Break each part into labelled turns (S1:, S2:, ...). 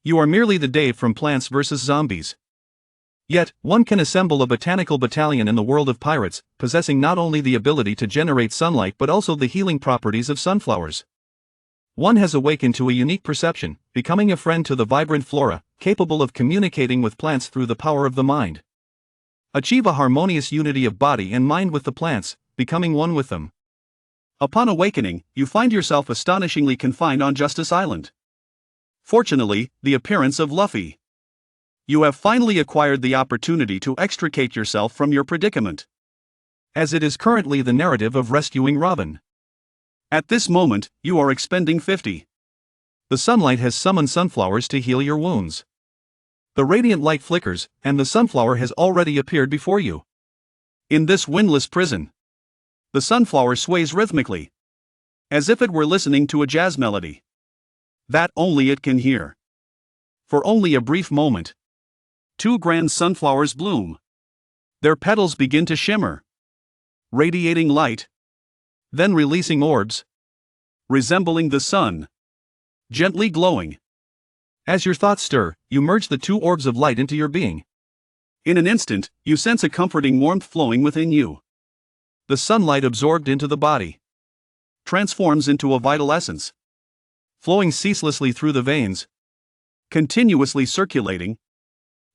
S1: You are merely the Dave from Plants vs. Zombies. Yet, one can assemble a botanical battalion in the world of pirates, possessing not only the ability to generate sunlight but also the healing properties of sunflowers. One has awakened to a unique perception, becoming a friend to the vibrant flora, capable of communicating with plants through the power of the mind. Achieve a harmonious unity of body and mind with the plants, becoming one with them. Upon awakening, you find yourself astonishingly confined on Justice Island. Fortunately, the appearance of Luffy. You have finally acquired the opportunity to extricate yourself from your predicament, as it is currently the narrative of rescuing Robin. At this moment, you are expending 50. The sunlight has summoned sunflowers to heal your wounds. The radiant light flickers, and the sunflower has already appeared before you. In this windless prison, the sunflower sways rhythmically, as if it were listening to a jazz melody that only it can hear. For only a brief moment, two grand sunflowers bloom. Their petals begin to shimmer, radiating light, then releasing orbs, resembling the sun, gently glowing. As your thoughts stir, you merge the two orbs of light into your being. In an instant, you sense a comforting warmth flowing within you. The sunlight absorbed into the body transforms into a vital essence, flowing ceaselessly through the veins, continuously circulating,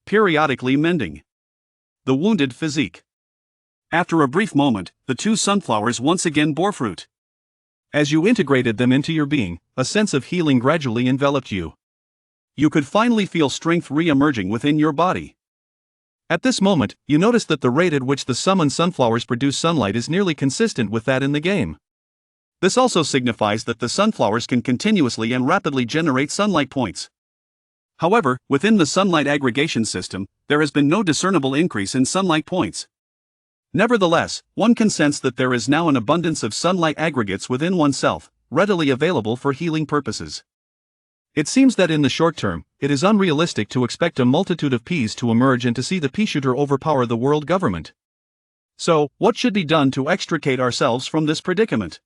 S1: periodically mending the wounded physique. After a brief moment, the two sunflowers once again bore fruit. As you integrated them into your being, a sense of healing gradually enveloped you. You could finally feel strength re-emerging within your body. At this moment, you notice that the rate at which the summoned sunflowers produce sunlight is nearly consistent with that in the game. This also signifies that the sunflowers can continuously and rapidly generate sunlight points. However, within the sunlight aggregation system, there has been no discernible increase in sunlight points. Nevertheless, one can sense that there is now an abundance of sunlight aggregates within oneself, readily available for healing purposes. It seems that in the short term, it is unrealistic to expect a multitude of Ps to emerge and to see the Peashooter overpower the world government. So, what should be done to extricate ourselves from this predicament?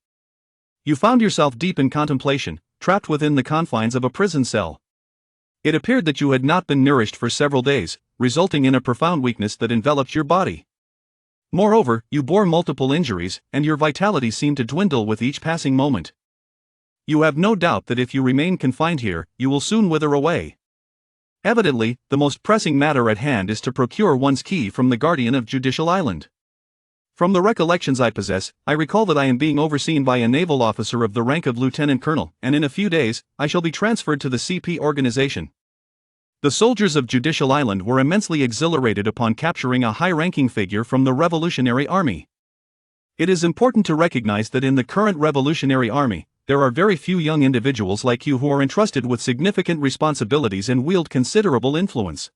S1: You found yourself deep in contemplation, trapped within the confines of a prison cell. It appeared that you had not been nourished for several days, resulting in a profound weakness that enveloped your body. Moreover, you bore multiple injuries, and your vitality seemed to dwindle with each passing moment. You have no doubt that if you remain confined here, you will soon wither away. Evidently, the most pressing matter at hand is to procure one's key from the guardian of Judicial Island. From the recollections I possess, I recall that I am being overseen by a naval officer of the rank of lieutenant colonel, and in a few days, I shall be transferred to the CP organization. The soldiers of Judicial Island were immensely exhilarated upon capturing a high-ranking figure from the Revolutionary Army. It is important to recognize that in the current Revolutionary Army, there are very few young individuals like you who are entrusted with significant responsibilities and wield considerable influence.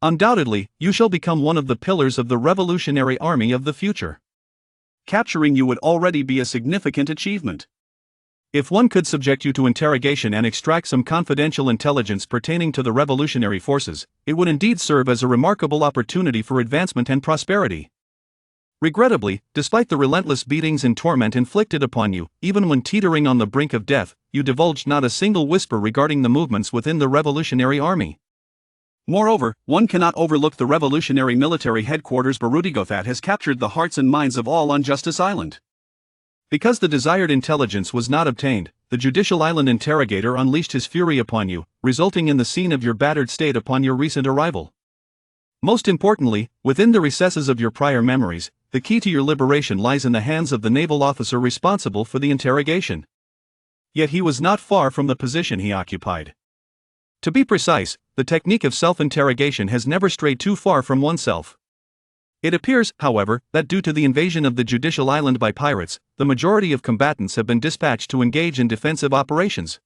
S1: Undoubtedly, you shall become one of the pillars of the Revolutionary Army of the future. Capturing you would already be a significant achievement. If one could subject you to interrogation and extract some confidential intelligence pertaining to the revolutionary forces, it would indeed serve as a remarkable opportunity for advancement and prosperity. Regrettably, despite the relentless beatings and torment inflicted upon you, even when teetering on the brink of death, you divulged not a single whisper regarding the movements within the Revolutionary Army. Moreover, one cannot overlook the revolutionary military headquarters Barudigo that has captured the hearts and minds of all on Justice Island. Because the desired intelligence was not obtained, the Judicial Island interrogator unleashed his fury upon you, resulting in the scene of your battered state upon your recent arrival. Most importantly, within the recesses of your prior memories, the key to your liberation lies in the hands of the naval officer responsible for the interrogation. Yet he was not far from the position he occupied. To be precise, the technique of self-interrogation has never strayed too far from oneself. It appears, however, that due to the invasion of the Judicial Island by pirates, the majority of combatants have been dispatched to engage in defensive operations.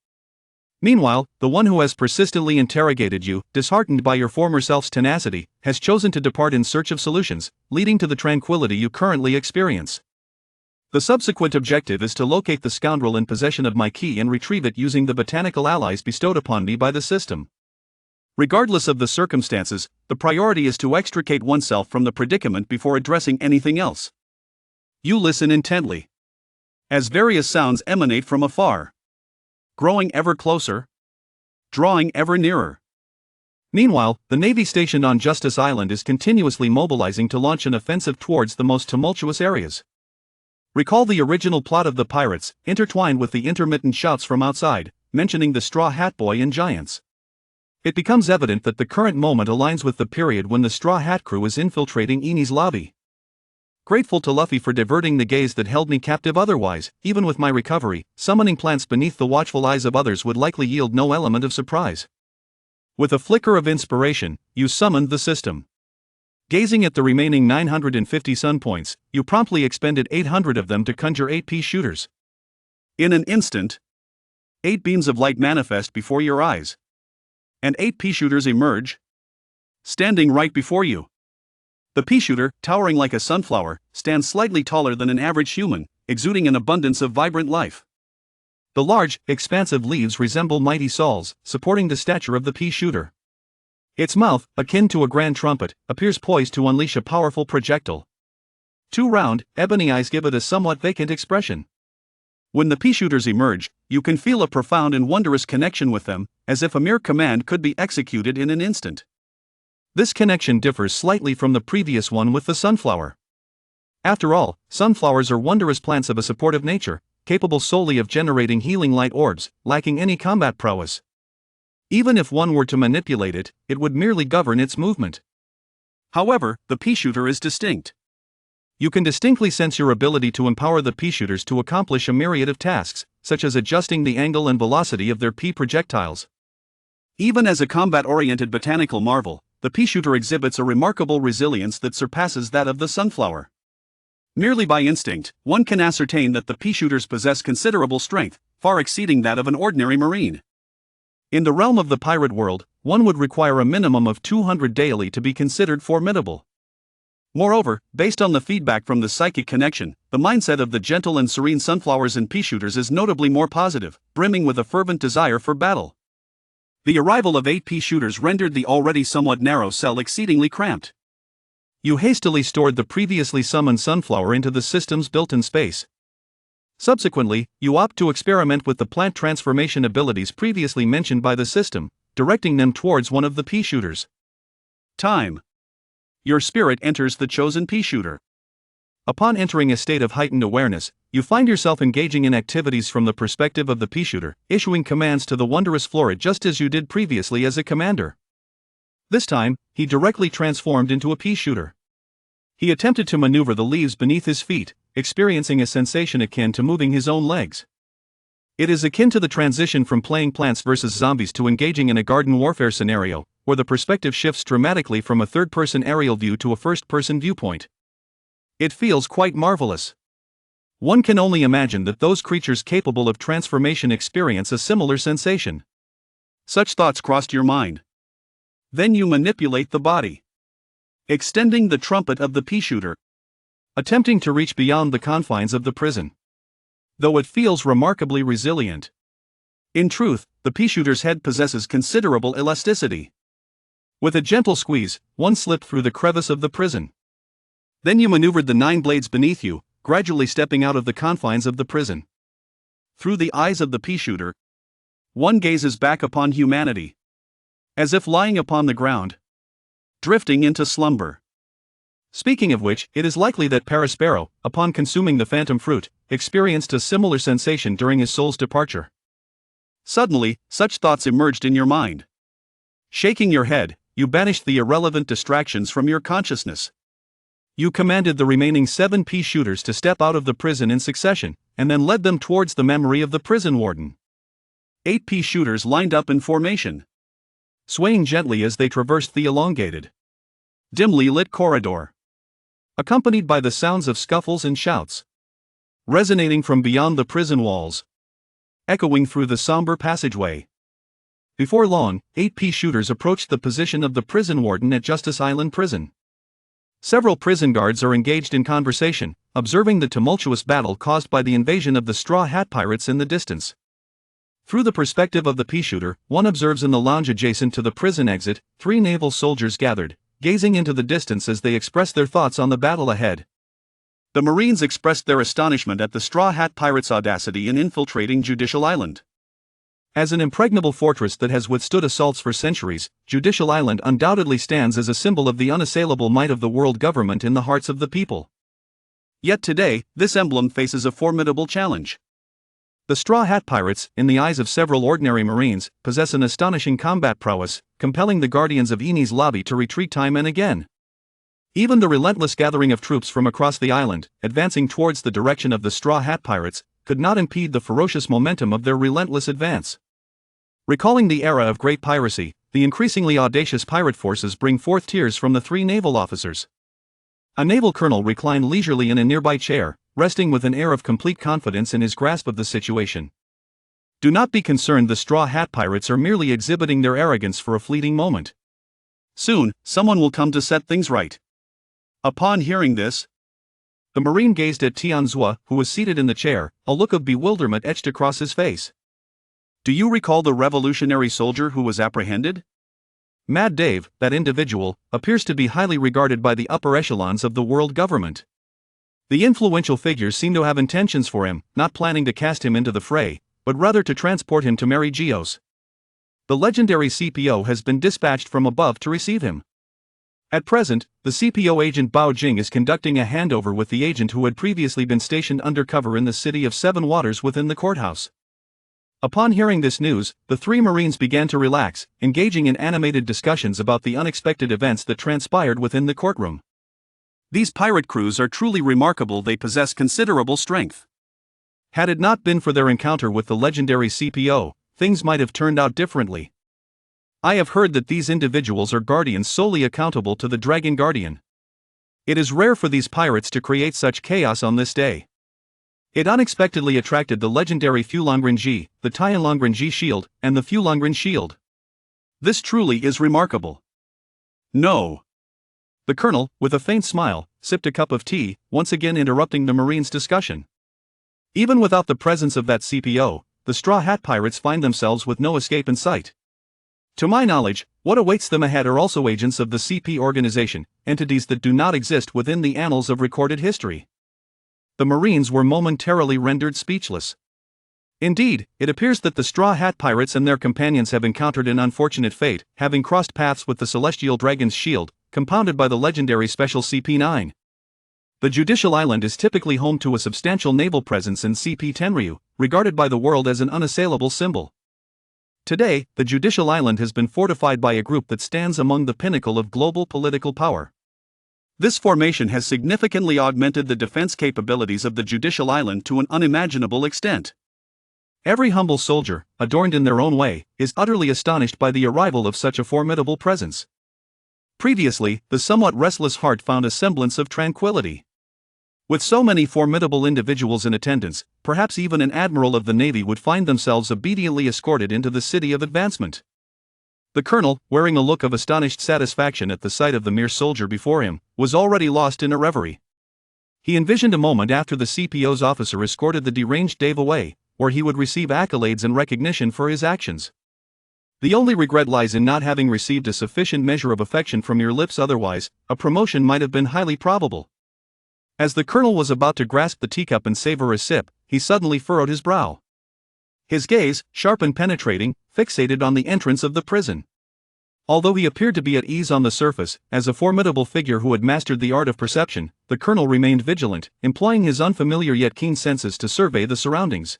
S1: Meanwhile, the one who has persistently interrogated you, disheartened by your former self's tenacity, has chosen to depart in search of solutions, leading to the tranquility you currently experience. The subsequent objective is to locate the scoundrel in possession of my key and retrieve it using the botanical allies bestowed upon me by the system. Regardless of the circumstances, the priority is to extricate oneself from the predicament before addressing anything else. You listen intently, as various sounds emanate from afar, growing ever closer. drawing ever nearer. Meanwhile, the Navy stationed on Justice Island is continuously mobilizing to launch an offensive towards the most tumultuous areas. Recall the original plot of the pirates, intertwined with the intermittent shouts from outside, mentioning the Straw Hat Boy and giants. It becomes evident that the current moment aligns with the period when the Straw Hat crew is infiltrating Eni's lobby. Grateful to Luffy for diverting the gaze that held me captive otherwise, even with my recovery, summoning plants beneath the watchful eyes of others would likely yield no element of surprise. With a flicker of inspiration, you summoned the system. Gazing at the remaining 950 sun points, you promptly expended 800 of them to conjure 8 Peashooters. In an instant, 8 beams of light manifest before your eyes. And 8 Peashooters emerge, standing right before you. The Peashooter, towering like a sunflower, stands slightly taller than an average human, exuding an abundance of vibrant life. The large, expansive leaves resemble mighty sawls, supporting the stature of the Peashooter. Its mouth, akin to a grand trumpet, appears poised to unleash a powerful projectile. 2 round, ebony eyes give it a somewhat vacant expression. When the Peashooters emerge, you can feel a profound and wondrous connection with them, as if a mere command could be executed in an instant. This connection differs slightly from the previous one with the sunflower. After all, sunflowers are wondrous plants of a supportive nature, capable solely of generating healing light orbs, lacking any combat prowess. Even if one were to manipulate it, it would merely govern its movement. However, the Peashooter is distinct. You can distinctly sense your ability to empower the Peashooters to accomplish a myriad of tasks, such as adjusting the angle and velocity of their P projectiles. Even as a combat-oriented botanical marvel, the Peashooter exhibits a remarkable resilience that surpasses that of the sunflower. Merely by instinct, one can ascertain that the Peashooters possess considerable strength, far exceeding that of an ordinary marine. In the realm of the pirate world, one would require a minimum of 200 daily to be considered formidable. Moreover, based on the feedback from the psychic connection, the mindset of the gentle and serene sunflowers and Peashooters is notably more positive, brimming with a fervent desire for battle. The arrival of 8 Peashooters rendered the already somewhat narrow cell exceedingly cramped. You hastily stored the previously summoned sunflower into the system's built-in space. Subsequently, you opt to experiment with the plant transformation abilities previously mentioned by the system, directing them towards one of the Peashooters. Time. Your spirit enters the chosen Peashooter. Upon entering a state of heightened awareness, you find yourself engaging in activities from the perspective of the Peashooter, issuing commands to the wondrous Florid just as you did previously as a commander. This time, he directly transformed into a Peashooter. He attempted to maneuver the leaves beneath his feet, experiencing a sensation akin to moving his own legs. It is akin to the transition from playing Plants vs. Zombies to engaging in a garden warfare scenario, where the perspective shifts dramatically from a third-person aerial view to a first-person viewpoint. It feels quite marvelous. One can only imagine that those creatures capable of transformation experience a similar sensation. Such thoughts crossed your mind. Then you manipulate the body, extending the trumpet of the Peashooter, attempting to reach beyond the confines of the prison. Though it feels remarkably resilient. In truth, the Peashooter's head possesses considerable elasticity. With a gentle squeeze, one slipped through the crevice of the prison. Then you maneuvered the 9 blades beneath you, gradually stepping out of the confines of the prison. Through the eyes of the Peashooter, one gazes back upon humanity, as if lying upon the ground, drifting into slumber. Speaking of which, it is likely that Parasparrow, upon consuming the phantom fruit, experienced a similar sensation during his soul's departure. Suddenly, such thoughts emerged in your mind. Shaking your head, you banished the irrelevant distractions from your consciousness. You commanded the remaining 7 Peashooters to step out of the prison in succession, and then led them towards the memory of the prison warden. 8 Peashooters lined up in formation, swaying gently as they traversed the elongated, dimly lit corridor, accompanied by the sounds of scuffles and shouts, resonating from beyond the prison walls, echoing through the somber passageway. Before long, 8 Peashooters approached the position of the prison warden at Justice Island Prison. Several prison guards are engaged in conversation, observing the tumultuous battle caused by the invasion of the Straw Hat Pirates in the distance. Through the perspective of the Peashooter, one observes in the lounge adjacent to the prison exit, 3 naval soldiers gathered, gazing into the distance as they express their thoughts on the battle ahead. The Marines expressed their astonishment at the Straw Hat Pirates' audacity in infiltrating Judicial Island. As an impregnable fortress that has withstood assaults for centuries, Judicial Island undoubtedly stands as a symbol of the unassailable might of the world government in the hearts of the people. Yet today, this emblem faces a formidable challenge. The Straw Hat Pirates, in the eyes of several ordinary Marines, possess an astonishing combat prowess, compelling the guardians of Eni's lobby to retreat time and again. Even the relentless gathering of troops from across the island, advancing towards the direction of the Straw Hat Pirates, could not impede the ferocious momentum of their relentless advance. Recalling the era of great piracy, the increasingly audacious pirate forces bring forth tears from the three naval officers. A naval colonel reclined leisurely in a nearby chair, resting with an air of complete confidence in his grasp of the situation. Do not be concerned, the Straw Hat Pirates are merely exhibiting their arrogance for a fleeting moment. Soon, someone will come to set things right. Upon hearing this, the Marine gazed at Tianzua, who was seated in the chair, a look of bewilderment etched across his face. Do you recall the revolutionary soldier who was apprehended? Mad Dave, that individual, appears to be highly regarded by the upper echelons of the world government. The influential figures seem to have intentions for him, not planning to cast him into the fray, but rather to transport him to Mariejois. The legendary CPO has been dispatched from above to receive him. At present, the CPO agent Bao Jing is conducting a handover with the agent who had previously been stationed undercover in the city of Seven Waters within the courthouse. Upon hearing this news, the three Marines began to relax, engaging in animated discussions about the unexpected events that transpired within the courtroom. These pirate crews are truly remarkable. They possess considerable strength. Had it not been for their encounter with the legendary CPO, things might have turned out differently. I have heard that these individuals are guardians solely accountable to the Dragon Guardian. It is rare for these pirates to create such chaos on this day. It unexpectedly attracted the legendary Fulangrenji, the Tianlongrenji shield, and the Fulangren shield. This truly is remarkable. No. The colonel, with a faint smile, sipped a cup of tea, once again interrupting the Marines' discussion. Even without the presence of that CPO, the Straw Hat Pirates find themselves with no escape in sight. To my knowledge, what awaits them ahead are also agents of the CP organization, entities that do not exist within the annals of recorded history. The Marines were momentarily rendered speechless. Indeed, it appears that the Straw Hat Pirates and their companions have encountered an unfortunate fate, having crossed paths with the Celestial Dragon's shield, compounded by the legendary Special CP-9. The Judicial Island is typically home to a substantial naval presence in CP Tenryu, regarded by the world as an unassailable symbol. Today, the Judicial Island has been fortified by a group that stands among the pinnacle of global political power. This formation has significantly augmented the defense capabilities of the Judicial Island to an unimaginable extent. Every humble soldier, adorned in their own way, is utterly astonished by the arrival of such a formidable presence. Previously, the somewhat restless heart found a semblance of tranquility. With so many formidable individuals in attendance, perhaps even an admiral of the Navy would find themselves obediently escorted into the city of advancement. The colonel, wearing a look of astonished satisfaction at the sight of the mere soldier before him, was already lost in a reverie. He envisioned a moment after the CPO's officer escorted the deranged Dave away, where he would receive accolades and recognition for his actions. The only regret lies in not having received a sufficient measure of affection from your lips, otherwise, a promotion might have been highly probable. As the colonel was about to grasp the teacup and savor a sip, he suddenly furrowed his brow. His gaze, sharp and penetrating, fixated on the entrance of the prison. Although he appeared to be at ease on the surface, as a formidable figure who had mastered the art of perception, the colonel remained vigilant, employing his unfamiliar yet keen senses to survey the surroundings.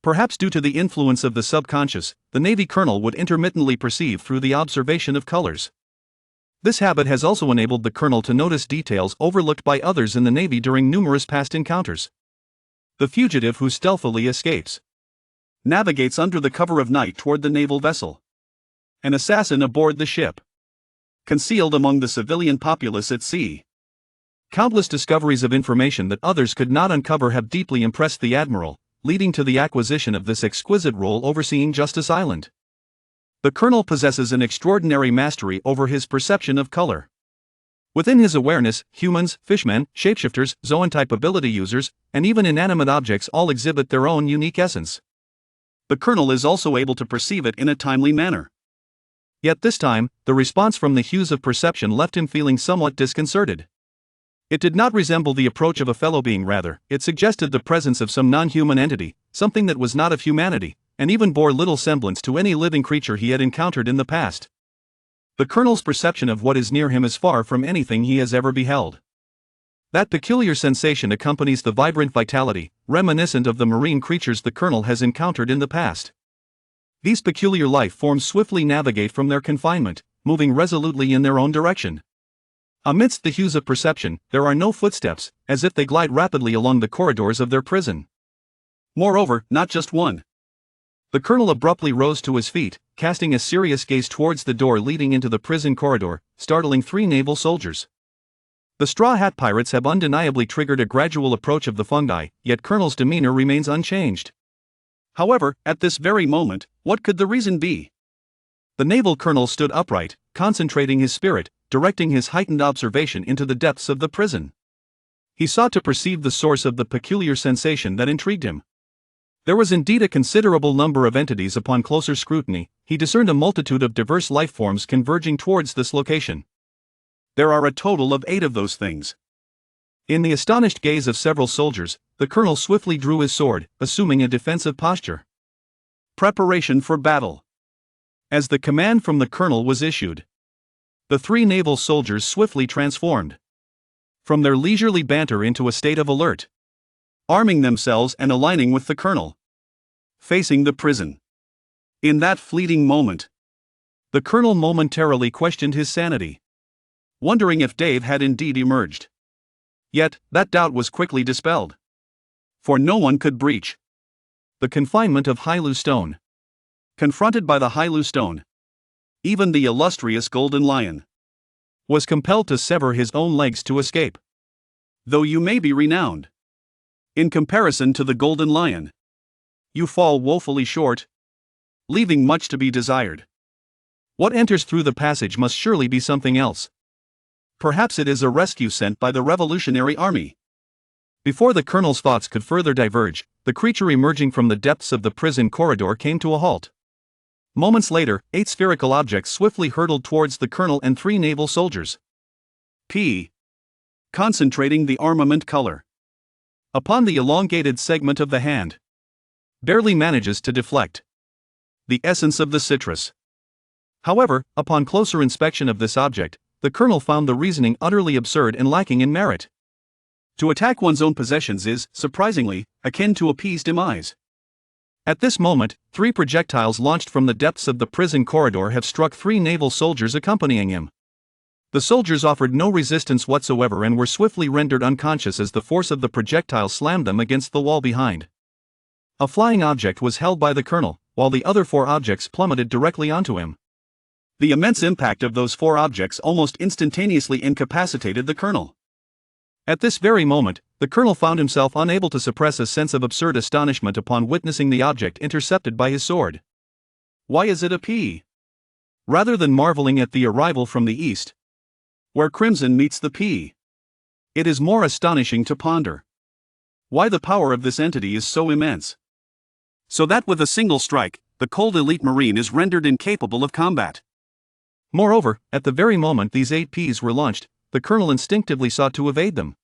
S1: Perhaps due to the influence of the subconscious, the Navy colonel would intermittently perceive through the observation of colors. This habit has also enabled the colonel to notice details overlooked by others in the Navy during numerous past encounters. The fugitive who stealthily escapes navigates under the cover of night toward the naval vessel. An assassin aboard the ship. Concealed among the civilian populace at sea. Countless discoveries of information that others could not uncover have deeply impressed the admiral, leading to the acquisition of this exquisite role overseeing Justice Island. The colonel possesses an extraordinary mastery over his perception of color. Within his awareness, humans, fishmen, shapeshifters, zoan-type ability users, and even inanimate objects all exhibit their own unique essence. The colonel is also able to perceive it in a timely manner. Yet this time, the response from the hues of perception left him feeling somewhat disconcerted. It did not resemble the approach of a fellow being, rather, it suggested the presence of some non-human entity, something that was not of humanity, and even bore little semblance to any living creature he had encountered in the past. The colonel's perception of what is near him is far from anything he has ever beheld. That peculiar sensation accompanies the vibrant vitality, reminiscent of the marine creatures the colonel has encountered in the past. These peculiar life forms swiftly navigate from their confinement, moving resolutely in their own direction. Amidst the hues of perception, there are no footsteps, as if they glide rapidly along the corridors of their prison. Moreover, not just one. The colonel abruptly rose to his feet, casting a serious gaze towards the door leading into the prison corridor, startling 3 naval soldiers. The Straw Hat Pirates have undeniably triggered a gradual approach of the fungi, yet Colonel's demeanor remains unchanged. However, at this very moment, what could the reason be? The naval colonel stood upright, concentrating his spirit, directing his heightened observation into the depths of the prison. He sought to perceive the source of the peculiar sensation that intrigued him. There was indeed a considerable number of entities. Upon closer scrutiny, he discerned a multitude of diverse life forms converging towards this location. There are a total of 8 of those things. In the astonished gaze of several soldiers, the colonel swiftly drew his sword, assuming a defensive posture. Preparation for battle. As the command from the colonel was issued, the 3 naval soldiers swiftly transformed from their leisurely banter into a state of alert, arming themselves and aligning with the colonel, facing the prison. In that fleeting moment, the colonel momentarily questioned his sanity, wondering if Dave had indeed emerged. Yet, that doubt was quickly dispelled. For no one could breach the confinement of Hyloo Stone. Confronted by the Hyloo Stone, even the illustrious Golden Lion was compelled to sever his own legs to escape. Though you may be renowned, in comparison to the Golden Lion, you fall woefully short, leaving much to be desired. What enters through the passage must surely be something else. Perhaps it is a rescue sent by the Revolutionary Army. Before the colonel's thoughts could further diverge, the creature emerging from the depths of the prison corridor came to a halt. Moments later, 8 spherical objects swiftly hurtled towards the colonel and 3 naval soldiers. Concentrating the armament color upon the elongated segment of the hand, barely manages to deflect the essence of the citrus. However, upon closer inspection of this object, the colonel found the reasoning utterly absurd and lacking in merit. To attack one's own possessions is, surprisingly, akin to appeased demise. At this moment, 3 projectiles launched from the depths of the prison corridor have struck 3 naval soldiers accompanying him. The soldiers offered no resistance whatsoever and were swiftly rendered unconscious as the force of the projectile slammed them against the wall behind. A flying object was held by the colonel, while the other 4 objects plummeted directly onto him. The immense impact of those 4 objects almost instantaneously incapacitated the colonel. At this very moment, the colonel found himself unable to suppress a sense of absurd astonishment upon witnessing the object intercepted by his sword. Why is it a P? Rather than marveling at the arrival from the east, where crimson meets the P, it is more astonishing to ponder why the power of this entity is so immense, so that with a single strike, the cold elite marine is rendered incapable of combat. Moreover, at the very moment these 8 Ps were launched, the colonel instinctively sought to evade them.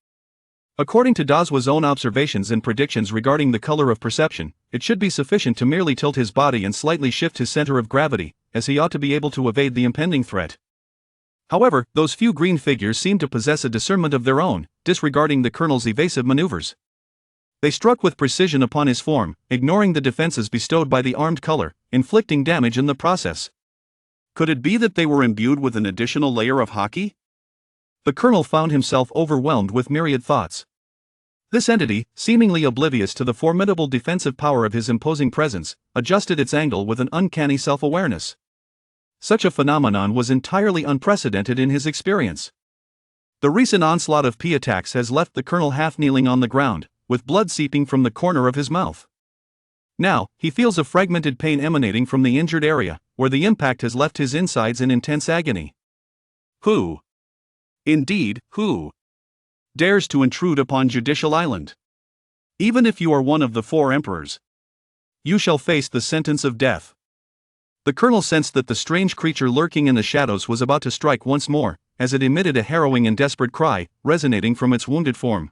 S1: According to Dazwa's own observations and predictions regarding the color of perception, it should be sufficient to merely tilt his body and slightly shift his center of gravity, as he ought to be able to evade the impending threat. However, those few green figures seemed to possess a discernment of their own, disregarding the colonel's evasive maneuvers. They struck with precision upon his form, ignoring the defenses bestowed by the armed color, inflicting damage in the process. Could it be that they were imbued with an additional layer of hockey? The colonel found himself overwhelmed with myriad thoughts. This entity, seemingly oblivious to the formidable defensive power of his imposing presence, adjusted its angle with an uncanny self-awareness. Such a phenomenon was entirely unprecedented in his experience. The recent onslaught of P attacks has left the colonel half kneeling on the ground, with blood seeping from the corner of his mouth. Now, he feels a fragmented pain emanating from the injured area, where the impact has left his insides in intense agony. Who? Indeed, who dares to intrude upon Judicial Island? Even if you are one of the 4 emperors, you shall face the sentence of death. The colonel sensed that the strange creature lurking in the shadows was about to strike once more, as it emitted a harrowing and desperate cry, resonating from its wounded form.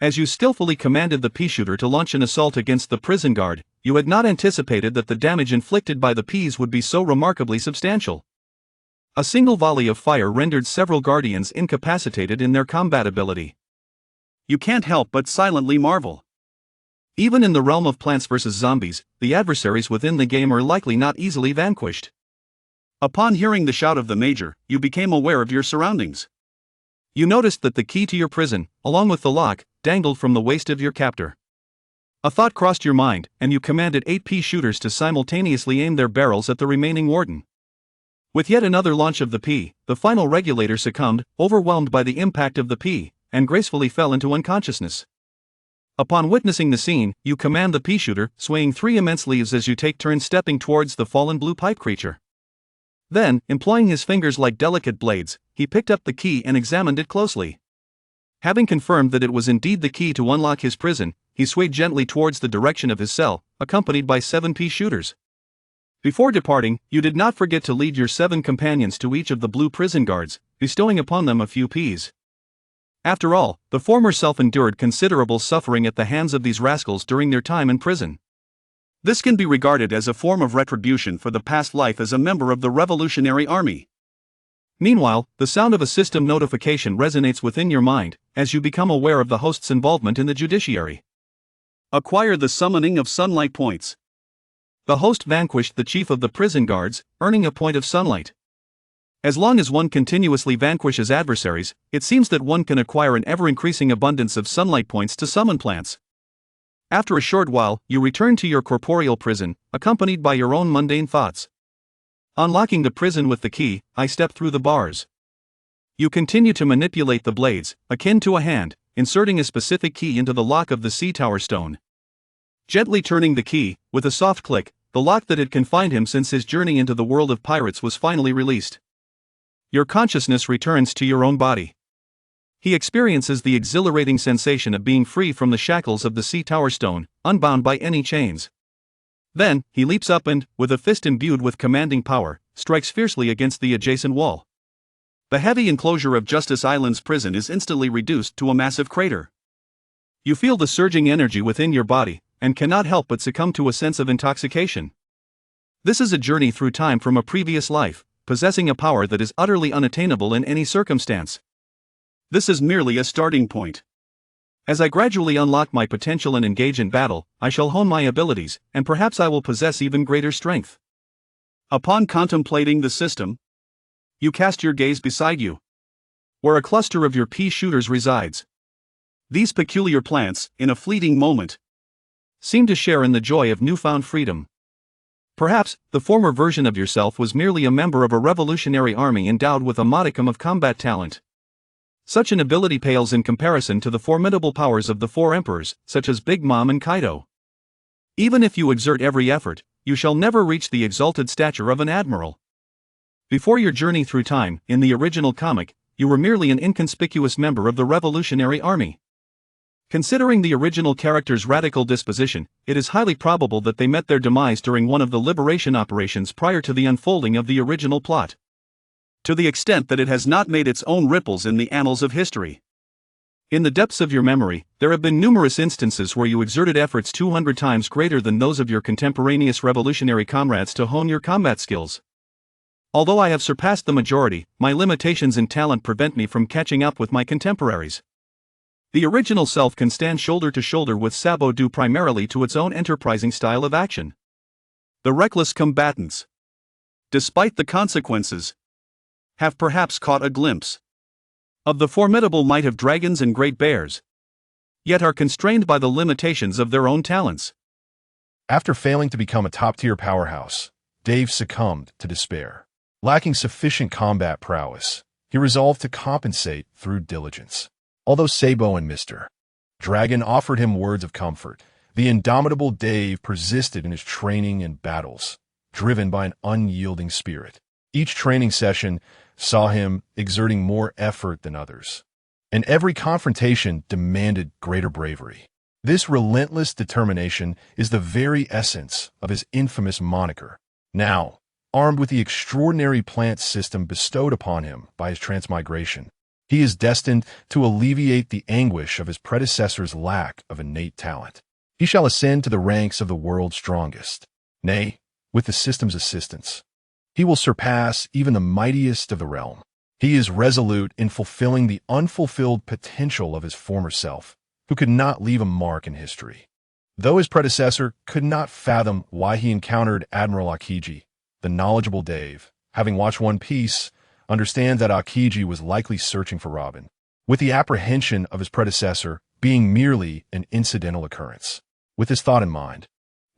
S1: As you skillfully commanded the Peashooter to launch an assault against the prison guard, you had not anticipated that the damage inflicted by the peas would be so remarkably substantial. A single volley of fire rendered several guardians incapacitated in their combat ability. You can't help but silently marvel. Even in the realm of Plants vs. Zombies, the adversaries within the game are likely not easily vanquished. Upon hearing the shout of the Major, you became aware of your surroundings. You noticed that the key to your prison, along with the lock, dangled from the waist of your captor. A thought crossed your mind, and you commanded 8 Peashooters to simultaneously aim their barrels at the remaining warden. With yet another launch of the pea, the final regulator succumbed, overwhelmed by the impact of the pea, and gracefully fell into unconsciousness. Upon witnessing the scene, you command the Peashooter, swaying 3 immense leaves as you take turns stepping towards the fallen blue pipe creature. Then, employing his fingers like delicate blades, he picked up the key and examined it closely. Having confirmed that it was indeed the key to unlock his prison, he swayed gently towards the direction of his cell, accompanied by 7 Peashooters. Before departing, you did not forget to lead your 7 companions to each of the blue prison guards, bestowing upon them a few peas. After all, the former self endured considerable suffering at the hands of these rascals during their time in prison. This can be regarded as a form of retribution for the past life as a member of the Revolutionary Army. Meanwhile, the sound of a system notification resonates within your mind, as you become aware of the host's involvement in the judiciary. Acquire the summoning of sunlight points. The host vanquished the chief of the prison guards, earning a point of sunlight. As long as one continuously vanquishes adversaries, it seems that one can acquire an ever-increasing abundance of sunlight points to summon plants. After a short while, you return to your corporeal prison, accompanied by your own mundane thoughts. Unlocking the prison with the key, I step through the bars. You continue to manipulate the blades, akin to a hand, inserting a specific key into the lock of the sea tower stone. Gently turning the key, with a soft click, the lock that had confined him since his journey into the world of pirates was finally released. Your consciousness returns to your own body. He experiences the exhilarating sensation of being free from the shackles of the sea tower stone, unbound by any chains. Then, he leaps up and, with a fist imbued with commanding power, strikes fiercely against the adjacent wall. The heavy enclosure of Justice Island's prison is instantly reduced to a massive crater. You feel the surging energy within your body, and cannot help but succumb to a sense of intoxication. This is a journey through time from a previous life, possessing a power that is utterly unattainable in any circumstance. This is merely a starting point. As I gradually unlock my potential and engage in battle, I shall hone my abilities, and perhaps I will possess even greater strength. Upon contemplating the system, you cast your gaze beside you, where a cluster of your Peashooters resides. These peculiar plants, in a fleeting moment, seem to share in the joy of newfound freedom. Perhaps, the former version of yourself was merely a member of a revolutionary army endowed with a modicum of combat talent. Such an ability pales in comparison to the formidable powers of the 4 emperors, such as Big Mom and Kaido. Even if you exert every effort, you shall never reach the exalted stature of an admiral. Before your journey through time, in the original comic, you were merely an inconspicuous member of the Revolutionary Army. Considering the original character's radical disposition, it is highly probable that they met their demise during one of the liberation operations prior to the unfolding of the original plot. To the extent that it has not made its own ripples in the annals of history. In the depths of your memory, there have been numerous instances where you exerted efforts 200 times greater than those of your contemporaneous revolutionary comrades to hone your combat skills. Although I have surpassed the majority, my limitations in talent prevent me from catching up with my contemporaries. The original self can stand shoulder to shoulder with Sabo due primarily to its own enterprising style of action. The reckless combatants, despite the consequences, have perhaps caught a glimpse of the formidable might of dragons and great bears, yet are constrained by the limitations of their own talents.
S2: After failing to become a top-tier powerhouse, Dave succumbed to despair. Lacking sufficient combat prowess, he resolved to compensate through diligence. Although Sabo and Mr. Dragon offered him words of comfort, the indomitable Dave persisted in his training and battles, driven by an unyielding spirit. Each training session saw him exerting more effort than others, and every confrontation demanded greater bravery. This relentless determination is the very essence of his infamous moniker. Now, armed with the extraordinary plant system bestowed upon him by his transmigration, he is destined to alleviate the anguish of his predecessor's lack of innate talent. He shall ascend to the ranks of the world's strongest. Nay, with the system's assistance, he will surpass even the mightiest of the realm. He is resolute in fulfilling the unfulfilled potential of his former self, who could not leave a mark in history. Though his predecessor could not fathom why he encountered Admiral Aokiji, the knowledgeable Dave, having watched One Piece, understands that Aokiji was likely searching for Robin, with the apprehension of his predecessor being merely an incidental occurrence. With this thought in mind,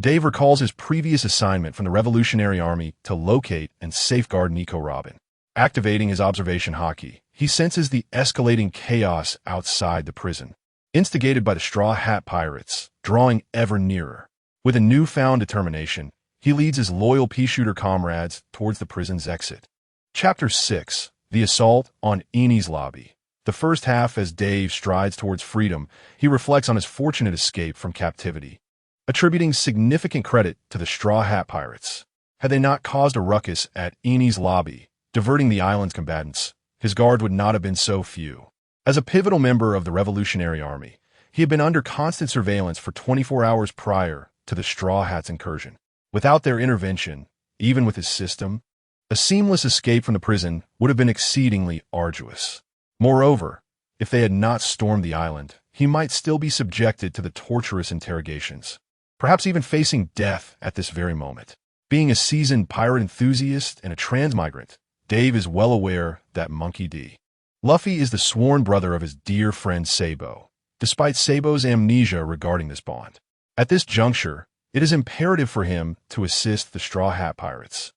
S2: Dave recalls his previous assignment from the Revolutionary Army to locate and safeguard Nico Robin. Activating his observation haki, he senses the escalating chaos outside the prison, instigated by the Straw Hat Pirates, drawing ever nearer. With a newfound determination, he leads his loyal Peashooter comrades towards the prison's exit. Chapter 6. The Assault on Eni's Lobby. The first half, as Dave strides towards freedom, he reflects on his fortunate escape from captivity, attributing significant credit to the Straw Hat Pirates. Had they not caused a ruckus at Eni's Lobby, diverting the island's combatants, his guard would not have been so few. As a pivotal member of the Revolutionary Army, he had been under constant surveillance for 24 hours prior to the Straw Hats' incursion. Without their intervention, even with his system, a seamless escape from the prison would have been exceedingly arduous. Moreover, if they had not stormed the island, he might still be subjected to the torturous interrogations, perhaps even facing death at this very moment. Being a seasoned pirate enthusiast and a transmigrant, Dave is well aware that Monkey D. Luffy is the sworn brother of his dear friend Sabo, despite Sabo's amnesia regarding this bond. At this juncture, it is imperative for him to assist the Straw Hat Pirates,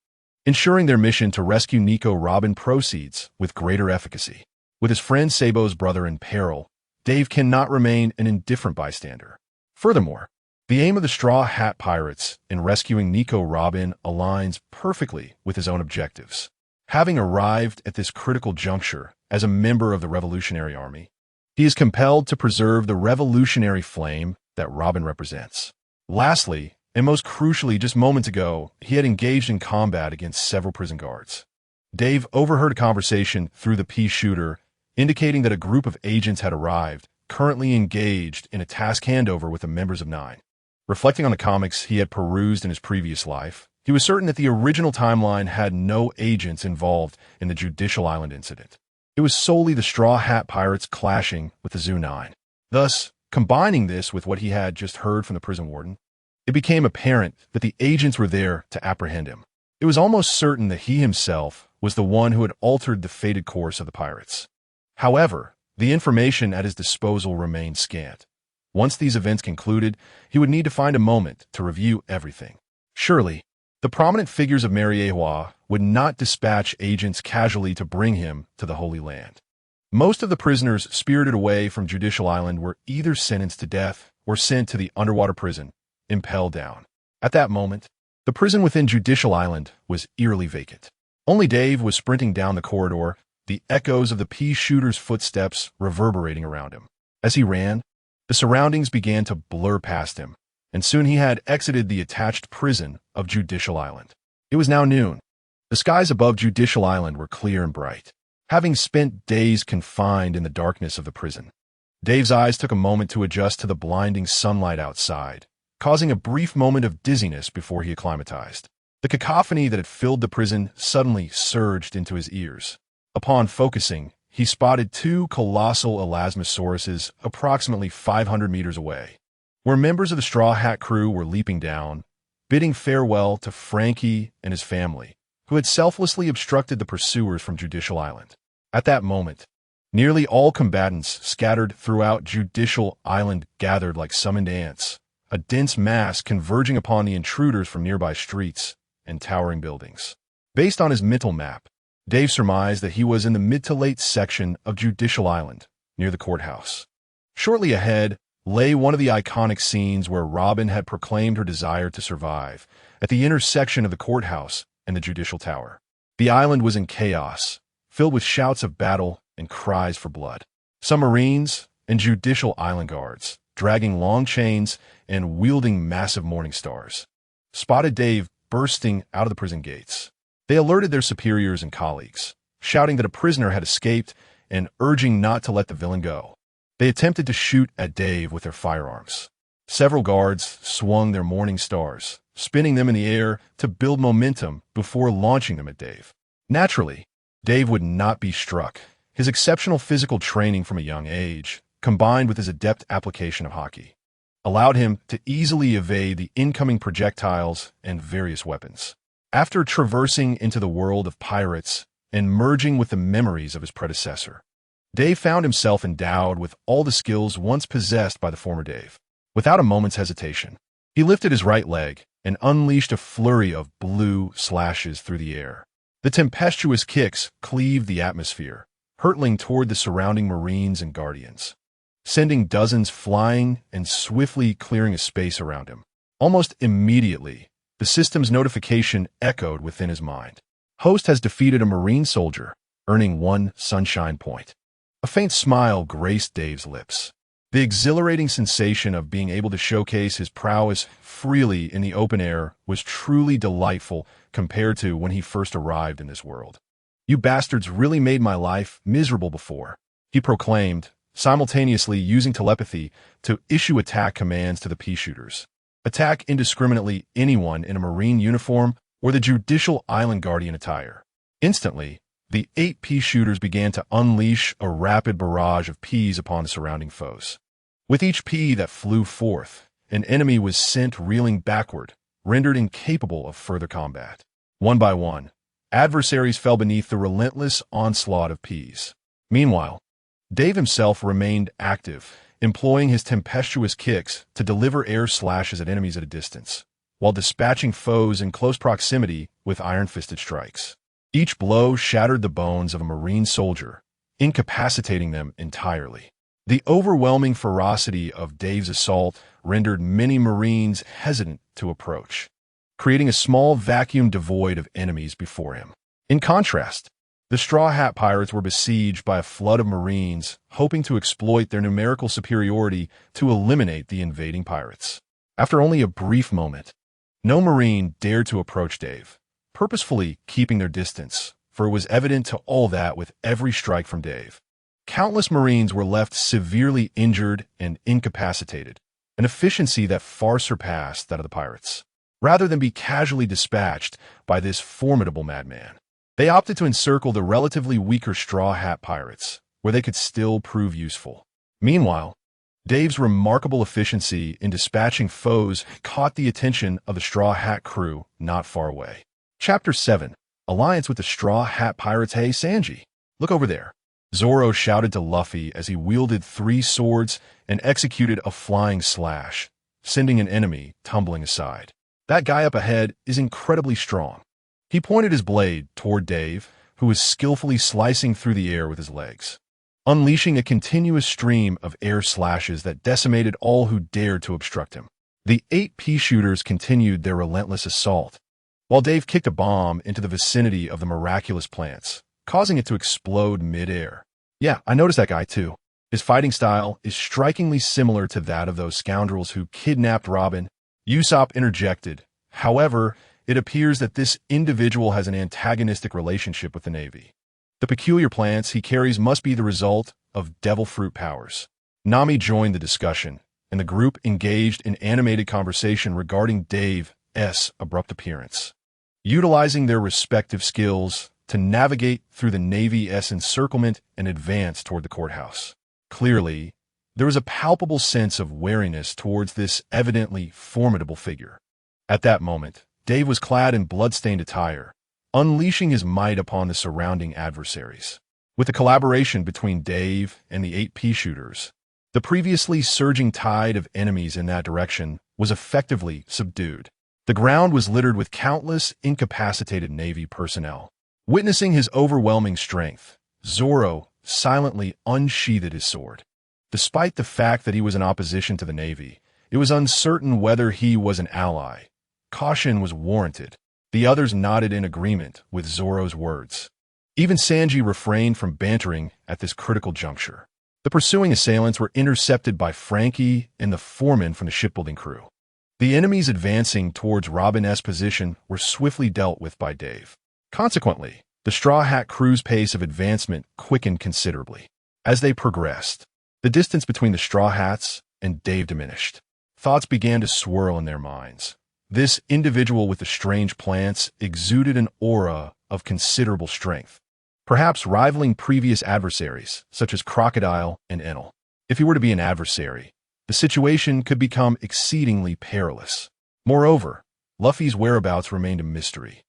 S2: ensuring their mission to rescue Nico Robin proceeds with greater efficacy. With his friend Sabo's brother in peril, Dave cannot remain an indifferent bystander. Furthermore, the aim of the Straw Hat Pirates in rescuing Nico Robin aligns perfectly with his own objectives. Having arrived at this critical juncture as a member of the Revolutionary Army, he is compelled to preserve the revolutionary flame that Robin represents. Lastly, and most crucially, just moments ago, he had engaged in combat against several prison guards. Dave overheard a conversation through the Peashooter indicating that a group of agents had arrived, currently engaged in a task handover with the members of Nine. Reflecting on the comics he had perused in his previous life, he was certain that the original timeline had no agents involved in the Judicial Island incident. It was solely the Straw Hat Pirates clashing with the Zoo 9. Thus, combining this with what he had just heard from the prison warden, it became apparent that the agents were there to apprehend him. It was almost certain that he himself was the one who had altered the fated course of the pirates. However, the information at his disposal remained scant. Once these events concluded, he would need to find a moment to review everything. Surely, the prominent figures of Mariejois would not dispatch agents casually to bring him to the Holy Land. Most of the prisoners spirited away from Judicial Island were either sentenced to death or sent to the underwater prison, impelled down. At that moment, the prison within Judicial Island was eerily vacant. Only Dave was sprinting down the corridor, the echoes of the Peashooter's footsteps reverberating around him. As he ran, the surroundings began to blur past him, and soon he had exited the attached prison of Judicial Island. It was now noon. The skies above Judicial Island were clear and bright. Having spent days confined in the darkness of the prison, Dave's eyes took a moment to adjust to the blinding sunlight outside, causing a brief moment of dizziness before he acclimatized. The cacophony that had filled the prison suddenly surged into his ears. Upon focusing, he spotted two colossal elasmosauruses approximately 500 meters away, where members of the Straw Hat crew were leaping down, bidding farewell to Frankie and his family, who had selflessly obstructed the pursuers from Judicial Island. At that moment, nearly all combatants scattered throughout Judicial Island gathered like summoned ants, a dense mass converging upon the intruders from nearby streets and towering buildings. Based on his mental map, Dave surmised that he was in the mid to late section of Judicial Island, near the courthouse. Shortly ahead lay one of the iconic scenes where Robin had proclaimed her desire to survive, at the intersection of the courthouse and the Judicial Tower. The island was in chaos, filled with shouts of battle and cries for blood. Some Marines and Judicial Island guards, dragging long chains and wielding massive morning stars, spotted Dave bursting out of the prison gates. They alerted their superiors and colleagues, shouting that a prisoner had escaped and urging not to let the villain go. They attempted to shoot at Dave with their firearms. Several guards swung their morning stars, spinning them in the air to build momentum before launching them at Dave. Naturally, Dave would not be struck. His exceptional physical training from a young age, combined with his adept application of hockey, allowed him to easily evade the incoming projectiles and various weapons. After traversing into the world of pirates and merging with the memories of his predecessor, Dave found himself endowed with all the skills once possessed by the former Dave. Without a moment's hesitation, he lifted his right leg and unleashed a flurry of blue slashes through the air. The tempestuous kicks cleaved the atmosphere, hurtling toward the surrounding Marines and Guardians, sending dozens flying and swiftly clearing a space around him. Almost immediately, the system's notification echoed within his mind. Host has defeated a Marine soldier, earning 1 sunshine point. A faint smile graced Dave's lips. The exhilarating sensation of being able to showcase his prowess freely in the open air was truly delightful compared to when he first arrived in this world. "You bastards really made my life miserable before," he proclaimed, simultaneously using telepathy to issue attack commands to the Peashooters. Attack indiscriminately anyone in a Marine uniform or the Judicial Island Guardian attire. Instantly, the 8 Peashooters began to unleash a rapid barrage of peas upon the surrounding foes. With each pea that flew forth, an enemy was sent reeling backward, rendered incapable of further combat. One by one, adversaries fell beneath the relentless onslaught of peas. Meanwhile, Dave himself remained active, employing his tempestuous kicks to deliver air slashes at enemies at a distance, while dispatching foes in close proximity with iron-fisted strikes. Each blow shattered the bones of a Marine soldier, incapacitating them entirely. The overwhelming ferocity of Dave's assault rendered many Marines hesitant to approach, creating a small vacuum devoid of enemies before him. In contrast, the Straw Hat Pirates were besieged by a flood of Marines, hoping to exploit their numerical superiority to eliminate the invading pirates. After only a brief moment, no Marine dared to approach Dave, purposefully keeping their distance, for it was evident to all that with every strike from Dave, countless Marines were left severely injured and incapacitated, an efficiency that far surpassed that of the pirates. Rather than be casually dispatched by this formidable madman, they opted to encircle the relatively weaker Straw Hat Pirates, where they could still prove useful. Meanwhile, Dave's remarkable efficiency in dispatching foes caught the attention of the Straw Hat crew not far away. Chapter 7. Alliance with the Straw Hat Pirates. "Hey, Sanji, look over there," Zoro shouted to Luffy as he wielded 3 swords and executed a flying slash, sending an enemy tumbling aside. "That guy up ahead is incredibly strong." He pointed his blade toward Dave, who was skillfully slicing through the air with his legs, unleashing a continuous stream of air slashes that decimated all who dared to obstruct him. The 8 Peashooters continued their relentless assault, while Dave kicked a bomb into the vicinity of the miraculous plants, causing it to explode mid-air. "Yeah, I noticed that guy too. His fighting style is strikingly similar to that of those scoundrels who kidnapped Robin," Usopp interjected. However, it appears that this individual has an antagonistic relationship with the Navy. The peculiar plants he carries must be the result of devil fruit powers. Nami joined the discussion, and the group engaged in animated conversation regarding Dave's abrupt appearance, utilizing their respective skills to navigate through the Navy's encirclement and advance toward the courthouse. Clearly, there was a palpable sense of wariness towards this evidently formidable figure. At that moment, Dave was clad in blood-stained attire, unleashing his might upon the surrounding adversaries. With the collaboration between Dave and the 8 Peashooters, the previously surging tide of enemies in that direction was effectively subdued. The ground was littered with countless incapacitated Navy personnel. Witnessing his overwhelming strength, Zoro silently unsheathed his sword. Despite the fact that he was in opposition to the Navy, it was uncertain whether he was an ally. Caution was warranted. The others nodded in agreement with Zoro's words. Even Sanji refrained from bantering at this critical juncture. The pursuing assailants were intercepted by Frankie and the foreman from the shipbuilding crew. The enemies advancing towards Robin's position were swiftly dealt with by Dave. Consequently, the Straw Hat crew's pace of advancement quickened considerably. As they progressed, the distance between the Straw Hats and Dave diminished. Thoughts began to swirl in their minds. This individual with the strange plants exuded an aura of considerable strength, perhaps rivaling previous adversaries, such as Crocodile and Enel. If he were to be an adversary, the situation could become exceedingly perilous. Moreover, Luffy's whereabouts remained a mystery.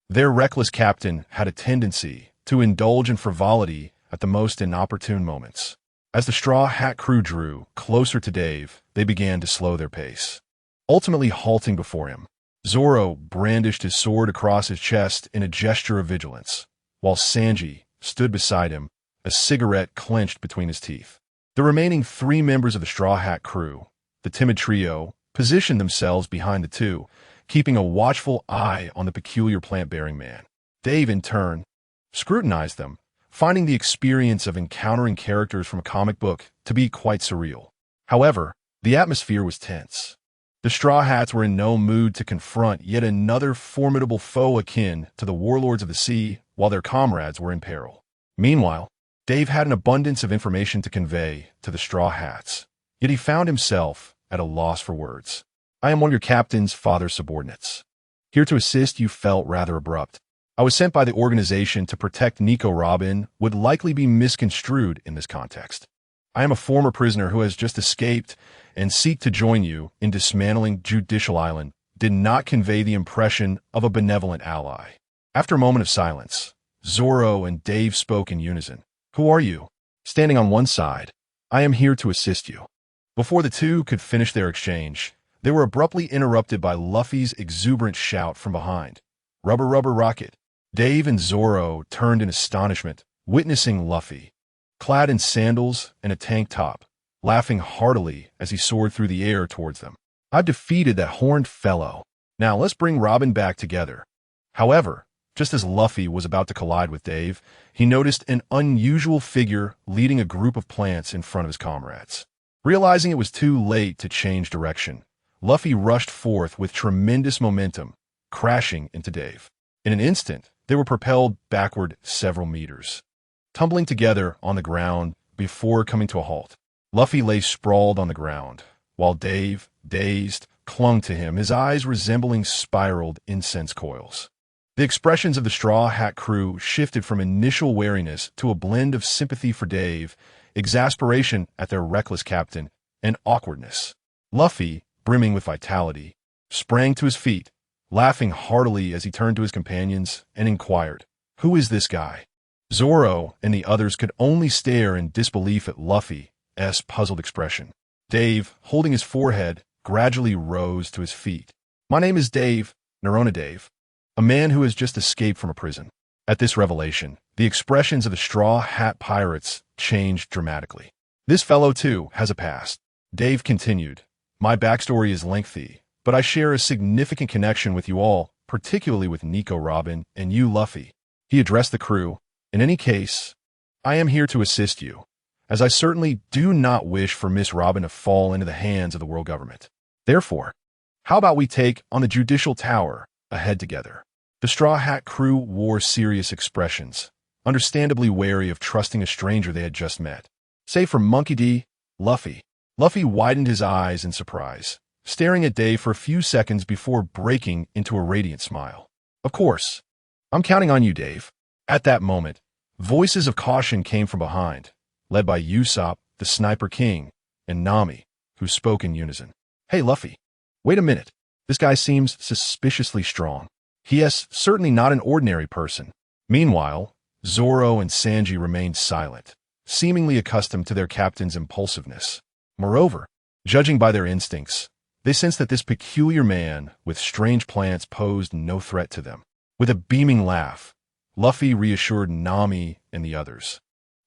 S2: Their reckless captain had a tendency to indulge in frivolity at the most inopportune moments. As the Straw Hat crew drew closer to Dave, they began to slow their pace. Ultimately halting before him, Zoro brandished his sword across his chest in a gesture of vigilance, while Sanji stood beside him, a cigarette clenched between his teeth. The remaining 3 members of the Straw Hat crew, the timid trio, positioned themselves behind the two, keeping a watchful eye on the peculiar plant-bearing man. Dave, in turn, scrutinized them, finding the experience of encountering characters from a comic book to be quite surreal. However, the atmosphere was tense. The Straw Hats were in no mood to confront yet another formidable foe akin to the warlords of the sea while their comrades were in peril. Meanwhile, Dave had an abundance of information to convey to the Straw Hats, yet he found himself at a loss for words. "I am one of your captain's father's subordinates. Here to assist," you felt rather abrupt. "I was sent by the organization to protect Nico Robin," would likely be misconstrued in this context. "I am a former prisoner who has just escaped and seek to join you in dismantling Judicial Island," did not convey the impression of a benevolent ally. After a moment of silence, Zoro and Dave spoke in unison. "Who are you?" Standing on one side, "I am here to assist you." Before the two could finish their exchange, they were abruptly interrupted by Luffy's exuberant shout from behind. "Rubber, rubber, rocket." Dave and Zoro turned in astonishment, witnessing Luffy, clad in sandals and a tank top, laughing heartily as he soared through the air towards them. "I've defeated that horned fellow. Now let's bring Robin back together." However, just as Luffy was about to collide with Dave, he noticed an unusual figure leading a group of plants in front of his comrades. Realizing it was too late to change direction, Luffy rushed forth with tremendous momentum, crashing into Dave. In an instant, they were propelled backward several meters, tumbling together on the ground before coming to a halt. Luffy lay sprawled on the ground, while Dave, dazed, clung to him, his eyes resembling spiraled incense coils. The expressions of the Straw Hat crew shifted from initial wariness to a blend of sympathy for Dave, exasperation at their reckless captain, and awkwardness. Luffy, brimming with vitality, sprang to his feet, laughing heartily as he turned to his companions and inquired, "Who is this guy?" Zoro and the others could only stare in disbelief at Luffy's puzzled expression. Dave, holding his forehead, gradually rose to his feet. "My name is Dave, Nerona Dave, a man who has just escaped from a prison." At this revelation, the expressions of the Straw Hat pirates changed dramatically. "This fellow, too, has a past," Dave continued. "My backstory is lengthy, but I share a significant connection with you all, particularly with Nico Robin and you, Luffy." He addressed the crew. "In any case, I am here to assist you, as I certainly do not wish for Miss Robin to fall into the hands of the world government. Therefore, how about we take on the Judicial Tower ahead together?" The Straw Hat crew wore serious expressions, understandably wary of trusting a stranger they had just met. Save for Monkey D. Luffy. Luffy widened his eyes in surprise, staring at Dave for a few seconds before breaking into a radiant smile. "Of course. I'm counting on you, Dave." At that moment, voices of caution came from behind, led by Usopp, the Sniper King, and Nami, who spoke in unison. "Hey, Luffy. Wait a minute. This guy seems suspiciously strong. He is certainly not an ordinary person." Meanwhile, Zoro and Sanji remained silent, seemingly accustomed to their captain's impulsiveness. Moreover, judging by their instincts, they sensed that this peculiar man with strange plants posed no threat to them. With a beaming laugh, Luffy reassured Nami and the others.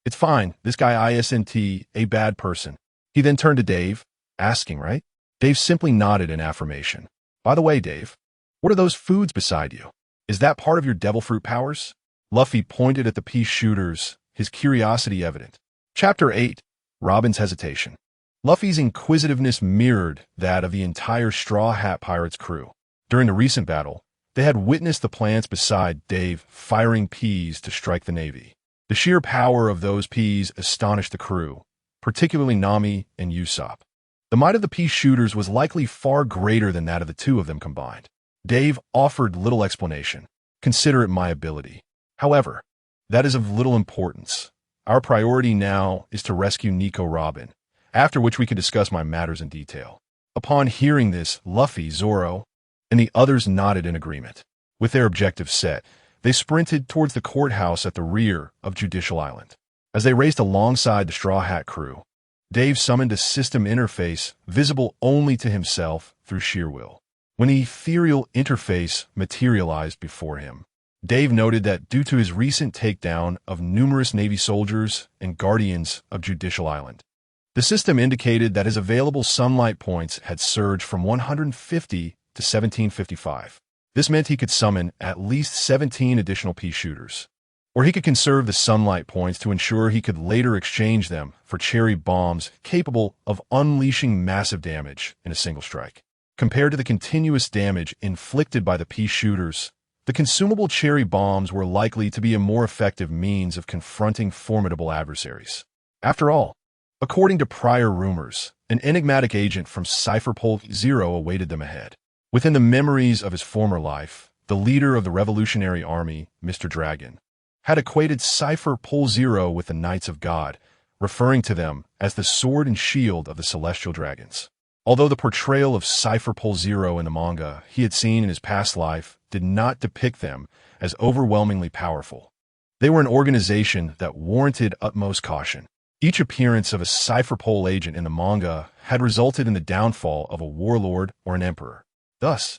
S2: "It's fine, this guy isn't a bad person." He then turned to Dave, asking, "Right?" Dave simply nodded in affirmation. "By the way, Dave, what are those foods beside you? Is that part of your devil fruit powers?" Luffy pointed at the Peashooters, his curiosity evident. Chapter 8. Robin's Hesitation. Luffy's inquisitiveness mirrored that of the entire Straw Hat Pirates crew. During the recent battle, they had witnessed the plants beside Dave firing peas to strike the Navy. The sheer power of those peas astonished the crew, particularly Nami and Usopp. The might of the Peashooters was likely far greater than that of the two of them combined. Dave offered little explanation. Consider it my ability. However, that is of little importance. Our priority now is to rescue Nico Robin, after which we can discuss my matters in detail. Upon hearing this, Luffy, Zoro, and the others nodded in agreement. With their objectives set, they sprinted towards the courthouse at the rear of Judicial Island. As they raced alongside the Straw Hat crew, Dave summoned a system interface visible only to himself through sheer will. When the ethereal interface materialized before him, Dave noted that due to his recent takedown of numerous Navy soldiers and guardians of Judicial Island, the system indicated that his available sunlight points had surged from 150 to 1755. This meant he could summon at least 17 additional Peashooters, or he could conserve the sunlight points to ensure he could later exchange them for cherry bombs capable of unleashing massive damage in a single strike. Compared to the continuous damage inflicted by the Peashooters, the consumable cherry bombs were likely to be a more effective means of confronting formidable adversaries. After all, according to prior rumors, an enigmatic agent from Cypher Pole Zero awaited them ahead. Within the memories of his former life, the leader of the Revolutionary Army, Mr. Dragon, had equated Cypher Pole Zero with the Knights of God, referring to them as the sword and shield of the Celestial Dragons. Although the portrayal of Cypher Pole Zero in the manga he had seen in his past life did not depict them as overwhelmingly powerful, they were an organization that warranted utmost caution. Each appearance of a Cypher Pole agent in the manga had resulted in the downfall of a warlord or an emperor. Thus,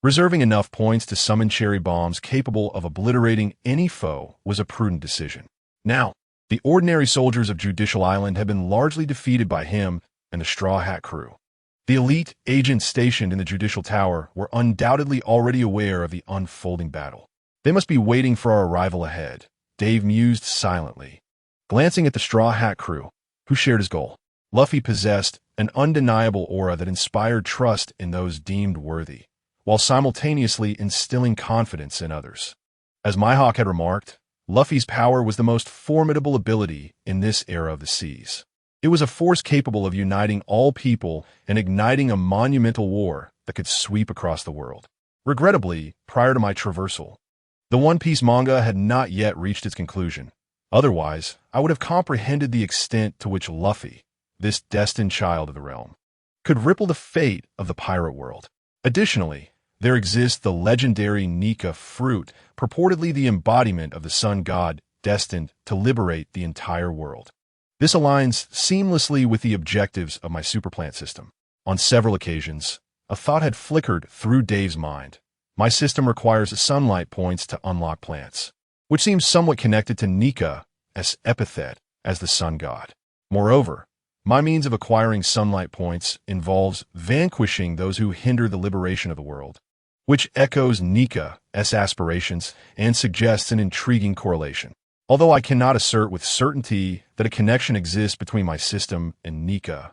S2: reserving enough points to summon cherry bombs capable of obliterating any foe was a prudent decision. Now, the ordinary soldiers of Judicial Island had been largely defeated by him and the Straw Hat crew. The elite agents stationed in the Judicial Tower were undoubtedly already aware of the unfolding battle. They must be waiting for our arrival ahead, Dave mused silently, glancing at the Straw Hat crew, who shared his goal. Luffy possessed an undeniable aura that inspired trust in those deemed worthy, while simultaneously instilling confidence in others. As Mihawk had remarked, Luffy's power was the most formidable ability in this era of the seas. It was a force capable of uniting all people and igniting a monumental war that could sweep across the world. Regrettably, prior to my traversal, the One Piece manga had not yet reached its conclusion. Otherwise, I would have comprehended the extent to which Luffy, this destined child of the realm, could ripple the fate of the pirate world. Additionally, there exists the legendary Nika fruit, purportedly the embodiment of the sun god destined to liberate the entire world. This aligns seamlessly with the objectives of my superplant system. On several occasions, a thought had flickered through Dave's mind. My system requires sunlight points to unlock plants, which seems somewhat connected to Nika as epithet as the sun god. Moreover, my means of acquiring sunlight points involves vanquishing those who hinder the liberation of the world, which echoes Nika's aspirations and suggests an intriguing correlation. Although I cannot assert with certainty that a connection exists between my system and Nika,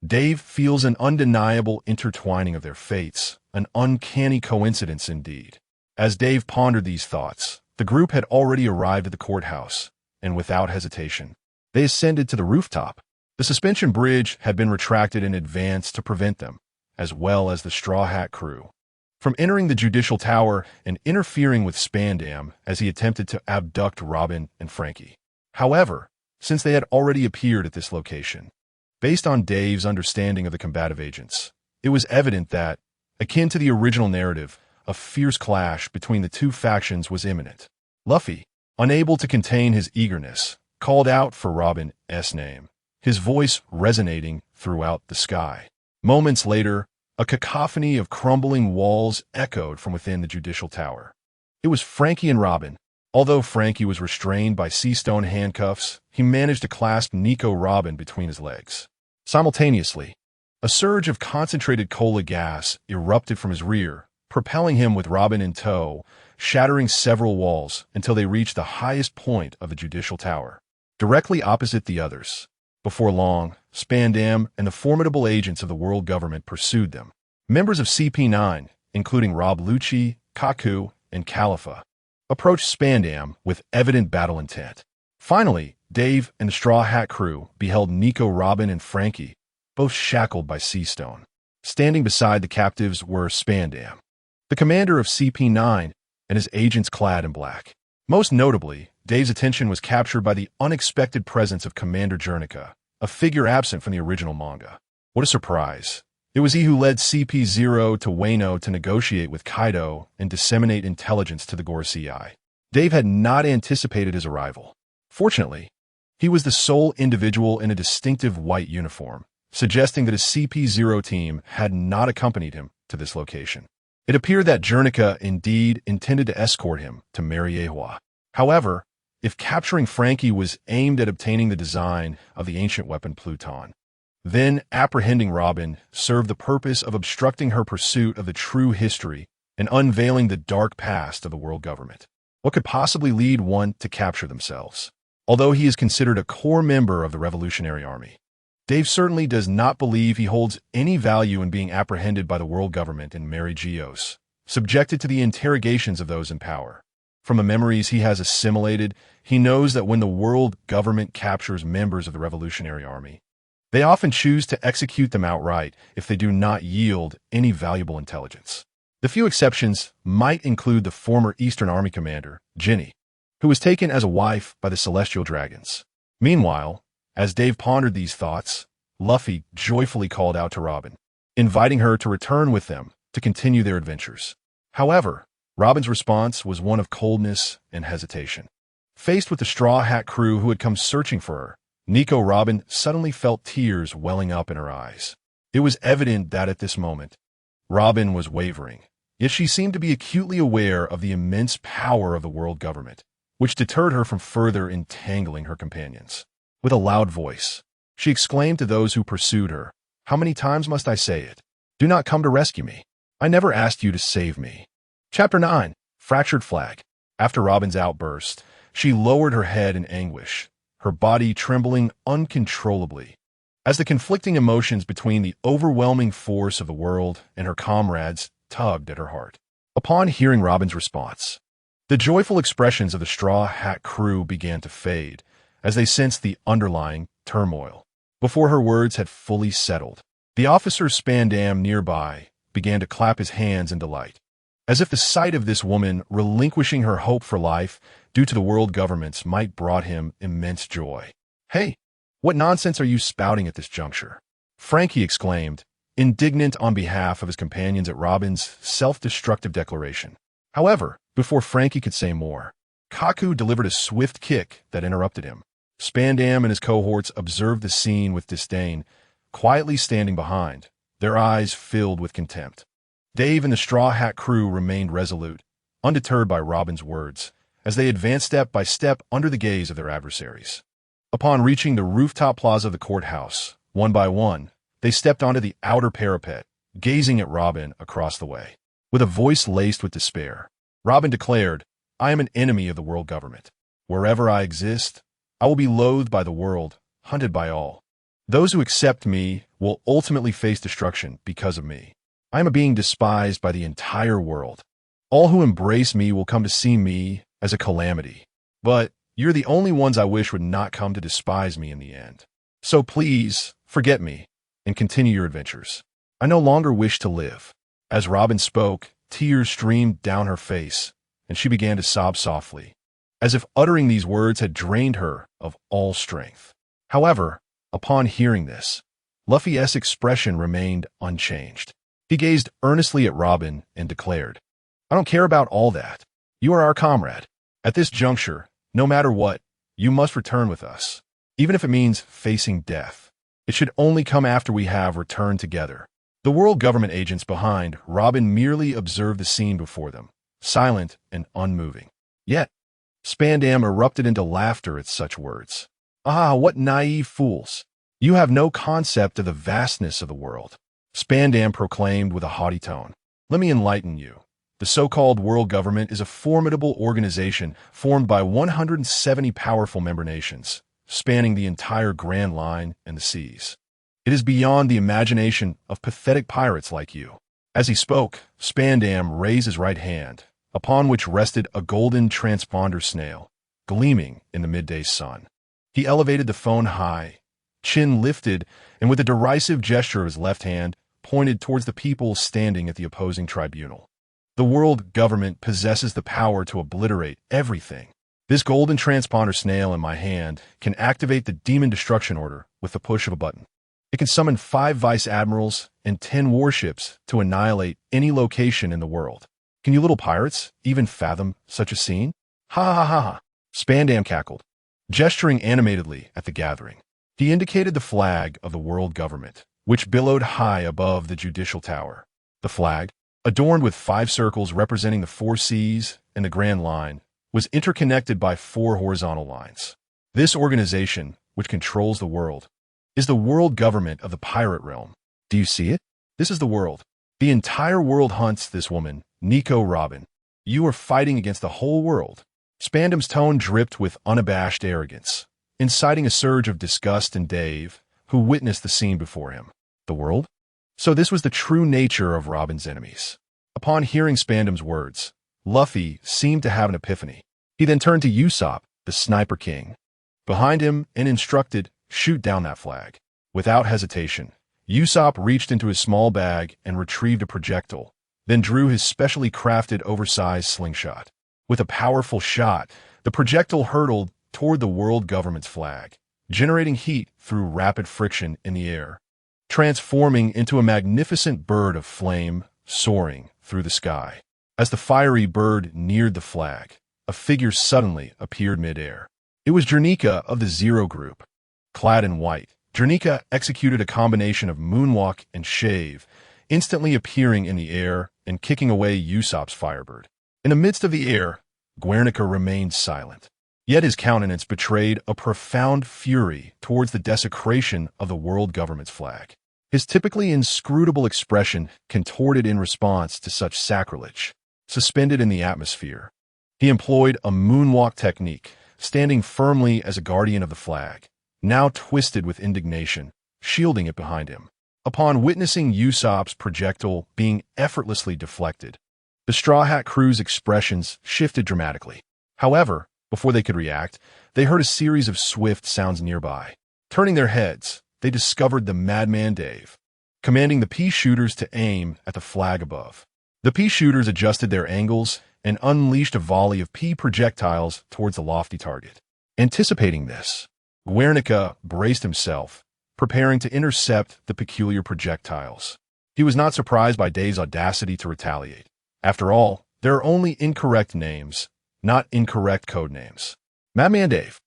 S2: Dave feels an undeniable intertwining of their fates, an uncanny coincidence indeed. As Dave pondered these thoughts, the group had already arrived at the courthouse, and without hesitation, they ascended to the rooftop. The suspension bridge had been retracted in advance to prevent them, as well as the Straw Hat crew, from entering the Judicial Tower and interfering with Spandam as he attempted to abduct Robin and Frankie. However, since they had already appeared at this location, based on Dave's understanding of the combative agents, it was evident that, akin to the original narrative, a fierce clash between the two factions was imminent. Luffy, unable to contain his eagerness, called out for Robin's name, his voice resonating throughout the sky. Moments later, a cacophony of crumbling walls echoed from within the Judicial Tower. It was Frankie and Robin. Although Frankie was restrained by sea stone handcuffs, he managed to clasp Nico Robin between his legs. Simultaneously, a surge of concentrated cola gas erupted from his rear, propelling him with Robin in tow, shattering several walls until they reached the highest point of the Judicial Tower, directly opposite the others. Before long, Spandam and the formidable agents of the world government pursued them. Members of CP9, including Rob Lucci, Kaku, and Khalifa, approached Spandam with evident battle intent. Finally, Dave and the Straw Hat crew beheld Nico Robin and Frankie, both shackled by sea stone. Standing beside the captives were Spandam, the commander of CP9, and his agents clad in black. Most notably, Dave's attention was captured by the unexpected presence of Commander Jernica, a figure absent from the original manga. What a surprise. It was he who led CP0 to Wano to negotiate with Kaido and disseminate intelligence to the Gorosei. Dave had not anticipated his arrival. Fortunately, he was the sole individual in a distinctive white uniform, suggesting that his CP0 team had not accompanied him to this location. It appeared that Jernica indeed intended to escort him to Mariejois. However, if capturing Frankie was aimed at obtaining the design of the ancient weapon Pluton, then apprehending Robin served the purpose of obstructing her pursuit of the true history and unveiling the dark past of the world government. What could possibly lead one to capture themselves? Although he is considered a core member of the Revolutionary Army, Dave certainly does not believe he holds any value in being apprehended by the world government in Mariejois, subjected to the interrogations of those in power. From the memories he has assimilated, he knows that when the world government captures members of the Revolutionary Army, they often choose to execute them outright if they do not yield any valuable intelligence. The few exceptions might include the former Eastern Army commander, Ginny, who was taken as a wife by the Celestial Dragons. Meanwhile, as Dave pondered these thoughts, Luffy joyfully called out to Robin, inviting her to return with them to continue their adventures. However, Robin's response was one of coldness and hesitation. Faced with the Straw Hat crew who had come searching for her, Nico Robin suddenly felt tears welling up in her eyes. It was evident that at this moment, Robin was wavering, yet she seemed to be acutely aware of the immense power of the world government, which deterred her from further entangling her companions. With a loud voice, she exclaimed to those who pursued her, "How many times must I say it? Do not come to rescue me. I never asked you to save me." Chapter 9. Fractured Flag. After Robin's outburst, she lowered her head in anguish, her body trembling uncontrollably, as the conflicting emotions between the overwhelming force of the world and her comrades tugged at her heart. Upon hearing Robin's response, the joyful expressions of the Straw Hat crew began to fade, as they sensed the underlying turmoil. Before her words had fully settled, the officer Spandam nearby began to clap his hands in delight, as if the sight of this woman relinquishing her hope for life due to the world governments might brought him immense joy. "Hey, what nonsense are you spouting at this juncture?" Frankie exclaimed, indignant on behalf of his companions at Robin's self-destructive declaration. However, before Frankie could say more, Kaku delivered a swift kick that interrupted him. Spandam and his cohorts observed the scene with disdain, quietly standing behind, their eyes filled with contempt. Dave and the Straw Hat crew remained resolute, undeterred by Robin's words, as they advanced step by step under the gaze of their adversaries. Upon reaching the rooftop plaza of the courthouse, one by one, they stepped onto the outer parapet, gazing at Robin across the way. With a voice laced with despair, Robin declared, "I am an enemy of the world government. Wherever I exist, I will be loathed by the world, hunted by all. Those who accept me will ultimately face destruction because of me. I am a being despised by the entire world. All who embrace me will come to see me as a calamity. But you're the only ones I wish would not come to despise me in the end. So please, forget me, and continue your adventures. I no longer wish to live." As Robin spoke, tears streamed down her face, and she began to sob softly, as if uttering these words had drained her of all strength. However, upon hearing this, Luffy's expression remained unchanged. He gazed earnestly at Robin and declared, "I don't care about all that. You are our comrade. At this juncture, no matter what, you must return with us, even if it means facing death. It should only come after we have returned together." The world government agents behind Robin merely observed the scene before them, silent and unmoving. Yet, Spandam erupted into laughter at such words. "Ah, what naive fools! You have no concept of the vastness of the world," Spandam proclaimed with a haughty tone. "Let me enlighten you. The so-called world government is a formidable organization formed by 170 powerful member nations, spanning the entire Grand Line and the seas. It is beyond the imagination of pathetic pirates like you." As he spoke, Spandam raised his right hand, upon which rested a golden transponder snail, gleaming in the midday sun. He elevated the phone high, chin lifted, and with a derisive gesture of his left hand, pointed towards the people standing at the opposing tribunal. The world government possesses the power to obliterate everything. This golden transponder snail in my hand can activate the demon destruction order with the push of a button. It can summon 5 vice admirals and 10 warships to annihilate any location in the world. Can you little pirates even fathom such a scene? Ha ha ha ha! Spandam cackled, gesturing animatedly at the gathering. He indicated the flag of the world government, which billowed high above the judicial tower. The flag, adorned with 5 circles representing the 4 seas and the Grand Line, was interconnected by 4 horizontal lines. This organization, which controls the world, is the world government of the pirate realm. Do you see it? This is the world. The entire world hunts this woman, Nico Robin. You are fighting against the whole world. Spandam's tone dripped with unabashed arrogance, inciting a surge of disgust in Dave, who witnessed the scene before him. The world? So this was the true nature of Robin's enemies. Upon hearing Spandam's words, Luffy seemed to have an epiphany. He then turned to Usopp, the Sniper King. Behind him and instructed, shoot down that flag. Without hesitation, Usopp reached into his small bag and retrieved a projectile, then drew his specially crafted oversized slingshot. With a powerful shot, the projectile hurtled toward the world government's flag, generating heat through rapid friction in the air, transforming into a magnificent bird of flame soaring through the sky. As the fiery bird neared the flag, a figure suddenly appeared midair. It was Jernica of the Zero Group. Clad in white, Jernica executed a combination of moonwalk and shave, instantly appearing in the air and kicking away Usopp's firebird. In the midst of the air, Guernica remained silent. Yet his countenance betrayed a profound fury towards the desecration of the world government's flag. His typically inscrutable expression contorted in response to such sacrilege. Suspended in the atmosphere, he employed a moonwalk technique, standing firmly as a guardian of the flag, now twisted with indignation, shielding it behind him. Upon witnessing Usopp's projectile being effortlessly deflected, the Straw Hat crew's expressions shifted dramatically. However, before they could react, they heard a series of swift sounds nearby. Turning their heads, they discovered the Madman Dave, commanding the Peashooters to aim at the flag above. The Peashooters adjusted their angles and unleashed a volley of pea projectiles towards the lofty target. Anticipating this, Guernica braced himself, preparing to intercept the peculiar projectiles. He was not surprised by Dave's audacity to retaliate. After all, there are only incorrect names, not incorrect code names. Madman Dave,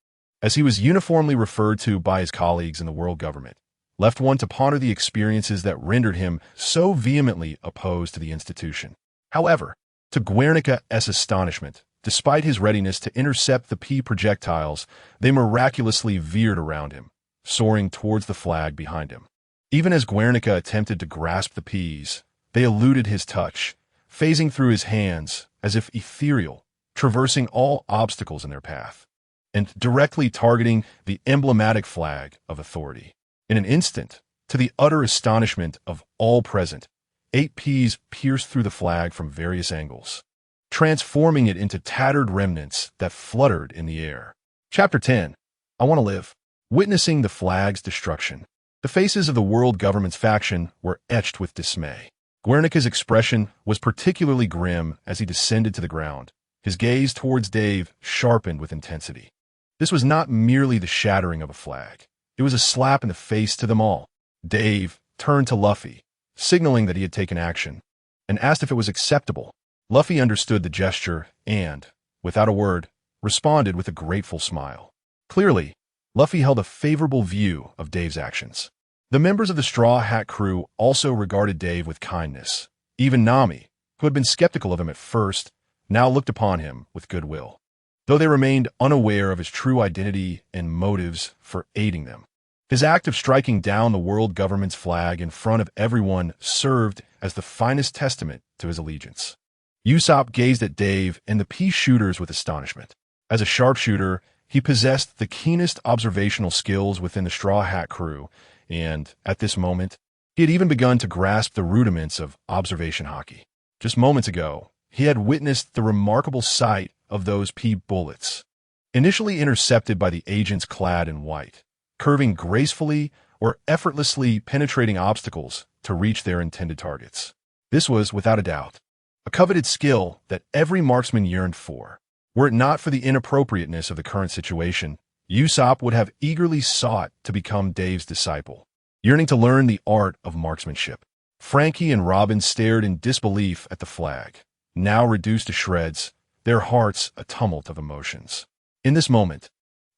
S2: as he was uniformly referred to by his colleagues in the world government, left one to ponder the experiences that rendered him so vehemently opposed to the institution. However, to Guernica's astonishment, despite his readiness to intercept the pea projectiles, they miraculously veered around him, soaring towards the flag behind him. Even as Guernica attempted to grasp the peas, they eluded his touch, phasing through his hands as if ethereal, traversing all obstacles in their path, and directly targeting the emblematic flag of authority. In an instant, to the utter astonishment of all present, 8 peas pierced through the flag from various angles, transforming it into tattered remnants that fluttered in the air. Chapter 10. I Want to Live. Witnessing the flag's destruction, the faces of the world government's faction were etched with dismay. Guernica's expression was particularly grim as he descended to the ground, his gaze towards Dave sharpened with intensity. This was not merely the shattering of a flag. It was a slap in the face to them all. Dave turned to Luffy, signaling that he had taken action, and asked if it was acceptable. Luffy understood the gesture and, without a word, responded with a grateful smile. Clearly, Luffy held a favorable view of Dave's actions. The members of the Straw Hat crew also regarded Dave with kindness. Even Nami, who had been skeptical of him at first, now looked upon him with goodwill, though they remained unaware of his true identity and motives for aiding them. His act of striking down the world government's flag in front of everyone served as the finest testament to his allegiance. Usopp gazed at Dave and the Peashooters with astonishment. As a sharpshooter, he possessed the keenest observational skills within the Straw Hat crew, and, at this moment, he had even begun to grasp the rudiments of observation hockey. Just moments ago, he had witnessed the remarkable sight of those pea bullets. Initially intercepted by the agents clad in white, curving gracefully or effortlessly penetrating obstacles to reach their intended targets. This was, without a doubt, a coveted skill that every marksman yearned for. Were it not for the inappropriateness of the current situation, Usopp would have eagerly sought to become Dave's disciple, yearning to learn the art of marksmanship. Frankie and Robin stared in disbelief at the flag, now reduced to shreds, their hearts a tumult of emotions. In this moment,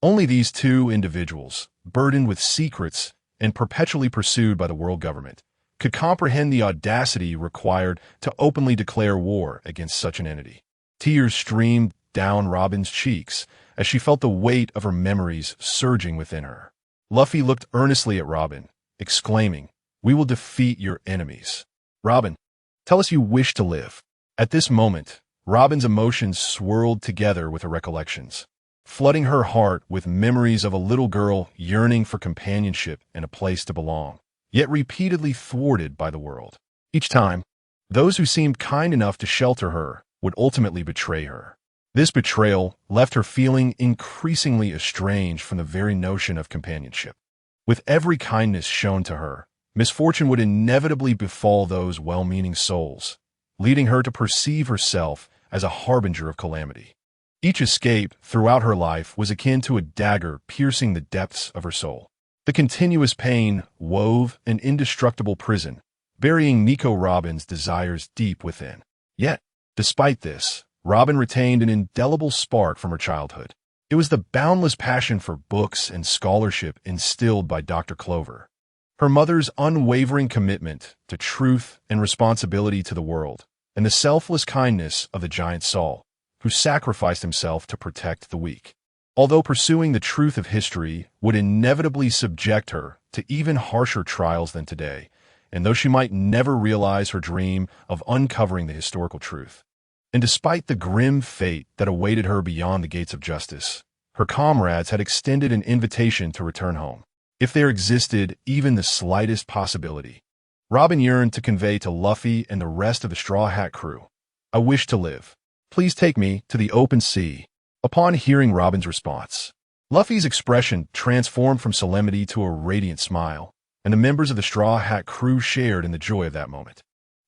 S2: only these two individuals, burdened with secrets and perpetually pursued by the world government, could comprehend the audacity required to openly declare war against such an entity. Tears streamed down Robin's cheeks as she felt the weight of her memories surging within her. Luffy looked earnestly at Robin, exclaiming, "We will defeat your enemies. Robin, tell us you wish to live." At this moment, Robin's emotions swirled together with her recollections, flooding her heart with memories of a little girl yearning for companionship and a place to belong, yet repeatedly thwarted by the world. Each time, those who seemed kind enough to shelter her would ultimately betray her. This betrayal left her feeling increasingly estranged from the very notion of companionship. With every kindness shown to her, misfortune would inevitably befall those well-meaning souls, leading her to perceive herself as a harbinger of calamity. Each escape throughout her life was akin to a dagger piercing the depths of her soul. The continuous pain wove an indestructible prison, burying Nico Robin's desires deep within. Yet, despite this, Robin retained an indelible spark from her childhood. It was the boundless passion for books and scholarship instilled by Dr. Clover, her mother's unwavering commitment to truth and responsibility to the world, and the selfless kindness of the giant Saul, who sacrificed himself to protect the weak. Although pursuing the truth of history would inevitably subject her to even harsher trials than today, and though she might never realize her dream of uncovering the historical truth, and despite the grim fate that awaited her beyond the gates of justice, her comrades had extended an invitation to return home. If there existed even the slightest possibility, Robin yearned to convey to Luffy and the rest of the Straw Hat crew, "I wish to live. Please take me to the open sea." Upon hearing Robin's response, Luffy's expression transformed from solemnity to a radiant smile, and the members of the Straw Hat crew shared in the joy of that moment.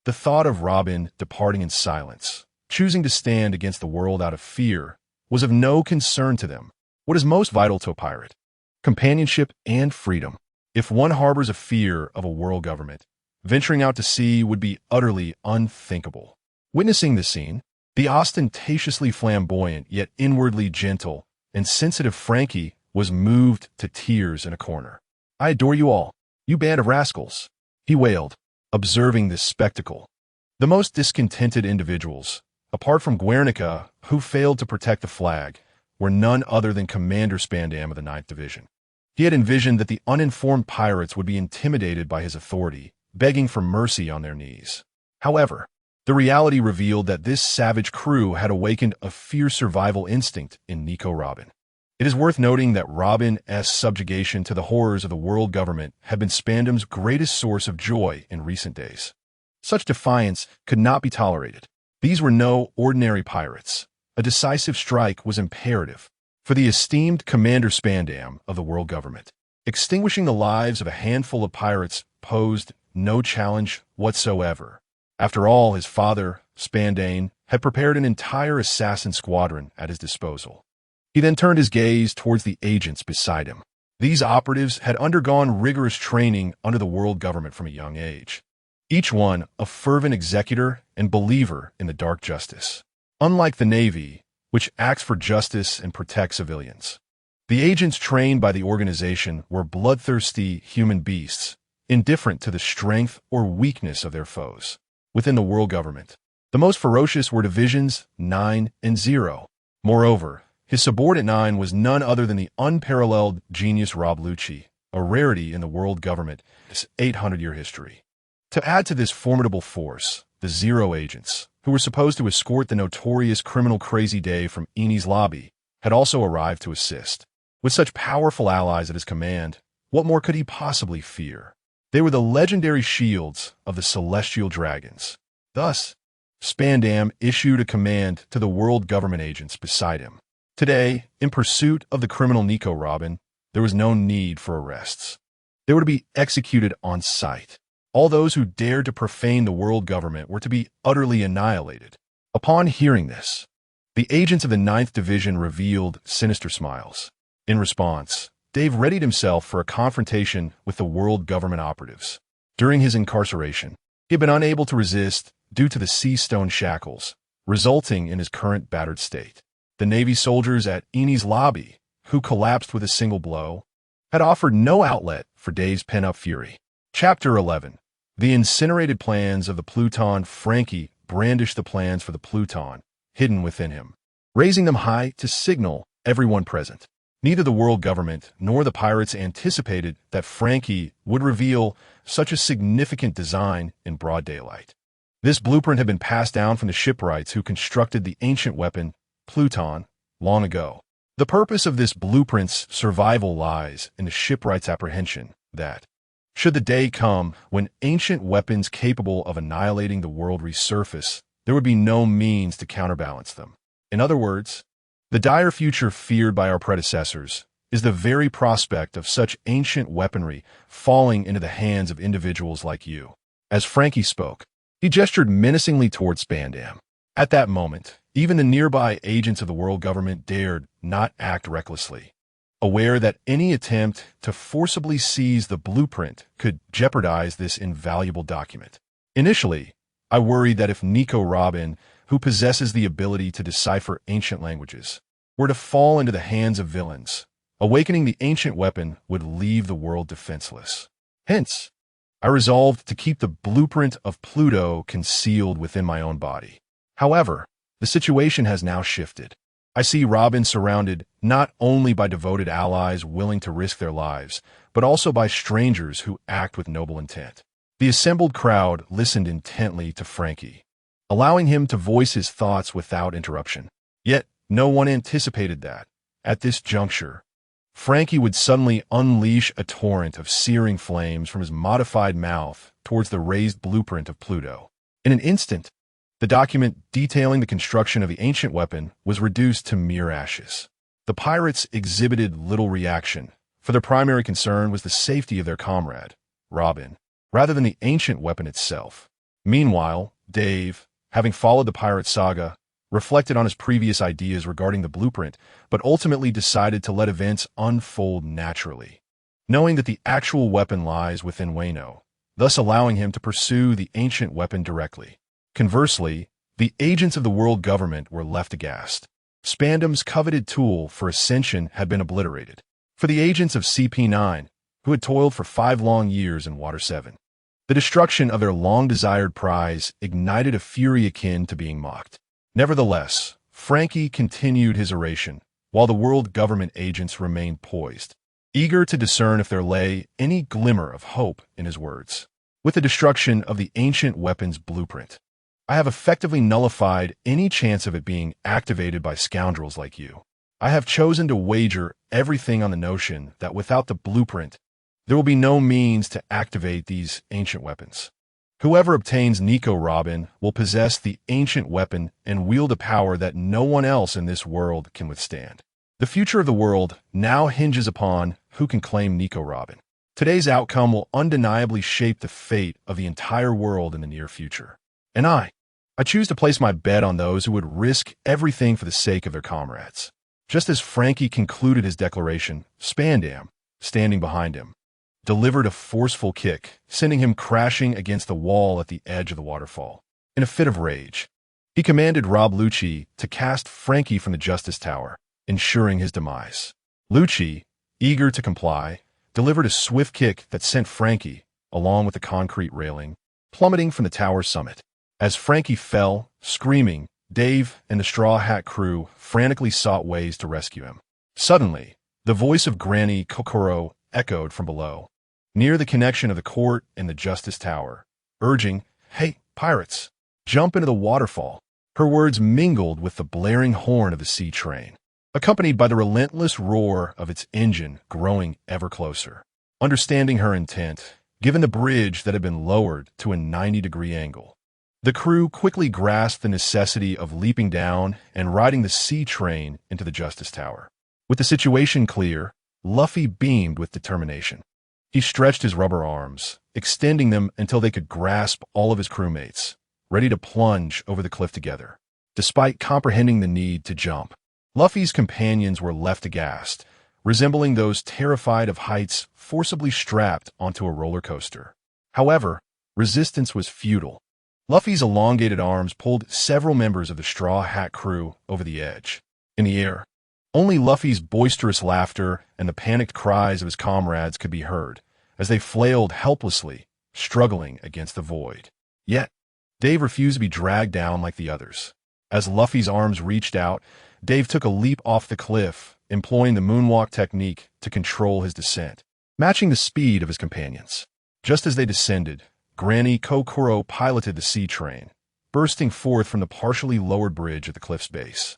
S2: The thought of Robin departing in silence, choosing to stand against the world out of fear, was of no concern to them. What is most vital to a pirate? Companionship and freedom. If one harbors a fear of a world government, venturing out to sea would be utterly unthinkable. Witnessing this scene, the ostentatiously flamboyant yet inwardly gentle and sensitive Frankie was moved to tears in a corner. "I adore you all, you band of rascals," he wailed, observing this spectacle. The most discontented individuals, apart from Guernica, who failed to protect the flag, were none other than Commander Spandam of the 9th Division. He had envisioned that the uninformed pirates would be intimidated by his authority, begging for mercy on their knees. However, the reality revealed that this savage crew had awakened a fierce survival instinct in Nico Robin. It is worth noting that Robin's subjugation to the horrors of the world government had been Spandam's greatest source of joy in recent days. Such defiance could not be tolerated. These were no ordinary pirates. A decisive strike was imperative for the esteemed Commander Spandam of the world government. Extinguishing the lives of a handful of pirates posed no challenge whatsoever. After all, his father, Spandane, had prepared an entire assassin squadron at his disposal. He then turned his gaze towards the agents beside him. These operatives had undergone rigorous training under the world government from a young age, each one a fervent executor and believer in the dark justice. Unlike the Navy, which acts for justice and protects civilians, the agents trained by the organization were bloodthirsty human beasts, indifferent to the strength or weakness of their foes. Within the world government, the most ferocious were Divisions 9 and 0. Moreover, his subordinate 9 was none other than the unparalleled genius Rob Lucci, a rarity in the world government's 800-year history. To add to this formidable force, the 0 agents, who were supposed to escort the notorious criminal Crazy Dave from Eni's lobby, had also arrived to assist. With such powerful allies at his command, what more could he possibly fear? They were the legendary shields of the celestial dragons. Thus, Spandam issued a command to the world government agents beside him. Today, in pursuit of the criminal Nico Robin, there was no need for arrests. They were to be executed on sight. All those who dared to profane the world government were to be utterly annihilated. Upon hearing this, the agents of the 9th Division revealed sinister smiles. In response, Dave readied himself for a confrontation with the world government operatives. During his incarceration, he had been unable to resist due to the sea stone shackles, resulting in his current battered state. The Navy soldiers at Eni's lobby, who collapsed with a single blow, had offered no outlet for Dave's pent-up fury. Chapter 11. The incinerated plans of the Pluton. Frankie brandished the plans for the Pluton, hidden within him, raising them high to signal everyone present. Neither the world government nor the pirates anticipated that Frankie would reveal such a significant design in broad daylight. This blueprint had been passed down from the shipwrights who constructed the ancient weapon, Pluton, long ago. The purpose of this blueprint's survival lies in the shipwrights' apprehension that, should the day come when ancient weapons capable of annihilating the world resurface, there would be no means to counterbalance them. In other words, the dire future feared by our predecessors is the very prospect of such ancient weaponry falling into the hands of individuals like you. As Frankie spoke, he gestured menacingly toward Spandam. At that moment, even the nearby agents of the world government dared not act recklessly, aware that any attempt to forcibly seize the blueprint could jeopardize this invaluable document. Initially, I worried that if Nico Robin, who possesses the ability to decipher ancient languages, were to fall into the hands of villains, awakening the ancient weapon would leave the world defenseless. Hence, I resolved to keep the blueprint of Pluto concealed within my own body. However, the situation has now shifted. I see Robin surrounded not only by devoted allies willing to risk their lives, but also by strangers who act with noble intent. The assembled crowd listened intently to Frankie, allowing him to voice his thoughts without interruption. Yet, no one anticipated that, at this juncture, Frankie would suddenly unleash a torrent of searing flames from his modified mouth towards the raised blueprint of Pluto. In an instant, the document detailing the construction of the ancient weapon was reduced to mere ashes. The pirates exhibited little reaction, for their primary concern was the safety of their comrade, Robin, rather than the ancient weapon itself. Meanwhile, Dave, having followed the pirate saga, reflected on his previous ideas regarding the blueprint, but ultimately decided to let events unfold naturally, knowing that the actual weapon lies within Wano, thus allowing him to pursue the ancient weapon directly. Conversely, the agents of the world government were left aghast. Spandam's coveted tool for ascension had been obliterated. For the agents of CP9, who had toiled for 5 long years in Water 7, the destruction of their long-desired prize ignited a fury akin to being mocked. Nevertheless, Frankie continued his oration, while the world government agents remained poised, eager to discern if there lay any glimmer of hope in his words. With the destruction of the ancient weapon's blueprint, I have effectively nullified any chance of it being activated by scoundrels like you. I have chosen to wager everything on the notion that without the blueprint, there will be no means to activate these ancient weapons. Whoever obtains Nico Robin will possess the ancient weapon and wield a power that no one else in this world can withstand. The future of the world now hinges upon who can claim Nico Robin. Today's outcome will undeniably shape the fate of the entire world in the near future. And I choose to place my bet on those who would risk everything for the sake of their comrades. Just as Frankie concluded his declaration, Spandam, standing behind him, delivered a forceful kick, sending him crashing against the wall at the edge of the waterfall. In a fit of rage, he commanded Rob Lucci to cast Frankie from the Justice Tower, ensuring his demise. Lucci, eager to comply, delivered a swift kick that sent Frankie, along with the concrete railing, plummeting from the tower's summit. As Frankie fell, screaming, Dave and the Straw Hat crew frantically sought ways to rescue him. Suddenly, the voice of Granny Kokoro echoed from below, near the connection of the court and the Justice Tower, urging, "Hey, pirates, jump into the waterfall." Her words mingled with the blaring horn of the sea train, accompanied by the relentless roar of its engine growing ever closer. Understanding her intent, given the bridge that had been lowered to a 90-degree angle, the crew quickly grasped the necessity of leaping down and riding the sea train into the Justice Tower. With the situation clear, Luffy beamed with determination. He stretched his rubber arms, extending them until they could grasp all of his crewmates, ready to plunge over the cliff together. Despite comprehending the need to jump, Luffy's companions were left aghast, resembling those terrified of heights forcibly strapped onto a roller coaster. However, resistance was futile. Luffy's elongated arms pulled several members of the Straw Hat crew over the edge. In the air, only Luffy's boisterous laughter and the panicked cries of his comrades could be heard as they flailed helplessly, struggling against the void. Yet, Dave refused to be dragged down like the others. As Luffy's arms reached out, Dave took a leap off the cliff, employing the moonwalk technique to control his descent, matching the speed of his companions. Just as they descended, Granny Kokoro piloted the sea train, bursting forth from the partially lowered bridge at the cliff's base.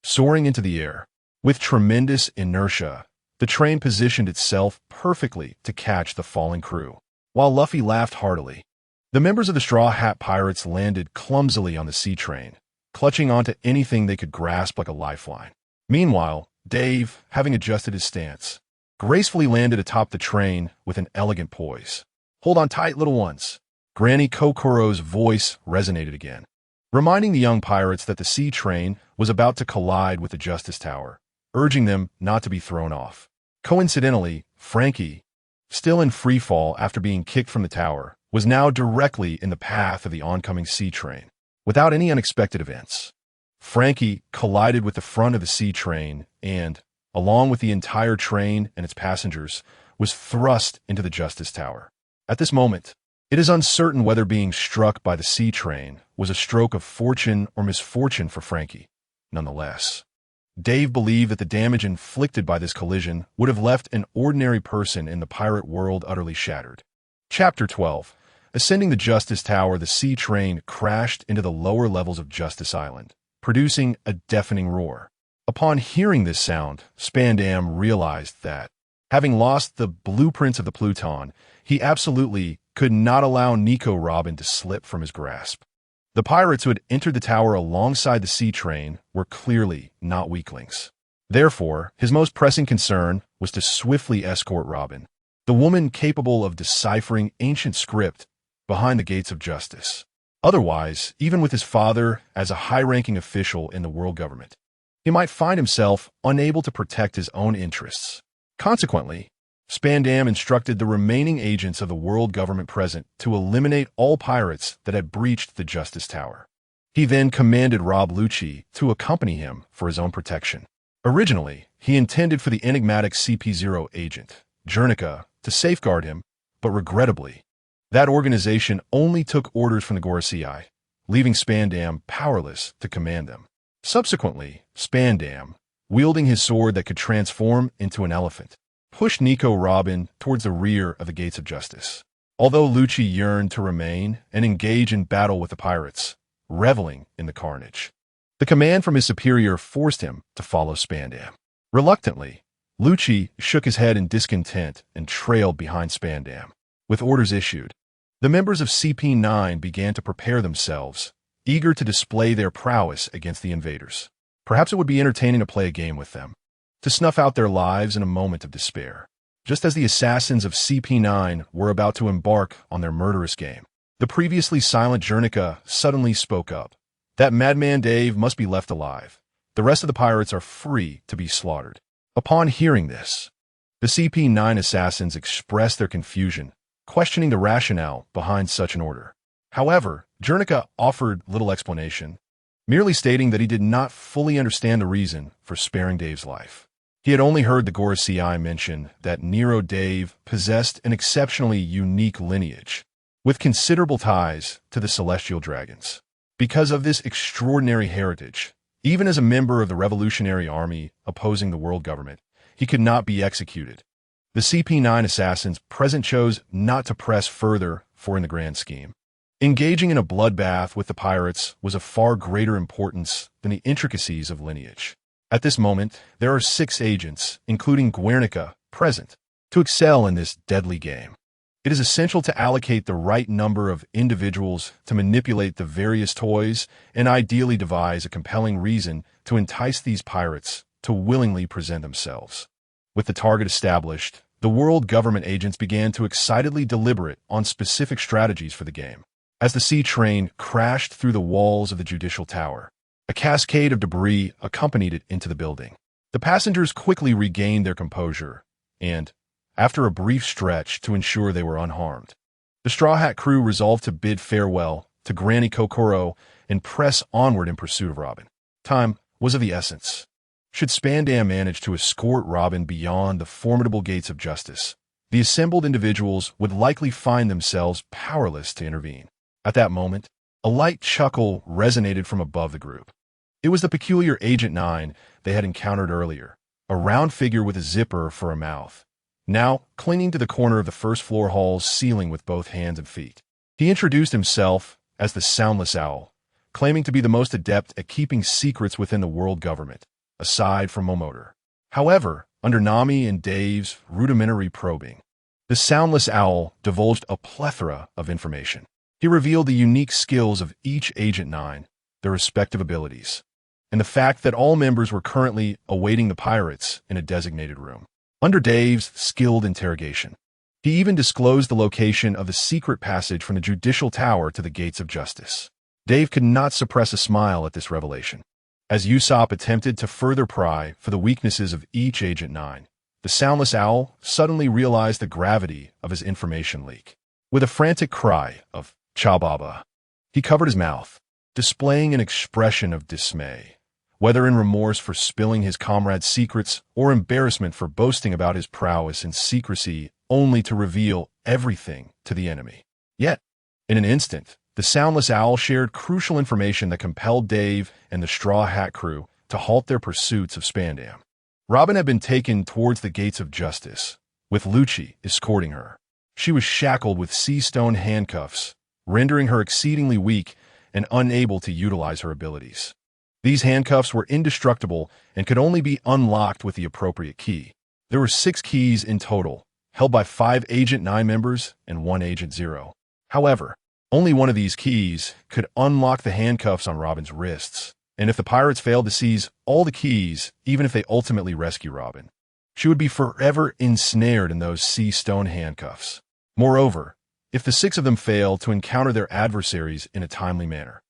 S2: Soaring into the air, with tremendous inertia, the train positioned itself perfectly to catch the falling crew. While Luffy laughed heartily, the members of the Straw Hat Pirates landed clumsily on the sea train, clutching onto anything they could grasp like a lifeline. Meanwhile, Dave, having adjusted his stance, gracefully landed atop the train with an elegant poise. "Hold on tight, little ones." Granny Kokoro's voice resonated again, reminding the young pirates that the sea train was about to collide with the Justice Tower, urging them not to be thrown off. Coincidentally, Frankie, still in free fall after being kicked from the tower, was now directly in the path of the oncoming sea train. Without any unexpected events, Frankie collided with the front of the sea train and, along with the entire train and its passengers, was thrust into the Justice Tower. At this moment, it is uncertain whether being struck by the sea train was a stroke of fortune or misfortune for Frankie. Nonetheless, Dave believed that the damage inflicted by this collision would have left an ordinary person in the pirate world utterly shattered. Chapter 12. Ascending the Justice Tower, the sea train crashed into the lower levels of Justice Island, producing a deafening roar. Upon hearing this sound, Spandam realized that, having lost the blueprints of the Pluton, he absolutely could not allow Nico Robin to slip from his grasp. The pirates who had entered the tower alongside the sea train were clearly not weaklings. Therefore, his most pressing concern was to swiftly escort Robin, the woman capable of deciphering ancient script behind the gates of justice. Otherwise, even with his father as a high-ranking official in the world government, he might find himself unable to protect his own interests. Consequently, Spandam instructed the remaining agents of the world government present to eliminate all pirates that had breached the Justice Tower. He then commanded Rob Lucci to accompany him for his own protection. Originally, he intended for the enigmatic CP0 agent, Jernica, to safeguard him, but regrettably, that organization only took orders from the Gorosei, leaving Spandam powerless to command them. Subsequently, Spandam, wielding his sword that could transform into an elephant, pushed Nico Robin towards the rear of the Gates of Justice. Although Lucci yearned to remain and engage in battle with the pirates, reveling in the carnage, the command from his superior forced him to follow Spandam. Reluctantly, Lucci shook his head in discontent and trailed behind Spandam. With orders issued, the members of CP9 began to prepare themselves, eager to display their prowess against the invaders. Perhaps it would be entertaining to play a game with them, to snuff out their lives in a moment of despair. Just as the assassins of CP9 were about to embark on their murderous game, the previously silent Jernica suddenly spoke up. "That madman Dave must be left alive. The rest of the pirates are free to be slaughtered." Upon hearing this, the CP9 assassins expressed their confusion, questioning the rationale behind such an order. However, Jernica offered little explanation, merely stating that he did not fully understand the reason for sparing Dave's life. He had only heard the Gorosei mention that Nero Dave possessed an exceptionally unique lineage, with considerable ties to the Celestial Dragons. Because of this extraordinary heritage, even as a member of the Revolutionary Army opposing the world government, he could not be executed. The CP9 assassins present chose not to press further for in the grand scheme. Engaging in a bloodbath with the pirates was of far greater importance than the intricacies of lineage. At this moment, there are 6 agents, including Guernica, present, to excel in this deadly game. It is essential to allocate the right number of individuals to manipulate the various toys and ideally devise a compelling reason to entice these pirates to willingly present themselves. With the target established, the world government agents began to excitedly deliberate on specific strategies for the game. As the sea train crashed through the walls of the Judicial Tower, a cascade of debris accompanied it into the building. The passengers quickly regained their composure, and, after a brief stretch to ensure they were unharmed, the Straw Hat crew resolved to bid farewell to Granny Kokoro and press onward in pursuit of Robin. Time was of the essence. Should Spandam manage to escort Robin beyond the formidable gates of justice, the assembled individuals would likely find themselves powerless to intervene. At that moment, a light chuckle resonated from above the group. It was the peculiar Agent 9 they had encountered earlier, a round figure with a zipper for a mouth, now clinging to the corner of the first-floor hall's ceiling with both hands and feet. He introduced himself as the Soundless Owl, claiming to be the most adept at keeping secrets within the world government, aside from Momotor. However, under Nami and Dave's rudimentary probing, the Soundless Owl divulged a plethora of information. He revealed the unique skills of each Agent 9, their respective abilities, and the fact that all members were currently awaiting the pirates in a designated room. Under Dave's skilled interrogation, he even disclosed the location of the secret passage from the Judicial Tower to the Gates of Justice. Dave could not suppress a smile at this revelation. As Usopp attempted to further pry for the weaknesses of each Agent 9, the Soundless Owl suddenly realized the gravity of his information leak. With a frantic cry of "Cha-Baba," he covered his mouth, displaying an expression of dismay, whether in remorse for spilling his comrade's secrets or embarrassment for boasting about his prowess in secrecy only to reveal everything to the enemy. Yet, in an instant, the Soundless Owl shared crucial information that compelled Dave and the Straw Hat crew to halt their pursuits of Spandam. Robin had been taken towards the Gates of Justice, with Lucci escorting her. She was shackled with sea stone handcuffs, rendering her exceedingly weak and unable to utilize her abilities. These handcuffs were indestructible and could only be unlocked with the appropriate key. There were 6 keys in total, held by 5 Agent 9 members and 1 Agent 0. However, only one of these keys could unlock the handcuffs on Robin's wrists, and if the pirates failed to seize all the keys, even if they ultimately rescue Robin, she would be forever ensnared in those sea stone handcuffs. Moreover, if the 6 of them failed to encounter their adversaries in a timely manner,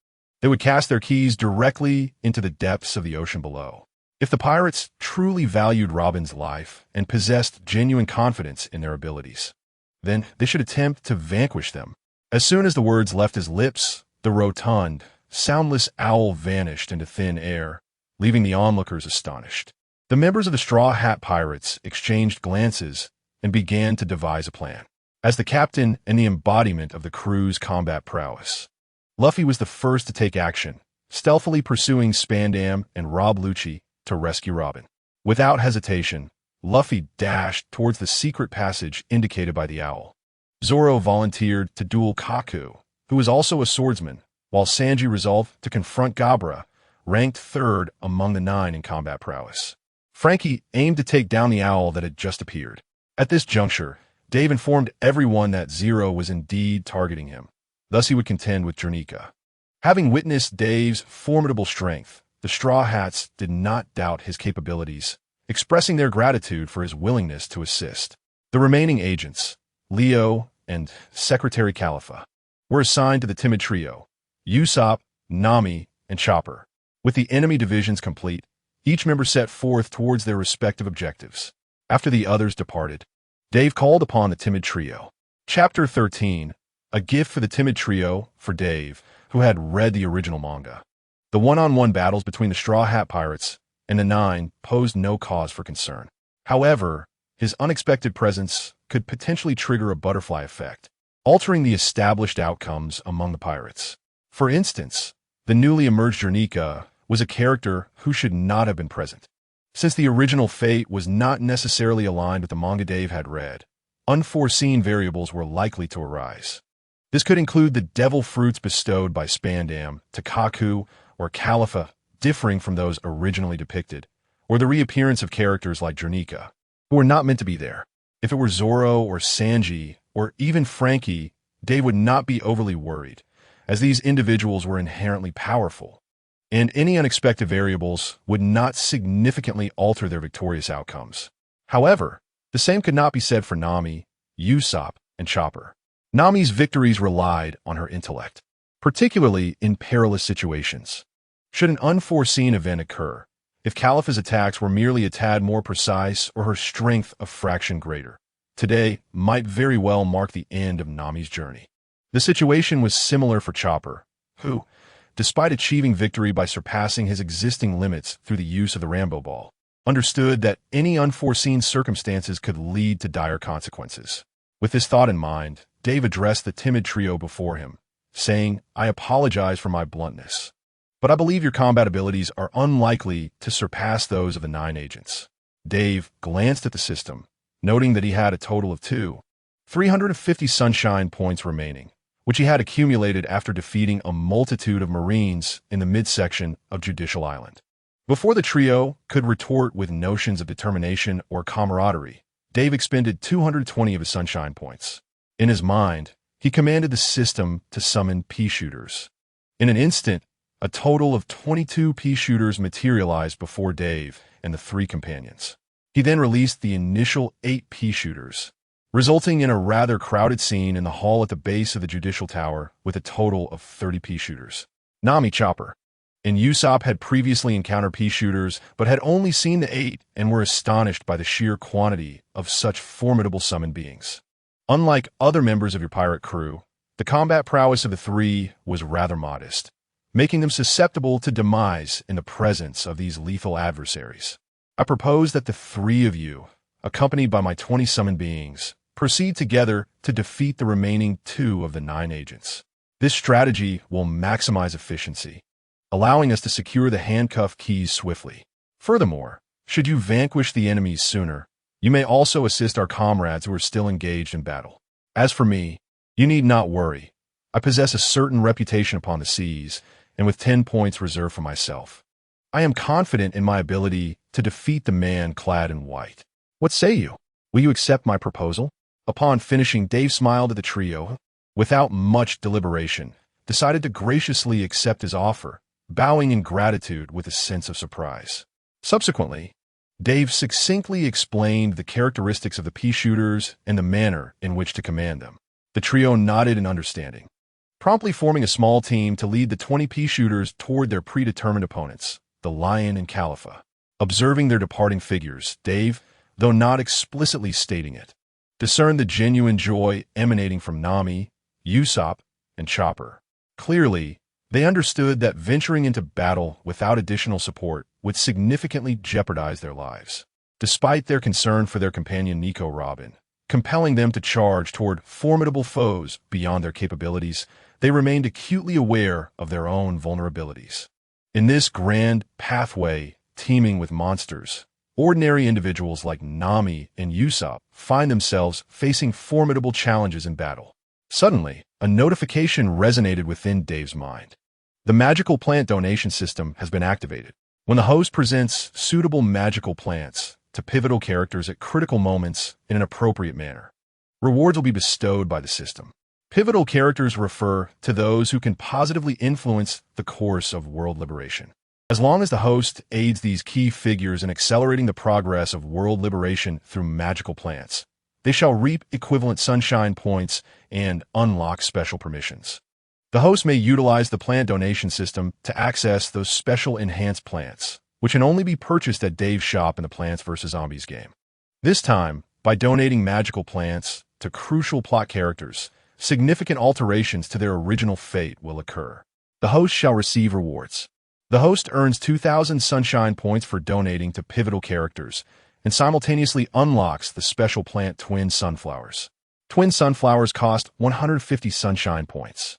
S2: they would cast their keys directly into the depths of the ocean below. If the pirates truly valued Robin's life and possessed genuine confidence in their abilities, then they should attempt to vanquish them. As soon as the words left his lips, the rotund, soundless owl vanished into thin air, leaving the onlookers astonished. The members of the Straw Hat Pirates exchanged glances and began to devise a plan. As the captain and the embodiment of the crew's combat prowess, Luffy was the first to take action, stealthily pursuing Spandam and Rob Lucci to rescue Robin. Without hesitation, Luffy dashed towards the secret passage indicated by the owl. Zoro volunteered to duel Kaku, who was also a swordsman, while Sanji resolved to confront Gabra, ranked 3rd among the 9 in combat prowess. Frankie aimed to take down the owl that had just appeared. At this juncture, Dave informed everyone that Zero was indeed targeting him. Thus he would contend with Jernica. Having witnessed Dave's formidable strength, the Straw Hats did not doubt his capabilities, expressing their gratitude for his willingness to assist. The remaining agents, Leo and Secretary Califa, were assigned to the timid trio, Usopp, Nami, and Chopper. With the enemy divisions complete, each member set forth towards their respective objectives. After the others departed, Dave called upon the timid trio. Chapter 13, a gift for the timid trio for Dave, who had read the original manga. The one-on-one battles between the Straw Hat Pirates and the 9 posed no cause for concern. However, his unexpected presence could potentially trigger a butterfly effect, altering the established outcomes among the pirates. For instance, the newly emerged Jernica was a character who should not have been present. Since the original fate was not necessarily aligned with the manga Dave had read, unforeseen variables were likely to arise. This could include the devil fruits bestowed by Spandam to Kaku or Califa differing from those originally depicted, or the reappearance of characters like Jernica, who were not meant to be there. If it were Zoro or Sanji, or even Frankie, Dave would not be overly worried, as these individuals were inherently powerful, and any unexpected variables would not significantly alter their victorious outcomes. However, the same could not be said for Nami, Usopp, and Chopper. Nami's victories relied on her intellect, particularly in perilous situations. Should an unforeseen event occur, if Calipha's attacks were merely a tad more precise or her strength a fraction greater, today might very well mark the end of Nami's journey. The situation was similar for Chopper, who, despite achieving victory by surpassing his existing limits through the use of the Rambo Ball, understood that any unforeseen circumstances could lead to dire consequences. With this thought in mind, Dave addressed the timid trio before him, saying, "I apologize for my bluntness, but I believe your combat abilities are unlikely to surpass those of the 9 agents." Dave glanced at the system, noting that he had a total of 350 sunshine points remaining, which he had accumulated after defeating a multitude of Marines in the midsection of Judicial Island. Before the trio could retort with notions of determination or camaraderie, Dave expended 220 of his sunshine points. In his mind, he commanded the system to summon Peashooters. In an instant, a total of 22 Peashooters materialized before Dave and the 3 companions. He then released the initial 8 Peashooters, resulting in a rather crowded scene in the hall at the base of the Judicial Tower with a total of 30 Peashooters. Nami, Chopper, and Usopp had previously encountered Peashooters but had only seen the 8 and were astonished by the sheer quantity of such formidable summoned beings. Unlike other members of your pirate crew, the combat prowess of the 3 was rather modest, making them susceptible to demise in the presence of these lethal adversaries. I propose that the 3 of you, accompanied by my 20 summoned beings, proceed together to defeat the remaining 2 of the 9 agents. This strategy will maximize efficiency, allowing us to secure the handcuff keys swiftly. Furthermore, should you vanquish the enemies sooner, you may also assist our comrades who are still engaged in battle. As for me, you need not worry. I possess a certain reputation upon the seas, and with 10 points reserved for myself, I am confident in my ability to defeat the man clad in white. What say you? Will you accept my proposal?" Upon finishing, Dave smiled at the trio, without much deliberation, decided to graciously accept his offer, bowing in gratitude with a sense of surprise. Subsequently, Dave succinctly explained the characteristics of the Peashooters and the manner in which to command them. The trio nodded in understanding, promptly forming a small team to lead the 20 Peashooters toward their predetermined opponents, the Lion and Calipha. Observing their departing figures, Dave, though not explicitly stating it, discerned the genuine joy emanating from Nami, Usopp, and Chopper. Clearly, they understood that venturing into battle without additional support would significantly jeopardize their lives. Despite their concern for their companion Nico Robin, compelling them to charge toward formidable foes beyond their capabilities, they remained acutely aware of their own vulnerabilities. In this grand pathway teeming with monsters, ordinary individuals like Nami and Usopp find themselves facing formidable challenges in battle. Suddenly, a notification resonated within Dave's mind. The magical plant donation system has been activated. When the host presents suitable magical plants to pivotal characters at critical moments in an appropriate manner, rewards will be bestowed by the system. Pivotal characters refer to those who can positively influence the course of world liberation. As long as the host aids these key figures in accelerating the progress of world liberation through magical plants, they shall reap equivalent sunshine points and unlock special permissions. The host may utilize the plant donation system to access those special enhanced plants, which can only be purchased at Dave's shop in the Plants vs. Zombies game. This time, by donating magical plants to crucial plot characters, significant alterations to their original fate will occur. The host shall receive rewards. The host earns 2,000 sunshine points for donating to pivotal characters and simultaneously unlocks the special plant Twin Sunflowers. Twin Sunflowers cost 150 sunshine points.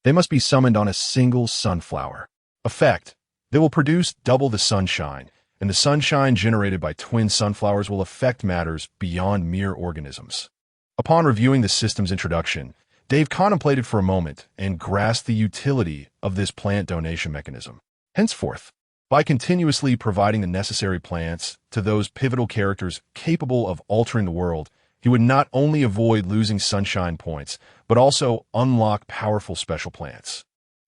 S2: They must be summoned on a single sunflower. Effect: they will produce double the sunshine, and the sunshine generated by twin sunflowers will affect matters beyond mere organisms. Upon reviewing the system's introduction, Dave contemplated for a moment and grasped the utility of this plant donation mechanism. Henceforth, by continuously providing the necessary plants to those pivotal characters capable of altering the world, he would not only avoid losing sunshine points, but also unlock powerful special plants.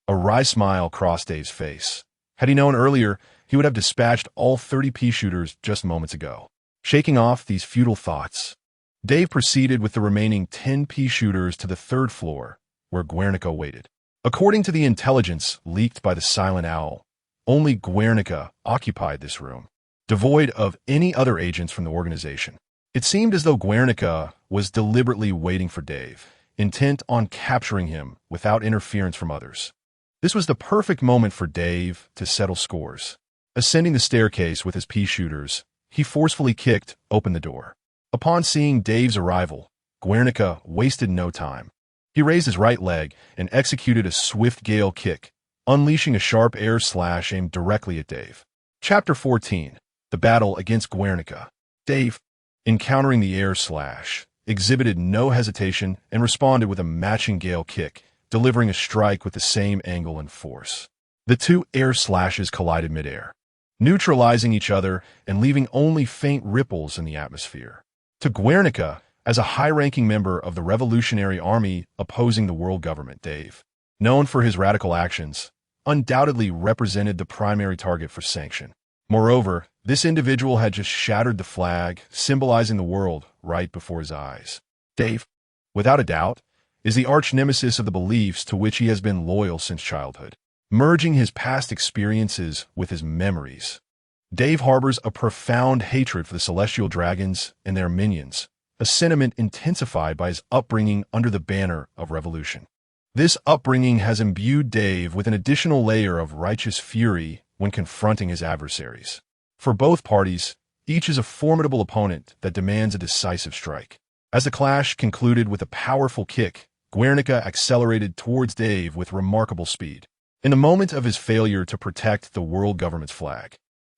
S2: A wry smile crossed Dave's face. Had he known earlier, he would have dispatched all 30 Peashooters just moments ago. Shaking off these futile thoughts, Dave proceeded with the remaining 10 Peashooters to the third floor, where Guernica waited. According to the intelligence leaked by the Silent Owl, only Guernica occupied this room, devoid of any other agents from the organization. It seemed as though Guernica was deliberately waiting for Dave, intent on capturing him without interference from others. This was the perfect moment for Dave to settle scores. Ascending the staircase with his Peashooters, he forcefully kicked open the door. Upon seeing Dave's arrival, Guernica wasted no time. He raised his right leg and executed a swift gale kick, unleashing a sharp air slash aimed directly at Dave. Chapter 14. The Battle Against Guernica. Dave, encountering the air slash, exhibited no hesitation and responded with a matching gale kick, delivering a strike with the same angle and force. The two air slashes collided midair, neutralizing each other and leaving only faint ripples in the atmosphere. To Guernica, as a high-ranking member of the Revolutionary Army opposing the world government, Dave, known for his radical actions, undoubtedly represented the primary target for sanction. Moreover, this individual had just shattered the flag, symbolizing the world right before his eyes. Dave, without a doubt, is the arch-nemesis of the beliefs to which he has been loyal since childhood. Merging his past experiences with his memories, Dave harbors a profound hatred for the celestial dragons and their minions, a sentiment intensified by his upbringing under the banner of revolution. This upbringing has imbued Dave with an additional layer of righteous fury when confronting his adversaries. For both parties, each is a formidable opponent that demands a decisive strike. As the clash concluded with a powerful kick, Guernica accelerated towards Dave with remarkable speed. In the moment of his failure to protect the world government's flag,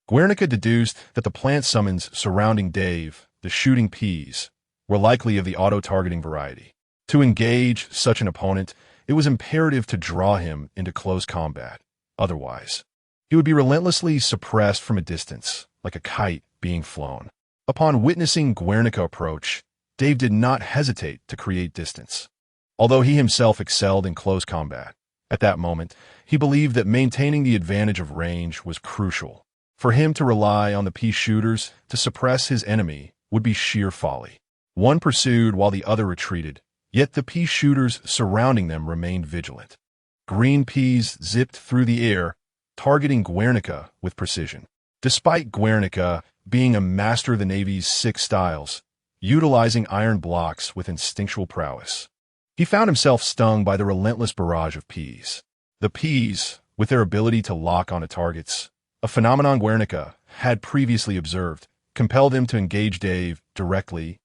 S2: Guernica deduced that the plant summons surrounding Dave, the shooting peas, were likely of the auto-targeting variety. To engage such an opponent, it was imperative to draw him into close combat. Otherwise, he would be relentlessly suppressed from a distance, like a kite being flown. Upon witnessing Guernica approach, Dave did not hesitate to create distance. Although he himself excelled in close combat, at that moment, he believed that maintaining the advantage of range was crucial. For him to rely on the Peashooters to suppress his enemy would be sheer folly. One pursued while the other retreated, yet the Peashooters surrounding them remained vigilant. Green peas zipped through the air, targeting Guernica with precision. Despite Guernica being a master of the Navy's 6 styles, utilizing iron blocks with instinctual prowess, he found himself stung by the relentless barrage of peas. The peas, with their ability to lock onto targets, a phenomenon Guernica had previously observed, compelled him to engage Dave directly,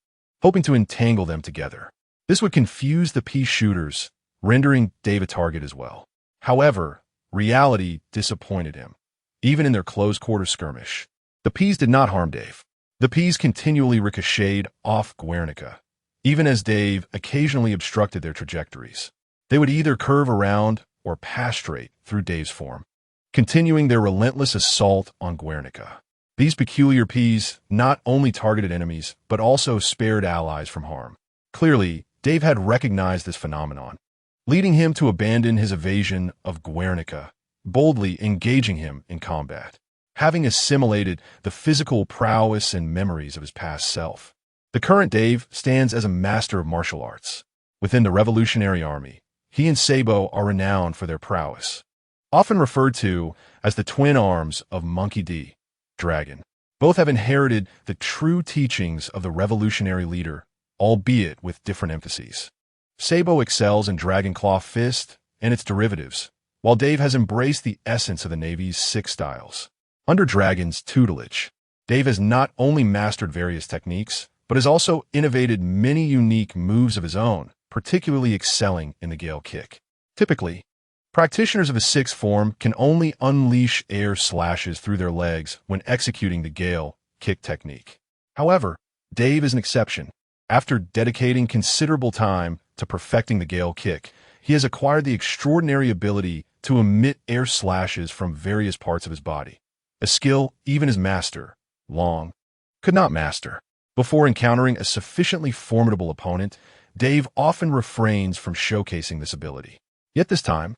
S2: hoping to entangle them together. This would confuse the Peashooters, rendering Dave a target as well. However, reality disappointed him. Even in their close-quarter skirmish, the peas did not harm Dave. The peas continually ricocheted off Guernica, even as Dave occasionally obstructed their trajectories. They would either curve around or pass straight through Dave's form, continuing their relentless assault on Guernica. These peculiar peas not only targeted enemies, but also spared allies from harm. Clearly, Dave had recognized this phenomenon, leading him to abandon his evasion of Guernica, boldly engaging him in combat. Having assimilated the physical prowess and memories of his past self, the current Dave stands as a master of martial arts. Within the Revolutionary Army, he and Sabo are renowned for their prowess, often referred to as the twin arms of Monkey D. Dragon. Both have inherited the true teachings of the revolutionary leader, albeit with different emphases. Sabo excels in Dragon Claw Fist and its derivatives, while Dave has embraced the essence of the Navy's 6 styles. Under Dragon's tutelage, Dave has not only mastered various techniques, but has also innovated many unique moves of his own, particularly excelling in the Gale Kick. Typically, practitioners of a 6th form can only unleash air slashes through their legs when executing the Gale Kick technique. However, Dave is an exception. After dedicating considerable time to perfecting the Gale Kick, he has acquired the extraordinary ability to emit air slashes from various parts of his body, a skill even his master, Long, could not master. Before encountering a sufficiently formidable opponent, Dave often refrains from showcasing this ability. Yet this time,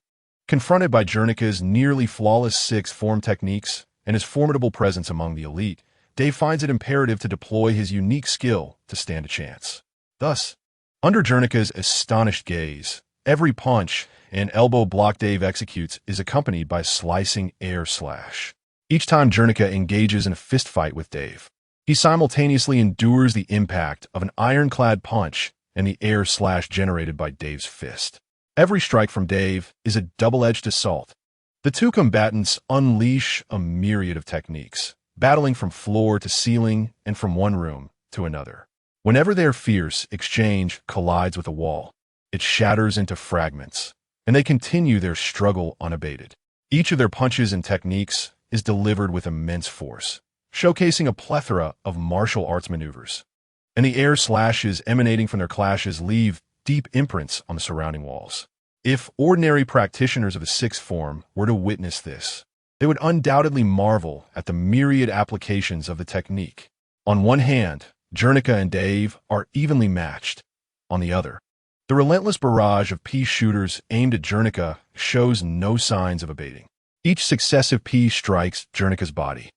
S2: confronted by Guernica's nearly flawless 6th form techniques and his formidable presence among the elite, Dave finds it imperative to deploy his unique skill to stand a chance. Thus, under Jernika's astonished gaze, every punch and elbow block Dave executes is accompanied by a slicing air slash. Each time Jernica engages in a fistfight with Dave, he simultaneously endures the impact of an ironclad punch and the air slash generated by Dave's fist. Every strike from Dave is a double-edged assault. The two combatants unleash a myriad of techniques, battling from floor to ceiling and from one room to another. Whenever their fierce exchange collides with a wall, it shatters into fragments, and they continue their struggle unabated. Each of their punches and techniques is delivered with immense force, showcasing a plethora of martial arts maneuvers. And the air slashes emanating from their clashes leave deep imprints on the surrounding walls. If ordinary practitioners of the sixth form were to witness this, they would undoubtedly marvel at the myriad applications of the technique. On one hand, Jernica and Dave are evenly matched. On the other, the relentless barrage of Peashooters aimed at Jernica shows no signs of abating. Each successive piece strikes Jernika's body,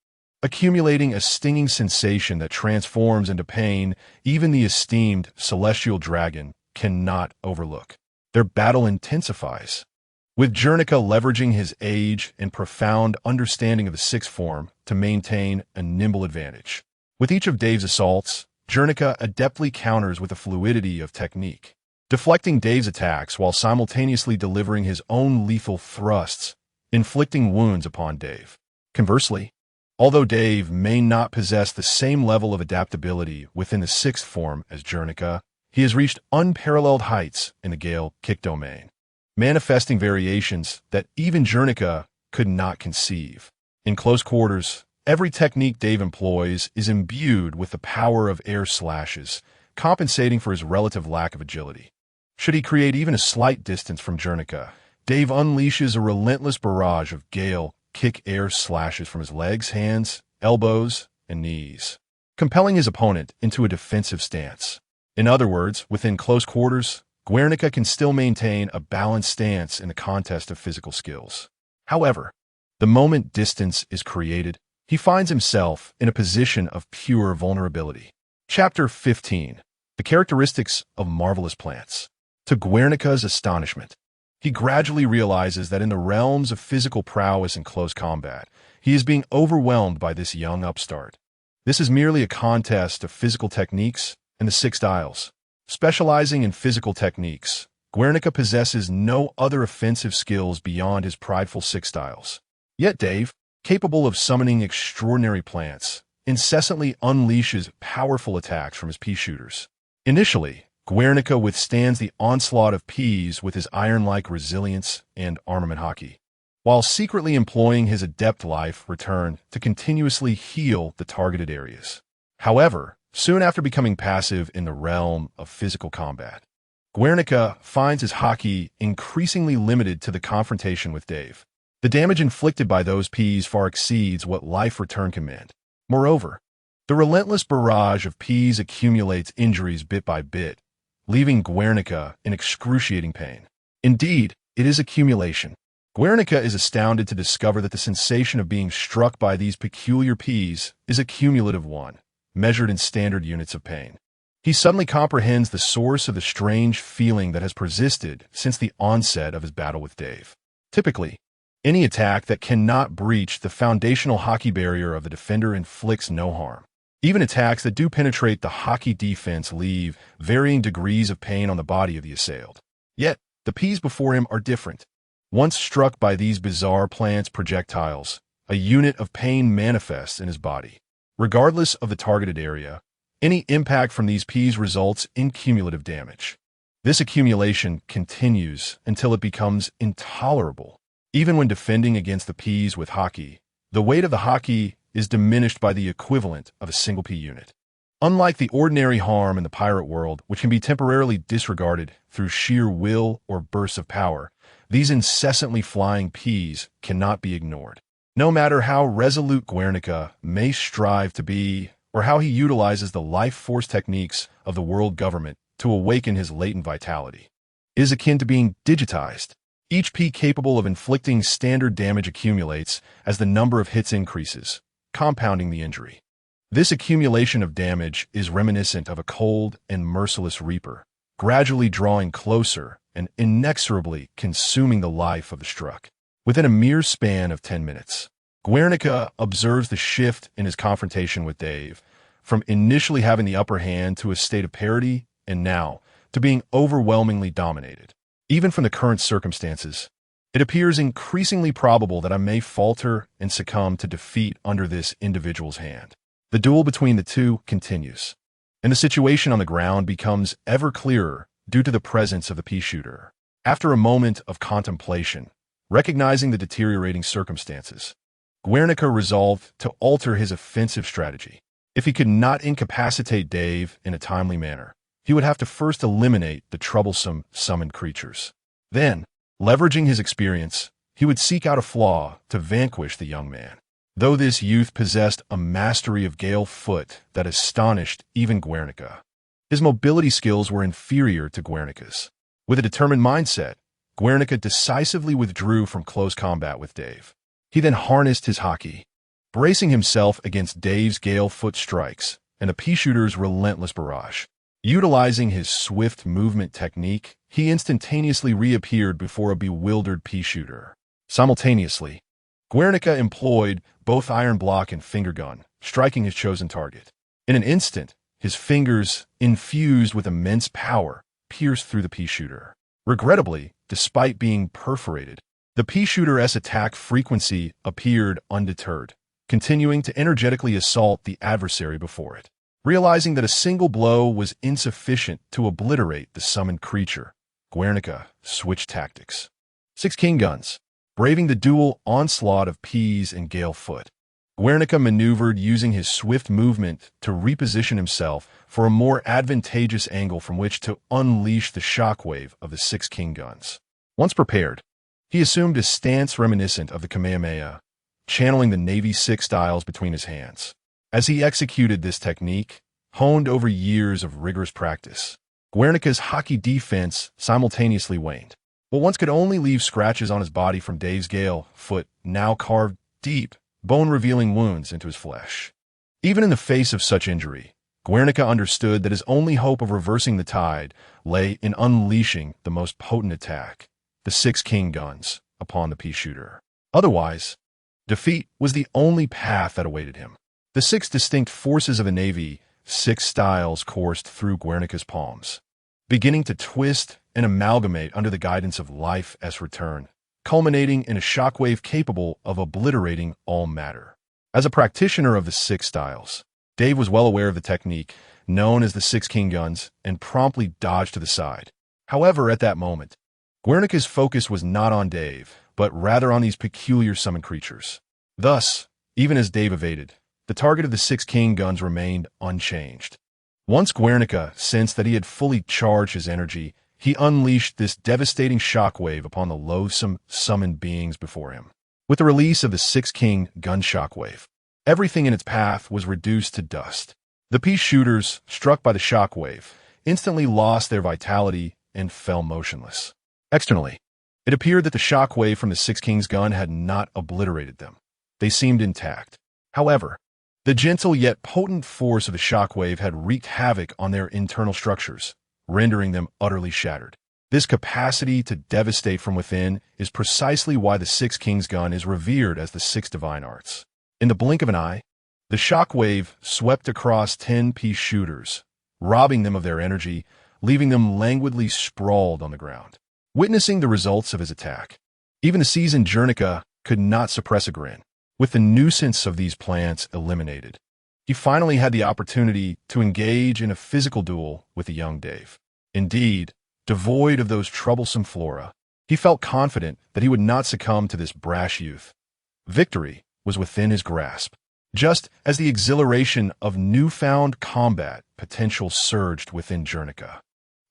S2: accumulating a stinging sensation that transforms into pain even the esteemed celestial dragon cannot overlook. Their battle intensifies, with Jernica leveraging his age and profound understanding of the sixth form to maintain a nimble advantage. With each of Dave's assaults, Jernica adeptly counters with the fluidity of technique, deflecting Dave's attacks while simultaneously delivering his own lethal thrusts, inflicting wounds upon Dave. Conversely, although Dave may not possess the same level of adaptability within the sixth form as Jernica, he has reached unparalleled heights in the Gale kick domain, manifesting variations that even Jernica could not conceive. In close quarters, every technique Dave employs is imbued with the power of air slashes, compensating for his relative lack of agility. Should he create even a slight distance from Jernica, Dave unleashes a relentless barrage of Gale kick air slashes from his legs, hands, elbows, and knees, compelling his opponent into a defensive stance. In other words, within close quarters, Guernica can still maintain a balanced stance in the contest of physical skills. However, the moment distance is created, he finds himself in a position of pure vulnerability. Chapter 15. The Characteristics of Marvelous Plants. To Guernica's astonishment, he gradually realizes that in the realms of physical prowess and close combat, he is being overwhelmed by this young upstart. This is merely a contest of physical techniques and the six styles. Specializing in physical techniques, Guernica possesses no other offensive skills beyond his prideful six styles. Yet Dave, capable of summoning extraordinary plants, incessantly unleashes powerful attacks from his Peashooters. Initially, Guernica withstands the onslaught of peas with his iron-like resilience and armament hockey, while secretly employing his adept life return to continuously heal the targeted areas. However, soon after becoming passive in the realm of physical combat, Guernica finds his hockey increasingly limited to the confrontation with Dave. The damage inflicted by those peas far exceeds what life return can mend. Moreover, the relentless barrage of peas accumulates injuries bit by bit, leaving Guernica in excruciating pain. Indeed, it is accumulation. Guernica is astounded to discover that the sensation of being struck by these peculiar peas is a cumulative one, measured in standard units of pain. He suddenly comprehends the source of the strange feeling that has persisted since the onset of his battle with Dave. Typically, any attack that cannot breach the foundational hockey barrier of the defender inflicts no harm. Even attacks that do penetrate the hockey defense leave varying degrees of pain on the body of the assailed. Yet, the peas before him are different. Once struck by these bizarre plants projectiles, a unit of pain manifests in his body. Regardless of the targeted area, any impact from these peas results in cumulative damage. This accumulation continues until it becomes intolerable. Even when defending against the peas with hockey, the weight of the hockey is diminished by the equivalent of a single pea unit. Unlike the ordinary harm in the pirate world, which can be temporarily disregarded through sheer will or bursts of power, these incessantly flying peas cannot be ignored. No matter how resolute Guernica may strive to be, or how he utilizes the life force techniques of the world government to awaken his latent vitality, it is akin to being digitized. Each pea capable of inflicting standard damage accumulates as the number of hits increases, compounding the injury. This accumulation of damage is reminiscent of a cold and merciless reaper, gradually drawing closer and inexorably consuming the life of the struck. Within a mere span of 10 minutes, Guernica observes the shift in his confrontation with Dave, from initially having the upper hand to a state of parity, and now to being overwhelmingly dominated. Even from the current circumstances, it appears increasingly probable that I may falter and succumb to defeat under this individual's hand. The duel between the two continues, and the situation on the ground becomes ever clearer due to the presence of the Peashooter. After a moment of contemplation, recognizing the deteriorating circumstances, Guernica resolved to alter his offensive strategy. If he could not incapacitate Dave in a timely manner, he would have to first eliminate the troublesome summoned creatures. Then, leveraging his experience, he would seek out a flaw to vanquish the young man. Though this youth possessed a mastery of Gale foot that astonished even Guernica, his mobility skills were inferior to Guernica's. With a determined mindset, Guernica decisively withdrew from close combat with Dave. He then harnessed his hockey, bracing himself against Dave's Gale foot strikes and the Peashooter's relentless barrage. Utilizing his swift movement technique, he instantaneously reappeared before a bewildered Peashooter. Simultaneously, Guernica employed both iron block and finger gun, striking his chosen target. In an instant, his fingers, infused with immense power, pierced through the Peashooter. Regrettably, despite being perforated, the Peashooter's attack frequency appeared undeterred, continuing to energetically assault the adversary before it. Realizing that a single blow was insufficient to obliterate the summoned creature, Guernica switched tactics. 6 king guns. Braving the dual onslaught of Peas and Gale foot, Guernica maneuvered using his swift movement to reposition himself for a more advantageous angle from which to unleash the shockwave of the 6 king guns. Once prepared, he assumed a stance reminiscent of the Kamehameha, channeling the Navy 6 styles between his hands. As he executed this technique, honed over years of rigorous practice, Guernica's hockey defense simultaneously waned. What once could only leave scratches on his body from Dave's Gale foot now carved deep, bone-revealing wounds into his flesh. Even in the face of such injury, Guernica understood that his only hope of reversing the tide lay in unleashing the most potent attack, the 6 king guns, upon the Peashooter. Otherwise, defeat was the only path that awaited him. The 6 distinct forces of the Navy, 6 styles coursed through Guernica's palms, beginning to twist and amalgamate under the guidance of life as return, culminating in a shockwave capable of obliterating all matter. As a practitioner of the 6 styles, Dave was well aware of the technique known as the 6 king guns and promptly dodged to the side. However, at that moment, Guernica's focus was not on Dave, but rather on these peculiar summoned creatures. Thus, even as Dave evaded, the target of the 6 king guns remained unchanged. Once Guernica sensed that he had fully charged his energy, he unleashed this devastating shockwave upon the loathsome summoned beings before him. With the release of the 6 king gun shockwave, everything in its path was reduced to dust. The Peashooters, struck by the shockwave, instantly lost their vitality and fell motionless. Externally, it appeared that the shockwave from the 6 king's gun had not obliterated them. They seemed intact. However, the gentle yet potent force of the shockwave had wreaked havoc on their internal structures, rendering them utterly shattered. This capacity to devastate from within is precisely why the 6 king's gun is revered as the 6 divine arts. In the blink of an eye, the shockwave swept across 10 Peashooters, robbing them of their energy, leaving them languidly sprawled on the ground. Witnessing the results of his attack, even the seasoned Guernica could not suppress a grin. With the nuisance of these plants eliminated, he finally had the opportunity to engage in a physical duel with the young Dave. Indeed, devoid of those troublesome flora, he felt confident that he would not succumb to this brash youth. Victory was within his grasp, just as the exhilaration of newfound combat potential surged within Guernica.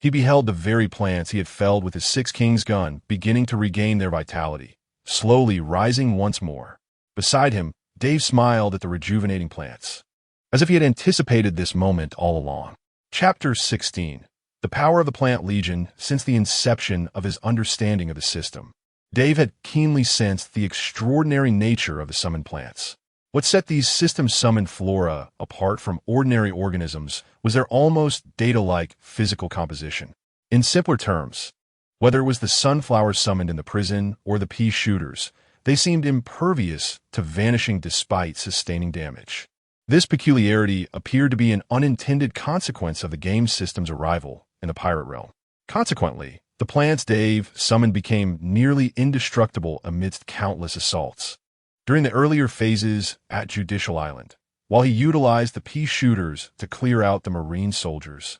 S2: He beheld the very plants he had felled with his 6 king's gun beginning to regain their vitality, slowly rising once more. Beside him, Dave smiled at the rejuvenating plants, as if he had anticipated this moment all along. Chapter 16. The Power of the Plant Legion. Since the inception of his understanding of the system, Dave had keenly sensed the extraordinary nature of the summoned plants. What set these system-summoned flora apart from ordinary organisms was their almost data-like physical composition. In simpler terms, whether it was the sunflowers summoned in the prison or the Peashooters, they seemed impervious to vanishing despite sustaining damage. This peculiarity appeared to be an unintended consequence of the game system's arrival in the pirate realm. Consequently, the plants Dave summoned became nearly indestructible amidst countless assaults. During the earlier phases at Judicial Island, while he utilized the Peashooters to clear out the marine soldiers,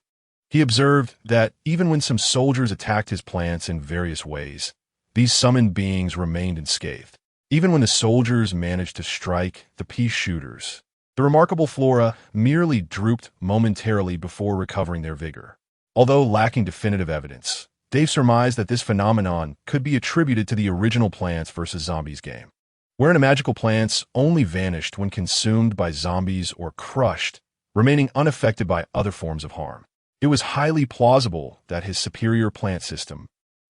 S2: he observed that even when some soldiers attacked his plants in various ways, these summoned beings remained unscathed. Even when the soldiers managed to strike the Peashooters, the remarkable flora merely drooped momentarily before recovering their vigor. Although lacking definitive evidence, Dave surmised that this phenomenon could be attributed to the original Plants vs. Zombies game, wherein magical plants only vanished when consumed by zombies or crushed, remaining unaffected by other forms of harm. It was highly plausible that his superior plant system,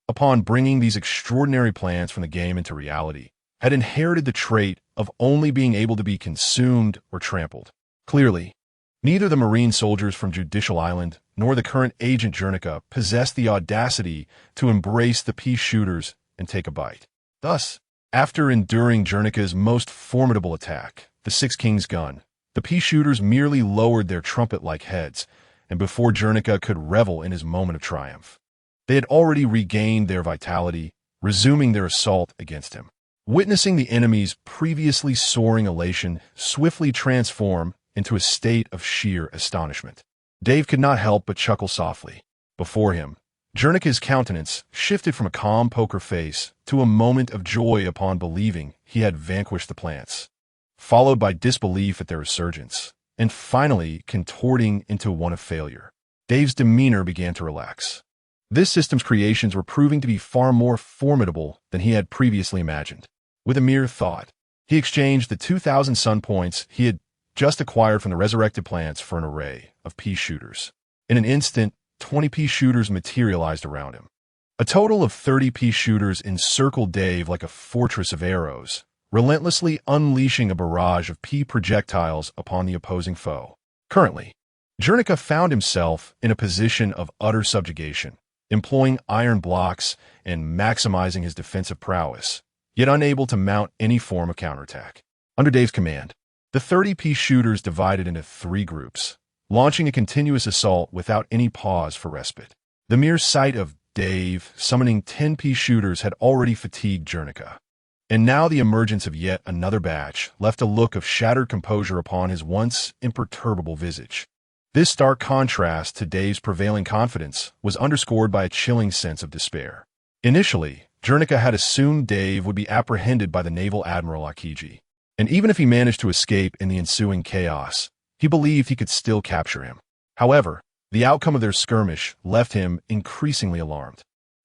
S2: upon bringing these extraordinary plants from the game into reality, had inherited the trait of only being able to be consumed or trampled. Clearly, neither the marine soldiers from Judicial Island nor the current agent Jernica possessed the audacity to embrace the Peashooters and take a bite. Thus, after enduring Jernica's most formidable attack, the Six Kings gun, the Peashooters merely lowered their trumpet-like heads, and before Jernica could revel in his moment of triumph, they had already regained their vitality, resuming their assault against him. Witnessing the enemy's previously soaring elation swiftly transform into a state of sheer astonishment, Dave could not help but chuckle softly. Before him, Jernica's countenance shifted from a calm poker face to a moment of joy upon believing he had vanquished the plants, followed by disbelief at their resurgence, and finally contorting into one of failure. Dave's demeanor began to relax. This system's creations were proving to be far more formidable than he had previously imagined. With a mere thought, he exchanged the 2,000 sun points he had just acquired from the resurrected plants for an array of Peashooters. In an instant, 20 Peashooters materialized around him. A total of 30 Peashooters encircled Dave like a fortress of arrows, relentlessly unleashing a barrage of pea projectiles upon the opposing foe. Currently, Jernica found himself in a position of utter subjugation, employing iron blocks and maximizing his defensive prowess, yet unable to mount any form of counterattack. Under Dave's command, the 30 Peashooters divided into 3 groups, launching a continuous assault without any pause for respite. The mere sight of Dave summoning 10 Peashooters had already fatigued Jernica, and now the emergence of yet another batch left a look of shattered composure upon his once imperturbable visage. This stark contrast to Dave's prevailing confidence was underscored by a chilling sense of despair. Initially, Jernica had assumed Dave would be apprehended by the Naval Admiral Akiji, and even if he managed to escape in the ensuing chaos, he believed he could still capture him. However, the outcome of their skirmish left him increasingly alarmed.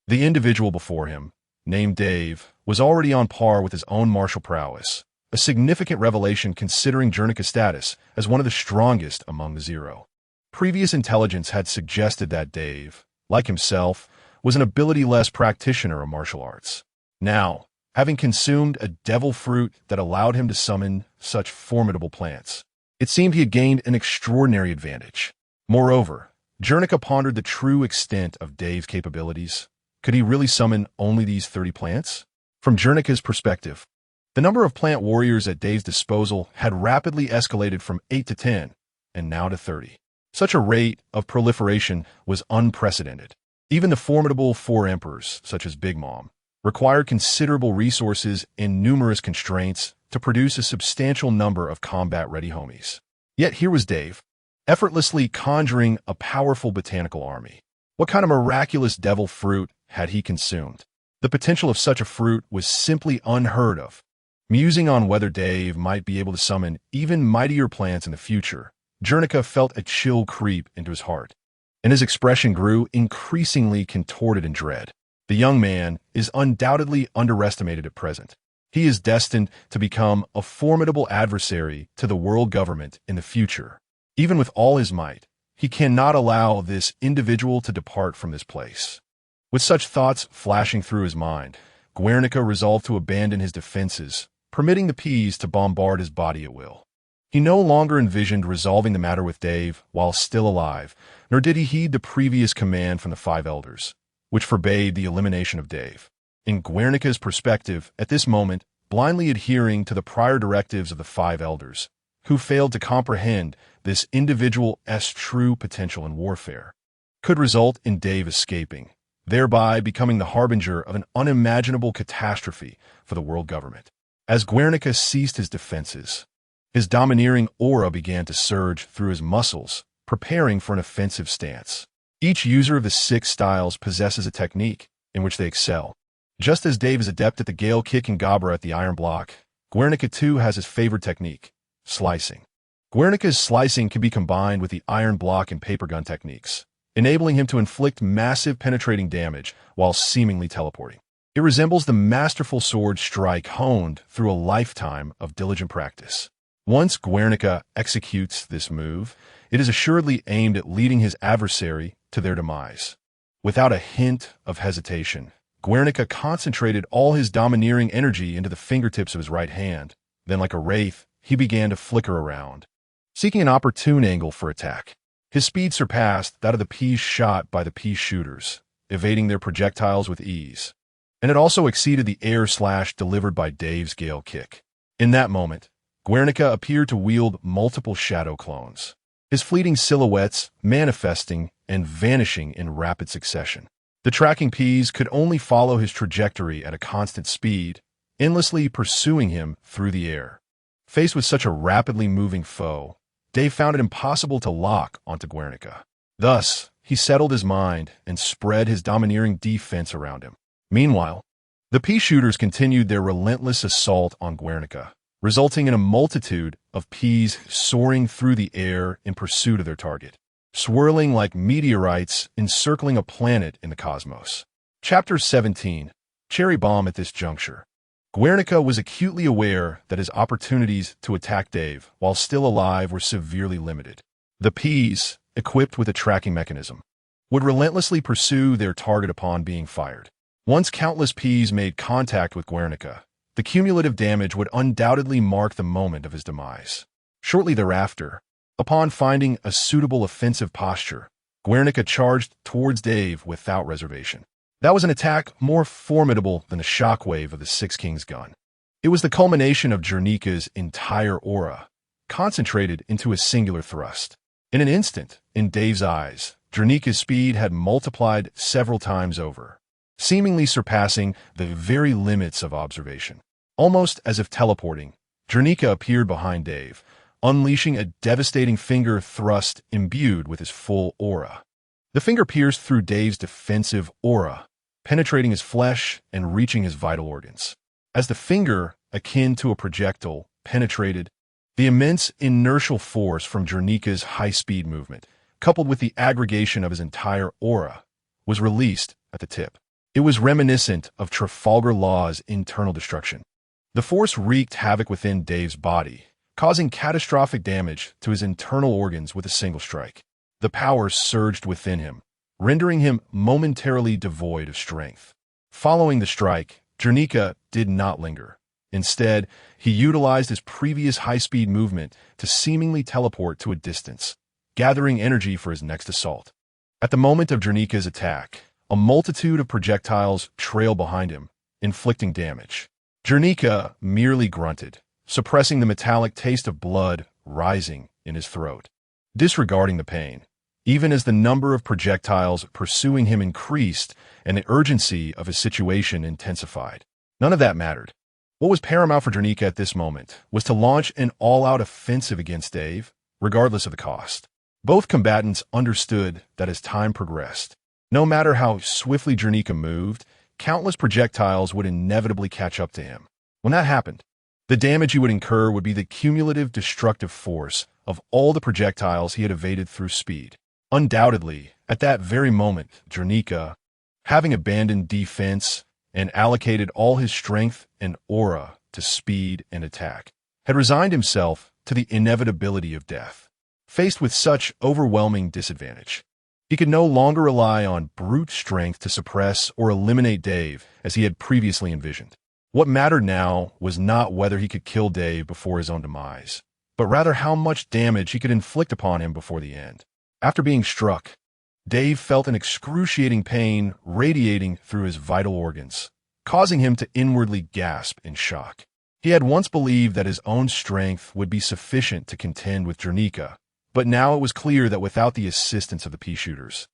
S2: The individual before him, named Dave, was already on par with his own martial prowess, a significant revelation considering Jernica's status as one of the strongest among the Zero. Previous intelligence had suggested that Dave, like himself, was an ability-less practitioner of martial arts. Now, having consumed a devil fruit that allowed him to summon such formidable plants, it seemed he had gained an extraordinary advantage. Moreover, Jernica pondered the true extent of Dave's capabilities. Could he really summon only these 30 plants? From Jernica's perspective, the number of plant warriors at Dave's disposal had rapidly escalated from 8 to 10, and now to 30. Such a rate of proliferation was unprecedented. Even the formidable 4 emperors, such as Big Mom, required considerable resources and numerous constraints to produce a substantial number of combat-ready homies. Yet here was Dave, effortlessly conjuring a powerful botanical army. What kind of miraculous devil fruit had he consumed? The potential of such a fruit was simply unheard of. Musing on whether Dave might be able to summon even mightier plants in the future, Jernica felt a chill creep into his heart, and his expression grew increasingly contorted in dread. The young man is undoubtedly underestimated at present. He is destined to become a formidable adversary to the world government in the future. Even with all his might, he cannot allow this individual to depart from this place. With such thoughts flashing through his mind, Guernica resolved to abandon his defenses permitting the peas to bombard his body at will. He no longer envisioned resolving the matter with Dave while still alive, nor did he heed the previous command from the five elders, which forbade the elimination of Dave. In Guernica's perspective, at this moment, blindly adhering to the prior directives of the five elders, who failed to comprehend this individual's true potential in warfare, could result in Dave escaping, thereby becoming the harbinger of an unimaginable catastrophe for the world government. As Guernica ceased his defenses, his domineering aura began to surge through his muscles, preparing for an offensive stance. Each user of the 6 styles possesses a technique in which they excel. Just as Dave is adept at the Gale Kick and Gabra at the Iron Block, Guernica too has his favorite technique, slicing. Guernica's slicing can be combined with the Iron Block and Paper Gun techniques, enabling him to inflict massive penetrating damage while seemingly teleporting. It resembles the masterful sword strike honed through a lifetime of diligent practice. Once Guernica executes this move, it is assuredly aimed at leading his adversary to their demise. Without a hint of hesitation, Guernica concentrated all his domineering energy into the fingertips of his right hand. Then, like a wraith, he began to flicker around, seeking an opportune angle for attack. His speed surpassed that of the peas shot by the Peashooters, evading their projectiles with ease, and it also exceeded the air slash delivered by Dave's Gale Kick. In that moment, Guernica appeared to wield multiple shadow clones, his fleeting silhouettes manifesting and vanishing in rapid succession. The tracking peas could only follow his trajectory at a constant speed, endlessly pursuing him through the air. Faced with such a rapidly moving foe, Dave found it impossible to lock onto Guernica. Thus, he settled his mind and spread his domineering defense around him. Meanwhile, the Peashooters continued their relentless assault on Guernica, resulting in a multitude of peas soaring through the air in pursuit of their target, swirling like meteorites encircling a planet in the cosmos. Chapter 17. Cherry Bomb. At this juncture, Guernica was acutely aware that his opportunities to attack Dave while still alive were severely limited. The peas, equipped with a tracking mechanism, would relentlessly pursue their target upon being fired. Once countless peas made contact with Guernica, the cumulative damage would undoubtedly mark the moment of his demise. Shortly thereafter, upon finding a suitable offensive posture, Guernica charged towards Dave without reservation. That was an attack more formidable than the shockwave of the Six Kings gun. It was the culmination of Guernica's entire aura, concentrated into a singular thrust. In an instant, in Dave's eyes, Guernica's speed had multiplied several times over, seemingly surpassing the very limits of observation. Almost as if teleporting, Guernica appeared behind Dave, unleashing a devastating finger thrust imbued with his full aura. The finger pierced through Dave's defensive aura, penetrating his flesh and reaching his vital organs. As the finger, akin to a projectile, penetrated, the immense inertial force from Guernica's high-speed movement, coupled with the aggregation of his entire aura, was released at the tip. It was reminiscent of Trafalgar Law's internal destruction. The force wreaked havoc within Dave's body, causing catastrophic damage to his internal organs with a single strike. The power surged within him, rendering him momentarily devoid of strength. Following the strike, Guernica did not linger. Instead, he utilized his previous high-speed movement to seemingly teleport to a distance, gathering energy for his next assault. At the moment of Guernica's attack, a multitude of projectiles trailed behind him, inflicting damage. Guernica merely grunted, suppressing the metallic taste of blood rising in his throat, disregarding the pain, even as the number of projectiles pursuing him increased and the urgency of his situation intensified. None of that mattered. What was paramount for Guernica at this moment was to launch an all-out offensive against Dave, regardless of the cost. Both combatants understood that as time progressed, no matter how swiftly Guernica moved, countless projectiles would inevitably catch up to him. When that happened, the damage he would incur would be the cumulative destructive force of all the projectiles he had evaded through speed. Undoubtedly, at that very moment, Guernica, having abandoned defense and allocated all his strength and aura to speed and attack, had resigned himself to the inevitability of death. Faced with such overwhelming disadvantage, he could no longer rely on brute strength to suppress or eliminate Dave as he had previously envisioned. What mattered now was not whether he could kill Dave before his own demise, but rather how much damage he could inflict upon him before the end. After being struck, Dave felt an excruciating pain radiating through his vital organs, causing him to inwardly gasp in shock. He had once believed that his own strength would be sufficient to contend with Jernica, but now it was clear that without the assistance of the Peashooters,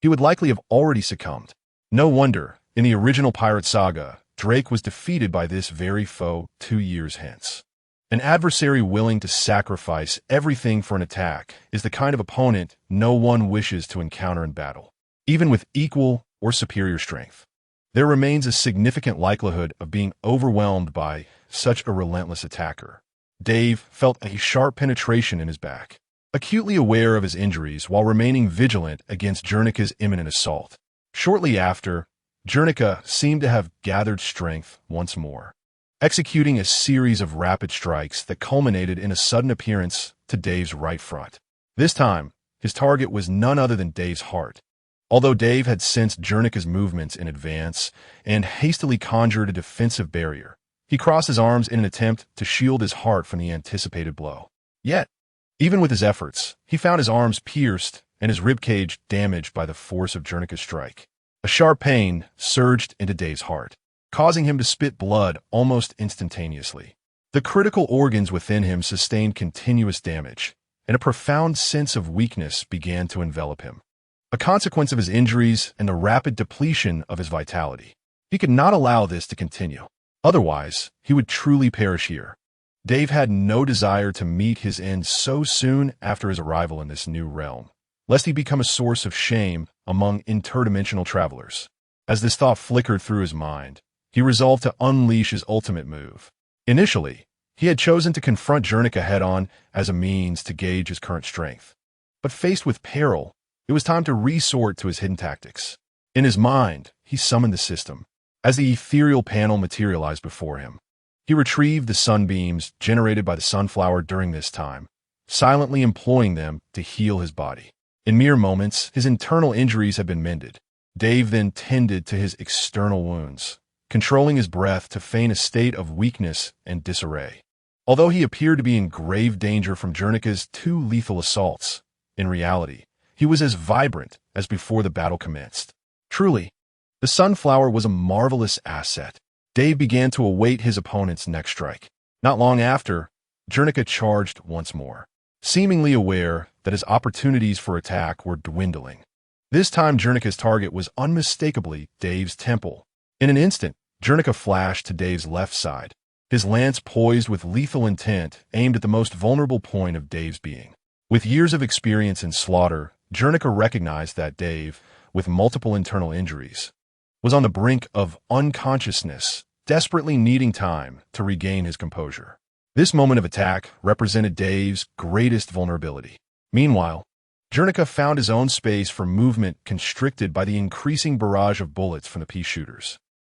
S2: he would likely have already succumbed. No wonder, in the original pirate saga, Drake was defeated by this very foe 2 years hence. An adversary willing to sacrifice everything for an attack is the kind of opponent no one wishes to encounter in battle, even with equal or superior strength. There remains a significant likelihood of being overwhelmed by such a relentless attacker. Dave felt a sharp penetration in his back, acutely aware of his injuries while remaining vigilant against Jernica's imminent assault. Shortly after, Jernica seemed to have gathered strength once more, executing a series of rapid strikes that culminated in a sudden appearance to Dave's right front. This time, his target was none other than Dave's heart. Although Dave had sensed Jernica's movements in advance and hastily conjured a defensive barrier, he crossed his arms in an attempt to shield his heart from the anticipated blow. Yet, even with his efforts, he found his arms pierced and his ribcage damaged by the force of Jernica's strike. A sharp pain surged into Dave's heart, causing him to spit blood almost instantaneously. The critical organs within him sustained continuous damage, and a profound sense of weakness began to envelop him, a consequence of his injuries and the rapid depletion of his vitality. He could not allow this to continue. Otherwise, he would truly perish here. Dave had no desire to meet his end so soon after his arrival in this new realm, lest he become a source of shame among interdimensional travelers. As this thought flickered through his mind, he resolved to unleash his ultimate move. Initially, he had chosen to confront Jernica head-on as a means to gauge his current strength. But faced with peril, it was time to resort to his hidden tactics. In his mind, he summoned the system. As the ethereal panel materialized before him, he retrieved the sunbeams generated by the sunflower during this time, silently employing them to heal his body. In mere moments, his internal injuries had been mended. Dave then tended to his external wounds, controlling his breath to feign a state of weakness and disarray. Although he appeared to be in grave danger from Jernica's 2 lethal assaults, in reality, he was as vibrant as before the battle commenced. Truly, the sunflower was a marvelous asset. Dave began to await his opponent's next strike. Not long after, Jernica charged once more, seemingly aware that his opportunities for attack were dwindling. This time Jernica's target was unmistakably Dave's temple. In an instant, Jernica flashed to Dave's left side, his lance poised with lethal intent aimed at the most vulnerable point of Dave's being. With years of experience in slaughter, Jernica recognized that Dave, with multiple internal injuries, was on the brink of unconsciousness, desperately needing time to regain his composure. This moment of attack represented Dave's greatest vulnerability. Meanwhile, Jernica found his own space for movement constricted by the increasing barrage of bullets from the Peashooters.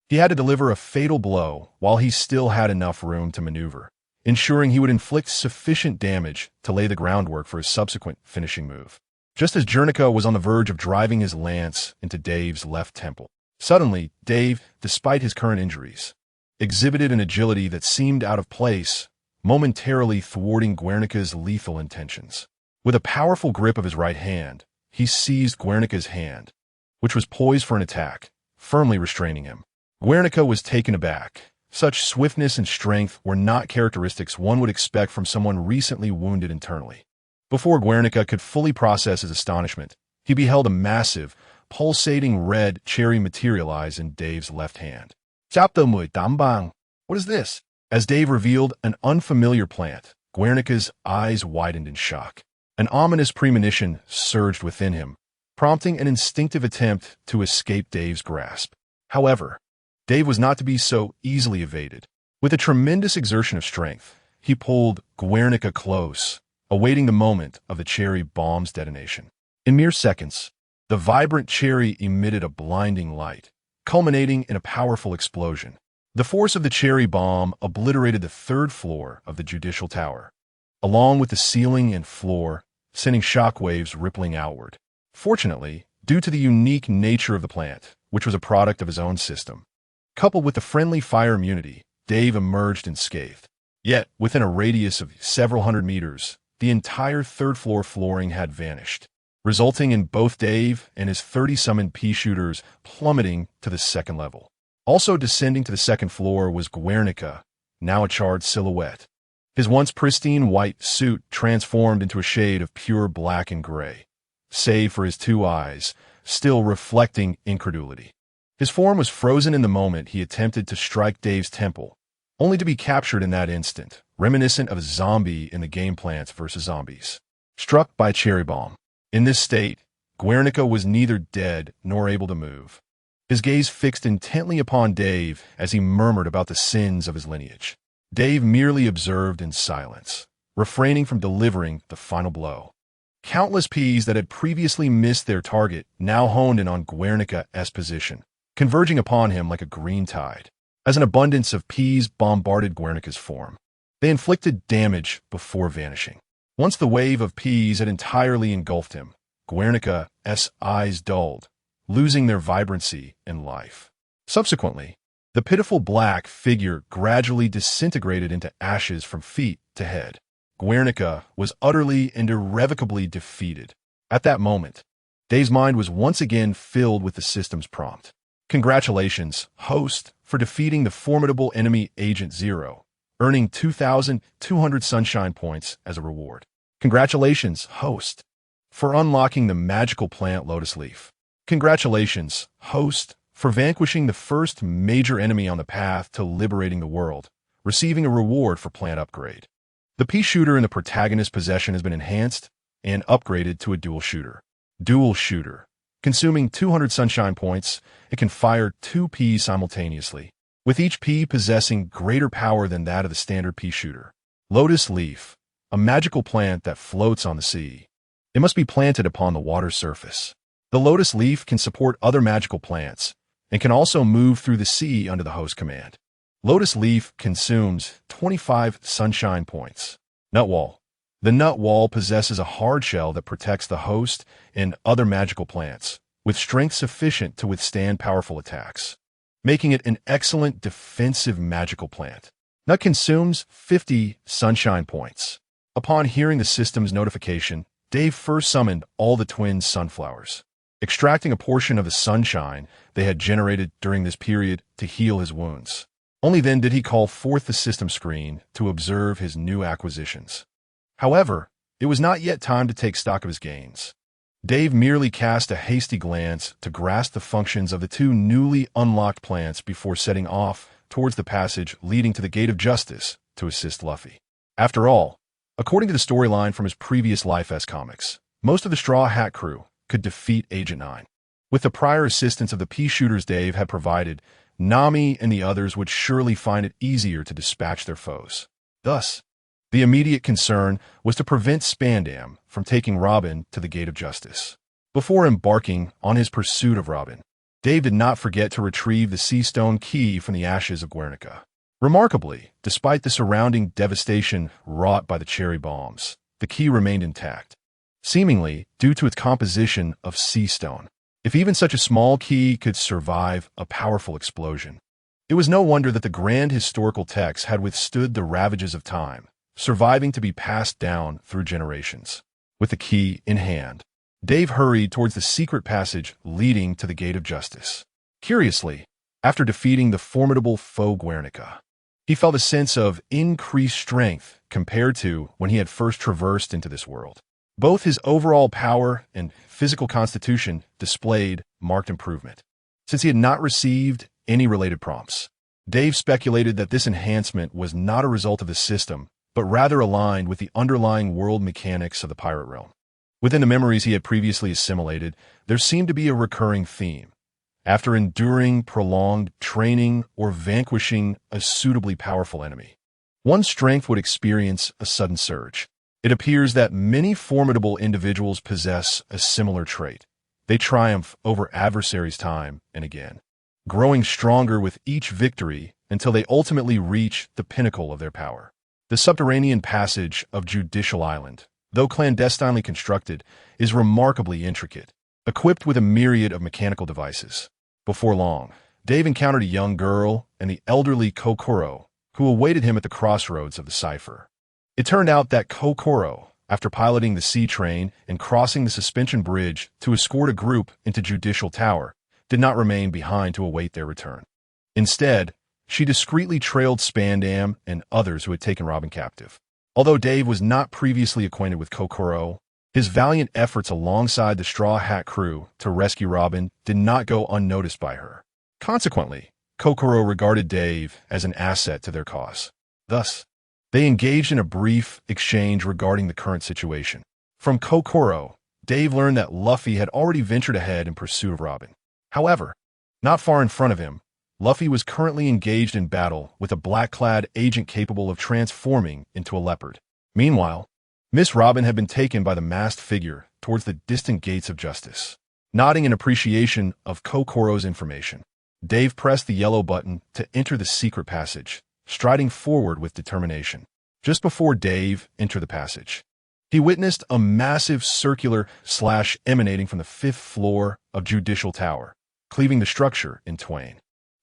S2: He had to deliver a fatal blow while he still had enough room to maneuver, ensuring he would inflict sufficient damage to lay the groundwork for his subsequent finishing move. Just as Jernica was on the verge of driving his lance into Dave's left temple, suddenly, Dave, despite his current injuries, exhibited an agility that seemed out of place, momentarily thwarting Guernica's lethal intentions. With a powerful grip of his right hand, he seized Guernica's hand, which was poised for an attack, firmly restraining him. Guernica was taken aback. Such swiftness and strength were not characteristics one would expect from someone recently wounded internally. Before Guernica could fully process his astonishment, he beheld a massive, pulsating red cherry materialize in Dave's left hand. Chaptomui Dambang. What is this? As Dave revealed an unfamiliar plant, Guernica's eyes widened in shock. An ominous premonition surged within him, prompting an instinctive attempt to escape Dave's grasp. However, Dave was not to be so easily evaded. With a tremendous exertion of strength, he pulled Guernica close, awaiting the moment of the cherry bomb's detonation. In mere seconds, the vibrant cherry emitted a blinding light, culminating in a powerful explosion. The force of the cherry bomb obliterated the 3rd floor of the Judicial Tower, along with the ceiling and floor, sending shockwaves rippling outward. Fortunately, due to the unique nature of the plant, which was a product of his own system, Coupled with the friendly fire immunity, Dave emerged unscathed. Yet, within a radius of several hundred meters, the entire third-floor flooring had vanished, resulting in both Dave and his 30 summoned Peashooters plummeting to the second level. Also descending to the second floor was Guernica, now a charred silhouette. His once pristine white suit transformed into a shade of pure black and gray, save for his two eyes, still reflecting incredulity. His form was frozen in the moment he attempted to strike Dave's temple, only to be captured in that instant, reminiscent of a zombie in the game Plants vs. Zombies, struck by a cherry bomb. In this state, Guernica was neither dead nor able to move, his gaze fixed intently upon Dave as he murmured about the sins of his lineage. Dave merely observed in silence, refraining from delivering the final blow. Countless peas that had previously missed their target now honed in on Guernica's position, converging upon him like a green tide. As an abundance of peas bombarded Guernica's form, they inflicted damage before vanishing. Once the wave of peas had entirely engulfed him, Guernica's eyes dulled, losing their vibrancy and life. Subsequently, the pitiful black figure gradually disintegrated into ashes from feet to head. Guernica was utterly and irrevocably defeated. At that moment, Dave's mind was once again filled with the system's prompt. Congratulations, host, for defeating the formidable enemy Agent Zero, earning 2,200 sunshine points as a reward. Congratulations, host, for unlocking the magical plant Lotus Leaf. Congratulations, host, for vanquishing the first major enemy on the path to liberating the world, receiving a reward for plant upgrade. The Peashooter in the protagonist's possession has been enhanced and upgraded to a dual shooter. Dual shooter. Consuming 200 sunshine points, it can fire 2 peas simultaneously, with each pea possessing greater power than that of the standard Peashooter. Lotus Leaf, a magical plant that floats on the sea. It must be planted upon the water's surface. The Lotus Leaf can support other magical plants, and can also move through the sea under the host command. Lotus Leaf consumes 25 sunshine points. Nut Wall. The nut wall possesses a hard shell that protects the host and other magical plants, with strength sufficient to withstand powerful attacks, making it an excellent defensive magical plant. Nut consumes 50 sunshine points. Upon hearing the system's notification, Dave first summoned all the twin sunflowers, extracting a portion of the sunshine they had generated during this period to heal his wounds. Only then did he call forth the system screen to observe his new acquisitions. However, it was not yet time to take stock of his gains. Dave merely cast a hasty glance to grasp the functions of the 2 newly unlocked plants before setting off towards the passage leading to the Gate of Justice to assist Luffy. After all, according to the storyline from his previous Life S comics, most of the Straw Hat crew could defeat Agent 9. With the prior assistance of the Peashooters Dave had provided, Nami and the others would surely find it easier to dispatch their foes. Thus, the immediate concern was to prevent Spandam from taking Robin to the Gate of Justice. Before embarking on his pursuit of Robin, Dave did not forget to retrieve the Sea Stone key from the ashes of Guernica. Remarkably, despite the surrounding devastation wrought by the cherry bombs, the key remained intact, seemingly due to its composition of sea stone. If even such a small key could survive a powerful explosion, it was no wonder that the grand historical text had withstood the ravages of time, surviving to be passed down through generations. With the key in hand, Dave hurried towards the secret passage leading to the Gate of Justice. Curiously, after defeating the formidable foe Guernica, he felt a sense of increased strength compared to when he had first traversed into this world. Both his overall power and physical constitution displayed marked improvement. Since he had not received any related prompts, Dave speculated that this enhancement was not a result of the system, but rather aligned with the underlying world mechanics of the pirate realm. Within the memories he had previously assimilated, there seemed to be a recurring theme. After enduring prolonged training or vanquishing a suitably powerful enemy, one's strength would experience a sudden surge. It appears that many formidable individuals possess a similar trait. They triumph over adversaries time and again, growing stronger with each victory until they ultimately reach the pinnacle of their power. The subterranean passage of Judicial Island, though clandestinely constructed, is remarkably intricate, equipped with a myriad of mechanical devices. Before long, Dave encountered a young girl and the elderly Kokoro, who awaited him at the crossroads of the cipher. It turned out that Kokoro, after piloting the sea train and crossing the suspension bridge to escort a group into Judicial Tower, did not remain behind to await their return. Instead, she discreetly trailed Spandam and others who had taken Robin captive. Although Dave was not previously acquainted with Kokoro, his valiant efforts alongside the Straw Hat crew to rescue Robin did not go unnoticed by her. Consequently, Kokoro regarded Dave as an asset to their cause. Thus, they engaged in a brief exchange regarding the current situation. From Kokoro, Dave learned that Luffy had already ventured ahead in pursuit of Robin. However, not far in front of him, Luffy was currently engaged in battle with a black-clad agent capable of transforming into a leopard. Meanwhile, Miss Robin had been taken by the masked figure towards the distant gates of justice. Nodding in appreciation of Kokoro's information, Dave pressed the yellow button to enter the secret passage, striding forward with determination. Just before Dave entered the passage, he witnessed a massive circular slash emanating from the 5th floor of Judicial Tower, cleaving the structure in twain.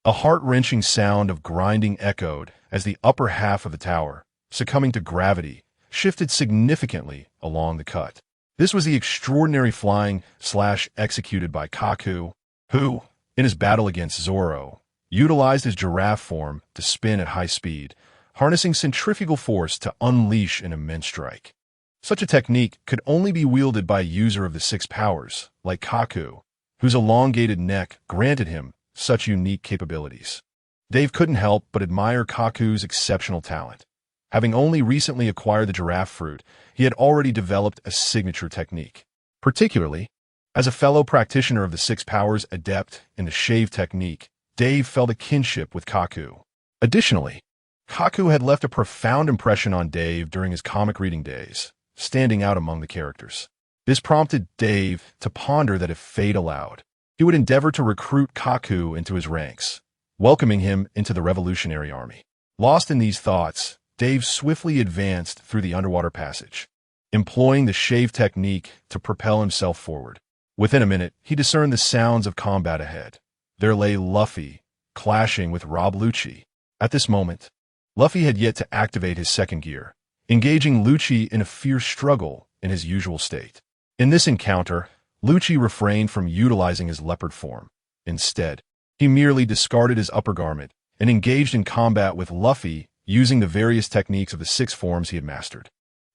S2: A heart-wrenching sound of grinding echoed as the upper half of the tower, succumbing to gravity, shifted significantly along the cut. This was the extraordinary flying slash executed by Kaku, who, in his battle against Zoro, utilized his giraffe form to spin at high speed, harnessing centrifugal force to unleash an immense strike. Such a technique could only be wielded by a user of the 6 powers, like Kaku, whose elongated neck granted him such unique capabilities. Dave couldn't help but admire Kaku's exceptional talent. Having only recently acquired the giraffe fruit, he had already developed a signature technique. Particularly, as a fellow practitioner of the 6 powers adept in the shave technique, Dave felt a kinship with Kaku. Additionally, Kaku had left a profound impression on Dave during his comic reading days, standing out among the characters. This prompted Dave to ponder that if fate allowed, he would endeavor to recruit Kaku into his ranks, welcoming him into the Revolutionary Army. Lost in these thoughts, Dave swiftly advanced through the underwater passage, employing the shave technique to propel himself forward. Within a minute, he discerned the sounds of combat ahead. There lay Luffy, clashing with Rob Lucci. At this moment, Luffy had yet to activate his second gear, engaging Lucci in a fierce struggle in his usual state. In this encounter, Lucci refrained from utilizing his leopard form. Instead, he merely discarded his upper garment and engaged in combat with Luffy using the various techniques of the 6 forms he had mastered.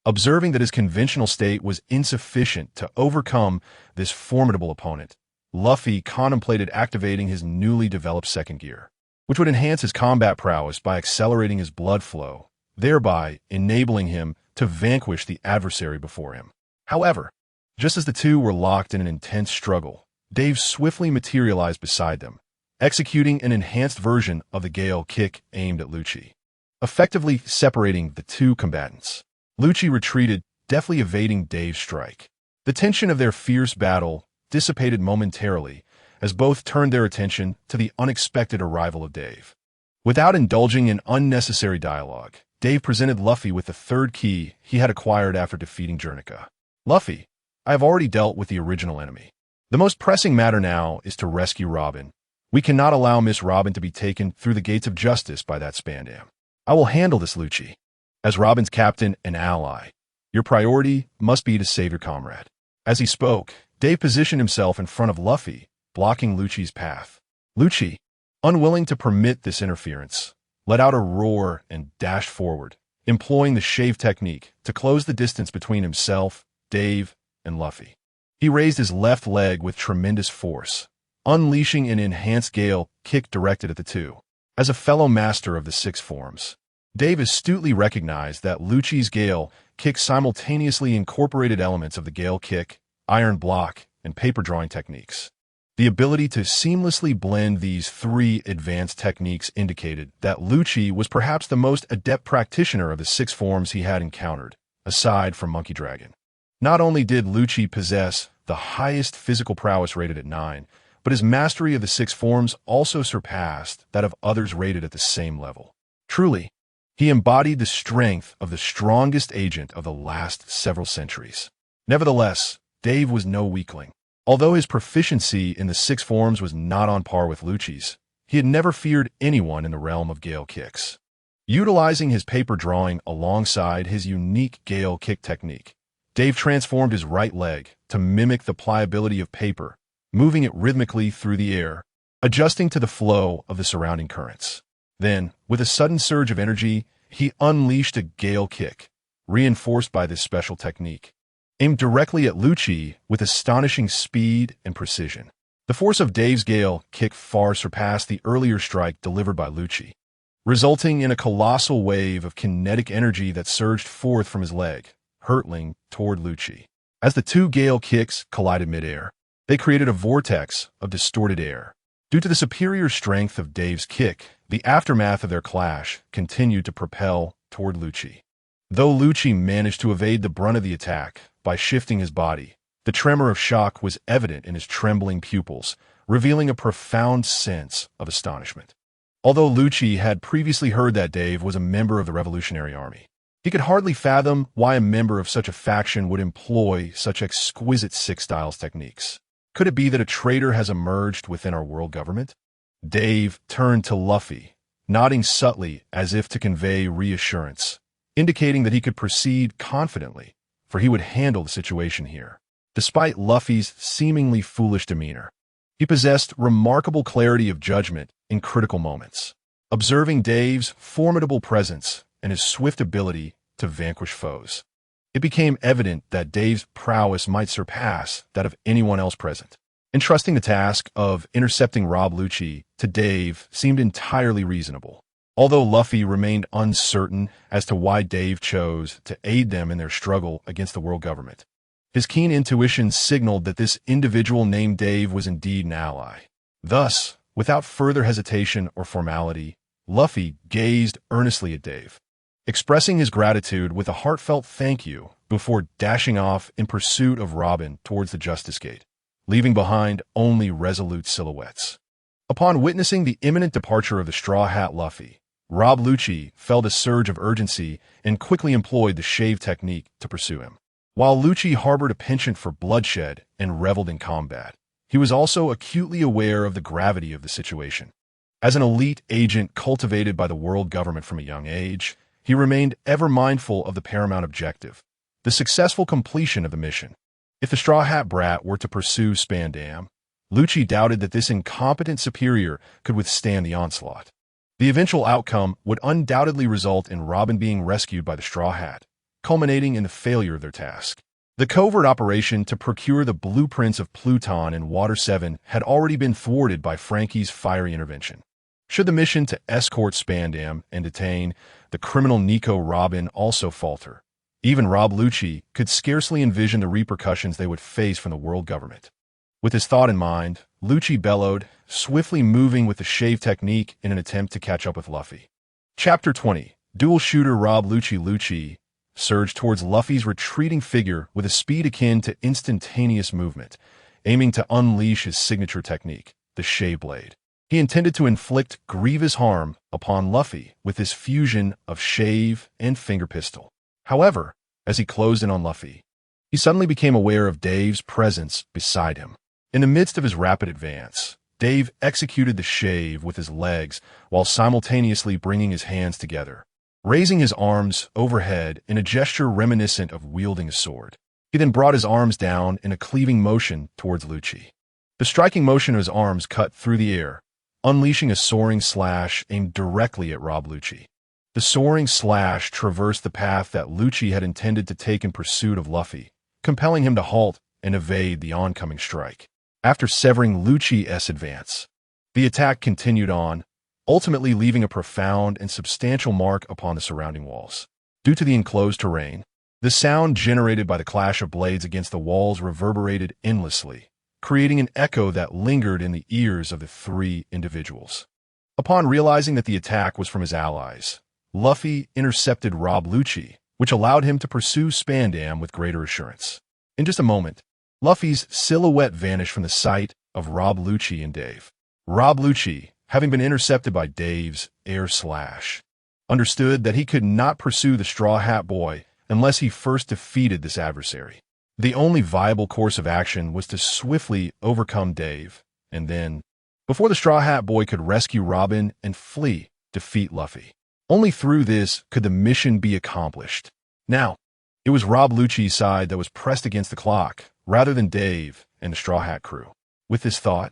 S2: Observing that his conventional state was insufficient to overcome this formidable opponent, Luffy contemplated activating his newly developed second gear, which would enhance his combat prowess by accelerating his blood flow, thereby enabling him to vanquish the adversary before him. However, just as the two were locked in an intense struggle, Dave swiftly materialized beside them, executing an enhanced version of the Gale Kick aimed at Lucci, effectively separating the two combatants. Lucci retreated, deftly evading Dave's strike. The tension of their fierce battle dissipated momentarily as both turned their attention to the unexpected arrival of Dave. Without indulging in unnecessary dialogue, Dave presented Luffy with the third key he had acquired after defeating Jernica. Luffy, I have already dealt with the original enemy. The most pressing matter now is to rescue Robin. We cannot allow Miss Robin to be taken through the gates of justice by that Spandam. I will handle this, Lucci. As Robin's captain and ally, your priority must be to save your comrade. As he spoke, Dave positioned himself in front of Luffy, blocking Lucci's path. Lucci, unwilling to permit this interference, let out a roar and dashed forward, employing the shave technique to close the distance between himself, Dave, and Luffy. He raised his left leg with tremendous force, unleashing an enhanced Gale Kick directed at the two. As a fellow master of the 6 forms, Dave astutely recognized that Lucci's Gale Kick simultaneously incorporated elements of the Gale Kick, Iron Block, and paper drawing techniques. The ability to seamlessly blend these 3 advanced techniques indicated that Lucci was perhaps the most adept practitioner of the 6 forms he had encountered, aside from Monkey Dragon. Not only did Lucci possess the highest physical prowess rated at 9, but his mastery of the 6 forms also surpassed that of others rated at the same level. Truly, he embodied the strength of the strongest agent of the last several centuries. Nevertheless, Dave was no weakling. Although his proficiency in the 6 forms was not on par with Lucci's, he had never feared anyone in the realm of Gale kicks. Utilizing his paper drawing alongside his unique Gale kick technique, Dave transformed his right leg to mimic the pliability of paper, moving it rhythmically through the air, adjusting to the flow of the surrounding currents. Then, with a sudden surge of energy, he unleashed a Gale kick, reinforced by this special technique, aimed directly at Lucci with astonishing speed and precision. The force of Dave's Gale kick far surpassed the earlier strike delivered by Lucci, resulting in a colossal wave of kinetic energy that surged forth from his leg, hurtling toward Lucci. As the two Gale kicks collided midair, they created a vortex of distorted air. Due to the superior strength of Dave's kick, the aftermath of their clash continued to propel toward Lucci. Though Lucci managed to evade the brunt of the attack by shifting his body, the tremor of shock was evident in his trembling pupils, revealing a profound sense of astonishment. Although Lucci had previously heard that Dave was a member of the Revolutionary Army, he could hardly fathom why a member of such a faction would employ such exquisite Six Styles techniques. Could it be that a traitor has emerged within our world government? Dave turned to Luffy, nodding subtly as if to convey reassurance, indicating that he could proceed confidently, for he would handle the situation here. Despite Luffy's seemingly foolish demeanor, he possessed remarkable clarity of judgment in critical moments. Observing Dave's formidable presence and his swift ability to vanquish foes, it became evident that Dave's prowess might surpass that of anyone else present. Entrusting the task of intercepting Rob Lucci to Dave seemed entirely reasonable. Although Luffy remained uncertain as to why Dave chose to aid them in their struggle against the world government, his keen intuition signaled that this individual named Dave was indeed an ally. Thus, without further hesitation or formality, Luffy gazed earnestly at Dave, expressing his gratitude with a heartfelt thank you before dashing off in pursuit of Robin towards the Justice Gate, leaving behind only resolute silhouettes. Upon witnessing the imminent departure of the Straw Hat Luffy, Rob Lucci felt a surge of urgency and quickly employed the shave technique to pursue him. While Lucci harbored a penchant for bloodshed and reveled in combat, he was also acutely aware of the gravity of the situation. As an elite agent cultivated by the world government from a young age, he remained ever mindful of the paramount objective, the successful completion of the mission. If the Straw Hat Brat were to pursue Spandam, Lucci doubted that this incompetent superior could withstand the onslaught. The eventual outcome would undoubtedly result in Robin being rescued by the Straw Hat, culminating in the failure of their task. The covert operation to procure the blueprints of Pluton in Water 7 had already been thwarted by Frankie's fiery intervention. Should the mission to escort Spandam and detain the criminal Nico Robin also falter, even Rob Lucci could scarcely envision the repercussions they would face from the world government. With his thought in mind, Lucci bellowed, swiftly moving with the shave technique in an attempt to catch up with Luffy. Chapter 20. Dual Shooter Rob Lucci surged towards Luffy's retreating figure with a speed akin to instantaneous movement, aiming to unleash his signature technique, the Shave Blade. He intended to inflict grievous harm upon Luffy with this fusion of shave and finger pistol. However, as he closed in on Luffy, he suddenly became aware of Dave's presence beside him. In the midst of his rapid advance, Dave executed the shave with his legs while simultaneously bringing his hands together, raising his arms overhead in a gesture reminiscent of wielding a sword. He then brought his arms down in a cleaving motion towards Lucci. The striking motion of his arms cut through the air, unleashing a soaring slash aimed directly at Rob Lucci. The soaring slash traversed the path that Lucci had intended to take in pursuit of Luffy, compelling him to halt and evade the oncoming strike. After severing Lucci's advance, the attack continued on, ultimately leaving a profound and substantial mark upon the surrounding walls. Due to the enclosed terrain, the sound generated by the clash of blades against the walls reverberated endlessly, creating an echo that lingered in the ears of the three individuals. Upon realizing that the attack was from his allies, Luffy intercepted Rob Lucci, which allowed him to pursue Spandam with greater assurance. In just a moment, Luffy's silhouette vanished from the sight of Rob Lucci and Dave. Rob Lucci, having been intercepted by Dave's air slash, understood that he could not pursue the Straw Hat Boy unless he first defeated this adversary. The only viable course of action was to swiftly overcome Dave, and then before the Straw Hat Boy could rescue Robin and flee, defeat Luffy. Only through this could the mission be accomplished. Now, it was Rob Lucci's side that was pressed against the clock, rather than Dave and the Straw Hat crew. With this thought,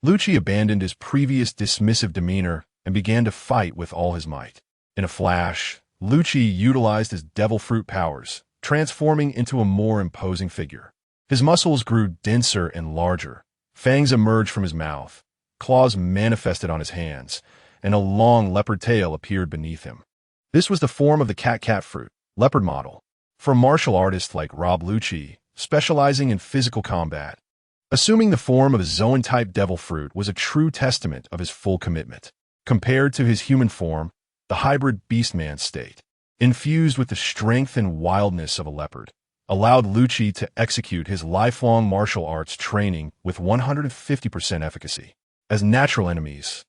S2: Lucci abandoned his previous dismissive demeanor and began to fight with all his might. In a flash, Lucci utilized his devil fruit powers, transforming into a more imposing figure. His muscles grew denser and larger, fangs emerged from his mouth, claws manifested on his hands, and a long leopard tail appeared beneath him. This was the form of the cat fruit, leopard model, for a martial artist like Rob Lucci, specializing in physical combat. Assuming the form of a Zoan-type devil fruit was a true testament of his full commitment. Compared to his human form, the hybrid beastman state, infused with the strength and wildness of a leopard, allowed Lucci to execute his lifelong martial arts training with 150% efficacy. As natural enemies,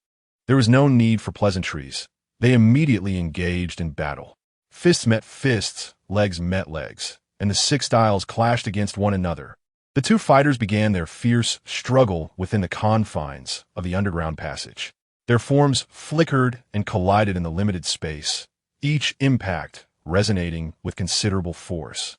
S2: there was no need for pleasantries. They immediately engaged in battle. Fists met fists, legs met legs, and the six styles clashed against one another. The two fighters began their fierce struggle within the confines of the underground passage. Their forms flickered and collided in the limited space, each impact resonating with considerable force.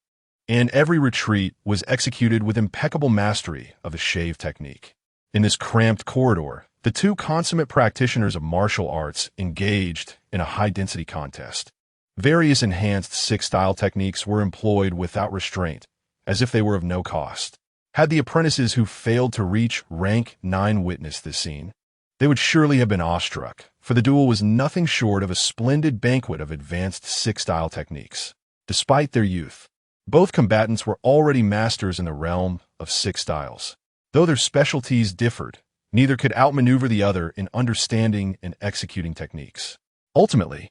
S2: And every retreat was executed with impeccable mastery of the shave technique. In this cramped corridor, the two consummate practitioners of martial arts engaged in a high-density contest. Various enhanced six-style techniques were employed without restraint, as if they were of no cost. Had the apprentices who failed to reach rank 9 witnessed this scene, they would surely have been awestruck, for the duel was nothing short of a splendid banquet of advanced six-style techniques. Despite their youth, both combatants were already masters in the realm of six styles. Though their specialties differed, neither could outmaneuver the other in understanding and executing techniques. Ultimately,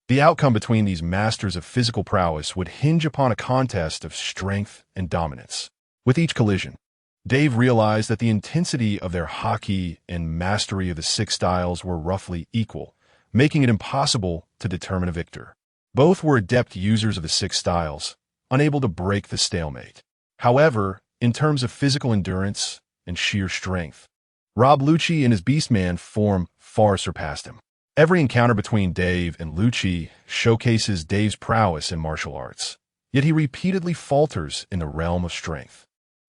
S2: the outcome between these masters of physical prowess would hinge upon a contest of strength and dominance. With each collision, Dave realized that the intensity of their haki and mastery of the six styles were roughly equal, making it impossible to determine a victor. Both were adept users of the six styles, unable to break the stalemate. However, in terms of physical endurance and sheer strength, Rob Lucci in his Beastman form far surpassed him. Every encounter between Dave and Lucci showcases Dave's prowess in martial arts, yet he repeatedly falters in the realm of strength.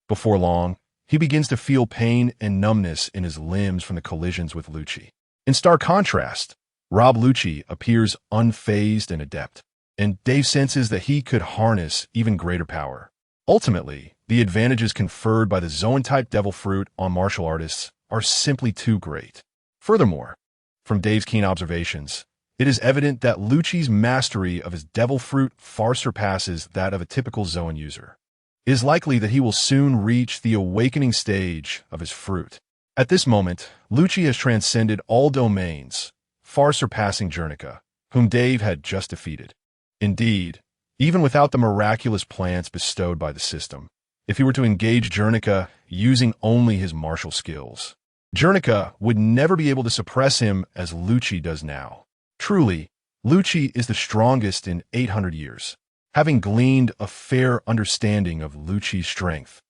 S2: Before long, he begins to feel pain and numbness in his limbs from the collisions with Lucci. In stark contrast, Rob Lucci appears unfazed and adept, and Dave senses that he could harness even greater power. Ultimately, the advantages conferred by the Zoan-type devil fruit on martial artists are simply too great. Furthermore, from Dave's keen observations, it is evident that Lucci's mastery of his devil fruit far surpasses that of a typical Zoan user. It is likely that he will soon reach the awakening stage of his fruit. At this moment, Lucci has transcended all domains, far surpassing Jernica, whom Dave had just defeated. Indeed, even without the miraculous plants bestowed by the system, if he were to engage Jernica using only his martial skills, Jernica would never be able to suppress him as Lucci does now. Truly, Lucci is the strongest in 800 years. Having gleaned a fair understanding of Lucci's strength,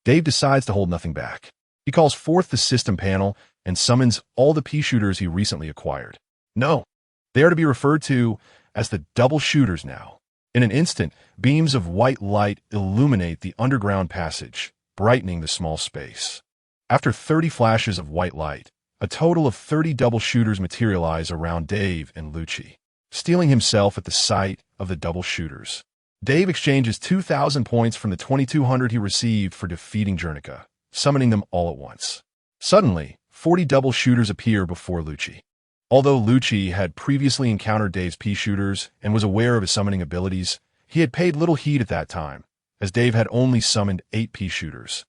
S2: Dave decides to hold nothing back. He calls forth the system panel and summons all the Peashooters he recently acquired. No, they are to be referred to as the double shooters now. In an instant, beams of white light illuminate the underground passage, brightening the small space. After 30 flashes of white light, a total of 30 double shooters materialize around Dave and Lucci, stealing himself at the sight of the double shooters. Dave exchanges 2,000 points from the 2,200 he received for defeating Jernica, summoning them all at once. Suddenly, 40 double shooters appear before Lucci. Although Lucci had previously encountered Dave's Peashooters and was aware of his summoning abilities, he had paid little heed at that time, as Dave had only summoned 8 Peashooters.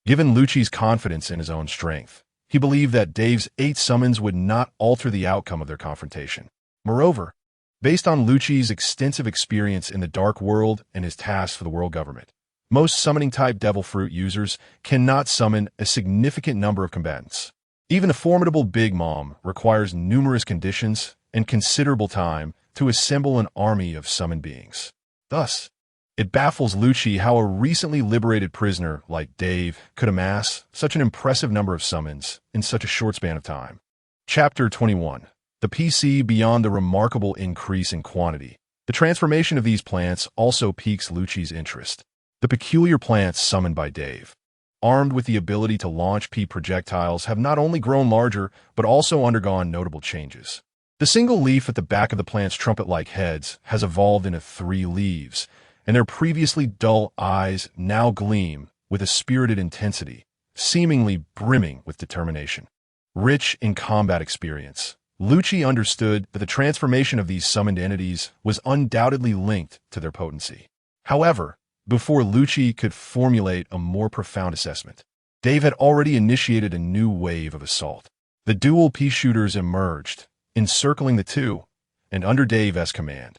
S2: Given Lucci's confidence in his own strength, he believed that Dave's 8 summons would not alter the outcome of their confrontation. Moreover, based on Lucci's extensive experience in the Dark World and his tasks for the world government, most summoning-type devil fruit users cannot summon a significant number of combatants. Even a formidable Big Mom requires numerous conditions and considerable time to assemble an army of summoned beings. Thus, It baffles Lucci how a recently liberated prisoner like Dave could amass such an impressive number of summons in such a short span of time. Chapter 21. The PC beyond the remarkable increase in quantity. The transformation of these plants also piques Lucci's interest. The peculiar plants summoned by Dave, armed with the ability to launch P projectiles, have not only grown larger, but also undergone notable changes. The single leaf at the back of the plant's trumpet-like heads has evolved into 3 leaves, and their previously dull eyes now gleam with a spirited intensity, seemingly brimming with determination. Rich in combat experience, Lucci understood that the transformation of these summoned entities was undoubtedly linked to their potency. However, before Lucci could formulate a more profound assessment, Dave had already initiated a new wave of assault. The dual Peashooters emerged, encircling the two, and under Dave's command,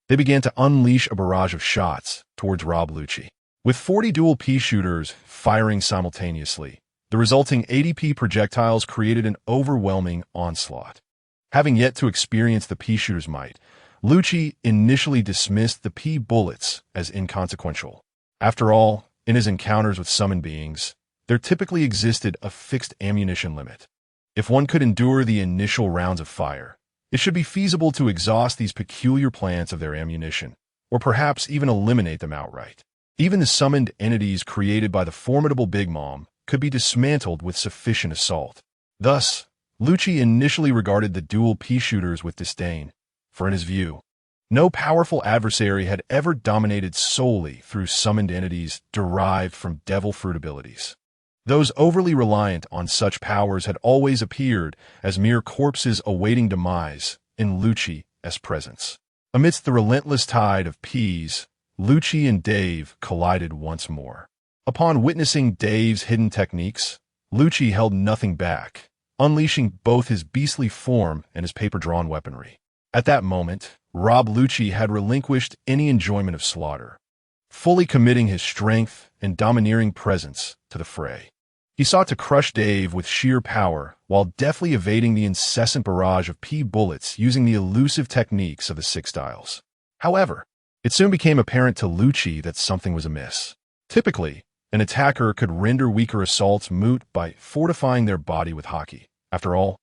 S2: they began to unleash a barrage of shots towards Rob Lucci. With 40 dual Peashooters firing simultaneously, the resulting ADP projectiles created an overwhelming onslaught. Having yet to experience the Peashooter's might, Lucci initially dismissed the P bullets as inconsequential. After all, in his encounters with summoned beings, there typically existed a fixed ammunition limit. If one could endure the initial rounds of fire, it should be feasible to exhaust these peculiar plants of their ammunition, or perhaps even eliminate them outright. Even the summoned entities created by the formidable Big Mom could be dismantled with sufficient assault. Thus, Lucci initially regarded the dual Peashooters with disdain, for in his view, no powerful adversary had ever dominated solely through summoned entities derived from devil fruit abilities. Those overly reliant on such powers had always appeared as mere corpses awaiting demise in Lucci's presence. Amidst the relentless tide of P's, Lucci and Dave collided once more. Upon witnessing Dave's hidden techniques, Lucci held nothing back, unleashing both his beastly form and his paper-drawn weaponry. At that moment, Rob Lucci had relinquished any enjoyment of slaughter, fully committing his strength and domineering presence to the fray. He sought to crush Dave with sheer power while deftly evading the incessant barrage of P bullets using the elusive techniques of the Six Styles. However, it soon became apparent to Lucci that something was amiss. Typically, an attacker could render weaker assaults moot by fortifying their body with hockey. After all,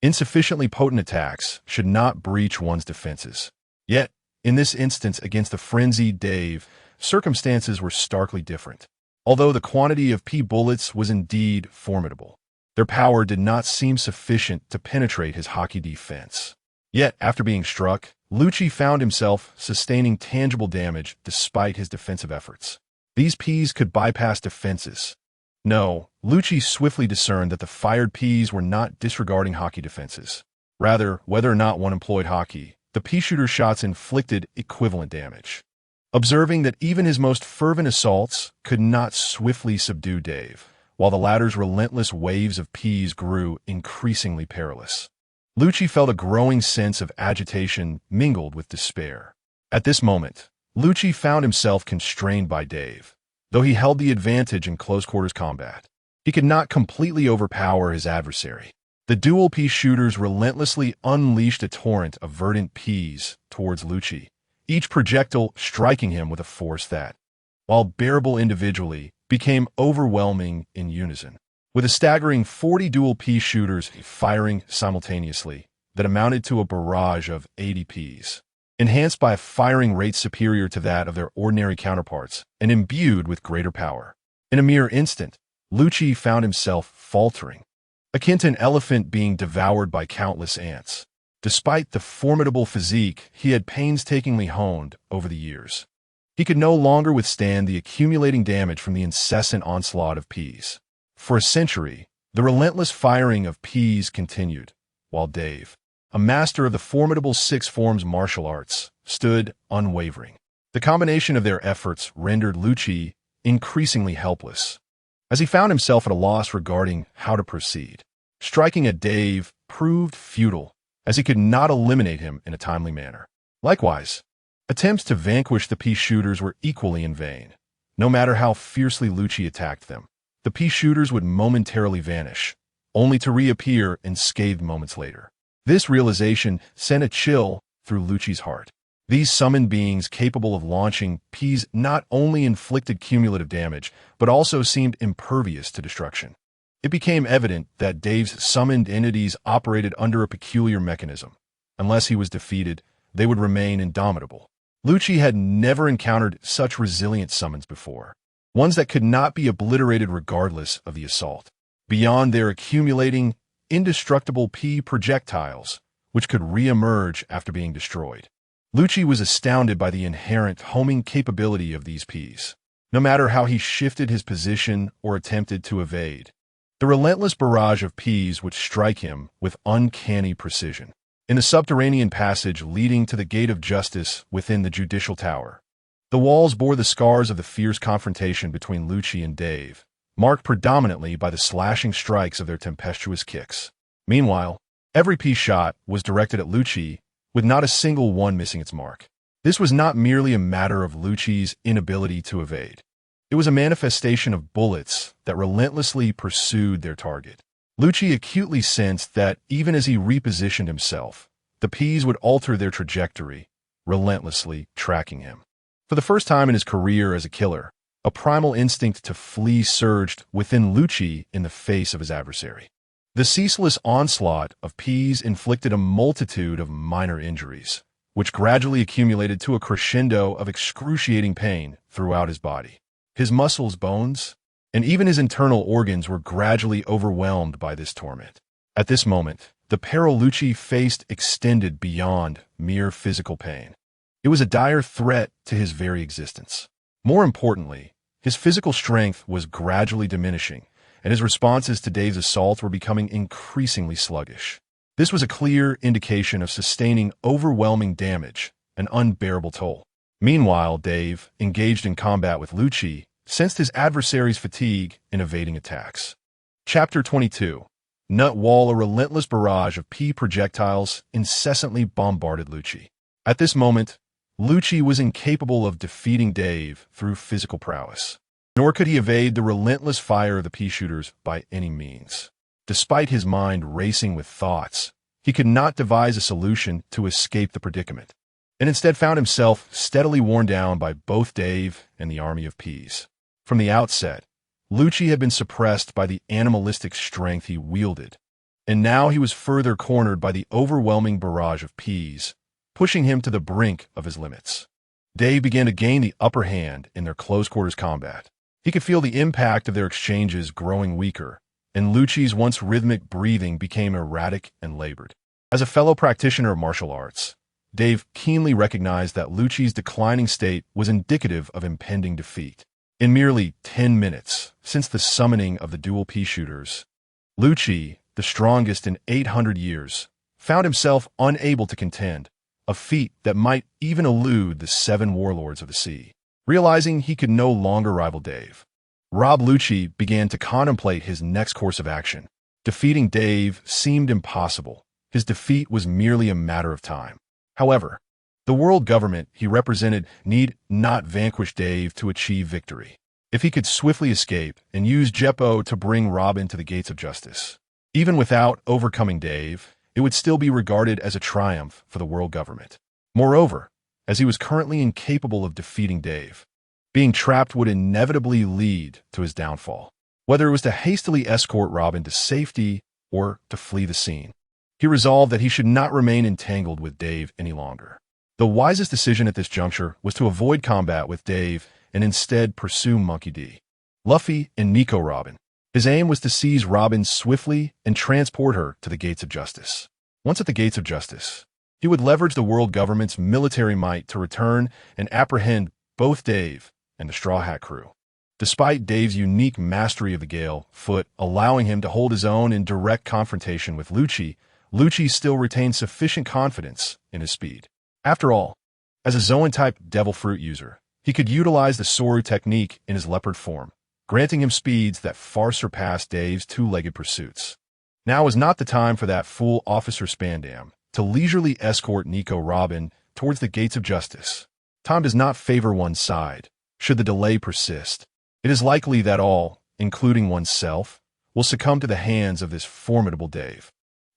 S2: insufficiently potent attacks should not breach one's defenses. Yet, in this instance against the frenzied Dave, circumstances were starkly different. Although the quantity of P bullets was indeed formidable, their power did not seem sufficient to penetrate his hockey defense. Yet, after being struck, Lucci found himself sustaining tangible damage despite his defensive efforts. These Ps could bypass defenses. No, Lucci swiftly discerned that the fired Ps were not disregarding hockey defenses. Rather, whether or not one employed hockey, the Peashooter shots inflicted equivalent damage. Observing that even his most fervent assaults could not swiftly subdue Dave, while the latter's relentless waves of Ps grew increasingly perilous, Lucci felt a growing sense of agitation mingled with despair. At this moment, Lucci found himself constrained by Dave. Though he held the advantage in close-quarters combat, he could not completely overpower his adversary. The dual Peashooters relentlessly unleashed a torrent of verdant Ps towards Lucci, each projectile striking him with a force that, while bearable individually, became overwhelming in unison. With a staggering 40 dual Peashooters firing simultaneously that amounted to a barrage of 80 Ps, enhanced by a firing rate superior to that of their ordinary counterparts and imbued with greater power. In a mere instant, Lucci found himself faltering, akin to an elephant being devoured by countless ants. Despite the formidable physique he had painstakingly honed over the years, he could no longer withstand the accumulating damage from the incessant onslaught of Ps. For a century, the relentless firing of Ps continued, while Dave, a master of the formidable Six Forms martial arts, stood unwavering. The combination of their efforts rendered Lucci increasingly helpless, as he found himself at a loss regarding how to proceed. Striking at Dave proved futile, as he could not eliminate him in a timely manner. Likewise, attempts to vanquish the Peashooters were equally in vain. No matter how fiercely Lucci attacked them, the Peashooters would momentarily vanish, only to reappear unscathed moments later. This realization sent a chill through Lucci's heart. These summoned beings capable of launching Ps not only inflicted cumulative damage, but also seemed impervious to destruction. It became evident that Dave's summoned entities operated under a peculiar mechanism. Unless he was defeated, they would remain indomitable. Lucci had never encountered such resilient summons before, ones that could not be obliterated regardless of the assault. Beyond their accumulating, indestructible P projectiles, which could re-emerge after being destroyed. Lucci was astounded by the inherent homing capability of these Ps. No matter how he shifted his position or attempted to evade, the relentless barrage of Ps would strike him with uncanny precision. In the subterranean passage leading to the Gate of Justice within the Judicial Tower, the walls bore the scars of the fierce confrontation between Lucci and Dave, marked predominantly by the slashing strikes of their tempestuous kicks. Meanwhile, every P shot was directed at Lucci, with not a single one missing its mark. This was not merely a matter of Lucci's inability to evade. It was a manifestation of bullets that relentlessly pursued their target. Lucci acutely sensed that even as he repositioned himself, the Ps would alter their trajectory, relentlessly tracking him. For the first time in his career as a killer, a primal instinct to flee surged within Lucci in the face of his adversary. The ceaseless onslaught of Ps inflicted a multitude of minor injuries, which gradually accumulated to a crescendo of excruciating pain throughout his body. His muscles, bones, and even his internal organs were gradually overwhelmed by this torment. At this moment, the peril Lucci faced extended beyond mere physical pain. It was a dire threat to his very existence. More importantly, his physical strength was gradually diminishing, and his responses to Dave's assault were becoming increasingly sluggish. This was a clear indication of sustaining overwhelming damage, an unbearable toll. Meanwhile, Dave, engaged in combat with Lucci, sensed his adversary's fatigue in evading attacks. Chapter 22. Nut Wall. A relentless barrage of P projectiles incessantly bombarded Lucci. At this moment, Lucci was incapable of defeating Dave through physical prowess, nor could he evade the relentless fire of the Peashooters by any means. Despite his mind racing with thoughts, he could not devise a solution to escape the predicament, and instead found himself steadily worn down by both Dave and the army of Ps. From the outset, Lucci had been suppressed by the animalistic strength he wielded, and now he was further cornered by the overwhelming barrage of Ps, pushing him to the brink of his limits. Dave began to gain the upper hand in their close-quarters combat. He could feel the impact of their exchanges growing weaker, and Lucci's once rhythmic breathing became erratic and labored. As a fellow practitioner of martial arts, Dave keenly recognized that Lucci's declining state was indicative of impending defeat. In merely 10 minutes since the summoning of the dual Peashooters, Lucci, the strongest in 800 years, found himself unable to contend, a feat that might even elude the 7 warlords of the sea. Realizing he could no longer rival Dave, Rob Lucci began to contemplate his next course of action. Defeating Dave seemed impossible. His defeat was merely a matter of time. However, the world government he represented need not vanquish Dave to achieve victory. If he could swiftly escape and use Jeppo to bring Rob into the gates of justice, even without overcoming Dave, it would still be regarded as a triumph for the world government. Moreover, as he was currently incapable of defeating Dave, being trapped would inevitably lead to his downfall. Whether it was to hastily escort Rob into safety or to flee the scene, he resolved that he should not remain entangled with Dave any longer. The wisest decision at this juncture was to avoid combat with Dave and instead pursue Monkey D, Luffy, and Nico Robin. His aim was to seize Robin swiftly and transport her to the gates of justice. Once at the gates of justice, he would leverage the world government's military might to return and apprehend both Dave and the Straw Hat crew. Despite Dave's unique mastery of the Gale Foot allowing him to hold his own in direct confrontation with Lucci, Lucci still retained sufficient confidence in his speed. After all, as a Zoan-type Devil Fruit user, he could utilize the Soru technique in his leopard form, granting him speeds that far surpassed Dave's two-legged pursuits. Now was not the time for that fool Officer Spandam to leisurely escort Nico Robin towards the gates of justice. Time does not favor one's side. Should the delay persist, it is likely that all, including oneself, will succumb to the hands of this formidable Dave.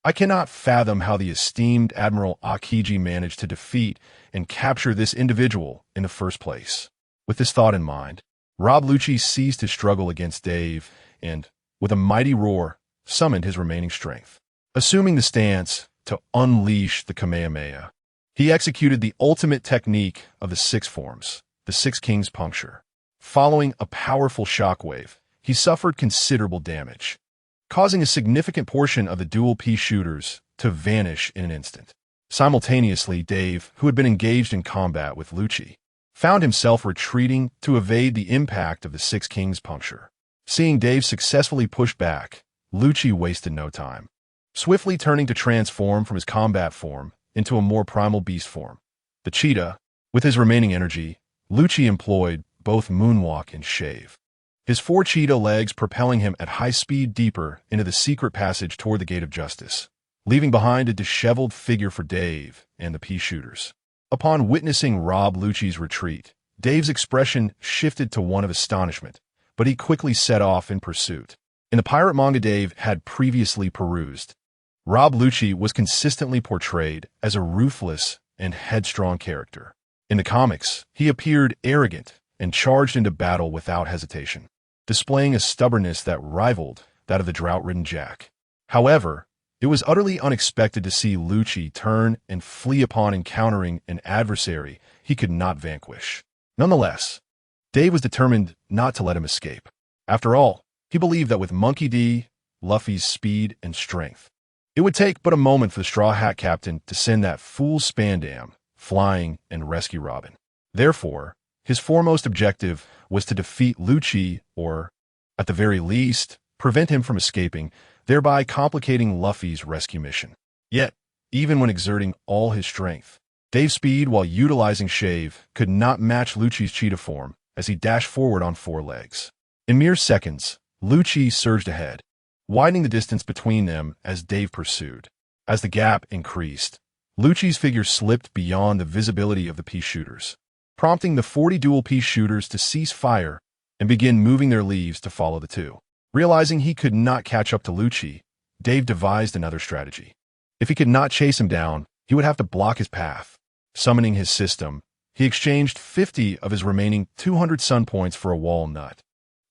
S2: I cannot fathom how the esteemed Admiral Akiji managed to defeat and capture this individual in the first place. With this thought in mind, Rob Lucci ceased his struggle against Dave and, with a mighty roar, summoned his remaining strength. Assuming the stance to unleash the Kamehameha, he executed the ultimate technique of the six forms, the Six Kings puncture. Following a powerful shockwave, he suffered considerable damage, causing a significant portion of the dual Peashooters to vanish in an instant. Simultaneously, Dave, who had been engaged in combat with Lucci, found himself retreating to evade the impact of the Six Kings puncture. Seeing Dave successfully push back, Lucci wasted no time. Swiftly turning to transform from his combat form into a more primal beast form, the cheetah, with his remaining energy, Lucci employed both moonwalk and shave, his four cheetah legs propelling him at high speed deeper into the secret passage toward the Gate of Justice, leaving behind a disheveled figure for Dave and the Peashooters. Upon witnessing Rob Lucci's retreat, Dave's expression shifted to one of astonishment, but he quickly set off in pursuit. In the pirate manga Dave had previously perused, Rob Lucci was consistently portrayed as a ruthless and headstrong character. In the comics, he appeared arrogant and charged into battle without hesitation, displaying a stubbornness that rivaled that of the drought-ridden Jack. However, it was utterly unexpected to see Lucci turn and flee upon encountering an adversary he could not vanquish. Nonetheless, Dave was determined not to let him escape. After all, he believed that with Monkey D, Luffy's speed and strength, it would take but a moment for the Straw Hat Captain to send that fool Spandam flying and rescue Robin. Therefore, his foremost objective was to defeat Lucci or, at the very least, prevent him from escaping, thereby complicating Luffy's rescue mission. Yet, even when exerting all his strength, Dave's speed while utilizing shave could not match Lucci's cheetah form as he dashed forward on four legs. In mere seconds, Lucci surged ahead, widening the distance between them as Dave pursued. As the gap increased, Lucci's figure slipped beyond the visibility of the Peashooters, prompting the 40 dual Peashooters to cease fire and begin moving their leaves to follow the two. Realizing he could not catch up to Lucci, Dave devised another strategy. If he could not chase him down, he would have to block his path. Summoning his system, he exchanged 50 of his remaining 200 sun points for a walnut,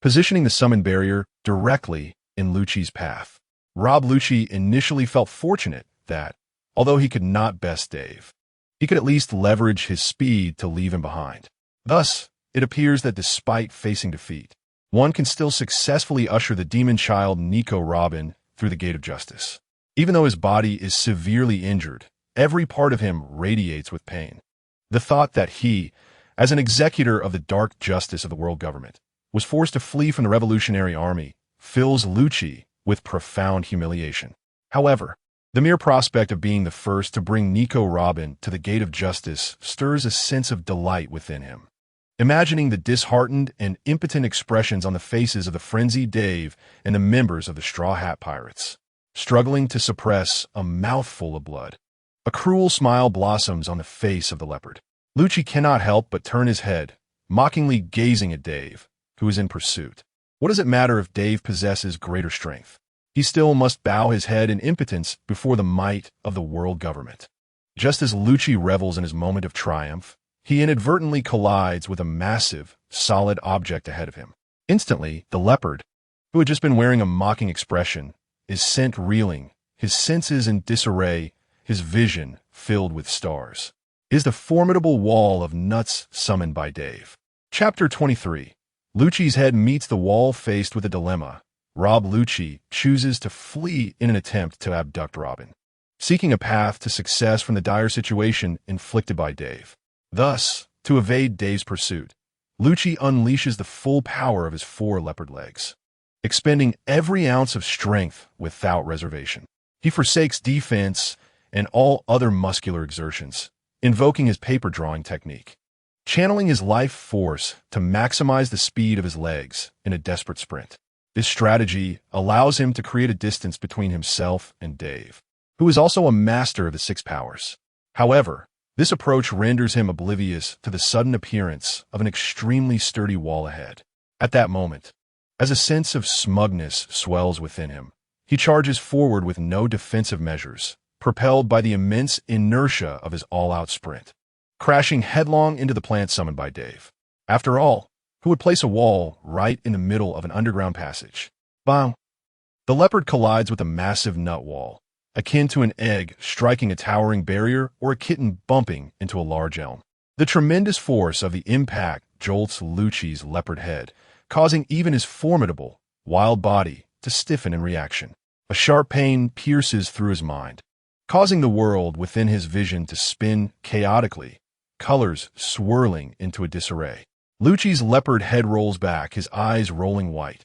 S2: positioning the summon barrier directly in Lucci's path. Rob Lucci initially felt fortunate that, although he could not best Dave, he could at least leverage his speed to leave him behind. Thus, it appears that despite facing defeat, one can still successfully usher the demon child Nico Robin through the Gate of Justice. Even though his body is severely injured, every part of him radiates with pain. The thought that he, as an executor of the dark justice of the world government, was forced to flee from the Revolutionary Army fills Lucci with profound humiliation. However, the mere prospect of being the first to bring Nico Robin to the Gate of Justice stirs a sense of delight within him. Imagining the disheartened and impotent expressions on the faces of the frenzied Dave and the members of the Straw Hat Pirates, struggling to suppress a mouthful of blood, a cruel smile blossoms on the face of the leopard. Lucci cannot help but turn his head, mockingly gazing at Dave, who is in pursuit. What does it matter if Dave possesses greater strength? He still must bow his head in impotence before the might of the world government. Just as Lucci revels in his moment of triumph, he inadvertently collides with a massive, solid object ahead of him. Instantly, the leopard, who had just been wearing a mocking expression, is sent reeling, his senses in disarray, his vision filled with stars. It is the formidable wall of nuts summoned by Dave. Chapter 23. Lucci's head meets the wall faced with a dilemma. Rob Lucci chooses to flee in an attempt to abduct Robin, seeking a path to success from the dire situation inflicted by Dave. Thus, to evade Dave's pursuit, Lucci unleashes the full power of his four leopard legs, expending every ounce of strength without reservation. He forsakes defense and all other muscular exertions, invoking his paper drawing technique, channeling his life force to maximize the speed of his legs in a desperate sprint. This strategy allows him to create a distance between himself and Dave, who is also a master of the six powers. However, this approach renders him oblivious to the sudden appearance of an extremely sturdy wall ahead. At that moment, as a sense of smugness swells within him, He charges forward with no defensive measures, propelled by the immense inertia of his all-out sprint, crashing headlong into the plant summoned by Dave. After all, who would place a wall right in the middle of an underground passage? Bang! The leopard collides with a massive nut wall, akin to an egg striking a towering barrier or a kitten bumping into a large elm. The tremendous force of the impact jolts Lucci's leopard head, causing even his formidable, wild body to stiffen in reaction. A sharp pain pierces through his mind, causing the world within his vision to spin chaotically, colors swirling into a disarray. Lucci's leopard head rolls back, his eyes rolling white,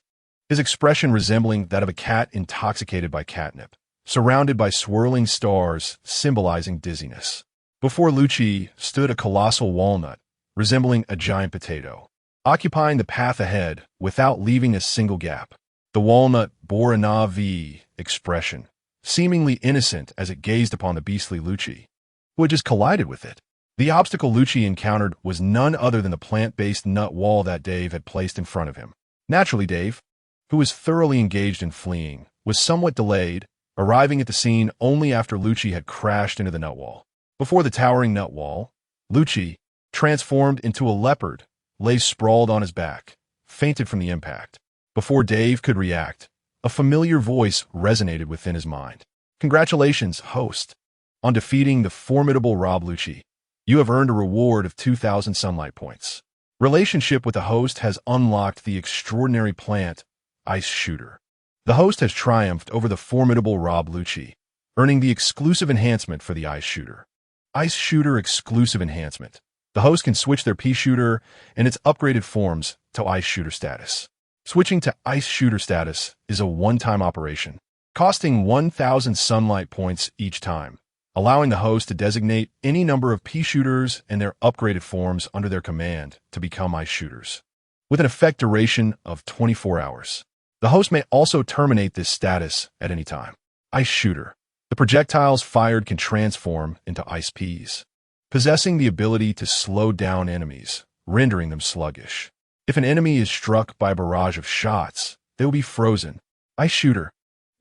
S2: his expression resembling that of a cat intoxicated by catnip, surrounded by swirling stars symbolizing dizziness. Before Lucci stood a colossal walnut, resembling a giant potato, occupying the path ahead without leaving a single gap. The walnut bore a naive expression, seemingly innocent as it gazed upon the beastly Lucci, who had just collided with it. The obstacle Lucci encountered was none other than the plant-based nut wall that Dave had placed in front of him. Naturally, Dave, who was thoroughly engaged in fleeing, was somewhat delayed, arriving at the scene only after Lucci had crashed into the nut wall. Before the towering nut wall, Lucci, transformed into a leopard, lay sprawled on his back, fainted from the impact. Before Dave could react, a familiar voice resonated within his mind. Congratulations, host, on defeating the formidable Rob Lucci. You have earned a reward of 2,000 sunlight points. Relationship with the host has unlocked the extraordinary plant, Ice Shooter. The host has triumphed over the formidable Rob Lucci, earning the exclusive enhancement for the Ice Shooter. Ice Shooter exclusive enhancement. The host can switch their Peashooter and its upgraded forms to Ice Shooter status. Switching to Ice Shooter status is a one-time operation, costing 1,000 sunlight points each time, allowing the host to designate any number of Peashooters and their upgraded forms under their command to become Ice Shooters, with an effect duration of 24 hours. The host may also terminate this status at any time. Ice Shooter. The projectiles fired can transform into ice peas, possessing the ability to slow down enemies, rendering them sluggish. If an enemy is struck by a barrage of shots, they will be frozen. Ice Shooter.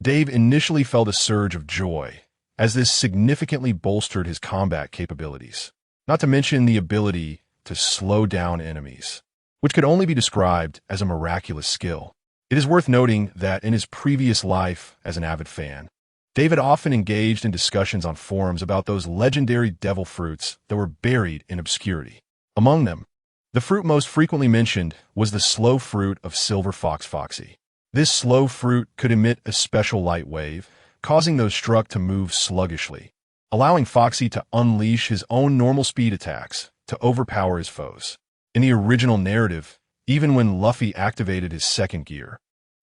S2: Dave initially felt a surge of joy, as this significantly bolstered his combat capabilities, not to mention the ability to slow down enemies, which could only be described as a miraculous skill. It is worth noting that in his previous life as an avid fan, David often engaged in discussions on forums about those legendary devil fruits that were buried in obscurity. Among them, the fruit most frequently mentioned was the slow fruit of Silver Fox Foxy. This slow fruit could emit a special light wave, causing those struck to move sluggishly, allowing Foxy to unleash his own normal speed attacks to overpower his foes. In the original narrative, even when Luffy activated his second gear,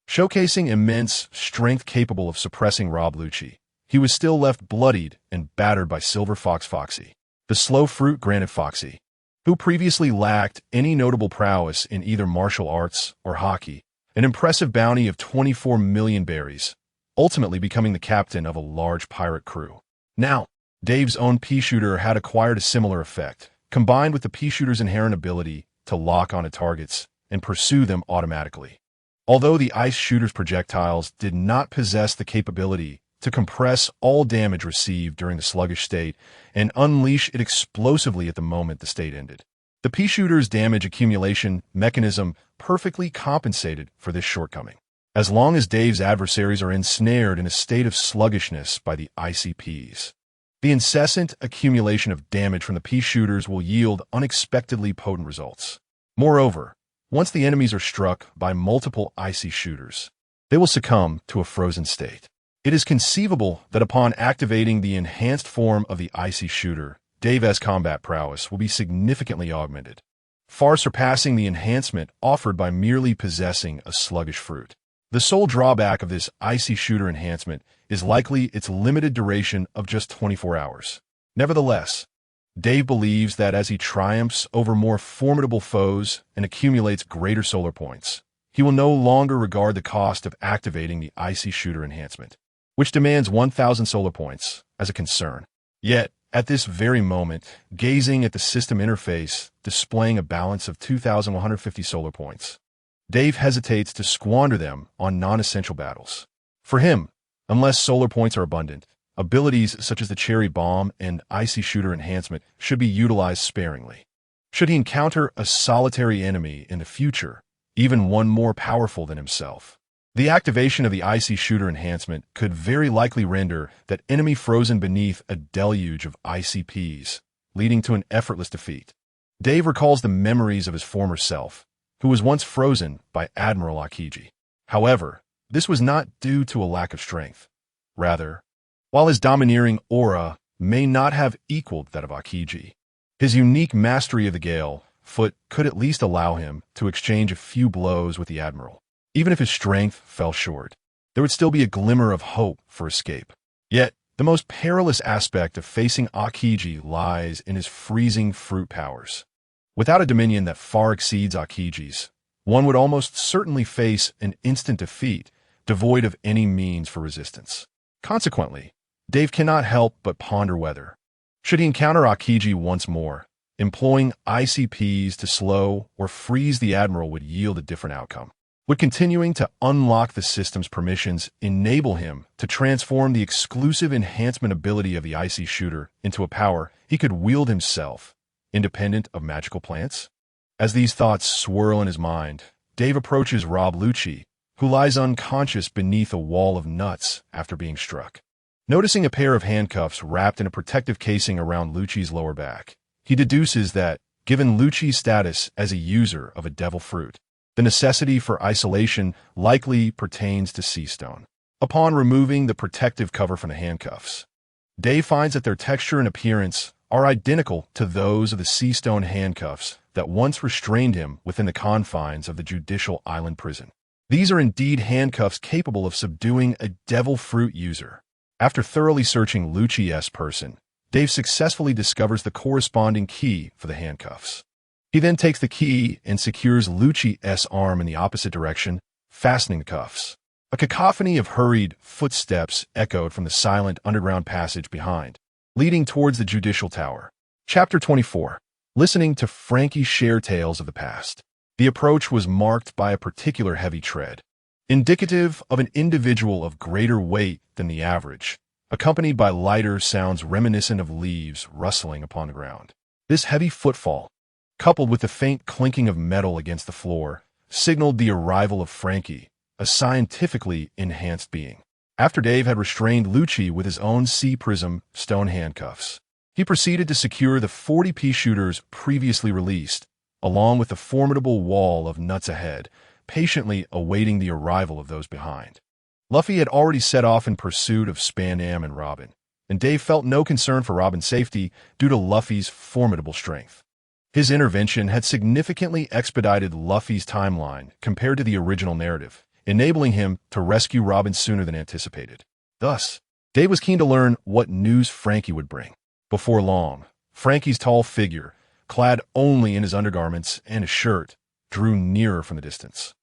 S2: showcasing immense strength capable of suppressing Rob Lucci, he was still left bloodied and battered by Silver Fox Foxy. The slow fruit granted Foxy, who previously lacked any notable prowess in either martial arts or hockey, an impressive bounty of 24 million berries, ultimately becoming the captain of a large pirate crew. Now, Dave's own Peashooter had acquired a similar effect, combined with the Peashooter's inherent ability to lock onto targets and pursue them automatically. Although the Ice Shooter's projectiles did not possess the capability to compress all damage received during the sluggish state and unleash it explosively at the moment the state ended, the Peashooter's damage accumulation mechanism perfectly compensated for this shortcoming. As long as Dave's adversaries are ensnared in a state of sluggishness by the icy peas, the incessant accumulation of damage from the Peashooters will yield unexpectedly potent results. Moreover, once the enemies are struck by multiple icy shooters, they will succumb to a frozen state. It is conceivable that upon activating the enhanced form of the icy shooter, Dave's combat prowess will be significantly augmented, far surpassing the enhancement offered by merely possessing a sluggish fruit. The sole drawback of this icy shooter enhancement is likely its limited duration of just 24 hours. Nevertheless, Dave believes that as he triumphs over more formidable foes and accumulates greater solar points, he will no longer regard the cost of activating the icy shooter enhancement, which demands 1,000 solar points, as a concern. Yet, at this very moment, gazing at the system interface displaying a balance of 2,150 solar points, Dave hesitates to squander them on non-essential battles. For him, Unless solar points are abundant, abilities such as the Cherry Bomb and Icy Shooter enhancement should be utilized sparingly. Should he encounter a solitary enemy in the future, even one more powerful than himself, the activation of the Icy Shooter enhancement could very likely render that enemy frozen beneath a deluge of ICPs, leading to an effortless defeat. Dave recalls the memories of his former self, who was once frozen by Admiral Aokiji. However, this was not due to a lack of strength. Rather, while his domineering aura may not have equaled that of Aokiji, his unique mastery of the Gale Foot could at least allow him to exchange a few blows with the Admiral. Even if his strength fell short, there would still be a glimmer of hope for escape. Yet, the most perilous aspect of facing Aokiji lies in his freezing fruit powers. Without a dominion that far exceeds Aokiji's, one would almost certainly face an instant defeat, devoid of any means for resistance. Consequently, Dave cannot help but ponder whether, should he encounter Aokiji once more, employing ICPs to slow or freeze the Admiral would yield a different outcome. Would continuing to unlock the system's permissions enable him to transform the exclusive enhancement ability of the Icy Shooter into a power he could wield himself, independent of magical plants? As these thoughts swirl in his mind, Dave approaches Rob Lucci, who lies unconscious beneath a wall of nuts after being struck. Noticing a pair of handcuffs wrapped in a protective casing around Lucci's lower back, he deduces that, given Lucci's status as a user of a devil fruit, the necessity for isolation likely pertains to sea stone. Upon removing the protective cover from the handcuffs, Dave finds that their texture and appearance are identical to those of the sea stone handcuffs that once restrained him within the confines of the Judicial Island prison. These are indeed handcuffs capable of subduing a devil fruit user. After thoroughly searching Lucci's person, Dave successfully discovers the corresponding key for the handcuffs. He then takes the key and secures Lucci's arm in the opposite direction, fastening the cuffs. A cacophony of hurried footsteps echoed from the silent underground passage behind, leading towards the Judicial Tower. Chapter 24. Listening to Frankie share tales of the past. The approach was marked by a particular heavy tread, indicative of an individual of greater weight than the average, accompanied by lighter sounds reminiscent of leaves rustling upon the ground. This heavy footfall, coupled with the faint clinking of metal against the floor, signaled the arrival of Frankie, a scientifically enhanced being. After Dave had restrained Lucci with his own sea prism stone handcuffs, he proceeded to secure the 40 Peashooters previously released, along with the formidable wall of nuts ahead, patiently awaiting the arrival of those behind. Luffy had already set off in pursuit of Span Am and Robin, and Dave felt no concern for Robin's safety due to Luffy's formidable strength. His intervention had significantly expedited Luffy's timeline compared to the original narrative, enabling him to rescue Robin sooner than anticipated. Thus, Dave was keen to learn what news Frankie would bring. Before long, Frankie's tall figure, clad only in his undergarments and a shirt, drew nearer from the distance,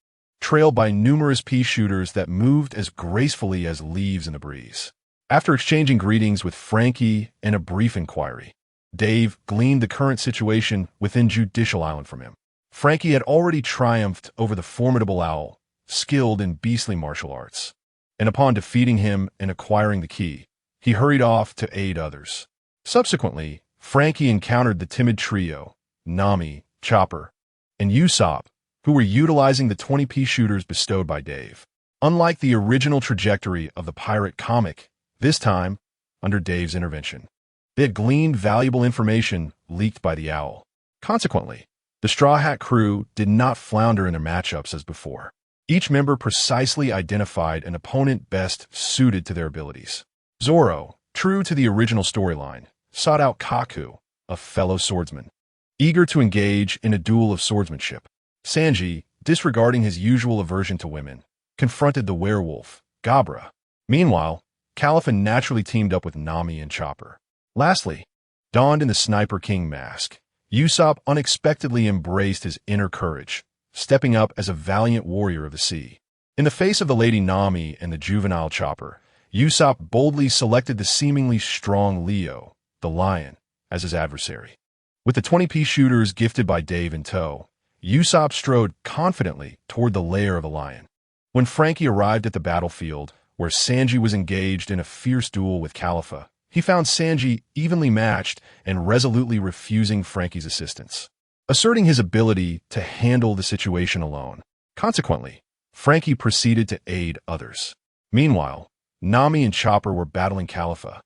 S2: trailed by numerous Peashooters that moved as gracefully as leaves in the breeze. After exchanging greetings with Frankie and a brief inquiry, Dave gleaned the current situation within Judicial Island from him. Frankie had already triumphed over the formidable owl, skilled in beastly martial arts, and upon defeating him and acquiring the key, he hurried off to aid others. Subsequently, Frankie encountered the timid trio, Nami, Chopper, and Usopp, who were utilizing the 20 Peashooters bestowed by Dave. Unlike the original trajectory of the pirate comic, this time, under Dave's intervention, they had gleaned valuable information leaked by the owl. Consequently, the Straw Hat crew did not flounder in their matchups as before. Each member precisely identified an opponent best suited to their abilities. Zoro, true to the original storyline, sought out Kaku, a fellow swordsman, eager to engage in a duel of swordsmanship. Sanji, disregarding his usual aversion to women, confronted the werewolf, Gabra. Meanwhile, Caliphate naturally teamed up with Nami and Chopper. Lastly, donned in the Sniper King mask, Usopp unexpectedly embraced his inner courage, stepping up as a valiant warrior of the sea. In the face of the Lady Nami and the juvenile Chopper, Usopp boldly selected the seemingly strong Leo, the lion, as his adversary. With the 20 Peashooters gifted by Dave in tow, Usopp strode confidently toward the lair of the lion. When Frankie arrived at the battlefield, where Sanji was engaged in a fierce duel with Khalifa, he found Sanji evenly matched and resolutely refusing Franky's assistance, asserting his ability to handle the situation alone. Consequently, Franky proceeded to aid others. Meanwhile, Nami and Chopper were battling Khalifa,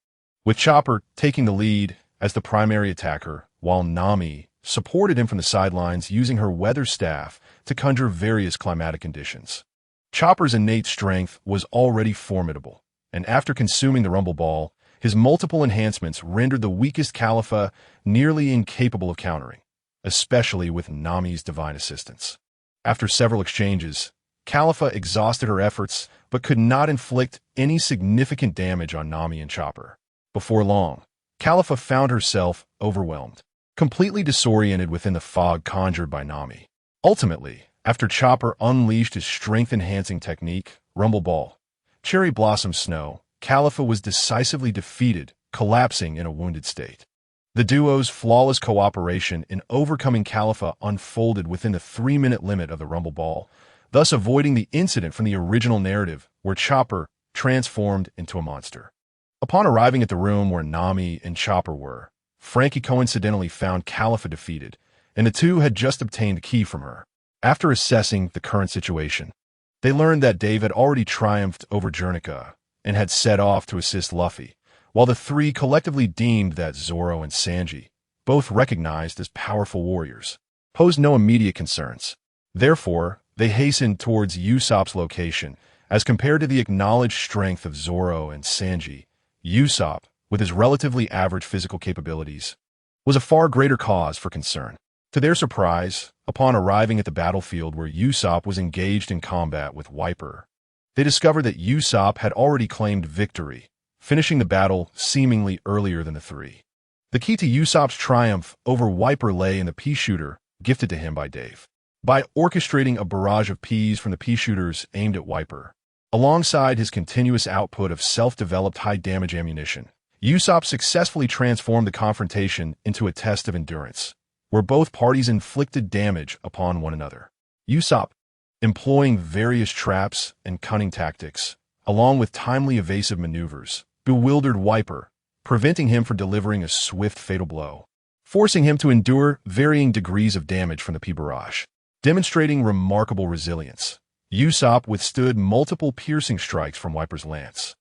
S2: with Chopper taking the lead as the primary attacker, while Nami supported him from the sidelines using her weather staff to conjure various climatic conditions. Chopper's innate strength was already formidable, and after consuming the Rumble Ball, his multiple enhancements rendered the weakest Khalifa nearly incapable of countering, especially with Nami's divine assistance. After several exchanges, Khalifa exhausted her efforts but could not inflict any significant damage on Nami and Chopper. Before long, Khalifa found herself overwhelmed, completely disoriented within the fog conjured by Nami. Ultimately, after Chopper unleashed his strength-enhancing technique, Rumble Ball, Cherry Blossom Snow, Khalifa was decisively defeated, collapsing in a wounded state. The duo's flawless cooperation in overcoming Khalifa unfolded within the 3-minute limit of the Rumble Ball, thus avoiding the incident from the original narrative where Chopper transformed into a monster. Upon arriving at the room where Nami and Chopper were, Franky coincidentally found Khalifa defeated, and the two had just obtained the key from her. After assessing the current situation, they learned that Dave had already triumphed over Jernica and had set off to assist Luffy, while the three collectively deemed that Zoro and Sanji, both recognized as powerful warriors, posed no immediate concerns. Therefore, they hastened towards Usopp's location. As compared to the acknowledged strength of Zoro and Sanji, Usopp, with his relatively average physical capabilities, was a far greater cause for concern. To their surprise, upon arriving at the battlefield where Usopp was engaged in combat with Wiper, they discovered that Usopp had already claimed victory, finishing the battle seemingly earlier than the three. The key to Usopp's triumph over Wiper lay in the Peashooter gifted to him by Dave. By orchestrating a barrage of peas from the Peashooters aimed at Wiper, alongside his continuous output of self-developed high-damage ammunition, Usopp successfully transformed the confrontation into a test of endurance, where both parties inflicted damage upon one another. Usopp, employing various traps and cunning tactics, along with timely evasive maneuvers, bewildered Wiper, preventing him from delivering a swift fatal blow, forcing him to endure varying degrees of damage from the pea barrage. Demonstrating remarkable resilience, Usopp withstood multiple piercing strikes from Wiper's lance,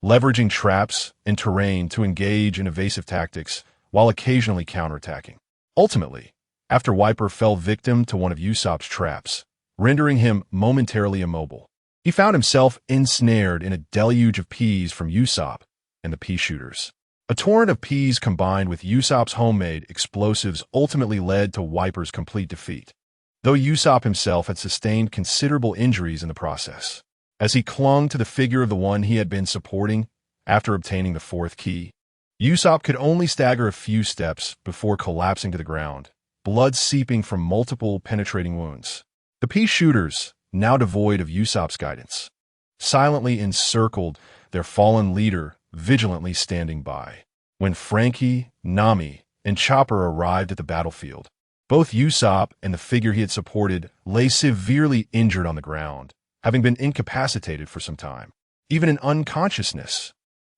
S2: leveraging traps and terrain to engage in evasive tactics while occasionally counterattacking. Ultimately, after Wiper fell victim to one of Usopp's traps, rendering him momentarily immobile, he found himself ensnared in a deluge of peas from Usopp and the Peashooters. A torrent of peas combined with Usopp's homemade explosives ultimately led to Wiper's complete defeat, though Usopp himself had sustained considerable injuries in the process. As he clung to the figure of the one he had been supporting after obtaining the fourth key, Usopp could only stagger a few steps before collapsing to the ground, blood seeping from multiple penetrating wounds. The Peashooters, now devoid of Usopp's guidance, silently encircled their fallen leader, vigilantly standing by. When Franky, Nami, and Chopper arrived at the battlefield, both Usopp and the figure he had supported lay severely injured on the ground, having been incapacitated for some time, even in unconsciousness.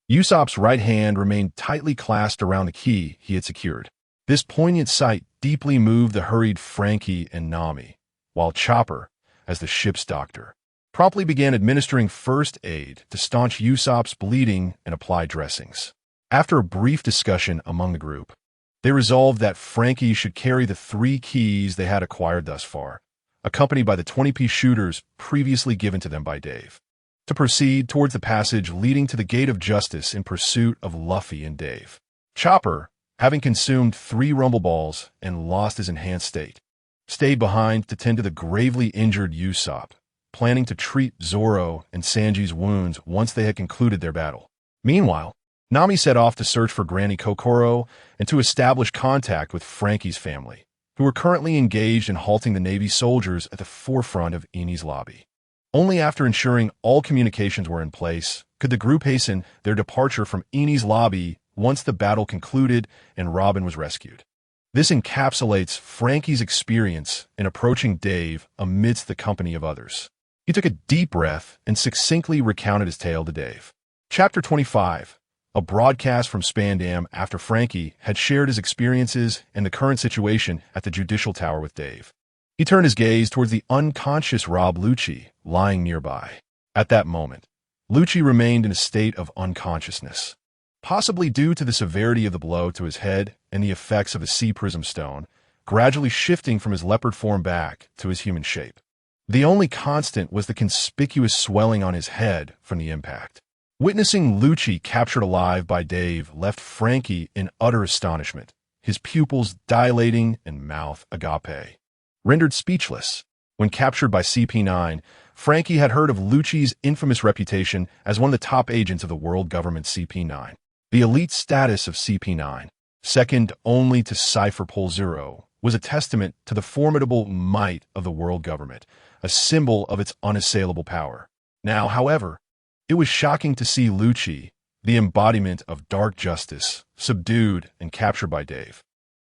S2: Usopp's right hand remained tightly clasped around the key he had secured. This poignant sight deeply moved the hurried Franky and Nami, while Chopper, as the ship's doctor, promptly began administering first aid to staunch Usopp's bleeding and apply dressings. After a brief discussion among the group, they resolved that Franky should carry the 3 keys they had acquired thus far, accompanied by the 20 Peashooters previously given to them by Dave, to proceed towards the passage leading to the Gate of Justice in pursuit of Luffy and Dave. Chopper, having consumed 3 Rumble Balls and lost his enhanced state, stayed behind to tend to the gravely injured Usopp, planning to treat Zoro and Sanji's wounds once they had concluded their battle. Meanwhile, Nami set off to search for Granny Kokoro and to establish contact with Franky's family, who were currently engaged in halting the Navy soldiers at the forefront of Enies Lobby. Only after ensuring all communications were in place could the group hasten their departure from Enies Lobby once the battle concluded and Robin was rescued. This encapsulates Franky's experience in approaching Dave amidst the company of others. He took a deep breath and succinctly recounted his tale to Dave. Chapter 25. A broadcast from Spandam after Frankie had shared his experiences and the current situation at the Judicial Tower with Dave. He turned his gaze towards the unconscious Rob Lucci lying nearby. At that moment, Lucci remained in a state of unconsciousness. Possibly due to the severity of the blow to his head and the effects of the sea prism stone, gradually shifting from his leopard form back to his human shape. The only constant was the conspicuous swelling on his head from the impact. Witnessing Lucci captured alive by Dave left Frankie in utter astonishment, his pupils dilating and mouth agape. Rendered speechless, when captured by CP9, Frankie had heard of Lucci's infamous reputation as one of the top agents of the world government CP9. The elite status of CP9, second only to Cypher Pol Zero, was a testament to the formidable might of the world government, a symbol of its unassailable power. Now, however, it was shocking to see Lucci, the embodiment of dark justice, subdued and captured by Dave.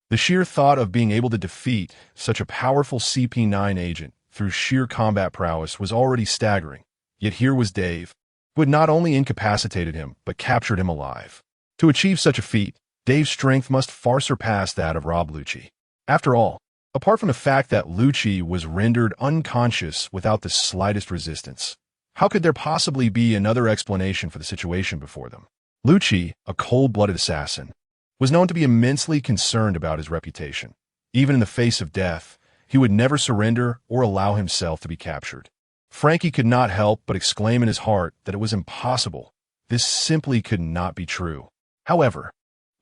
S2: The sheer thought of being able to defeat such a powerful CP9 agent through sheer combat prowess was already staggering, yet here was Dave, who had not only incapacitated him, but captured him alive. To achieve such a feat, Dave's strength must far surpass that of Rob Lucci. After all, apart from the fact that Lucci was rendered unconscious without the slightest resistance, how could there possibly be another explanation for the situation before them? Lucci, a cold-blooded assassin, was known to be immensely concerned about his reputation. Even in the face of death, he would never surrender or allow himself to be captured. Frankie could not help but exclaim in his heart that it was impossible. This simply could not be true. However,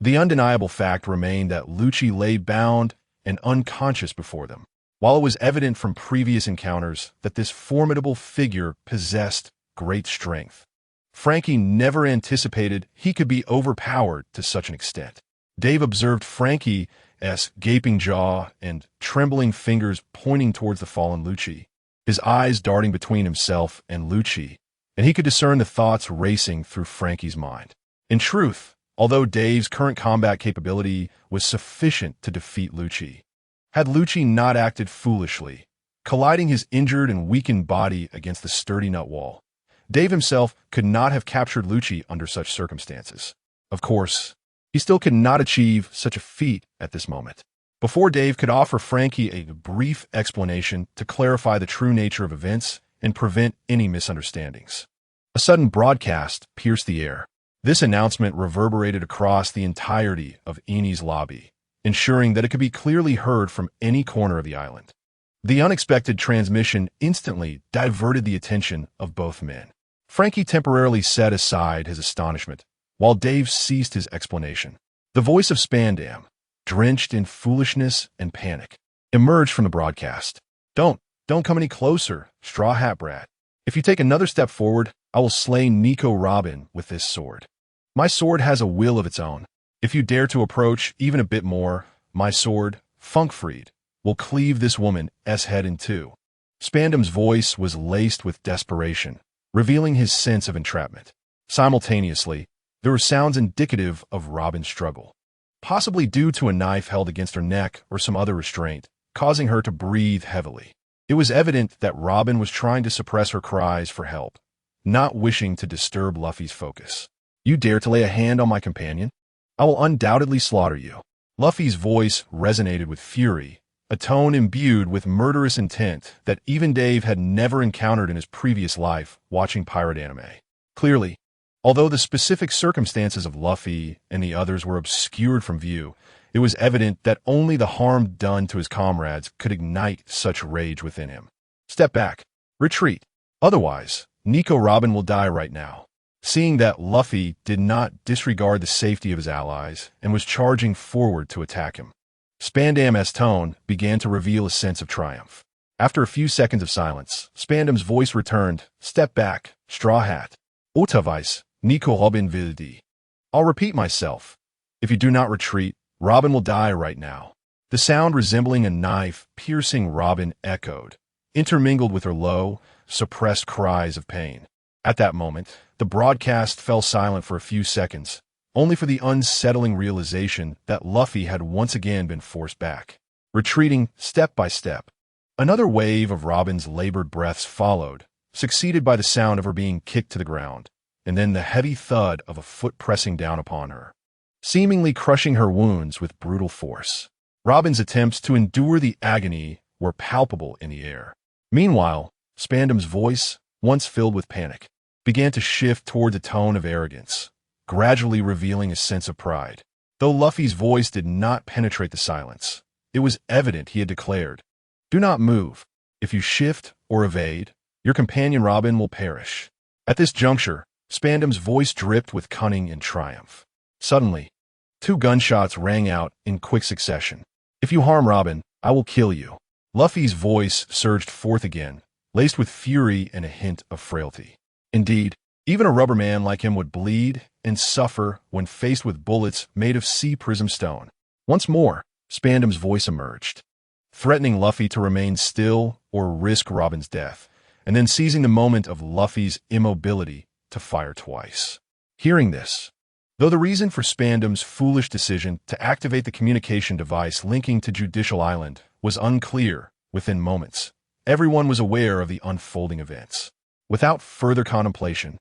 S2: the undeniable fact remained that Lucci lay bound and unconscious before them. While it was evident from previous encounters that this formidable figure possessed great strength, Frankie never anticipated he could be overpowered to such an extent. Dave observed Frankie's gaping jaw and trembling fingers pointing towards the fallen Lucci, his eyes darting between himself and Lucci, and he could discern the thoughts racing through Frankie's mind. In truth, although Dave's current combat capability was sufficient to defeat Lucci, had Lucci not acted foolishly, colliding his injured and weakened body against the sturdy nut wall, Dave himself could not have captured Lucci under such circumstances. Of course, he still could not achieve such a feat at this moment. Before Dave could offer Frankie a brief explanation to clarify the true nature of events and prevent any misunderstandings, a sudden broadcast pierced the air. This announcement reverberated across the entirety of Eni's lobby, ensuring that it could be clearly heard from any corner of the island. The unexpected transmission instantly diverted the attention of both men. Frankie temporarily set aside his astonishment, while Dave ceased his explanation. The voice of Spandam, drenched in foolishness and panic, emerged from the broadcast. Don't come any closer, Straw Hat Brat. If you take another step forward, I will slay Nico Robin with this sword. My sword has a will of its own. If you dare to approach even a bit more, my sword, Funkfried, will cleave this woman's head in two. Spandam's voice was laced with desperation, revealing his sense of entrapment. Simultaneously, there were sounds indicative of Robin's struggle, possibly due to a knife held against her neck or some other restraint, causing her to breathe heavily. It was evident that Robin was trying to suppress her cries for help, not wishing to disturb Luffy's focus. You dare to lay a hand on my companion? I will undoubtedly slaughter you. Luffy's voice resonated with fury, a tone imbued with murderous intent that even Dave had never encountered in his previous life watching pirate anime. Clearly, although the specific circumstances of Luffy and the others were obscured from view, it was evident that only the harm done to his comrades could ignite such rage within him. Step back. Retreat. Otherwise, Nico Robin will die right now. Seeing that Luffy did not disregard the safety of his allies and was charging forward to attack him, Spandam's tone began to reveal a sense of triumph. After a few seconds of silence, Spandam's voice returned. Step back, Straw Hat. Otherwise, Nico Robin will die. I'll repeat myself. If you do not retreat, Robin will die right now. The sound resembling a knife piercing Robin echoed, intermingled with her low, suppressed cries of pain. At that moment, the broadcast fell silent for a few seconds, only for the unsettling realization that Luffy had once again been forced back, retreating step by step. Another wave of Robin's labored breaths followed, succeeded by the sound of her being kicked to the ground, and then the heavy thud of a foot pressing down upon her, seemingly crushing her wounds with brutal force. Robin's attempts to endure the agony were palpable in the air. Meanwhile, Spandam's voice, once filled with panic, began to shift toward a tone of arrogance, gradually revealing a sense of pride. Though Luffy's voice did not penetrate the silence, it was evident he had declared, "Do not move. If you shift or evade, your companion Robin will perish." At this juncture, Spandam's voice dripped with cunning and triumph. Suddenly, 2 gunshots rang out in quick succession. "If you harm Robin, I will kill you." Luffy's voice surged forth again, laced with fury and a hint of frailty. Indeed, even a rubber man like him would bleed and suffer when faced with bullets made of sea prism stone. Once more, Spandam's voice emerged, threatening Luffy to remain still or risk Robin's death, and then seizing the moment of Luffy's immobility to fire twice. Hearing this, though the reason for Spandam's foolish decision to activate the communication device linking to Judicial Island was unclear within moments, everyone was aware of the unfolding events. Without further contemplation,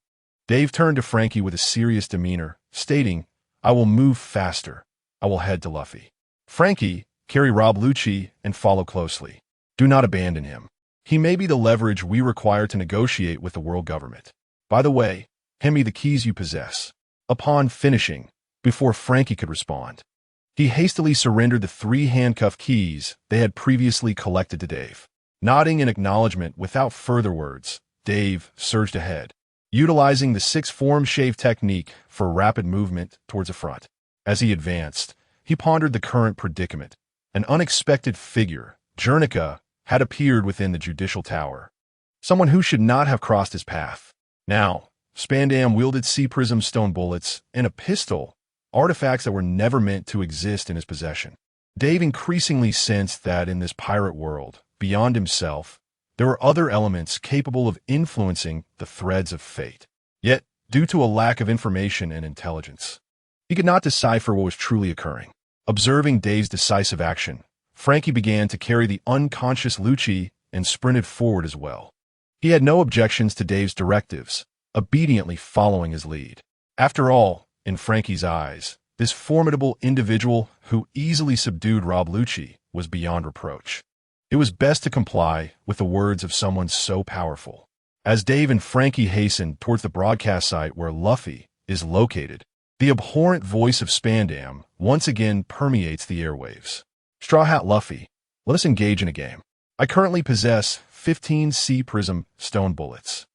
S2: Dave turned to Frankie with a serious demeanor, stating, "I will move faster. I will head to Luffy. Frankie, carry Rob Lucci and follow closely. Do not abandon him. He may be the leverage we require to negotiate with the world government. By the way, hand me the keys you possess." Upon finishing, before Frankie could respond, he hastily surrendered the 3 handcuff keys they had previously collected to Dave. Nodding in acknowledgement without further words, Dave surged ahead, utilizing the 6-form shave technique for rapid movement towards the front. As he advanced, he pondered the current predicament. An unexpected figure, Jernica, had appeared within the judicial tower. Someone who should not have crossed his path. Now, Spandam wielded sea prism stone bullets and a pistol, artifacts that were never meant to exist in his possession. Dave increasingly sensed that in this pirate world, beyond himself, there were other elements capable of influencing the threads of fate. Yet, due to a lack of information and intelligence, he could not decipher what was truly occurring. Observing Dave's decisive action, Frankie began to carry the unconscious Lucci and sprinted forward as well. He had no objections to Dave's directives, obediently following his lead. After all, in Frankie's eyes, this formidable individual who easily subdued Rob Lucci was beyond reproach. It was best to comply with the words of someone so powerful. As Dave and Frankie hastened towards the broadcast site where Luffy is located, the abhorrent voice of Spandam once again permeates the airwaves. "Straw Hat Luffy, let us engage in a game. I currently possess 15 sea prism stone bullets.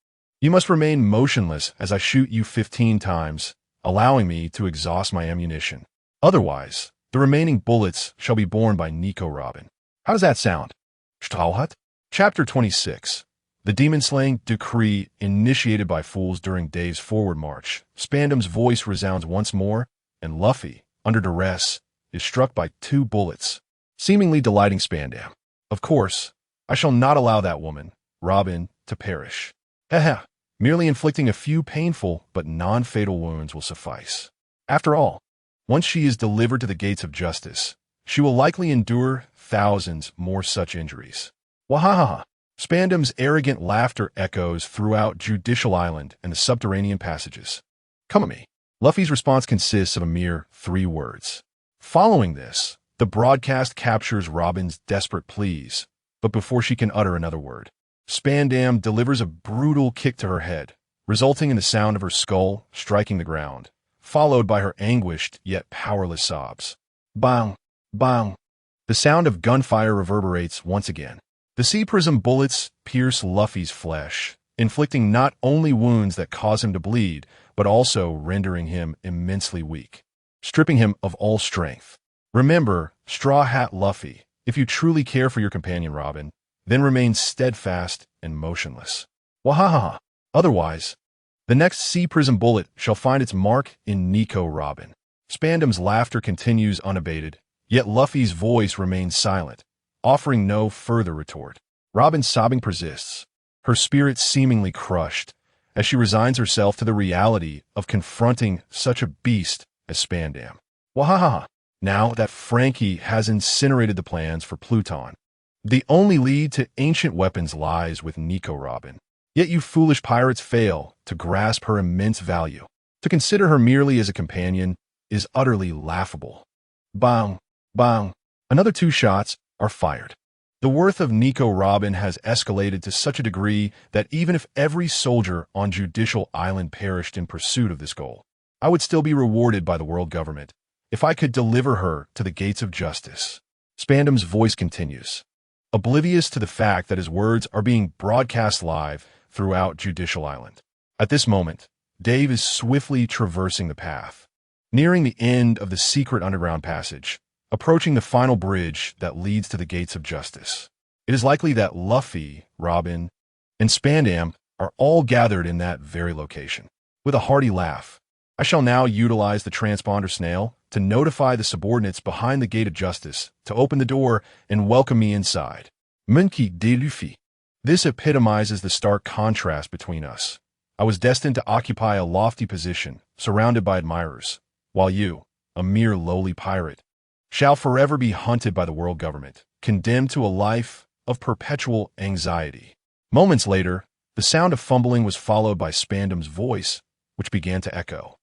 S2: You must remain motionless as I shoot you 15 times, allowing me to exhaust my ammunition. Otherwise, the remaining bullets shall be borne by Nico Robin. How does that sound?" Straw Hat? Chapter 26. The demon-slaying decree initiated by fools during Dave's forward march. Spandam's voice resounds once more, and Luffy, under duress, is struck by 2 bullets, seemingly delighting Spandam. "Of course, I shall not allow that woman, Robin, to perish. Heh. Merely inflicting a few painful but non-fatal wounds will suffice. After all, once she is delivered to the gates of justice, she will likely endure thousands more such injuries." Wahaha! Spandam's arrogant laughter echoes throughout Judicial Island and the subterranean passages. "Come at me." Luffy's response consists of a mere 3 words. Following this, the broadcast captures Robin's desperate pleas, but before she can utter another word, Spandam delivers a brutal kick to her head, resulting in the sound of her skull striking the ground, followed by her anguished yet powerless sobs. Bang! Bang! The sound of gunfire reverberates once again. The sea prism bullets pierce Luffy's flesh, inflicting not only wounds that cause him to bleed, but also rendering him immensely weak, stripping him of all strength. Remember, Straw Hat Luffy, if you truly care for your companion Robin, then remain steadfast and motionless. Wahaha! Otherwise, the next sea prism bullet shall find its mark in Nico Robin. Spandam's laughter continues unabated, yet Luffy's voice remains silent, offering no further retort. Robin's sobbing persists, her spirit seemingly crushed, as she resigns herself to the reality of confronting such a beast as Spandam. Wahaha! Now that Frankie has incinerated the plans for Pluton, the only lead to ancient weapons lies with Nico Robin. Yet you foolish pirates fail to grasp her immense value. To consider her merely as a companion is utterly laughable. Bang, bang. Another 2 shots are fired. The worth of Nico Robin has escalated to such a degree that even if every soldier on Judicial Island perished in pursuit of this goal, I would still be rewarded by the world government if I could deliver her to the gates of justice. Spandam's voice continues, oblivious to the fact that his words are being broadcast live throughout Judicial Island. At this moment, Dave is swiftly traversing the path, nearing the end of the secret underground passage, approaching the final bridge that leads to the gates of justice. It is likely that Luffy, Robin, and Spandam are all gathered in that very location. With a hearty laugh, I shall now utilize the transponder snail to notify the subordinates behind the gate of justice to open the door and welcome me inside. Monkey de Luffy. This epitomizes the stark contrast between us. I was destined to occupy a lofty position, surrounded by admirers, while you, a mere lowly pirate, shall forever be hunted by the world government, condemned to a life of perpetual anxiety. Moments later, the sound of fumbling was followed by Spandam's voice, which began to echo.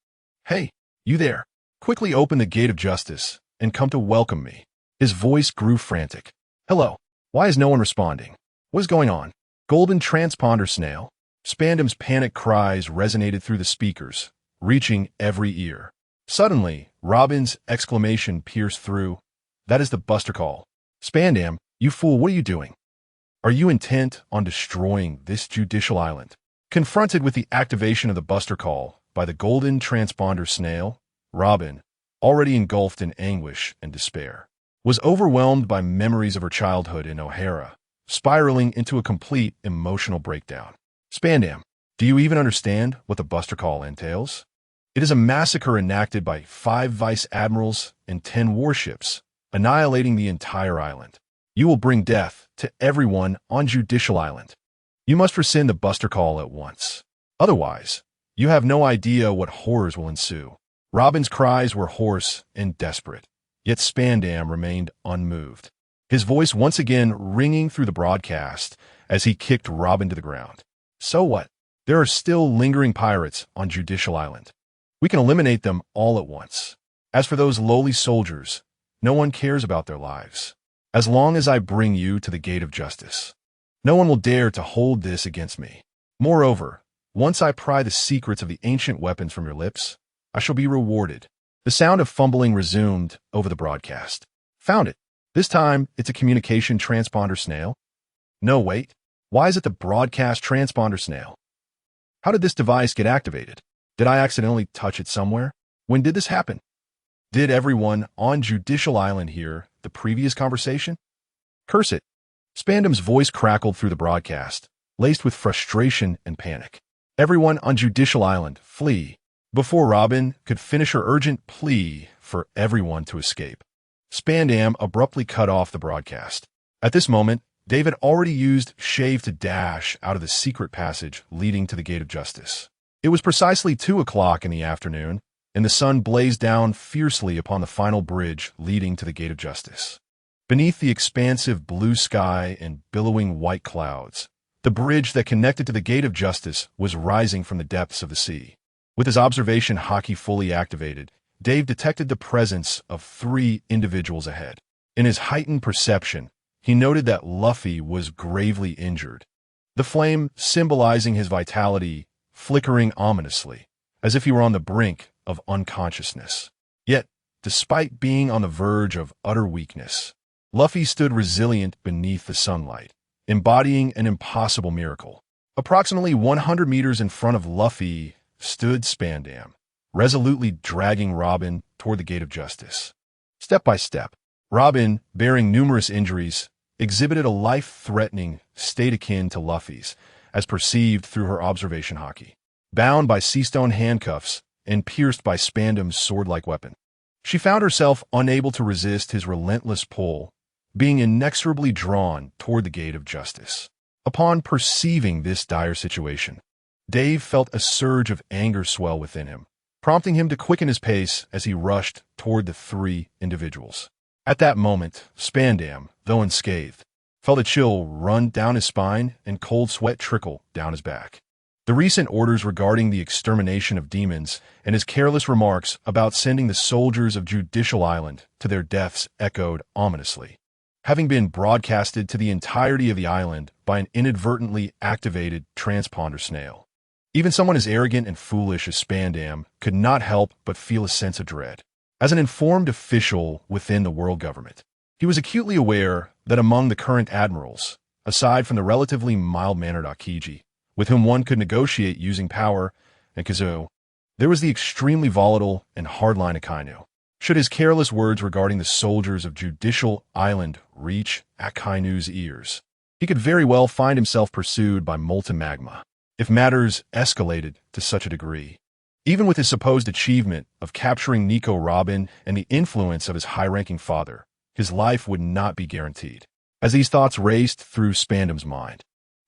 S2: Hey, you there! Quickly open the gate of justice and come to welcome me. His voice grew frantic. Hello, why is no one responding? What is going on? Golden transponder snail. Spandam's panic cries resonated through the speakers, reaching every ear. Suddenly, Robin's exclamation pierced through. That is the Buster Call. Spandam, you fool, what are you doing? Are you intent on destroying this Judicial Island? Confronted with the activation of the Buster Call by the golden transponder snail, Robin, already engulfed in anguish and despair, was overwhelmed by memories of her childhood in O'Hara, spiraling into a complete emotional breakdown. Spandam, do you even understand what the Buster Call entails? It is a massacre enacted by 5 vice admirals and 10 warships, annihilating the entire island. You will bring death to everyone on Judicial Island. You must rescind the Buster Call at once. Otherwise, you have no idea what horrors will ensue. Robin's cries were hoarse and desperate, yet Spandam remained unmoved, his voice once again ringing through the broadcast as he kicked Robin to the ground. So what? There are still lingering pirates on Judicial Island. We can eliminate them all at once. As for those lowly soldiers, no one cares about their lives. As long as I bring you to the gate of justice, no one will dare to hold this against me. Moreover, once I pry the secrets of the ancient weapons from your lips, I shall be rewarded. The sound of fumbling resumed over the broadcast. Found it. This time, it's a communication transponder snail. No, wait. Why is it the broadcast transponder snail? How did this device get activated? Did I accidentally touch it somewhere? When did this happen? Did everyone on Judicial Island hear the previous conversation? Curse it. Spandam's voice crackled through the broadcast, laced with frustration and panic. Everyone on Judicial Island, flee. Before Robin could finish her urgent plea for everyone to escape, Spandam abruptly cut off the broadcast. At this moment, Dave had already used Shave to dash out of the secret passage leading to the Gate of Justice. It was precisely 2 o'clock in the afternoon, and the sun blazed down fiercely upon the final bridge leading to the Gate of Justice. Beneath the expansive blue sky and billowing white clouds, the bridge that connected to the Gate of Justice was rising from the depths of the sea. With his observation hockey fully activated, Dave detected the presence of 3 individuals ahead. In his heightened perception, he noted that Luffy was gravely injured, the flame symbolizing his vitality flickering ominously, as if he were on the brink of unconsciousness. Yet, despite being on the verge of utter weakness, Luffy stood resilient beneath the sunlight, embodying an impossible miracle. Approximately 100 meters in front of Luffy stood Spandam, resolutely dragging Robin toward the Gate of Justice. Step by step, Robin, bearing numerous injuries, exhibited a life-threatening state akin to Luffy's, as perceived through her observation hockey. Bound by sea-stone handcuffs and pierced by Spandam's sword-like weapon, she found herself unable to resist his relentless pull, being inexorably drawn toward the Gate of Justice. Upon perceiving this dire situation, Dave felt a surge of anger swell within him, prompting him to quicken his pace as he rushed toward the 3 individuals. At that moment, Spandam, though unscathed, felt a chill run down his spine and cold sweat trickle down his back. The recent orders regarding the extermination of demons and his careless remarks about sending the soldiers of Judicial Island to their deaths echoed ominously, having been broadcasted to the entirety of the island by an inadvertently activated transponder snail. Even someone as arrogant and foolish as Spandam could not help but feel a sense of dread. As an informed official within the world government, he was acutely aware that among the current admirals, aside from the relatively mild-mannered Akiji, with whom one could negotiate using power, and Kazuo, there was the extremely volatile and hardline Akainu. Should his careless words regarding the soldiers of Judicial Island reach Akainu's ears, he could very well find himself pursued by molten magma, if matters escalated to such a degree. Even with his supposed achievement of capturing Nico Robin and the influence of his high-ranking father, his life would not be guaranteed. As these thoughts raced through Spandam's mind,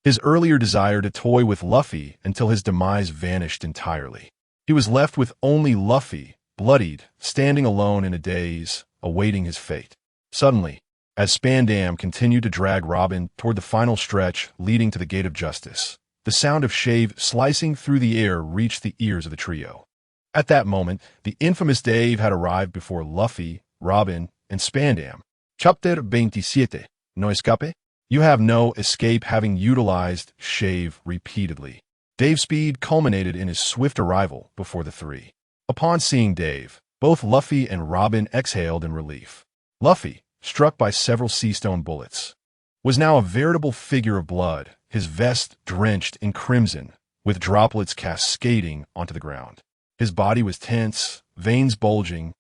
S2: his earlier desire to toy with Luffy until his demise vanished entirely. He was left with only Luffy, bloodied, standing alone in a daze, awaiting his fate. Suddenly, as Spandam continued to drag Robin toward the final stretch leading to the Gate of Justice, the sound of shave slicing through the air reached the ears of the trio. At that moment, the infamous Dave had arrived before Luffy, Robin, and Spandam. Chapter 27. No escape? You have no escape, having utilized shave repeatedly. Dave's speed culminated in his swift arrival before the three. Upon seeing Dave, both Luffy and Robin exhaled in relief. Luffy, struck by several sea-stone bullets, was now a veritable figure of blood, his vest drenched in crimson, with droplets cascading onto the ground. His body was tense, veins bulging,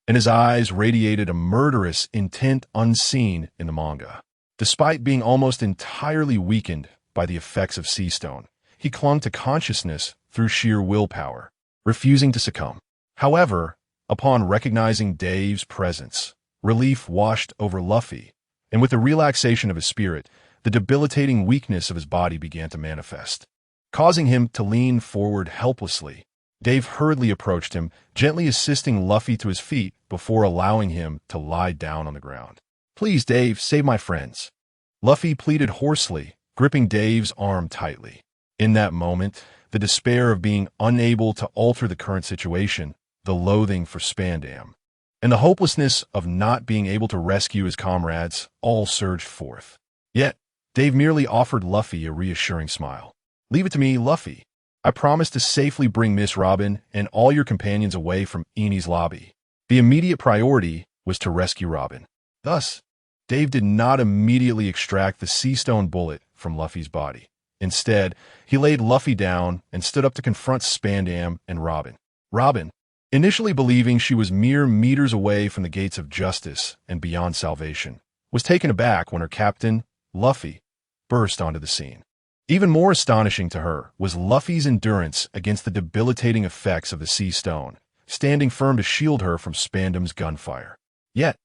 S2: and his eyes radiated a murderous intent unseen in the manga. Despite being almost entirely weakened by the effects of sea stone, he clung to consciousness through sheer willpower, refusing to succumb. However, upon recognizing Dave's presence, relief washed over Luffy, and with the relaxation of his spirit, the debilitating weakness of his body began to manifest. Causing him to lean forward helplessly, Dave hurriedly approached him, gently assisting Luffy to his feet before allowing him to lie down on the ground. "Please, Dave, save my friends," Luffy pleaded hoarsely, gripping Dave's arm tightly. In that moment, the despair of being unable to alter the current situation, the loathing for Spandam, and the hopelessness of not being able to rescue his comrades all surged forth. Yet, Dave merely offered Luffy a reassuring smile. "Leave it to me, Luffy. I promise to safely bring Miss Robin and all your companions away from Eni's lobby." The immediate priority was to rescue Robin. Thus, Dave did not immediately extract the sea stone bullet from Luffy's body. Instead, he laid Luffy down and stood up to confront Spandam and Robin. Robin, initially believing she was mere meters away from the gates of justice and beyond salvation, was taken aback when her captain, Luffy, burst onto the scene. Even more astonishing to her was Luffy's endurance against the debilitating effects of the sea stone, standing firm to shield her from Spandam's gunfire. Yet,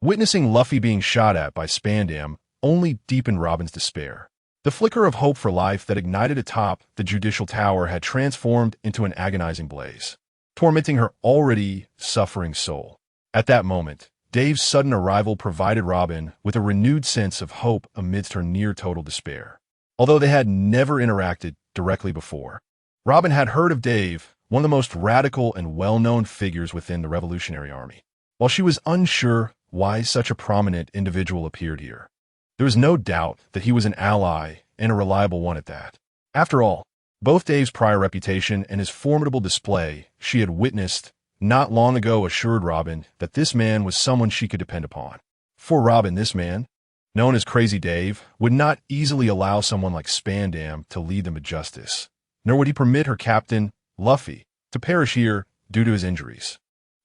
S2: witnessing Luffy being shot at by Spandam only deepened Robin's despair. The flicker of hope for life that ignited atop the Judicial Tower had transformed into an agonizing blaze, tormenting her already suffering soul. At that moment, Dave's sudden arrival provided Robin with a renewed sense of hope amidst her near-total despair. Although they had never interacted directly before, Robin had heard of Dave, one of the most radical and well-known figures within the Revolutionary Army. While she was unsure why such a prominent individual appeared here, there was no doubt that he was an ally and a reliable one at that. After all, both Dave's prior reputation and his formidable display she had witnessed not long ago assured Robin that this man was someone she could depend upon. For Robin, this man, known as Crazy Dave, would not easily allow someone like Spandam to lead them to justice, nor would he permit her captain, Luffy, to perish here due to his injuries.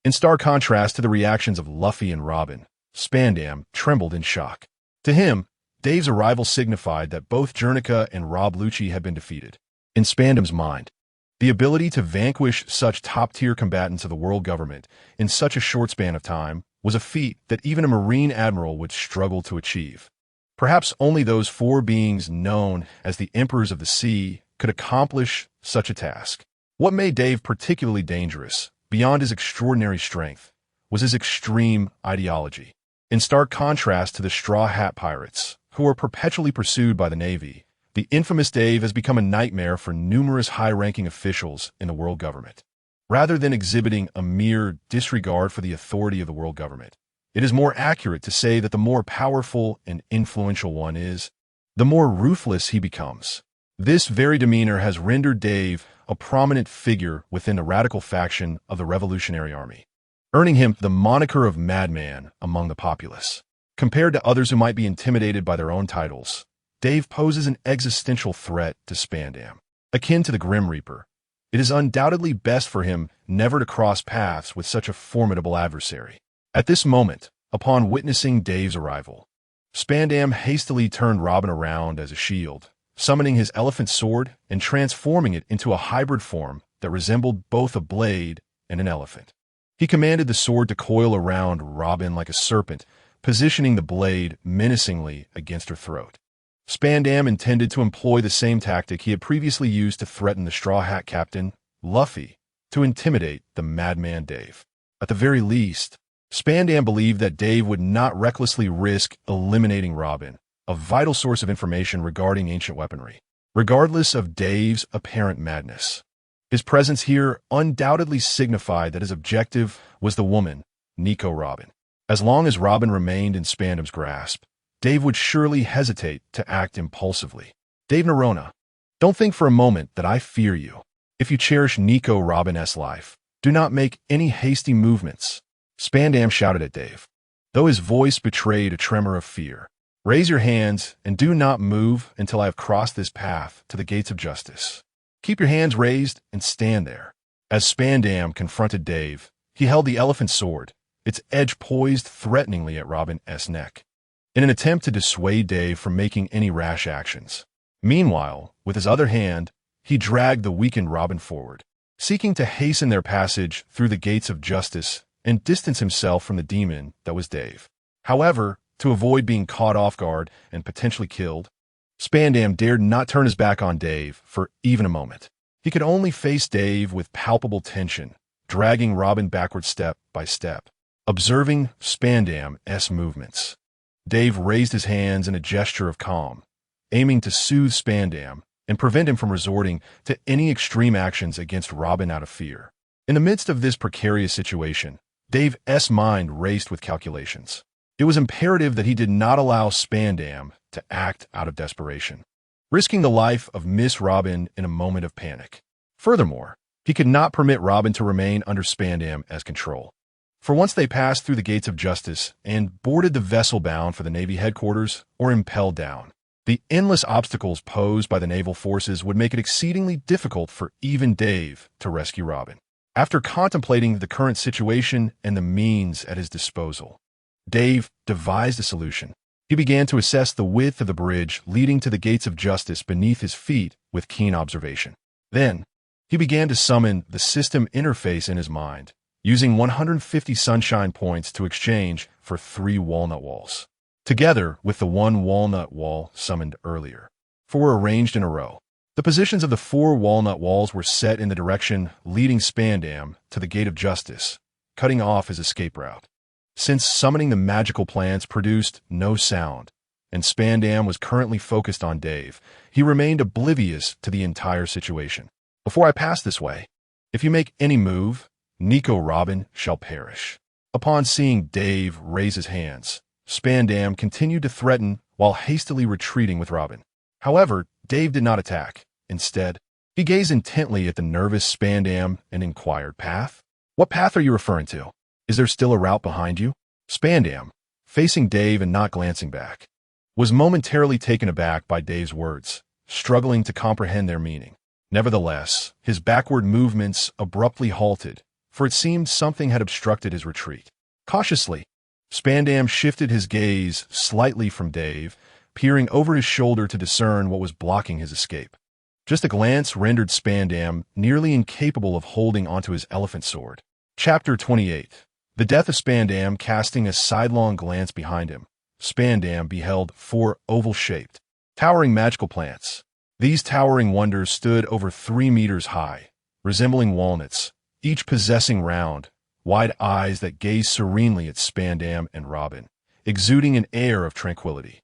S2: In stark contrast to the reactions of Luffy and Robin, Spandam trembled in shock. To him, Dave's arrival signified that both Jernica and Rob Lucci had been defeated. In Spandam's mind, the ability to vanquish such top-tier combatants of the world government in such a short span of time was a feat that even a Marine admiral would struggle to achieve. Perhaps only those four beings known as the Emperors of the Sea could accomplish such a task. What made Dave particularly dangerous, beyond his extraordinary strength, was his extreme ideology. In stark contrast to the Straw Hat Pirates, who are perpetually pursued by the Navy, the infamous Dave has become a nightmare for numerous high-ranking officials in the world government. Rather than exhibiting a mere disregard for the authority of the world government, it is more accurate to say that the more powerful and influential one is, the more ruthless he becomes. This very demeanor has rendered Dave a prominent figure within the radical faction of the Revolutionary Army, earning him the moniker of madman among the populace. Compared to others who might be intimidated by their own titles, Dave poses an existential threat to Spandam. Akin to the Grim Reaper, it is undoubtedly best for him never to cross paths with such a formidable adversary. At this moment, upon witnessing Dave's arrival, Spandam hastily turned Robin around as a shield, summoning his elephant sword and transforming it into a hybrid form that resembled both a blade and an elephant. He commanded the sword to coil around Robin like a serpent, positioning the blade menacingly against her throat. Spandam intended to employ the same tactic he had previously used to threaten the Straw Hat Captain, Luffy, to intimidate the madman Dave. At the very least, Spandam believed that Dave would not recklessly risk eliminating Robin, a vital source of information regarding ancient weaponry, regardless of Dave's apparent madness. His presence here undoubtedly signified that his objective was the woman, Nico Robin. As long as Robin remained in Spandam's grasp, Dave would surely hesitate to act impulsively. Dave Nerona, don't think for a moment that I fear you. If you cherish Nico Robin's life, do not make any hasty movements, Spandam shouted at Dave, though his voice betrayed a tremor of fear. Raise your hands and do not move until I have crossed this path to the gates of justice. Keep your hands raised and stand there. As Spandam confronted Dave, he held the elephant sword, its edge poised threateningly at Robin's neck, in an attempt to dissuade Dave from making any rash actions. Meanwhile, with his other hand, he dragged the weakened Robin forward, seeking to hasten their passage through the gates of justice and distance himself from the demon that was Dave. However, to avoid being caught off guard and potentially killed, Spandam dared not turn his back on Dave for even a moment. He could only face Dave with palpable tension, dragging Robin backward step by step. Observing Spandam's movements, Dave raised his hands in a gesture of calm, aiming to soothe Spandam and prevent him from resorting to any extreme actions against Robin out of fear. In the midst of this precarious situation, Dave's mind raced with calculations. It was imperative that he did not allow Spandam to act out of desperation, risking the life of Miss Robin in a moment of panic. Furthermore, he could not permit Robin to remain under Spandam's control. For once they passed through the gates of justice and boarded the vessel bound for the Navy headquarters or impelled down, the endless obstacles posed by the naval forces would make it exceedingly difficult for even Dave to rescue Robin. After contemplating the current situation and the means at his disposal, Dave devised a solution. He began to assess the width of the bridge leading to the gates of justice beneath his feet with keen observation. Then, he began to summon the system interface in his mind, using 150 sunshine points to exchange for 3 walnut walls, together with the 1 walnut wall summoned earlier. 4 arranged in a row. The positions of the 4 walnut walls were set in the direction leading Spandam to the gate of justice, cutting off his escape route. Since summoning the magical plants produced no sound, and Spandam was currently focused on Dave, he remained oblivious to the entire situation. Before I pass this way, if you make any move, Nico Robin shall perish. Upon seeing Dave raise his hands, Spandam continued to threaten while hastily retreating with Robin. However, Dave did not attack. Instead, he gazed intently at the nervous Spandam and inquired, "Path? What path are you referring to? Is there still a route behind you?" Spandam, facing Dave and not glancing back, was momentarily taken aback by Dave's words, struggling to comprehend their meaning. Nevertheless, his backward movements abruptly halted, for it seemed something had obstructed his retreat. Cautiously, Spandam shifted his gaze slightly from Dave, peering over his shoulder to discern what was blocking his escape. Just a glance rendered Spandam nearly incapable of holding onto his elephant sword. Chapter 28. The death of Spandam. Casting a sidelong glance behind him, Spandam beheld 4 oval-shaped, towering magical plants. These towering wonders stood over 3 meters high, resembling walnuts, each possessing round, wide eyes that gazed serenely at Spandam and Robin, exuding an air of tranquility.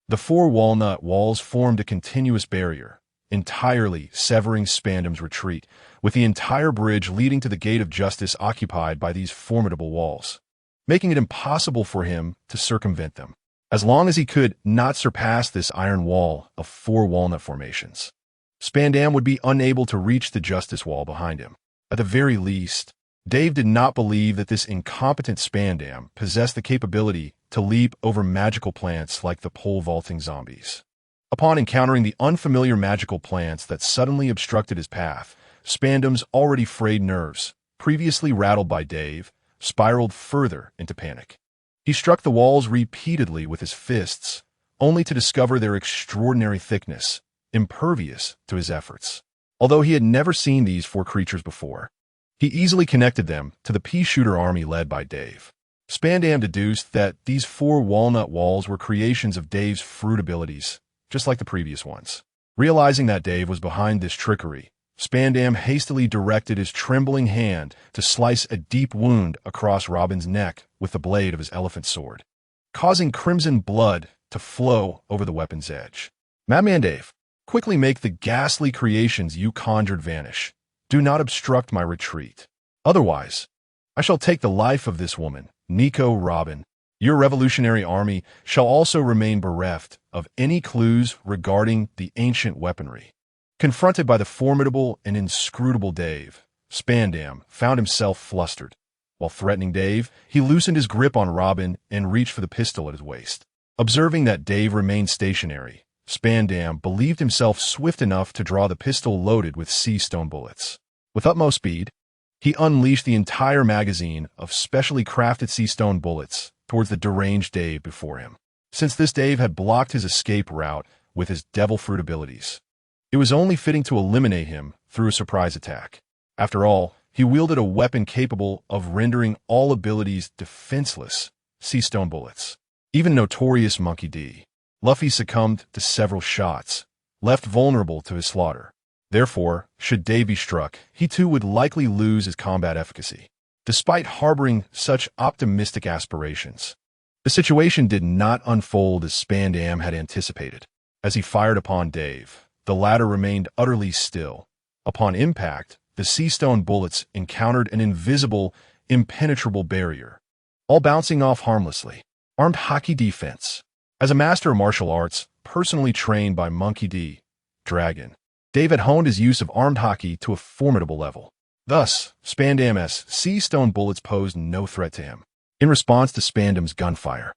S2: The four walnut walls formed a continuous barrier, entirely severing Spandam's retreat, with the entire bridge leading to the Gate of Justice occupied by these formidable walls, making it impossible for him to circumvent them, as long as he could not surpass this iron wall of four walnut formations. Spandam would be unable to reach the Justice Wall behind him. At the very least, Dave did not believe that this incompetent Spandam possessed the capability to leap over magical plants like the pole-vaulting zombies. Upon encountering the unfamiliar magical plants that suddenly obstructed his path, Spandam's already frayed nerves, previously rattled by Dave, spiraled further into panic. He struck the walls repeatedly with his fists, only to discover their extraordinary thickness, impervious to his efforts. Although he had never seen these four creatures before, he easily connected them to the Peashooter army led by Dave. Spandam deduced that these four walnut walls were creations of Dave's fruit abilities, just like the previous ones. Realizing that Dave was behind this trickery, Spandam hastily directed his trembling hand to slice a deep wound across Robin's neck with the blade of his elephant sword, causing crimson blood to flow over the weapon's edge. Madman Dave, quickly make the ghastly creations you conjured vanish. Do not obstruct my retreat. Otherwise, I shall take the life of this woman, Nico Robin. Your revolutionary army shall also remain bereft of any clues regarding the ancient weaponry. Confronted by the formidable and inscrutable Dave, Spandam found himself flustered. While threatening Dave, he loosened his grip on Robin and reached for the pistol at his waist. Observing that Dave remained stationary, Spandam believed himself swift enough to draw the pistol loaded with sea stone bullets. With utmost speed, he unleashed the entire magazine of specially crafted sea stone bullets towards the deranged Dave before him. Since this Dave had blocked his escape route with his devil fruit abilities, it was only fitting to eliminate him through a surprise attack. After all, he wielded a weapon capable of rendering all abilities defenseless, sea stone bullets. Even notorious Monkey D. Luffy succumbed to several shots, left vulnerable to his slaughter. Therefore, should Dave be struck, he too would likely lose his combat efficacy. Despite harboring such optimistic aspirations, the situation did not unfold as Spandam had anticipated. As he fired upon Dave, the latter remained utterly still. Upon impact, the sea stone bullets encountered an invisible, impenetrable barrier, all bouncing off harmlessly. Armed hockey defense. As a master of martial arts, personally trained by Monkey D. Dragon, Dave had honed his use of armed hockey to a formidable level. Thus, Spandam's sea stone bullets posed no threat to him. In response to Spandam's gunfire,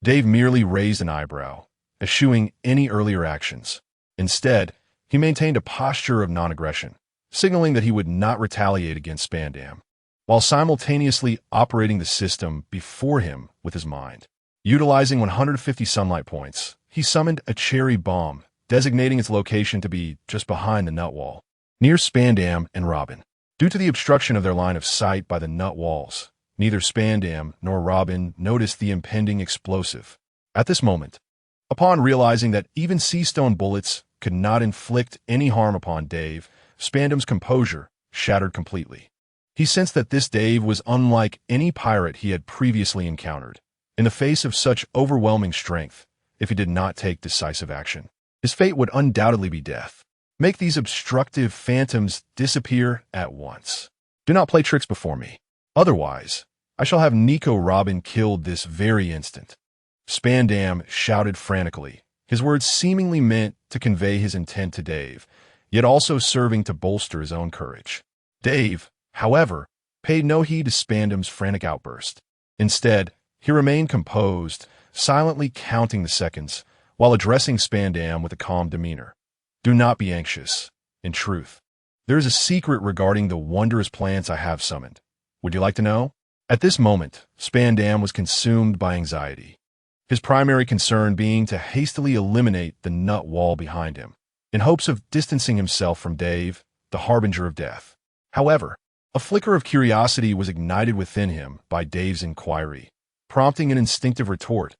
S2: Dave merely raised an eyebrow, eschewing any earlier actions. Instead, he maintained a posture of non-aggression, signaling that he would not retaliate against Spandam, while simultaneously operating the system before him with his mind. Utilizing 150 sunlight points, he summoned a cherry bomb, designating its location to be just behind the nut wall, near Spandam and Robin. Due to the obstruction of their line of sight by the nut walls, neither Spandam nor Robin noticed the impending explosive. At this moment, upon realizing that even sea stone bullets could not inflict any harm upon Dave, Spandam's composure shattered completely. He sensed that this Dave was unlike any pirate he had previously encountered. In the face of such overwhelming strength, if he did not take decisive action, his fate would undoubtedly be death. Make these obstructive phantoms disappear at once. Do not play tricks before me. Otherwise, I shall have Nico Robin killed this very instant. Spandam shouted frantically, his words seemingly meant to convey his intent to Dave, yet also serving to bolster his own courage. Dave, however, paid no heed to Spandam's frantic outburst. Instead, he remained composed, silently counting the seconds, while addressing Spandam with a calm demeanor. Do not be anxious. In truth, there is a secret regarding the wondrous plants I have summoned. Would you like to know? At this moment, Spandam was consumed by anxiety, his primary concern being to hastily eliminate the nut wall behind him, in hopes of distancing himself from Dave, the harbinger of death. However, a flicker of curiosity was ignited within him by Dave's inquiry, prompting an instinctive retort.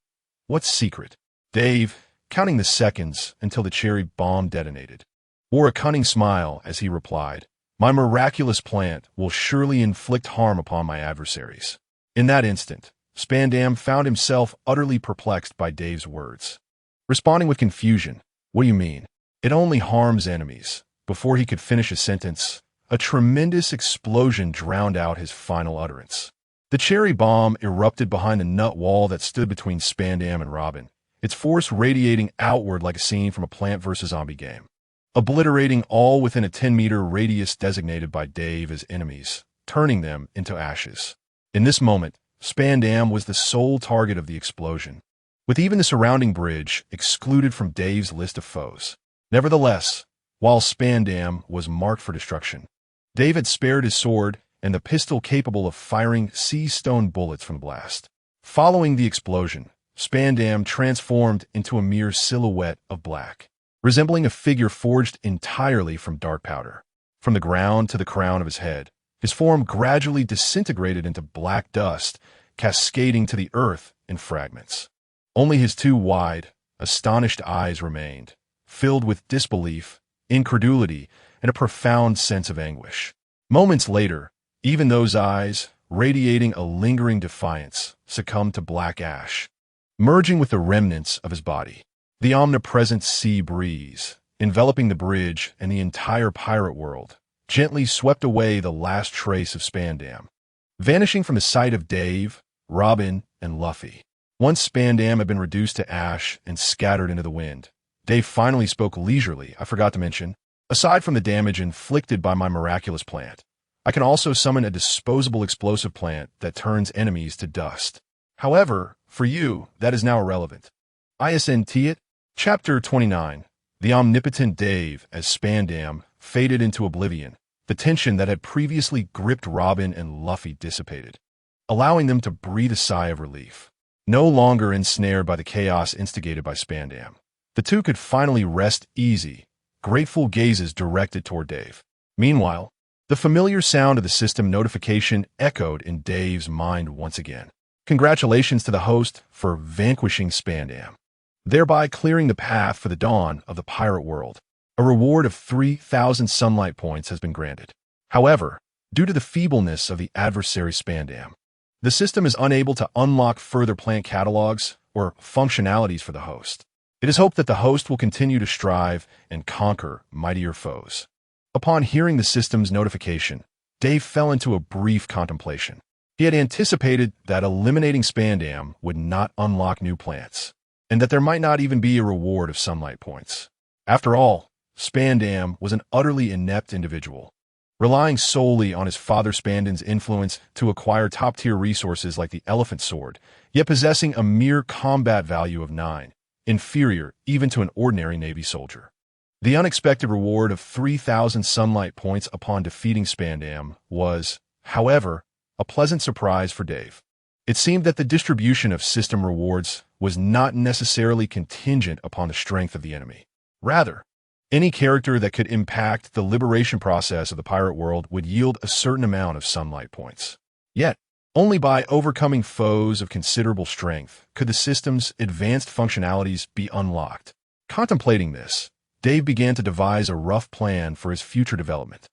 S2: What secret? Dave, counting the seconds until the cherry bomb detonated, wore a cunning smile as he replied, My miraculous plant will surely inflict harm upon my adversaries. In that instant, Spandam found himself utterly perplexed by Dave's words. responding with confusion. What do you mean? It only harms enemies. Before he could finish his sentence, a tremendous explosion drowned out his final utterance. The cherry bomb erupted behind the nut wall that stood between Spandam and Robin, its force radiating outward like a scene from a Plant vs. Zombie game, obliterating all within a 10-meter radius designated by Dave as enemies, turning them into ashes. In this moment, Spandam was the sole target of the explosion, with even the surrounding bridge excluded from Dave's list of foes. Nevertheless, while Spandam was marked for destruction, Dave had spared his sword and the pistol capable of firing sea stone bullets from the blast. Following the explosion, Spandam transformed into a mere silhouette of black, resembling a figure forged entirely from dark powder. From the ground to the crown of his head, his form gradually disintegrated into black dust, cascading to the earth in fragments. Only his two wide, astonished eyes remained, filled with disbelief, incredulity, and a profound sense of anguish. Moments later, even those eyes, radiating a lingering defiance, succumbed to black ash, merging with the remnants of his body. The omnipresent sea breeze, enveloping the bridge and the entire pirate world, gently swept away the last trace of Spandam, vanishing from the sight of Dave, Robin, and Luffy. Once Spandam had been reduced to ash and scattered into the wind, Dave finally spoke leisurely. I forgot to mention, aside from the damage inflicted by my miraculous plant, I can also summon a disposable explosive plant that turns enemies to dust. However, for you, that is now irrelevant. ISNT it. Chapter 29. The omnipotent Dave as Spandam faded into oblivion. The tension that had previously gripped Robin and Luffy dissipated, allowing them to breathe a sigh of relief. No longer ensnared by the chaos instigated by Spandam, the two could finally rest easy, grateful gazes directed toward Dave. Meanwhile, the familiar sound of the system notification echoed in Dave's mind once again. Congratulations to the host for vanquishing Spandam, thereby clearing the path for the dawn of the pirate world. A reward of 3,000 sunlight points has been granted. However, due to the feebleness of the adversary Spandam, the system is unable to unlock further plant catalogs or functionalities for the host. It is hoped that the host will continue to strive and conquer mightier foes. Upon hearing the system's notification, Dave fell into a brief contemplation. He had anticipated that eliminating Spandam would not unlock new plants, and that there might not even be a reward of sunlight points. After all, Spandam was an utterly inept individual, relying solely on his father Spandam's influence to acquire top-tier resources like the elephant sword, yet possessing a mere combat value of 9, inferior even to an ordinary Navy soldier. The unexpected reward of 3,000 sunlight points upon defeating Spandam was, however, a pleasant surprise for Dave. It seemed that the distribution of system rewards was not necessarily contingent upon the strength of the enemy. Rather, any character that could impact the liberation process of the pirate world would yield a certain amount of sunlight points. Yet, only by overcoming foes of considerable strength could the system's advanced functionalities be unlocked. Contemplating this, Dave began to devise a rough plan for his future development.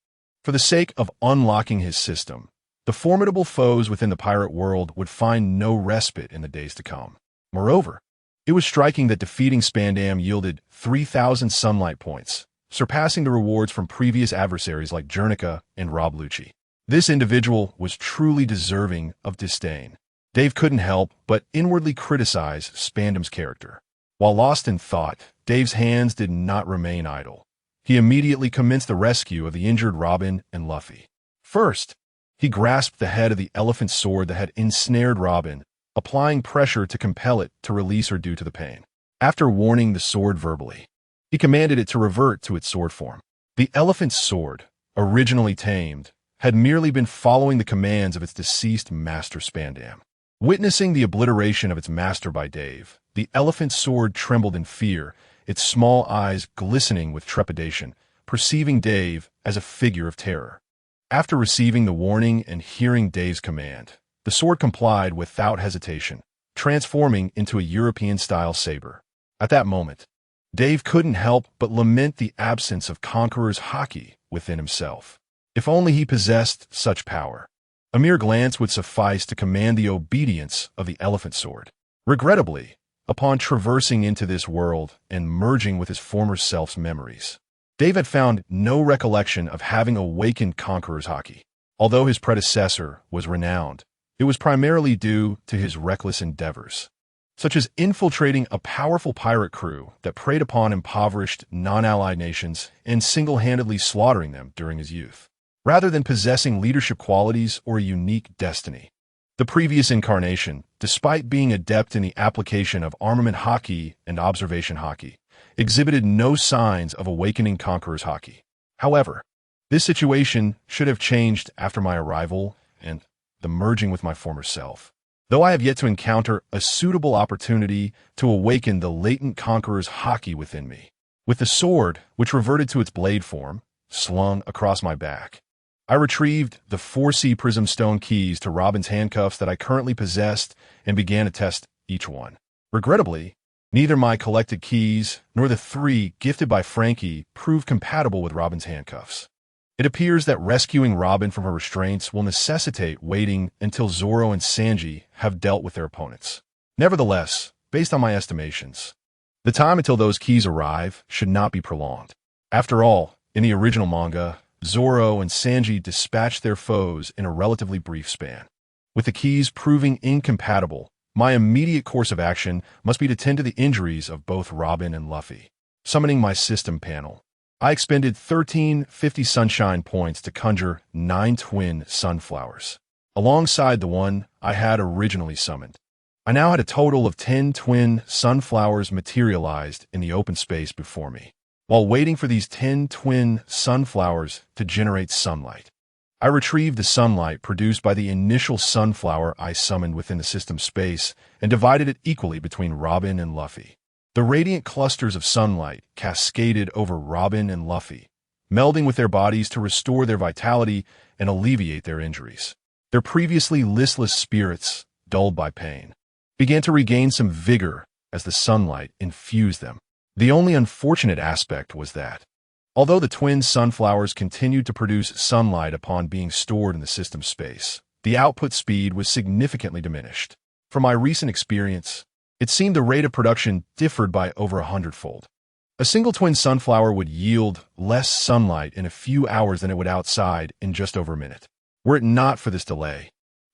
S2: For the sake of unlocking his system, the formidable foes within the pirate world would find no respite in the days to come. Moreover, it was striking that defeating Spandam yielded 3,000 sunlight points, surpassing the rewards from previous adversaries like Jernica and Rob Lucci. This individual was truly deserving of disdain. Dave couldn't help but inwardly criticize Spandam's character. While lost in thought, Dave's hands did not remain idle. He immediately commenced the rescue of the injured Robin and Luffy. First, he grasped the head of the elephant sword that had ensnared Robin, applying pressure to compel it to release her due to the pain. After warning the sword verbally, he commanded it to revert to its sword form. The elephant's sword, originally tamed, had merely been following the commands of its deceased master Spandam. Witnessing the obliteration of its master by Dave, the elephant's sword trembled in fear, its small eyes glistening with trepidation, perceiving Dave as a figure of terror. After receiving the warning and hearing Dave's command, the sword complied without hesitation, transforming into a European-style saber. At that moment, Dave couldn't help but lament the absence of conqueror's haki within himself. If only he possessed such power. A mere glance would suffice to command the obedience of the elephant sword. Regrettably, Upon traversing into this world and merging with his former self's memories, Dave had found no recollection of having awakened Conqueror's Haki. Although his predecessor was renowned, it was primarily due to his reckless endeavors, such as infiltrating a powerful pirate crew that preyed upon impoverished, non-allied nations and single-handedly slaughtering them during his youth, rather than possessing leadership qualities or a unique destiny. The previous incarnation, despite being adept in the application of armament haki and observation haki, exhibited no signs of awakening Conqueror's Haki. However, this situation should have changed after my arrival and the merging with my former self, though I have yet to encounter a suitable opportunity to awaken the latent Conqueror's Haki within me. With the sword, which reverted to its blade form, slung across my back, I retrieved the 4C prism stone keys to Robin's handcuffs that I currently possessed and began to test each one. Regrettably, neither my collected keys nor the 3 gifted by Frankie proved compatible with Robin's handcuffs. It appears that rescuing Robin from her restraints will necessitate waiting until Zoro and Sanji have dealt with their opponents. Nevertheless, based on my estimations, the time until those keys arrive should not be prolonged. After all, in the original manga, Zoro and Sanji dispatched their foes in a relatively brief span. With the keys proving incompatible, my immediate course of action must be to tend to the injuries of both Robin and Luffy. Summoning my system panel, I expended 1350 sunshine points to conjure 9 twin sunflowers, alongside the one I had originally summoned. I now had a total of 10 twin sunflowers materialized in the open space before me. While waiting for these 10 twin sunflowers to generate sunlight, I retrieved the sunlight produced by the initial sunflower I summoned within the system space and divided it equally between Robin and Luffy. The radiant clusters of sunlight cascaded over Robin and Luffy, melding with their bodies to restore their vitality and alleviate their injuries. Their previously listless spirits, dulled by pain, began to regain some vigor as the sunlight infused them. The only unfortunate aspect was that, although the twin sunflowers continued to produce sunlight upon being stored in the system space, the output speed was significantly diminished. From my recent experience, it seemed the rate of production differed by over 100-fold. A single twin sunflower would yield less sunlight in a few hours than it would outside in just over a minute. Were it not for this delay,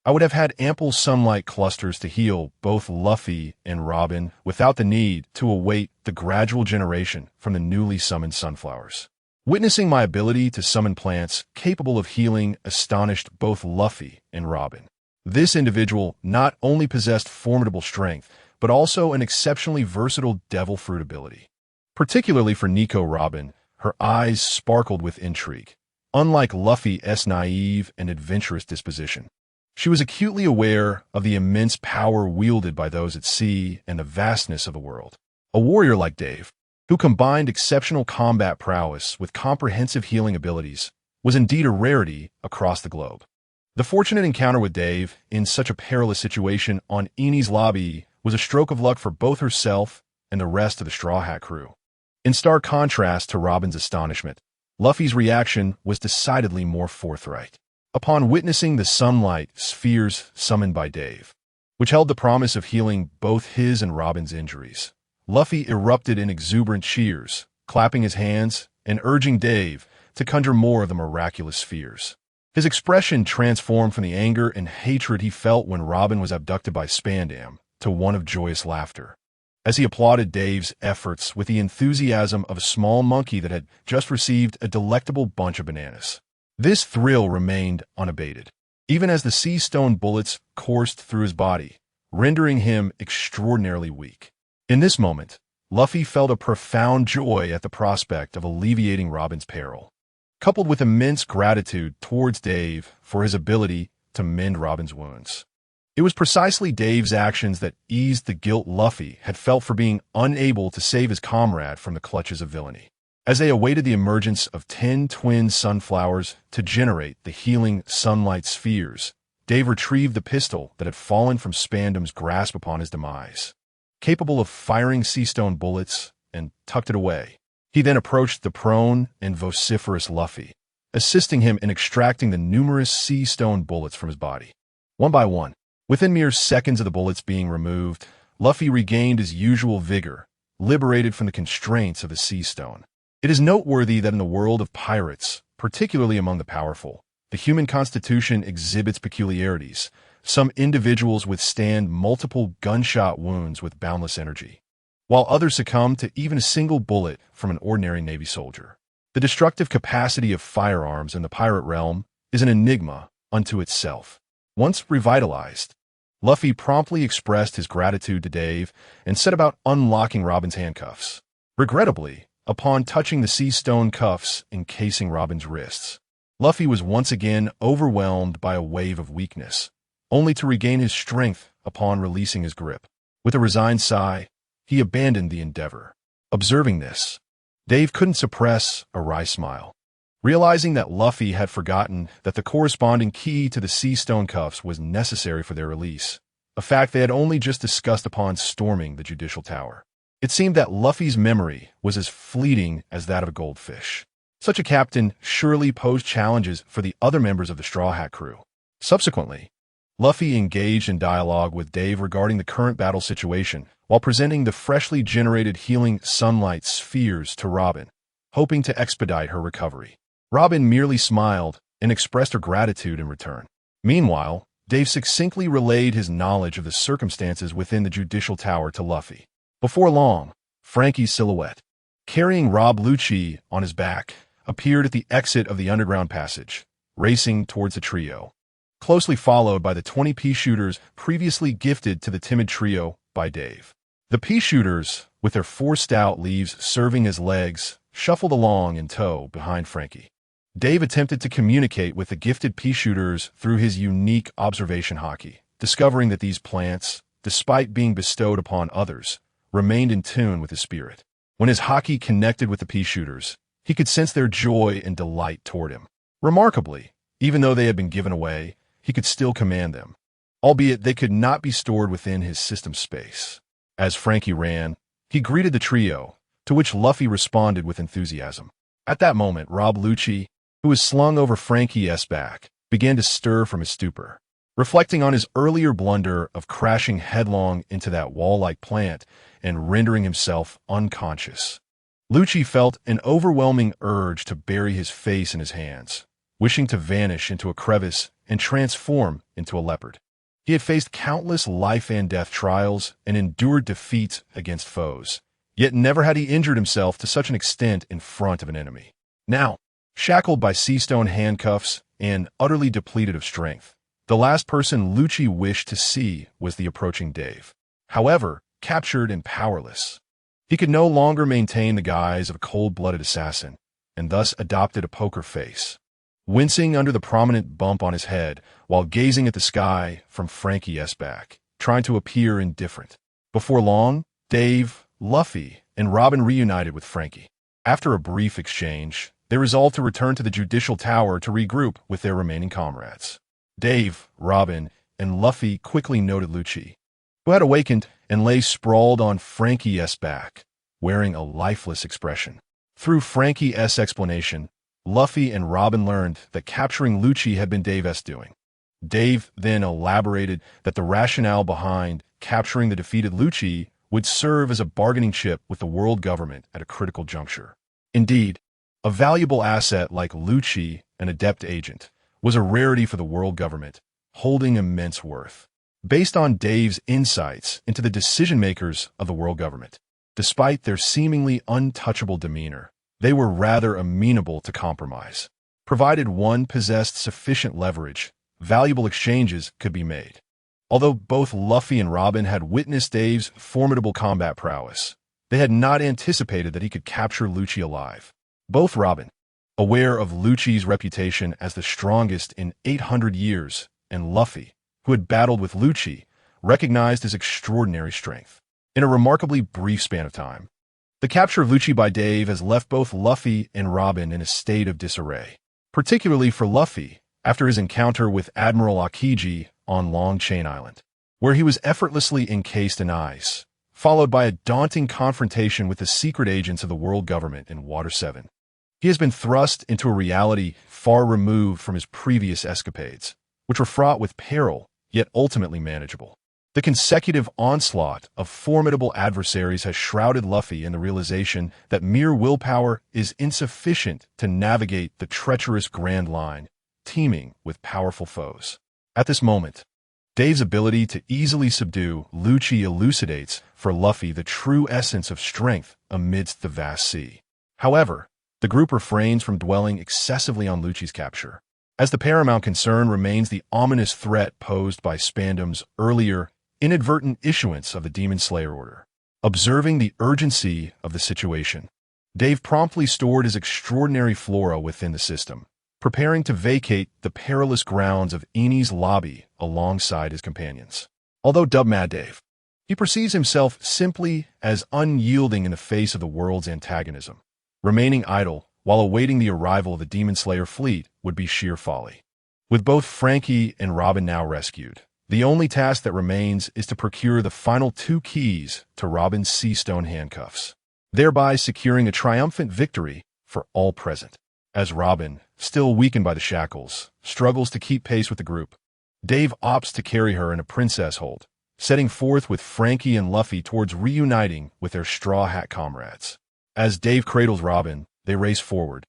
S2: I would have had ample sunlight clusters to heal both Luffy and Robin without the need to await the gradual generation from the newly summoned sunflowers. Witnessing my ability to summon plants capable of healing astonished both Luffy and Robin. This individual not only possessed formidable strength, but also an exceptionally versatile devil fruit ability. Particularly for Nico Robin, her eyes sparkled with intrigue. Unlike Luffy's naive and adventurous disposition, she was acutely aware of the immense power wielded by those at sea and the vastness of the world. A warrior like Dave, who combined exceptional combat prowess with comprehensive healing abilities, was indeed a rarity across the globe. The fortunate encounter with Dave in such a perilous situation on Eni's lobby was a stroke of luck for both herself and the rest of the Straw Hat crew. In stark contrast to Robin's astonishment, Luffy's reaction was decidedly more forthright. Upon witnessing the sunlight spheres summoned by Dave, which held the promise of healing both his and Robin's injuries, Luffy erupted in exuberant cheers, clapping his hands and urging Dave to conjure more of the miraculous spheres. His expression transformed from the anger and hatred he felt when Robin was abducted by Spandam to one of joyous laughter, as he applauded Dave's efforts with the enthusiasm of a small monkey that had just received a delectable bunch of bananas. This thrill remained unabated, even as the sea stone bullets coursed through his body, rendering him extraordinarily weak. In this moment, Luffy felt a profound joy at the prospect of alleviating Robin's peril, coupled with immense gratitude towards Dave for his ability to mend Robin's wounds. It was precisely Dave's actions that eased the guilt Luffy had felt for being unable to save his comrade from the clutches of villainy. As they awaited the emergence of 10 twin sunflowers to generate the healing sunlight spheres, Dave retrieved the pistol that had fallen from Spandam's grasp upon his demise, capable of firing sea stone bullets, and tucked it away. He then approached the prone and vociferous Luffy, assisting him in extracting the numerous sea stone bullets from his body. One by one, within mere seconds of the bullets being removed, Luffy regained his usual vigor, liberated from the constraints of the sea stone. It is noteworthy that in the world of pirates, particularly among the powerful, the human constitution exhibits peculiarities. Some individuals withstand multiple gunshot wounds with boundless energy, while others succumb to even a single bullet from an ordinary Navy soldier. The destructive capacity of firearms in the pirate realm is an enigma unto itself. Once revitalized, Luffy promptly expressed his gratitude to Dave and set about unlocking Robin's handcuffs. Regrettably, upon touching the sea stone cuffs encasing Robin's wrists, Luffy was once again overwhelmed by a wave of weakness, only to regain his strength upon releasing his grip. With a resigned sigh, he abandoned the endeavor. Observing this, Dave couldn't suppress a wry smile. Realizing that Luffy had forgotten that the corresponding key to the sea stone cuffs was necessary for their release, a fact they had only just discussed upon storming the Judicial Tower. It seemed that Luffy's memory was as fleeting as that of a goldfish. Such a captain surely posed challenges for the other members of the Straw Hat crew. Subsequently, Luffy engaged in dialogue with Dave regarding the current battle situation, while presenting the freshly generated healing sunlight spheres to Robin, hoping to expedite her recovery. Robin merely smiled and expressed her gratitude in return. Meanwhile, Dave succinctly relayed his knowledge of the circumstances within the Judicial Tower to Luffy. Before long, Frankie's silhouette, carrying Rob Lucci on his back, appeared at the exit of the underground passage, racing towards the trio, closely followed by the 20 Peashooters previously gifted to the timid trio by Dave. The Peashooters, with their 4 stout leaves serving as legs, shuffled along in tow behind Frankie. Dave attempted to communicate with the gifted Peashooters through his unique observation hockey, discovering that these plants, despite being bestowed upon others, remained in tune with his spirit. When his hockey connected with the Peashooters, he could sense their joy and delight toward him. Remarkably, even though they had been given away, he could still command them, albeit they could not be stored within his system space. As Frankie ran, he greeted the trio, to which Luffy responded with enthusiasm. At that moment, Rob Lucci, who was slung over Frankie's back, began to stir from his stupor. Reflecting on his earlier blunder of crashing headlong into that wall-like plant and rendering himself unconscious, Lucci felt an overwhelming urge to bury his face in his hands, wishing to vanish into a crevice and transform into a leopard. He had faced countless life-and-death trials and endured defeats against foes, yet never had he injured himself to such an extent in front of an enemy. Now, shackled by sea stone handcuffs and utterly depleted of strength, the last person Lucci wished to see was the approaching Dave. However, captured and powerless, he could no longer maintain the guise of a cold-blooded assassin, and thus adopted a poker face, wincing under the prominent bump on his head while gazing at the sky from Frankie's back, trying to appear indifferent. Before long, Dave, Luffy, and Robin reunited with Frankie. After a brief exchange, they resolved to return to the Judicial Tower to regroup with their remaining comrades. Dave, Robin, and Luffy quickly noted Lucci, who had awakened and lay sprawled on Frankie's back, wearing a lifeless expression. Through Frankie's explanation, Luffy and Robin learned that capturing Lucci had been Dave's doing. Dave then elaborated that the rationale behind capturing the defeated Lucci would serve as a bargaining chip with the world government at a critical juncture. Indeed, a valuable asset like Lucci, an adept agent, was a rarity for the world government, holding immense worth. Based on Dave's insights into the decision-makers of the world government, despite their seemingly untouchable demeanor, they were rather amenable to compromise. Provided one possessed sufficient leverage, valuable exchanges could be made. Although both Luffy and Robin had witnessed Dave's formidable combat prowess, they had not anticipated that he could capture Lucci alive. Both Robin, aware of Lucci's reputation as the strongest in 800 years, and Luffy, who had battled with Lucci, recognized his extraordinary strength. In a remarkably brief span of time, the capture of Lucci by Dave has left both Luffy and Robin in a state of disarray, particularly for Luffy after his encounter with Admiral Aokiji on Long Chain Island, where he was effortlessly encased in ice, followed by a daunting confrontation with the secret agents of the world government in Water 7. He has been thrust into a reality far removed from his previous escapades, which were fraught with peril, yet ultimately manageable. The consecutive onslaught of formidable adversaries has shrouded Luffy in the realization that mere willpower is insufficient to navigate the treacherous Grand Line, teeming with powerful foes. At this moment, Dave's ability to easily subdue Lucci elucidates for Luffy the true essence of strength amidst the vast sea. However, the group refrains from dwelling excessively on Lucci's capture, as the paramount concern remains the ominous threat posed by Spandam's earlier inadvertent issuance of the Demon Slayer order. Observing the urgency of the situation, Dave promptly stored his extraordinary flora within the system, preparing to vacate the perilous grounds of Eni's lobby alongside his companions. Although dubbed Mad Dave, he perceives himself simply as unyielding in the face of the world's antagonism. Remaining idle while awaiting the arrival of the Demon Slayer fleet would be sheer folly. With both Frankie and Robin now rescued, the only task that remains is to procure the final 2 keys to Robin's sea stone handcuffs, thereby securing a triumphant victory for all present. As Robin, still weakened by the shackles, struggles to keep pace with the group, Dave opts to carry her in a princess hold, setting forth with Frankie and Luffy towards reuniting with their Straw Hat comrades. As Dave cradles Robin, they race forward,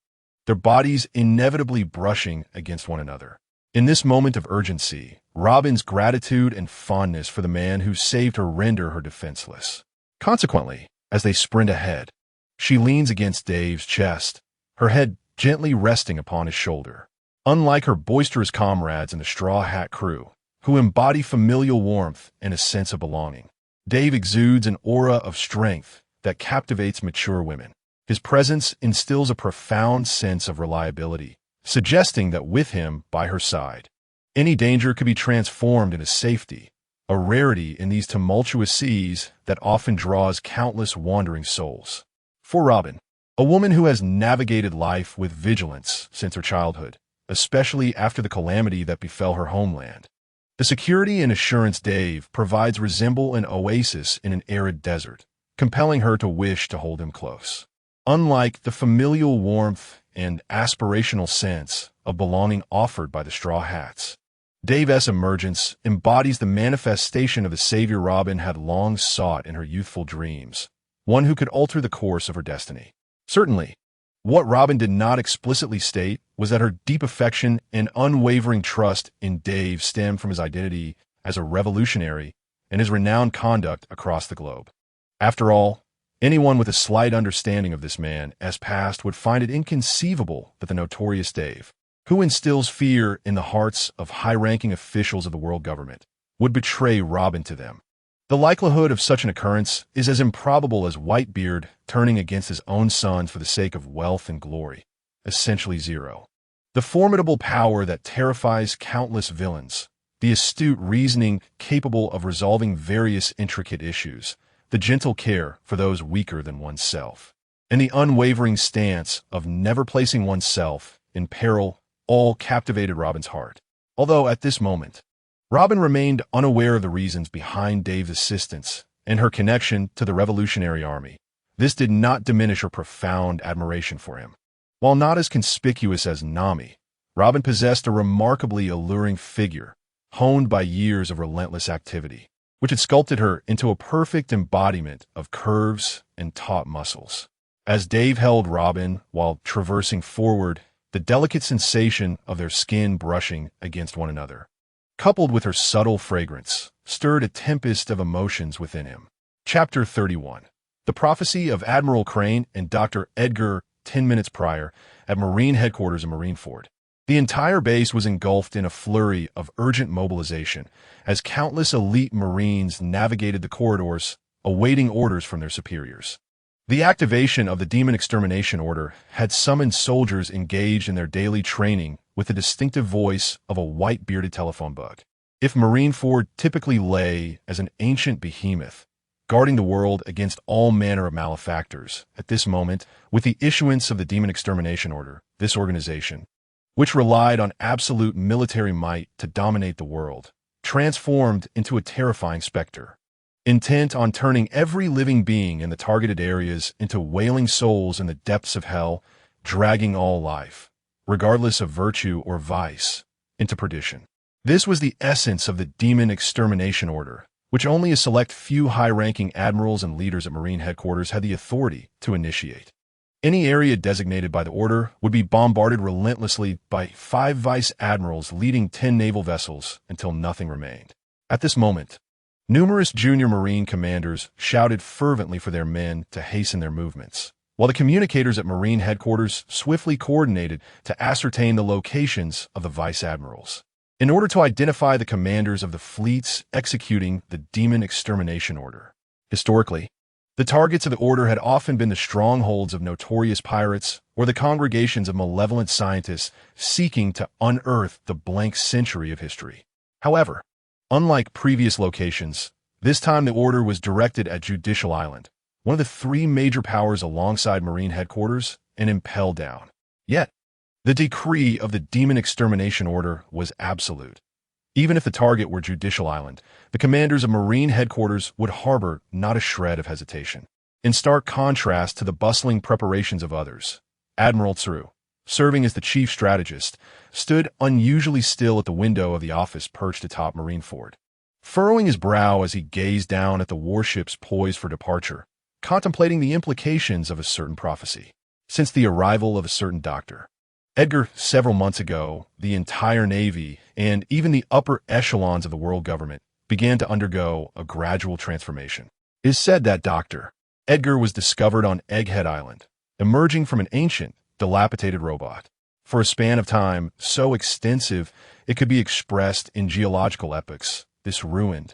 S2: their bodies inevitably brushing against one another. In this moment of urgency, Robin's gratitude and fondness for the man who saved her render her defenseless. Consequently, as they sprint ahead, she leans against Dave's chest, her head gently resting upon his shoulder. Unlike her boisterous comrades in the Straw Hat crew, who embody familial warmth and a sense of belonging, Dave exudes an aura of strength that captivates mature women. His presence instills a profound sense of reliability, suggesting that with him by her side, any danger could be transformed into safety, a rarity in these tumultuous seas that often draws countless wandering souls. For Robin, a woman who has navigated life with vigilance since her childhood, especially after the calamity that befell her homeland, the security and assurance Dave provides resemble an oasis in an arid desert, compelling her to wish to hold him close. Unlike the familial warmth and aspirational sense of belonging offered by the Straw Hats, Dave's emergence embodies the manifestation of the savior Robin had long sought in her youthful dreams, one who could alter the course of her destiny. Certainly, what Robin did not explicitly state was that her deep affection and unwavering trust in Dave stemmed from his identity as a revolutionary and his renowned conduct across the globe. After all, anyone with a slight understanding of this man as past would find it inconceivable that the notorious Dave, who instills fear in the hearts of high-ranking officials of the world government, would betray Robin to them. The likelihood of such an occurrence is as improbable as Whitebeard turning against his own son for the sake of wealth and glory, essentially zero. The formidable power that terrifies countless villains, the astute reasoning capable of resolving various intricate issues, the gentle care for those weaker than oneself, and the unwavering stance of never placing oneself in peril all captivated Robin's heart. Although at this moment, Robin remained unaware of the reasons behind Dave's assistance and her connection to the Revolutionary Army, this did not diminish her profound admiration for him. While not as conspicuous as Nami, Robin possessed a remarkably alluring figure, honed by years of relentless activity, which had sculpted her into a perfect embodiment of curves and taut muscles. As Dave held Robin while traversing forward, the delicate sensation of their skin brushing against one another, coupled with her subtle fragrance, stirred a tempest of emotions within him. Chapter 31. The Prophecy of Admiral Crane and Dr. Edgar 10 minutes prior at Marine headquarters in Marineford. The entire base was engulfed in a flurry of urgent mobilization as countless elite Marines navigated the corridors, awaiting orders from their superiors. The activation of the Demon Extermination Order had summoned soldiers engaged in their daily training with the distinctive voice of a white-bearded telephone bug. If Marineford typically lay as an ancient behemoth, guarding the world against all manner of malefactors, at this moment, with the issuance of the Demon Extermination Order, this organization, which relied on absolute military might to dominate the world, transformed into a terrifying specter, intent on turning every living being in the targeted areas into wailing souls in the depths of hell, dragging all life, regardless of virtue or vice, into perdition. This was the essence of the Demon Extermination Order, which only a select few high-ranking admirals and leaders at Marine headquarters had the authority to initiate. Any area designated by the order would be bombarded relentlessly by 5 vice admirals leading 10 naval vessels until nothing remained. At this moment, numerous junior Marine commanders shouted fervently for their men to hasten their movements, while the communicators at Marine headquarters swiftly coordinated to ascertain the locations of the vice admirals, in order to identify the commanders of the fleets executing the demon extermination order. Historically, the targets of the order had often been the strongholds of notorious pirates or the congregations of malevolent scientists seeking to unearth the blank century of history. However, unlike previous locations, this time the order was directed at Judicial Island, one of the 3 major powers alongside Marine headquarters, and impelled down. Yet, the decree of the demon extermination order was absolute. Even if the target were Judicial Island, the commanders of Marine headquarters would harbor not a shred of hesitation. In stark contrast to the bustling preparations of others, Admiral Tsuru, serving as the chief strategist, stood unusually still at the window of the office perched atop Marineford, furrowing his brow as he gazed down at the warships poised for departure, contemplating the implications of a certain prophecy. Since the arrival of a certain Dr. Edgar several months ago, the entire Navy and even the upper echelons of the world government began to undergo a gradual transformation. It is said that Dr. Edgar was discovered on Egghead Island, emerging from an ancient, dilapidated robot. For a span of time so extensive it could be expressed in geological epochs, this ruined,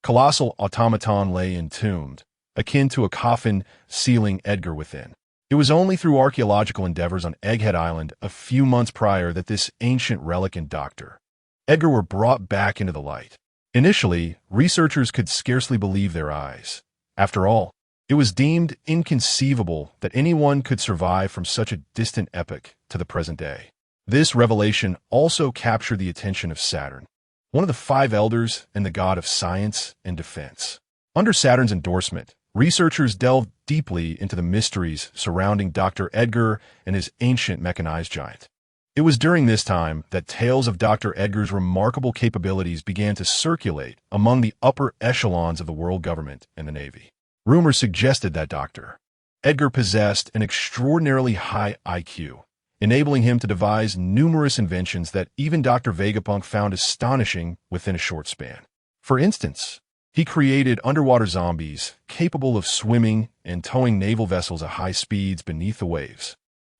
S2: colossal automaton lay entombed, akin to a coffin sealing Edgar within. It was only through archaeological endeavors on Egghead Island a few months prior that this ancient relic and Dr. Edgar were brought back into the light. Initially, researchers could scarcely believe their eyes. After all, it was deemed inconceivable that anyone could survive from such a distant epoch to the present day. This revelation also captured the attention of Saturn, one of the 5 elders and the god of science and defense. Under Saturn's endorsement, researchers delved deeply into the mysteries surrounding Dr. Edgar and his ancient mechanized giant. It was during this time that tales of Dr. Edgar's remarkable capabilities began to circulate among the upper echelons of the world government and the Navy. Rumors suggested that Dr. Edgar possessed an extraordinarily high IQ, enabling him to devise numerous inventions that even Dr. Vegapunk found astonishing within a short span. For instance, he created underwater zombies capable of swimming and towing naval vessels at high speeds beneath the waves,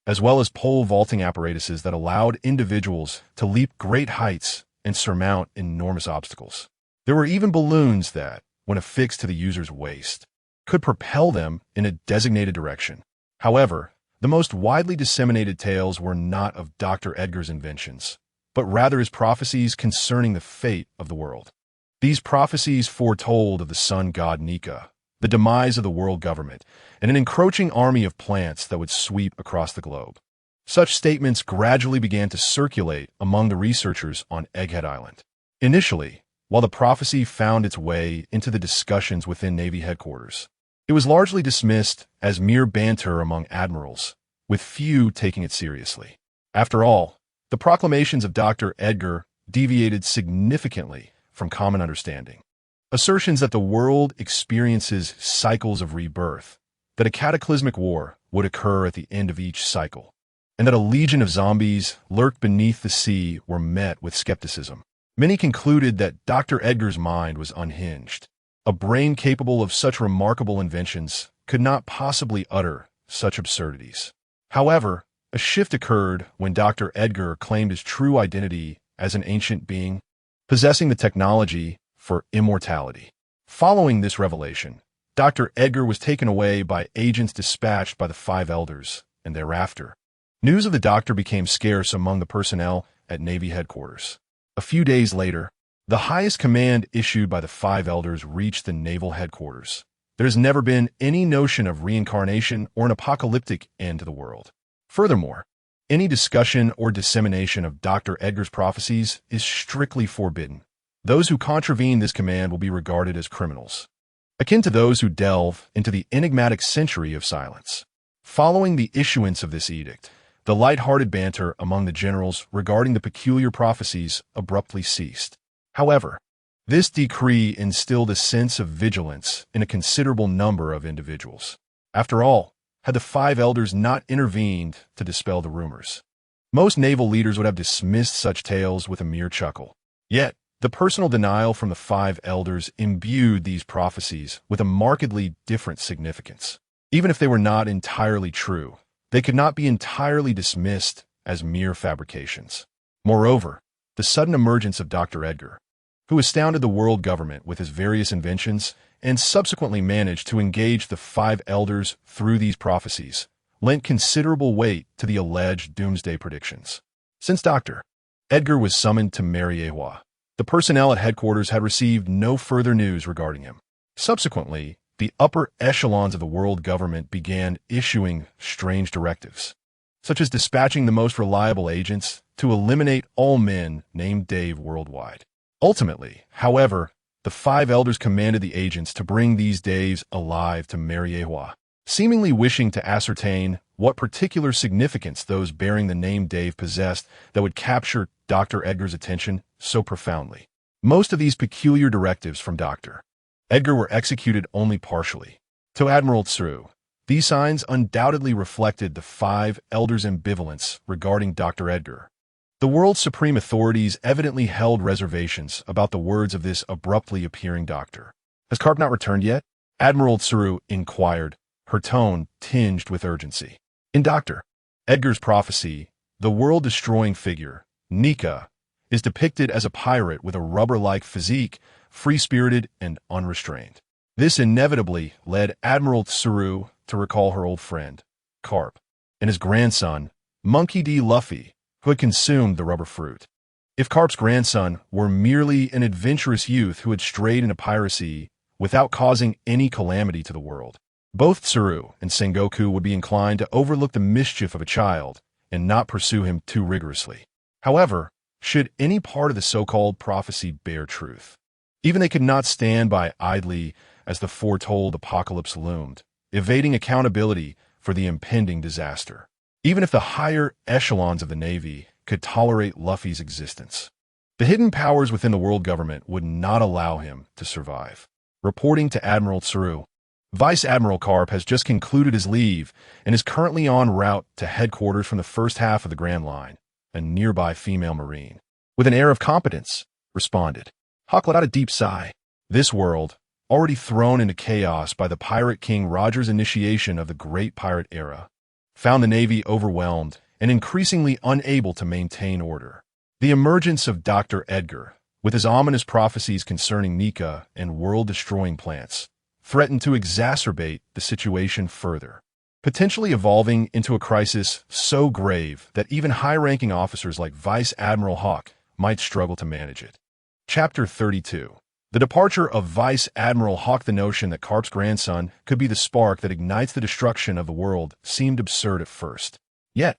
S2: as well as pole vaulting apparatuses that allowed individuals to leap great heights and surmount enormous obstacles. There were even balloons that, when affixed to the user's waist, could propel them in a designated direction. However, the most widely disseminated tales were not of Dr. Edgar's inventions, but rather his prophecies concerning the fate of the world. These prophecies foretold of the sun god Nika, the demise of the world government, and an encroaching army of plants that would sweep across the globe. Such statements gradually began to circulate among the researchers on Egghead Island. Initially, while the prophecy found its way into the discussions within Navy headquarters, it was largely dismissed as mere banter among admirals, with few taking it seriously. After all, the proclamations of Dr. Edgar deviated significantly from common understanding. Assertions that the world experiences cycles of rebirth, that a cataclysmic war would occur at the end of each cycle, and that a legion of zombies lurked beneath the sea were met with skepticism. Many concluded that Dr. Edgar's mind was unhinged. A brain capable of such remarkable inventions could not possibly utter such absurdities. However, a shift occurred when Dr. Edgar claimed his true identity as an ancient being, possessing the technology for immortality. Following this revelation, Dr. Edgar was taken away by agents dispatched by the 5 elders, and thereafter, news of the doctor became scarce among the personnel at Navy headquarters. A few days later, the highest command issued by the 5 elders reached the naval headquarters. There has never been any notion of reincarnation or an apocalyptic end to the world. Furthermore, any discussion or dissemination of Dr. Edgar's prophecies is strictly forbidden. Those who contravene this command will be regarded as criminals, akin to those who delve into the enigmatic century of silence. Following the issuance of this edict, the light-hearted banter among the generals regarding the peculiar prophecies abruptly ceased. However, This decree instilled a sense of vigilance in a considerable number of individuals. After all, had the five elders not intervened to dispel the rumors, most naval leaders would have dismissed such tales with a mere chuckle. Yet, the personal denial from the five elders imbued these prophecies with a markedly different significance. Even if they were not entirely true, they could not be entirely dismissed as mere fabrications. Moreover, the sudden emergence of Dr. Edgar, who astounded the world government with his various inventions and subsequently managed to engage the five elders through these prophecies, lent considerable weight to the alleged doomsday predictions. Since Dr. Edgar was summoned to Mariejois, the personnel at headquarters had received no further news regarding him. Subsequently, the upper echelons of the world government began issuing strange directives, such as dispatching the most reliable agents to eliminate all men named Dave worldwide. Ultimately, however, the five elders commanded the agents to bring these Daves alive to Mariejois, seemingly wishing to ascertain what particular significance those bearing the name Dave possessed that would capture Dr. Edgar's attention so profoundly. Most of these peculiar directives from Dr. Edgar were executed only partially. To Admiral Tsuru, these signs undoubtedly reflected the five elders' ambivalence regarding Dr. Edgar. The world's supreme authorities evidently held reservations about the words of this abruptly appearing doctor. "Has Karp not returned yet?" Admiral Tsuru inquired, her tone tinged with urgency. In Dr. Edgar's prophecy, the world-destroying figure, Nika, is depicted as a pirate with a rubber-like physique, free-spirited and unrestrained. This inevitably led Admiral Tsuru to recall her old friend, Karp, and his grandson, Monkey D. Luffy, who had consumed the rubber fruit. If Karp's grandson were merely an adventurous youth who had strayed into piracy without causing any calamity to the world, both Tsuru and Sengoku would be inclined to overlook the mischief of a child and not pursue him too rigorously. However, should any part of the so-called prophecy bear truth, even they could not stand by idly as the foretold apocalypse loomed, evading accountability for the impending disaster. Even if the higher echelons of the Navy could tolerate Luffy's existence, the hidden powers within the world government would not allow him to survive. Reporting to Admiral Tsuru, Vice Admiral Karp has just concluded his leave and is currently en route to headquarters from the first half of the Grand Line, a nearby female Marine, with an air of competence, responded. Hawk let out a deep sigh. This world, already thrown into chaos by the Pirate King Roger's initiation of the Great Pirate Era, found the Navy overwhelmed and increasingly unable to maintain order. The emergence of Dr. Edgar, with his ominous prophecies concerning Nika and world-destroying plants, threatened to exacerbate the situation further, potentially evolving into a crisis so grave that even high-ranking officers like Vice Admiral Hawk might struggle to manage it. Chapter 32. The departure of Vice Admiral Hawk. The notion that Karp's grandson could be the spark that ignites the destruction of the world seemed absurd at first. Yet,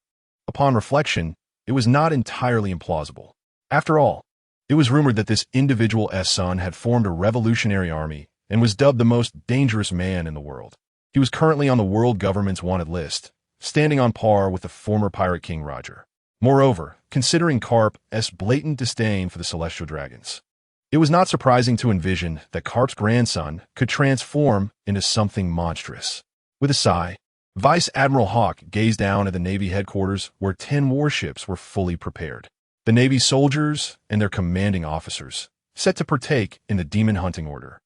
S2: upon reflection, it was not entirely implausible. After all, it was rumored that this individual's son had formed a revolutionary army and was dubbed the most dangerous man in the world. He was currently on the world government's wanted list, standing on par with the former Pirate King Roger. Moreover, considering Karp's blatant disdain for the celestial dragons, it was not surprising to envision that Karp's grandson could transform into something monstrous. With a sigh, Vice Admiral Hawk gazed down at the Navy headquarters where 10 warships were fully prepared. The Navy soldiers and their commanding officers, set to partake in the demon hunting order,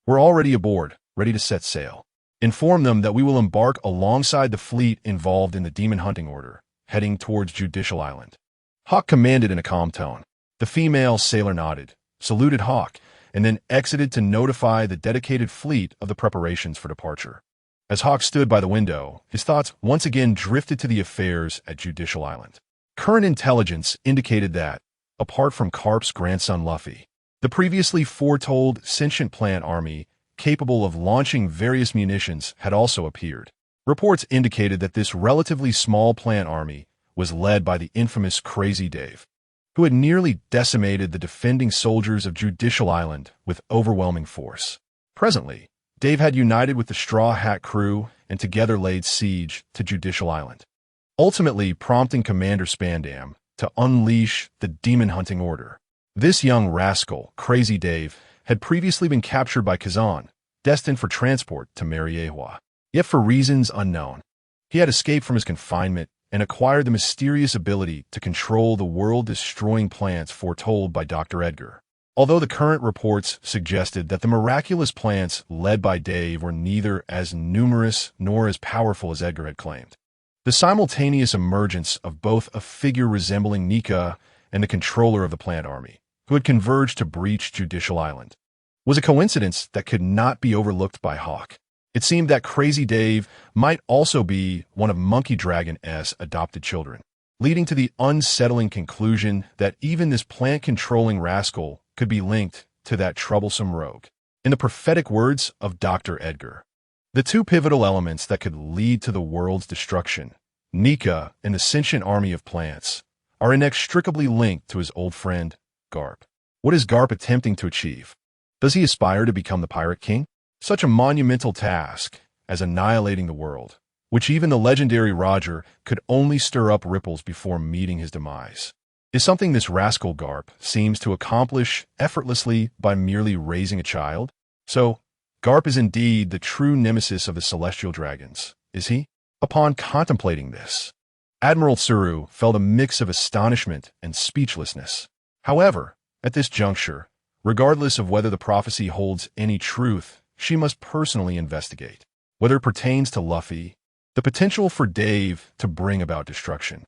S2: were already aboard, ready to set sail. Inform them that we will embark alongside the fleet involved in the demon hunting order, heading towards Judicial Island. Hawk commanded in a calm tone. The female sailor nodded, saluted Hawk, and then exited to notify the dedicated fleet of the preparations for departure. As Hawk stood by the window, his thoughts once again drifted to the affairs at Judicial Island. Current intelligence indicated that, apart from Karp's grandson Luffy, the previously foretold sentient plant army capable of launching various munitions had also appeared. Reports indicated that this relatively small plant army was led by the infamous Crazy Dave, who had nearly decimated the defending soldiers of Judicial Island with overwhelming force. Presently, Dave had united with the Straw Hat crew and together laid siege to Judicial Island, ultimately prompting Commander Spandam to unleash the demon hunting order. This young rascal, Crazy Dave, had previously been captured by Kazan, destined for transport to Mariejois. Yet for reasons unknown, he had escaped from his confinement and acquired the mysterious ability to control the world-destroying plants foretold by Dr. Edgar. Although the current reports suggested that the miraculous plants led by Dave were neither as numerous nor as powerful as Edgar had claimed, the simultaneous emergence of both a figure resembling Nika and the controller of the plant army, who had converged to breach Judicial Island, was a coincidence that could not be overlooked by Hawk. It seemed that Crazy Dave might also be one of Monkey Dragon's adopted children, leading to the unsettling conclusion that even this plant-controlling rascal could be linked to that troublesome rogue. In the prophetic words of Dr. Edgar, the two pivotal elements that could lead to the world's destruction, Nika and the sentient army of plants, are inextricably linked to his old friend, Garp. What is Garp attempting to achieve? Does he aspire to become the Pirate King? Such a monumental task as annihilating the world, which even the legendary Roger could only stir up ripples before meeting his demise, is something this rascal Garp seems to accomplish effortlessly by merely raising a child. So, Garp is indeed the true nemesis of the celestial dragons, is he? Upon contemplating this, Admiral Tsuru felt a mix of astonishment and speechlessness. However, at this juncture, regardless of whether the prophecy holds any truth, she must personally investigate, whether it pertains to Luffy, the potential for Dave to bring about destruction,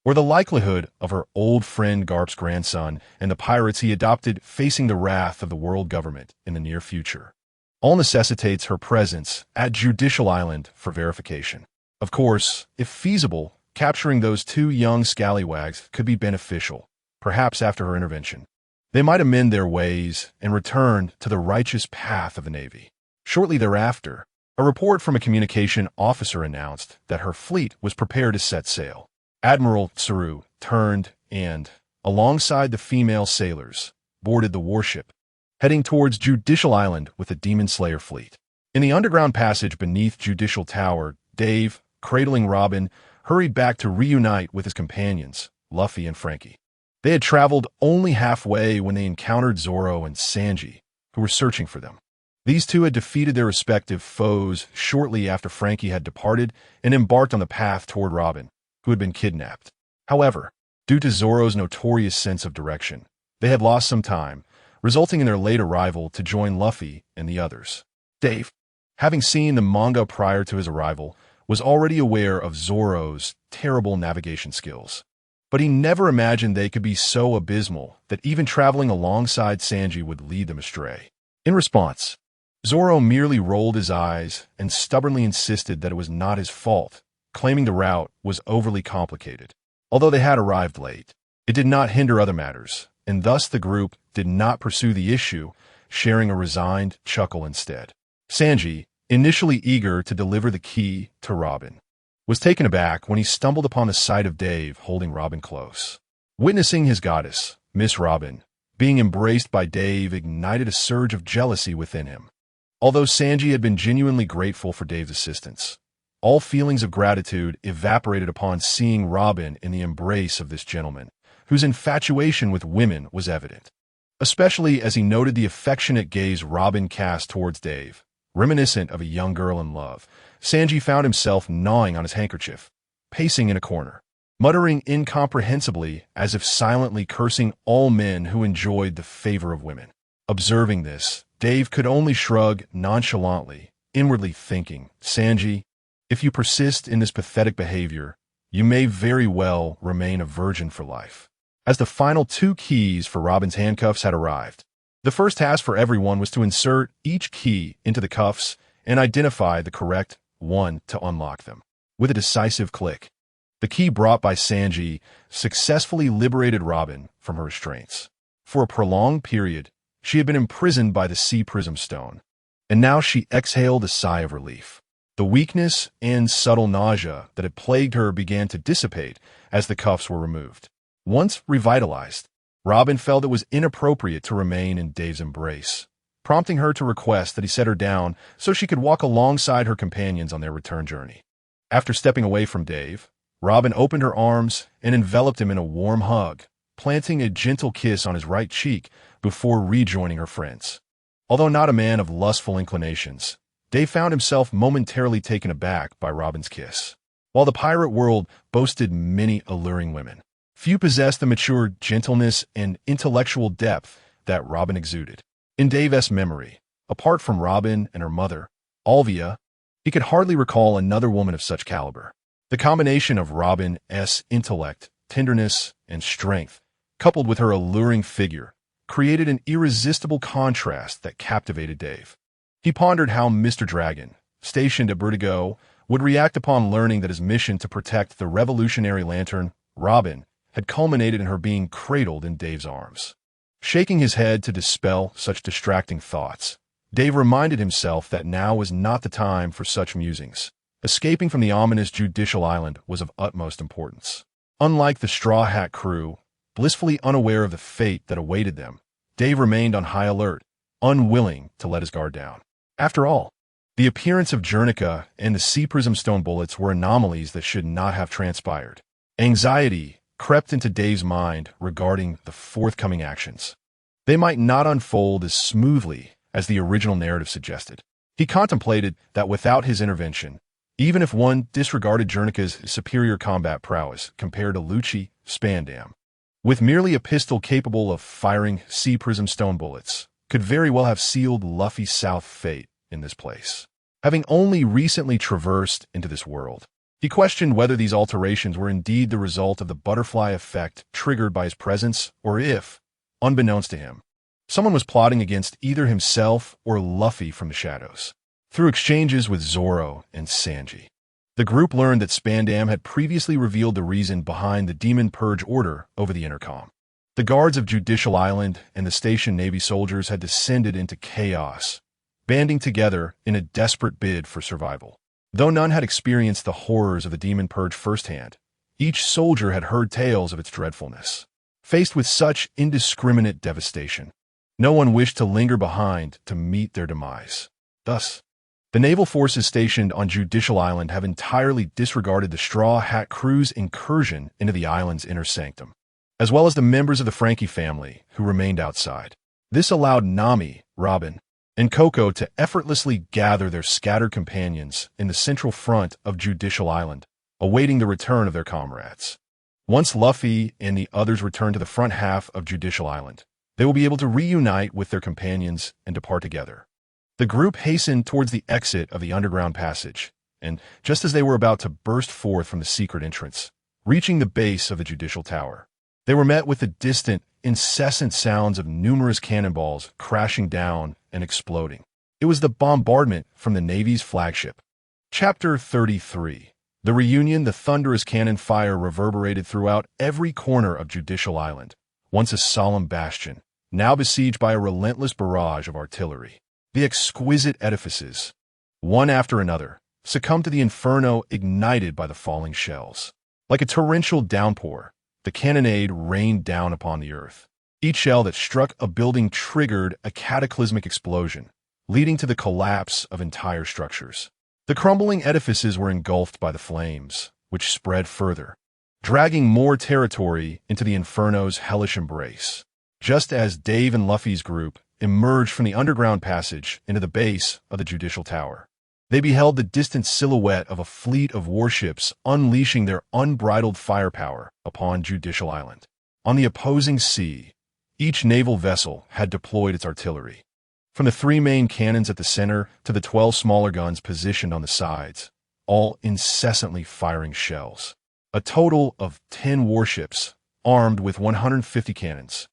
S2: or the likelihood of her old friend Garp's grandson and the pirates he adopted facing the wrath of the world government in the near future. All necessitates her presence at Judicial Island for verification. Of course, if feasible, capturing those two young scallywags could be beneficial, perhaps after her intervention. They might amend their ways and return to the righteous path of the Navy. Shortly thereafter, a report from a communication officer announced that her fleet was prepared to set sail. Admiral Tsuru turned and, alongside the female sailors, boarded the warship, heading towards Judicial Island with the Demon Slayer fleet. In the underground passage beneath Judicial Tower, Dave, cradling Robin, hurried back to reunite with his companions, Luffy and Frankie. They had traveled only halfway when they encountered Zoro and Sanji, who were searching for them. These two had defeated their respective foes shortly after Frankie had departed and embarked on the path toward Robin, who had been kidnapped. However, due to Zoro's notorious sense of direction, they had lost some time, resulting in their late arrival to join Luffy and the others. Dave, having seen the manga prior to his arrival, was already aware of Zoro's terrible navigation skills. But he never imagined they could be so abysmal that even traveling alongside Sanji would lead them astray. In response, Zoro merely rolled his eyes and stubbornly insisted that it was not his fault, claiming the route was overly complicated. Although they had arrived late, it did not hinder other matters, and thus the group did not pursue the issue, sharing a resigned chuckle instead. Sanji, initially eager to deliver the key to Robin, was taken aback when he stumbled upon the sight of Dave holding Robin close. Witnessing his goddess, Miss Robin, being embraced by Dave ignited a surge of jealousy within him. Although Sanji had been genuinely grateful for Dave's assistance, all feelings of gratitude evaporated upon seeing Robin in the embrace of this gentleman, whose infatuation with women was evident, especially as he noted the affectionate gaze Robin cast towards Dave. Reminiscent of a young girl in love, Sanji found himself gnawing on his handkerchief, pacing in a corner, muttering incomprehensibly as if silently cursing all men who enjoyed the favor of women. Observing this, Dave could only shrug nonchalantly, inwardly thinking, Sanji, if you persist in this pathetic behavior, you may very well remain a virgin for life. As the final 2 keys for Robin's handcuffs had arrived, the first task for everyone was to insert each key into the cuffs and identify the correct one to unlock them. With a decisive click, the key brought by Sanji successfully liberated Robin from her restraints. For a prolonged period, she had been imprisoned by the Sea Prism Stone, and now she exhaled a sigh of relief. The weakness and subtle nausea that had plagued her began to dissipate as the cuffs were removed. Once revitalized, Robin felt it was inappropriate to remain in Dave's embrace, prompting her to request that he set her down so she could walk alongside her companions on their return journey. After stepping away from Dave, Robin opened her arms and enveloped him in a warm hug, planting a gentle kiss on his right cheek before rejoining her friends. Although not a man of lustful inclinations, Dave found himself momentarily taken aback by Robin's kiss. While the pirate world boasted many alluring women, few possessed the mature gentleness and intellectual depth that Robin exuded. In Dave's memory, apart from Robin and her mother, Olvia, he could hardly recall another woman of such caliber. The combination of Robin's intellect, tenderness, and strength, coupled with her alluring figure, created an irresistible contrast that captivated Dave. He pondered how Mr. Dragon, stationed at Vertigo, would react upon learning that his mission to protect the revolutionary lantern, Robin, had culminated in her being cradled in Dave's arms. Shaking his head to dispel such distracting thoughts, Dave reminded himself that now was not the time for such musings. Escaping from the ominous Judicial Island was of utmost importance. Unlike the Straw Hat crew, blissfully unaware of the fate that awaited them, Dave remained on high alert, unwilling to let his guard down. After all, the appearance of Jernica and the sea prism stone bullets were anomalies that should not have transpired. Anxiety crept into Dave's mind regarding the forthcoming actions. They might not unfold as smoothly as the original narrative suggested. He contemplated that without his intervention, even if one disregarded Jernica's superior combat prowess compared to Lucci Spandam, with merely a pistol capable of firing sea prism stone bullets, could very well have sealed Luffy's South fate in this place. Having only recently traversed into this world, he questioned whether these alterations were indeed the result of the butterfly effect triggered by his presence, or if, unbeknownst to him, someone was plotting against either himself or Luffy from the shadows. Through exchanges with Zoro and Sanji, the group learned that Spandam had previously revealed the reason behind the Demon Purge order over the intercom. The guards of Judicial Island and the station Navy soldiers had descended into chaos, banding together in a desperate bid for survival. Though none had experienced the horrors of the Demon Purge firsthand, each soldier had heard tales of its dreadfulness. Faced with such indiscriminate devastation, no one wished to linger behind to meet their demise. Thus, the naval forces stationed on Judicial Island have entirely disregarded the Straw Hat crew's incursion into the island's inner sanctum, as well as the members of the Frankie family who remained outside. This allowed Nami, Robin, and Coco to effortlessly gather their scattered companions in the central front of Judicial Island, awaiting the return of their comrades. Once Luffy and the others return to the front half of Judicial Island, they will be able to reunite with their companions and depart together. The group hastened towards the exit of the underground passage, and just as they were about to burst forth from the secret entrance, reaching the base of the Judicial Tower, they were met with the distant, incessant sounds of numerous cannonballs crashing down and exploding. It was the bombardment from the Navy's flagship. Chapter 33. The reunion. The thunderous cannon fire reverberated throughout every corner of Judicial Island, once a solemn bastion, now besieged by a relentless barrage of artillery. The exquisite edifices, one after another, succumbed to the inferno ignited by the falling shells. Like a torrential downpour, the cannonade rained down upon the earth. Each shell that struck a building triggered a cataclysmic explosion, leading to the collapse of entire structures. The crumbling edifices were engulfed by the flames, which spread further, dragging more territory into the inferno's hellish embrace. Just as Dave and Luffy's group emerged from the underground passage into the base of the Judicial Tower, they beheld the distant silhouette of a fleet of warships unleashing their unbridled firepower upon Judicial Island. On the opposing sea, each naval vessel had deployed its artillery. From the 3 main cannons at the center to the 12 smaller guns positioned on the sides, all incessantly firing shells. A total of 10 warships, armed with 150 cannons,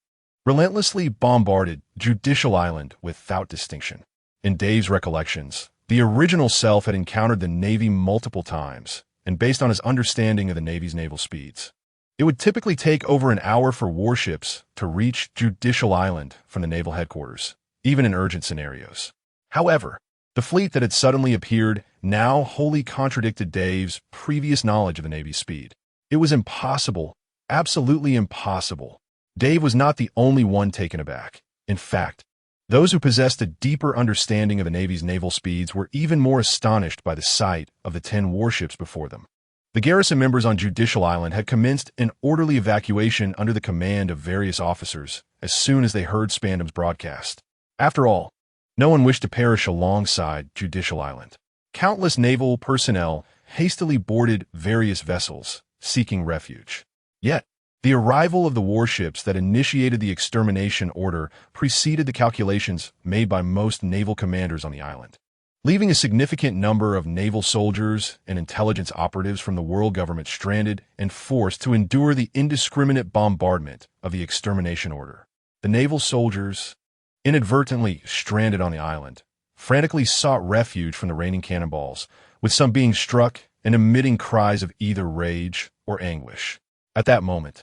S2: relentlessly bombarded Judicial Island without distinction. In Dave's recollections, the original self had encountered the Navy multiple times, and based on his understanding of the Navy's naval speeds, it would typically take over an hour for warships to reach Judicial Island from the naval headquarters, even in urgent scenarios. However, the fleet that had suddenly appeared now wholly contradicted Dave's previous knowledge of the Navy's speed. It was impossible, absolutely impossible. Dave was not the only one taken aback. In fact, those who possessed a deeper understanding of the Navy's naval speeds were even more astonished by the sight of the 10 warships before them. The garrison members on Judicial Island had commenced an orderly evacuation under the command of various officers as soon as they heard Spandam's broadcast. After all, No one wished to perish alongside Judicial Island. Countless naval personnel hastily boarded various vessels, seeking refuge. Yet, the arrival of the warships that initiated the extermination order preceded the calculations made by most naval commanders on the island, leaving a significant number of naval soldiers and intelligence operatives from the world government stranded and forced to endure the indiscriminate bombardment of the extermination order. The naval soldiers, inadvertently stranded on the island, frantically sought refuge from the raining cannonballs, with some being struck and emitting cries of either rage or anguish. At that moment,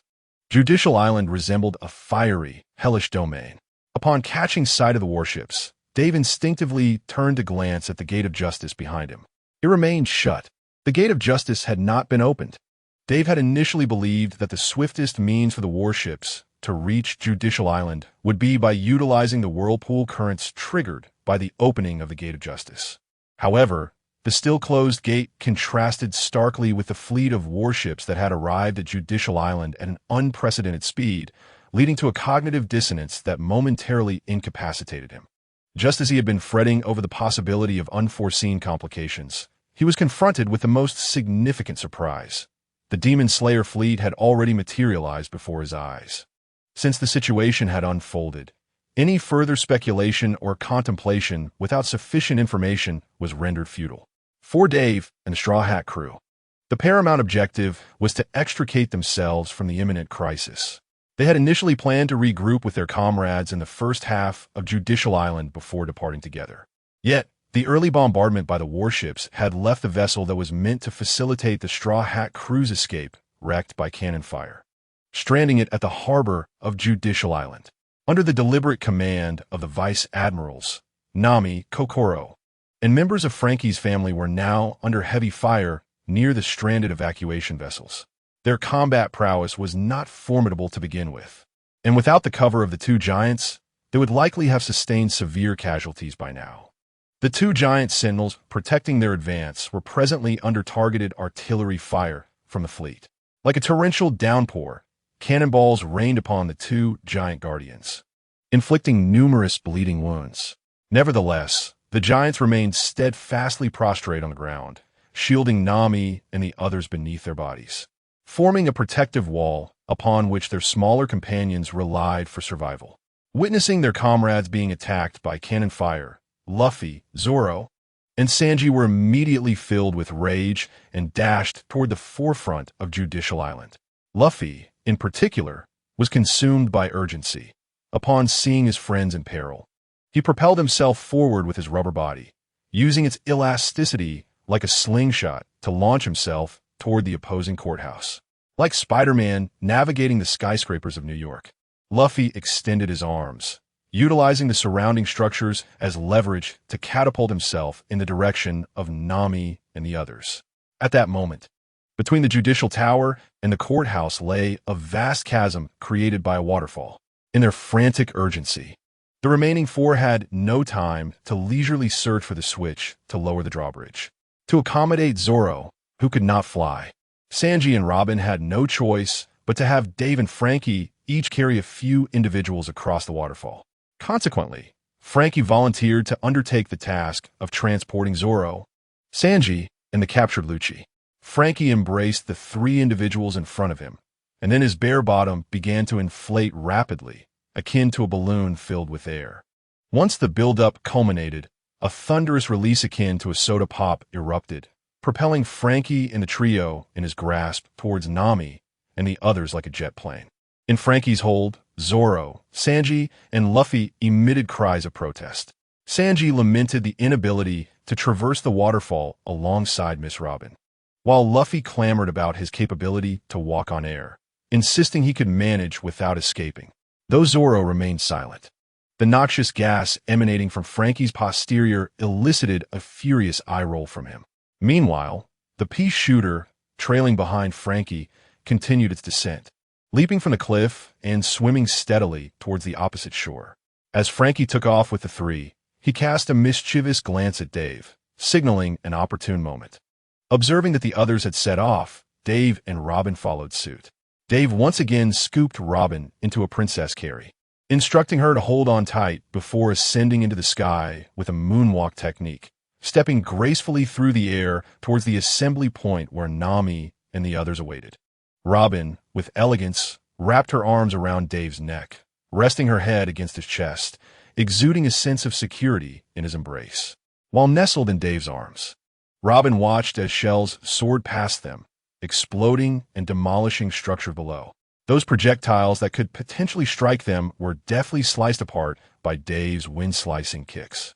S2: Judicial Island resembled a fiery, hellish domain. Upon catching sight of the warships, Dave instinctively turned to glance at the gate of justice behind him. It remained shut. The gate of justice had not been opened. Dave had initially believed that the swiftest means for the warships to reach Judicial Island would be by utilizing the whirlpool currents triggered by the opening of the gate of justice. However, the still-closed gate contrasted starkly with the fleet of warships that had arrived at Judicial Island at an unprecedented speed, leading to a cognitive dissonance that momentarily incapacitated him. Just as he had been fretting over the possibility of unforeseen complications, he was confronted with the most significant surprise. The Demon Slayer fleet had already materialized before his eyes. Since the situation had unfolded, any further speculation or contemplation without sufficient information was rendered futile. For Dave and the Straw Hat crew, the paramount objective was to extricate themselves from the imminent crisis. They had initially planned to regroup with their comrades in the first half of Judicial Island before departing together. Yet, the early bombardment by the warships had left the vessel that was meant to facilitate the Straw Hat crew's escape wrecked by cannon fire, stranding it at the harbor of Judicial Island. Under the deliberate command of the Vice Admirals, Nami, Kokoro, and members of Frankie's family were now under heavy fire near the stranded evacuation vessels. Their combat prowess was not formidable to begin with, and without the cover of the two giants, they would likely have sustained severe casualties by now. The two giant sentinels protecting their advance were presently under targeted artillery fire from the fleet. Like a torrential downpour, cannonballs rained upon the two giant guardians, inflicting numerous bleeding wounds. Nevertheless, the giants remained steadfastly prostrate on the ground, shielding Nami and the others beneath their bodies, forming a protective wall upon which their smaller companions relied for survival. Witnessing their comrades being attacked by cannon fire, Luffy, Zoro, and Sanji were immediately filled with rage and dashed toward the forefront of Judicial Island. Luffy, in particular, was consumed by urgency. Upon seeing his friends in peril, he propelled himself forward with his rubber body, using its elasticity like a slingshot to launch himself toward the opposing courthouse. Like Spider-Man navigating the skyscrapers of New York, Luffy extended his arms, utilizing the surrounding structures as leverage to catapult himself in the direction of Nami and the others. At that moment, between the Judicial Tower and the courthouse lay a vast chasm created by a waterfall. In their frantic urgency, the remaining four had no time to leisurely search for the switch to lower the drawbridge. To accommodate Zoro, who could not fly, Sanji and Robin had no choice but to have Dave and Frankie each carry a few individuals across the waterfall. Consequently, Frankie volunteered to undertake the task of transporting Zoro, Sanji, and the captured Lucci. Frankie embraced the three individuals in front of him, and then his bare bottom began to inflate rapidly, akin to a balloon filled with air. Once the buildup culminated, a thunderous release akin to a soda pop erupted, propelling Frankie and the trio in his grasp towards Nami and the others like a jet plane. In Frankie's hold, Zoro, Sanji, and Luffy emitted cries of protest. Sanji lamented the inability to traverse the waterfall alongside Miss Robin, while Luffy clamored about his capability to walk on air, insisting he could manage without escaping. Though Zoro remained silent, the noxious gas emanating from Frankie's posterior elicited a furious eye roll from him. Meanwhile, the Peashooter, trailing behind Frankie, continued its descent, leaping from the cliff and swimming steadily towards the opposite shore. As Frankie took off with the three, he cast a mischievous glance at Dave, signaling an opportune moment. Observing that the others had set off, Dave and Robin followed suit. Dave once again scooped Robin into a princess carry. instructing her to hold on tight before ascending into the sky with a moonwalk technique, stepping gracefully through the air towards the assembly point where Nami and the others awaited. Robin, with elegance, wrapped her arms around Dave's neck, resting her head against his chest, exuding a sense of security in his embrace. While nestled in Dave's arms, Robin watched as shells soared past them, exploding and demolishing structure below. Those projectiles that could potentially strike them were deftly sliced apart by Dave's wind-slicing kicks,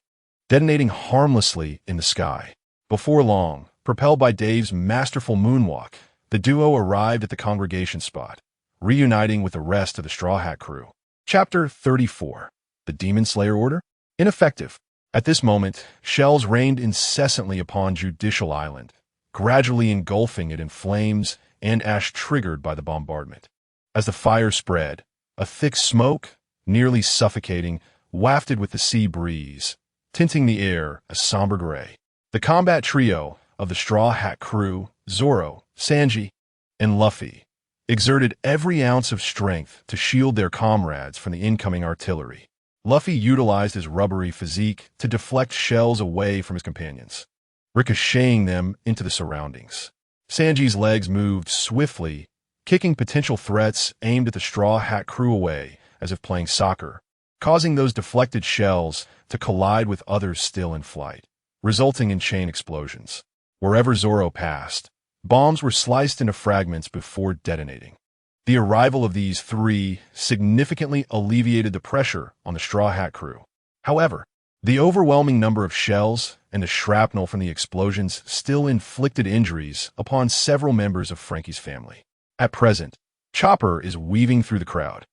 S2: detonating harmlessly in the sky. Before long, propelled by Dave's masterful moonwalk, the duo arrived at the congregation spot, reuniting with the rest of the Straw Hat crew. Chapter 34. The Demon Slayer Order? Ineffective. At this moment, shells rained incessantly upon Judicial Island, gradually engulfing it in flames and ash triggered by the bombardment. As the fire spread, a thick smoke, nearly suffocating, wafted with the sea breeze, tinting the air a somber gray. The combat trio of the Straw Hat crew, Zoro, Sanji, and Luffy, exerted every ounce of strength to shield their comrades from the incoming artillery. Luffy utilized his rubbery physique to deflect shells away from his companions, ricocheting them into the surroundings. Sanji's legs moved swiftly, kicking potential threats aimed at the Straw Hat crew away as if playing soccer, causing those deflected shells to collide with others still in flight, resulting in chain explosions. Wherever Zoro passed, bombs were sliced into fragments before detonating. The arrival of these three significantly alleviated the pressure on the Straw Hat crew. However, the overwhelming number of shells and the shrapnel from the explosions still inflicted injuries upon several members of Frankie's family. At present, Chopper is weaving through the crowd,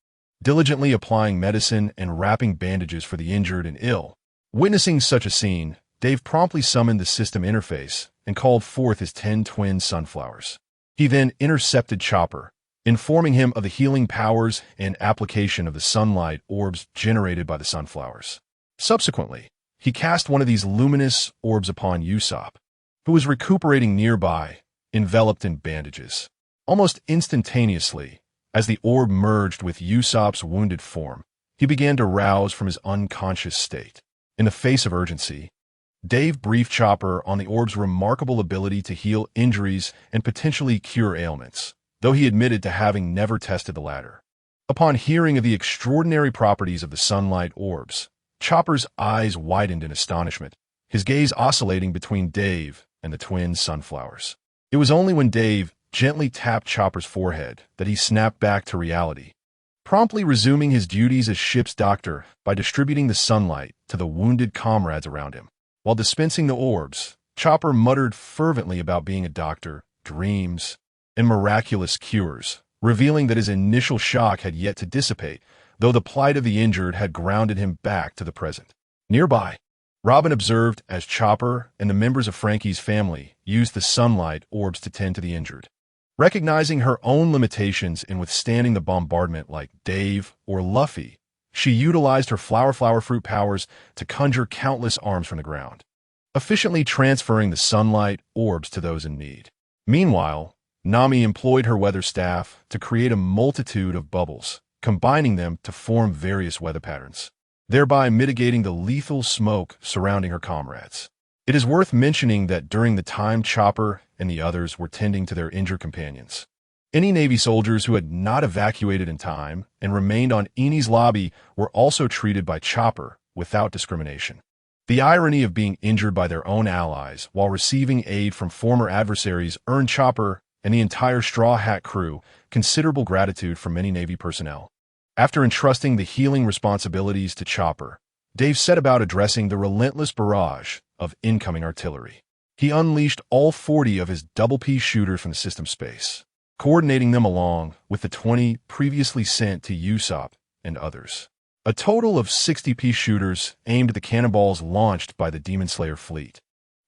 S2: diligently applying medicine and wrapping bandages for the injured and ill. Witnessing such a scene, Dave promptly summoned the system interface and called forth his 10 twin sunflowers. He then intercepted Chopper, informing him of the healing powers and application of the sunlight orbs generated by the sunflowers. Subsequently, he cast one of these luminous orbs upon Usopp, who was recuperating nearby, enveloped in bandages. Almost instantaneously, as the orb merged with Usopp's wounded form, he began to rouse from his unconscious state. In the face of urgency, Dave briefed Chopper on the orb's remarkable ability to heal injuries and potentially cure ailments, though he admitted to having never tested the latter. Upon hearing of the extraordinary properties of the sunlight orbs, Chopper's eyes widened in astonishment, his gaze oscillating between Dave and the twin sunflowers. It was only when Dave gently tapped Chopper's forehead that he snapped back to reality, promptly resuming his duties as ship's doctor by distributing the sunlight to the wounded comrades around him. While dispensing the orbs, Chopper muttered fervently about being a doctor, dreams, and miraculous cures, revealing that his initial shock had yet to dissipate, though the plight of the injured had grounded him back to the present. Nearby, Robin observed as Chopper and the members of Frankie's family used the sunlight orbs to tend to the injured. Recognizing her own limitations in withstanding the bombardment like Dave or Luffy, she utilized her flower fruit powers to conjure countless arms from the ground, efficiently transferring the sunlight orbs to those in need. Meanwhile, Nami employed her weather staff to create a multitude of bubbles, combining them to form various weather patterns, thereby mitigating the lethal smoke surrounding her comrades. It is worth mentioning that during the time Chopper and the others were tending to their injured companions, any Navy soldiers who had not evacuated in time and remained on Enies Lobby were also treated by Chopper without discrimination. The irony of being injured by their own allies while receiving aid from former adversaries earned Chopper and the entire Straw Hat crew considerable gratitude from many Navy personnel. After entrusting the healing responsibilities to Chopper, Dave set about addressing the relentless barrage of incoming artillery. He unleashed all 40 of his double Peashooters from the system space, coordinating them along with the 20 previously sent to Usopp and others. A total of 60 Peashooters aimed at the cannonballs launched by the Demon Slayer fleet,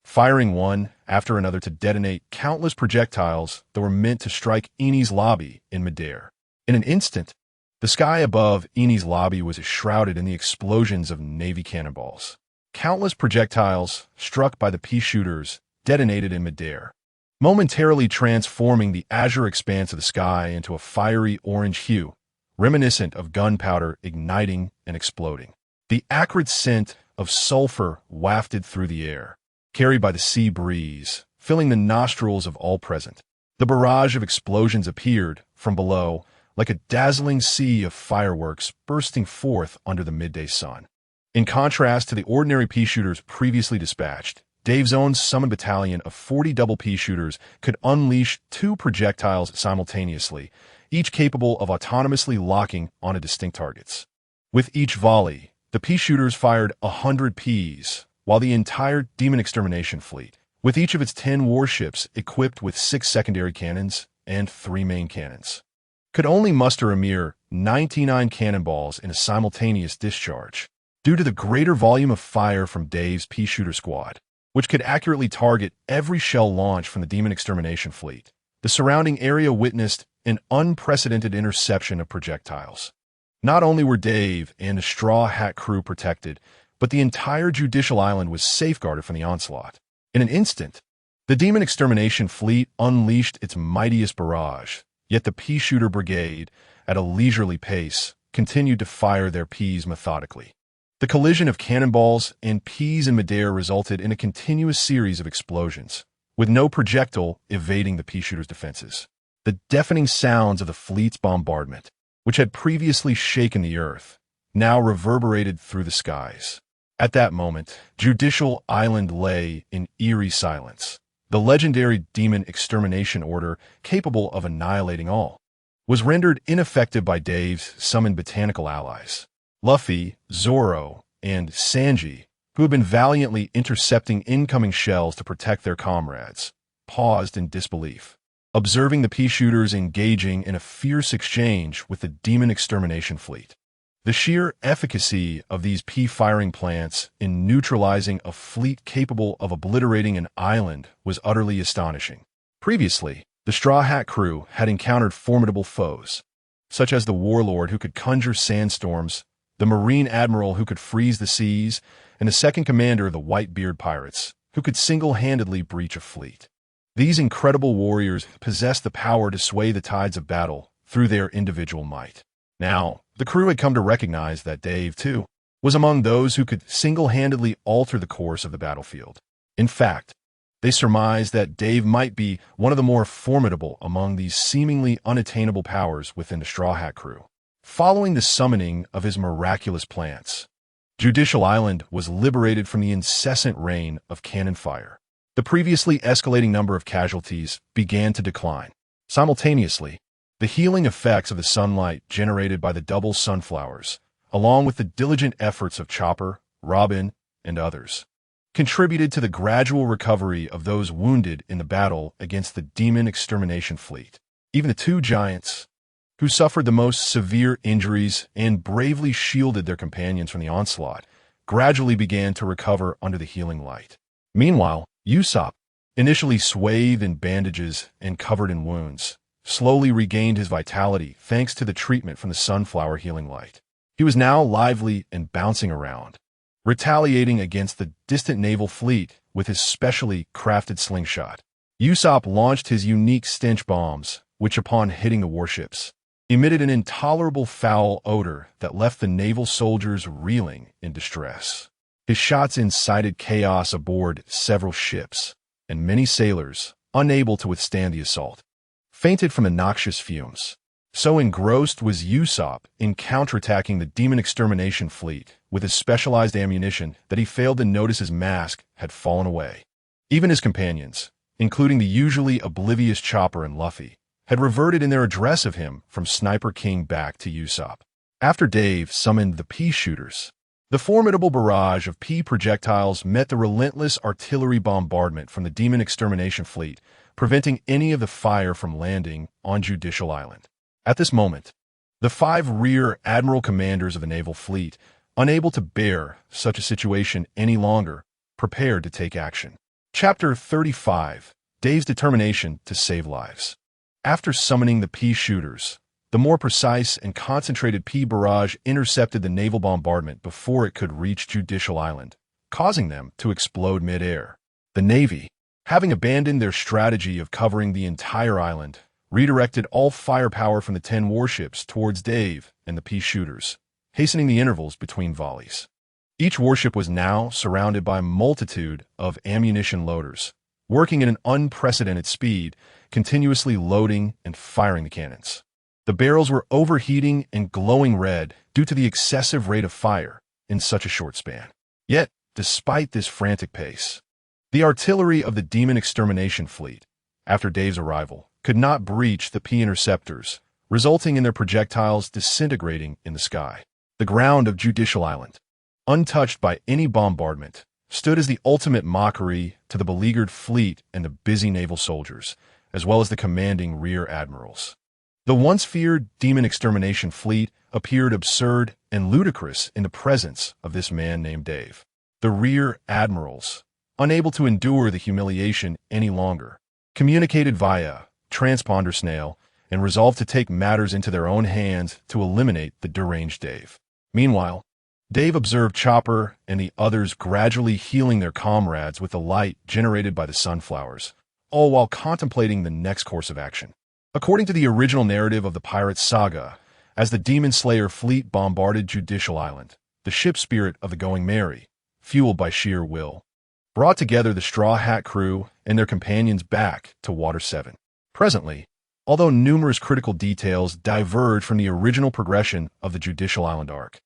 S2: firing one after another to detonate countless projectiles that were meant to strike Enies Lobby in midair. In an instant, the sky above Enies Lobby was shrouded in the explosions of Navy cannonballs. Countless projectiles struck by the Peashooters detonated in midair, momentarily transforming the azure expanse of the sky into a fiery orange hue, reminiscent of gunpowder igniting and exploding. The acrid scent of sulfur wafted through the air, carried by the sea breeze, filling the nostrils of all present. The barrage of explosions appeared, from below, like a dazzling sea of fireworks bursting forth under the midday sun. In contrast to the ordinary Peashooters previously dispatched, Dave's own summoned battalion of 40 double Peashooters could unleash 2 projectiles simultaneously, each capable of autonomously locking onto distinct targets. With each volley, the Peashooters fired 100 Ps, while the entire demon extermination fleet, with each of its 10 warships equipped with 6 secondary cannons and 3 main cannons, could only muster a mere 99 cannonballs in a simultaneous discharge, due to the greater volume of fire from Dave's Peashooter squad, which could accurately target every shell launch from the demon extermination fleet. The surrounding area witnessed an unprecedented interception of projectiles. Not only were Dave and the Straw Hat crew protected, but the entire Judicial Island was safeguarded from the onslaught. In an instant, the demon extermination fleet unleashed its mightiest barrage, yet the Peashooter brigade, at a leisurely pace, continued to fire their Ps methodically. The collision of cannonballs and Ps in midair resulted in a continuous series of explosions, with no projectile evading the Peashooter's defenses. The deafening sounds of the fleet's bombardment, which had previously shaken the earth, now reverberated through the skies. At that moment, Judicial Island lay in eerie silence. The legendary demon extermination order, capable of annihilating all, was rendered ineffective by Dave's summoned botanical allies. Luffy, Zoro, and Sanji, who had been valiantly intercepting incoming shells to protect their comrades, paused in disbelief, observing the Peashooters engaging in a fierce exchange with the demon extermination fleet. The sheer efficacy of these P-firing plants in neutralizing a fleet capable of obliterating an island was utterly astonishing. Previously, the Straw Hat crew had encountered formidable foes, such as the Warlord who could conjure sandstorms, the Marine Admiral who could freeze the seas, and the second commander of the Whitebeard Pirates, who could single-handedly breach a fleet. These incredible warriors possessed the power to sway the tides of battle through their individual might. Now, the crew had come to recognize that Dave, too, was among those who could single-handedly alter the course of the battlefield. In fact, they surmised that Dave might be one of the more formidable among these seemingly unattainable powers within the Straw Hat crew. Following the summoning of his miraculous plants, Judicial Island was liberated from the incessant rain of cannon fire. The previously escalating number of casualties began to decline. Simultaneously, the healing effects of the sunlight generated by the double sunflowers, along with the diligent efforts of Chopper, Robin, and others, contributed to the gradual recovery of those wounded in the battle against the demon extermination fleet. Even the 2 giants, who suffered the most severe injuries and bravely shielded their companions from the onslaught, gradually began to recover under the healing light. Meanwhile, Usopp, initially swathed in bandages and covered in wounds, slowly regained his vitality thanks to the treatment from the sunflower healing light. He was now lively and bouncing around, retaliating against the distant naval fleet with his specially crafted slingshot. Usopp launched his unique stench bombs, which upon hitting the warships, emitted an intolerable foul odor that left the naval soldiers reeling in distress. His shots incited chaos aboard several ships, and many sailors, unable to withstand the assault, fainted from the noxious fumes. So engrossed was Usopp in counterattacking the demon extermination fleet with his specialized ammunition that he failed to notice his mask had fallen away. Even his companions, including the usually oblivious Chopper and Luffy, had reverted in their address of him from Sniper King back to Usopp. After Dave summoned the Peashooters, the formidable barrage of P projectiles met the relentless artillery bombardment from the demon extermination fleet, preventing any of the fire from landing on Judicial Island. At this moment, the 5 rear admiral commanders of the naval fleet, unable to bear such a situation any longer, prepared to take action. Chapter 35: Dave's Determination to Save Lives. After summoning the Peashooters, the more precise and concentrated P barrage intercepted the naval bombardment before it could reach Judicial Island, causing them to explode mid-air. The Navy, having abandoned their strategy of covering the entire island, redirected all firepower from the 10 warships towards Dave and the Peashooters, hastening the intervals between volleys. Each warship was now surrounded by a multitude of ammunition loaders, working at an unprecedented speed, continuously loading and firing the cannons. The barrels were overheating and glowing red due to the excessive rate of fire in such a short span. Yet, despite this frantic pace, the artillery of the Demon Extermination Fleet, after Dave's arrival, could not breach the P-interceptors, resulting in their projectiles disintegrating in the sky. The ground of Judicial Island, untouched by any bombardment, stood as the ultimate mockery to the beleaguered fleet and the busy naval soldiers, as well as the commanding rear admirals. The once feared Demon Extermination Fleet appeared absurd and ludicrous in the presence of this man named Dave. The rear admirals, unable to endure the humiliation any longer, communicated via transponder snail and resolved to take matters into their own hands to eliminate the deranged Dave. Meanwhile, Dave observed Chopper and the others gradually healing their comrades with the light generated by the sunflowers, all while contemplating the next course of action. According to the original narrative of the pirate saga, as the Demon Slayer fleet bombarded Judicial Island, the ship spirit of the Going Merry, fueled by sheer will, brought together the Straw Hat crew and their companions back to Water 7. Presently, although numerous critical details diverge from the original progression of the Judicial Island arc,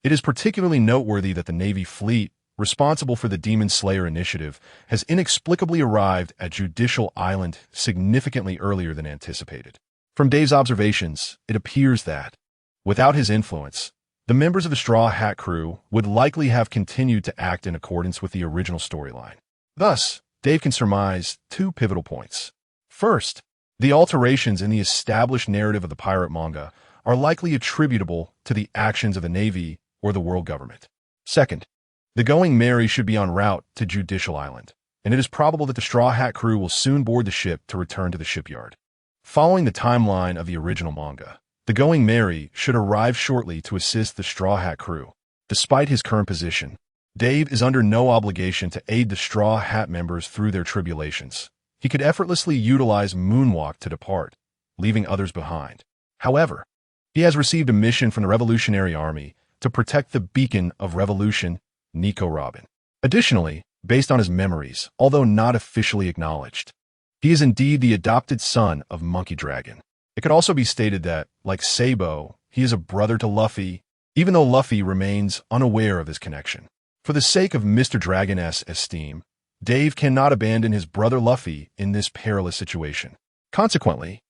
S2: it is particularly noteworthy that the Navy fleet, responsible for the Demon Slayer initiative, has inexplicably arrived at Judicial Island significantly earlier than anticipated. From Dave's observations, it appears that, without his influence, the members of the Straw Hat crew would likely have continued to act in accordance with the original storyline. Thus, Dave can surmise two pivotal points. First, the alterations in the established narrative of the pirate manga are likely attributable to the actions of the Navy or the world government. Second, the Going Merry should be en route to Judicial Island, and it is probable that the Straw Hat crew will soon board the ship to return to the shipyard. Following the timeline of the original manga, the Going Merry should arrive shortly to assist the Straw Hat crew. Despite his current position, Dave is under no obligation to aid the Straw Hat members through their tribulations. He could effortlessly utilize Moonwalk to depart, leaving others behind. However, he has received a mission from the Revolutionary Army to protect the beacon of revolution, Nico Robin. Additionally, based on his memories, although not officially acknowledged, he is indeed the adopted son of Monkey Dragon. It could also be stated that, like Sabo, he is a brother to Luffy, even though Luffy remains unaware of this connection. For the sake of Mr. Dragon's esteem, Dave cannot abandon his brother Luffy in this perilous situation. Consequently,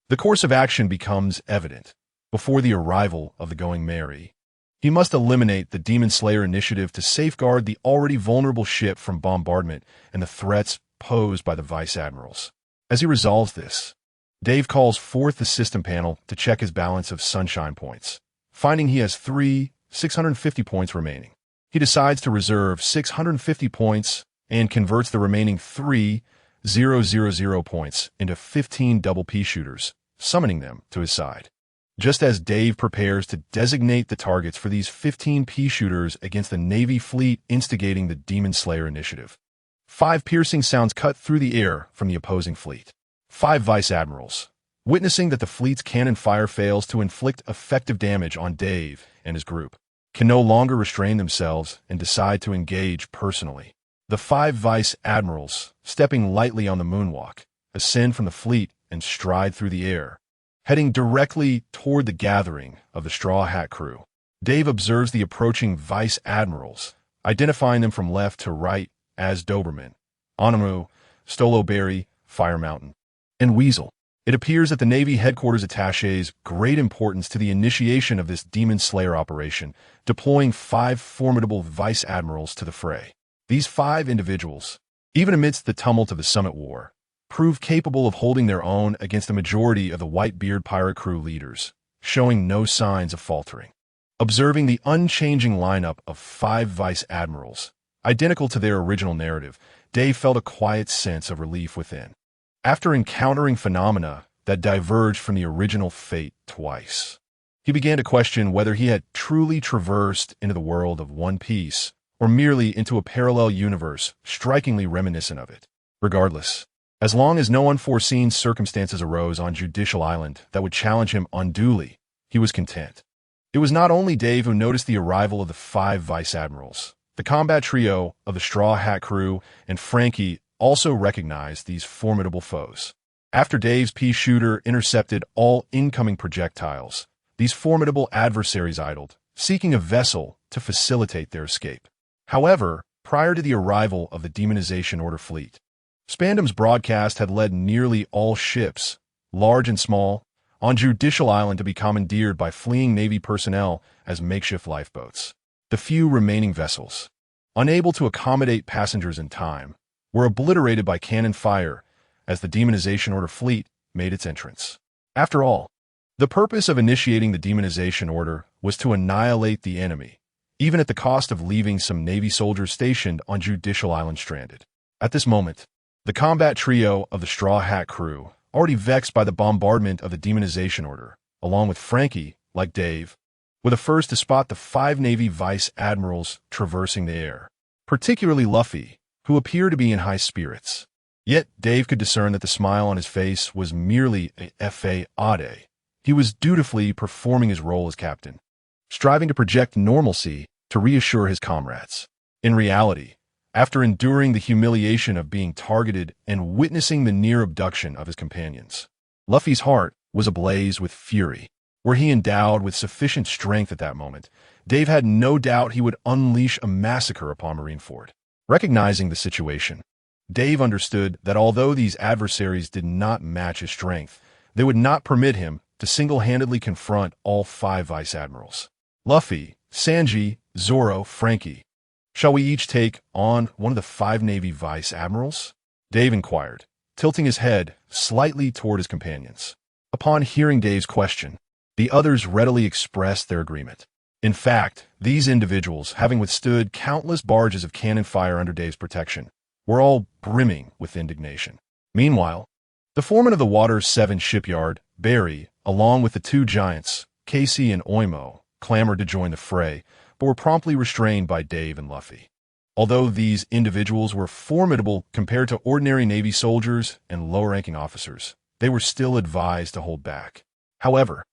S2: the course of action becomes evident. Before the arrival of the Going Merry, he must eliminate the Demon Slayer initiative to safeguard the already vulnerable ship from bombardment and the threats posed by the Vice Admirals. As he resolves this, Dave calls forth the system panel to check his balance of sunshine points. Finding he has 650 points remaining, he decides to reserve 650 points and converts the remaining 000 points into 15 double Peashooters, summoning them to his side. Just as Dave prepares to designate the targets for these 15 Peashooters against the Navy fleet instigating the Demon Slayer initiative, 5 piercing sounds cut through the air from the opposing fleet. 5 Vice Admirals, witnessing that the fleet's cannon fire fails to inflict effective damage on Dave and his group, can no longer restrain themselves and decide to engage personally. The 5 Vice Admirals, stepping lightly on the moonwalk, ascend from the fleet and stride through the air, heading directly toward the gathering of the Straw Hat crew. Dave observes the approaching Vice Admirals, identifying them from left to right as Doberman, Onamu, Stoloberry, Fire Mountain, and Weasel. It appears that the Navy headquarters attaches great importance to the initiation of this Demon Slayer operation, deploying 5 formidable Vice Admirals to the fray. These 5 individuals, even amidst the tumult of the Summit War, proved capable of holding their own against the majority of the Whitebeard pirate crew leaders, showing no signs of faltering. Observing the unchanging lineup of 5 Vice Admirals, identical to their original narrative, Dave felt a quiet sense of relief within. After encountering phenomena that diverged from the original fate twice, he began to question whether he had truly traversed into the world of One Piece or merely into a parallel universe strikingly reminiscent of it. Regardless, As long as no unforeseen circumstances arose on Judicial Island that would challenge him unduly, he was content. It was not only Dave who noticed the arrival of the 5 vice admirals. The combat trio of the Straw Hat crew and Frankie also recognized these formidable foes. After Dave's Peashooter intercepted all incoming projectiles, these formidable adversaries idled, seeking a vessel to facilitate their escape. However, prior to the arrival of the Demonization Order fleet, Spandam's broadcast had led nearly all ships, large and small, on Judicial Island to be commandeered by fleeing Navy personnel as makeshift lifeboats. The few remaining vessels, unable to accommodate passengers in time, were obliterated by cannon fire as the Demonization Order fleet made its entrance. After all, the purpose of initiating the Demonization Order was to annihilate the enemy, even at the cost of leaving some Navy soldiers stationed on Judicial Island stranded. At this moment, the combat trio of the Straw Hat crew, already vexed by the bombardment of the Demonization Order, along with Frankie, like Dave, were the first to spot the 5 Navy vice admirals traversing the air, particularly Luffy, who appeared to be in high spirits. Yet Dave could discern that the smile on his face was merely a fade. He was dutifully performing his role as captain, striving to project normalcy to reassure his comrades. In reality, after enduring the humiliation of being targeted and witnessing the near abduction of his companions, Luffy's heart was ablaze with fury. Were he endowed with sufficient strength at that moment, Dave had no doubt he would unleash a massacre upon Marineford. Recognizing the situation, Dave understood that although these adversaries did not match his strength, they would not permit him to single-handedly confront all 5 vice admirals. Luffy, Sanji, Zoro, Frankie, shall we each take on one of the 5 Navy vice admirals? Dave inquired, tilting his head slightly toward his companions. Upon hearing Dave's question, the others readily expressed their agreement. In fact, these individuals, having withstood countless barges of cannon fire under Dave's protection, were all brimming with indignation. Meanwhile, the foreman of the Water's 7 shipyard, Barry, along with the 2 giants, Casey and Oimo, clamored to join the fray, but were promptly restrained by Dave and Luffy. Although these individuals were formidable compared to ordinary Navy soldiers and lower-ranking officers, they were still advised to hold back. However,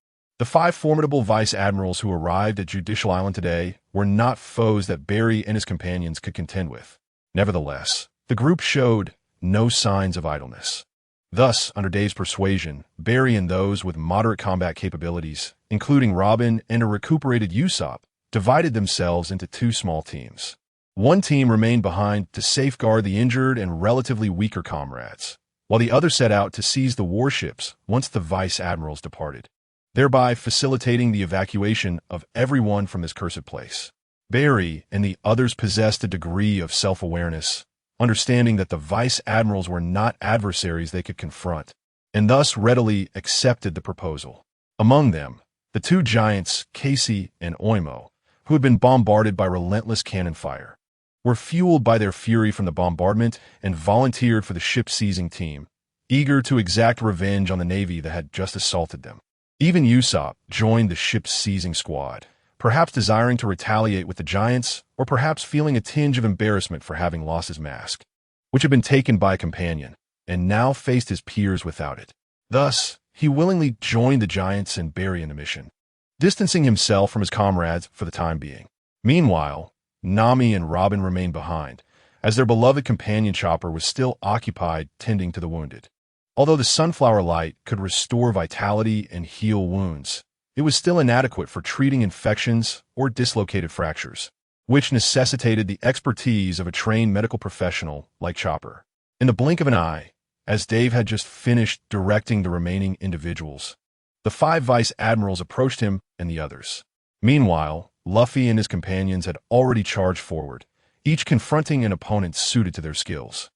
S2: the 5 formidable vice admirals who arrived at Judicial Island today were not foes that Barry and his companions could contend with. Nevertheless, the group showed no signs of idleness. Thus, under Dave's persuasion, Barry and those with moderate combat capabilities, including Robin and a recuperated Usopp, divided themselves into 2 small teams. One team remained behind to safeguard the injured and relatively weaker comrades, while the other set out to seize the warships once the vice admirals departed, thereby facilitating the evacuation of everyone from this cursed place. Barry and the others possessed a degree of self-awareness, understanding that the vice admirals were not adversaries they could confront, and thus readily accepted the proposal. Among them, the 2 giants, Casey and Oimo, who had been bombarded by relentless cannon fire, were fueled by their fury from the bombardment and volunteered for the ship-seizing team, eager to exact revenge on the Navy that had just assaulted them. Even Usopp joined the ship-seizing squad, perhaps desiring to retaliate with the giants, or perhaps feeling a tinge of embarrassment for having lost his mask, which had been taken by a companion, and now faced his peers without it. Thus, he willingly joined the giants and Barry in the mission, distancing himself from his comrades for the time being. Meanwhile, Nami and Robin remained behind, as their beloved companion Chopper was still occupied tending to the wounded. Although the sunflower light could restore vitality and heal wounds, it was still inadequate for treating infections or dislocated fractures, which necessitated the expertise of a trained medical professional like Chopper. In the blink of an eye, as Dave had just finished directing the remaining individuals, the 5 vice admirals approached him and the others. Meanwhile, Luffy and his companions had already charged forward, each confronting an opponent suited to their skills.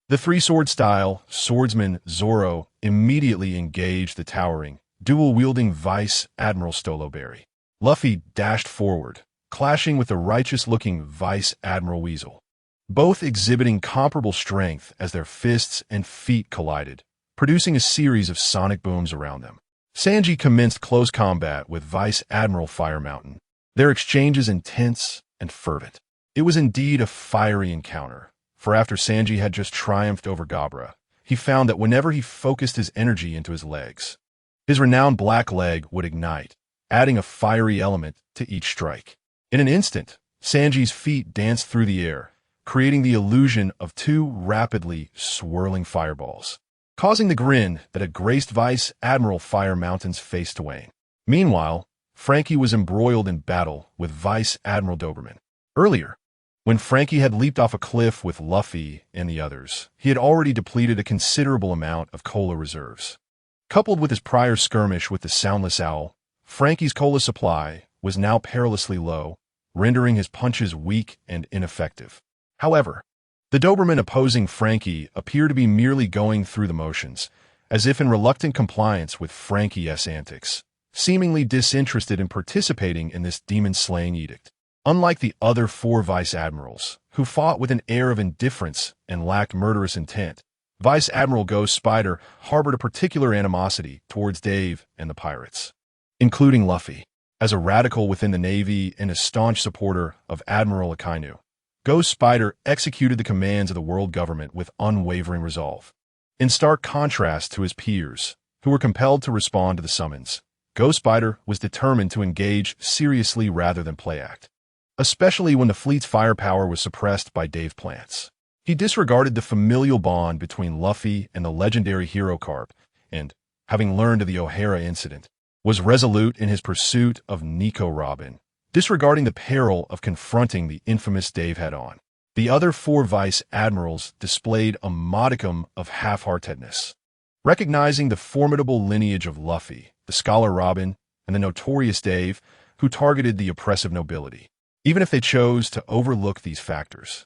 S2: The 3-sword-style swordsman Zoro immediately engaged the towering, dual-wielding Vice Admiral Stoloberry. Luffy dashed forward, clashing with the righteous-looking Vice Admiral Weasel, both exhibiting comparable strength as their fists and feet collided, producing a series of sonic booms around them. Sanji commenced close combat with Vice Admiral Fire Mountain, their exchanges intense and fervent. It was indeed a fiery encounter, for after Sanji had just triumphed over Gabra, he he found that whenever he focused his energy into his legs, his renowned black leg would ignite, adding a fiery element to each strike. In an instant, Sanji's feet danced through the air, creating the illusion of two rapidly swirling fireballs, causing the grin that had graced Vice Admiral Fire Mountain's face to wane. Meanwhile, Frankie was embroiled in battle with Vice Admiral Doberman. Earlier, when Frankie had leaped off a cliff with Luffy and the others, he had already depleted a considerable amount of cola reserves. Coupled with his prior skirmish with the Soundless Owl, Frankie's cola supply was now perilously low, rendering his punches weak and ineffective. However, the Doberman opposing Frankie appeared to be merely going through the motions, as if in reluctant compliance with Frankie's antics, seemingly disinterested in participating in this demon-slaying edict. Unlike the other four Vice Admirals, who fought with an air of indifference and lacked murderous intent, Vice Admiral Ghost Spider harbored a particular animosity towards Dave and the pirates, including Luffy. As a radical within the Navy and a staunch supporter of Admiral Akainu, Ghost Spider executed the commands of the world government with unwavering resolve. In stark contrast to his peers, who were compelled to respond to the summons, Ghost Spider was determined to engage seriously rather than play act, especially when the fleet's firepower was suppressed by Dave Plants. He disregarded the familial bond between Luffy and the legendary hero Carp, and, having learned of the O'Hara incident, was resolute in his pursuit of Nico Robin, disregarding the peril of confronting the infamous Dave head-on. The other four Vice Admirals displayed a modicum of half-heartedness. Recognizing the formidable lineage of Luffy, the Scholar Robin, and the notorious Dave, who targeted the oppressive nobility, even if they chose to overlook these factors,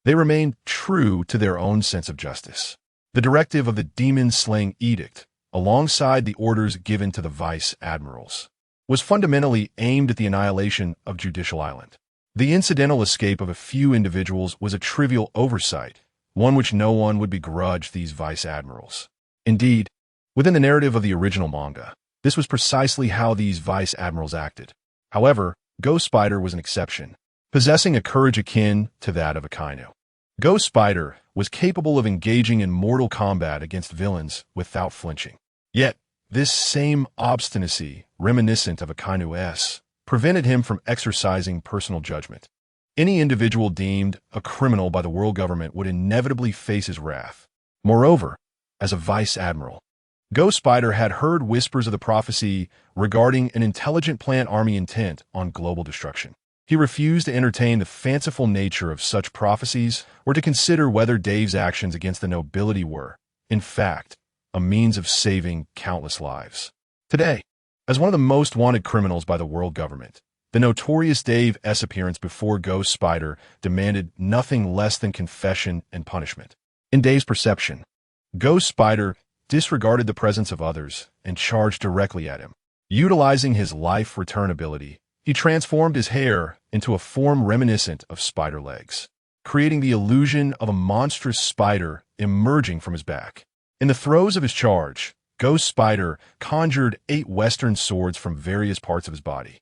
S2: they remained true to their own sense of justice. The directive of the demon-slaying edict, alongside the orders given to the Vice Admirals, was fundamentally aimed at the annihilation of Judicial Island. The incidental escape of a few individuals was a trivial oversight, one which no one would begrudge these Vice Admirals. Indeed, within the narrative of the original manga, this was precisely how these Vice Admirals acted. However, Ghost Spider was an exception, possessing a courage akin to that of Akainu. Ghost Spider was capable of engaging in mortal combat against villains without flinching. Yet, this same obstinacy, reminiscent of Akainu's, prevented him from exercising personal judgment. Any individual deemed a criminal by the world government would inevitably face his wrath. Moreover, as a Vice Admiral, Ghost Spider had heard whispers of the prophecy regarding an intelligent plant army intent on global destruction. He refused to entertain the fanciful nature of such prophecies or to consider whether Dave's actions against the nobility were, in fact, a means of saving countless lives. Today, as one of the most wanted criminals by the world government, the notorious Dave's appearance before Ghost Spider demanded nothing less than confession and punishment. In Dave's perception, Ghost Spider disregarded the presence of others and charged directly at him. Utilizing his life return ability, he transformed his hair into a form reminiscent of spider legs, creating the illusion of a monstrous spider emerging from his back. In the throes of his charge, Ghost Spider conjured 8 Western swords from various parts of his body,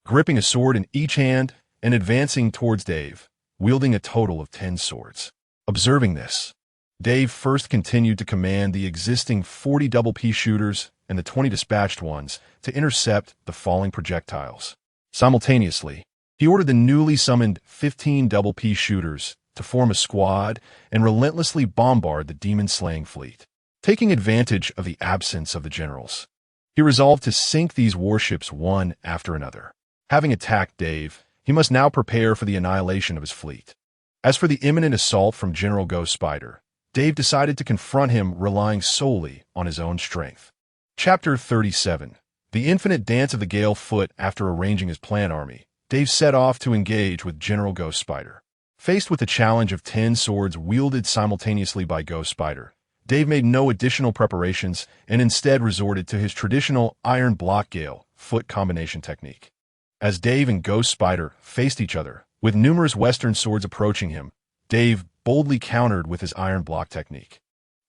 S2: gripping a sword in each hand and advancing towards Dave, wielding a total of 10 swords. Observing this, Dave first continued to command the existing 40 double Peashooters and the 20 dispatched ones to intercept the falling projectiles. Simultaneously, he ordered the newly summoned 15 double Peashooters to form a squad and relentlessly bombard the demon-slaying fleet. Taking advantage of the absence of the generals, he resolved to sink these warships one after another. Having attacked Dave, he must now prepare for the annihilation of his fleet. As for the imminent assault from General Ghost Spider, Dave decided to confront him relying solely on his own strength. Chapter 37. The Infinite Dance of the Gale Foot. After arranging his plant army, Dave set off to engage with General Ghost Spider. Faced with the challenge of 10 swords wielded simultaneously by Ghost Spider, Dave made no additional preparations and instead resorted to his traditional iron block gale foot combination technique. As Dave and Ghost Spider faced each other, with numerous Western swords approaching him, Dave boldly countered with his iron block technique.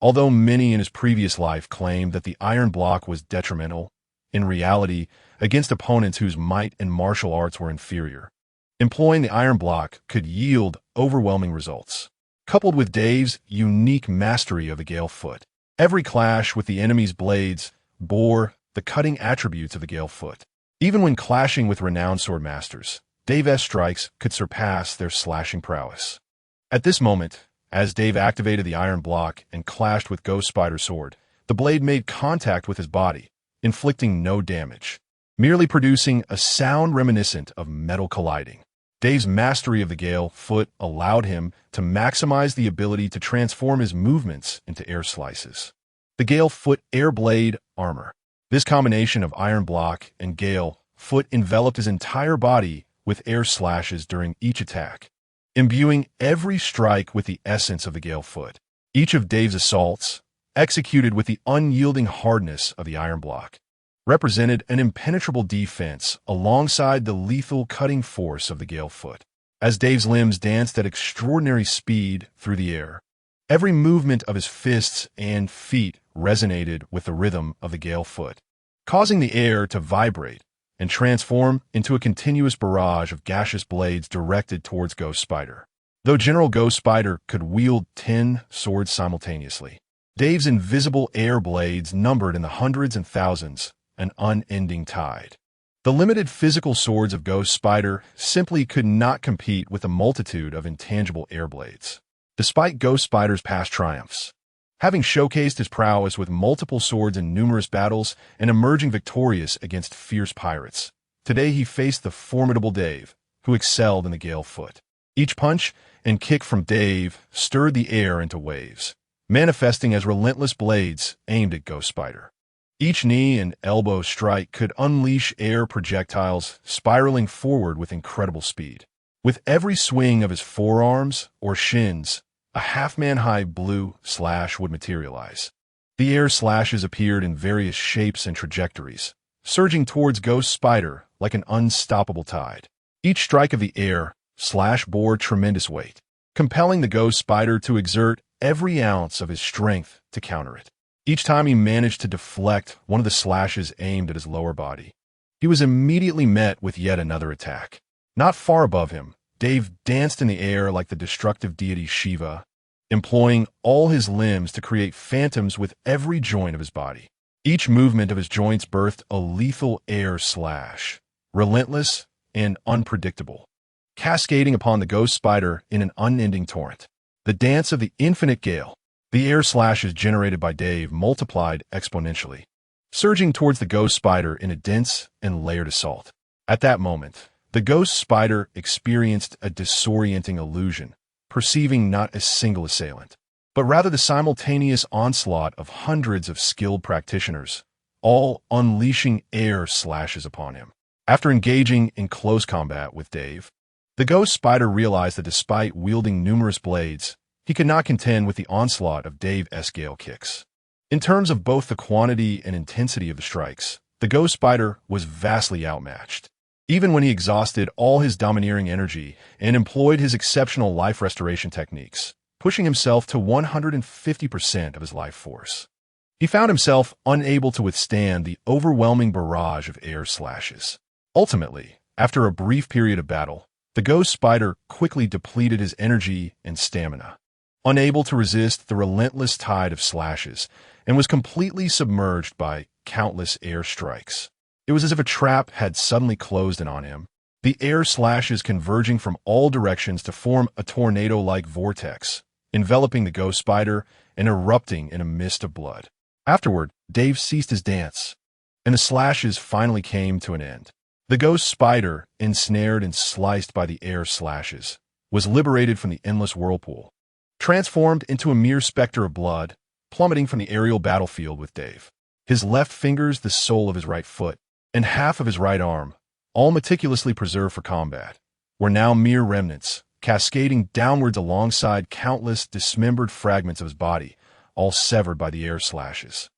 S2: Although many in his previous life claimed that the iron block was detrimental, in reality, against opponents whose might and martial arts were inferior, employing the iron block could yield overwhelming results. Coupled with Dave's unique mastery of the gale foot, Every clash with the enemy's blades bore the cutting attributes of the Gale Foot. Even when clashing with renowned swordmasters, Dave's strikes could surpass their slashing prowess. At this moment, as Dave activated the iron block and clashed with Ghost Spider's sword, the blade made contact with his body, inflicting no damage, merely producing a sound reminiscent of metal colliding. Dave's mastery of the Gale Foot allowed him to maximize the ability to transform his movements into air slices. The Gale Foot Air Blade Armor. This combination of iron block and Gale Foot enveloped his entire body with air slashes during each attack, imbuing every strike with the essence of the Gale Foot. Each of Dave's assaults, executed with the unyielding hardness of the iron block, represented an impenetrable defense alongside the lethal cutting force of the Gale Foot. As Dave's limbs danced at extraordinary speed through the air, every movement of his fists and feet resonated with the rhythm of the Gale Foot, causing the air to vibrate and transform into a continuous barrage of gaseous blades directed towards Ghost Spider. Though General Ghost Spider could wield 10 swords simultaneously, Dave's invisible air blades numbered in the hundreds and thousands, an unending tide. The limited physical swords of Ghost Spider simply could not compete with the multitude of intangible air blades. Despite Ghost Spider's past triumphs, having showcased his prowess with multiple swords in numerous battles and emerging victorious against fierce pirates, today he faced the formidable Dave, who excelled in the Gale Foot. Each punch and kick from Dave stirred the air into waves, manifesting as relentless blades aimed at Ghost Spider. Each knee and elbow strike could unleash air projectiles spiraling forward with incredible speed. With every swing of his forearms or shins, a half-man-high blue slash would materialize. The air slashes appeared in various shapes and trajectories, surging towards Ghost Spider like an unstoppable tide. Each strike of the air slash bore tremendous weight, compelling the Ghost Spider to exert every ounce of his strength to counter it. Each time he managed to deflect one of the slashes aimed at his lower body, he was immediately met with yet another attack. Not far above him, Dave danced in the air like the destructive deity Shiva, employing all his limbs to create phantoms with every joint of his body. Each movement of his joints birthed a lethal air slash, relentless and unpredictable, cascading upon the Ghost Spider in an unending torrent. The dance of the infinite gale. The air slashes generated by Dave multiplied exponentially, surging towards the Ghost Spider in a dense and layered assault. At that moment, the Ghost Spider experienced a disorienting illusion, perceiving not a single assailant, but rather the simultaneous onslaught of hundreds of skilled practitioners, all unleashing air slashes upon him. After engaging in close combat with Dave, the Ghost Spider realized that despite wielding numerous blades, he could not contend with the onslaught of Dave's Gale kicks. In terms of both the quantity and intensity of the strikes, the Ghost Spider was vastly outmatched. Even when he exhausted all his domineering energy and employed his exceptional life restoration techniques, pushing himself to 150% of his life force, he found himself unable to withstand the overwhelming barrage of air slashes. Ultimately, after a brief period of battle, the Ghost Spider quickly depleted his energy and stamina, unable to resist the relentless tide of slashes, and was completely submerged by countless air strikes. It was as if a trap had suddenly closed in on him, the air slashes converging from all directions to form a tornado-like vortex, enveloping the Ghost Spider and erupting in a mist of blood. Afterward, Dave ceased his dance, and the slashes finally came to an end. The Ghost Spider, ensnared and sliced by the air slashes, was liberated from the endless whirlpool, transformed into a mere specter of blood, plummeting from the aerial battlefield with Dave. His left fingers, the sole of his right foot, and half of his right arm, all meticulously preserved for combat, were now mere remnants, cascading downwards alongside countless dismembered fragments of his body, all severed by the air slashes.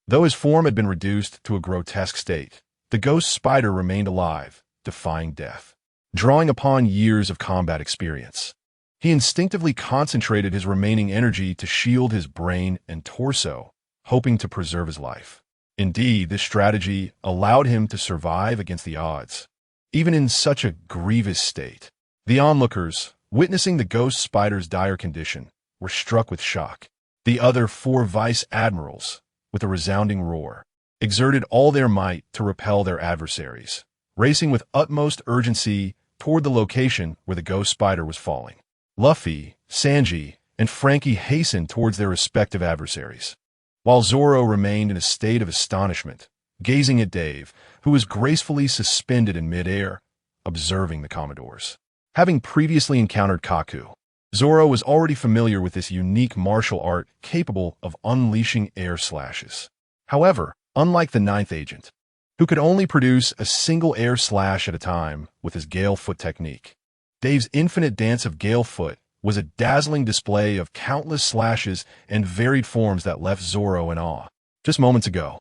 S2: Though his form had been reduced to a grotesque state, the Ghost Spider remained alive, defying death. Drawing upon years of combat experience, he instinctively concentrated his remaining energy to shield his brain and torso, hoping to preserve his life. Indeed, this strategy allowed him to survive against the odds, even in such a grievous state. The onlookers, witnessing the Ghost Spider's dire condition, were struck with shock. The other 4 vice-admirals, with a resounding roar, exerted all their might to repel their adversaries, racing with utmost urgency toward the location where the ghost spider was falling. Luffy, Sanji, and Frankie hastened towards their respective adversaries, while Zoro remained in a state of astonishment, gazing at Dave, who was gracefully suspended in midair, observing the Commodores. Having previously encountered Kaku, Zoro was already familiar with this unique martial art capable of unleashing air slashes. However, unlike the 9th agent, who could only produce a single air slash at a time with his Gale Foot technique, Dave's infinite dance of Gale Foot was a dazzling display of countless slashes and varied forms that left Zoro in awe. Just moments ago,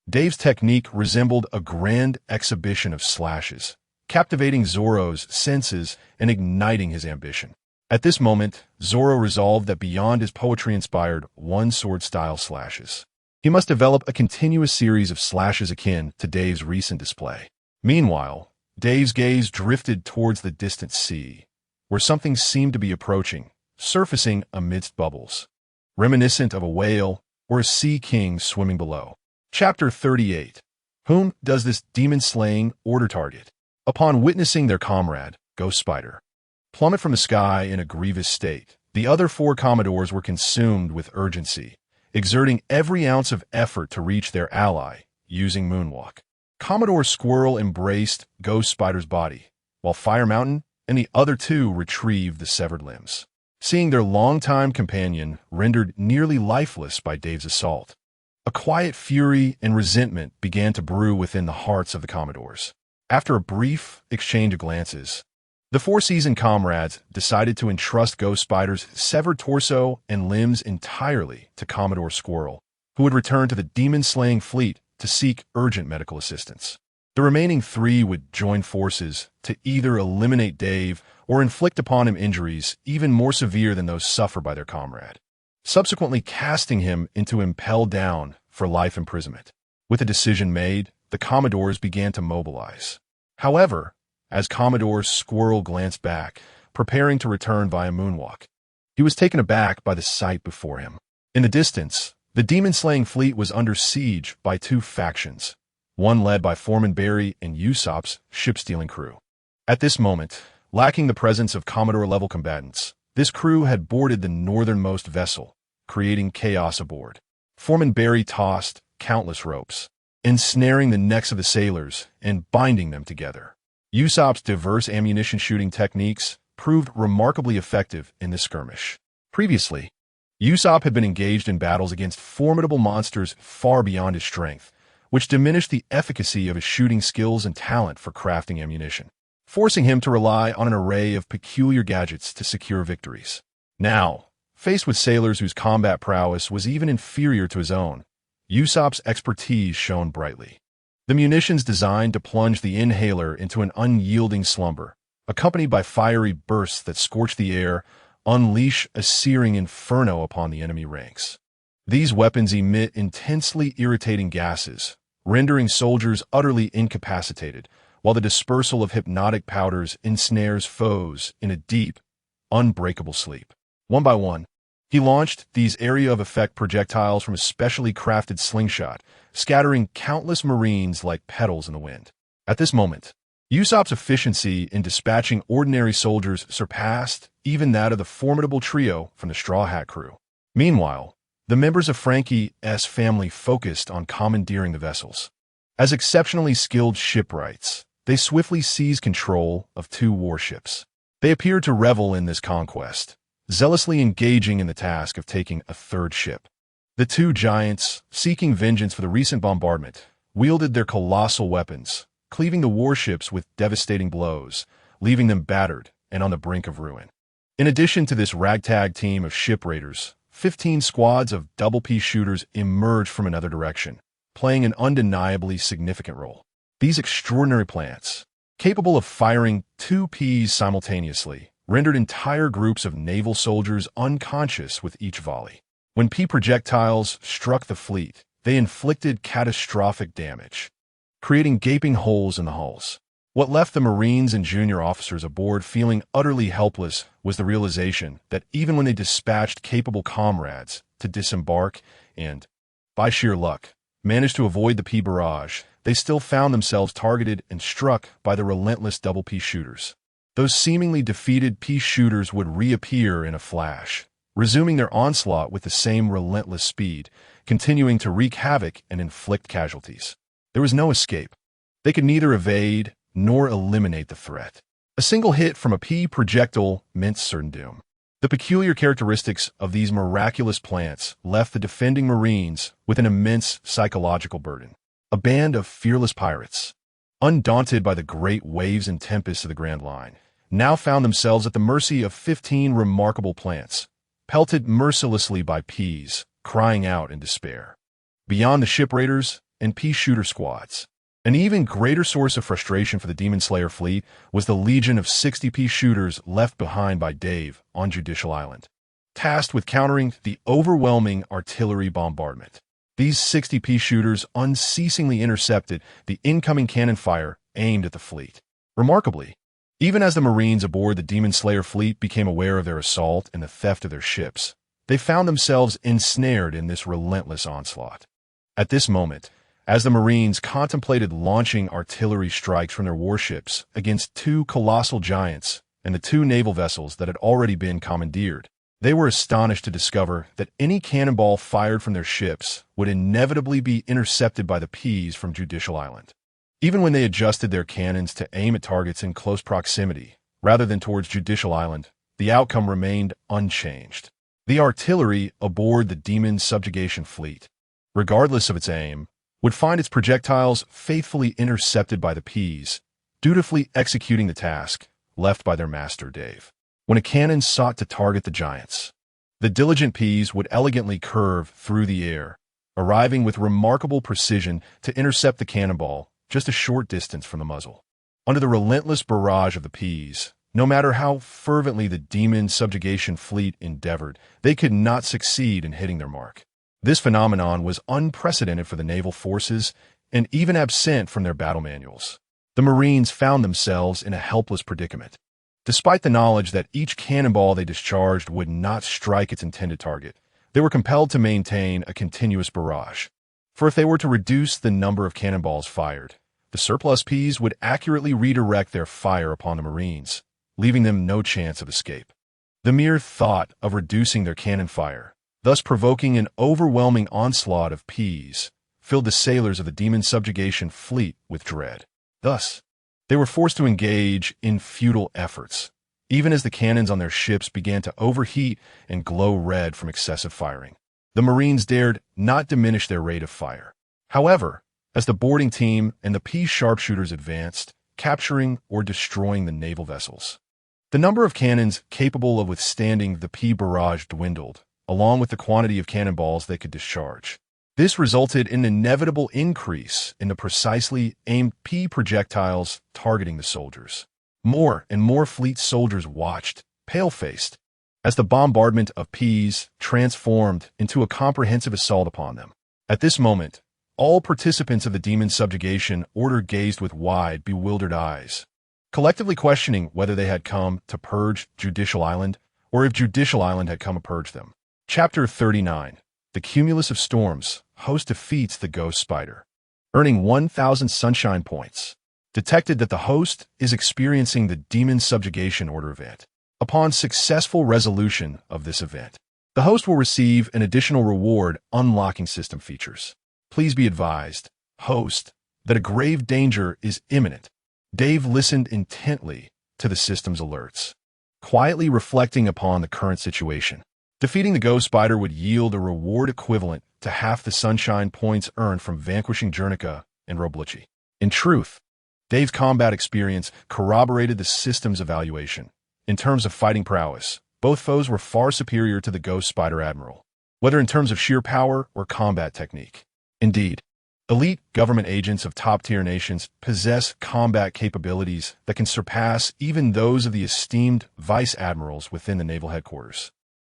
S2: Dave's technique resembled a grand exhibition of slashes, captivating Zoro's senses and igniting his ambition. At this moment, Zoro resolved that beyond his poetry-inspired one-sword-style slashes, he must develop a continuous series of slashes akin to Dave's recent display. Meanwhile, Dave's gaze drifted towards the distant sea, where something seemed to be approaching, surfacing amidst bubbles, reminiscent of a whale or a sea king swimming below. Chapter 38. Whom does this demon-slaying order target? Upon witnessing their comrade, Ghost Spider, plummet from the sky in a grievous state, the other 4 Commodores were consumed with urgency, exerting every ounce of effort to reach their ally, using Moonwalk. Commodore Squirrel embraced Ghost Spider's body, while Fire Mountain and the other 2 retrieved the severed limbs, seeing their longtime companion rendered nearly lifeless by Dave's assault. A quiet fury and resentment began to brew within the hearts of the Commodores. After a brief exchange of glances, the 4 seasoned comrades decided to entrust Ghost Spider's severed torso and limbs entirely to Commodore Squirrel, who would return to the demon-slaying fleet to seek urgent medical assistance. The remaining 3 would join forces to either eliminate Dave or inflict upon him injuries even more severe than those suffered by their comrade, subsequently casting him into impelled down for life imprisonment. With the decision made, the Commodores began to mobilize. However, as Commodore Squirrel glanced back, preparing to return via Moonwalk, he was taken aback by the sight before him. In the distance, the demon-slaying fleet was under siege by 2 factions, one led by Foreman Barry and Usopp's ship-stealing crew. At this moment, lacking the presence of Commodore-level combatants, this crew had boarded the northernmost vessel, creating chaos aboard. Foreman Barry tossed countless ropes, ensnaring the necks of the sailors and binding them together. Usopp's diverse ammunition shooting techniques proved remarkably effective in this skirmish. Previously, Usopp had been engaged in battles against formidable monsters far beyond his strength, which diminished the efficacy of his shooting skills and talent for crafting ammunition, forcing him to rely on an array of peculiar gadgets to secure victories. Now, faced with sailors whose combat prowess was even inferior to his own, Usopp's expertise shone brightly. The munitions designed to plunge the inhaler into an unyielding slumber, accompanied by fiery bursts that scorch the air, unleash a searing inferno upon the enemy ranks. These weapons emit intensely irritating gases, rendering soldiers utterly incapacitated, while the dispersal of hypnotic powders ensnares foes in a deep, unbreakable sleep. One by one, he launched these area-of-effect projectiles from a specially crafted slingshot, scattering countless Marines like petals in the wind. At this moment, Usopp's efficiency in dispatching ordinary soldiers surpassed even that of the formidable trio from the Straw Hat crew. Meanwhile, the members of Frankie's family focused on commandeering the vessels. As exceptionally skilled shipwrights, they swiftly seized control of 2 warships. They appeared to revel in this conquest, zealously engaging in the task of taking a 3rd ship. The 2 giants, seeking vengeance for the recent bombardment, wielded their colossal weapons, cleaving the warships with devastating blows, leaving them battered and on the brink of ruin. In addition to this ragtag team of ship raiders, 15 squads of double Peashooters emerged from another direction, playing an undeniably significant role. These extraordinary plants, capable of firing 2 Ps simultaneously, rendered entire groups of naval soldiers unconscious with each volley. When P projectiles struck the fleet, they inflicted catastrophic damage, creating gaping holes in the hulls. What left the Marines and junior officers aboard feeling utterly helpless was the realization that even when they dispatched capable comrades, to disembark and, by sheer luck, managed to avoid the P barrage, they still found themselves targeted and struck by the relentless double Peashooters. Those seemingly defeated Peashooters would reappear in a flash, resuming their onslaught with the same relentless speed, continuing to wreak havoc and inflict casualties. There was no escape. They could neither evade nor eliminate the threat. A single hit from a P projectile meant certain doom. The peculiar characteristics of these miraculous plants left the defending Marines with an immense psychological burden. A band of fearless pirates, undaunted by the great waves and tempests of the Grand Line, now found themselves at the mercy of 15 remarkable plants, pelted mercilessly by Ps, crying out in despair. Beyond the ship raiders and Peashooter squads, an even greater source of frustration for the Demon Slayer fleet was the legion of 60 Peashooters left behind by Dave on Judicial Island, tasked with countering the overwhelming artillery bombardment. These 60 Peashooters unceasingly intercepted the incoming cannon fire aimed at the fleet. Remarkably, even as the Marines aboard the Demon Slayer fleet became aware of their assault and the theft of their ships, they found themselves ensnared in this relentless onslaught. At this moment, as the Marines contemplated launching artillery strikes from their warships against two colossal giants and the two naval vessels that had already been commandeered, they were astonished to discover that any cannonball fired from their ships would inevitably be intercepted by the Ps from Judicial Island. Even when they adjusted their cannons to aim at targets in close proximity, rather than towards Judicial Island, the outcome remained unchanged. The artillery aboard the Demon Subjugation fleet, regardless of its aim, would find its projectiles faithfully intercepted by the Ps, dutifully executing the task left by their master Dave. When a cannon sought to target the giants, the diligent Ps would elegantly curve through the air, arriving with remarkable precision to intercept the cannonball just a short distance from the muzzle. Under the relentless barrage of the Ps, no matter how fervently the Demon Subjugation fleet endeavored, they could not succeed in hitting their mark. This phenomenon was unprecedented for the naval forces and even absent from their battle manuals. The Marines found themselves in a helpless predicament. Despite the knowledge that each cannonball they discharged would not strike its intended target, they were compelled to maintain a continuous barrage. For if they were to reduce the number of cannonballs fired, the surplus Ps would accurately redirect their fire upon the Marines, leaving them no chance of escape. The mere thought of reducing their cannon fire, thus provoking an overwhelming onslaught of Ps, filled the sailors of the Demon Subjugation fleet with dread. Thus, they were forced to engage in futile efforts, even as the cannons on their ships began to overheat and glow red from excessive firing. The Marines dared not diminish their rate of fire. However, as the boarding team and the P sharpshooters advanced, capturing or destroying the naval vessels, the number of cannons capable of withstanding the P barrage dwindled, along with the quantity of cannonballs they could discharge. This resulted in an inevitable increase in the precisely aimed P projectiles targeting the soldiers. More and more fleet soldiers watched, pale-faced, as the bombardment of Ps transformed into a comprehensive assault upon them. At this moment, all participants of the Demon Subjugation order gazed with wide, bewildered eyes, collectively questioning whether they had come to purge Judicial Island or if Judicial Island had come to purge them. Chapter 39. The Cumulus of Storms. Host defeats the Ghost Spider. Earning 1,000 sunshine points. Detected that the host is experiencing the Demon Subjugation Order event. Upon successful resolution of this event, the host will receive an additional reward unlocking system features. Please be advised, host, that a grave danger is imminent. Dave listened intently to the system's alerts, quietly reflecting upon the current situation. Defeating the Ghost Spider would yield a reward equivalent to half the sunshine points earned from vanquishing Jernica and Roblucci. In truth, Dave's combat experience corroborated the system's evaluation. In terms of fighting prowess, both foes were far superior to the Ghost Spider Admiral, whether in terms of sheer power or combat technique. Indeed, elite government agents of top-tier nations possess combat capabilities that can surpass even those of the esteemed vice admirals within the naval headquarters.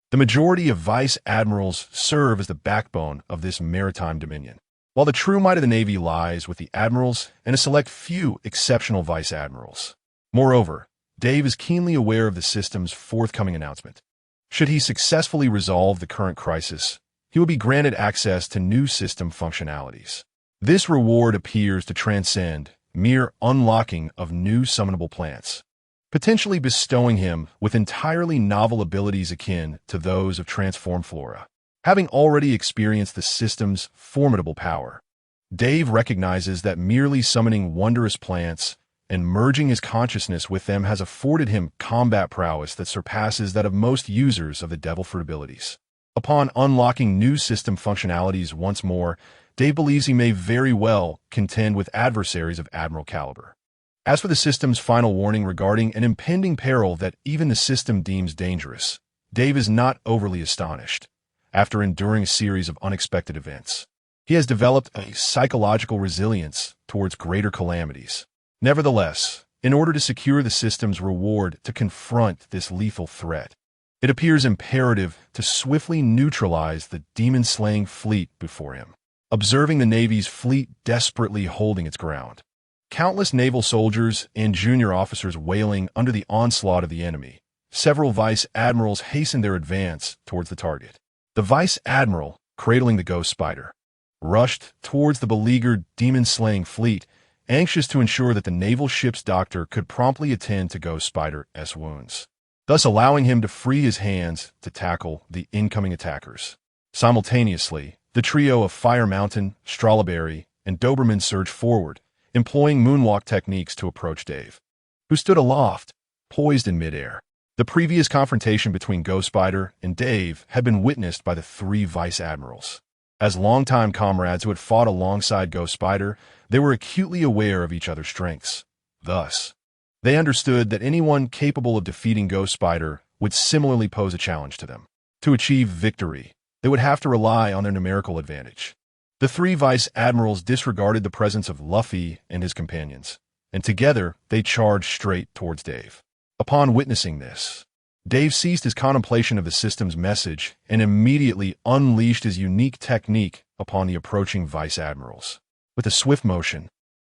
S2: The majority of vice admirals serve as the backbone of this maritime dominion, while the true might of the Navy lies with the admirals and a select few exceptional vice admirals. Moreover, Dave is keenly aware of the system's forthcoming announcement. Should he successfully resolve the current crisis, he will be granted access to new system functionalities. This reward appears to transcend mere unlocking of new summonable plants, potentially bestowing him with entirely novel abilities akin to those of transform flora. Having already experienced the system's formidable power, Dave recognizes that merely summoning wondrous plants and merging his consciousness with them has afforded him combat prowess that surpasses that of most users of the Devil-Fruit abilities. Upon unlocking new system functionalities once more, Dave believes he may very well contend with adversaries of admiral caliber. As for the system's final warning regarding an impending peril that even the system deems dangerous, Dave is not overly astonished. After enduring a series of unexpected events, he has developed a psychological resilience towards greater calamities. Nevertheless, in order to secure the system's reward to confront this lethal threat, it appears imperative to swiftly neutralize the demon-slaying fleet before him. Observing the Navy's fleet desperately holding its ground, countless naval soldiers and junior officers wailing under the onslaught of the enemy, several vice admirals hastened their advance towards the target. The vice admiral, cradling the ghost spider, rushed towards the beleaguered demon-slaying fleet, anxious to ensure that the naval ship's doctor could promptly attend to Ghost Spider's wounds, thus allowing him to free his hands to tackle the incoming attackers. Simultaneously, the trio of Fire Mountain, Strawberry, and Doberman surged forward, employing moonwalk techniques to approach Dave, who stood aloft, poised in midair. The previous confrontation between Ghost Spider and Dave had been witnessed by the three vice admirals. As longtime comrades who had fought alongside Ghost Spider, they were acutely aware of each other's strengths. Thus, they understood that anyone capable of defeating Ghost Spider would similarly pose a challenge to them. To achieve victory, they would have to rely on their numerical advantage. The three vice admirals disregarded the presence of Luffy and his companions, and together they charged straight towards Dave. Upon witnessing this, Dave ceased his contemplation of the system's message and immediately unleashed his unique technique upon the approaching vice admirals. With a swift motion,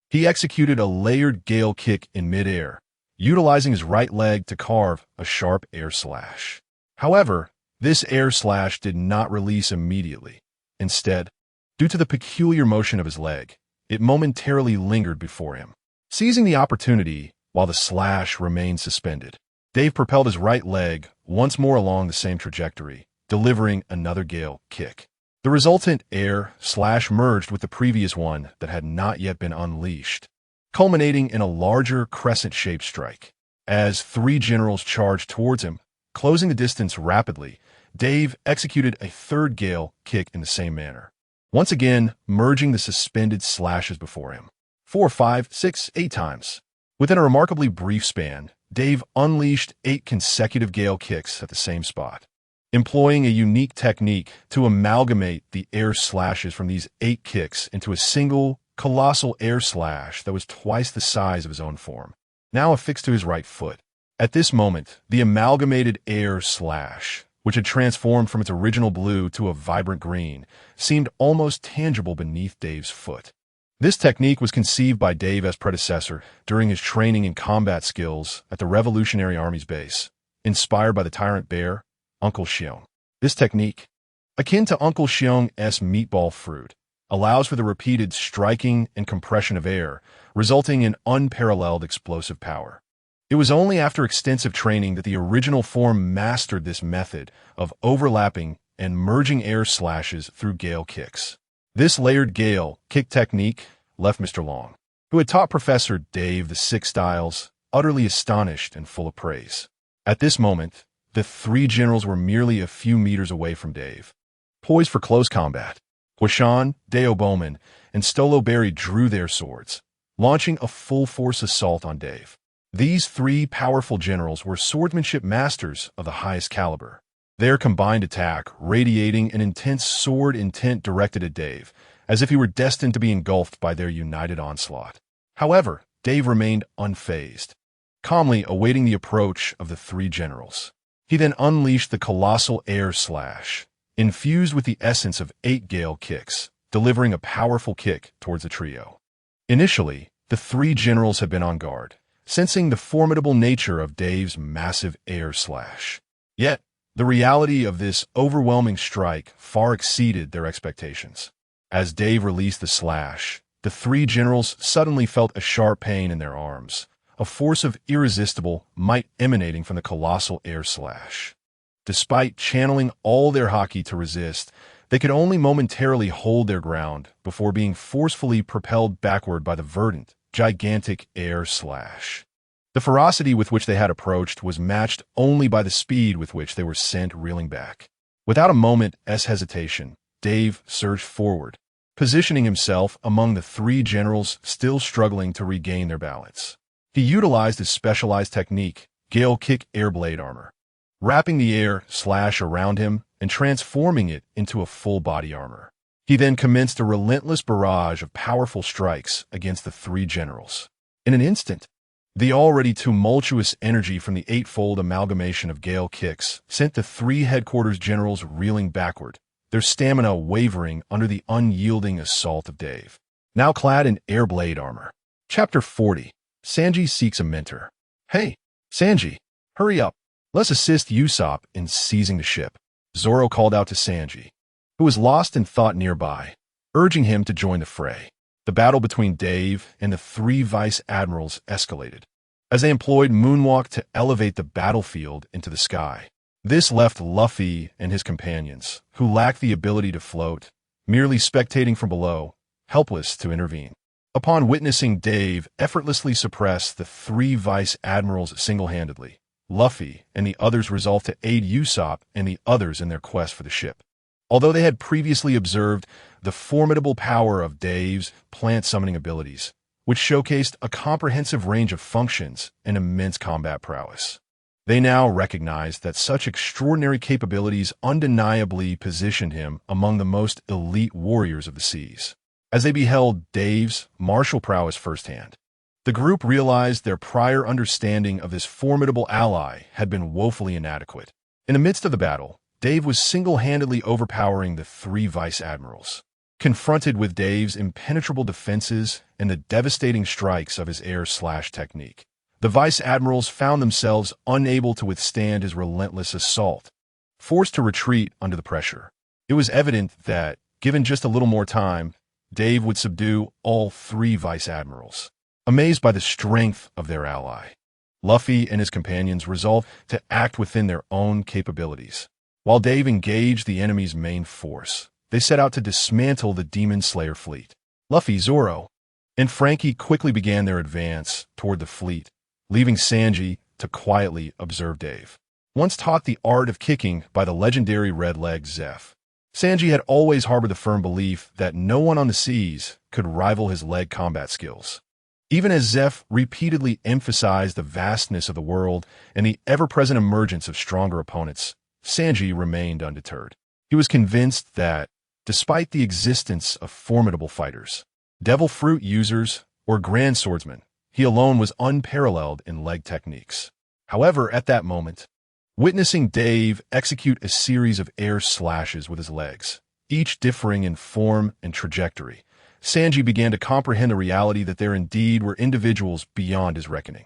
S2: he executed a layered gale kick in midair, utilizing his right leg to carve a sharp air slash. However, this air slash did not release immediately. Instead, due to the peculiar motion of his leg, it momentarily lingered before him. Seizing the opportunity, while the slash remained suspended, Dave propelled his right leg once more along the same trajectory, delivering another gale kick. The resultant air slash merged with the previous one that had not yet been unleashed, culminating in a larger crescent-shaped strike. As three generals charged towards him, closing the distance rapidly, Dave executed a third gale kick in the same manner, once again merging the suspended slashes before him. 4, 5, 6, 8 times. Within a remarkably brief span, Dave unleashed 8 consecutive gale kicks at the same spot, employing a unique technique to amalgamate the air slashes from these 8 kicks into a single, colossal air slash that was twice the size of his own form, now affixed to his right foot. At this moment, the amalgamated air slash, which had transformed from its original blue to a vibrant green, seemed almost tangible beneath Dave's foot. This technique was conceived by Dave's predecessor during his training in combat skills at the Revolutionary Army's base, inspired by the tyrant bear, Uncle Xiong. This technique, akin to Uncle Xiong's meatball fruit, allows for the repeated striking and compression of air, resulting in unparalleled explosive power. It was only after extensive training that the original form mastered this method of overlapping and merging air slashes through gale kicks. This layered gale kick technique left Mr. Long, who had taught Professor Dave the 6 styles, utterly astonished and full of praise. At this moment, the 3 generals were merely a few meters away from Dave, poised for close combat. Huishan, Deo Bowman, and Stolo Berry drew their swords, launching a full-force assault on Dave. These 3 powerful generals were swordsmanship masters of the highest caliber, their combined attack radiating an intense sword intent directed at Dave, as if he were destined to be engulfed by their united onslaught. However, Dave remained unfazed, calmly awaiting the approach of the 3 generals. He then unleashed the colossal air slash, infused with the essence of 8 gale kicks, delivering a powerful kick towards the trio. Initially, the 3 generals had been on guard, sensing the formidable nature of Dave's massive air slash. Yet, The reality of this overwhelming strike far exceeded their expectations. As Dave released the slash, the three generals suddenly felt a sharp pain in their arms, a force of irresistible might emanating from the colossal air slash. Despite channeling all their hockey to resist, they could only momentarily hold their ground before being forcefully propelled backward by the verdant, gigantic air slash. The ferocity with which they had approached was matched only by the speed with which they were sent reeling back. Without a moment's hesitation, Dave surged forward, positioning himself among the three generals still struggling to regain their balance. He utilized his specialized technique, Gale Kick Air Blade Armor, wrapping the air slash around him and transforming it into a full-body armor. He then commenced a relentless barrage of powerful strikes against the three generals. In an instant, the already tumultuous energy from the eightfold amalgamation of Gale Kicks sent the three headquarters generals reeling backward, their stamina wavering under the unyielding assault of Dave. Now clad in air blade armor. Chapter 40. Sanji seeks a mentor. Hey, Sanji, hurry up. Let's assist Usopp in seizing the ship. Zoro called out to Sanji, who was lost in thought nearby, urging him to join the fray. The battle between Dave and the three vice admirals escalated, as they employed moonwalk to elevate the battlefield into the sky. This left Luffy and his companions, who lacked the ability to float, merely spectating from below, helpless to intervene. Upon witnessing Dave effortlessly suppress the three vice admirals single-handedly, Luffy and the others resolved to aid Usopp and the others in their quest for the ship. Although they had previously observed the formidable power of Dave's plant summoning abilities, which showcased a comprehensive range of functions and immense combat prowess, they now recognized that such extraordinary capabilities undeniably positioned him among the most elite warriors of the seas. As they beheld Dave's martial prowess firsthand, the group realized their prior understanding of this formidable ally had been woefully inadequate. In the midst of the battle, Dave was single-handedly overpowering the three vice admirals. Confronted with Dave's impenetrable defenses and the devastating strikes of his air slash technique, the vice admirals found themselves unable to withstand his relentless assault, forced to retreat under the pressure. It was evident that, given just a little more time, Dave would subdue all three vice admirals. Amazed by the strength of their ally, Luffy and his companions resolved to act within their own capabilities. While Dave engaged the enemy's main force, they set out to dismantle the Demon Slayer fleet. Luffy, Zoro, and Frankie quickly began their advance toward the fleet, leaving Sanji to quietly observe Dave. Once taught the art of kicking by the legendary red-legged Zeph, Sanji had always harbored the firm belief that no one on the seas could rival his leg combat skills. Even as Zeph repeatedly emphasized the vastness of the world and the ever-present emergence of stronger opponents, Sanji remained undeterred. He was convinced that, despite the existence of formidable fighters, devil fruit users, or grand swordsmen, he alone was unparalleled in leg techniques. However, at that moment, witnessing Dave execute a series of air slashes with his legs, each differing in form and trajectory, Sanji began to comprehend the reality that there indeed were individuals beyond his reckoning.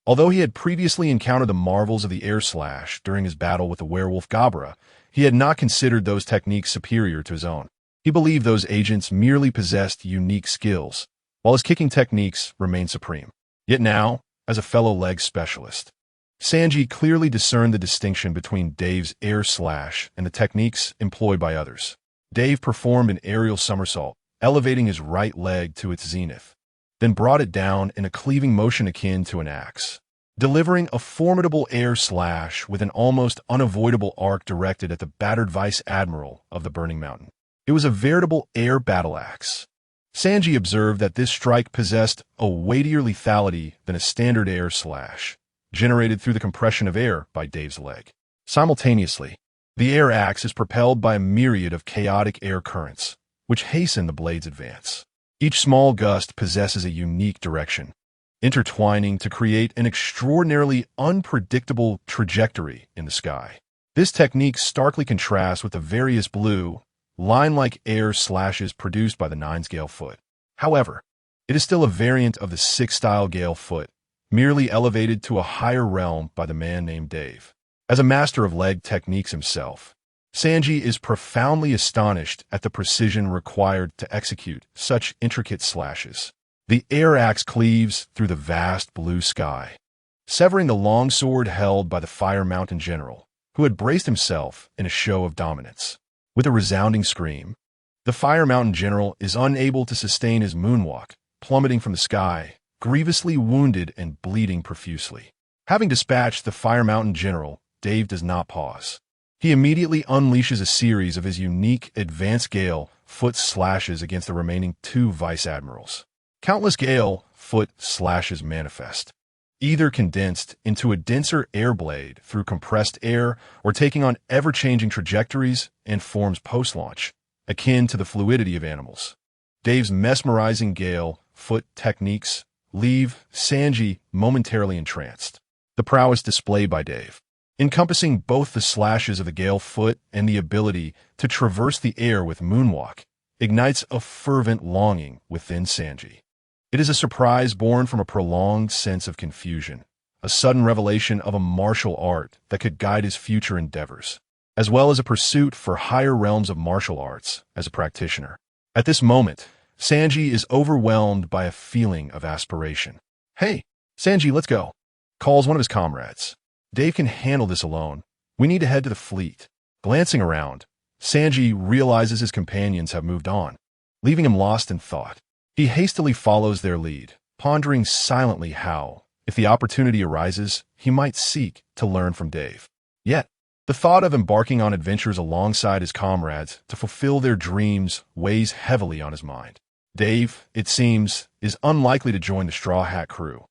S2: Although he had previously encountered the marvels of the air slash during his battle with the werewolf Gabra, he had not considered those techniques superior to his own. He believed those agents merely possessed unique skills, while his kicking techniques remained supreme. Yet now, as a fellow leg specialist, Sanji clearly discerned the distinction between Dave's air slash and the techniques employed by others. Dave performed an aerial somersault, elevating his right leg to its zenith, then brought it down in a cleaving motion akin to an axe, delivering a formidable air slash with an almost unavoidable arc directed at the battered vice admiral of the Burning Mountain. It was a veritable air battle axe. Sanji observed that this strike possessed a weightier lethality than a standard air slash, generated through the compression of air by Dave's leg. Simultaneously, the air axe is propelled by a myriad of chaotic air currents, which hasten the blade's advance. Each small gust possesses a unique direction, intertwining to create an extraordinarily unpredictable trajectory in the sky. This technique starkly contrasts with the various blue, line-like air slashes produced by the Nine's Gale Foot. However, it is still a variant of the Six-style Gale Foot, merely elevated to a higher realm by the man named Dave. As a master of leg techniques himself, Sanji is profoundly astonished at the precision required to execute such intricate slashes. The air axe cleaves through the vast blue sky, severing the long sword held by the Fire Mountain general, who had braced himself in a show of dominance. With a resounding scream, the Fire Mountain general is unable to sustain his moonwalk, plummeting from the sky, grievously wounded and bleeding profusely. Having dispatched the Fire Mountain general, Dave does not pause. He immediately unleashes a series of his unique advanced gale foot slashes against the remaining 2 vice admirals. Countless gale foot slashes manifest, either condensed into a denser air blade through compressed air or taking on ever-changing trajectories and forms post-launch, akin to the fluidity of animals. Dave's mesmerizing gale foot techniques leave Sanji momentarily entranced. The prowess displayed by Dave, encompassing both the slashes of the gale foot and the ability to traverse the air with moonwalk, ignites a fervent longing within Sanji. It is a surprise born from a prolonged sense of confusion, a sudden revelation of a martial art that could guide his future endeavors, as well as a pursuit for higher realms of martial arts as a practitioner. At this moment, Sanji is overwhelmed by a feeling of aspiration. "Hey, Sanji, let's go," calls one of his comrades. "Dave can handle this alone. We need to head to the fleet." Glancing around, Sanji realizes his companions have moved on, leaving him lost in thought. He hastily follows their lead, pondering silently how, if the opportunity arises, he might seek to learn from Dave. Yet, the thought of embarking on adventures alongside his comrades to fulfill their dreams weighs heavily on his mind. Dave, it seems, is unlikely to join the Straw Hat crew,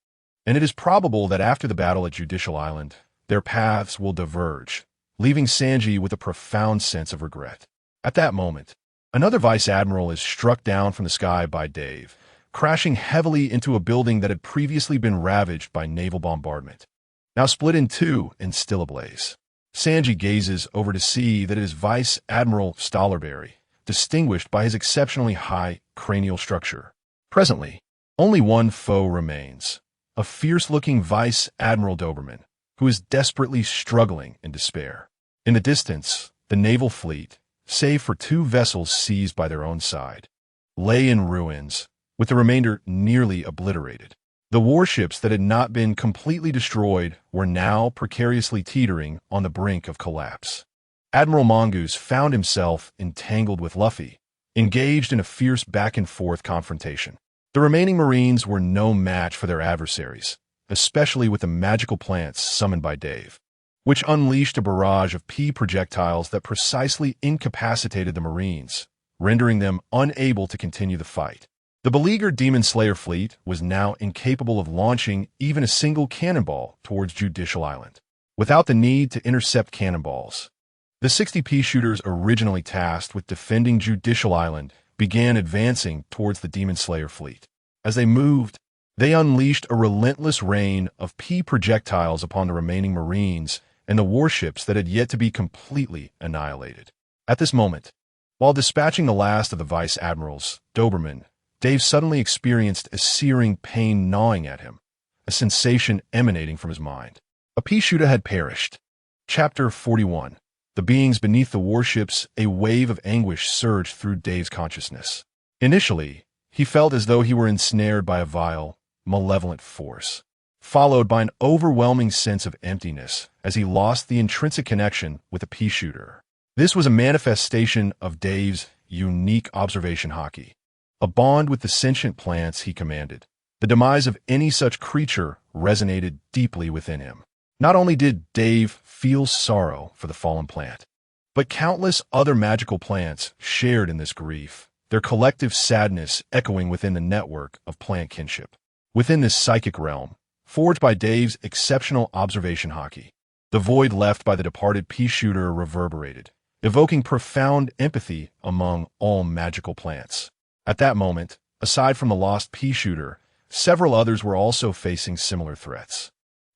S2: and it is probable that after the battle at Judicial Island, their paths will diverge, leaving Sanji with a profound sense of regret. At that moment, another vice admiral is struck down from the sky by Dave, crashing heavily into a building that had previously been ravaged by naval bombardment. Now split in 2 and still ablaze. Sanji gazes over to see that it is Vice Admiral Stollerberry, distinguished by his exceptionally high cranial structure. Presently, only one foe remains, a fierce-looking Vice Admiral Doberman, who is desperately struggling in despair. In the distance, the naval fleet, save for 2 vessels seized by their own side, lay in ruins, with the remainder nearly obliterated. The warships that had not been completely destroyed were now precariously teetering on the brink of collapse. Admiral Mongoose found himself entangled with Luffy, engaged in a fierce back-and-forth confrontation. The remaining Marines were no match for their adversaries, especially with the magical plants summoned by Dave, which unleashed a barrage of P projectiles that precisely incapacitated the Marines, rendering them unable to continue the fight. The beleaguered Demon Slayer fleet was now incapable of launching even a single cannonball towards Judicial Island. Without the need to intercept cannonballs, the 60 Peashooters originally tasked with defending Judicial Island began advancing towards the Demon Slayer fleet. As they moved, they unleashed a relentless rain of P projectiles upon the remaining Marines and the warships that had yet to be completely annihilated. At this moment, while dispatching the last of the Vice Admirals, Doberman, Dave suddenly experienced a searing pain gnawing at him, a sensation emanating from his mind. A Peashooter had perished. Chapter 41. The beings beneath the warships, a wave of anguish surged through Dave's consciousness. Initially, he felt as though he were ensnared by a vile, malevolent force, followed by an overwhelming sense of emptiness as he lost the intrinsic connection with the Peashooter. This was a manifestation of Dave's unique observation haki, a bond with the sentient plants he commanded. The demise of any such creature resonated deeply within him. Not only did Dave feel sorrow for the fallen plant, but countless other magical plants shared in this grief, their collective sadness echoing within the network of plant kinship. Within this psychic realm, forged by Dave's exceptional observation haki, the void left by the departed Peashooter reverberated, evoking profound empathy among all magical plants. At that moment, aside from the lost Peashooter, several others were also facing similar threats.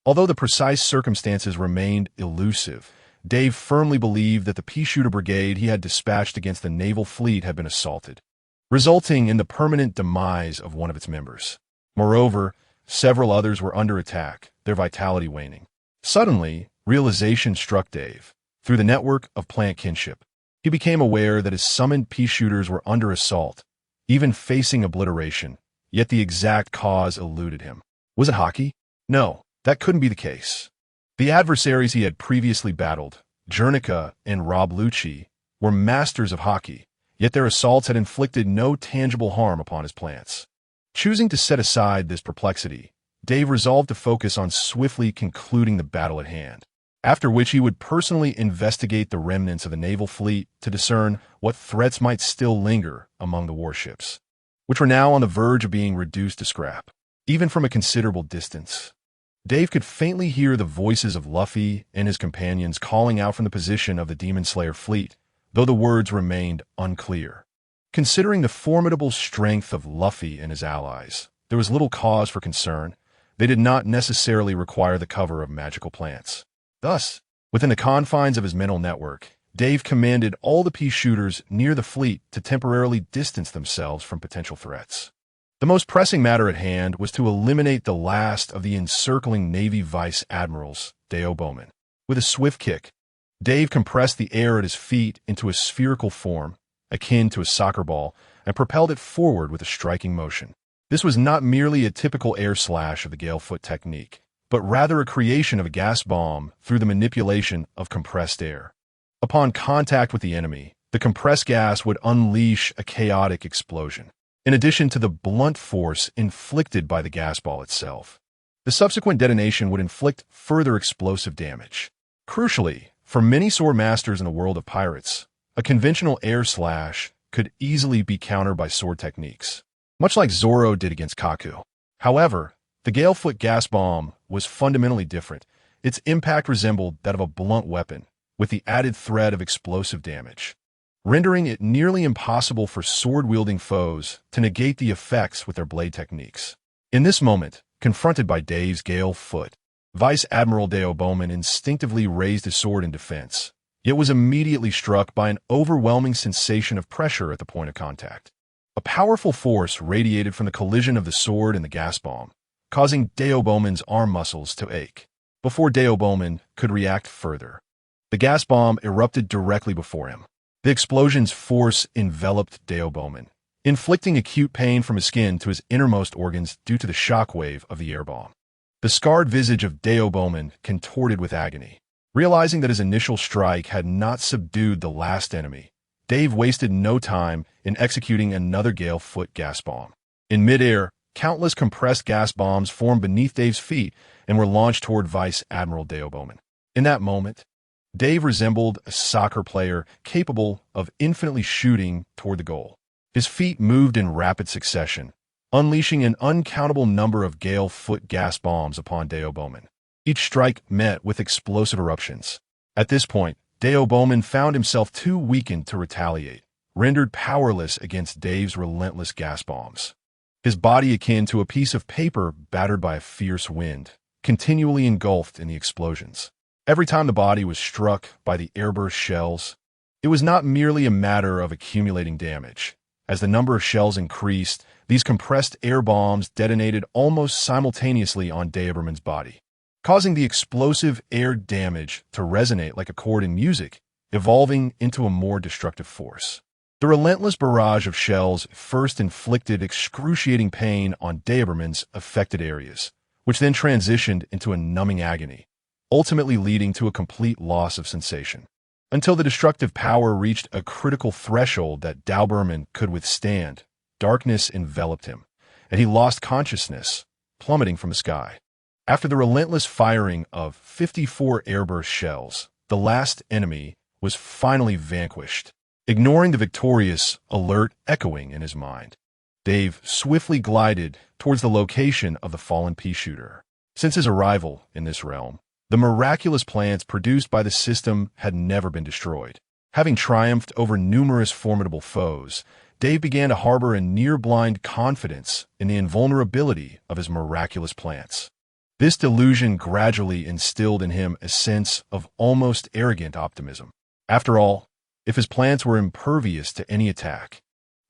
S2: Although the precise circumstances remained elusive, Dave firmly believed that the Peashooter brigade he had dispatched against the naval fleet had been assaulted, resulting in the permanent demise of one of its members. Moreover, several others were under attack, their vitality waning. Suddenly, realization struck Dave. Through the network of plant kinship, he became aware that his summoned Peashooters were under assault, even facing obliteration, yet the exact cause eluded him. Was it hockey? No, that couldn't be the case. The adversaries he had previously battled, Jernica and Rob Lucci, were masters of hockey, yet their assaults had inflicted no tangible harm upon his plants. Choosing to set aside this perplexity, Dave resolved to focus on swiftly concluding the battle at hand, after which he would personally investigate the remnants of the naval fleet to discern what threats might still linger among the warships, which were now on the verge of being reduced to scrap. Even from a considerable distance, Dave could faintly hear the voices of Luffy and his companions calling out from the position of the Demon Slayer fleet, though the words remained unclear. Considering the formidable strength of Luffy and his allies, there was little cause for concern. They did not necessarily require the cover of magical plants. Thus, within the confines of his mental network, Dave commanded all the Peashooters near the fleet to temporarily distance themselves from potential threats. The most pressing matter at hand was to eliminate the last of the encircling Navy Vice Admirals, Deo Bowman. With a swift kick, Dave compressed the air at his feet into a spherical form, akin to a soccer ball, and propelled it forward with a striking motion. This was not merely a typical air slash of the Galefoot technique, but rather a creation of a gas bomb through the manipulation of compressed air. Upon contact with the enemy, the compressed gas would unleash a chaotic explosion, in addition to the blunt force inflicted by the gas ball itself. The subsequent detonation would inflict further explosive damage. Crucially, for many sword masters in the world of pirates, a conventional air slash could easily be countered by sword techniques, much like Zoro did against Kaku. However, the Galefoot gas bomb was fundamentally different. Its impact resembled that of a blunt weapon, with the added threat of explosive damage, rendering it nearly impossible for sword-wielding foes to negate the effects with their blade techniques. In this moment, confronted by Dave's Galefoot, Vice Admiral Deo Bowman instinctively raised his sword in defense, yet was immediately struck by an overwhelming sensation of pressure at the point of contact. A powerful force radiated from the collision of the sword and the gas bomb, causing Deo Bowman's arm muscles to ache. Before Deo Bowman could react further, the gas bomb erupted directly before him. The explosion's force enveloped Deo Bowman, inflicting acute pain from his skin to his innermost organs due to the shockwave of the air bomb. The scarred visage of Deo Bowman contorted with agony. Realizing that his initial strike had not subdued the last enemy, Dave wasted no time in executing another Galefoot gas bomb. In midair, countless compressed gas bombs formed beneath Dave's feet and were launched toward Vice Admiral Deo Bowman. In that moment, Dave resembled a soccer player capable of infinitely shooting toward the goal. His feet moved in rapid succession, unleashing an uncountable number of Galefoot gas bombs upon Deo Bowman. Each strike met with explosive eruptions. At this point, Deo Bowman found himself too weakened to retaliate, rendered powerless against Dave's relentless gas bombs. His body akin to a piece of paper battered by a fierce wind, continually engulfed in the explosions. Every time the body was struck by the airburst shells, it was not merely a matter of accumulating damage. As the number of shells increased, these compressed air bombs detonated almost simultaneously on Deo Bowman's body, causing the explosive air damage to resonate like a chord in music, evolving into a more destructive force. The relentless barrage of shells first inflicted excruciating pain on Deo Bowman's affected areas, which then transitioned into a numbing agony, ultimately leading to a complete loss of sensation. Until the destructive power reached a critical threshold that Deo Bowman could withstand, darkness enveloped him, and he lost consciousness, plummeting from the sky. After the relentless firing of 54 airburst shells, the last enemy was finally vanquished. Ignoring the victorious alert echoing in his mind, Dave swiftly glided towards the location of the fallen Peashooter. Since his arrival in this realm, the miraculous plants produced by the system had never been destroyed. Having triumphed over numerous formidable foes, Dave began to harbor a near-blind confidence in the invulnerability of his miraculous plants. This delusion gradually instilled in him a sense of almost arrogant optimism. After all, if his plants were impervious to any attack,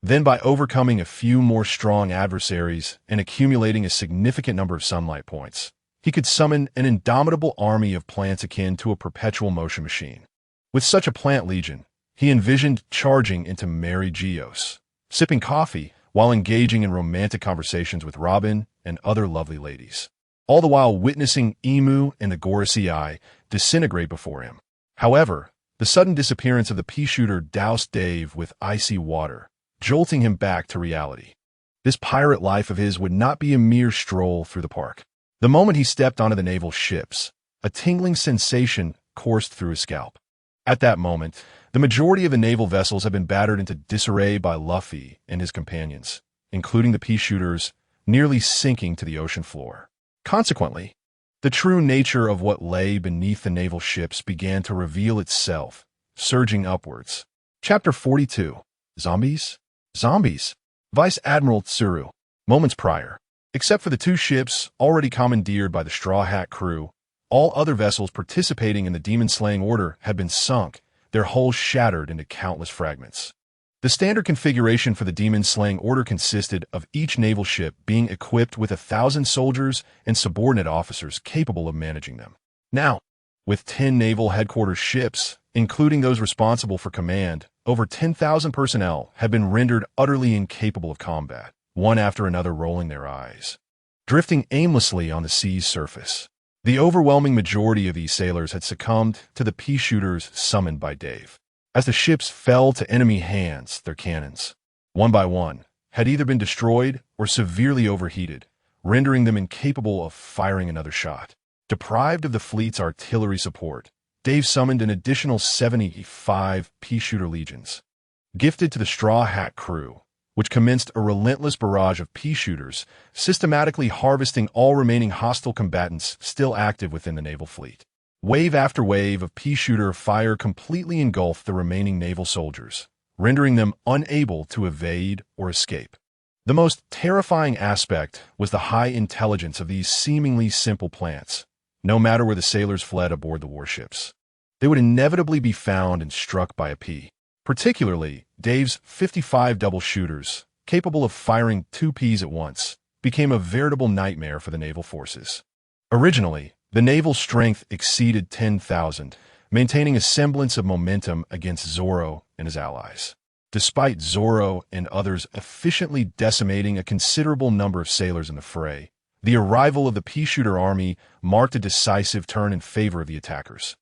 S2: then by overcoming a few more strong adversaries and accumulating a significant number of sunlight points, he could summon an indomitable army of plants akin to a perpetual motion machine. With such a plant legion, he envisioned charging into Mariejois, sipping coffee while engaging in romantic conversations with Robin and other lovely ladies, all the while witnessing Emu and the Gorosei disintegrate before him. However, the sudden disappearance of the Peashooter doused Dave with icy water, jolting him back to reality. This pirate life of his would not be a mere stroll through the park. The moment he stepped onto the naval ships, a tingling sensation coursed through his scalp. At that moment, the majority of the naval vessels had been battered into disarray by Luffy and his companions, including the Peashooters, nearly sinking to the ocean floor. Consequently, the true nature of what lay beneath the naval ships began to reveal itself, surging upwards. Chapter 42. Zombies? Zombies. Vice Admiral Tsuru. Moments prior. Except for the two ships already commandeered by the Straw Hat crew, all other vessels participating in the demon-slaying order had been sunk, their hulls shattered into countless fragments. The standard configuration for the demon-slaying order consisted of each naval ship being equipped with 1,000 soldiers and subordinate officers capable of managing them. Now, with 10 naval headquarters ships, including those responsible for command, over 10,000 personnel had been rendered utterly incapable of combat, one after another rolling their eyes, drifting aimlessly on the sea's surface. The overwhelming majority of these sailors had succumbed to the Peashooters summoned by Dave. As the ships fell to enemy hands, their cannons, one by one, had either been destroyed or severely overheated, rendering them incapable of firing another shot. Deprived of the fleet's artillery support, Dave summoned an additional 75 Peashooter legions, gifted to the Straw Hat crew, which commenced a relentless barrage of Peashooters, systematically harvesting all remaining hostile combatants still active within the naval fleet. Wave after wave of Peashooter fire completely engulfed the remaining naval soldiers, rendering them unable to evade or escape. The most terrifying aspect was the high intelligence of these seemingly simple plants. No matter where the sailors fled aboard the warships, they would inevitably be found and struck by a P. Particularly, Dave's 55 double shooters, capable of firing 2 Ps at once, became a veritable nightmare for the naval forces. Originally, the naval strength exceeded 10,000, maintaining a semblance of momentum against Zoro and his allies. Despite Zoro and others efficiently decimating a considerable number of sailors in the fray, the arrival of the Peashooter army marked a decisive turn in favor of the attackers,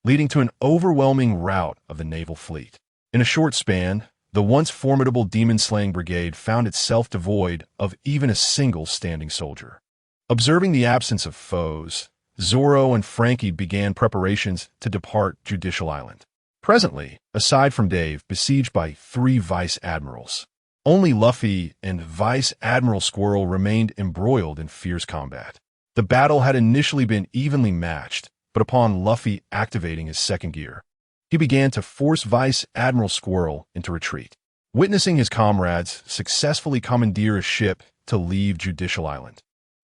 S2: leading to an overwhelming rout of the naval fleet. In a short span, the once formidable demon-slaying brigade found itself devoid of even a single standing soldier. Observing the absence of foes, Zoro and Frankie began preparations to depart Judicial Island. Presently, aside from Dave, besieged by 3 vice admirals, only Luffy and Vice Admiral Squirrel remained embroiled in fierce combat. The battle had initially been evenly matched, but upon Luffy activating his second gear, he began to force Vice Admiral Squirrel into retreat. Witnessing his comrades successfully commandeer a ship to leave Judicial Island,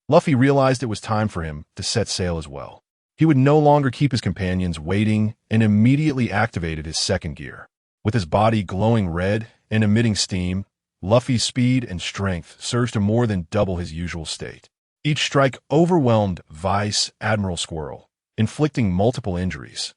S2: Luffy realized it was time for him to set sail as well. He would no longer keep his companions waiting and immediately activated his second gear. With his body glowing red and emitting steam, Luffy's speed and strength surged to more than double his usual state. Each strike overwhelmed Vice Admiral Squirrel, inflicting multiple injuries,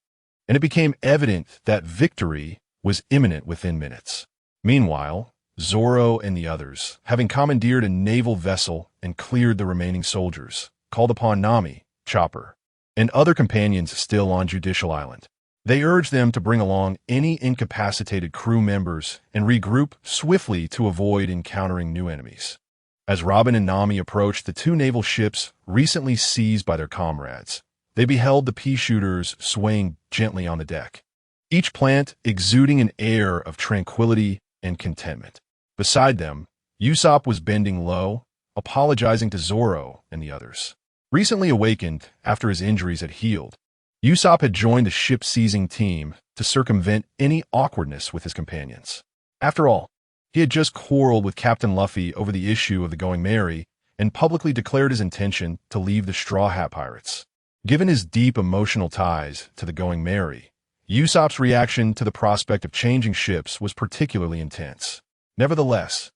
S2: and it became evident that victory was imminent within minutes. Meanwhile, Zoro and the others, having commandeered a naval vessel and cleared the remaining soldiers, called upon Nami, Chopper, and other companions still on Judicial Island. They urged them to bring along any incapacitated crew members and regroup swiftly to avoid encountering new enemies. As Robin and Nami approached the 2 naval ships recently seized by their comrades, they beheld the Peashooters swaying gently on the deck, each plant exuding an air of tranquility and contentment. Beside them, Usopp was bending low, apologizing to Zoro and the others. Recently awakened after his injuries had healed, Usopp had joined the ship-seizing team to circumvent any awkwardness with his companions. After all, he had just quarreled with Captain Luffy over the issue of the Going Merry and publicly declared his intention to leave the Straw Hat Pirates. Given his deep emotional ties to the Going Merry, Usopp's reaction to the prospect of changing ships was particularly intense. Nevertheless,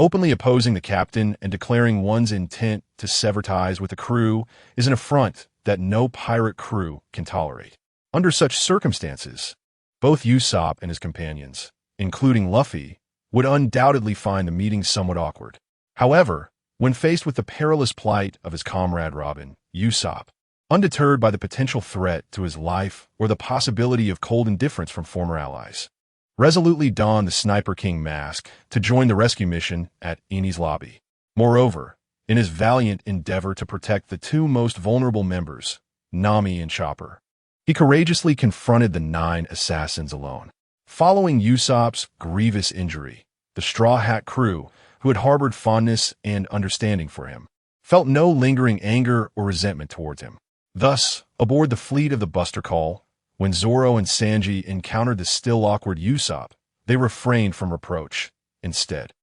S2: Openly opposing the captain and declaring one's intent to sever ties with the crew is an affront that no pirate crew can tolerate. Under such circumstances, both Usopp and his companions, including Luffy, would undoubtedly find the meeting somewhat awkward. However, when faced with the perilous plight of his comrade Robin, Usopp, undeterred by the potential threat to his life or the possibility of cold indifference from former allies, resolutely donned the Sniper King mask to join the rescue mission at Enies Lobby. Moreover, in his valiant endeavor to protect the two most vulnerable members, Nami and Chopper, he courageously confronted the 9 assassins alone. Following Usopp's grievous injury, the Straw Hat crew, who had harbored fondness and understanding for him, felt no lingering anger or resentment towards him. Thus, aboard the fleet of the Buster Call, when Zoro and Sanji encountered the still awkward Usopp, they refrained from reproach. Instead,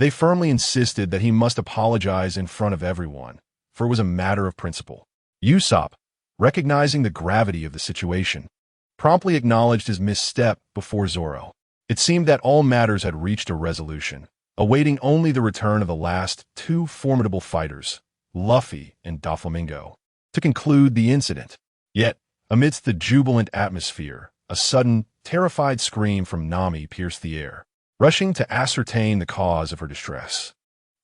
S2: they firmly insisted that he must apologize in front of everyone, for it was a matter of principle. Usopp, recognizing the gravity of the situation, promptly acknowledged his misstep before Zoro. It seemed that all matters had reached a resolution, awaiting only the return of the last 2 formidable fighters, Luffy and Doflamingo, to conclude the incident. Yet, amidst the jubilant atmosphere, a sudden, terrified scream from Nami pierced the air. Rushing to ascertain the cause of her distress,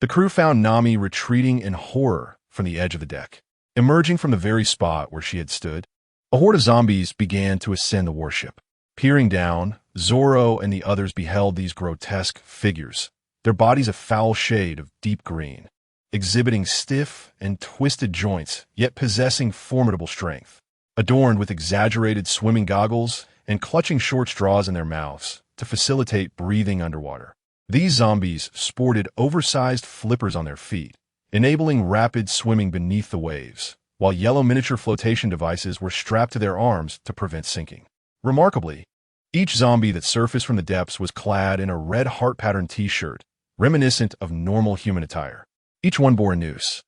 S2: the crew found Nami retreating in horror from the edge of the deck. Emerging from the very spot where she had stood, a horde of zombies began to ascend the warship. Peering down, Zoro and the others beheld these grotesque figures, their bodies a foul shade of deep green, exhibiting stiff and twisted joints, yet possessing formidable strength. Adorned with exaggerated swimming goggles and clutching short straws in their mouths to facilitate breathing underwater. These zombies sported oversized flippers on their feet, enabling rapid swimming beneath the waves, while yellow miniature flotation devices were strapped to their arms to prevent sinking. Remarkably, each zombie that surfaced from the depths was clad in a red heart-patterned t-shirt, reminiscent of normal human attire. Each one bore a noose,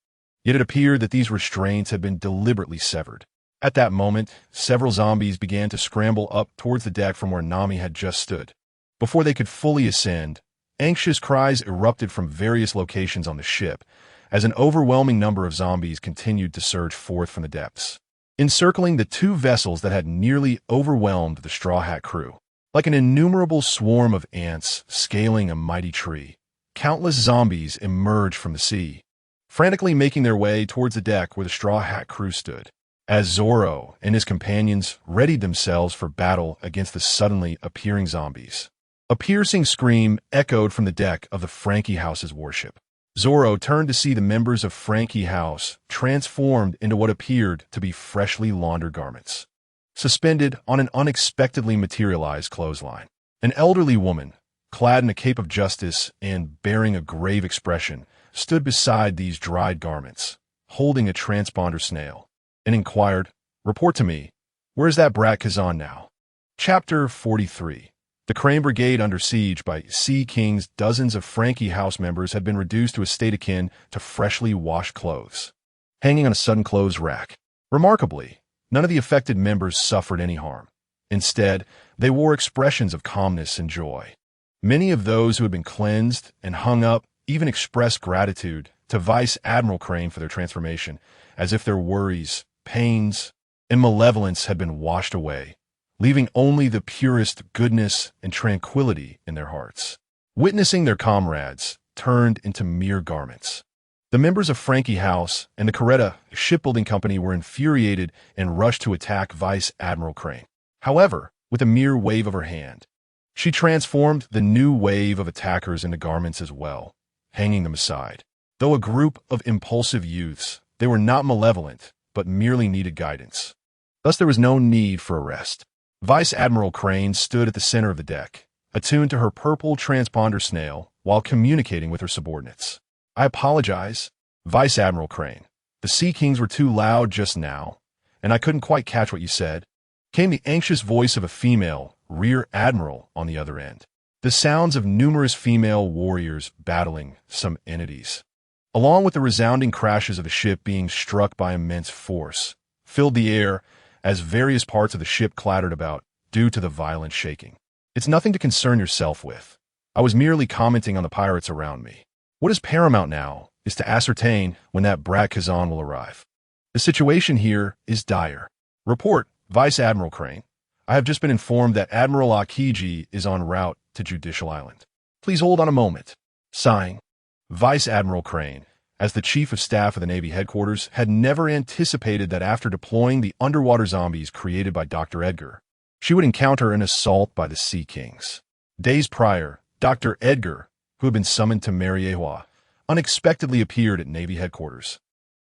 S2: yet it appeared that these restraints had been deliberately severed. At that moment, several zombies began to scramble up towards the deck from where Nami had just stood. Before they could fully ascend, anxious cries erupted from various locations on the ship, as an overwhelming number of zombies continued to surge forth from the depths, encircling the 2 vessels that had nearly overwhelmed the Straw Hat crew. Like an innumerable swarm of ants scaling a mighty tree, countless zombies emerged from the sea, frantically making their way towards the deck where the Straw Hat crew stood. As Zoro and his companions readied themselves for battle against the suddenly appearing zombies, a piercing scream echoed from the deck of the Frankie House's warship. Zoro turned to see the members of Frankie House transformed into what appeared to be freshly laundered garments, suspended on an unexpectedly materialized clothesline. An elderly woman, clad in a cape of justice and bearing a grave expression, stood beside these dried garments, holding a transponder snail, and inquired, "Report to me, where's that brat Kazan now?" Chapter 43. The Crane Brigade under siege by Sea King's dozens of Frankie House members had been reduced to a state akin to freshly washed clothes, hanging on a sudden clothes rack. Remarkably, none of the affected members suffered any harm. Instead, they wore expressions of calmness and joy. Many of those who had been cleansed and hung up even expressed gratitude to Vice Admiral Crane for their transformation, as if their worries, pains, and malevolence had been washed away, leaving only the purest goodness and tranquility in their hearts. Witnessing their comrades turned into mere garments, the members of Frankie House and the Coretta Shipbuilding Company were infuriated and rushed to attack Vice Admiral Crane. However, with a mere wave of her hand, she transformed the new wave of attackers into garments as well, hanging them aside. Though a group of impulsive youths, they were not malevolent, but merely needed guidance. Thus there was no need for arrest. Vice Admiral Crane stood at the center of the deck, attuned to her purple transponder snail while communicating with her subordinates. "I apologize, Vice Admiral Crane. The Sea Kings were too loud just now, and I couldn't quite catch what you said," came the anxious voice of a female Rear Admiral on the other end. The sounds of numerous female warriors battling some entities, along with the resounding crashes of the ship being struck by immense force, filled the air as various parts of the ship clattered about due to the violent shaking. "It's nothing to concern yourself with. I was merely commenting on the pirates around me." What is paramount now is to ascertain when that brat Kazan will arrive. The situation here is dire. Report, Vice Admiral Crane. I have just been informed that Admiral Akiji is en route to Judicial Island. Please hold on a moment. Sighing, Vice Admiral Crane, as the Chief of Staff of the Navy headquarters, had never anticipated that after deploying the underwater zombies created by Dr. Edgar, she would encounter an assault by the Sea Kings. Days prior, Dr. Edgar, who had been summoned to Mariejois, unexpectedly appeared at Navy headquarters,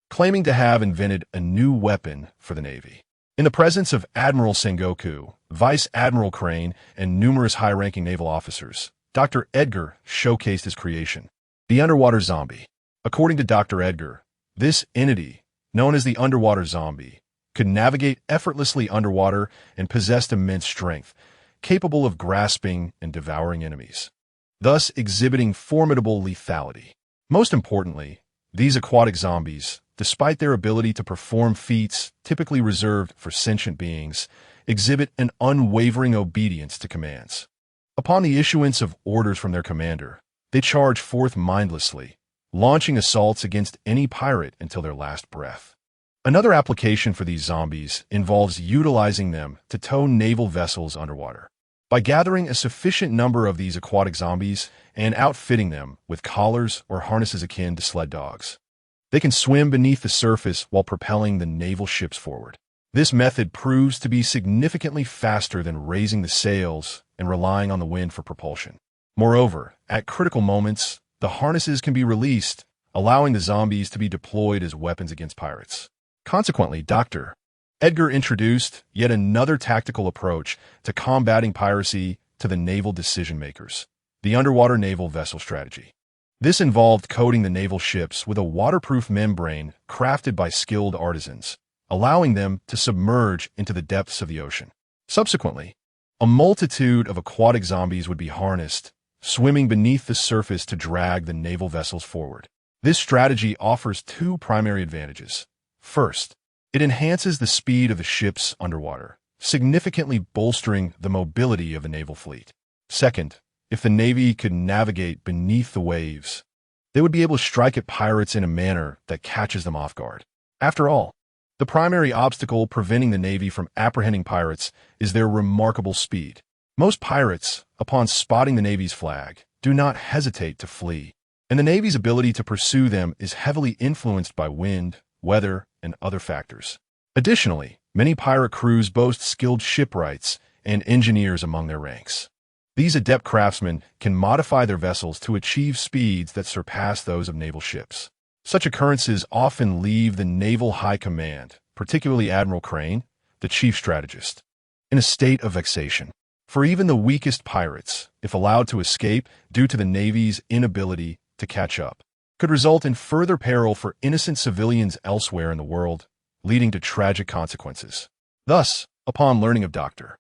S2: claiming to have invented a new weapon for the Navy. In the presence of Admiral Sengoku, Vice Admiral Crane, and numerous high-ranking naval officers, Dr. Edgar showcased his creation, the underwater zombie. According to Dr. Edgar, this entity, known as the underwater zombie, could navigate effortlessly underwater and possessed immense strength, capable of grasping and devouring enemies, thus exhibiting formidable lethality. Most importantly, these aquatic zombies, despite their ability to perform feats typically reserved for sentient beings, exhibit an unwavering obedience to commands. Upon the issuance of orders from their commander, they charge forth mindlessly, launching assaults against any pirate until their last breath. Another application for these zombies involves utilizing them to tow naval vessels underwater. By gathering a sufficient number of these aquatic zombies and outfitting them with collars or harnesses akin to sled dogs, they can swim beneath the surface while propelling the naval ships forward. This method proves to be significantly faster than raising the sails and relying on the wind for propulsion. Moreover, at critical moments, the harnesses can be released, allowing the zombies to be deployed as weapons against pirates. Consequently, Dr. Edgar introduced yet another tactical approach to combating piracy to the naval decision-makers, the underwater naval vessel strategy. This involved coating the naval ships with a waterproof membrane crafted by skilled artisans, allowing them to submerge into the depths of the ocean. Subsequently, a multitude of aquatic zombies would be harnessed, swimming beneath the surface to drag the naval vessels forward. This strategy offers two primary advantages. First, it enhances the speed of the ships underwater, significantly bolstering the mobility of the naval fleet. Second, if the Navy could navigate beneath the waves, they would be able to strike at pirates in a manner that catches them off guard. After all, the primary obstacle preventing the Navy from apprehending pirates is their remarkable speed. Most pirates, upon spotting the Navy's flag, do not hesitate to flee, and the Navy's ability to pursue them is heavily influenced by wind, weather, and other factors. Additionally, many pirate crews boast skilled shipwrights and engineers among their ranks. These adept craftsmen can modify their vessels to achieve speeds that surpass those of naval ships. Such occurrences often leave the Naval High Command, particularly Admiral Crane, the chief strategist, in a state of vexation. For even the weakest pirates, if allowed to escape due to the Navy's inability to catch up, could result in further peril for innocent civilians elsewhere in the world, leading to tragic consequences. Thus, upon learning of Dr.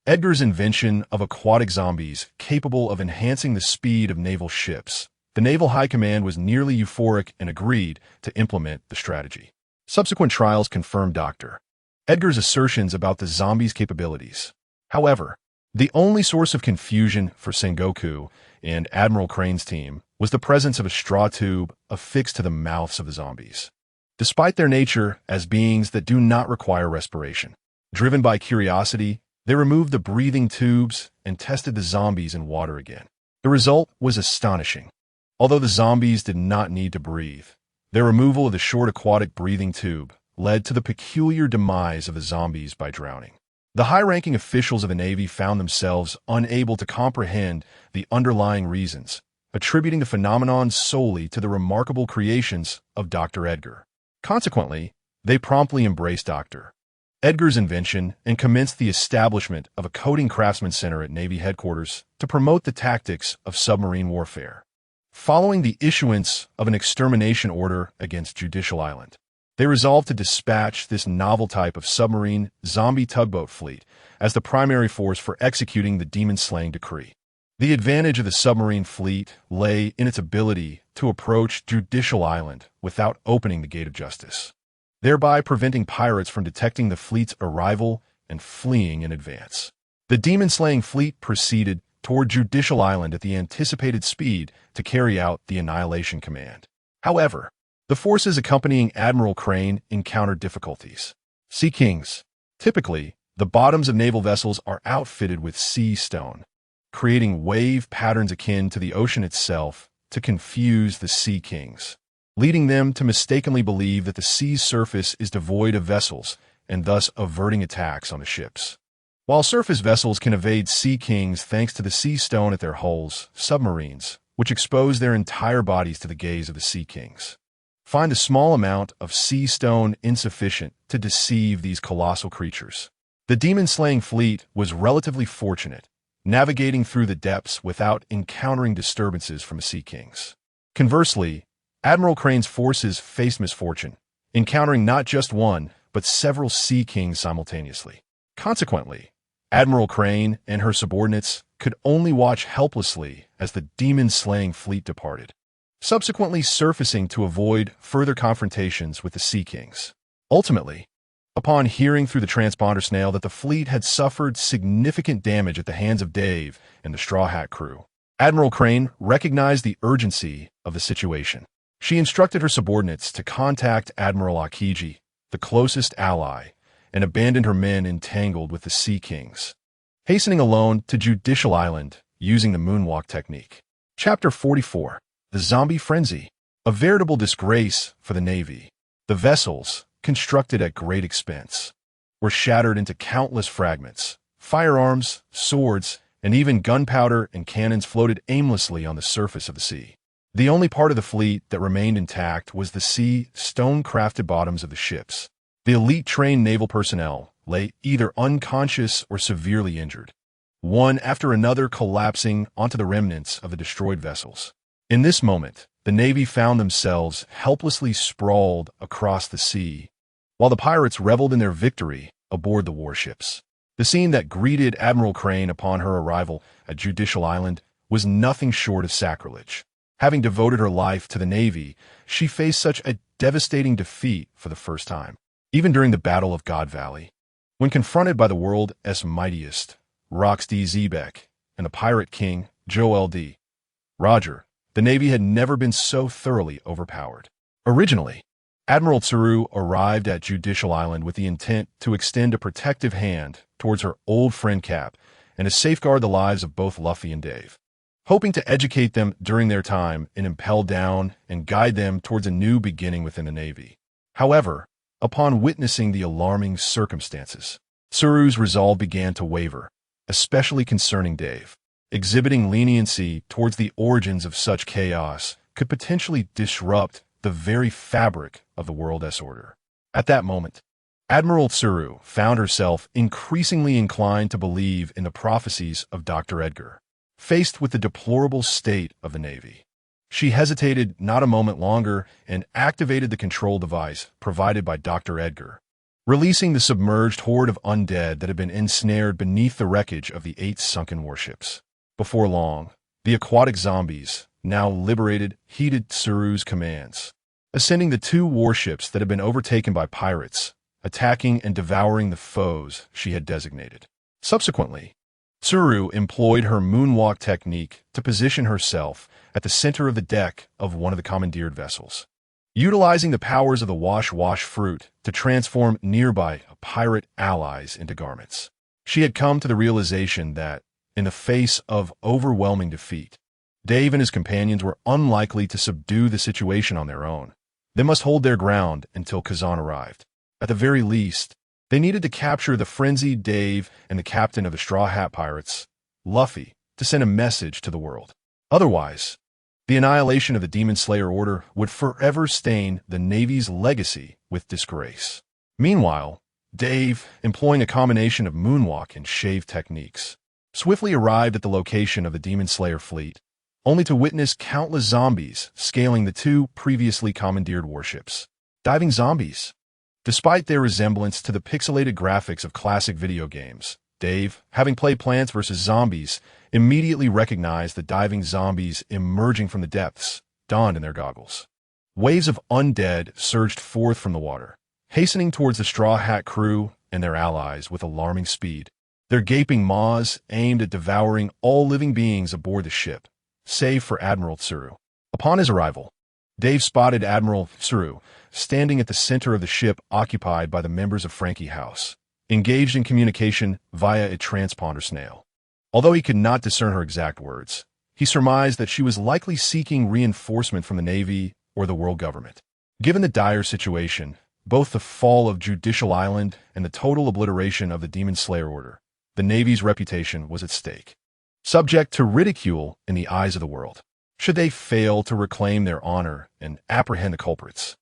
S2: Edgar's invention of aquatic zombies capable of enhancing the speed of naval ships, the Naval High Command was nearly euphoric and agreed to implement the strategy. Subsequent trials confirmed Dr. Edgar's assertions about the zombies' capabilities. However, the only source of confusion for Sengoku and Admiral Crane's team was the presence of a straw tube affixed to the mouths of the zombies. Despite their nature as beings that do not require respiration, driven by curiosity, they removed the breathing tubes and tested the zombies in water again. The result was astonishing. Although the zombies did not need to breathe, their removal of the short aquatic breathing tube led to the peculiar demise of the zombies by drowning. The high-ranking officials of the Navy found themselves unable to comprehend the underlying reasons, attributing the phenomenon solely to the remarkable creations of Dr. Edgar. Consequently, they promptly embraced Dr. Edgar's invention and commenced the establishment of a coating craftsman center at Navy headquarters to promote the tactics of submarine warfare. Following the issuance of an extermination order against Judicial Island, they resolved to dispatch this novel type of submarine zombie tugboat fleet as the primary force for executing the demon-slaying decree. The advantage of the submarine fleet lay in its ability to approach Judicial Island without opening the gate of justice, thereby preventing pirates from detecting the fleet's arrival and fleeing in advance. The demon-slaying fleet proceeded toward Judicial Island at the anticipated speed to carry out the annihilation command. However, the forces accompanying Admiral Crane encountered difficulties. Sea Kings. Typically, the bottoms of naval vessels are outfitted with sea stone, creating wave patterns akin to the ocean itself to confuse the Sea Kings, leading them to mistakenly believe that the sea's surface is devoid of vessels and thus averting attacks on the ships. While surface vessels can evade Sea Kings thanks to the sea stone at their hulls, submarines, which expose their entire bodies to the gaze of the Sea Kings, find a small amount of sea stone insufficient to deceive these colossal creatures. The demon-slaying fleet was relatively fortunate, navigating through the depths without encountering disturbances from the Sea Kings. Conversely, Admiral Crane's forces faced misfortune, encountering not just one, but several Sea Kings simultaneously. Consequently, Admiral Crane and her subordinates could only watch helplessly as the demon-slaying fleet departed, subsequently surfacing to avoid further confrontations with the Sea Kings. Ultimately, upon hearing through the transponder snail that the fleet had suffered significant damage at the hands of Dave and the Straw Hat crew, Admiral Crane recognized the urgency of the situation. She instructed her subordinates to contact Admiral Akiji, the closest ally, and abandoned her men entangled with the Sea Kings, hastening alone to Judicial Island using the moonwalk technique. Chapter 44. The Zombie Frenzy. A veritable disgrace for the Navy. The vessels, constructed at great expense, were shattered into countless fragments. Firearms, swords, and even gunpowder and cannons floated aimlessly on the surface of the sea. The only part of the fleet that remained intact was the sea stone-crafted bottoms of the ships. The elite trained naval personnel lay either unconscious or severely injured, one after another collapsing onto the remnants of the destroyed vessels. In this moment, the Navy found themselves helplessly sprawled across the sea, while the pirates reveled in their victory aboard the warships. The scene that greeted Admiral Crane upon her arrival at Judicial Island was nothing short of sacrilege. Having devoted her life to the Navy, she faced such a devastating defeat for the first time. Even during the Battle of God Valley, when confronted by the world's mightiest, Rox D. Zebek, and the Pirate King, Joe L.D. Roger, the Navy had never been so thoroughly overpowered. Originally, Admiral Tsuru arrived at Judicial Island with the intent to extend a protective hand towards her old friend Cap and to safeguard the lives of both Luffy and Dave, hoping to educate them during their time in Impel Down and guide them towards a new beginning within the Navy. However, upon witnessing the alarming circumstances, Tsuru's resolve began to waver, especially concerning Dave. Exhibiting leniency towards the origins of such chaos could potentially disrupt the very fabric of the world's order. At that moment, Admiral Tsuru found herself increasingly inclined to believe in the prophecies of Dr. Edgar. Faced with the deplorable state of the Navy, she hesitated not a moment longer and activated the control device provided by Dr. Edgar, releasing the submerged horde of undead that had been ensnared beneath the wreckage of the 8 sunken warships. Before long, the aquatic zombies, now liberated, heeded Tsuru's commands, ascending the 2 warships that had been overtaken by pirates, attacking and devouring the foes she had designated. Subsequently, Tsuru employed her moonwalk technique to position herself at the center of the deck of one of the commandeered vessels, utilizing the powers of the wash fruit to transform nearby pirate allies into garments. She had come to the realization that, in the face of overwhelming defeat, Dave and his companions were unlikely to subdue the situation on their own. They must hold their ground until Kazan arrived. At the very least, they needed to capture the frenzied Dave and the captain of the Straw Hat Pirates, Luffy, to send a message to the world. Otherwise, the annihilation of the Demon Slayer Order would forever stain the Navy's legacy with disgrace. Meanwhile, Dave, employing a combination of moonwalk and shave techniques, swiftly arrived at the location of the Demon Slayer fleet, only to witness countless zombies scaling the 2 previously commandeered warships. Diving zombies. Despite their resemblance to the pixelated graphics of classic video games, Dave, having played Plants vs. Zombies, immediately recognized the diving zombies emerging from the depths, donned in their goggles. Waves of undead surged forth from the water, hastening towards the Straw Hat crew and their allies with alarming speed. their gaping maws aimed at devouring all living beings aboard the ship, save for Admiral Tsuru. Upon his arrival, Dave spotted Admiral Tsuru standing at the center of the ship occupied by the members of Frankie House, engaged in communication via a transponder snail. Although he could not discern her exact words, he surmised that she was likely seeking reinforcement from the Navy or the world government. Given the dire situation, both the fall of Judicial Island and the total obliteration of the Demon Slayer Order, the Navy's reputation was at stake, subject to ridicule in the eyes of the world. Should they fail to reclaim their honor and apprehend the culprits,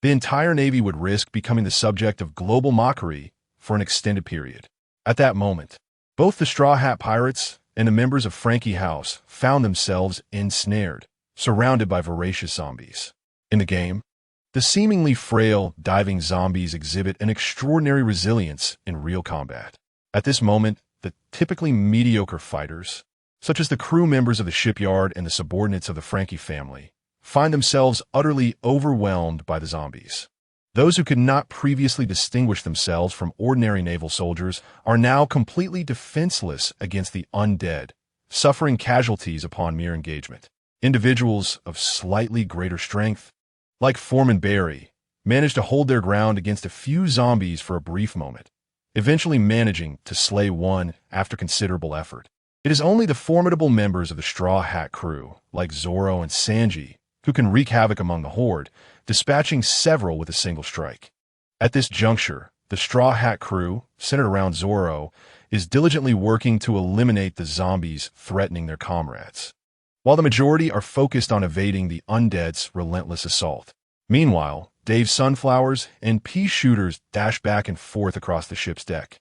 S2: the entire Navy would risk becoming the subject of global mockery for an extended period. At that moment, both the Straw Hat Pirates and the members of Frankie House found themselves ensnared, surrounded by voracious zombies. In the game, the seemingly frail, diving zombies exhibit an extraordinary resilience in real combat. At this moment, the typically mediocre fighters, such as the crew members of the shipyard and the subordinates of the Frankie family, find themselves utterly overwhelmed by the zombies. Those who could not previously distinguish themselves from ordinary naval soldiers are now completely defenseless against the undead, suffering casualties upon mere engagement. Individuals of slightly greater strength, like Foreman Barry, manage to hold their ground against a few zombies for a brief moment, eventually managing to slay one after considerable effort. It is only the formidable members of the Straw Hat crew, like Zoro and Sanji, who can wreak havoc among the horde, dispatching several with a single strike. At this juncture, the Straw Hat crew, centered around Zoro, is diligently working to eliminate the zombies threatening their comrades, while the majority are focused on evading the undead's relentless assault. Meanwhile, Dave's Sunflowers and Peashooters dash back and forth across the ship's deck,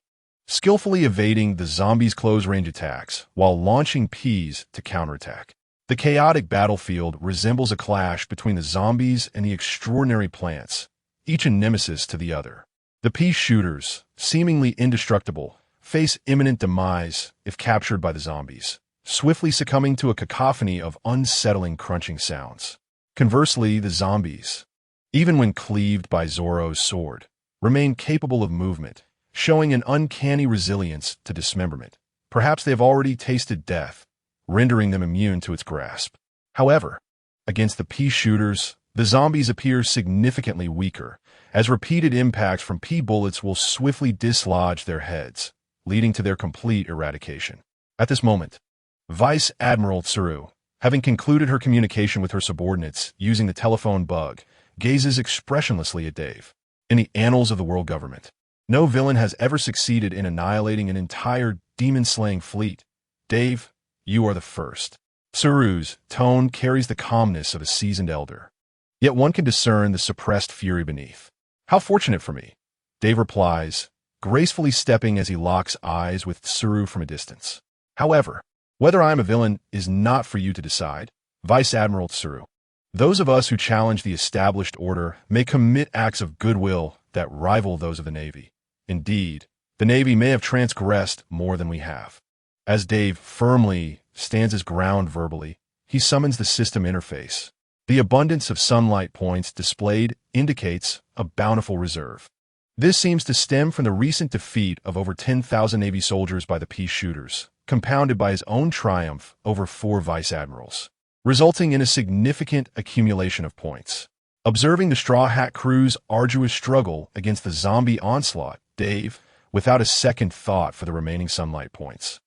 S2: skillfully evading the zombies' close-range attacks while launching peas to counterattack. The chaotic battlefield resembles a clash between the zombies and the extraordinary plants, each a nemesis to the other. The Peashooters, seemingly indestructible, face imminent demise if captured by the zombies, swiftly succumbing to a cacophony of unsettling crunching sounds. Conversely, the zombies, even when cleaved by Zoro's sword, remain capable of movement, showing an uncanny resilience to dismemberment. Perhaps they have already tasted death, rendering them immune to its grasp. However, against the Peashooters, the zombies appear significantly weaker, as repeated impacts from pea bullets will swiftly dislodge their heads, leading to their complete eradication. At this moment, Vice Admiral Tsuru, having concluded her communication with her subordinates using the telephone bug, gazes expressionlessly at Dave. In the annals of the world government, no villain has ever succeeded in annihilating an entire demon-slaying fleet. Dave, you are the first. Tsuru's tone carries the calmness of a seasoned elder, yet one can discern the suppressed fury beneath. How fortunate for me, Dave replies, gracefully stepping as he locks eyes with Tsuru from a distance. However, whether I am a villain is not for you to decide, Vice Admiral Tsuru. Those of us who challenge the established order may commit acts of goodwill that rival those of the Navy. Indeed, the Navy may have transgressed more than we have. As Dave firmly stands his ground verbally, he summons the system interface. The abundance of sunlight points displayed indicates a bountiful reserve. This seems to stem from the recent defeat of over 10,000 Navy soldiers by the Peashooters, compounded by his own triumph over 4 vice admirals, resulting in a significant accumulation of points. Observing the Straw Hat crew's arduous struggle against the zombie onslaught, Dave, without a second thought for the remaining sunlight points,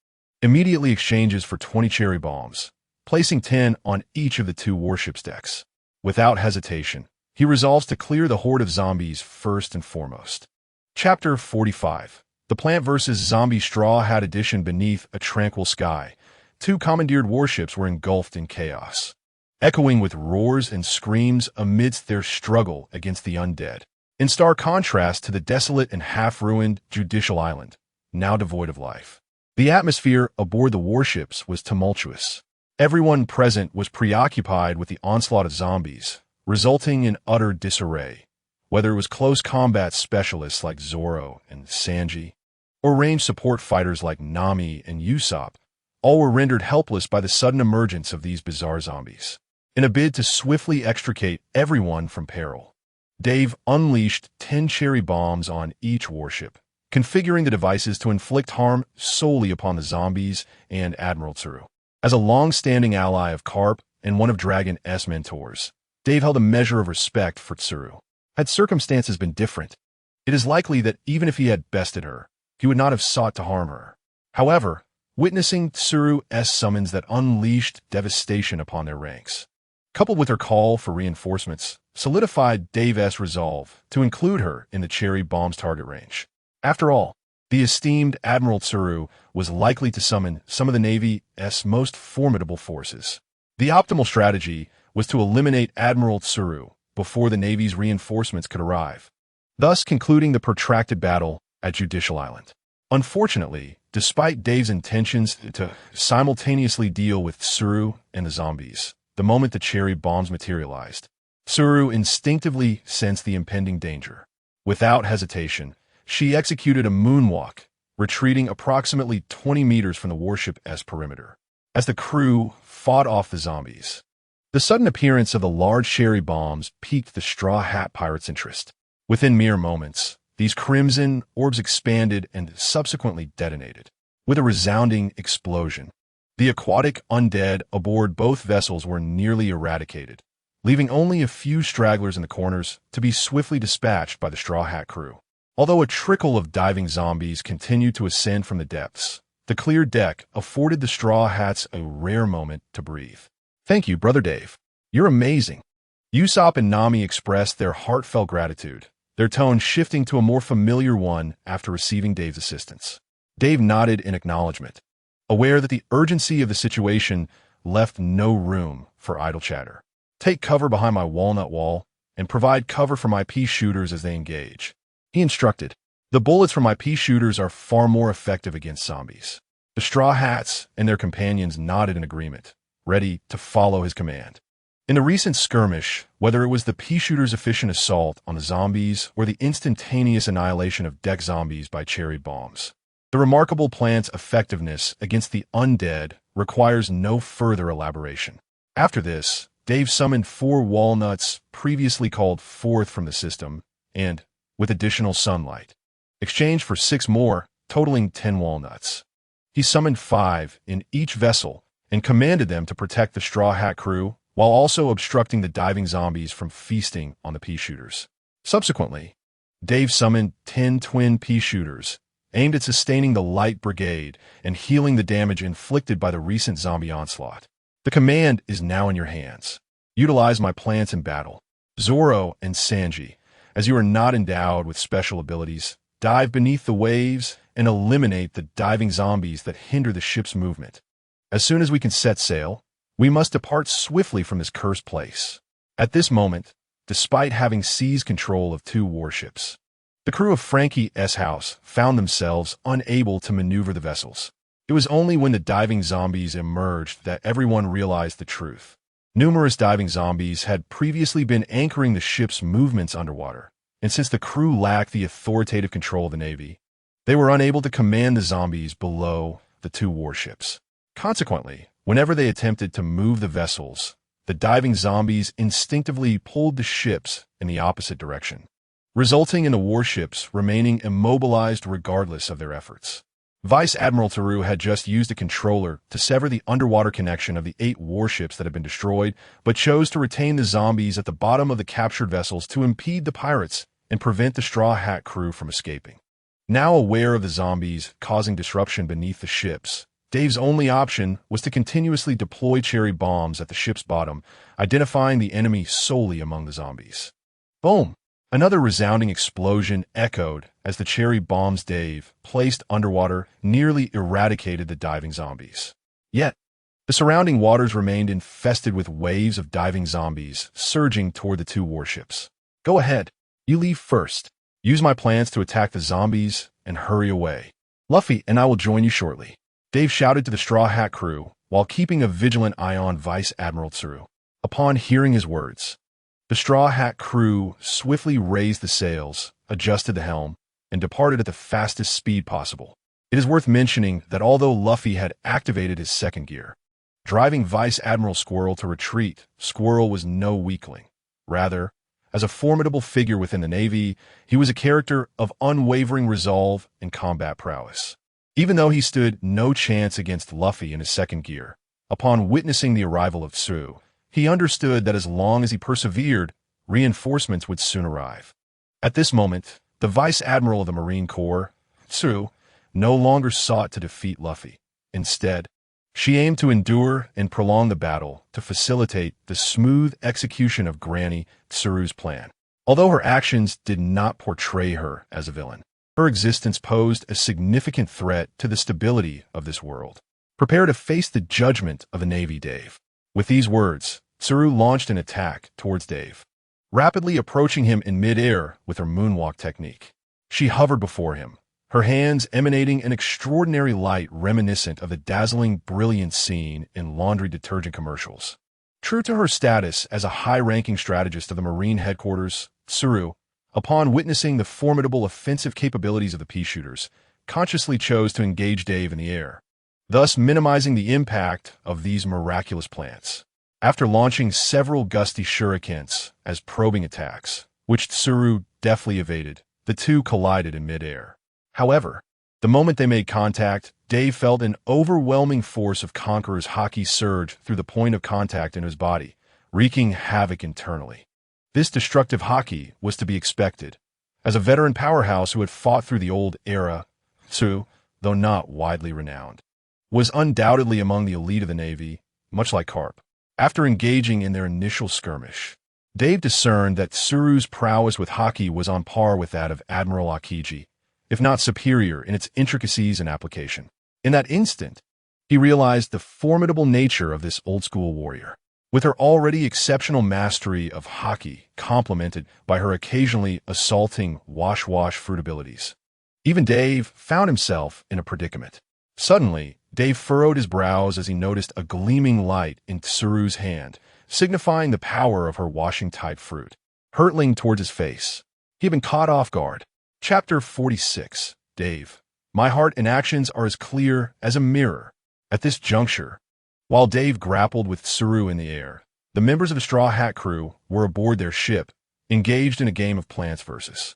S2: immediately exchanges for 20 cherry bombs, placing 10 on each of the 2 warships' decks. Without hesitation, he resolves to clear the horde of zombies first and foremost. Chapter 45. The Plant vs. Zombie Straw Hat Edition. Beneath a tranquil sky, 2 commandeered warships were engulfed in chaos, echoing with roars and screams amidst their struggle against the undead. In stark contrast to the desolate and half-ruined Judicial Island, now devoid of life, the atmosphere aboard the warships was tumultuous. Everyone present was preoccupied with the onslaught of zombies, resulting in utter disarray. Whether it was close combat specialists like Zoro and Sanji, or ranged support fighters like Nami and Usopp, all were rendered helpless by the sudden emergence of these bizarre zombies. In a bid to swiftly extricate everyone from peril, Dave unleashed 10 cherry bombs on each warship, configuring the devices to inflict harm solely upon the zombies and Admiral Tsuru. As a long-standing ally of Carp and one of Dragon's mentors, Dave held a measure of respect for Tsuru. Had circumstances been different, it is likely that even if he had bested her, he would not have sought to harm her. However, witnessing Tsuru's summons that unleashed devastation upon their ranks, coupled with her call for reinforcements, solidified Dave's resolve to include her in the cherry bomb's target range. After all, the esteemed Admiral Tsuru was likely to summon some of the Navy's most formidable forces. The optimal strategy was to eliminate Admiral Tsuru before the Navy's reinforcements could arrive, thus concluding the protracted battle at Judicial Island. Unfortunately, despite Dave's intentions to simultaneously deal with Tsuru and the zombies, the moment the cherry bombs materialized, Tsuru instinctively sensed the impending danger. Without hesitation, she executed a moonwalk, retreating approximately 20 meters from the warship's perimeter. As the crew fought off the zombies, the sudden appearance of the large cherry bombs piqued the Straw Hat Pirates' interest. Within mere moments, these crimson orbs expanded and subsequently detonated. With a resounding explosion, the aquatic undead aboard both vessels were nearly eradicated, leaving only a few stragglers in the corners to be swiftly dispatched by the Straw Hat crew. Although a trickle of diving zombies continued to ascend from the depths, the clear deck afforded the Straw Hats a rare moment to breathe. "Thank you, Brother Dave. You're amazing." Usopp and Nami expressed their heartfelt gratitude, their tone shifting to a more familiar one after receiving Dave's assistance. Dave nodded in acknowledgement, aware that the urgency of the situation left no room for idle chatter. "Take cover behind my walnut wall and provide cover for my Peashooters as they engage," he instructed. "The bullets from my Peashooters are far more effective against zombies." The Straw Hats and their companions nodded in agreement, ready to follow his command. In the recent skirmish, whether it was the Peashooter's efficient assault on the zombies or the instantaneous annihilation of deck zombies by cherry bombs, the remarkable plan's effectiveness against the undead requires no further elaboration. After this, Dave summoned 4 walnuts previously called forth from the system and, with additional sunlight, exchanged for 6 more, totaling 10 walnuts. He summoned 5 in each vessel and commanded them to protect the Straw Hat crew while also obstructing the diving zombies from feasting on the Peashooters. Subsequently, Dave summoned 10 twin Peashooters, aimed at sustaining the Light Brigade and healing the damage inflicted by the recent zombie onslaught. "The command is now in your hands. Utilize my plans in battle. Zoro and Sanji, as you are not endowed with special abilities, dive beneath the waves and eliminate the diving zombies that hinder the ship's movement. As soon as we can set sail, we must depart swiftly from this cursed place." At this moment, despite having seized control of 2 warships, the crew of Frankie's house found themselves unable to maneuver the vessels. It was only when the diving zombies emerged that everyone realized the truth. Numerous diving zombies had previously been anchoring the ship's movements underwater, and since the crew lacked the authoritative control of the Navy, they were unable to command the zombies below the 2 warships. Consequently, whenever they attempted to move the vessels, the diving zombies instinctively pulled the ships in the opposite direction, resulting in the warships remaining immobilized regardless of their efforts. Vice Admiral Tsuru had just used a controller to sever the underwater connection of the 8 warships that had been destroyed, but chose to retain the zombies at the bottom of the captured vessels to impede the pirates and prevent the Straw Hat crew from escaping. Now aware of the zombies causing disruption beneath the ships, Dave's only option was to continuously deploy cherry bombs at the ship's bottom, identifying the enemy solely among the zombies. Boom! Another resounding explosion echoed as the cherry bombs Dave placed underwater nearly eradicated the diving zombies. Yet, the surrounding waters remained infested with waves of diving zombies surging toward the 2 warships. "Go ahead. You leave first. Use my plans to attack the zombies and hurry away. Luffy and I will join you shortly," Dave shouted to the Straw Hat crew while keeping a vigilant eye on Vice Admiral Tsuru. Upon hearing his words, the Straw Hat crew swiftly raised the sails, adjusted the helm, and departed at the fastest speed possible. It is worth mentioning that although Luffy had activated his second gear, driving Vice Admiral Squirrel to retreat, Squirrel was no weakling. Rather, As a formidable figure within the Navy, he was a character of unwavering resolve and combat prowess. Even though he stood no chance against Luffy in his second gear, upon witnessing the arrival of Tsuru, he understood that as long as he persevered, reinforcements would soon arrive. At this moment, the Vice Admiral of the Marine Corps, Tsuru, no longer sought to defeat Luffy. Instead, she aimed to endure and prolong the battle to facilitate the smooth execution of Granny Tsuru's plan. Although her actions did not portray her as a villain, her existence posed a significant threat to the stability of this world. Prepare to face the judgment of the Navy, Dave. With these words, Tsuru launched an attack towards Dave, rapidly approaching him in mid-air with her moonwalk technique. She hovered before him, her hands emanating an extraordinary light reminiscent of the dazzling, brilliant scene in laundry detergent commercials. True to her status as a high-ranking strategist of the Marine headquarters, Tsuru, upon witnessing the formidable offensive capabilities of the Peashooters, consciously chose to engage Dave in the air, thus minimizing the impact of these miraculous plants. After launching several gusty shurikens as probing attacks, which Tsuru deftly evaded, the two collided in mid-air. However, the moment they made contact, Dave felt an overwhelming force of Conqueror's haki surge through the point of contact in his body, wreaking havoc internally. This destructive haki was to be expected. As a veteran powerhouse who had fought through the old era, Tsuru, though not widely renowned, was undoubtedly among the elite of the Navy, much like Carp. After engaging in their initial skirmish, Dave discerned that Tsuru's prowess with haki was on par with that of Admiral Akiji, if not superior in its intricacies and application. In that instant, he realized the formidable nature of this old-school warrior. With her already exceptional mastery of haki complemented by her occasionally assaulting wash-wash fruit abilities, even Dave found himself in a predicament. Suddenly, Dave furrowed his brows as he noticed a gleaming light in Tsuru's hand, signifying the power of her washing-tight fruit, hurtling towards his face. He had been caught off guard. Chapter 46. Dave. My heart and actions are as clear as a mirror. At this juncture, while Dave grappled with Tsuru in the air, the members of the Straw Hat crew were aboard their ship, engaged in a game of Plants vs.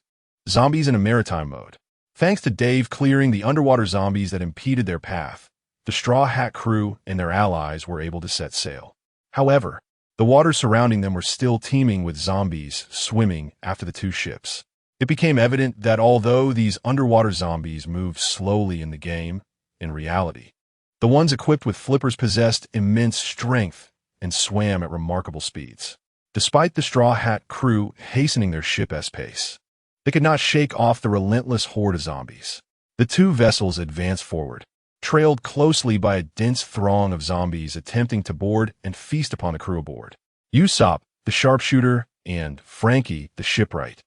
S2: Zombies in a maritime mode. Thanks to Dave clearing the underwater zombies that impeded their path, the Straw Hat crew and their allies were able to set sail. However, the waters surrounding them were still teeming with zombies swimming after the two ships. It became evident that although these underwater zombies moved slowly in the game, in reality, the ones equipped with flippers possessed immense strength and swam at remarkable speeds. Despite the Straw Hat crew hastening their ship's pace, they could not shake off the relentless horde of zombies. The two vessels advanced forward, trailed closely by a dense throng of zombies attempting to board and feast upon the crew aboard. Usopp, the sharpshooter, and Frankie, the shipwright,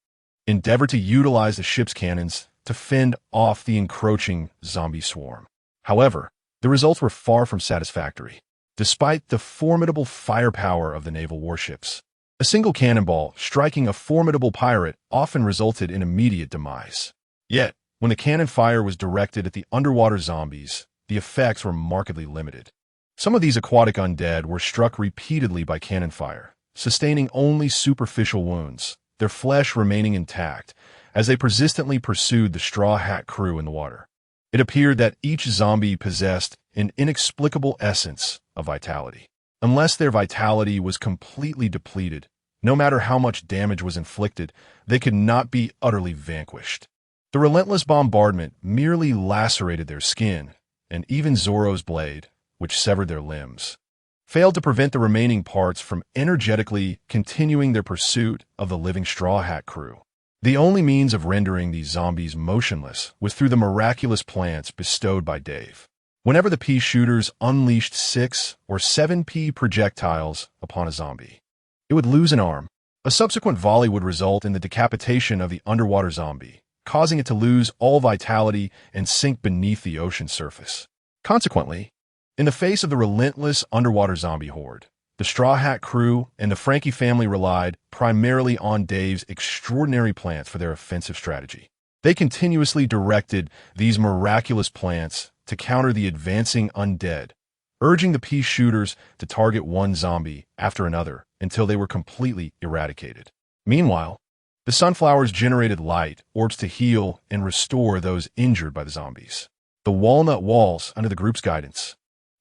S2: endeavored to utilize the ship's cannons to fend off the encroaching zombie swarm. However, the results were far from satisfactory. Despite the formidable firepower of the naval warships, a single cannonball striking a formidable pirate often resulted in immediate demise. Yet, when the cannon fire was directed at the underwater zombies, the effects were markedly limited. Some of these aquatic undead were struck repeatedly by cannon fire, sustaining only superficial wounds, their flesh remaining intact as they persistently pursued the Straw Hat crew in the water. It appeared that each zombie possessed an inexplicable essence of vitality. Unless their vitality was completely depleted, no matter how much damage was inflicted, they could not be utterly vanquished. The relentless bombardment merely lacerated their skin, and even Zoro's blade, which severed their limbs, failed to prevent the remaining parts from energetically continuing their pursuit of the living Straw Hat crew. The only means of rendering these zombies motionless was through the miraculous plants bestowed by Dave. Whenever the Peashooters unleashed 6 or 7 pea projectiles upon a zombie, it would lose an arm. A subsequent volley would result in the decapitation of the underwater zombie, causing it to lose all vitality and sink beneath the ocean surface. Consequently, in the face of the relentless underwater zombie horde, the Straw Hat crew and the Frankie family relied primarily on Dave's extraordinary plants for their offensive strategy. They continuously directed these miraculous plants to counter the advancing undead, urging the Peashooters to target one zombie after another until they were completely eradicated. Meanwhile, the sunflowers generated light, orbs to heal and restore those injured by the zombies. The walnut walls, under the group's guidance,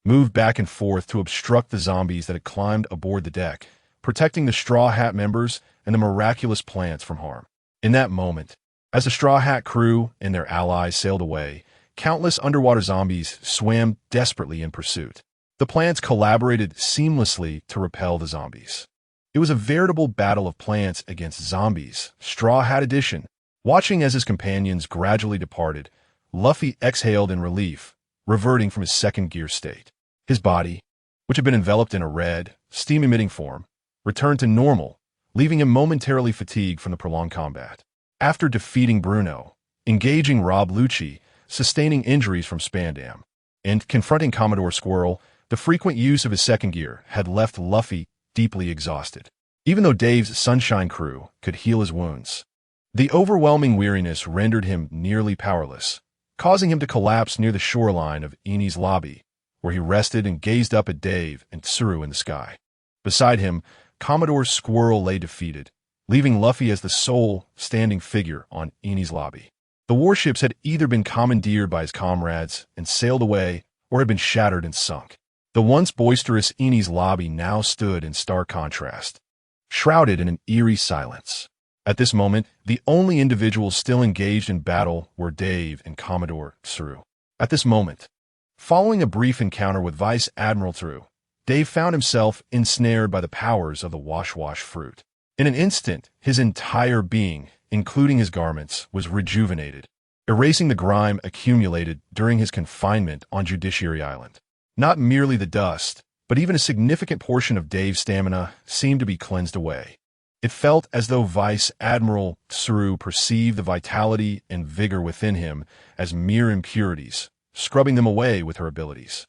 S2: moved back and forth to obstruct the zombies that had climbed aboard the deck, protecting the Straw Hat members and the miraculous plants from harm. In that moment, as the Straw Hat crew and their allies sailed away, countless underwater zombies swam desperately in pursuit. The plants collaborated seamlessly to repel the zombies. It was a veritable battle of plants against zombies, Straw Hat edition. Watching as his companions gradually departed, Luffy exhaled in relief, reverting from his second gear state. His body, which had been enveloped in a red, steam-emitting form, returned to normal, leaving him momentarily fatigued from the prolonged combat. After defeating Bruno, engaging Rob Lucci, sustaining injuries from Spandam, and confronting Commodore Squirrel, the frequent use of his second gear had left Luffy deeply exhausted. Even though Dave's Sunshine crew could heal his wounds, the overwhelming weariness rendered him nearly powerless, causing him to collapse near the shoreline of Eni's lobby, where he rested and gazed up at Dave and Tsuru in the sky. Beside him, Commodore Squirrel lay defeated, leaving Luffy as the sole standing figure on Eni's lobby. The warships had either been commandeered by his comrades and sailed away, or had been shattered and sunk. The once boisterous Eni's lobby now stood in stark contrast, shrouded in an eerie silence. At this moment, the only individuals still engaged in battle were Dave and Commodore Tsuru. At this moment, following a brief encounter with Vice Admiral Tsuru, Dave found himself ensnared by the powers of the wash-wash fruit. In an instant, his entire being, including his garments, was rejuvenated, erasing the grime accumulated during his confinement on Judicial Island. Not merely the dust, but even a significant portion of Dave's stamina seemed to be cleansed away. It felt as though Vice Admiral Tsuru perceived the vitality and vigor within him as mere impurities, scrubbing them away with her abilities.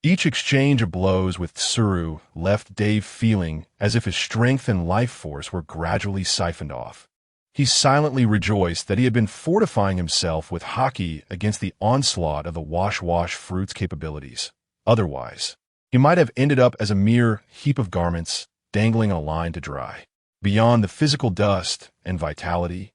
S2: Each exchange of blows with Tsuru left Dave feeling as if his strength and life force were gradually siphoned off. He silently rejoiced that he had been fortifying himself with haki against the onslaught of the wash-wash fruit's capabilities. Otherwise, he might have ended up as a mere heap of garments dangling on a line to dry. Beyond the physical dust and vitality,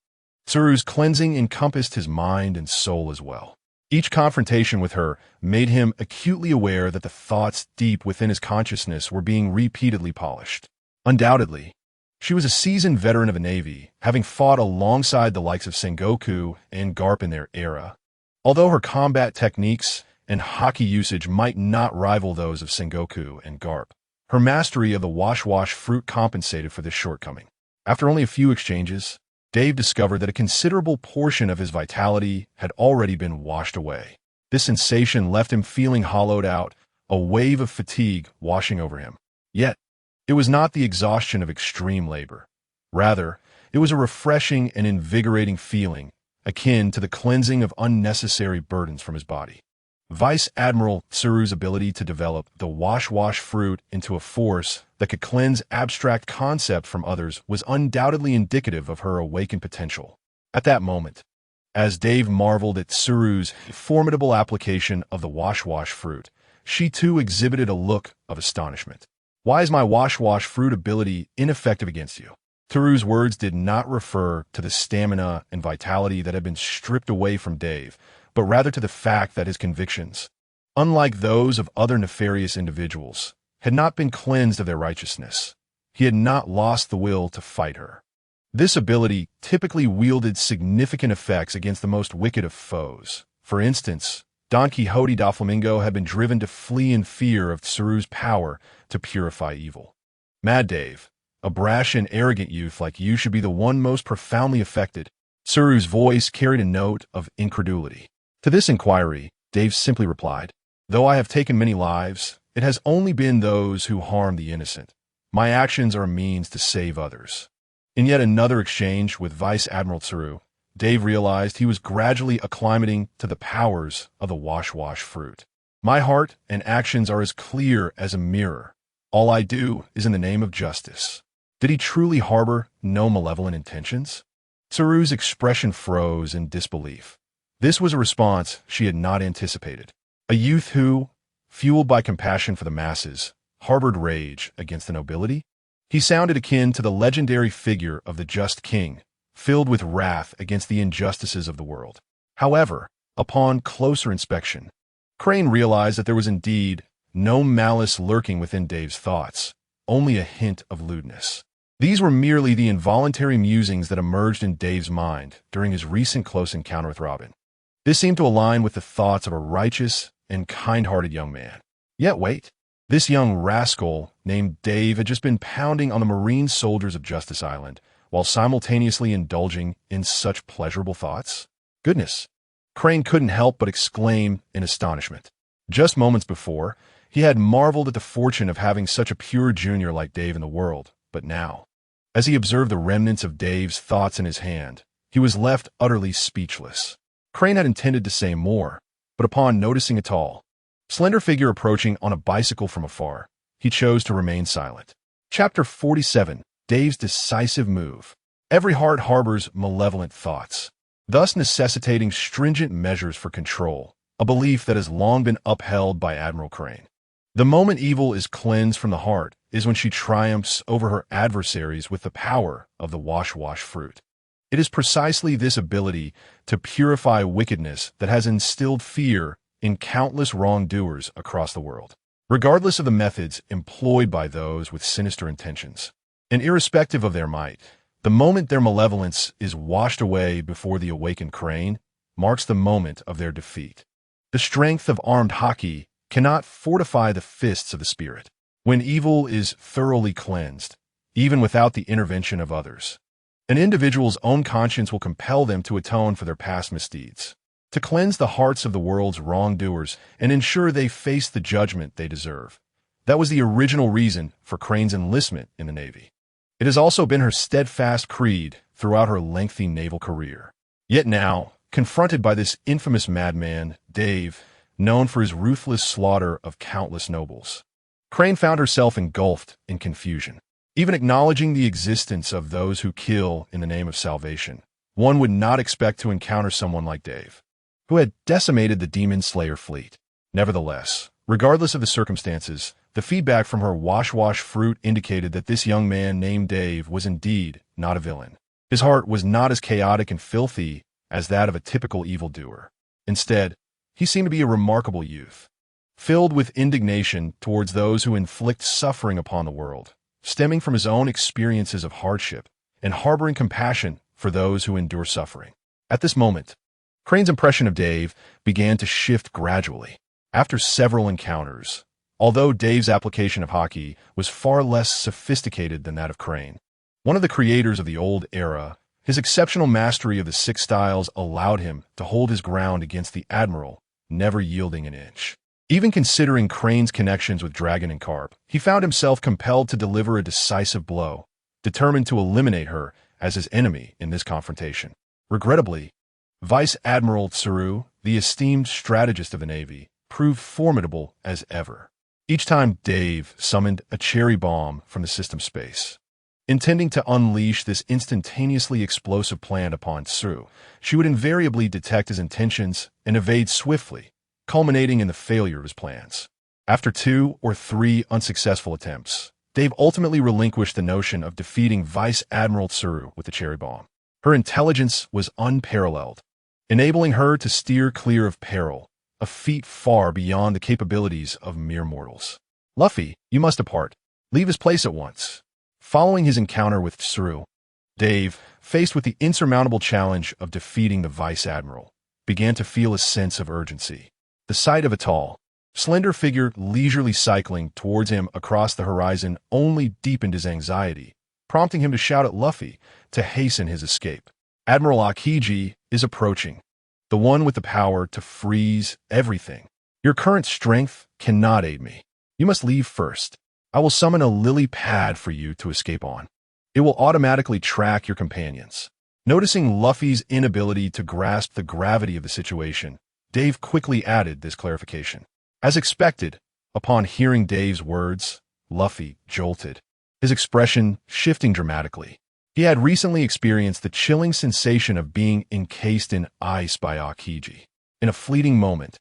S2: Tsuru's cleansing encompassed his mind and soul as well. Each confrontation with her made him acutely aware that the thoughts deep within his consciousness were being repeatedly polished. Undoubtedly, she was a seasoned veteran of the Navy, having fought alongside the likes of Sengoku and Garp in their era. Although her combat techniques and haki usage might not rival those of Sengoku and Garp, her mastery of the wash-wash fruit compensated for this shortcoming. After only a few exchanges, Dave discovered that a considerable portion of his vitality had already been washed away. This sensation left him feeling hollowed out, a wave of fatigue washing over him. Yet, it was not the exhaustion of extreme labor. Rather, it was a refreshing and invigorating feeling, akin to the cleansing of unnecessary burdens from his body. Vice Admiral Tsuru's ability to develop the wash-wash fruit into a force that could cleanse abstract concept from others was undoubtedly indicative of her awakened potential. At that moment, as Dave marveled at Tsuru's formidable application of the wash-wash fruit, she too exhibited a look of astonishment. "Why is my wash-wash fruit ability ineffective against you?" Tsuru's words did not refer to the stamina and vitality that had been stripped away from Dave, but rather to the fact that his convictions, unlike those of other nefarious individuals, had not been cleansed of their righteousness. He had not lost the will to fight her. This ability typically wielded significant effects against the most wicked of foes. For instance, Don Quixote da Flamingo had been driven to flee in fear of Tsuru's power to purify evil. Mad Dave, a brash and arrogant youth like you should be the one most profoundly affected. Tsuru's voice carried a note of incredulity. To this inquiry, Dave simply replied, "Though I have taken many lives, it has only been those who harm the innocent. My actions are a means to save others." In yet another exchange with Vice Admiral Tsuru, Dave realized he was gradually acclimating to the powers of the wash-wash fruit. "My heart and actions are as clear as a mirror. All I do is in the name of justice." Did he truly harbor no malevolent intentions? Tsuru's expression froze in disbelief. This was a response she had not anticipated. A youth who, fueled by compassion for the masses, harbored rage against the nobility? He sounded akin to the legendary figure of the just king, filled with wrath against the injustices of the world. However, upon closer inspection, Crane realized that there was indeed no malice lurking within Dave's thoughts, only a hint of lewdness. These were merely the involuntary musings that emerged in Dave's mind during his recent close encounter with Robin. This seemed to align with the thoughts of a righteous and kind-hearted young man. Yet wait, this young rascal named Dave had just been pounding on the Marine soldiers of Justice Island while simultaneously indulging in such pleasurable thoughts? Goodness! Crane couldn't help but exclaim in astonishment. Just moments before, he had marveled at the fortune of having such a pure junior like Dave in the world, but now, as he observed the remnants of Dave's thoughts in his hand, he was left utterly speechless. Crane had intended to say more, but upon noticing a tall, slender figure approaching on a bicycle from afar, he chose to remain silent. Chapter 47. Dave's decisive move. Every heart harbors malevolent thoughts, thus necessitating stringent measures for control, a belief that has long been upheld by Admiral Crane. The moment evil is cleansed from the heart is when she triumphs over her adversaries with the power of the wash-wash fruit. It is precisely this ability to purify wickedness that has instilled fear in countless wrongdoers across the world, regardless of the methods employed by those with sinister intentions. And irrespective of their might, the moment their malevolence is washed away before the awakened Crane marks the moment of their defeat. The strength of armed hockey cannot fortify the fists of the spirit. When evil is thoroughly cleansed, even without the intervention of others, an individual's own conscience will compel them to atone for their past misdeeds, to cleanse the hearts of the world's wrongdoers and ensure they face the judgment they deserve. That was the original reason for Crane's enlistment in the Navy. It has also been her steadfast creed throughout her lengthy naval career. Yet now, confronted by this infamous madman, Dave, known for his ruthless slaughter of countless nobles, Crane found herself engulfed in confusion. Even acknowledging the existence of those who kill in the name of salvation, one would not expect to encounter someone like Dave, who had decimated the Demon Slayer fleet. Nevertheless, regardless of the circumstances, the feedback from her wash-wash fruit indicated that this young man named Dave was indeed not a villain. His heart was not as chaotic and filthy as that of a typical evildoer. Instead, he seemed to be a remarkable youth, filled with indignation towards those who inflict suffering upon the world, stemming from his own experiences of hardship, and harboring compassion for those who endure suffering. At this moment, Crane's impression of Dave began to shift gradually. After several encounters, although Dave's application of hockey was far less sophisticated than that of Crane, one of the creators of the old era, his exceptional mastery of the six styles allowed him to hold his ground against the Admiral, never yielding an inch. Even considering Crane's connections with Dragon and Carp, he found himself compelled to deliver a decisive blow, determined to eliminate her as his enemy in this confrontation. Regrettably, Vice Admiral Tsuru, the esteemed strategist of the Navy, proved formidable as ever. Each time Dave summoned a cherry bomb from the system space, intending to unleash this instantaneously explosive plan upon Tsuru, she would invariably detect his intentions and evade swiftly, culminating in the failure of his plans. After 2 or 3 unsuccessful attempts, Dave ultimately relinquished the notion of defeating Vice Admiral Tsuru with the cherry bomb. Her intelligence was unparalleled, enabling her to steer clear of peril, a feat far beyond the capabilities of mere mortals. Luffy, you must depart. Leave his place at once. Following his encounter with Tsuru, Dave, faced with the insurmountable challenge of defeating the Vice Admiral, began to feel a sense of urgency. The sight of a tall, slender figure leisurely cycling towards him across the horizon only deepened his anxiety, prompting him to shout at Luffy to hasten his escape. Admiral Aokiji is approaching, the one with the power to freeze everything. Your current strength cannot aid me. You must leave first. I will summon a lily pad for you to escape on. It will automatically track your companions. Noticing Luffy's inability to grasp the gravity of the situation, Dave quickly added this clarification. As expected, upon hearing Dave's words, Luffy jolted, his expression shifting dramatically. He had recently experienced the chilling sensation of being encased in ice by Aokiji. In a fleeting moment,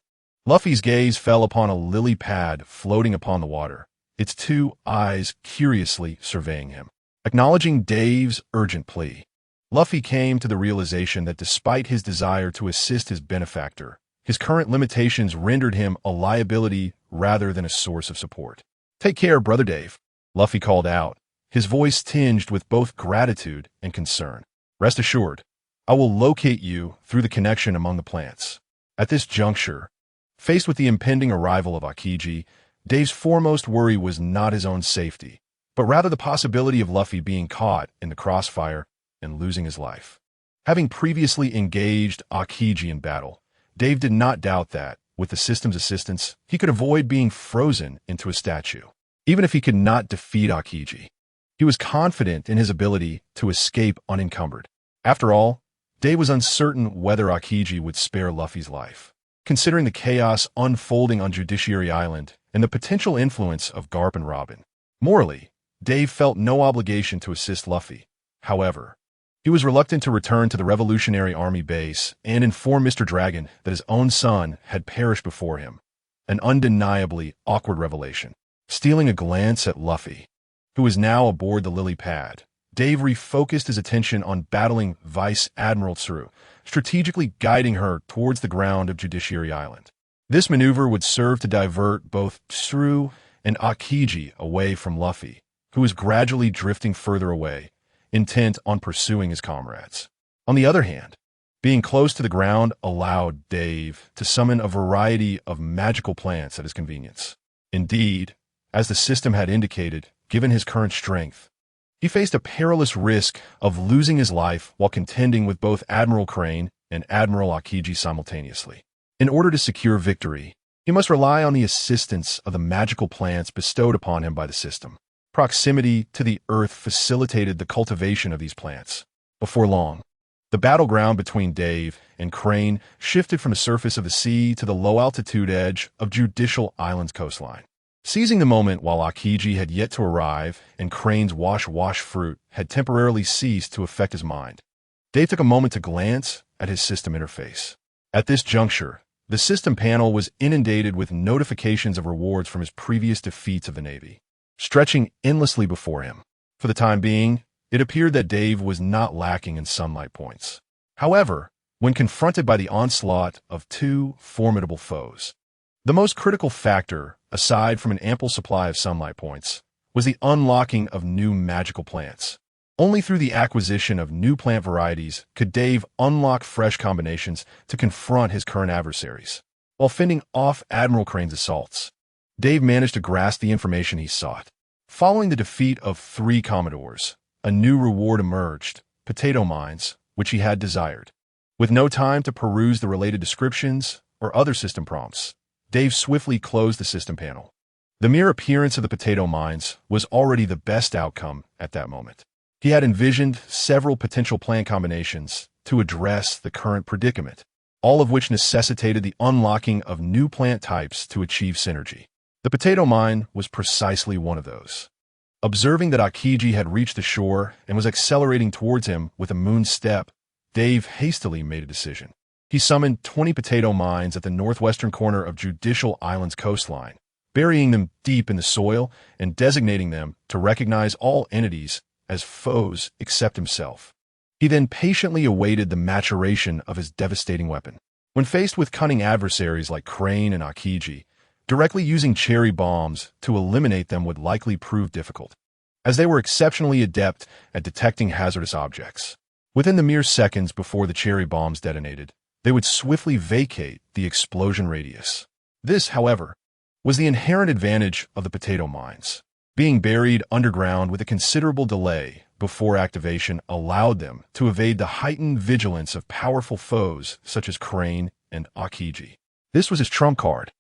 S2: Luffy's gaze fell upon a lily pad floating upon the water, its two eyes curiously surveying him. Acknowledging Dave's urgent plea, Luffy came to the realization that despite his desire to assist his benefactor, his current limitations rendered him a liability rather than a source of support. "Take care, Brother Dave," Luffy called out, his voice tinged with both gratitude and concern. "Rest assured, I will locate you through the connection among the plants." At this juncture, faced with the impending arrival of Aokiji, Dave's foremost worry was not his own safety, but rather the possibility of Luffy being caught in the crossfire and losing his life. Having previously engaged Aokiji in battle, Dave did not doubt that, with the system's assistance, he could avoid being frozen into a statue. Even if he could not defeat Aokiji, he was confident in his ability to escape unencumbered. After all, Dave was uncertain whether Aokiji would spare Luffy's life. Considering the chaos unfolding on Judicial Island and the potential influence of Garp and Robin, morally, Dave felt no obligation to assist Luffy. However, he was reluctant to return to the Revolutionary Army base and inform Mr. Dragon that his own son had perished before him, an undeniably awkward revelation. Stealing a glance at Luffy, who was now aboard the lily pad, Dave refocused his attention on battling Vice Admiral Tsuru, strategically guiding her towards the ground of Judicial Island. This maneuver would serve to divert both Tsuru and Aokiji away from Luffy, who was gradually drifting further away, intent on pursuing his comrades. On the other hand, being close to the ground allowed Dave to summon a variety of magical plants at his convenience. Indeed, as the system had indicated, given his current strength, he faced a perilous risk of losing his life while contending with both Admiral Crane and Admiral Aokiji simultaneously. In order to secure victory, he must rely on the assistance of the magical plants bestowed upon him by the system. Proximity to the earth facilitated the cultivation of these plants. Before long, the battleground between Dave and Crane shifted from the surface of the sea to the low-altitude edge of Judicial Island's coastline. Seizing the moment while Aokiji had yet to arrive and Crane's wash fruit had temporarily ceased to affect his mind, Dave took a moment to glance at his system interface. At this juncture, the system panel was inundated with notifications of rewards from his previous defeats of the Navy, stretching endlessly before him. For the time being, it appeared that Dave was not lacking in sunlight points. However, when confronted by the onslaught of two formidable foes, the most critical factor, aside from an ample supply of sunlight points, was the unlocking of new magical plants. Only through the acquisition of new plant varieties could Dave unlock fresh combinations to confront his current adversaries. While fending off Admiral Crane's assaults, Dave managed to grasp the information he sought. Following the defeat of 3 Commodores, a new reward emerged, potato mines, which he had desired. With no time to peruse the related descriptions or other system prompts, Dave swiftly closed the system panel. The mere appearance of the potato mines was already the best outcome at that moment. He had envisioned several potential plant combinations to address the current predicament, all of which necessitated the unlocking of new plant types to achieve synergy. The potato mine was precisely one of those. Observing that Aokiji had reached the shore and was accelerating towards him with a moon step, Dave hastily made a decision. He summoned 20 potato mines at the northwestern corner of Judicial Island's coastline, burying them deep in the soil and designating them to recognize all entities as foes except himself. He then patiently awaited the maturation of his devastating weapon. When faced with cunning adversaries like Crane and Aokiji, directly using cherry bombs to eliminate them would likely prove difficult, as they were exceptionally adept at detecting hazardous objects. Within the mere seconds before the cherry bombs detonated, they would swiftly vacate the explosion radius. This, however, was the inherent advantage of the potato mines. Being buried underground with a considerable delay before activation allowed them to evade the heightened vigilance of powerful foes such as Crane and Aokiji. This was his trump card.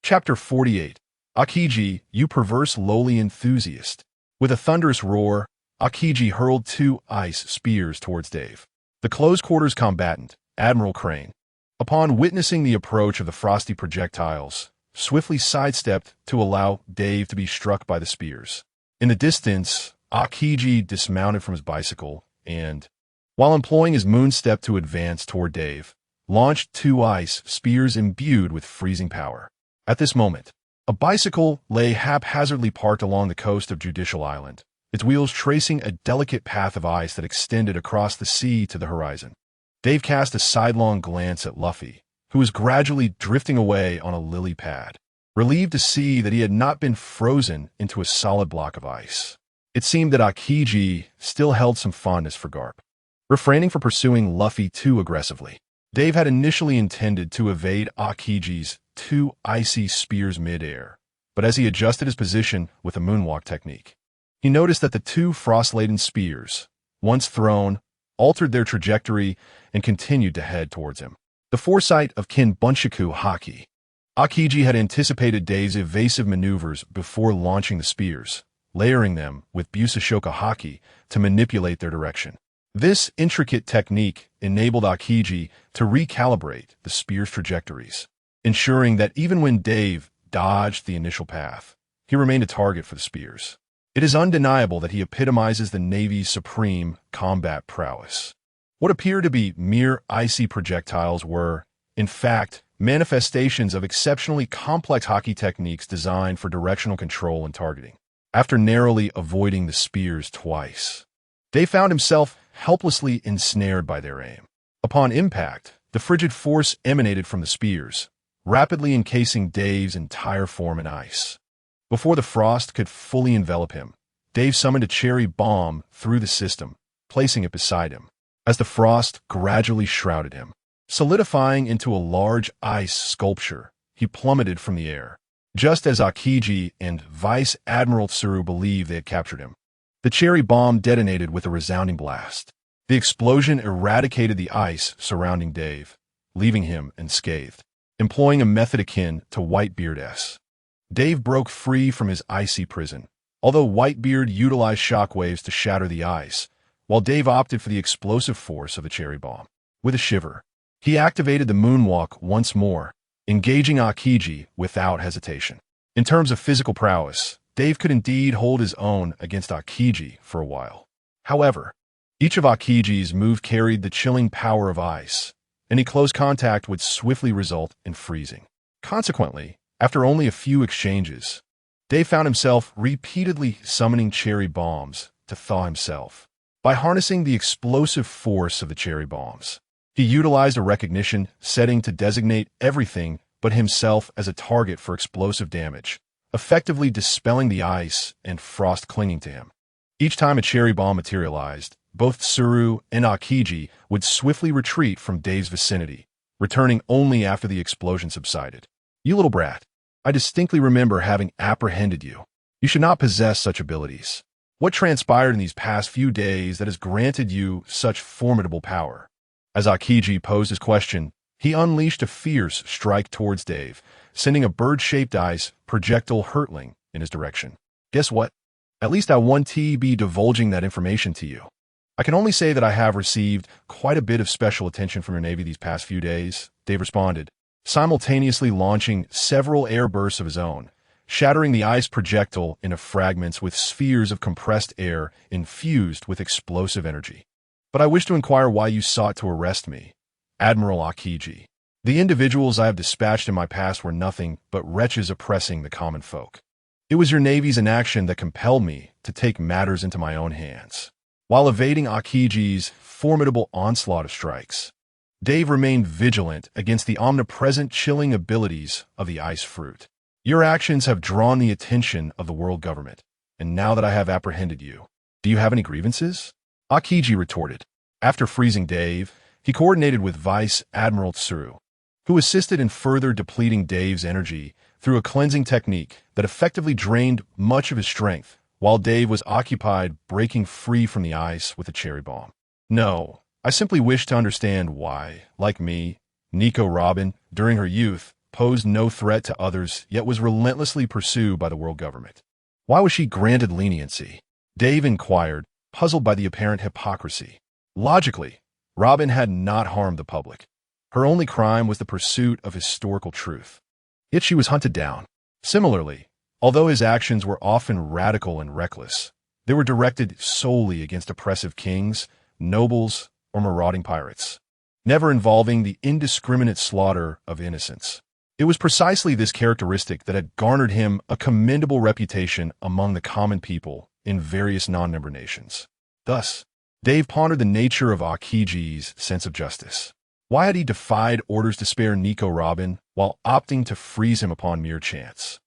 S2: Chapter 48. Aokiji, you perverse lowly enthusiast. With a thunderous roar, Aokiji hurled 2 ice spears towards Dave. The close-quarters combatant, Admiral Crane, upon witnessing the approach of the frosty projectiles, swiftly sidestepped to allow Dave to be struck by the spears. In the distance, Aokiji dismounted from his bicycle and, while employing his moon step to advance toward Dave, launched 2 ice spears imbued with freezing power. At this moment, A bicycle lay haphazardly parked along the coast of Judicial Island, its wheels tracing a delicate path of ice that extended across the sea to the horizon. Dave cast a sidelong glance at Luffy, who was gradually drifting away on a lily pad, relieved to see that he had not been frozen into a solid block of ice. It seemed that Aokiji still held some fondness for Garp. Refraining from pursuing Luffy too aggressively, Dave had initially intended to evade Aokiji's two icy spears mid-air, but as he adjusted his position with a moonwalk technique, he noticed that the two frost-laden spears, once thrown, altered their trajectory and continued to head towards him. The foresight of Kin Bunshiku Haki. Aokiji had anticipated Dave's evasive maneuvers before launching the spears, layering them with Busashoka Haki to manipulate their direction. This intricate technique enabled Aokiji to recalibrate the spear's trajectories, ensuring that even when Dave dodged the initial path, he remained a target for the spears. It is undeniable that he epitomizes the Navy's supreme combat prowess. What appeared to be mere icy projectiles were, in fact, manifestations of exceptionally complex hockey techniques designed for directional control and targeting. After narrowly avoiding the spears twice, Dave found himself helplessly ensnared by their aim. Upon impact, the frigid force emanated from the spears, rapidly encasing Dave's entire form in ice. Before the frost could fully envelop him, Dave summoned a cherry bomb through the system, placing it beside him. As the frost gradually shrouded him, solidifying into a large ice sculpture, he plummeted from the air, just as Aokiji and Vice Admiral Tsuru believed they had captured him. The cherry bomb detonated with a resounding blast. The explosion eradicated the ice surrounding Dave, leaving him unscathed. Employing a method akin to Whitebeard's, Dave broke free from his icy prison, although Whitebeard utilized shockwaves to shatter the ice, while Dave opted for the explosive force of the cherry bomb. With a shiver, he activated the moonwalk once more, engaging Aokiji without hesitation. In terms of physical prowess, Dave could indeed hold his own against Aokiji for a while. However, each of Aokiji's moves carried the chilling power of ice. Any close contact would swiftly result in freezing. Consequently, after only a few exchanges, Dave found himself repeatedly summoning cherry bombs to thaw himself. By harnessing the explosive force of the cherry bombs, he utilized a recognition setting to designate everything but himself as a target for explosive damage, effectively dispelling the ice and frost clinging to him. Each time a cherry bomb materialized, both Tsuru and Aokiji would swiftly retreat from Dave's vicinity, returning only after the explosion subsided. "You little brat, I distinctly remember having apprehended you. You should not possess such abilities. What transpired in these past few days that has granted you such formidable power?" As Aokiji posed his question, he unleashed a fierce strike towards Dave, sending a bird-shaped ice projectile hurtling in his direction. "Guess what? At least I want to be divulging that information to you. I can only say that I have received quite a bit of special attention from your Navy these past few days," Dave responded, simultaneously launching several air bursts of his own, shattering the ice projectile into fragments with spheres of compressed air infused with explosive energy. "But I wish to inquire why you sought to arrest me, Admiral Aokiji. The individuals I have dispatched in my past were nothing but wretches oppressing the common folk. It was your Navy's inaction that compelled me to take matters into my own hands." While evading Aokiji's formidable onslaught of strikes, Dave remained vigilant against the omnipresent chilling abilities of the ice fruit. "Your actions have drawn the attention of the world government, and now that I have apprehended you, do you have any grievances?" Aokiji retorted. After freezing Dave, he coordinated with Vice Admiral Tsuru, who assisted in further depleting Dave's energy through a cleansing technique that effectively drained much of his strength, while Dave was occupied breaking free from the ice with a cherry bomb. "No, I simply wish to understand why, like me, Nico Robin, during her youth, posed no threat to others yet was relentlessly pursued by the world government. Why was she granted leniency?" Dave inquired, puzzled by the apparent hypocrisy. Logically, Robin had not harmed the public. Her only crime was the pursuit of historical truth. Yet she was hunted down. Similarly, although his actions were often radical and reckless, they were directed solely against oppressive kings, nobles, or marauding pirates, never involving the indiscriminate slaughter of innocents. It was precisely this characteristic that had garnered him a commendable reputation among the common people in various non-member nations. Thus, Dave pondered the nature of Akiji's sense of justice. Why had he defied orders to spare Nico Robin while opting to freeze him upon mere chance?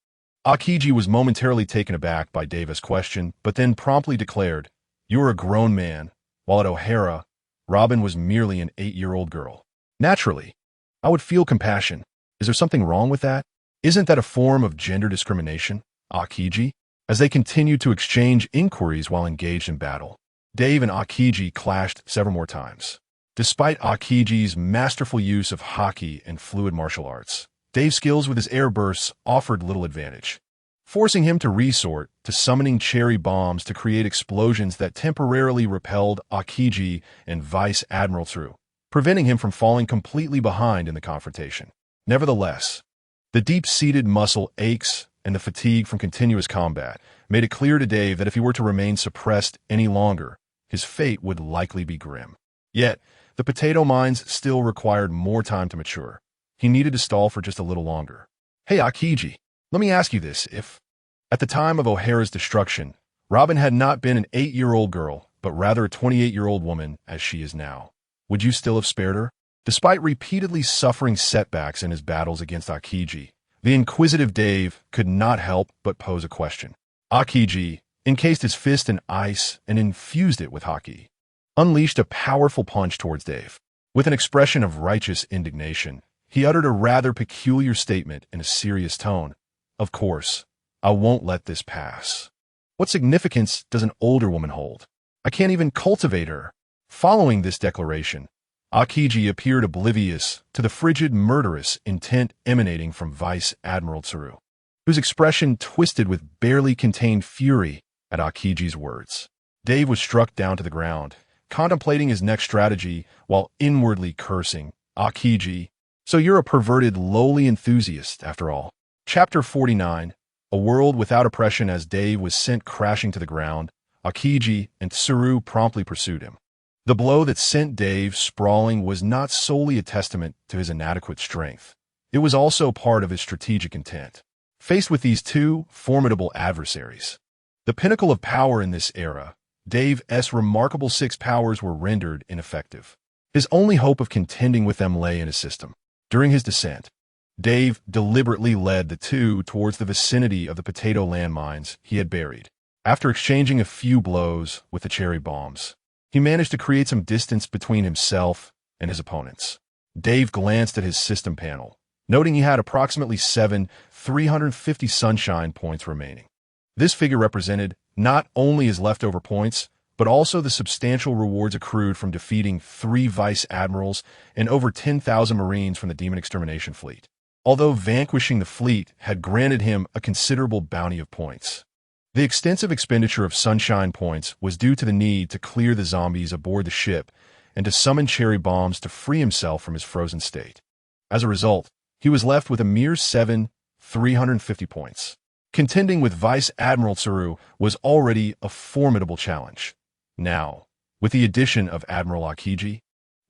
S2: Akiji was momentarily taken aback by Dave's question, but then promptly declared, "You are a grown man," while at O'Hara, Robin was merely an 8-year-old girl. Naturally, I would feel compassion. Is there something wrong with that? Isn't that a form of gender discrimination? Akiji? As they continued to exchange inquiries while engaged in battle, Dave and Akiji clashed several more times. Despite Akiji's masterful use of hockey and fluid martial arts, Dave's skills with his air bursts offered little advantage, forcing him to resort to summoning cherry bombs to create explosions that temporarily repelled Akiji and Vice Admiral Tsuru, preventing him from falling completely behind in the confrontation. Nevertheless, the deep-seated muscle aches and the fatigue from continuous combat made it clear to Dave that if he were to remain suppressed any longer, his fate would likely be grim. Yet, the potato mines still required more time to mature. He needed to stall for just a little longer. Hey, Akiji, let me ask you this. If, at the time of O'Hara's destruction, Robin had not been an 8-year-old girl, but rather a 28-year-old woman as she is now, would you still have spared her? Despite repeatedly suffering setbacks in his battles against Akiji, the inquisitive Dave could not help but pose a question. Akiji encased his fist in ice and infused it with hockey, unleashed a powerful punch towards Dave. With an expression of righteous indignation, he uttered a rather peculiar statement in a serious tone. "Of course, I won't let this pass. What significance does an older woman hold? I can't even cultivate her." Following this declaration, Akiji appeared oblivious to the frigid, murderous intent emanating from Vice Admiral Tsuru, whose expression twisted with barely contained fury at Akiji's words. Dave was struck down to the ground, contemplating his next strategy while inwardly cursing. Akiji, so you're a perverted, lowly enthusiast, after all. Chapter 49, A World Without Oppression. As Dave was sent crashing to the ground, Akiji and Tsuru promptly pursued him. The blow that sent Dave sprawling was not solely a testament to his inadequate strength. It was also part of his strategic intent. Faced with these two formidable adversaries, the pinnacle of power in this era, Dave's remarkable 6 powers were rendered ineffective. His only hope of contending with them lay in his system. During his descent, Dave deliberately led the two towards the vicinity of the potato landmines he had buried. After exchanging a few blows with the cherry bombs, he managed to create some distance between himself and his opponents. Dave glanced at his system panel, noting he had approximately 350 sunshine points remaining. This figure represented not only his leftover points, but also the substantial rewards accrued from defeating 3 vice admirals and over 10,000 Marines from the Demon Extermination Fleet. Although vanquishing the fleet had granted him a considerable bounty of points, the extensive expenditure of sunshine points was due to the need to clear the zombies aboard the ship and to summon cherry bombs to free himself from his frozen state. As a result, he was left with a mere 350 points. Contending with Vice Admiral Tsuru was already a formidable challenge. Now, with the addition of Admiral Akiji,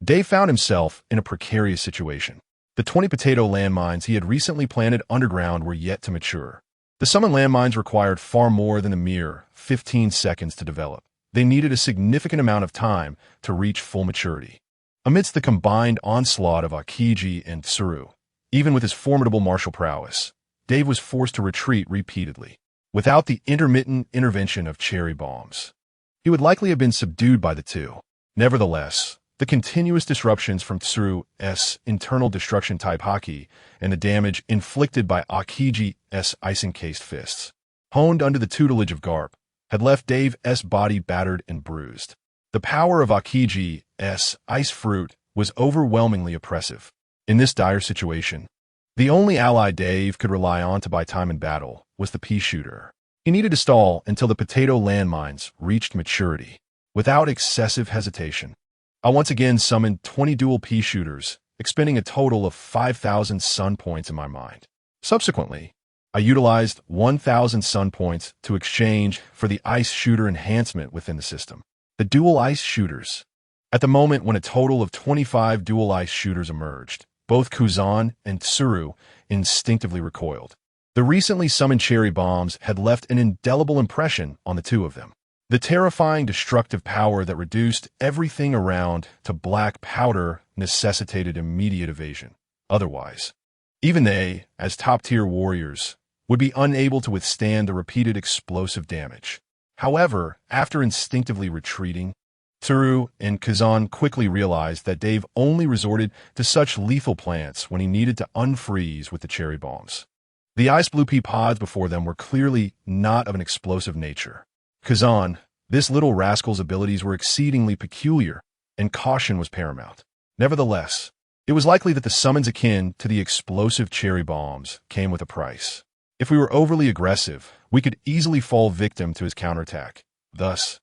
S2: Dave found himself in a precarious situation. The 20 potato landmines he had recently planted underground were yet to mature. The summoned landmines required far more than a mere 15 seconds to develop. They needed a significant amount of time to reach full maturity. Amidst the combined onslaught of Akiji and Tsuru, even with his formidable martial prowess, Dave was forced to retreat repeatedly. Without the intermittent intervention of cherry bombs, he would likely have been subdued by the two. Nevertheless, the continuous disruptions from Tsuru's internal destruction-type hockey and the damage inflicted by Akiji's ice-encased fists, honed under the tutelage of Garp, had left Dave's body battered and bruised. The power of Akiji's ice fruit was overwhelmingly oppressive. In this dire situation, the only ally Dave could rely on to buy time in battle was the Peashooter. He needed to stall until the potato landmines reached maturity. Without excessive hesitation, I once again summoned 20 dual Peashooters, expending a total of 5,000 sun points in my mind. Subsequently, I utilized 1,000 sun points to exchange for the ice shooter enhancement within the system. The dual ice shooters. At the moment when a total of 25 dual ice shooters emerged, both Kuzan and Tsuru instinctively recoiled. The recently summoned cherry bombs had left an indelible impression on the two of them. The terrifying destructive power that reduced everything around to black powder necessitated immediate evasion. Otherwise, even they, as top-tier warriors, would be unable to withstand the repeated explosive damage. However, after instinctively retreating, Tsuru and Kazan quickly realized that Dave only resorted to such lethal plants when he needed to unfreeze with the cherry bombs. The ice blue pea pods before them were clearly not of an explosive nature. Kazan, this little rascal's abilities were exceedingly peculiar, and caution was paramount. Nevertheless, it was likely that the summons akin to the explosive cherry bombs came with a price. If we were overly aggressive, we could easily fall victim to his counterattack. Thus,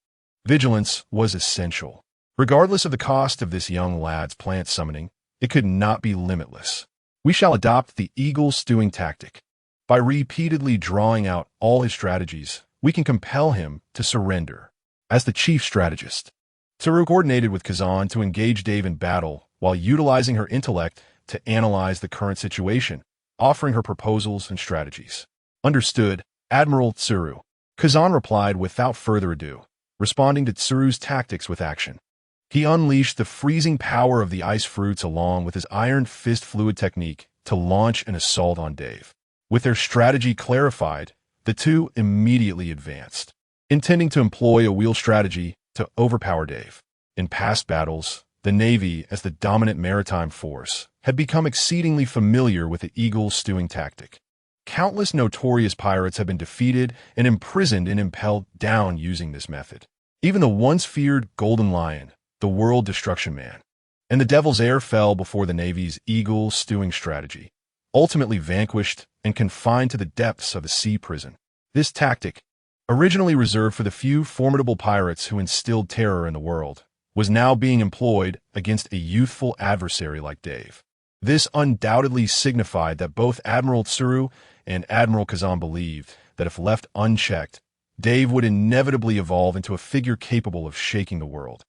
S2: vigilance was essential. Regardless of the cost of this young lad's plant summoning, it could not be limitless. We shall adopt the eagle stewing tactic. By repeatedly drawing out all his strategies, we can compel him to surrender. As the chief strategist, Tsuru coordinated with Kazan to engage Dave in battle while utilizing her intellect to analyze the current situation, offering her proposals and strategies. Understood, Admiral Tsuru. Kazan replied without further ado, responding to Tsuru's tactics with action. He unleashed the freezing power of the ice fruits along with his iron fist fluid technique to launch an assault on Dave. With their strategy clarified, the two immediately advanced, intending to employ a wheel strategy to overpower Dave. In past battles, the Navy, as the dominant maritime force, had become exceedingly familiar with the eagle stewing tactic. Countless notorious pirates have been defeated and imprisoned and impelled down using this method. Even the once feared Golden Lion, the World Destruction Man, and the Devil's Heir fell before the Navy's eagle stewing strategy, ultimately vanquished and confined to the depths of a sea prison. This tactic, originally reserved for the few formidable pirates who instilled terror in the world, was now being employed against a youthful adversary like Dave. This undoubtedly signified that both Admiral Tsuru and Admiral Kazan believed that if left unchecked, Dave would inevitably evolve into a figure capable of shaking the world,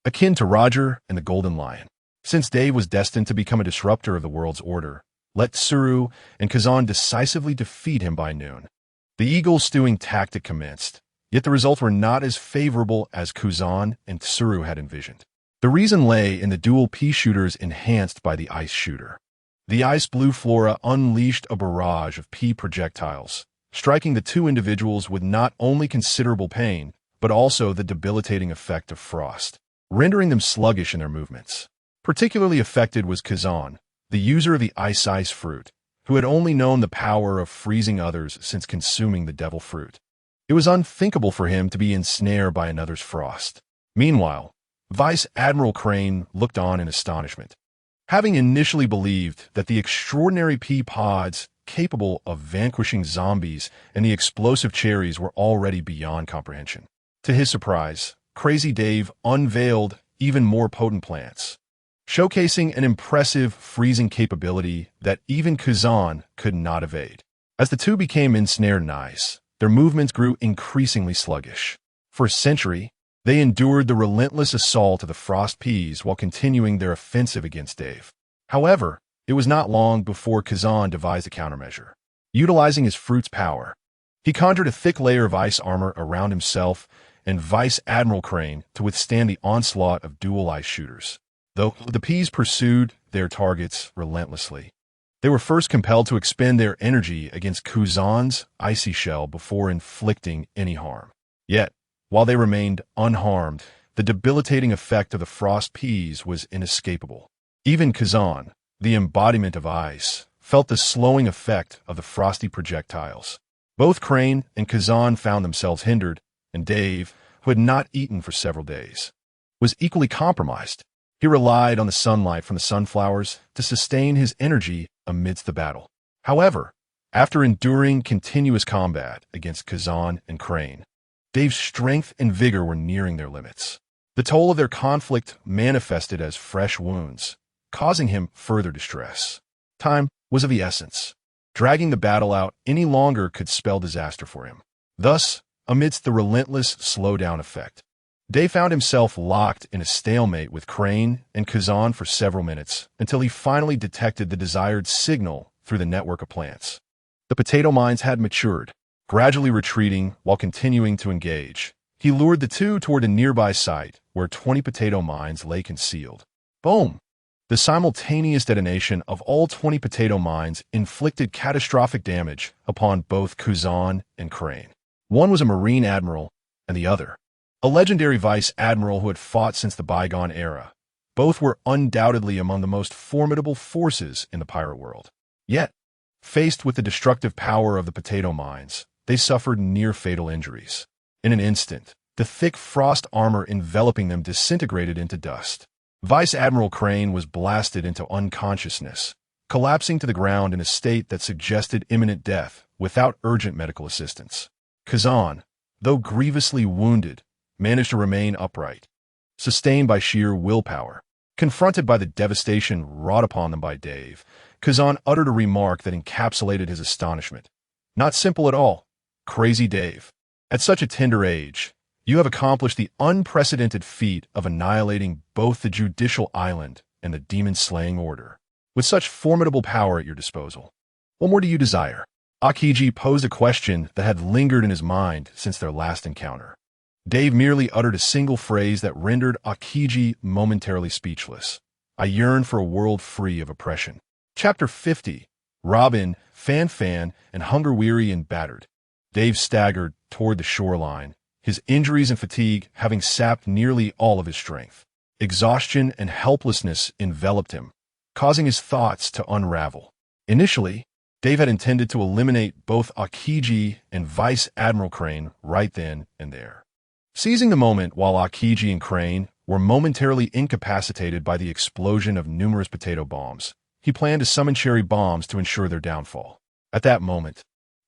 S2: akin to Roger and the Golden Lion. Since Dave was destined to become a disruptor of the world's order, let Tsuru and Kazan decisively defeat him by noon. The eagle stewing tactic commenced, yet the results were not as favorable as Kazan and Tsuru had envisioned. The reason lay in the dual Peashooters enhanced by the ice shooter. The ice blue flora unleashed a barrage of pea projectiles, striking the two individuals with not only considerable pain, but also the debilitating effect of frost, rendering them sluggish in their movements. Particularly affected was Kazan, the user of the ice fruit, who had only known the power of freezing others since consuming the devil fruit. It was unthinkable for him to be ensnared by another's frost. Meanwhile, Vice Admiral Crane looked on in astonishment. Having initially believed that the extraordinary pea pods capable of vanquishing zombies and the explosive cherries were already beyond comprehension. To his surprise, Crazy Dave unveiled even more potent plants, showcasing an impressive freezing capability that even Kazan could not evade. As the two became ensnared in ice, their movements grew increasingly sluggish. For a century, they endured the relentless assault of the frost peas while continuing their offensive against Dave. However, it was not long before Kazan devised a countermeasure. Utilizing his fruit's power, he conjured a thick layer of ice armor around himself and Vice Admiral Crane to withstand the onslaught of dual ice shooters. Though the peas pursued their targets relentlessly, they were first compelled to expend their energy against Kuzan's icy shell before inflicting any harm. Yet, while they remained unharmed, the debilitating effect of the frost peas was inescapable. Even Kazan, the embodiment of ice, felt the slowing effect of the frosty projectiles. Both Crane and Kazan found themselves hindered, and Dave, who had not eaten for several days, was equally compromised. He relied on the sunlight from the sunflowers to sustain his energy amidst the battle. However, after enduring continuous combat against Kazan and Crane, Dave's strength and vigor were nearing their limits. The toll of their conflict manifested as fresh wounds, causing him further distress. Time was of the essence. Dragging the battle out any longer could spell disaster for him. Thus, amidst the relentless slowdown effect, Dave found himself locked in a stalemate with Crane and Kazan for several minutes until he finally detected the desired signal through the network of plants. The potato mines had matured, gradually retreating while continuing to engage. He lured the two toward a nearby site where 20 potato mines lay concealed. Boom! The simultaneous detonation of all 20 potato mines inflicted catastrophic damage upon both Kazan and Crane. One was a Marine admiral, and the other, a legendary vice admiral who had fought since the bygone era. Both were undoubtedly among the most formidable forces in the pirate world. Yet, faced with the destructive power of the potato mines, they suffered near-fatal injuries. In an instant, the thick frost armor enveloping them disintegrated into dust. Vice Admiral Crane was blasted into unconsciousness, collapsing to the ground in a state that suggested imminent death without urgent medical assistance. Kazan, though grievously wounded, managed to remain upright, sustained by sheer willpower. Confronted by the devastation wrought upon them by Dave, Kazan uttered a remark that encapsulated his astonishment. Not simple at all. Crazy Dave. At such a tender age, you have accomplished the unprecedented feat of annihilating both the Judicial Island and the demon-slaying order. With such formidable power at your disposal, what more do you desire? Akiji posed a question that had lingered in his mind since their last encounter. Dave merely uttered a single phrase that rendered Akiji momentarily speechless. I yearn for a world free of oppression. Chapter 50. Robin, Fan, and hunger-weary and battered. Dave staggered toward the shoreline, his injuries and fatigue having sapped nearly all of his strength. Exhaustion and helplessness enveloped him, causing his thoughts to unravel. Initially, Dave had intended to eliminate both Akiji and Vice Admiral Crane right then and there. Seizing the moment while Akiji and Crane were momentarily incapacitated by the explosion of numerous potato bombs, he planned to summon cherry bombs to ensure their downfall. At that moment,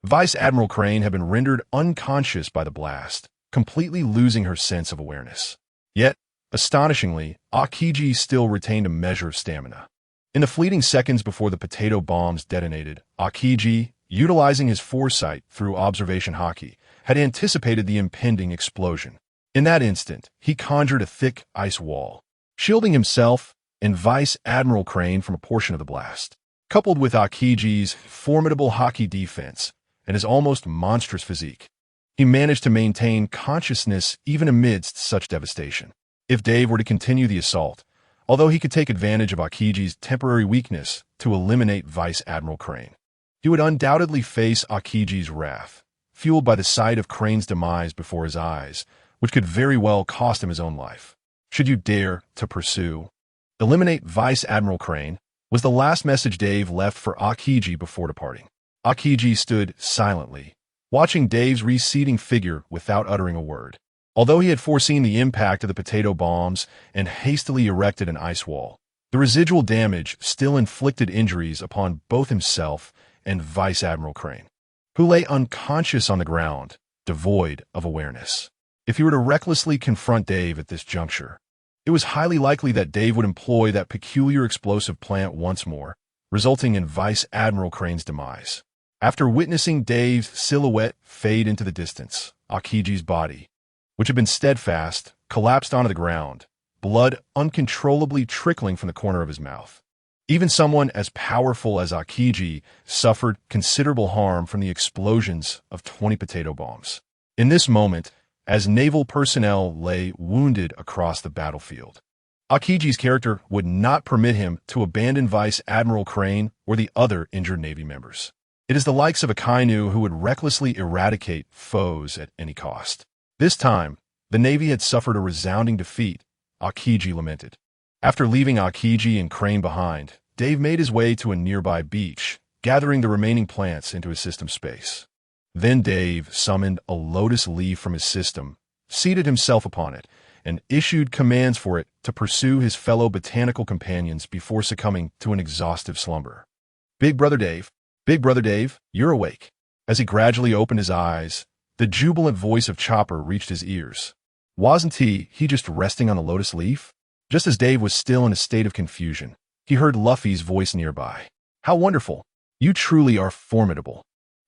S2: Vice Admiral Crane had been rendered unconscious by the blast, completely losing her sense of awareness. Yet, astonishingly, Akiji still retained a measure of stamina. In the fleeting seconds before the potato bombs detonated, Akiji, utilizing his foresight through observation hockey, had anticipated the impending explosion. In that instant, he conjured a thick ice wall, shielding himself and Vice Admiral Crane from a portion of the blast. Coupled with Akiji's formidable hockey defense and his almost monstrous physique, he managed to maintain consciousness even amidst such devastation. If Dave were to continue the assault, although he could take advantage of Akiji's temporary weakness to eliminate Vice Admiral Crane, he would undoubtedly face Akiji's wrath, fueled by the sight of Crane's demise before his eyes, which could very well cost him his own life. Should you dare to pursue, eliminate Vice Admiral Crane was the last message Dave left for Akiji before departing. Akiji stood silently, watching Dave's receding figure without uttering a word. Although he had foreseen the impact of the potato bombs and hastily erected an ice wall, the residual damage still inflicted injuries upon both himself and Vice Admiral Crane, who lay unconscious on the ground, devoid of awareness. If he were to recklessly confront Dave at this juncture, it was highly likely that Dave would employ that peculiar explosive plant once more, resulting in Vice Admiral Crane's demise. After witnessing Dave's silhouette fade into the distance, Akiji's body, which had been steadfast, collapsed onto the ground, blood uncontrollably trickling from the corner of his mouth. Even someone as powerful as Akiji suffered considerable harm from the explosions of 20 potato bombs. In this moment, as naval personnel lay wounded across the battlefield, Akiji's character would not permit him to abandon Vice Admiral Crane or the other injured Navy members. It is the likes of a Kainu who would recklessly eradicate foes at any cost. This time, the Navy had suffered a resounding defeat, Akiji lamented. After leaving Akiji and Crane behind, Dave made his way to a nearby beach, gathering the remaining plants into his system space. Then Dave summoned a lotus leaf from his system, seated himself upon it, and issued commands for it to pursue his fellow botanical companions before succumbing to an exhaustive slumber. Big Brother Dave, you're awake." As he gradually opened his eyes, the jubilant voice of Chopper reached his ears. Wasn't he just resting on the lotus leaf? Just as Dave was still in a state of confusion, he heard Luffy's voice nearby. "How wonderful! You truly are formidable.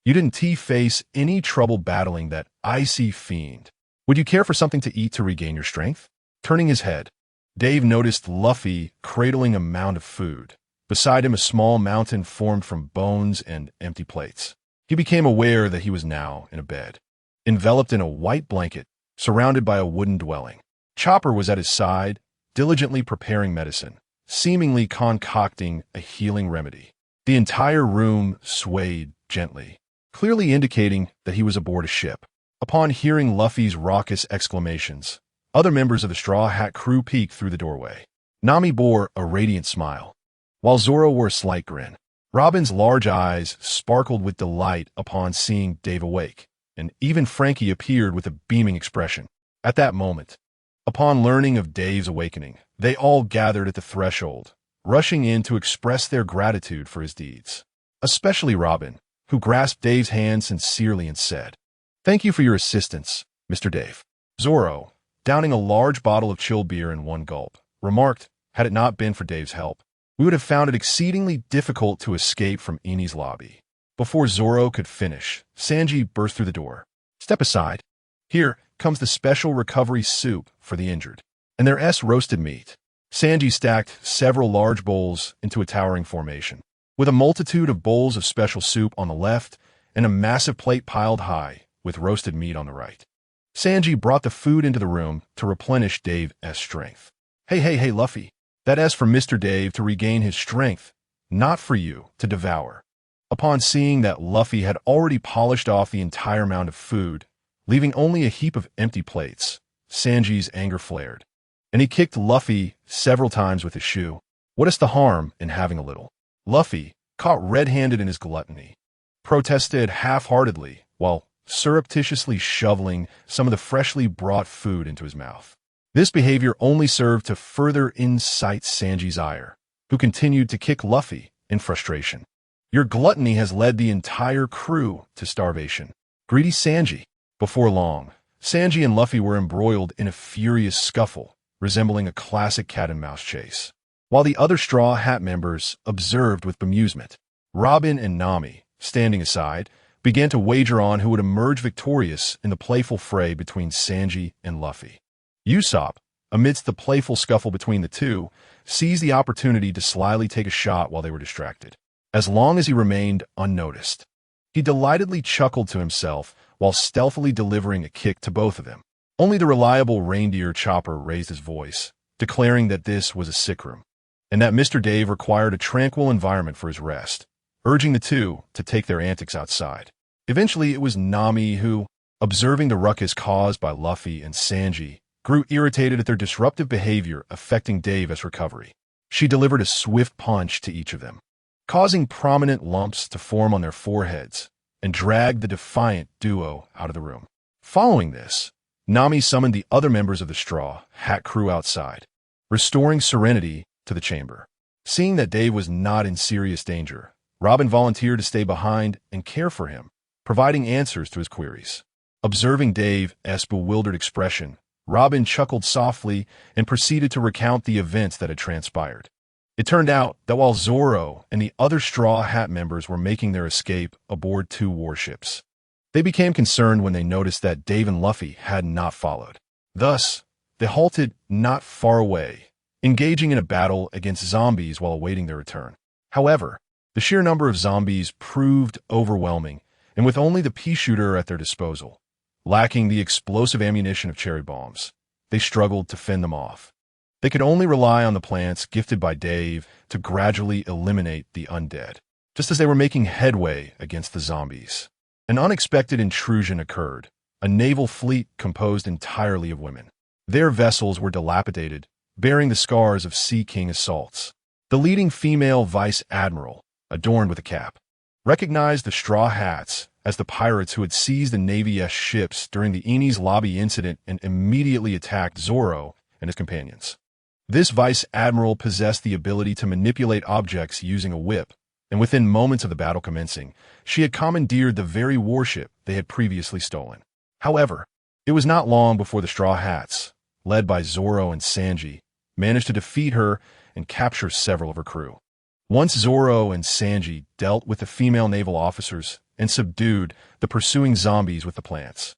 S2: You didn't face any trouble battling that icy fiend. Would you care for something to eat to regain your strength? Turning his head, Dave noticed Luffy cradling a mound of food. Beside him, a small mountain formed from bones and empty plates. He became aware that he was now in a bed, enveloped in a white blanket, surrounded by a wooden dwelling. Chopper was at his side, diligently preparing medicine, seemingly concocting a healing remedy. The entire room swayed gently, clearly indicating that he was aboard a ship. Upon hearing Luffy's raucous exclamations, other members of the Straw Hat crew peeked through the doorway. Nami bore a radiant smile, while Zoro wore a slight grin. Robin's large eyes sparkled with delight upon seeing Dave awake, and even Frankie appeared with a beaming expression. At that moment, upon learning of Dave's awakening, they all gathered at the threshold, rushing in to express their gratitude for his deeds. Especially Robin, who grasped Dave's hand sincerely and said, "Thank you for your assistance, Mr. Dave." Zoro, downing a large bottle of chilled beer in one gulp, remarked, "Had it not been for Dave's help, we would have found it exceedingly difficult to escape from Eni's lobby." Before Zoro could finish, Sanji burst through the door. "Step aside. Here comes the special recovery soup for the injured, and their roasted meat." Sanji stacked several large bowls into a towering formation, with a multitude of bowls of special soup on the left and a massive plate piled high with roasted meat on the right. Sanji brought the food into the room to replenish Dave's strength. Hey, Luffy. That's for Mr. Dave to regain his strength, not for you to devour." Upon seeing that Luffy had already polished off the entire mound of food, leaving only a heap of empty plates, Sanji's anger flared, and he kicked Luffy several times with his shoe. What is the harm in having a little? Luffy, caught red-handed in his gluttony, protested half-heartedly while surreptitiously shoveling some of the freshly brought food into his mouth. This behavior only served to further incite Sanji's ire, who continued to kick Luffy in frustration. "Your gluttony has led the entire crew to starvation. Greedy Sanji." Before long, Sanji and Luffy were embroiled in a furious scuffle, resembling a classic cat-and-mouse chase. While the other Straw Hat members observed with bemusement, Robin and Nami, standing aside, began to wager on who would emerge victorious in the playful fray between Sanji and Luffy. Usopp, amidst the playful scuffle between the two, seized the opportunity to slyly take a shot while they were distracted. As long as he remained unnoticed, he delightedly chuckled to himself while stealthily delivering a kick to both of them. Only the reliable reindeer Chopper raised his voice, declaring that this was a sick room, and that Mr. Dave required a tranquil environment for his rest, urging the two to take their antics outside. Eventually, it was Nami who, observing the ruckus caused by Luffy and Sanji, grew irritated at their disruptive behavior affecting Dave's recovery. She delivered a swift punch to each of them, causing prominent lumps to form on their foreheads, and dragged the defiant duo out of the room. Following this, Nami summoned the other members of the Straw Hat crew outside, restoring serenity to the chamber. Seeing that Dave was not in serious danger, Robin volunteered to stay behind and care for him, providing answers to his queries. Observing Dave's bewildered expression, Robin chuckled softly and proceeded to recount the events that had transpired. It turned out that while Zoro and the other Straw Hat members were making their escape aboard 2 warships, they became concerned when they noticed that Dave and Luffy had not followed. Thus, they halted not far away, engaging in a battle against zombies while awaiting their return. However, the sheer number of zombies proved overwhelming, and with only the Peashooter at their disposal, lacking the explosive ammunition of cherry bombs, they struggled to fend them off. They could only rely on the plants gifted by Dave to gradually eliminate the undead. Just as they were making headway against the zombies, an unexpected intrusion occurred, a naval fleet composed entirely of women. Their vessels were dilapidated, bearing the scars of Sea King assaults. The leading female vice admiral, adorned with a cap, recognized the Straw Hats as the pirates who had seized the Navy's ships during the Eni's lobby incident and immediately attacked Zoro and his companions. This vice admiral possessed the ability to manipulate objects using a whip, and within moments of the battle commencing, she had commandeered the very warship they had previously stolen. However, it was not long before the Straw Hats, led by Zoro and Sanji, managed to defeat her and capture several of her crew. Once Zoro and Sanji dealt with the female naval officers and subdued the pursuing zombies with the plants,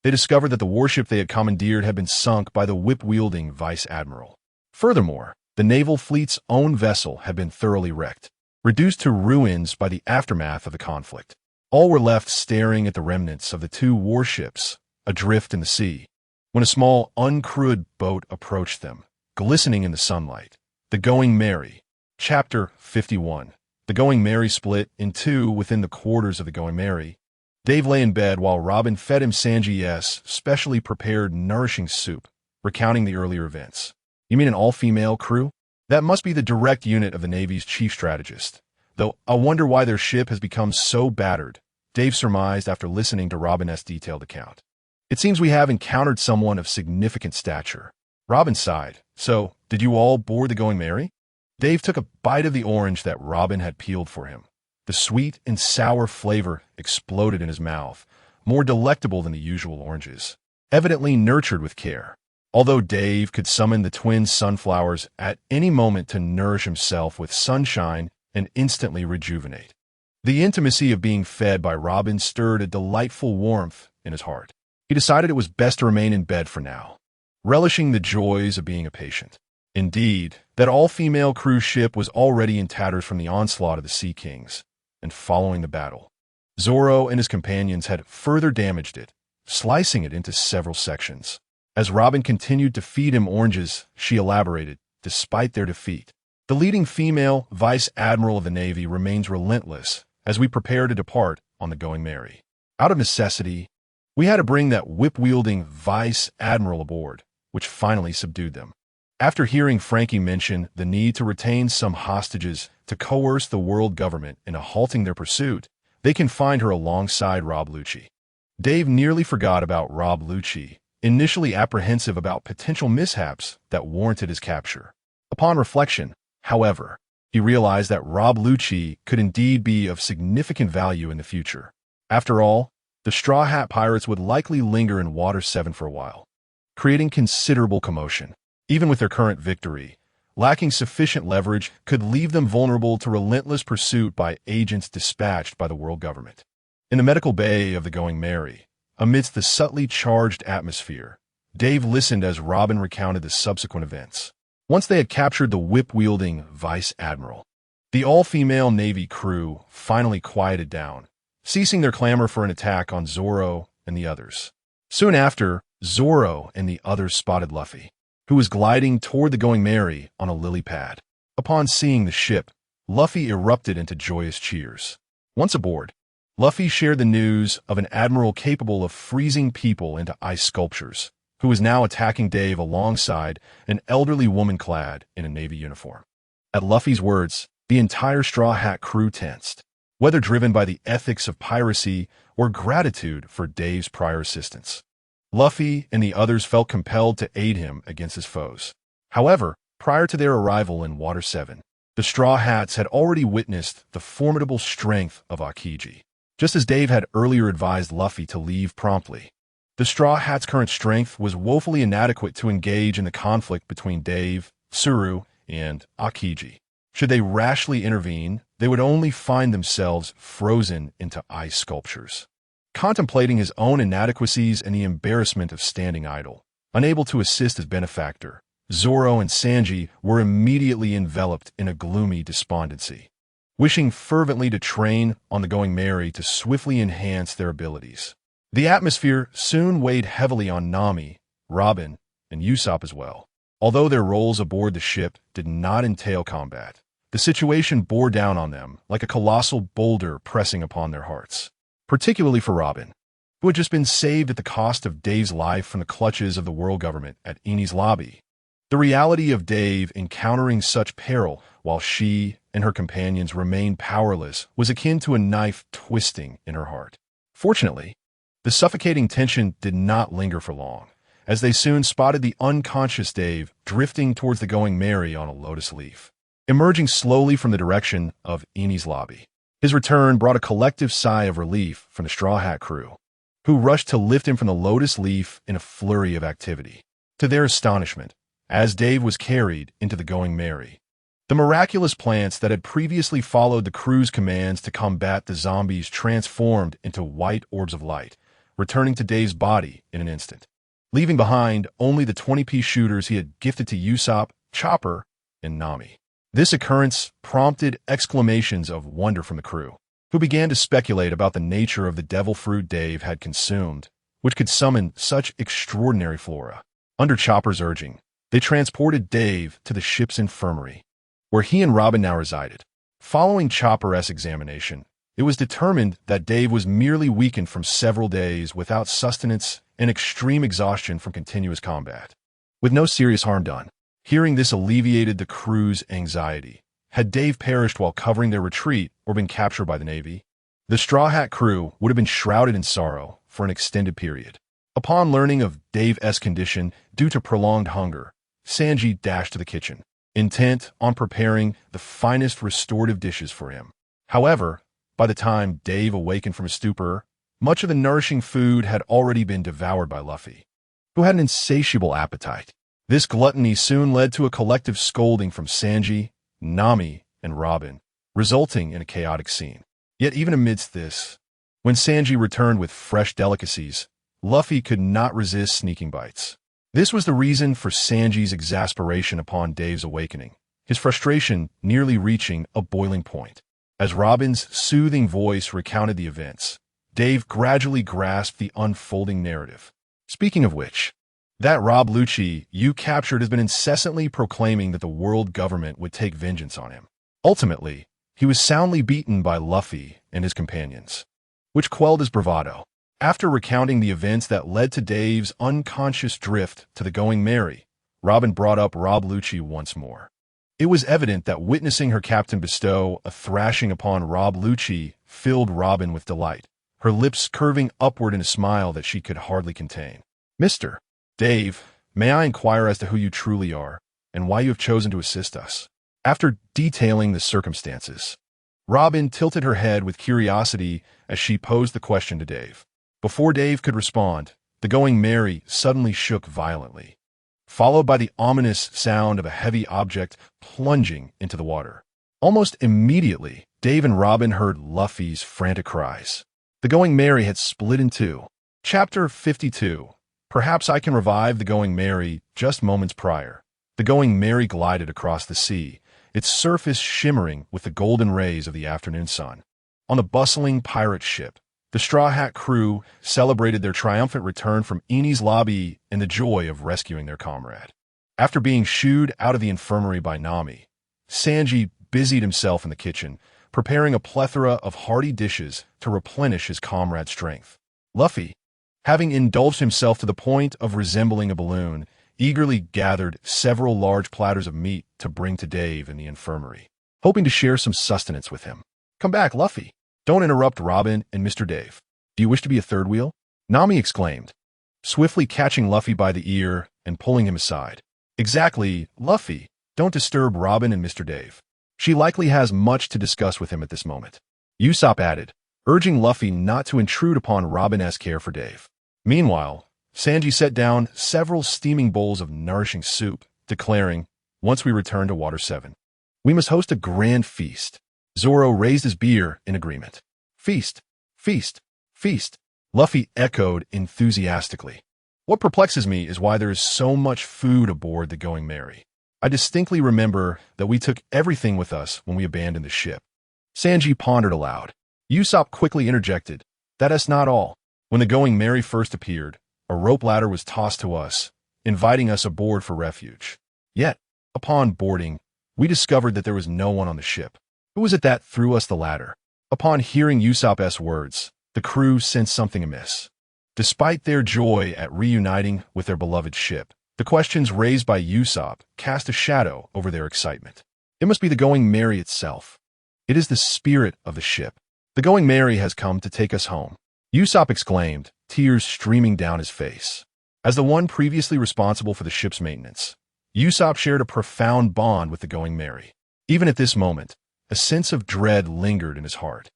S2: They discovered that the warship they had commandeered had been sunk by the whip-wielding vice admiral. Furthermore, the naval fleet's own vessel had been thoroughly wrecked, reduced to ruins by the aftermath of the conflict. All were left staring at the remnants of the two warships adrift in the sea, when a small, uncrewed boat approached them, glistening in the sunlight. The Going Merry. Chapter 51. The Going Merry split in two within the quarters of the Going Merry. Dave lay in bed while Robin fed him Sanji's specially prepared nourishing soup, recounting the earlier events. You mean an all-female crew? That must be the direct unit of the Navy's chief strategist. Though I wonder why their ship has become so battered, Dave surmised after listening to Robin's detailed account. It seems we have encountered someone of significant stature. Robin sighed. So, did you all board the Going Merry? Dave took a bite of the orange that Robin had peeled for him. The sweet and sour flavor exploded in his mouth, more delectable than the usual oranges, evidently nurtured with care. Although Dave could summon the twin sunflowers at any moment to nourish himself with sunshine and instantly rejuvenate, the intimacy of being fed by Robin stirred a delightful warmth in his heart. He decided it was best to remain in bed for now, relishing the joys of being a patient. Indeed, that all-female cruise ship was already in tatters from the onslaught of the Sea Kings, and following the battle, Zoro and his companions had further damaged it, slicing it into several sections. As Robin continued to feed him oranges, she elaborated, despite their defeat, the leading female vice admiral of the Navy remains relentless as we prepare to depart on the Going Merry. Out of necessity, we had to bring that whip-wielding vice admiral aboard, which finally subdued them. After hearing Frankie mention the need to retain some hostages to coerce the world government into halting their pursuit, they confined her alongside Rob Lucci. Dave nearly forgot about Rob Lucci, initially apprehensive about potential mishaps that warranted his capture. Upon reflection, however, he realized that Rob Lucci could indeed be of significant value in the future. After all, the Straw Hat Pirates would likely linger in Water 7 for a while, creating considerable commotion. Even with their current victory, lacking sufficient leverage could leave them vulnerable to relentless pursuit by agents dispatched by the world government. In the medical bay of the Going Merry, amidst the subtly charged atmosphere, Dave listened as Robin recounted the subsequent events. Once they had captured the whip-wielding vice admiral, the all-female Navy crew finally quieted down, ceasing their clamor for an attack on Zoro and the others. Soon after, Zoro and the others spotted Luffy, who was gliding toward the Going Merry on a lily pad. Upon seeing the ship, Luffy erupted into joyous cheers. Once aboard, Luffy shared the news of an admiral capable of freezing people into ice sculptures, who was now attacking Dave alongside an elderly woman clad in a Navy uniform. At Luffy's words, the entire Straw Hat crew tensed, whether driven by the ethics of piracy or gratitude for Dave's prior assistance. Luffy and the others felt compelled to aid him against his foes. However, prior to their arrival in Water 7, the Straw Hats had already witnessed the formidable strength of Aokiji. Just as Dave had earlier advised Luffy to leave promptly, the Straw Hats' current strength was woefully inadequate to engage in the conflict between Dave, Tsuru, and Aokiji. Should they rashly intervene, they would only find themselves frozen into ice sculptures. Contemplating his own inadequacies and the embarrassment of standing idle, unable to assist his benefactor, Zoro and Sanji were immediately enveloped in a gloomy despondency, wishing fervently to train on the Going Merry to swiftly enhance their abilities. The atmosphere soon weighed heavily on Nami, Robin, and Usopp as well. Although their roles aboard the ship did not entail combat, the situation bore down on them like a colossal boulder pressing upon their hearts. Particularly for Robin, who had just been saved at the cost of Dave's life from the clutches of the world government at Enies Lobby. The reality of Dave encountering such peril while she and her companions remained powerless was akin to a knife twisting in her heart. Fortunately, the suffocating tension did not linger for long, as they soon spotted the unconscious Dave drifting towards the Going Merry on a lotus leaf, emerging slowly from the direction of Enies Lobby. His return brought a collective sigh of relief from the Straw Hat crew, who rushed to lift him from the lotus leaf in a flurry of activity. To their astonishment, as Dave was carried into the Going Merry, the miraculous plants that had previously followed the crew's commands to combat the zombies transformed into white orbs of light, returning to Dave's body in an instant, leaving behind only the 20 Peashooters he had gifted to Usopp, Chopper, and Nami. This occurrence prompted exclamations of wonder from the crew, who began to speculate about the nature of the devil fruit Dave had consumed, which could summon such extraordinary flora. Under Chopper's urging, they transported Dave to the ship's infirmary, where he and Robin now resided. Following Chopper's examination, it was determined that Dave was merely weakened from several days without sustenance and extreme exhaustion from continuous combat, with no serious harm done. Hearing this alleviated the crew's anxiety. Had Dave perished while covering their retreat or been captured by the Navy, the Straw Hat crew would have been shrouded in sorrow for an extended period. Upon learning of Dave's condition due to prolonged hunger, Sanji dashed to the kitchen, intent on preparing the finest restorative dishes for him. However, by the time Dave awakened from his stupor, much of the nourishing food had already been devoured by Luffy, who had an insatiable appetite. This gluttony soon led to a collective scolding from Sanji, Nami, and Robin, resulting in a chaotic scene. Yet even amidst this, when Sanji returned with fresh delicacies, Luffy could not resist sneaking bites. This was the reason for Sanji's exasperation upon Dave's awakening, his frustration nearly reaching a boiling point. As Robin's soothing voice recounted the events, Dave gradually grasped the unfolding narrative. Speaking of which, that Rob Lucci you captured has been incessantly proclaiming that the world government would take vengeance on him. Ultimately, he was soundly beaten by Luffy and his companions, which quelled his bravado. After recounting the events that led to Dave's unconscious drift to the Going Merry, Robin brought up Rob Lucci once more. It was evident that witnessing her captain bestow a thrashing upon Rob Lucci filled Robin with delight, her lips curving upward in a smile that she could hardly contain. Mr. Dave, may I inquire as to who you truly are, and why you have chosen to assist us? After detailing the circumstances, Robin tilted her head with curiosity as she posed the question to Dave. Before Dave could respond, the Going Merry suddenly shook violently, followed by the ominous sound of a heavy object plunging into the water. Almost immediately, Dave and Robin heard Luffy's frantic cries. The Going Merry had split in two. Chapter 52. Perhaps I can revive the Going Merry. Just moments prior, the Going Merry glided across the sea, its surface shimmering with the golden rays of the afternoon sun. On the bustling pirate ship, the Straw Hat crew celebrated their triumphant return from Enies Lobby in the joy of rescuing their comrade. After being shooed out of the infirmary by Nami, Sanji busied himself in the kitchen, preparing a plethora of hearty dishes to replenish his comrade's strength. Luffy, having indulged himself to the point of resembling a balloon, eagerly gathered several large platters of meat to bring to Dave in the infirmary, hoping to share some sustenance with him. Come back, Luffy. Don't interrupt Robin and Mr. Dave. Do you wish to be a third wheel? Nami exclaimed, swiftly catching Luffy by the ear and pulling him aside. Exactly, Luffy. Don't disturb Robin and Mr. Dave. She likely has much to discuss with him at this moment. Usopp added, urging Luffy not to intrude upon Robin's care for Dave. Meanwhile, Sanji set down several steaming bowls of nourishing soup, declaring, once we return to Water 7, we must host a grand feast. Zoro raised his beer in agreement. Feast, feast, feast, Luffy echoed enthusiastically. What perplexes me is why there is so much food aboard the Going Merry. I distinctly remember that we took everything with us when we abandoned the ship. Sanji pondered aloud. Usopp quickly interjected, that is not all. When the Going Merry first appeared, a rope ladder was tossed to us, inviting us aboard for refuge. Yet, upon boarding, we discovered that there was no one on the ship. Who was it that threw us the ladder? Upon hearing Usopp's words, the crew sensed something amiss. Despite their joy at reuniting with their beloved ship, the questions raised by Usopp cast a shadow over their excitement. It must be the Going Merry itself. It is the spirit of the ship. The Going Merry has come to take us home, Usopp exclaimed, tears streaming down his face. As the one previously responsible for the ship's maintenance, Usopp shared a profound bond with the Going Merry. Even at this moment, a sense of dread lingered in his heart.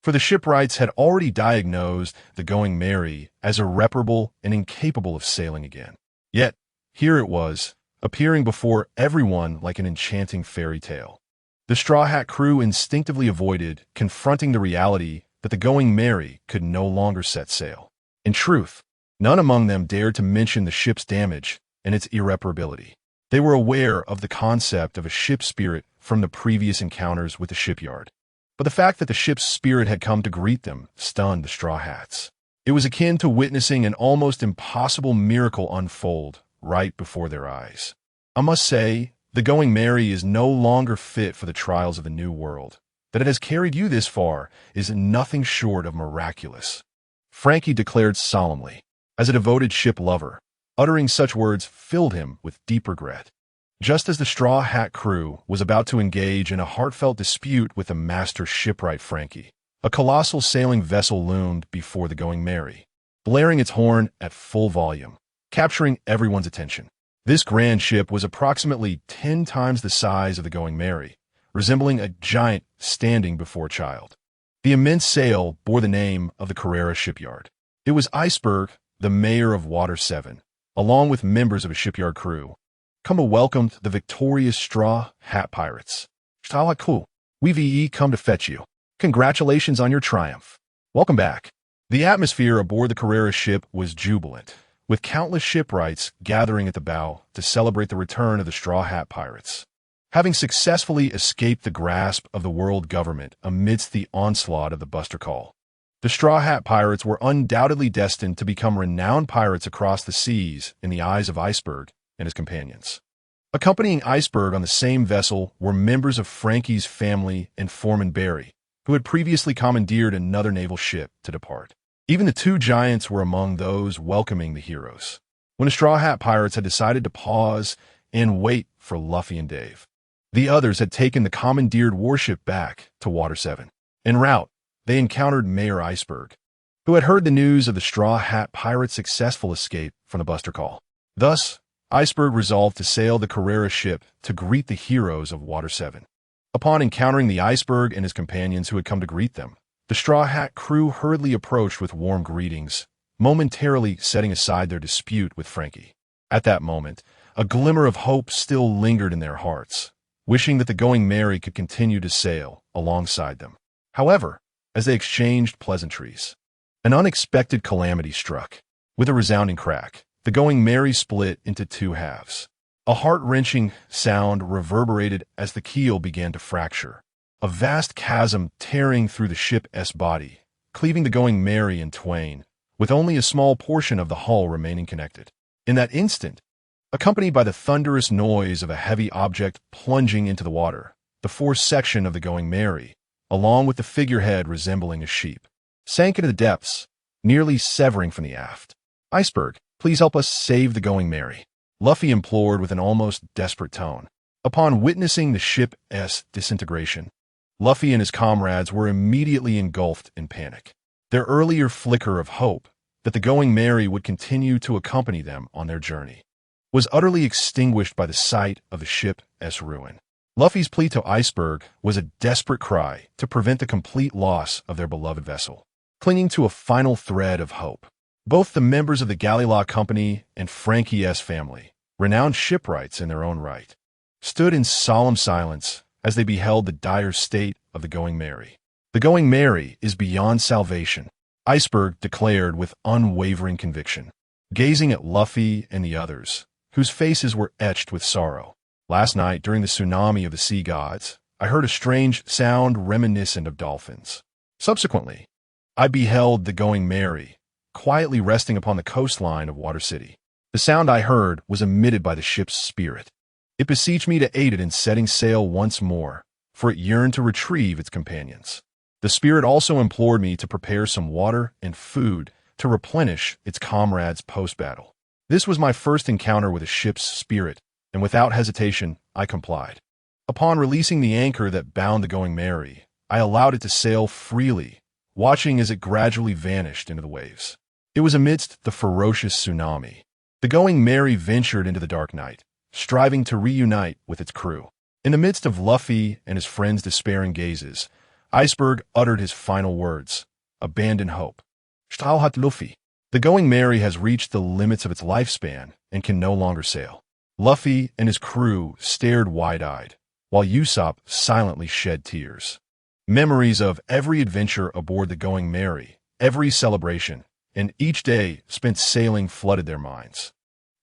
S2: For the shipwrights had already diagnosed the Going Merry as irreparable and incapable of sailing again. Yet, here it was, appearing before everyone like an enchanting fairy tale. The Straw Hat crew instinctively avoided confronting the reality that the Going Merry could no longer set sail. In truth, none among them dared to mention the ship's damage and its irreparability. They were aware of the concept of a ship spirit from the previous encounters with the shipyard. But the fact that the ship's spirit had come to greet them stunned the Straw Hats. It was akin to witnessing an almost impossible miracle unfold right before their eyes. I must say, the Going Merry is no longer fit for the trials of the New World. That it has carried you this far is nothing short of miraculous, Frankie declared solemnly. As a devoted ship lover, uttering such words filled him with deep regret. Just as the Straw Hat crew was about to engage in a heartfelt dispute with the master shipwright Frankie, a colossal sailing vessel loomed before the Going Merry, blaring its horn at full volume, capturing everyone's attention. This grand ship was approximately 10 times the size of the Going Merry, resembling a giant standing before a child. The immense sail bore the name of the Carrera shipyard. It was Iceberg, the mayor of Water 7, along with members of a shipyard crew, come to welcome the victorious Straw Hat Pirates. Cool. We've come to fetch you. Congratulations on your triumph. Welcome back. The atmosphere aboard the Carrera ship was jubilant, with countless shipwrights gathering at the bow to celebrate the return of the Straw Hat Pirates. Having successfully escaped the grasp of the world government amidst the onslaught of the Buster Call, the Straw Hat Pirates were undoubtedly destined to become renowned pirates across the seas in the eyes of Iceberg and his companions. Accompanying Iceberg on the same vessel were members of Frankie's family and Foreman Barry, who had previously commandeered another naval ship to depart. Even the two giants were among those welcoming the heroes. When the Straw Hat Pirates had decided to pause and wait for Luffy and Dave, the others had taken the commandeered warship back to Water 7. En route, they encountered Mayor Iceberg, who had heard the news of the Straw Hat Pirates' successful escape from the Buster Call. Thus, Iceberg resolved to sail the Carrera ship to greet the heroes of Water 7. Upon encountering the Iceberg and his companions who had come to greet them, the Straw Hat crew hurriedly approached with warm greetings, momentarily setting aside their dispute with Frankie. At that moment, a glimmer of hope still lingered in their hearts, wishing that the Going Merry could continue to sail alongside them. However, as they exchanged pleasantries, an unexpected calamity struck. With a resounding crack, the Going Merry split into two halves. A heart-wrenching sound reverberated as the keel began to fracture, a vast chasm tearing through the ship's body, cleaving the Going Merry in twain, with only a small portion of the hull remaining connected. In that instant, accompanied by the thunderous noise of a heavy object plunging into the water, the fore section of the Going Merry, along with the figurehead resembling a sheep, sank into the depths, nearly severing from the aft. Iceberg, please help us save the Going Merry, Luffy implored with an almost desperate tone. Upon witnessing the ship's disintegration, Luffy and his comrades were immediately engulfed in panic. Their earlier flicker of hope that the Going Merry would continue to accompany them on their journey was utterly extinguished by the sight of the ship's ruin. Luffy's plea to Iceberg was a desperate cry to prevent the complete loss of their beloved vessel, clinging to a final thread of hope. Both the members of the Galley-Law Company and Frankie's family, renowned shipwrights in their own right, stood in solemn silence as they beheld the dire state of the Going Merry. The Going Merry is beyond salvation, Iceberg declared with unwavering conviction, gazing at Luffy and the others, whose faces were etched with sorrow. Last night, during the tsunami of the sea gods, I heard a strange sound reminiscent of dolphins. Subsequently, I beheld the Going Merry, quietly resting upon the coastline of Water City. The sound I heard was emitted by the ship's spirit. It beseeched me to aid it in setting sail once more, for it yearned to retrieve its companions. The spirit also implored me to prepare some water and food to replenish its comrades post-battle. This was my first encounter with a ship's spirit, and without hesitation, I complied. Upon releasing the anchor that bound the Going Merry, I allowed it to sail freely, watching as it gradually vanished into the waves. It was amidst the ferocious tsunami. The Going Merry ventured into the dark night, striving to reunite with its crew. In the midst of Luffy and his friends' despairing gazes, Iceberg uttered his final words, abandon hope. Stahl hat Luffy. The Going Merry has reached the limits of its lifespan and can no longer sail. Luffy and his crew stared wide-eyed, while Usopp silently shed tears. Memories of every adventure aboard the Going Merry, every celebration, and each day spent sailing flooded their minds.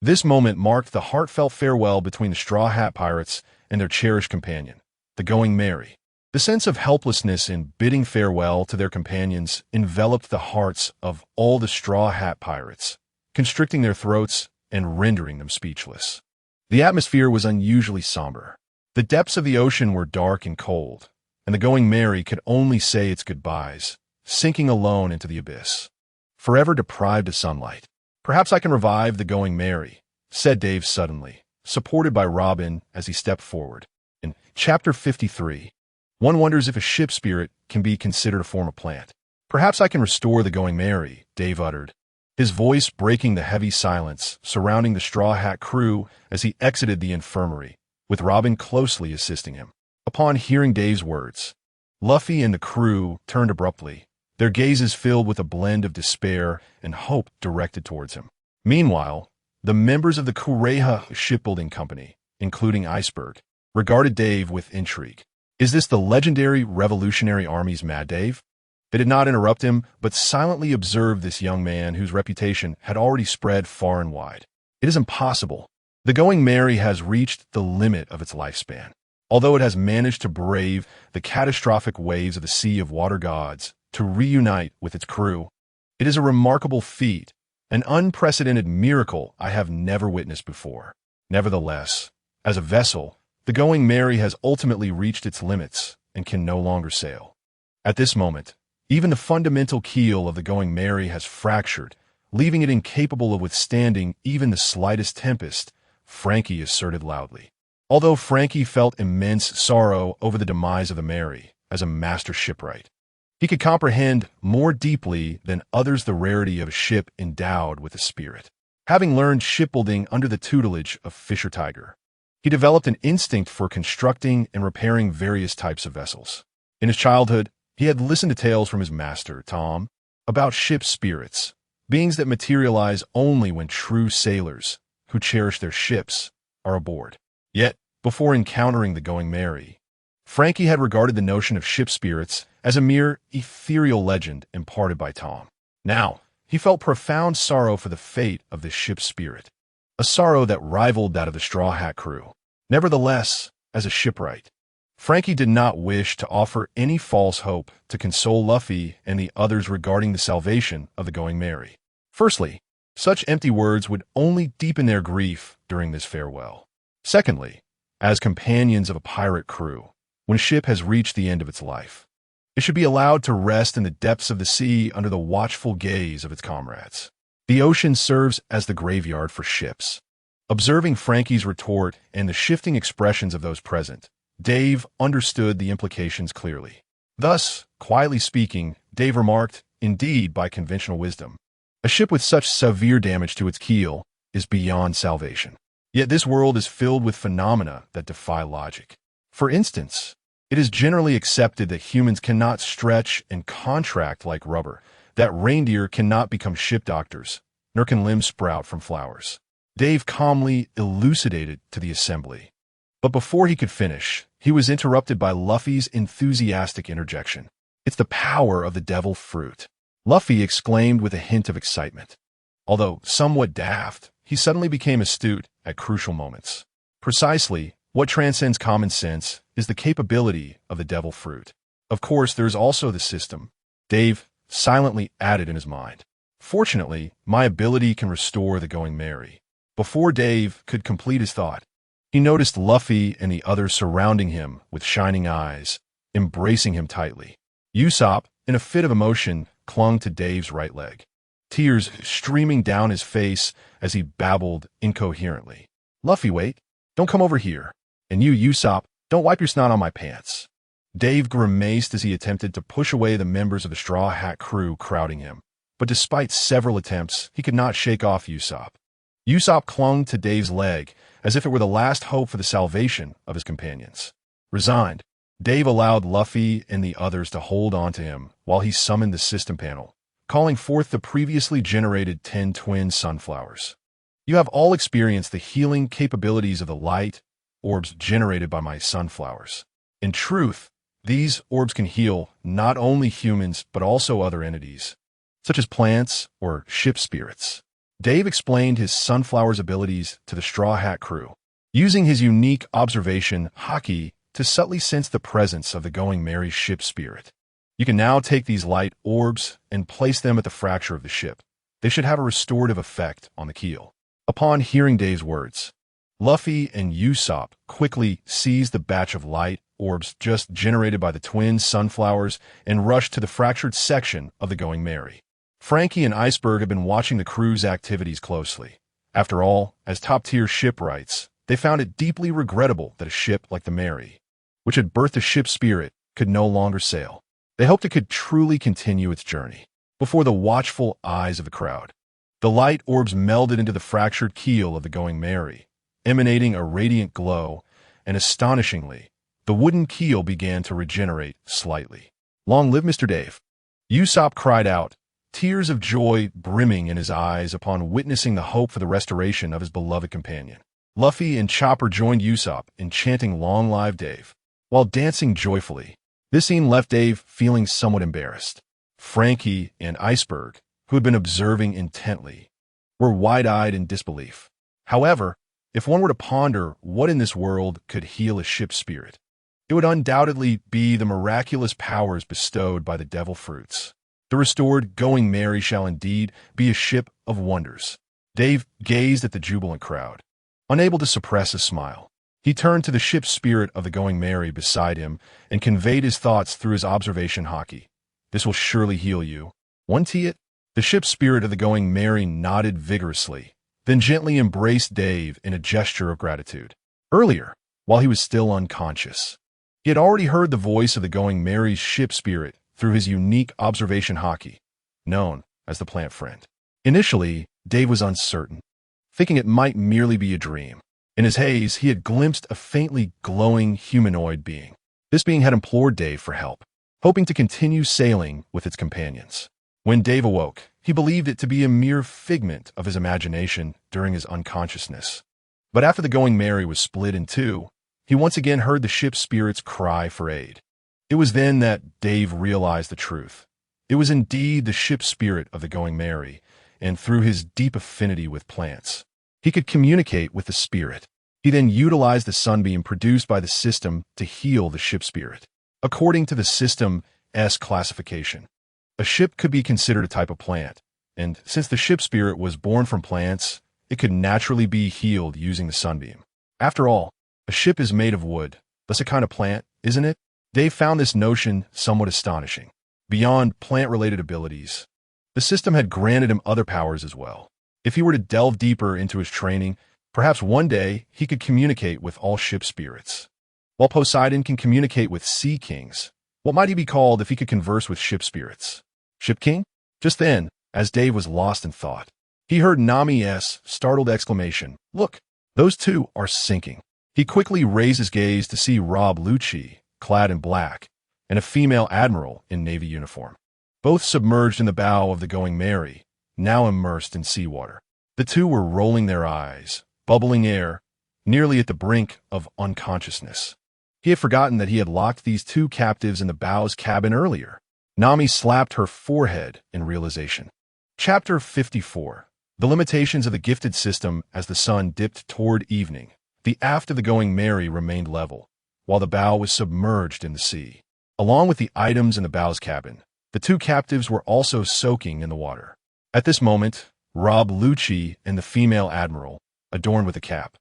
S2: This moment marked the heartfelt farewell between the Straw Hat Pirates and their cherished companion, the Going Merry. The sense of helplessness in bidding farewell to their companions enveloped the hearts of all the Straw Hat Pirates, constricting their throats and rendering them speechless. The atmosphere was unusually somber. The depths of the ocean were dark and cold, and the Going Merry could only say its goodbyes, sinking alone into the abyss, forever deprived of sunlight. "Perhaps I can revive the Going Merry," said Dave suddenly, supported by Robin as he stepped forward. In Chapter 53, one wonders if a ship spirit can be considered a form of plant. "Perhaps I can restore the Going Merry," Dave uttered, his voice breaking the heavy silence surrounding the Straw Hat crew as he exited the infirmary, with Robin closely assisting him. Upon hearing Dave's words, Luffy and the crew turned abruptly, their gazes filled with a blend of despair and hope directed towards him. Meanwhile, the members of the Kureha shipbuilding company, including Iceberg, regarded Dave with intrigue. Is this the legendary Revolutionary Army's Mad Dave? They did not interrupt him, but silently observed this young man whose reputation had already spread far and wide. It is impossible. The Going Merry has reached the limit of its lifespan. Although it has managed to brave the catastrophic waves of the Sea of Water Gods to reunite with its crew, it is a remarkable feat, an unprecedented miracle I have never witnessed before. Nevertheless, as a vessel, the Going Merry has ultimately reached its limits and can no longer sail. At this moment, even the fundamental keel of the Going Merry has fractured, leaving it incapable of withstanding even the slightest tempest, Frankie asserted loudly. Although Frankie felt immense sorrow over the demise of the Merry as a master shipwright, he could comprehend more deeply than others the rarity of a ship endowed with a spirit. Having learned shipbuilding under the tutelage of Fisher Tiger, he developed an instinct for constructing and repairing various types of vessels. In his childhood, he had listened to tales from his master, Tom, about ship spirits, beings that materialize only when true sailors, who cherish their ships, are aboard. Yet, before encountering the Going Merry, Frankie had regarded the notion of ship spirits as a mere ethereal legend imparted by Tom. Now, he felt profound sorrow for the fate of this ship spirit, a sorrow that rivaled that of the Straw Hat crew. Nevertheless, as a shipwright, Frankie did not wish to offer any false hope to console Luffy and the others regarding the salvation of the Going Merry. Firstly, such empty words would only deepen their grief during this farewell. Secondly, as companions of a pirate crew, when a ship has reached the end of its life, it should be allowed to rest in the depths of the sea under the watchful gaze of its comrades. The ocean serves as the graveyard for ships. Observing Frankie's retort and the shifting expressions of those present, Dave understood the implications clearly. Thus, quietly speaking, Dave remarked, indeed by conventional wisdom, a ship with such severe damage to its keel is beyond salvation. Yet this world is filled with phenomena that defy logic. For instance, it is generally accepted that humans cannot stretch and contract like rubber, that reindeer cannot become ship doctors, nor can limbs sprout from flowers. Dave calmly elucidated to the assembly. But before he could finish, he was interrupted by Luffy's enthusiastic interjection. "It's the power of the devil fruit," Luffy exclaimed with a hint of excitement. Although somewhat daft, he suddenly became astute at crucial moments. Precisely, what transcends common sense is the capability of the devil fruit. Of course, there is also the system, Dave silently added in his mind. Fortunately, my ability can restore the Going Merry. Before Dave could complete his thought, he noticed Luffy and the others surrounding him with shining eyes, embracing him tightly. Usopp, in a fit of emotion, clung to Dave's right leg, tears streaming down his face as he babbled incoherently. "Luffy, wait. Don't come over here. And you, Usopp, don't wipe your snot on my pants." Dave grimaced as he attempted to push away the members of the Straw Hat crew crowding him, but despite several attempts, he could not shake off Usopp. Usopp clung to Dave's leg as if it were the last hope for the salvation of his companions. Resigned, Dave allowed Luffy and the others to hold on to him while he summoned the system panel, calling forth the previously generated 10 twin sunflowers. "You have all experienced the healing capabilities of the light orbs generated by my sunflowers. In truth, these orbs can heal not only humans but also other entities. such as plants or ship spirits. Dave explained his sunflower's abilities to the Straw Hat crew, using his unique observation haki to subtly sense the presence of the Going Merry's ship spirit. You can now take these light orbs and place them at the fracture of the ship. They should have a restorative effect on the keel. Upon hearing Dave's words, Luffy and Usopp quickly seized the batch of light orbs just generated by the twin sunflowers and rushed to the fractured section of the Going Merry. Frankie and Iceberg have been watching the crew's activities closely. After all, as top-tier shipwrights, they found it deeply regrettable that a ship like the Mary, which had birthed a ship spirit, could no longer sail. They hoped it could truly continue its journey. Before the watchful eyes of the crowd, the light orbs melded into the fractured keel of the Going Merry, emanating a radiant glow, and astonishingly, the wooden keel began to regenerate slightly. "Long live Mr. Dave!" Usopp cried out, tears of joy brimming in his eyes upon witnessing the hope for the restoration of his beloved companion. Luffy and Chopper joined Usopp in chanting "Long Live Dave," while dancing joyfully. This scene left Dave feeling somewhat embarrassed. Frankie and Iceberg, who had been observing intently, were wide-eyed in disbelief. However, if one were to ponder what in this world could heal a ship spirit, it would undoubtedly be the miraculous powers bestowed by the devil fruits. The restored Going Merry shall indeed be a ship of wonders. Dave gazed at the jubilant crowd, unable to suppress a smile. He turned to the ship spirit of the Going Merry beside him and conveyed his thoughts through his observation haki. "This will surely heal you, won't it?" The ship spirit of the Going Merry nodded vigorously, then gently embraced Dave in a gesture of gratitude. Earlier, while he was still unconscious, he had already heard the voice of the Going Merry's ship spirit through his unique observation haki, known as the Plant Friend. Initially, Dave was uncertain, thinking it might merely be a dream. In his haze, he had glimpsed a faintly glowing humanoid being. This being had implored Dave for help, hoping to continue sailing with its companions. When Dave awoke, he believed it to be a mere figment of his imagination during his unconsciousness. But after the Going Merry was split in two, he once again heard the ship spirit's cry for aid. It was then that Dave realized the truth. It was indeed the ship spirit of the Going Merry, and through his deep affinity with plants, he could communicate with the spirit. He then utilized the sunbeam produced by the system to heal the ship spirit. According to the system's classification, a ship could be considered a type of plant, and since the ship spirit was born from plants, it could naturally be healed using the sunbeam. After all, a ship is made of wood, thus a kind of plant, isn't it? Dave found this notion somewhat astonishing. Beyond plant-related abilities, the system had granted him other powers as well. If he were to delve deeper into his training, perhaps one day he could communicate with all ship spirits. While Poseidon can communicate with sea kings, what might he be called if he could converse with ship spirits? Ship King? Just then, as Dave was lost in thought, he heard Nami's startled exclamation, "Look, those two are sinking." He quickly raised his gaze to see Rob Lucci, clad in black, and a female admiral in navy uniform, both submerged in the bow of the Going Merry, now immersed in seawater. The two were rolling their eyes, bubbling air, nearly at the brink of unconsciousness. He had forgotten that he had locked these two captives in the bow's cabin earlier. Nami slapped her forehead in realization. Chapter 54. The limitations of the gifted system. As the sun dipped toward evening, the aft of the Going Merry remained level, while the bow was submerged in the sea. Along with the items in the bow's cabin, the two captives were also soaking in the water. At this moment, Rob Lucci and the female admiral, adorned with a cap,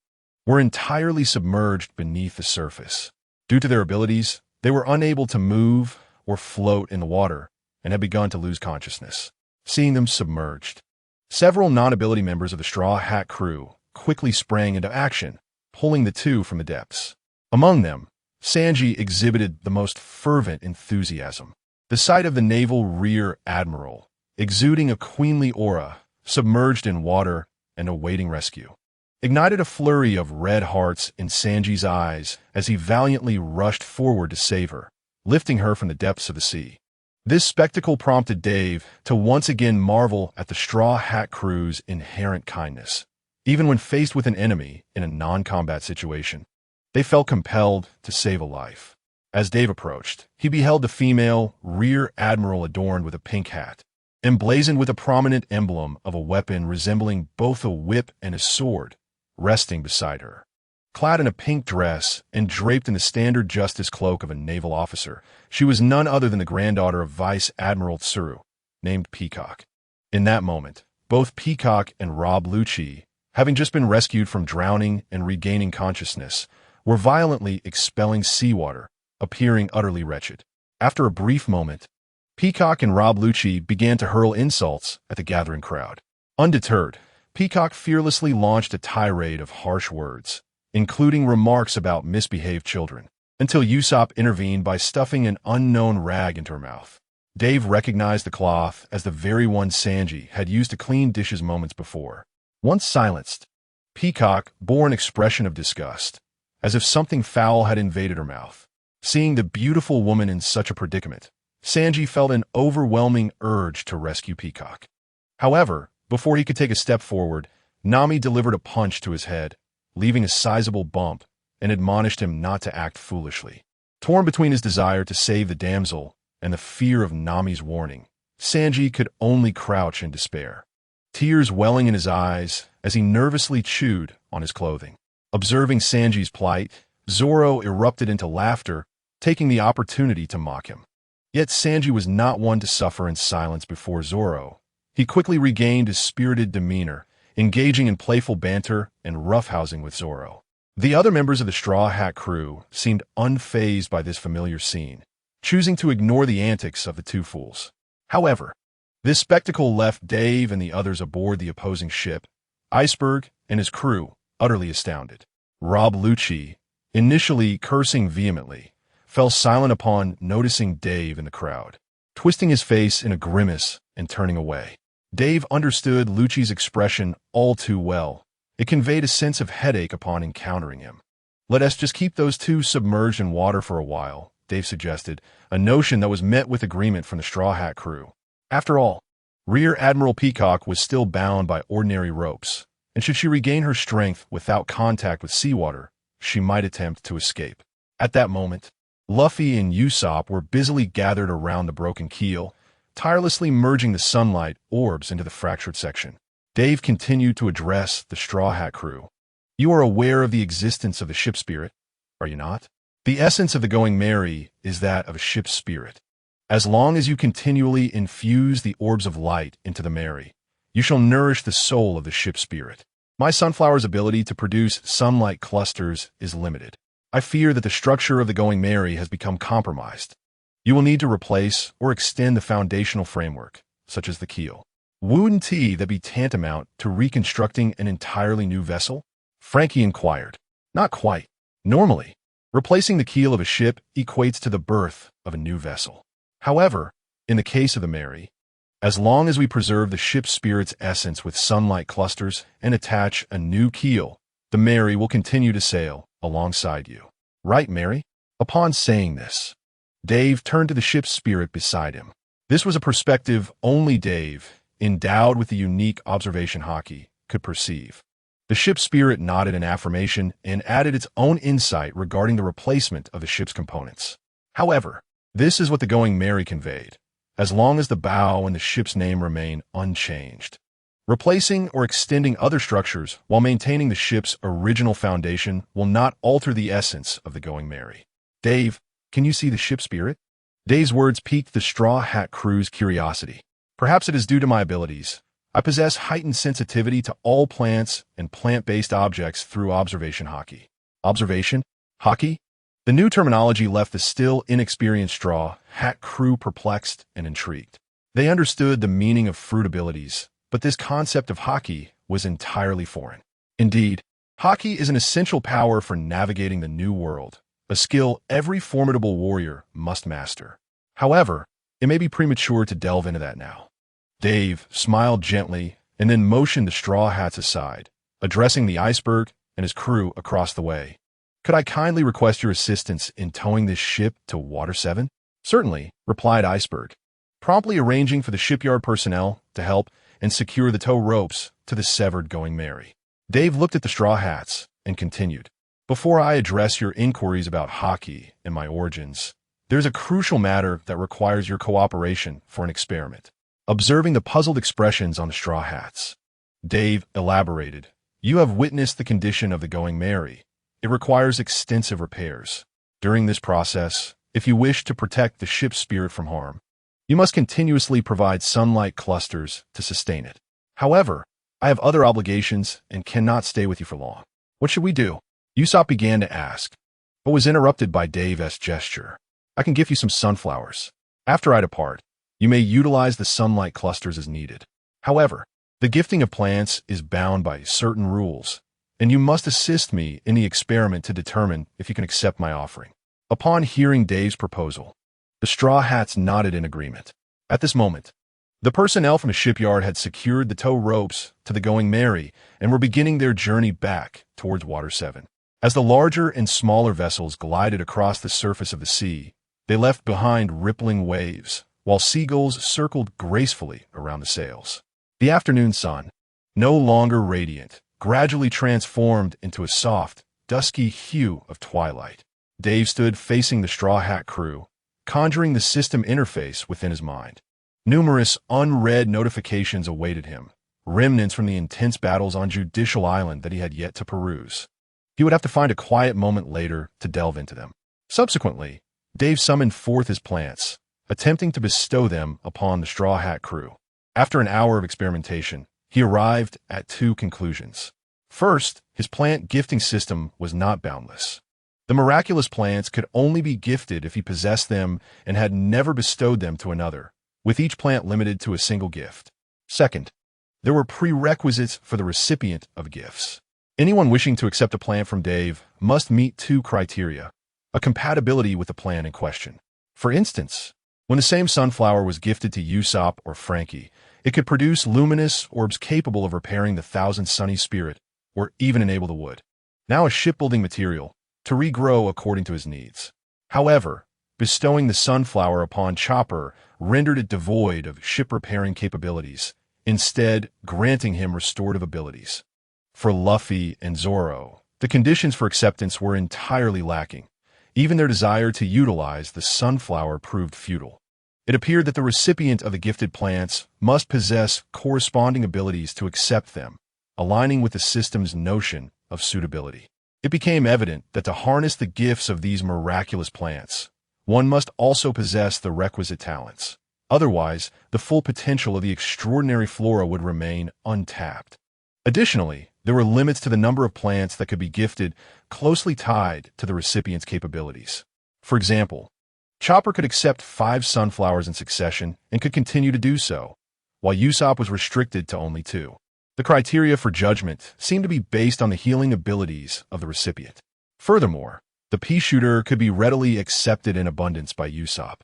S2: were entirely submerged beneath the surface. Due to their abilities, they were unable to move or float in the water and had begun to lose consciousness. Seeing them submerged, several non-ability members of the Straw Hat crew quickly sprang into action, pulling the two from the depths. Among them, Sanji exhibited the most fervent enthusiasm. The sight of the naval rear admiral, exuding a queenly aura, submerged in water and awaiting rescue, ignited a flurry of red hearts in Sanji's eyes as he valiantly rushed forward to save her, lifting her from the depths of the sea. This spectacle prompted Dave to once again marvel at the Straw Hat crew's inherent kindness. Even when faced with an enemy in a non-combat situation, they felt compelled to save a life. As Dave approached, he beheld the female rear admiral adorned with a pink hat, emblazoned with a prominent emblem of a weapon resembling both a whip and a sword, resting beside her. Clad in a pink dress and draped in the standard justice cloak of a naval officer, she was none other than the granddaughter of Vice Admiral Tsuru, named Peacock. In that moment, both Peacock and Rob Lucci, having just been rescued from drowning and regaining consciousness, were violently expelling seawater, appearing utterly wretched. After a brief moment, Peacock and Rob Lucci began to hurl insults at the gathering crowd. Undeterred, Peacock fearlessly launched a tirade of harsh words, including remarks about misbehaved children, until Usopp intervened by stuffing an unknown rag into her mouth. Dave recognized the cloth as the very one Sanji had used to clean dishes moments before. Once silenced, Peacock bore an expression of disgust, as if something foul had invaded her mouth. Seeing the beautiful woman in such a predicament, Sanji felt an overwhelming urge to rescue Peacock. However, before he could take a step forward, Nami delivered a punch to his head, leaving a sizable bump, and admonished him not to act foolishly. Torn between his desire to save the damsel and the fear of Nami's warning, Sanji could only crouch in despair, tears welling in his eyes as he nervously chewed on his clothing. Observing Sanji's plight, Zoro erupted into laughter, taking the opportunity to mock him. Yet Sanji was not one to suffer in silence before Zoro. He quickly regained his spirited demeanor, engaging in playful banter and roughhousing with Zoro. The other members of the Straw Hat crew seemed unfazed by this familiar scene, choosing to ignore the antics of the two fools. However, this spectacle left Dave and the others aboard the opposing ship, Iceberg and his crew, utterly astounded. Rob Lucci, initially cursing vehemently, fell silent upon noticing Dave in the crowd, twisting his face in a grimace and turning away. Dave understood Lucci's expression all too well. It conveyed a sense of headache upon encountering him. "Let us just keep those two submerged in water for a while," Dave suggested, a notion that was met with agreement from the Straw Hat crew. After all, Rear Admiral Peacock was still bound by ordinary ropes, and should she regain her strength without contact with seawater, she might attempt to escape. At that moment, Luffy and Usopp were busily gathered around the broken keel, tirelessly merging the sunlight orbs into the fractured section. Dave continued to address the Straw Hat crew. "You are aware of the existence of the ship spirit, are you not? The essence of the Going Merry is that of a ship's spirit. As long as you continually infuse the orbs of light into the Merry, you shall nourish the soul of the ship spirit. My sunflower's ability to produce sunlight clusters is limited. I fear that the structure of the Going Merry has become compromised. You will need to replace or extend the foundational framework, such as the keel. Wouldn't that be tantamount to reconstructing an entirely new vessel?" Frankie inquired. "Not quite. Normally, replacing the keel of a ship equates to the birth of a new vessel. However, in the case of the Merry, as long as we preserve the ship's spirit's essence with sunlight clusters and attach a new keel, the Merry will continue to sail alongside you. Right, Merry?" Upon saying this, Dave turned to the ship's spirit beside him. This was a perspective only Dave, endowed with the unique observation haki, could perceive. The ship's spirit nodded in affirmation and added its own insight regarding the replacement of the ship's components. However, this is what the Going Merry conveyed, as long as the bow and the ship's name remain unchanged. Replacing or extending other structures while maintaining the ship's original foundation will not alter the essence of the Going Merry. "Dave, can you see the ship spirit?" Dave's words piqued the Straw Hat crew's curiosity. "Perhaps it is due to my abilities. I possess heightened sensitivity to all plants and plant-based objects through observation haki." Observation haki? The new terminology left the still inexperienced Straw Hat crew perplexed and intrigued. They understood the meaning of fruit abilities, but this concept of haki was entirely foreign. Indeed, haki is an essential power for navigating the new world, a skill every formidable warrior must master. However, it may be premature to delve into that now. Dave smiled gently and then motioned the Straw Hats aside, addressing the Iceberg and his crew across the way. "Could I kindly request your assistance in towing this ship to Water 7? "Certainly," replied Iceberg, promptly arranging for the shipyard personnel to help and secure the tow ropes to the severed Going Merry. Dave looked at the Straw Hats and continued. "Before I address your inquiries about haki and my origins, there's a crucial matter that requires your cooperation for an experiment. observing the puzzled expressions on the straw hats. Dave elaborated, "You have witnessed the condition of the Going Mary. It requires extensive repairs. During this process, if you wish to protect the ship's spirit from harm, you must continuously provide sunlight clusters to sustain it. However, I have other obligations and cannot stay with you for long. What should we do?" Usopp began to ask, but was interrupted by Dave's gesture. "I can give you some sunflowers. After I depart, you may utilize the sunlight clusters as needed. However, the gifting of plants is bound by certain rules, and you must assist me in the experiment to determine if you can accept my offering." Upon hearing Dave's proposal, the Straw Hats nodded in agreement. At this moment, the personnel from the shipyard had secured the tow ropes to the Going Mary and were beginning their journey back towards Water 7. As the larger and smaller vessels glided across the surface of the sea, they left behind rippling waves, while seagulls circled gracefully around the sails. The afternoon sun, no longer radiant, gradually transformed into a soft, dusky hue of twilight. Dave stood facing the Straw Hat crew, conjuring the system interface within his mind. Numerous unread notifications awaited him, remnants from the intense battles on Judicial Island that he had yet to peruse. He would have to find a quiet moment later to delve into them. Subsequently, Dave summoned forth his plants, attempting to bestow them upon the Straw Hat crew. After an hour of experimentation, he arrived at two conclusions. First, his plant gifting system was not boundless. The miraculous plants could only be gifted if he possessed them and had never bestowed them to another, with each plant limited to a single gift. Second, there were prerequisites for the recipient of gifts. Anyone wishing to accept a plant from Dave must meet two criteria: a compatibility with the plant in question. For instance, when the same sunflower was gifted to Usopp or Frankie, it could produce luminous orbs capable of repairing the Thousand Sunny Spirit, or even enable the wood, now a shipbuilding material, to regrow according to his needs. However, bestowing the sunflower upon Chopper rendered it devoid of ship-repairing capabilities, instead granting him restorative abilities. For Luffy and Zoro, the conditions for acceptance were entirely lacking. Even their desire to utilize the sunflower proved futile. It appeared that the recipient of the gifted plants must possess corresponding abilities to accept them, aligning with the system's notion of suitability. It became evident that to harness the gifts of these miraculous plants, one must also possess the requisite talents. Otherwise, the full potential of the extraordinary flora would remain untapped. Additionally, there were limits to the number of plants that could be gifted, closely tied to the recipient's capabilities. For example, Chopper could accept 5 sunflowers in succession and could continue to do so, while Usopp was restricted to only 2. The criteria for judgment seemed to be based on the healing abilities of the recipient. Furthermore, the Peashooter could be readily accepted in abundance by Usopp.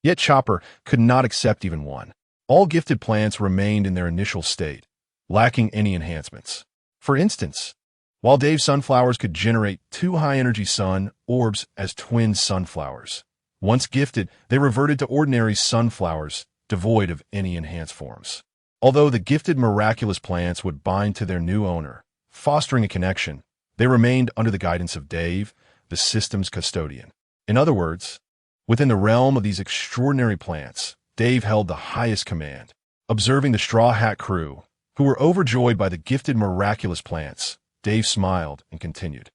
S2: Yet Chopper could not accept even one. All gifted plants remained in their initial state, lacking any enhancements. For instance, while Dave's sunflowers could generate 2 high-energy sun orbs as twin sunflowers, once gifted, they reverted to ordinary sunflowers, devoid of any enhanced forms. Although the gifted miraculous plants would bind to their new owner, fostering a connection, they remained under the guidance of Dave, the system's custodian. In other words, within the realm of these extraordinary plants, Dave held the highest command. Observing the Straw Hat crew, who were overjoyed by the gifted miraculous plants, Dave smiled and continued.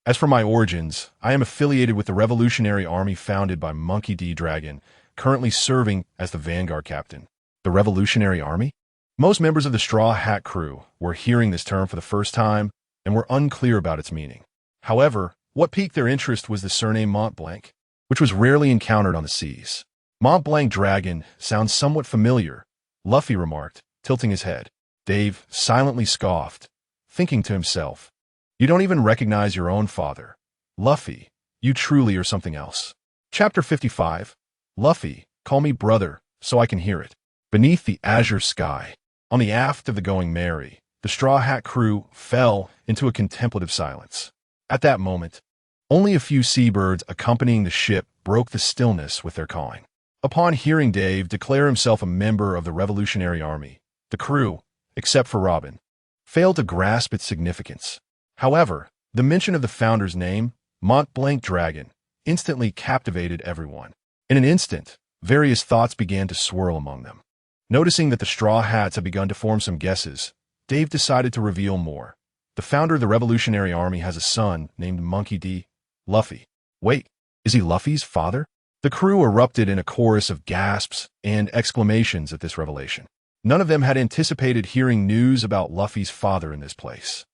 S2: "As for my origins, I am affiliated with the Revolutionary Army founded by Monkey D. Dragon, currently serving as the Vanguard Captain." The Revolutionary Army? Most members of the Straw Hat crew were hearing this term for the first time and were unclear about its meaning. However, what piqued their interest was the surname Mont Blanc, which was rarely encountered on the seas. "Mont Blanc Dragon sounds somewhat familiar," Luffy remarked, tilting his head. Dave silently scoffed, thinking to himself, "You don't even recognize your own father. Luffy, you truly are something else." Chapter 55. Luffy, call me brother, so I can hear it. Beneath the azure sky, on the aft of the Going Mary, the Straw Hat crew fell into a contemplative silence. At that moment, only a few seabirds accompanying the ship broke the stillness with their cawing. Upon hearing Dave declare himself a member of the Revolutionary Army, the crew, except for Robin, failed to grasp its significance. However, the mention of the founder's name, Mont Blanc Dragon, instantly captivated everyone. In an instant, various thoughts began to swirl among them. Noticing that the Straw Hats had begun to form some guesses, Dave decided to reveal more. The founder of the Revolutionary Army has a son named Monkey D. Luffy. Wait, is he Luffy's father? The crew erupted in a chorus of gasps and exclamations at this revelation. None of them had anticipated hearing news about Luffy's father in this place.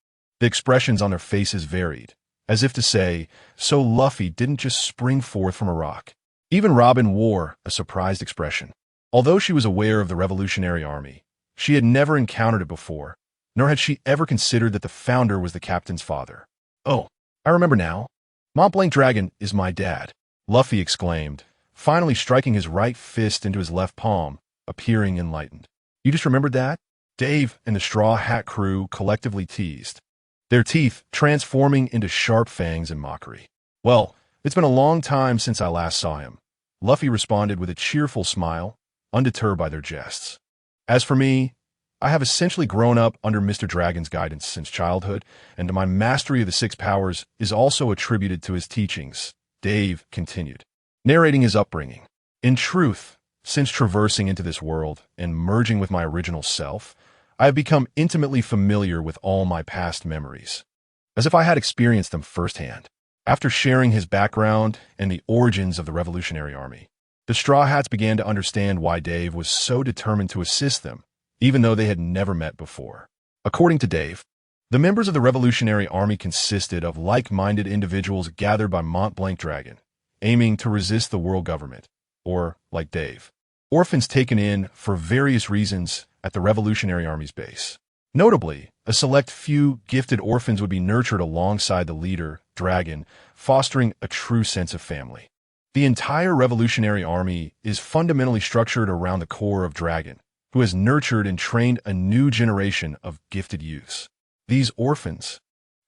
S2: The expressions on their faces varied, as if to say, so Luffy didn't just spring forth from a rock. Even Robin wore a surprised expression. Although she was aware of the Revolutionary Army, she had never encountered it before, nor had she ever considered that the founder was the captain's father. Oh, I remember now. Mont-Blanc Dragon is my dad, Luffy exclaimed, finally striking his right fist into his left palm, appearing enlightened. You just remembered that? Dave and the Straw Hat crew collectively teased, their teeth transforming into sharp fangs in mockery. Well, it's been a long time since I last saw him, Luffy responded with a cheerful smile, undeterred by their jests. As for me, I have essentially grown up under Mr. Dragon's guidance since childhood, and my mastery of the six powers is also attributed to his teachings, Dave continued, narrating his upbringing. In truth, since traversing into this world and merging with my original self, I have become intimately familiar with all my past memories, as if I had experienced them firsthand. After sharing his background and the origins of the Revolutionary Army, the Straw Hats began to understand why Dave was so determined to assist them, even though they had never met before. According to Dave, the members of the Revolutionary Army consisted of like-minded individuals gathered by Mont-Blanc Dragon, aiming to resist the world government, or, like Dave, orphans taken in for various reasons at the Revolutionary Army's base. Notably, a select few gifted orphans would be nurtured alongside the leader, Dragon, fostering a true sense of family. The entire Revolutionary Army is fundamentally structured around the core of Dragon, who has nurtured and trained a new generation of gifted youths. These orphans,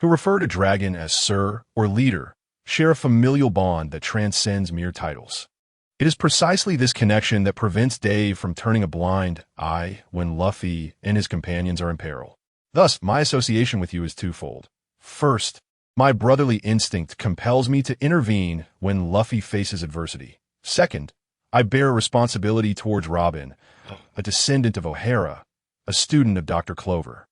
S2: who refer to Dragon as Sir or Leader, share a familial bond that transcends mere titles. It is precisely this connection that prevents Dave from turning a blind eye when Luffy and his companions are in peril. Thus, my association with you is twofold. First, my brotherly instinct compels me to intervene when Luffy faces adversity. Second, I bear a responsibility towards Robin, a descendant of O'Hara, a student of Dr. Clover,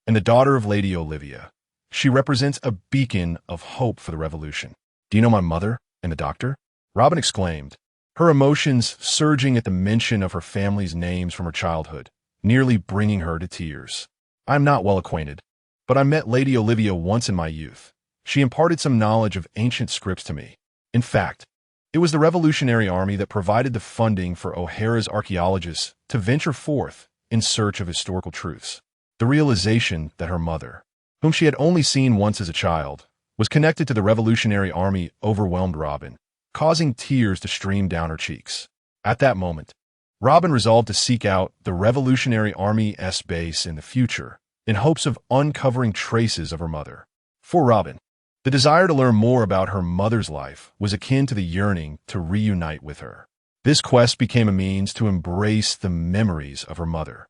S2: and the daughter of Lady Olivia. She represents a beacon of hope for the revolution. Do you know my mother and the doctor? Robin exclaimed, her emotions surging at the mention of her family's names from her childhood, nearly bringing her to tears. I am not well acquainted, but I met Lady Olivia once in my youth. She imparted some knowledge of ancient scripts to me. In fact, it was the Revolutionary Army that provided the funding for O'Hara's archaeologists to venture forth in search of historical truths. The realization that her mother, whom she had only seen once as a child, was connected to the Revolutionary Army overwhelmed Robin, causing tears to stream down her cheeks. At that moment, Robin resolved to seek out the Revolutionary Army's base in the future in hopes of uncovering traces of her mother. For Robin, the desire to learn more about her mother's life was akin to the yearning to reunite with her. This quest became a means to embrace the memories of her mother,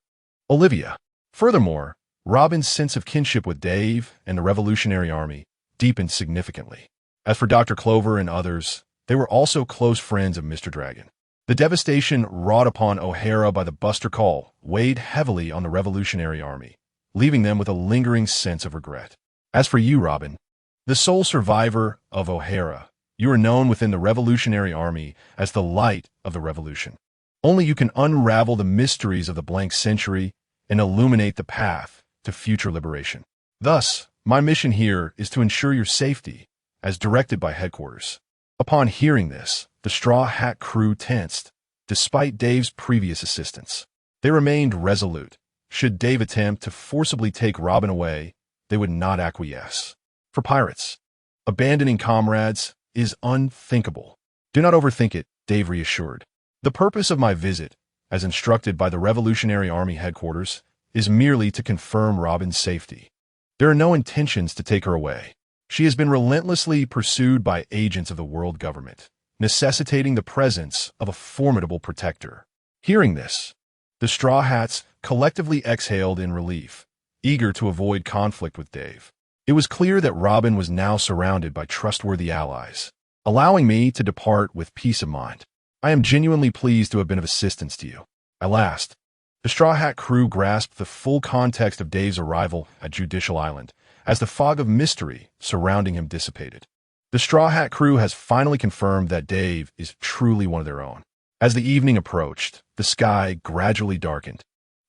S2: Olivia. Furthermore, Robin's sense of kinship with Dave and the Revolutionary Army deepened significantly. As for Dr. Clover and others, they were also close friends of Mr. Dragon. The devastation wrought upon O'Hara by the Buster Call weighed heavily on the Revolutionary Army, leaving them with a lingering sense of regret. As for you, Robin, the sole survivor of O'Hara, you are known within the Revolutionary Army as the light of the revolution. Only you can unravel the mysteries of the blank century and illuminate the path to future liberation. Thus, my mission here is to ensure your safety, as directed by headquarters. Upon hearing this, the Straw Hat crew tensed, despite Dave's previous assistance. They remained resolute. Should Dave attempt to forcibly take Robin away, they would not acquiesce. For pirates, abandoning comrades is unthinkable. Do not overthink it, Dave reassured. The purpose of my visit, as instructed by the Revolutionary Army headquarters, is merely to confirm Robin's safety. There are no intentions to take her away. She has been relentlessly pursued by agents of the world government, necessitating the presence of a formidable protector. Hearing this, the Straw Hats collectively exhaled in relief, eager to avoid conflict with Dave. It was clear that Robin was now surrounded by trustworthy allies, allowing me to depart with peace of mind. I am genuinely pleased to have been of assistance to you. At last, The Straw Hat crew grasped the full context of Dave's arrival at Judicial Island as the fog of mystery surrounding him dissipated. The Straw Hat crew has finally confirmed that Dave is truly one of their own. As the evening approached, the sky gradually darkened.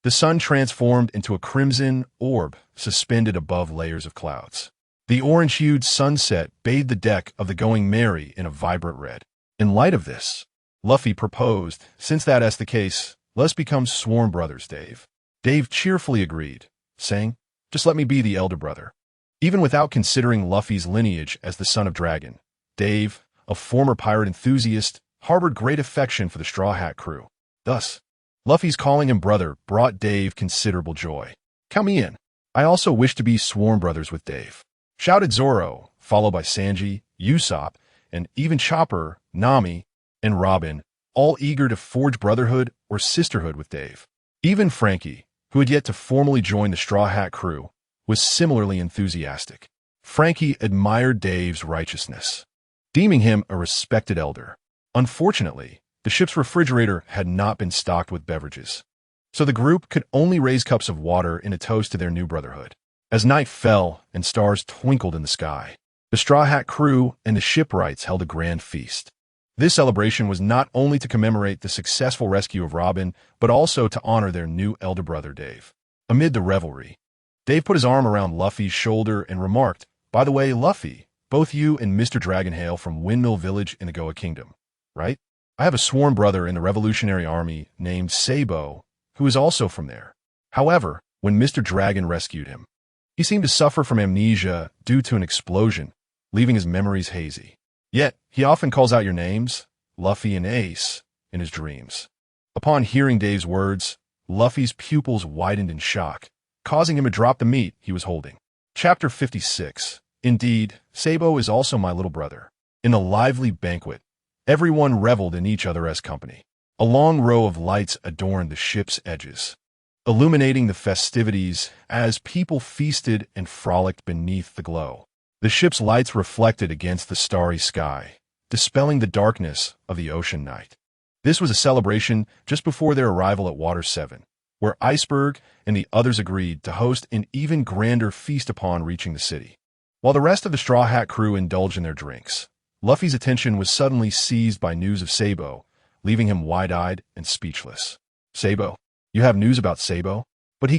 S2: The sun transformed into a crimson orb suspended above layers of clouds. The orange-hued sunset bathed the deck of the Going Merry in a vibrant red. In light of this, Luffy proposed, "Since that's the case, let's become sworn brothers, Dave." Dave cheerfully agreed, saying, "Just let me be the elder brother." Even without considering Luffy's lineage as the son of Dragon, Dave, a former pirate enthusiast, harbored great affection for the Straw Hat crew. Thus, Luffy's calling him brother brought Dave considerable joy. "Count me in. I also wish to be sworn brothers with Dave," shouted Zoro, followed by Sanji, Usopp, and even Chopper, Nami, and Robin, all eager to forge brotherhood or sisterhood with Dave. Even Frankie, who had yet to formally join the Straw Hat crew, was similarly enthusiastic. Frankie admired Dave's righteousness, deeming him a respected elder. Unfortunately, the ship's refrigerator had not been stocked with beverages, so the group could only raise cups of water in a toast to their new brotherhood. As night fell and stars twinkled in the sky, the Straw Hat crew and the shipwrights held a grand feast. This celebration was not only to commemorate the successful rescue of Robin, but also to honor their new elder brother, Dave. Amid the revelry, Dave put his arm around Luffy's shoulder and remarked, "By the way, Luffy, both you and Mr. Dragon hail from Windmill Village in the Goa Kingdom, right? I have a sworn brother in the Revolutionary Army named Sabo, who is also from there. However, when Mr. Dragon rescued him, he seemed to suffer from amnesia due to an explosion, leaving his memories hazy. Yet, he often calls out your names, Luffy and Ace, in his dreams." Upon hearing Dave's words, Luffy's pupils widened in shock, causing him to drop the meat he was holding. Chapter 56. Indeed, Sabo is also my little brother. In the lively banquet, everyone reveled in each other as company. A long row of lights adorned the ship's edges, illuminating the festivities as people feasted and frolicked beneath the glow. The ship's lights reflected against the starry sky, dispelling the darkness of the ocean night. This was a celebration just before their arrival at Water 7, where Iceberg and the others agreed to host an even grander feast upon reaching the city. While the rest of the Straw Hat crew indulged in their drinks, Luffy's attention was suddenly seized by news of Sabo, leaving him wide-eyed and speechless. "Sabo? You have news about Sabo?" But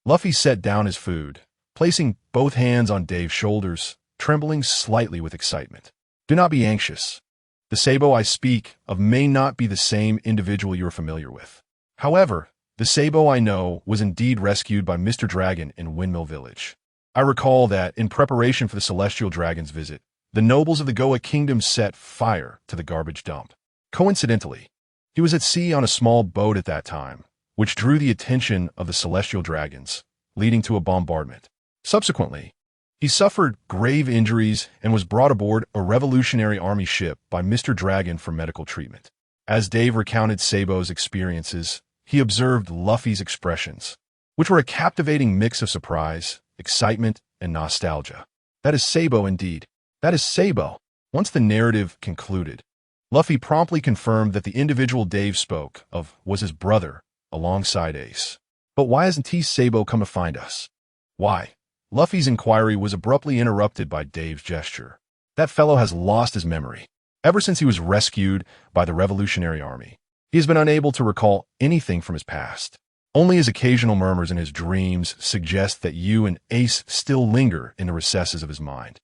S2: Luffy set down his food, placing both hands on Dave's shoulders, trembling slightly with excitement. "Do not be anxious. The Sabo I speak of may not be the same individual you are familiar with. However, the Sabo I know was indeed rescued by Mr. Dragon in Windmill Village. I recall that, in preparation for the Celestial Dragon's visit, the nobles of the Goa Kingdom set fire to the garbage dump. Coincidentally, he was at sea on a small boat at that time, which drew the attention of the Celestial Dragons, leading to a bombardment. Subsequently, he suffered grave injuries and was brought aboard a Revolutionary Army ship by Mr. Dragon for medical treatment." As Dave recounted Sabo's experiences, he observed Luffy's expressions, which were a captivating mix of surprise, excitement, and nostalgia. "That is Sabo indeed. That is Sabo." Once the narrative concluded, Luffy promptly confirmed that the individual Dave spoke of was his brother, alongside Ace. "But why hasn't Sabo come to find us?" "Why?" Luffy's inquiry was abruptly interrupted by Dave's gesture. "That fellow has lost his memory. Ever since he was rescued by the Revolutionary Army, he has been unable to recall anything from his past. Only his occasional murmurs in his dreams suggest that you and Ace still linger in the recesses of his mind."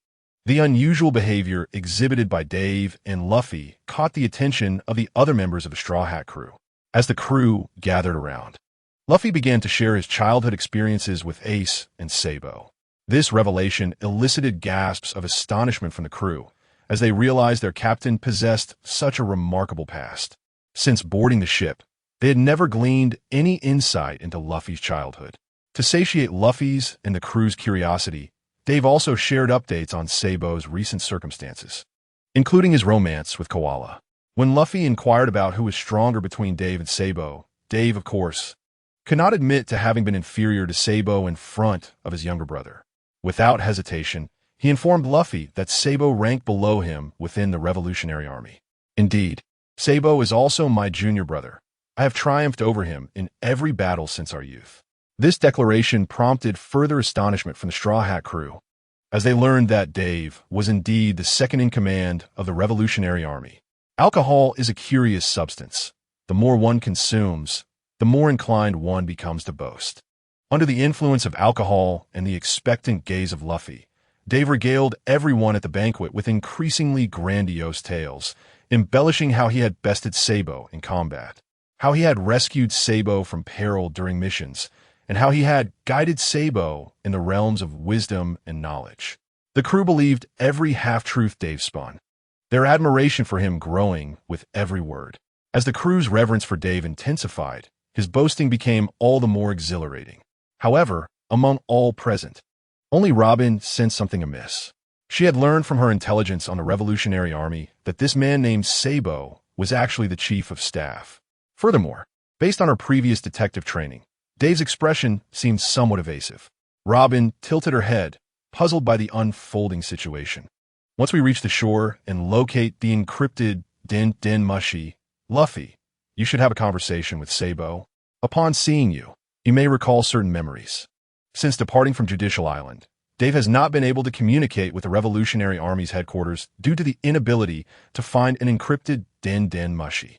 S2: The unusual behavior exhibited by Dave and Luffy caught the attention of the other members of the Straw Hat crew. As the crew gathered around, Luffy began to share his childhood experiences with Ace and Sabo. This revelation elicited gasps of astonishment from the crew, as they realized their captain possessed such a remarkable past. Since boarding the ship, they had never gleaned any insight into Luffy's childhood. To satiate Luffy's and the crew's curiosity, Dave also shared updates on Sabo's recent circumstances, including his romance with Koala. When Luffy inquired about who was stronger between Dave and Sabo, Dave, of course, could not admit to having been inferior to Sabo in front of his younger brother. Without hesitation, he informed Luffy that Sabo ranked below him within the Revolutionary Army. "Indeed, Sabo is also my junior brother. I have triumphed over him in every battle since our youth." This declaration prompted further astonishment from the Straw Hat crew, as they learned that Dave was indeed the second-in-command of the Revolutionary Army. Alcohol is a curious substance. The more one consumes, the more inclined one becomes to boast. Under the influence of alcohol and the expectant gaze of Luffy, Dave regaled everyone at the banquet with increasingly grandiose tales, embellishing how he had bested Sabo in combat, how he had rescued Sabo from peril during missions, and how he had guided Sabo in the realms of wisdom and knowledge. The crew believed every half-truth Dave spun, their admiration for him growing with every word. As the crew's reverence for Dave intensified, his boasting became all the more exhilarating. However, among all present, only Robin sensed something amiss. She had learned from her intelligence on the Revolutionary Army that this man named Sabo was actually the chief of staff. Furthermore, based on her previous detective training, Dave's expression seemed somewhat evasive. Robin tilted her head, puzzled by the unfolding situation. "Once we reach the shore and locate the encrypted Din Mushi, Luffy, you should have a conversation with Sabo. Upon seeing you, he may recall certain memories." Since departing from Judicial Island, Dave has not been able to communicate with the Revolutionary Army's headquarters due to the inability to find an encrypted Din Mushi.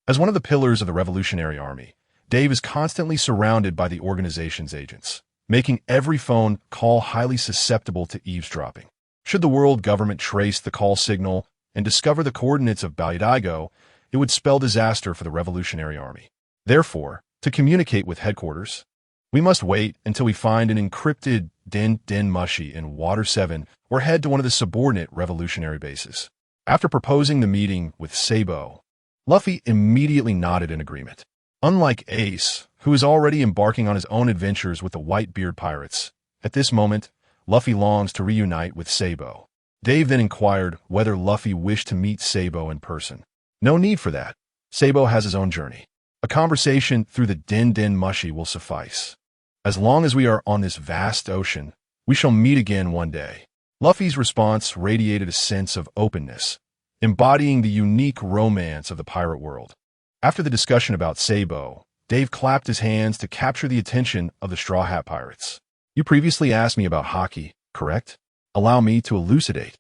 S2: As one of the pillars of the Revolutionary Army, Dave is constantly surrounded by the organization's agents, making every phone call highly susceptible to eavesdropping. Should the world government trace the call signal and discover the coordinates of Baidaigo, it would spell disaster for the Revolutionary Army. Therefore, to communicate with headquarters, we must wait until we find an encrypted Din Mushi in Water 7 or head to one of the subordinate revolutionary bases. After proposing the meeting with Sabo, Luffy immediately nodded in agreement. Unlike Ace, who is already embarking on his own adventures with the Whitebeard pirates, at this moment, Luffy longs to reunite with Sabo. Dave then inquired whether Luffy wished to meet Sabo in person. "No need for that. Sabo has his own journey. A conversation through the Din Mushi will suffice. As long as we are on this vast ocean, we shall meet again one day." Luffy's response radiated a sense of openness, embodying the unique romance of the pirate world. After the discussion about Sabo, Dave clapped his hands to capture the attention of the Straw Hat Pirates. "You previously asked me about hockey, correct? Allow me to elucidate."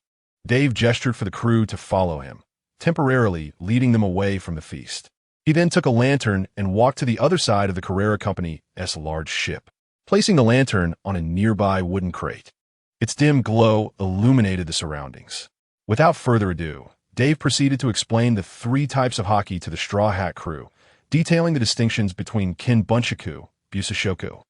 S2: Dave gestured for the crew to follow him, temporarily leading them away from the feast. He then took a lantern and walked to the other side of the Carrera Company's large ship, placing the lantern on a nearby wooden crate. Its dim glow illuminated the surroundings. Without further ado, Dave proceeded to explain the 3 types of hockey to the Straw Hat crew, detailing the distinctions between Kinbunchaku, Busashoku,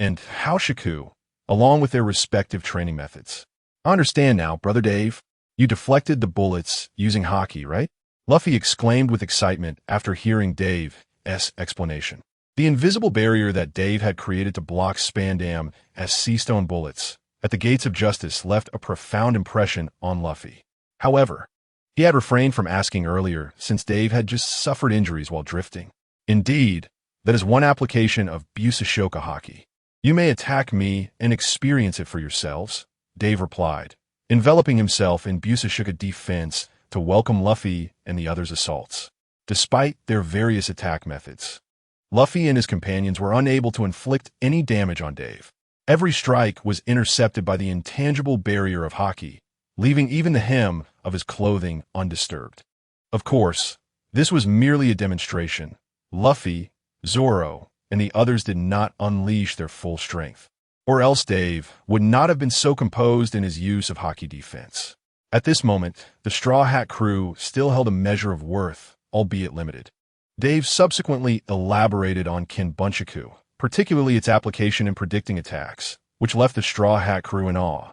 S2: and Haoshiku, along with their respective training methods. "I understand now, Brother Dave. You deflected the bullets using hockey, right?" Luffy exclaimed with excitement after hearing Dave's explanation. The invisible barrier that Dave had created to block Spandam as Seastone bullets at the gates of justice left a profound impression on Luffy. However, he had refrained from asking earlier since Dave had just suffered injuries while drifting. "Indeed, that is one application of Busashoku hockey. You may attack me and experience it for yourselves," Dave replied, enveloping himself in Busashoku defense to welcome Luffy and the others' assaults. Despite their various attack methods, Luffy and his companions were unable to inflict any damage on Dave. Every strike was intercepted by the intangible barrier of hockey, leaving even the hem of his clothing undisturbed. Of course, this was merely a demonstration. Luffy, Zoro, and the others did not unleash their full strength, or else Dave would not have been so composed in his use of hockey defense. At this moment, the Straw Hat crew still held a measure of worth, albeit limited. Dave subsequently elaborated on Kinbunchaku, particularly its application in predicting attacks, which left the Straw Hat crew in awe,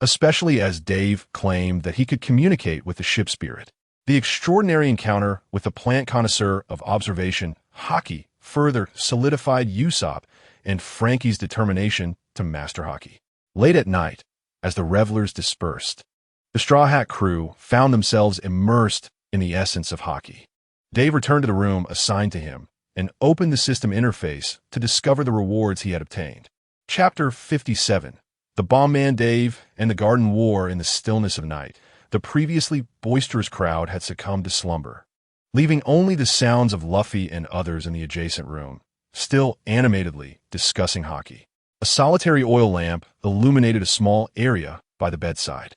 S2: especially as Dave claimed that he could communicate with the ship spirit. The extraordinary encounter with the plant connoisseur of observation, Hockey, further solidified Usopp and Frankie's determination to master hockey. Late at night, as the revelers dispersed, the Straw Hat crew found themselves immersed in the essence of hockey. Dave returned to the room assigned to him and opened the system interface to discover the rewards he had obtained. Chapter 57. The Bomb Man Dave and the Garden War. In the stillness of night, the previously boisterous crowd had succumbed to slumber. leaving only the sounds of Luffy and others in the adjacent room, still animatedly discussing hockey. A solitary oil lamp illuminated a small area by the bedside.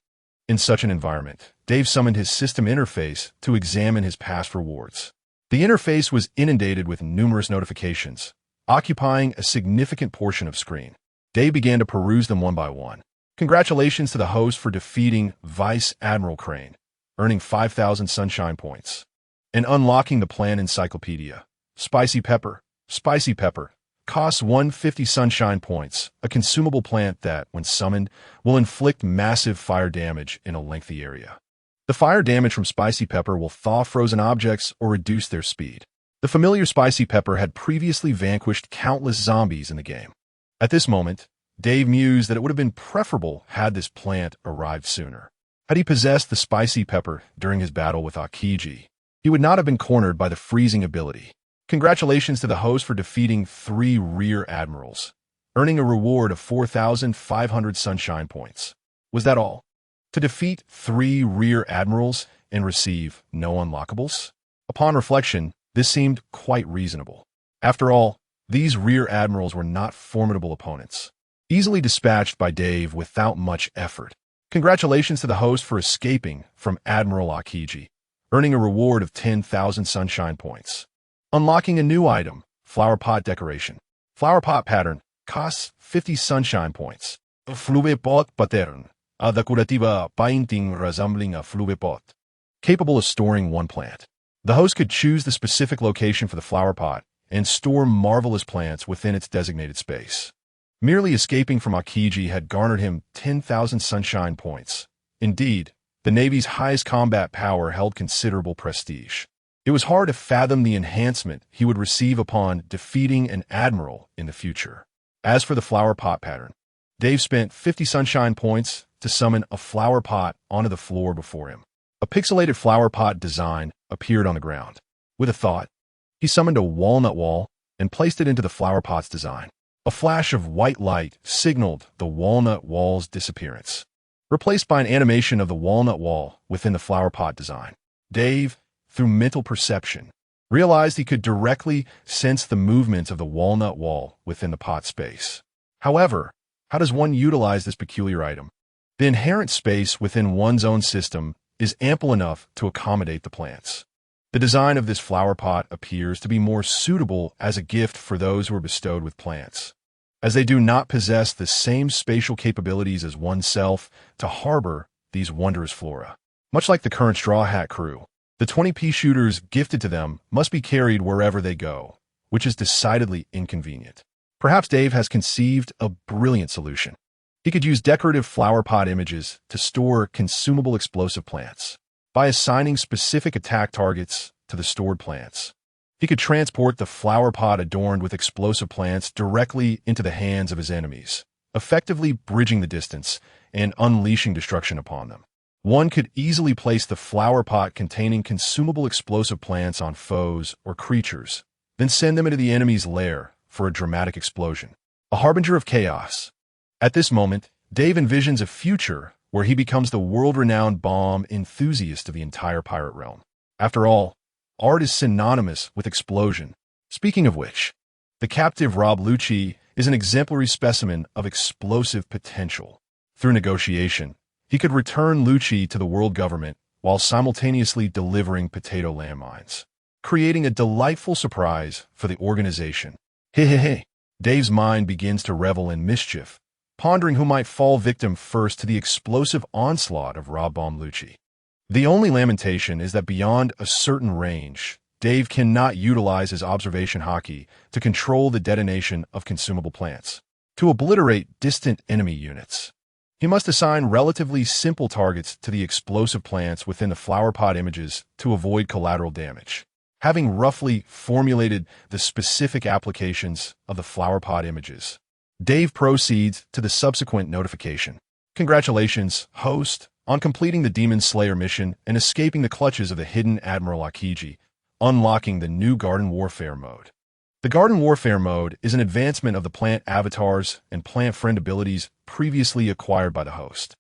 S2: In such an environment, Dave summoned his system interface to examine his past rewards. The interface was inundated with numerous notifications, occupying a significant portion of screen. Dave began to peruse them one by one. Congratulations to the host for defeating Vice Admiral Crane, earning 5,000 sunshine points, and unlocking the plant encyclopedia. Spicy pepper. Spicy pepper costs 150 sunshine points, a consumable plant that, when summoned, will inflict massive fire damage in a lengthy area. The fire damage from spicy pepper will thaw frozen objects or reduce their speed. The familiar spicy pepper had previously vanquished countless zombies in the game. At this moment, Dave mused that it would have been preferable had this plant arrived sooner. Had he possessed the spicy pepper during his battle with Aokiji, he would not have been cornered by the freezing ability. Congratulations to the host for defeating 3 rear admirals, earning a reward of 4,500 sunshine points. Was that all? To defeat 3 rear admirals and receive no unlockables? Upon reflection, this seemed quite reasonable. After all, these rear admirals were not formidable opponents, easily dispatched by Dave without much effort. Congratulations to the host for escaping from Admiral Aokiji, earning a reward of 10,000 sunshine points. Unlocking a new item, flower pot decoration. Flower pot pattern costs 50 sunshine points. Flube pot pattern, a decorativa painting resembling a flube pot, capable of storing 1 plant. The host could choose the specific location for the flower pot and store marvelous plants within its designated space. Merely escaping from Aokiji had garnered him 10,000 sunshine points. Indeed, the Navy's highest combat power held considerable prestige. It was hard to fathom the enhancement he would receive upon defeating an admiral in the future. As for the flower pot pattern, Dave spent 50 sunshine points to summon a flower pot onto the floor before him. A pixelated flower pot design appeared on the ground. With a thought, he summoned a walnut wall and placed it into the flower pot's design. A flash of white light signaled the walnut wall's disappearance, replaced by an animation of the walnut wall within the flower pot design. Dave, through mental perception, realized he could directly sense the movement of the walnut wall within the pot space. However, how does one utilize this peculiar item? The inherent space within one's own system is ample enough to accommodate the plants. The design of this flower pot appears to be more suitable as a gift for those who are bestowed with plants, as they do not possess the same spatial capabilities as oneself to harbor these wondrous flora. Much like the current Straw Hat crew, the 20 Peashooters gifted to them must be carried wherever they go, which is decidedly inconvenient. Perhaps Dave has conceived a brilliant solution. He could use decorative flower pot images to store consumable explosive plants. By assigning specific attack targets to the stored plants, he could transport the flower pot adorned with explosive plants directly into the hands of his enemies, effectively bridging the distance and unleashing destruction upon them. One could easily place the flower pot containing consumable explosive plants on foes or creatures, then send them into the enemy's lair for a dramatic explosion, a harbinger of chaos. At this moment, Dave envisions a future where he becomes the world-renowned bomb enthusiast of the entire pirate realm. After all, art is synonymous with explosion. Speaking of which, the captive Rob Lucci is an exemplary specimen of explosive potential. Through negotiation, he could return Lucci to the world government while simultaneously delivering potato landmines, creating a delightful surprise for the organization. Hey. Dave's mind begins to revel in mischief, pondering who might fall victim first to the explosive onslaught of Rob Bomb Lucci. The only lamentation is that beyond a certain range, Dave cannot utilize his observation hockey to control the detonation of consumable plants, to obliterate distant enemy units. He must assign relatively simple targets to the explosive plants within the flower pot images to avoid collateral damage. Having roughly formulated the specific applications of the flower pot images, Dave proceeds to the subsequent notification. Congratulations, host, on completing the Demon Slayer mission and escaping the clutches of the hidden Admiral Aokiji, unlocking the new Garden Warfare mode. The Garden Warfare mode is an advancement of the plant avatars and plant friend abilities previously acquired by the host.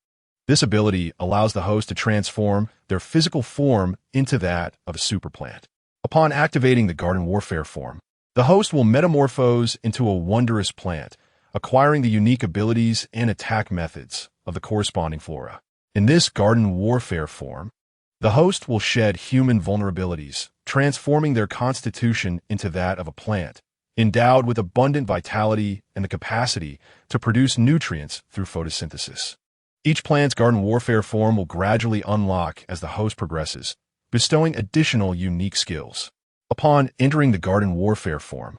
S2: This ability allows the host to transform their physical form into that of a super plant. Upon activating the garden warfare form, the host will metamorphose into a wondrous plant, acquiring the unique abilities and attack methods of the corresponding flora. In this garden warfare form, the host will shed human vulnerabilities, transforming their constitution into that of a plant, endowed with abundant vitality and the capacity to produce nutrients through photosynthesis. Each plant's garden warfare form will gradually unlock as the host progresses, bestowing additional unique skills. Upon entering the garden warfare form,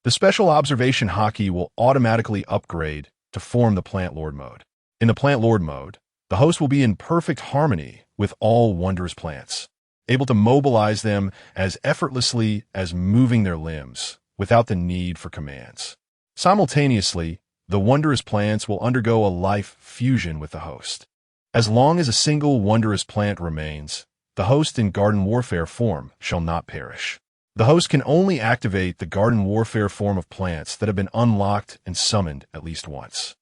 S2: the special observation hockey will automatically upgrade to form the Plant Lord mode. In the Plant Lord mode, the host will be in perfect harmony with all wondrous plants, able to mobilize them as effortlessly as moving their limbs without the need for commands. Simultaneously, the wondrous plants will undergo a life fusion with the host. As long as a single wondrous plant remains, the host in garden warfare form shall not perish. The host can only activate the garden warfare form of plants that have been unlocked and summoned at least once.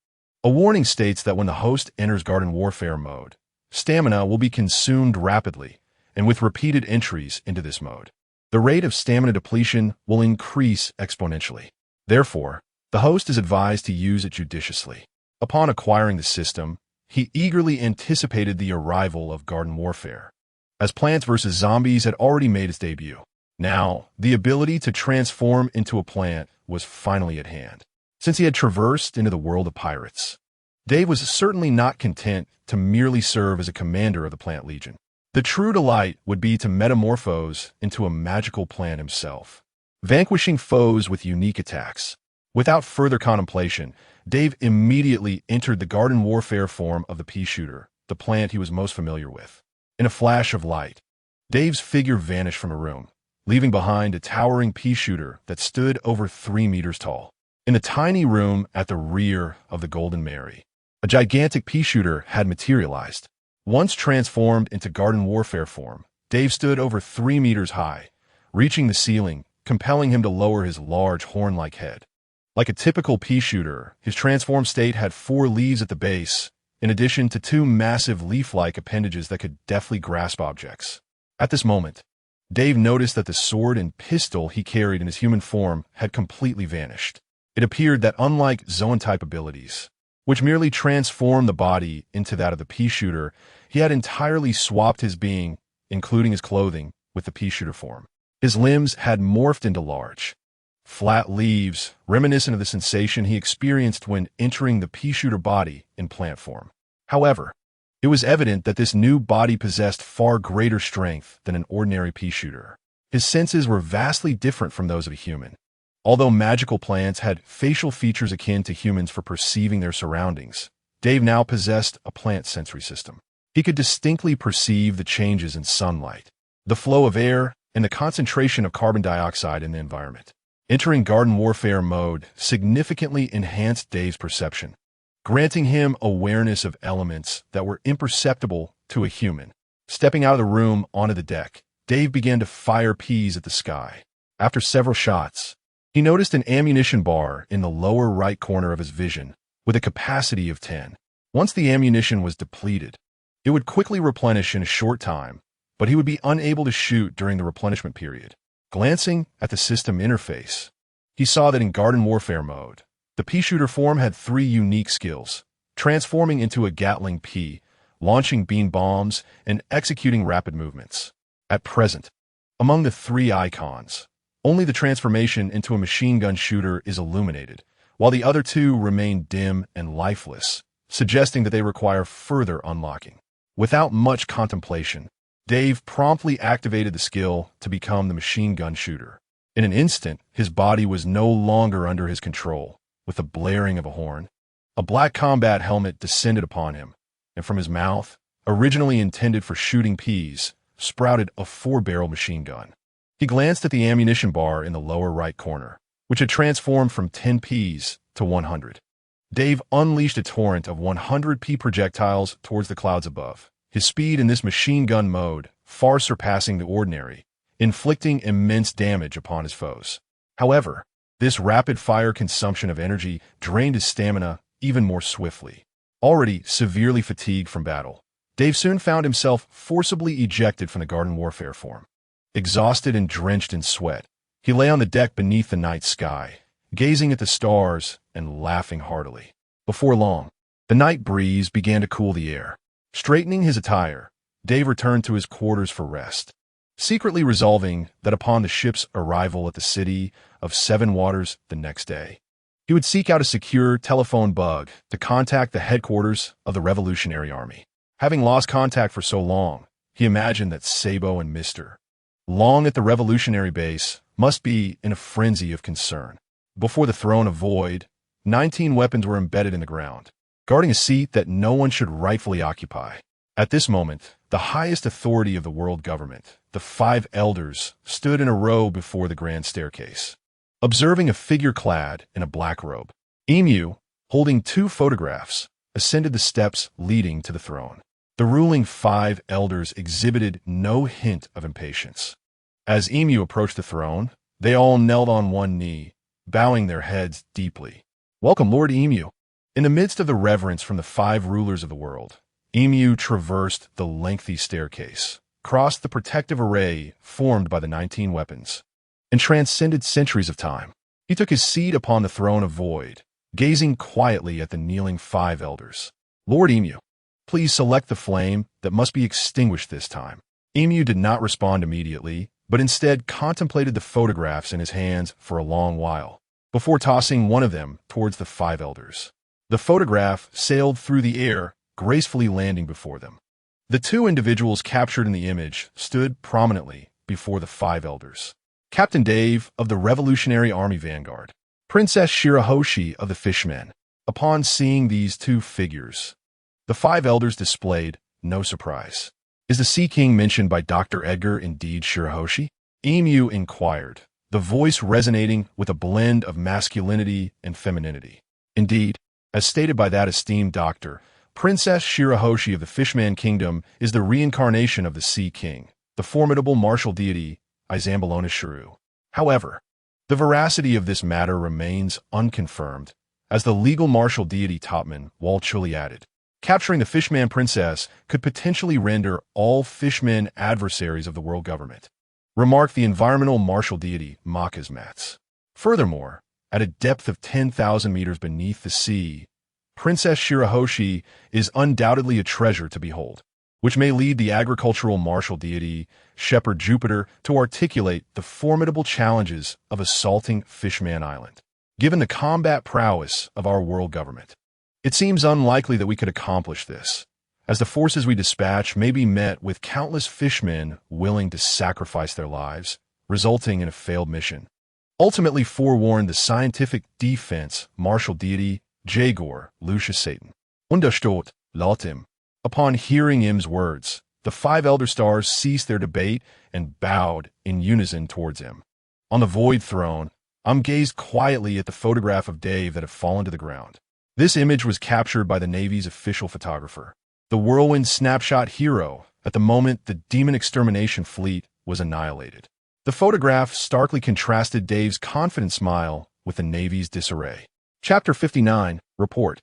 S2: A warning states that when the host enters garden warfare mode, stamina will be consumed rapidly, and with repeated entries into this mode, the rate of stamina depletion will increase exponentially. Therefore, the host is advised to use it judiciously. Upon acquiring the system, he eagerly anticipated the arrival of garden warfare, as Plants vs. Zombies had already made its debut. Now, the ability to transform into a plant was finally at hand. Since he had traversed into the world of pirates, Dave was certainly not content to merely serve as a commander of the Plant Legion. The true delight would be to metamorphose into a magical plant himself, vanquishing foes with unique attacks. Without further contemplation, Dave immediately entered the garden warfare form of the Peashooter, the plant he was most familiar with. In a flash of light, Dave's figure vanished from a room, leaving behind a towering Peashooter that stood over 3 meters tall. In the tiny room at the rear of the Golden Mary, a gigantic Peashooter had materialized. Once transformed into garden warfare form, Dave stood over 3 meters high, reaching the ceiling, compelling him to lower his large horn-like head. Like a typical Peashooter, his transformed state had 4 leaves at the base, in addition to 2 massive leaf-like appendages that could deftly grasp objects. At this moment, Dave noticed that the sword and pistol he carried in his human form had completely vanished. It appeared that unlike Zoan-type abilities, which merely transformed the body into that of the Peashooter, he had entirely swapped his being, including his clothing, with the Peashooter form. His limbs had morphed into large, flat leaves, reminiscent of the sensation he experienced when entering the Peashooter body in plant form. However, it was evident that this new body possessed far greater strength than an ordinary Peashooter. His senses were vastly different from those of a human. Although magical plants had facial features akin to humans for perceiving their surroundings, Dave now possessed a plant sensory system. He could distinctly perceive the changes in sunlight, the flow of air, and the concentration of carbon dioxide in the environment. Entering garden warfare mode significantly enhanced Dave's perception, granting him awareness of elements that were imperceptible to a human. Stepping out of the room onto the deck, Dave began to fire peas at the sky. After several shots, he noticed an ammunition bar in the lower right corner of his vision with a capacity of 10. Once the ammunition was depleted, it would quickly replenish in a short time, but he would be unable to shoot during the replenishment period. Glancing at the system interface, he saw that in garden warfare mode, the Peashooter form had 3 unique skills: transforming into a Gatling Pea, launching beam bombs, and executing rapid movements. At present, among the 3 icons, only the transformation into a machine gun shooter is illuminated, while the other 2 remain dim and lifeless, suggesting that they require further unlocking. Without much contemplation, Dave promptly activated the skill to become the machine gun shooter. In an instant, his body was no longer under his control. With the blaring of a horn, a black combat helmet descended upon him, and from his mouth, originally intended for shooting peas, sprouted a 4-barrel machine gun. He glanced at the ammunition bar in the lower right corner, which had transformed from 10 peas to 100. Dave unleashed a torrent of 100 pea projectiles towards the clouds above, his speed in this machine gun mode far surpassing the ordinary, inflicting immense damage upon his foes. However, this rapid-fire consumption of energy drained his stamina even more swiftly. Already severely fatigued from battle, Dave soon found himself forcibly ejected from the garden warfare form. Exhausted and drenched in sweat, he lay on the deck beneath the night sky, gazing at the stars and laughing heartily. Before long, the night breeze began to cool the air. Straightening his attire, Dave returned to his quarters for rest, secretly resolving that upon the ship's arrival at the city of Seven Waters the next day, he would seek out a secure telephone bug to contact the headquarters of the Revolutionary Army. Having lost contact for so long, he imagined that Sabo and Mr. Long at the Revolutionary base must be in a frenzy of concern. Before the throne of Void, 19 weapons were embedded in the ground, guarding a seat that no one should rightfully occupy. At this moment, the highest authority of the world government, the 5 elders, stood in a row before the grand staircase, observing a figure clad in a black robe. Emu, holding 2 photographs, ascended the steps leading to the throne. The ruling 5 elders exhibited no hint of impatience. As Emu approached the throne, they all knelt on one knee, bowing their heads deeply. "Welcome, Lord Emu." In the midst of the reverence from the 5 rulers of the world, Emu traversed the lengthy staircase, crossed the protective array formed by the 19 weapons, and transcended centuries of time. He took his seat upon the throne of Void, gazing quietly at the kneeling 5 elders. "Lord Emu, please select the flame that must be extinguished this time." Emu did not respond immediately, but instead contemplated the photographs in his hands for a long while, before tossing one of them towards the 5 elders. The photograph sailed through the air, gracefully landing before them. The 2 individuals captured in the image stood prominently before the 5 elders. Captain Dave of the Revolutionary Army Vanguard, Princess Shirahoshi of the Fishmen. Upon seeing these 2 figures, the 5 elders displayed no surprise. "Is the Sea King mentioned by Dr. Edgar indeed Shirahoshi?" Emu inquired, the voice resonating with a blend of masculinity and femininity. "Indeed, as stated by that esteemed doctor, Princess Shirahoshi of the Fishman Kingdom is the reincarnation of the Sea King, the formidable martial deity Izambalona Shiru. However, the veracity of this matter remains unconfirmed, as the legal martial deity Topman Walchuli added. Capturing the Fishman Princess could potentially render all Fishmen adversaries of the world government," remarked the environmental martial deity Makasmats. Furthermore, at a depth of 10,000 meters beneath the sea, Princess Shirahoshi is undoubtedly a treasure to behold, which may lead the agricultural martial deity Shepherd Jupiter to articulate the formidable challenges of assaulting Fishman Island. Given the combat prowess of our world government, it seems unlikely that we could accomplish this, as the forces we dispatch may be met with countless fishmen willing to sacrifice their lives, resulting in a failed mission. Ultimately forewarned the scientific defense martial deity Jagor Lucius Satan. Understood, Lautim. Upon hearing Im's words, the 5 elder stars ceased their debate and bowed in unison towards him. On the void throne, gazed quietly at the photograph of Dave that had fallen to the ground. This image was captured by the Navy's official photographer, the Whirlwind Snapshot hero, at the moment the Demon Extermination Fleet was annihilated. The photograph starkly contrasted Dave's confident smile with the Navy's disarray. Chapter 59, Report.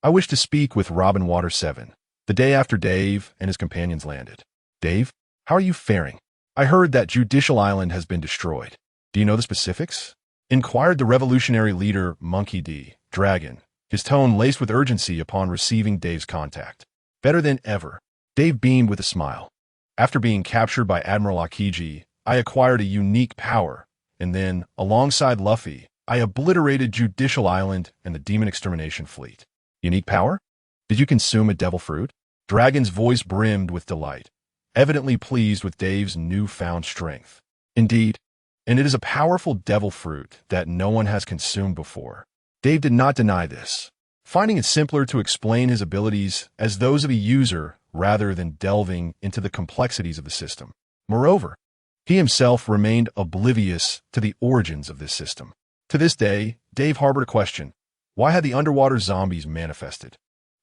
S2: I wish to speak with Robin Water 7, the day after Dave and his companions landed. "Dave, how are you faring? I heard that Judicial Island has been destroyed. Do you know the specifics?" inquired the revolutionary leader Monkey D. Dragon, his tone laced with urgency upon receiving Dave's contact. "Better than ever." Dave beamed with a smile. "After being captured by Admiral Akiji, I acquired a unique power, and then, alongside Luffy, I obliterated Judicial Island and the Demon Extermination Fleet." "Unique power? Did you consume a devil fruit?" Dragon's voice brimmed with delight, evidently pleased with Dave's newfound strength. "Indeed, and it is a powerful devil fruit that no one has consumed before." Dave did not deny this, finding it simpler to explain his abilities as those of a user rather than delving into the complexities of the system. Moreover, he himself remained oblivious to the origins of this system. To this day, Dave harbored a question: why had the underwater zombies manifested?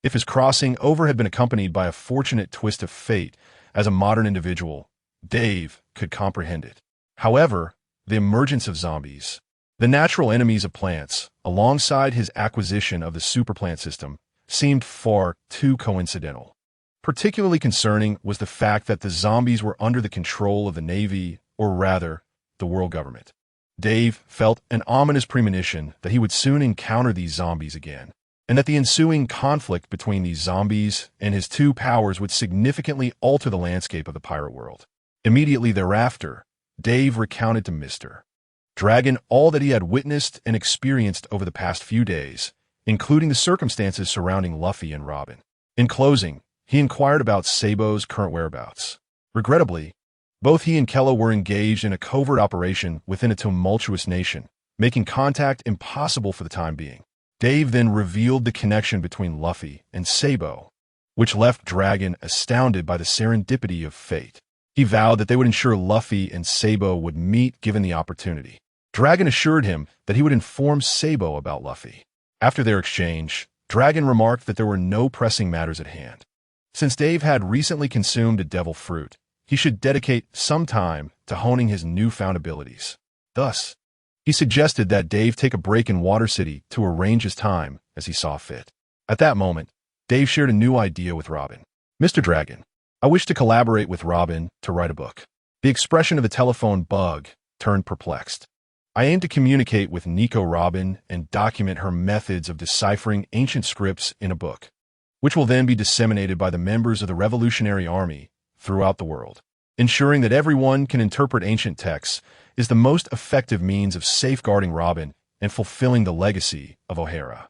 S2: If his crossing over had been accompanied by a fortunate twist of fate as a modern individual, Dave could comprehend it. However, the emergence of zombies, the natural enemies of plants, alongside his acquisition of the superplant system, seemed far too coincidental. Particularly concerning was the fact that the zombies were under the control of the Navy or rather, the world government. Dave felt an ominous premonition that he would soon encounter these zombies again, and that the ensuing conflict between these zombies and his two powers would significantly alter the landscape of the pirate world. Immediately thereafter, Dave recounted to Mr. Dragon all that he had witnessed and experienced over the past few days, including the circumstances surrounding Luffy and Robin. In closing, he inquired about Sabo's current whereabouts. Regrettably, both he and Kello were engaged in a covert operation within a tumultuous nation, making contact impossible for the time being. Dave then revealed the connection between Luffy and Sabo, which left Dragon astounded by the serendipity of fate. He vowed that they would ensure Luffy and Sabo would meet given the opportunity. Dragon assured him that he would inform Sabo about Luffy. After their exchange, Dragon remarked that there were no pressing matters at hand. Since Dave had recently consumed a devil fruit, he should dedicate some time to honing his newfound abilities. Thus, he suggested that Dave take a break in Water City to arrange his time as he saw fit. At that moment, Dave shared a new idea with Robin. "Mr. Dragon, I wish to collaborate with Robin to write a book." The expression of the telephone bug turned perplexed. "I aim to communicate with Nico Robin and document her methods of deciphering ancient scripts in a book, which will then be disseminated by the members of the Revolutionary Army throughout the world. Ensuring that everyone can interpret ancient texts is the most effective means of safeguarding Robin and fulfilling the legacy of O'Hara.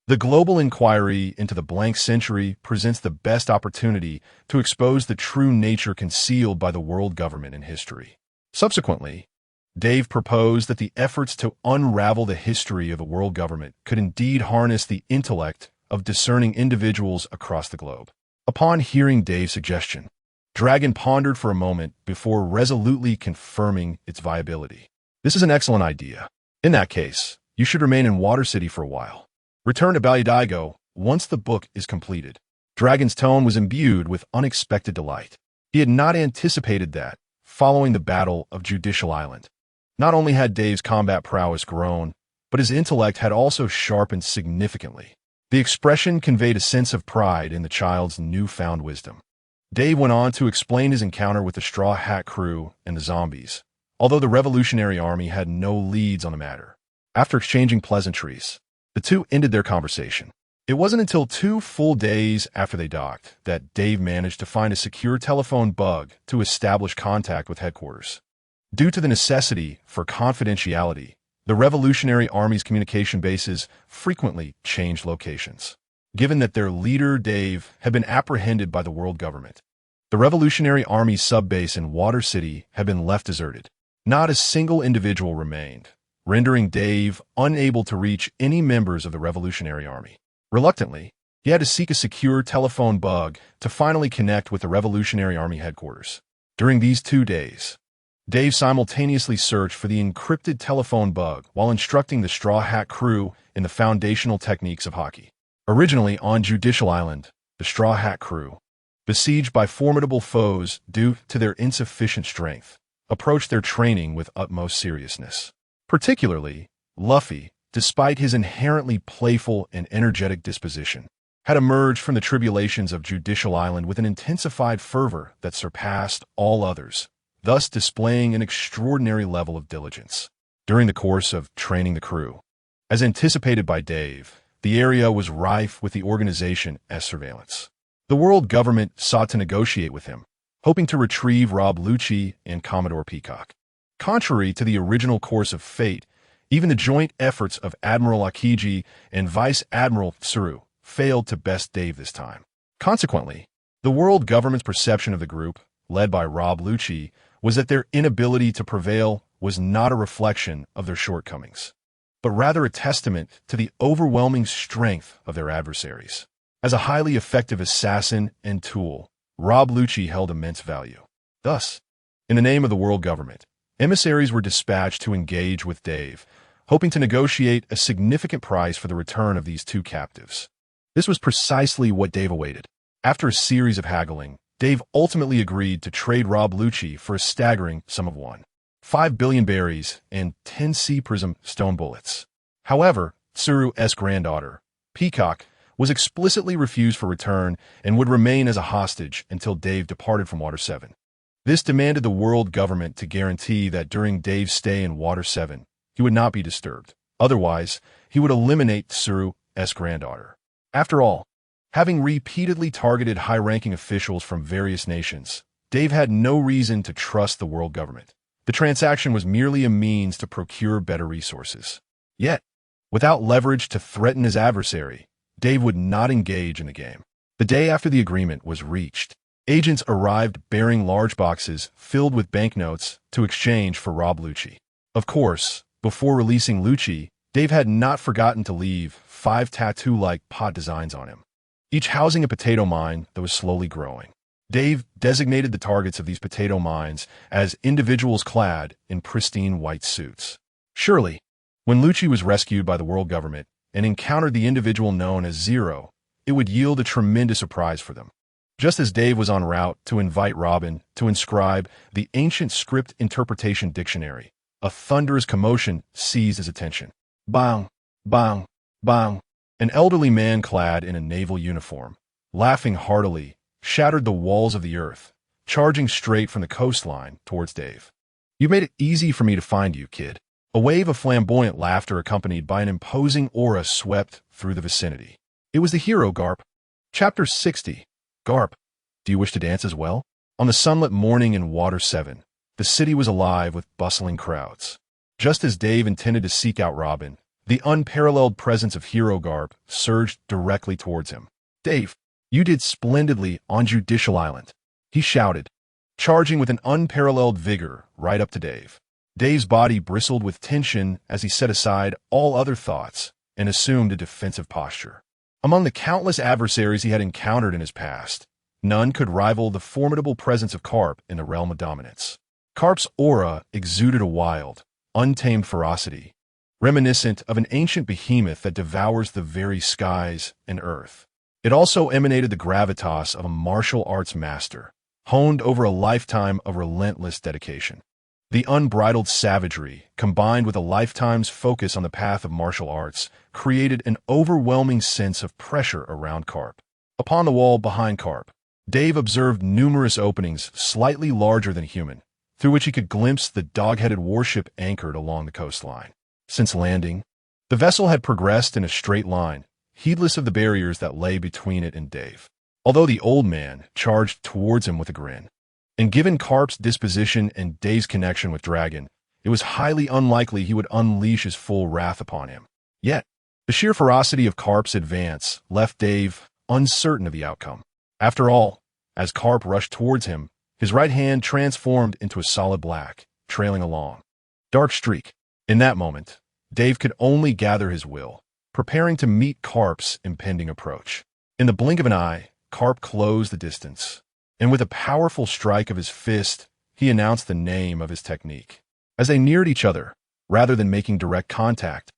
S2: The global inquiry into the blank century presents the best opportunity to expose the true nature concealed by the world government in history." Subsequently, Dave proposed that the efforts to unravel the history of the world government could indeed harness the intellect of discerning individuals across the globe. Upon hearing Dave's suggestion, Dragon pondered for a moment before resolutely confirming its viability. "This is an excellent idea. In that case, you should remain in Water City for a while. Return to Ballydaigo once the book is completed." Dragon's tone was imbued with unexpected delight. He had not anticipated that, following the Battle of Judicial Island, not only had Dave's combat prowess grown, but his intellect had also sharpened significantly. The expression conveyed a sense of pride in the child's newfound wisdom. Dave went on to explain his encounter with the Straw Hat crew and the zombies, although the Revolutionary Army had no leads on the matter. After exchanging pleasantries, the two ended their conversation. It wasn't until 2 full days after they docked that Dave managed to find a secure telephone bug to establish contact with headquarters. Due to the necessity for confidentiality, the Revolutionary Army's communication bases frequently changed locations. Given that their leader, Dave, had been apprehended by the world government, the Revolutionary Army subbase in Water City had been left deserted. Not a single individual remained, rendering Dave unable to reach any members of the Revolutionary Army. Reluctantly, he had to seek a secure telephone bug to finally connect with the Revolutionary Army headquarters. During these 2 days, Dave simultaneously searched for the encrypted telephone bug while instructing the Straw Hat crew in the foundational techniques of hockey. Originally on Judicial Island, the Straw Hat crew, besieged by formidable foes due to their insufficient strength, approached their training with utmost seriousness. Particularly, Luffy, despite his inherently playful and energetic disposition, had emerged from the tribulations of Judicial Island with an intensified fervor that surpassed all others, thus displaying an extraordinary level of diligence. During the course of training the crew, as anticipated by Dave, the area was rife with the organization as surveillance. The world government sought to negotiate with him, hoping to retrieve Rob Lucci and Commodore Peacock. Contrary to the original course of fate, even the joint efforts of Admiral Akiji and Vice Admiral Tsuru failed to best Dave this time. Consequently, the world government's perception of the group, led by Rob Lucci, was that their inability to prevail was not a reflection of their shortcomings, but rather a testament to the overwhelming strength of their adversaries. As a highly effective assassin and tool, Rob Lucci held immense value. Thus, in the name of the world government, emissaries were dispatched to engage with Dave, hoping to negotiate a significant price for the return of these 2 captives. This was precisely what Dave awaited. After a series of haggling, Dave ultimately agreed to trade Rob Lucci for a staggering sum of 1.5 billion berries and 10 sea prism stone bullets. However, Tsuru's granddaughter, Peacock, was explicitly refused for return and would remain as a hostage until Dave departed from Water 7. This demanded the world government to guarantee that during Dave's stay in Water 7, he would not be disturbed. Otherwise, he would eliminate Tsuru's granddaughter. After all, having repeatedly targeted high-ranking officials from various nations, Dave had no reason to trust the world government. The transaction was merely a means to procure better resources. Yet, without leverage to threaten his adversary, Dave would not engage in the game. The day after the agreement was reached, agents arrived bearing large boxes filled with banknotes to exchange for Rob Lucci. Of course, before releasing Lucci, Dave had not forgotten to leave 5 tattoo-like pot designs on him, each housing a potato mine that was slowly growing. Dave designated the targets of these potato mines as individuals clad in pristine white suits. Surely, when Lucci was rescued by the world government and encountered the individual known as Zero, it would yield a tremendous surprise for them. Just as Dave was en route to invite Robin to inscribe the ancient script interpretation dictionary, a thunderous commotion seized his attention. Bang, bang, bang. An elderly man clad in a naval uniform, laughing heartily, shattered the walls of the earth, charging straight from the coastline towards Dave. "You made it easy for me to find you, kid." A wave of flamboyant laughter accompanied by an imposing aura swept through the vicinity. It was the hero, Garp. Chapter 60. Garp, do you wish to dance as well? On the sunlit morning in Water 7, the city was alive with bustling crowds. Just as Dave intended to seek out Robin, the unparalleled presence of Hero Garp surged directly towards him. "Dave, you did splendidly on Judicial Island," he shouted, charging with an unparalleled vigor right up to Dave. Dave's body bristled with tension as he set aside all other thoughts and assumed a defensive posture. Among the countless adversaries he had encountered in his past, none could rival the formidable presence of Carp in the realm of dominance. Carp's aura exuded a wild, untamed ferocity, reminiscent of an ancient behemoth that devours the very skies and earth. It also emanated the gravitas of a martial arts master, honed over a lifetime of relentless dedication. The unbridled savagery, combined with a lifetime's focus on the path of martial arts, created an overwhelming sense of pressure around Carp. Upon the wall behind Carp, Dave observed numerous openings slightly larger than human, through which he could glimpse the dog-headed warship anchored along the coastline. Since landing, the vessel had progressed in a straight line, heedless of the barriers that lay between it and Dave. Although the old man charged towards him with a grin. And given Carp's disposition and Dave's connection with Dragon, it was highly unlikely he would unleash his full wrath upon him. Yet, the sheer ferocity of Carp's advance left Dave uncertain of the outcome. After all, as Carp rushed towards him, his right hand transformed into a solid black, trailing along. Dark streak. In that moment, Dave could only gather his will, preparing to meet Carp's impending approach. In the blink of an eye, Carp closed the distance, and with a powerful strike of his fist, he announced the name of his technique. As they neared each other, rather than making direct contact,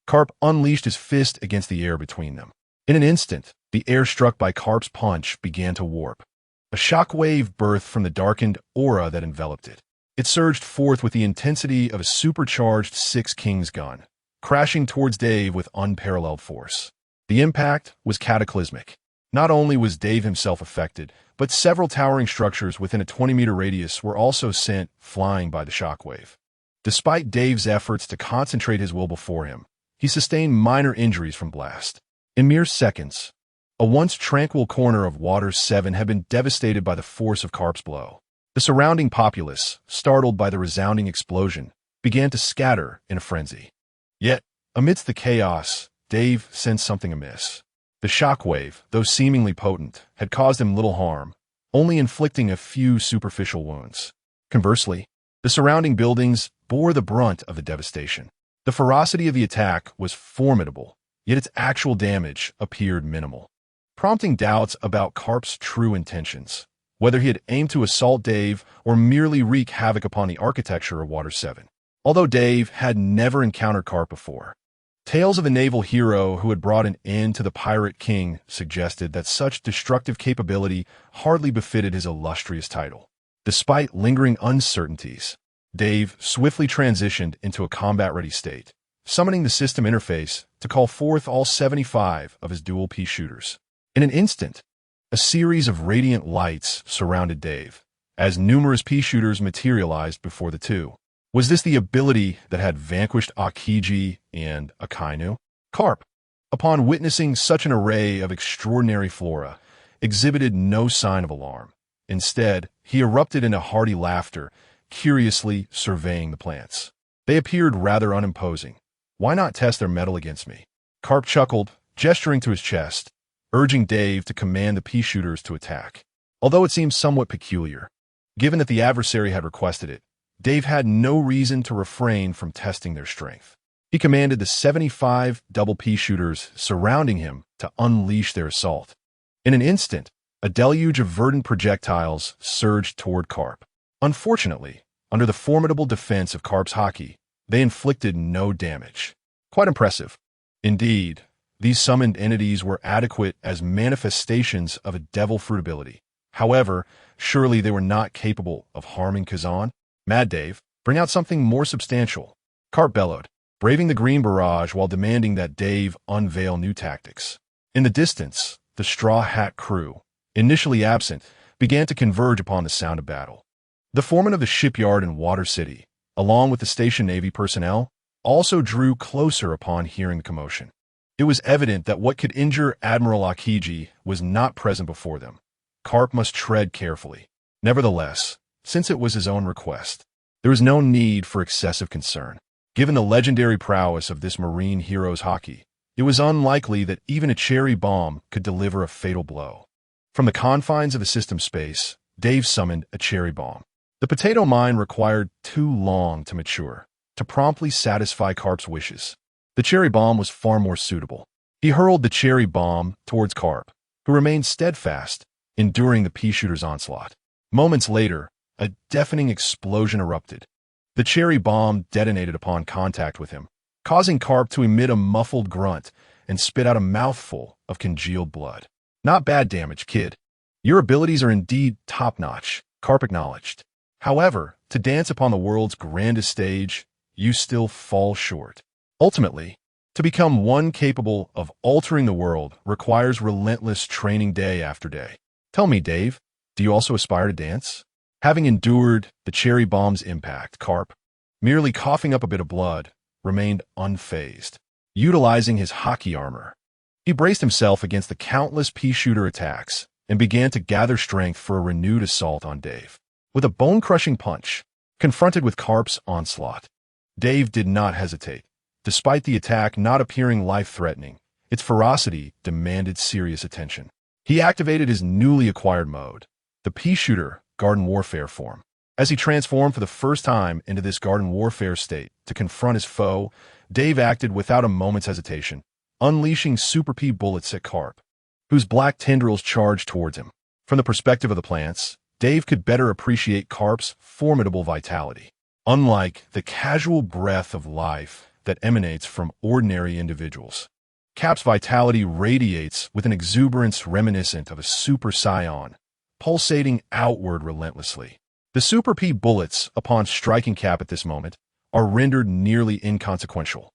S2: Carp unleashed his fist against the air between them. In an instant, the air struck by Carp's punch began to warp. A shockwave birthed from the darkened aura that enveloped it. It surged forth with the intensity of a supercharged Six Kings gun, crashing towards Dave with unparalleled force. The impact was cataclysmic. Not only was Dave himself affected, but several towering structures within a 20-meter radius were also sent flying by the shockwave. Despite Dave's efforts to concentrate his will before him, he sustained minor injuries from blast. In mere seconds, a once tranquil corner of Water 7 had been devastated by the force of Carp's blow. The surrounding populace, startled by the resounding explosion, began to scatter in a frenzy. Yet, amidst the chaos, Dave sensed something amiss. The shockwave, though seemingly potent, had caused him little harm, only inflicting a few superficial wounds. Conversely, the surrounding buildings bore the brunt of the devastation. The ferocity of the attack was formidable, yet its actual damage appeared minimal, prompting doubts about Carp's true intentions, whether he had aimed to assault Dave or merely wreak havoc upon the architecture of Water 7. Although Dave had never encountered Carp before, tales of a naval hero who had brought an end to the Pirate King suggested that such destructive capability hardly befitted his illustrious title. Despite lingering uncertainties, Dave swiftly transitioned into a combat-ready state, summoning the system interface to call forth all 75 of his dual Peashooters. In an instant, a series of radiant lights surrounded Dave, as numerous Peashooters materialized before the two. Was this the ability that had vanquished Aokiji and Akainu? Carp, upon witnessing such an array of extraordinary flora, exhibited no sign of alarm. Instead, he erupted into hearty laughter, curiously surveying the plants. They appeared rather unimposing. Why not test their mettle against me? Carp chuckled, gesturing to his chest, urging Dave to command the Peashooters to attack. Although it seemed somewhat peculiar, given that the adversary had requested it, Dave had no reason to refrain from testing their strength. He commanded the 75 double Peashooters surrounding him to unleash their assault. In an instant, a deluge of verdant projectiles surged toward Carp. Unfortunately, under the formidable defense of Carp's haki, they inflicted no damage. Quite impressive. Indeed, these summoned entities were adequate as manifestations of a devil fruit ability. However, surely they were not capable of harming Kazan. Mad Dave, bring out something more substantial. Carp bellowed, braving the green barrage while demanding that Dave unveil new tactics. In the distance, the Straw Hat crew, initially absent, began to converge upon the sound of battle. The foreman of the shipyard in Water City, along with the station Navy personnel, also drew closer upon hearing the commotion. It was evident that what could injure Admiral Aokiji was not present before them. Carp must tread carefully. Nevertheless, since it was his own request, there was no need for excessive concern. Given the legendary prowess of this marine hero's haki, it was unlikely that even a cherry bomb could deliver a fatal blow. From the confines of a system space, Dave summoned a cherry bomb. The potato mine required too long to mature to promptly satisfy Carp's wishes. The cherry bomb was far more suitable. He hurled the cherry bomb towards Carp, who remained steadfast, enduring the Peashooter's onslaught. Moments later, a deafening explosion erupted. The cherry bomb detonated upon contact with him, causing Carp to emit a muffled grunt and spit out a mouthful of congealed blood. Not bad damage, kid. Your abilities are indeed top-notch, Carp acknowledged. However, to dance upon the world's grandest stage, you still fall short. Ultimately, to become one capable of altering the world requires relentless training day after day. Tell me, Dave, do you also aspire to dance? Having endured the cherry bomb's impact, Carp, merely coughing up a bit of blood, remained unfazed. Utilizing his haki armor, he braced himself against the countless Peashooter attacks and began to gather strength for a renewed assault on Dave. With a bone-crushing punch, confronted with Carp's onslaught, Dave did not hesitate. Despite the attack not appearing life-threatening, its ferocity demanded serious attention. He activated his newly acquired mode, the Peashooter Garden Warfare form. As he transformed for the first time into this Garden Warfare state to confront his foe, Dave acted without a moment's hesitation, unleashing Super P bullets at Carp, whose black tendrils charged towards him. From the perspective of the plants, Dave could better appreciate Carp's formidable vitality. Unlike the casual breath of life that emanates from ordinary individuals, Cap's vitality radiates with an exuberance reminiscent of a super scion, pulsating outward relentlessly. The Super P bullets, upon striking Cap at this moment, are rendered nearly inconsequential.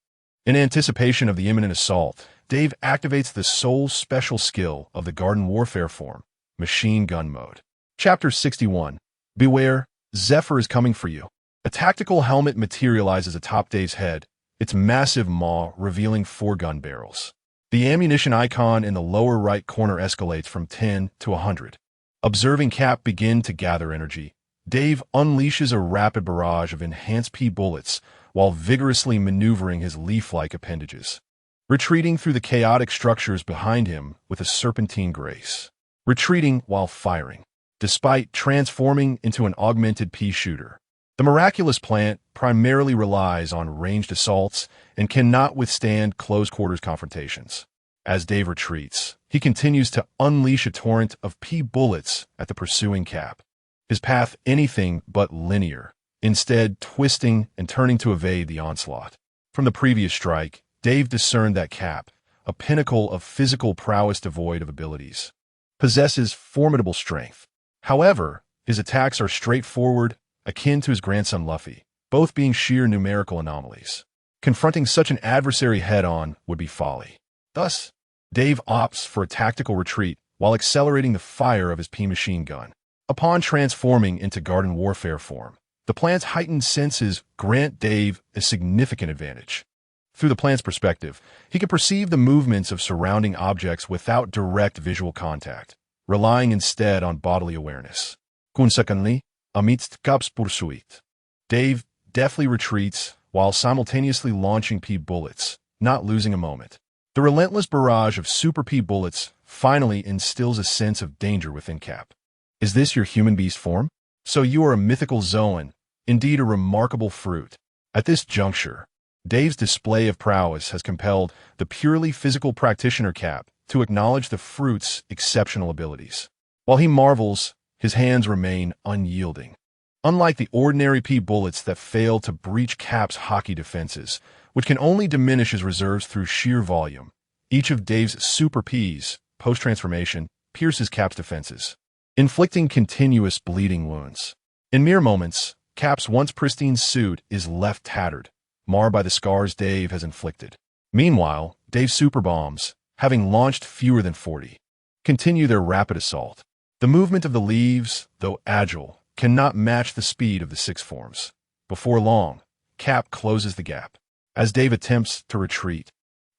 S2: In anticipation of the imminent assault, Dave activates the sole special skill of the Garden Warfare form, Machine Gun Mode. Chapter 61. Beware, Zephyr is coming for you. A tactical helmet materializes atop Dave's head, its massive maw revealing 4 gun barrels. The ammunition icon in the lower right corner escalates from 10 to 100. Observing Cap begin to gather energy, Dave unleashes a rapid barrage of enhanced P bullets while vigorously maneuvering his leaf-like appendages, retreating through the chaotic structures behind him with a serpentine grace. Retreating while firing, despite transforming into an augmented Peashooter. The miraculous plant primarily relies on ranged assaults and cannot withstand close-quarters confrontations. As Dave retreats, he continues to unleash a torrent of P bullets at the pursuing Cap, his path anything but linear, instead twisting and turning to evade the onslaught. From the previous strike, Dave discerned that Cap, a pinnacle of physical prowess devoid of abilities, possesses formidable strength. However, his attacks are straightforward, akin to his grandson Luffy, both being sheer numerical anomalies. Confronting such an adversary head-on would be folly. Thus, Dave opts for a tactical retreat while accelerating the fire of his P machine gun. Upon transforming into garden warfare form, the plant's heightened senses grant Dave a significant advantage. Through the plant's perspective, he can perceive the movements of surrounding objects without direct visual contact, relying instead on bodily awareness. Consequently, amidst Cap's pursuit, Dave deftly retreats while simultaneously launching P bullets, not losing a moment. The relentless barrage of super P bullets finally instills a sense of danger within Cap. Is this your human beast form? So you are a mythical Zoan, indeed a remarkable fruit. At this juncture, Dave's display of prowess has compelled the purely physical practitioner Cap to acknowledge the fruit's exceptional abilities. While he marvels, his hands remain unyielding. Unlike the ordinary P bullets that fail to breach Cap's hockey defenses, which can only diminish his reserves through sheer volume, each of Dave's super Ps, post-transformation, pierces Cap's defenses, inflicting continuous bleeding wounds. In mere moments, Cap's once pristine suit is left tattered, marred by the scars Dave has inflicted. Meanwhile, Dave's super bombs, having launched fewer than 40, continue their rapid assault. The movement of the leaves, though agile, cannot match the speed of the six forms. Before long, Cap closes the gap. As Dave attempts to retreat,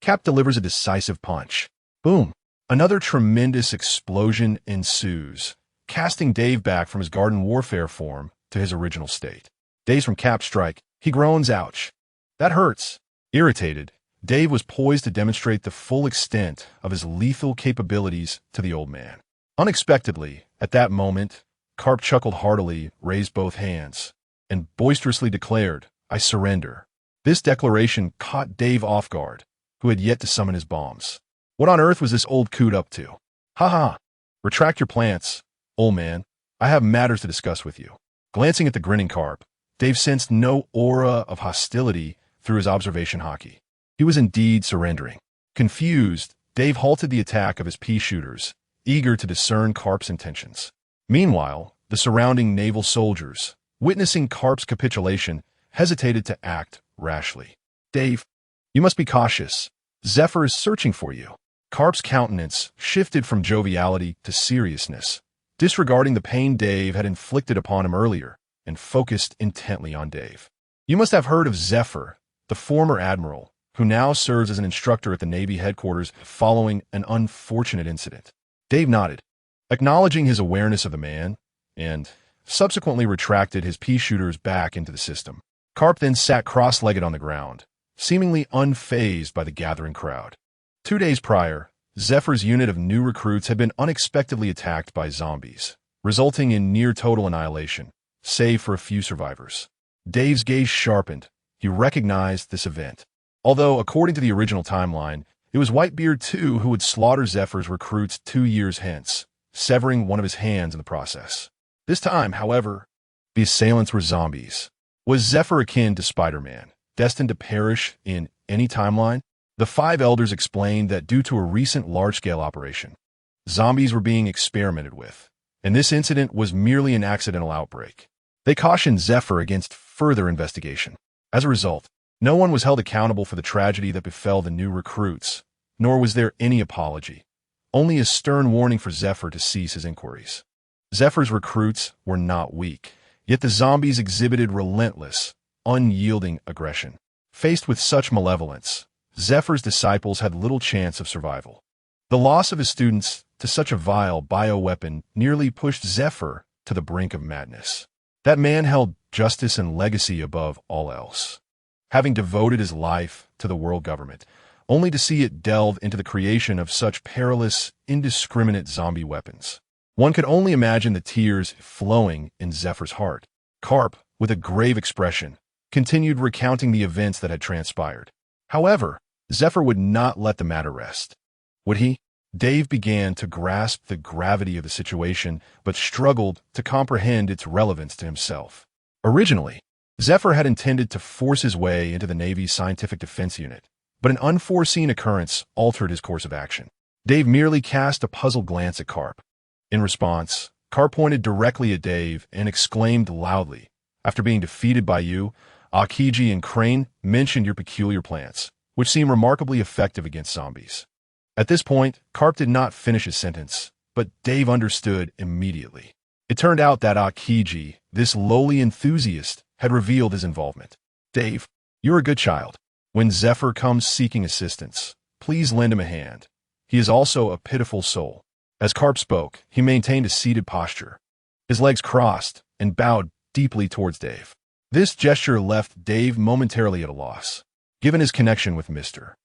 S2: Cap delivers a decisive punch. Boom! Another tremendous explosion ensues, casting Dave back from his garden warfare form to his original state. Dazed from Cap's strike, he groans, "Ouch! That hurts." Irritated, Dave was poised to demonstrate the full extent of his lethal capabilities to the old man. Unexpectedly, at that moment, Carp chuckled heartily, raised both hands, and boisterously declared, "I surrender." This declaration caught Dave off guard, who had yet to summon his bombs. What on earth was this old coot up to? "Ha ha! Retract your plants, old man. I have matters to discuss with you." Glancing at the grinning Carp, Dave sensed no aura of hostility through his observation hockey. He was indeed surrendering. Confused, Dave halted the attack of his Peashooters, eager to discern Carp's intentions. Meanwhile, the surrounding naval soldiers, witnessing Carp's capitulation, hesitated to act rashly. "Dave, you must be cautious. Zephyr is searching for you." Carp's countenance shifted from joviality to seriousness, disregarding the pain Dave had inflicted upon him earlier, and focused intently on Dave. "You must have heard of Zephyr, the former admiral, who now serves as an instructor at the Navy headquarters following an unfortunate incident." Dave nodded, acknowledging his awareness of the man, and subsequently retracted his Peashooters back into the system. Carp then sat cross-legged on the ground, seemingly unfazed by the gathering crowd. 2 days prior, Zephyr's unit of new recruits had been unexpectedly attacked by zombies, resulting in near-total annihilation, save for a few survivors. Dave's gaze sharpened. He recognized this event. Although, according to the original timeline, it was Whitebeard too who would slaughter Zephyr's recruits 2 years hence, severing one of his hands in the process. This time, however, the assailants were zombies. Was Zephyr akin to Spider-Man, destined to perish in any timeline? The 5 elders explained that due to a recent large-scale operation, zombies were being experimented with, and this incident was merely an accidental outbreak. They cautioned Zephyr against further investigation. As a result, no one was held accountable for the tragedy that befell the new recruits, nor was there any apology, only a stern warning for Zephyr to cease his inquiries. Zephyr's recruits were not weak, yet the zombies exhibited relentless, unyielding aggression. Faced with such malevolence, Zephyr's disciples had little chance of survival. The loss of his students to such a vile bioweapon nearly pushed Zephyr to the brink of madness. That man held justice and legacy above all else, having devoted his life to the world government, only to see it delve into the creation of such perilous, indiscriminate zombie weapons. One could only imagine the tears flowing in Zephyr's heart. Carp, with a grave expression, continued recounting the events that had transpired. However, Zephyr would not let the matter rest. Would he? Dave began to grasp the gravity of the situation, but struggled to comprehend its relevance to himself. Originally, Zephyr had intended to force his way into the Navy's Scientific Defense Unit, but an unforeseen occurrence altered his course of action. Dave merely cast a puzzled glance at Carp. In response, Carp pointed directly at Dave and exclaimed loudly, "After being defeated by you, Akiji and Crane mentioned your peculiar plants, which seem remarkably effective against zombies." At this point, Carp did not finish his sentence, but Dave understood immediately. It turned out that Akiji, this lowly enthusiast, had revealed his involvement. Dave, you're a good child. When Zephyr comes seeking assistance, please lend him a hand. He is also a pitiful soul. As Carp spoke, he maintained a seated posture. His legs crossed and bowed deeply towards Dave. This gesture left Dave momentarily at a loss, given his connection with Mr.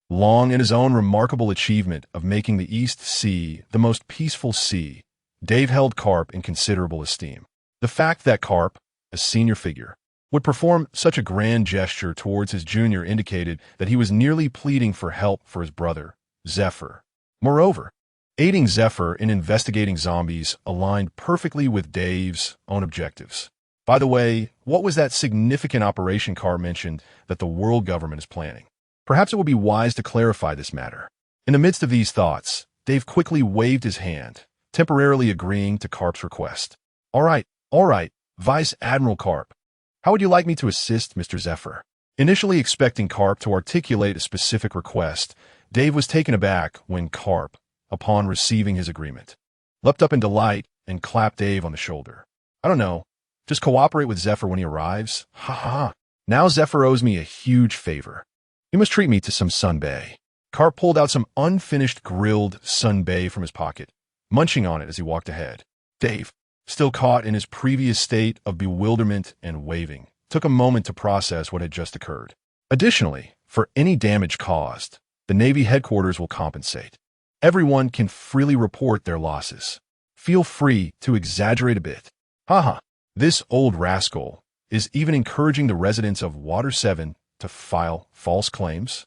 S2: Long and his own remarkable achievement of making the East Sea the most peaceful sea. Dave held Carp in considerable esteem. The fact that Carp, a senior figure, would perform such a grand gesture towards his junior indicated that he was nearly pleading for help for his brother, Zephyr. Moreover, aiding Zephyr in investigating zombies aligned perfectly with Dave's own objectives. By the way, what was that significant operation Carp mentioned that the world government is planning? Perhaps it would be wise to clarify this matter. In the midst of these thoughts, Dave quickly waved his hand, temporarily agreeing to Carp's request. All right, Vice Admiral Carp. How would you like me to assist Mr. Zephyr? Initially expecting Carp to articulate a specific request, Dave was taken aback when Carp, upon receiving his agreement, leapt up in delight and clapped Dave on the shoulder. I don't know, just cooperate with Zephyr when he arrives? Ha ha. Now Zephyr owes me a huge favor. He must treat me to some sunbae. Carp pulled out some unfinished grilled sunbae from his pocket, munching on it as he walked ahead. Dave, still caught in his previous state of bewilderment and waving, took a moment to process what had just occurred. Additionally, for any damage caused, the Navy headquarters will compensate. Everyone can freely report their losses. Feel free to exaggerate a bit. Haha, this old rascal is even encouraging the residents of Water 7 to file false claims?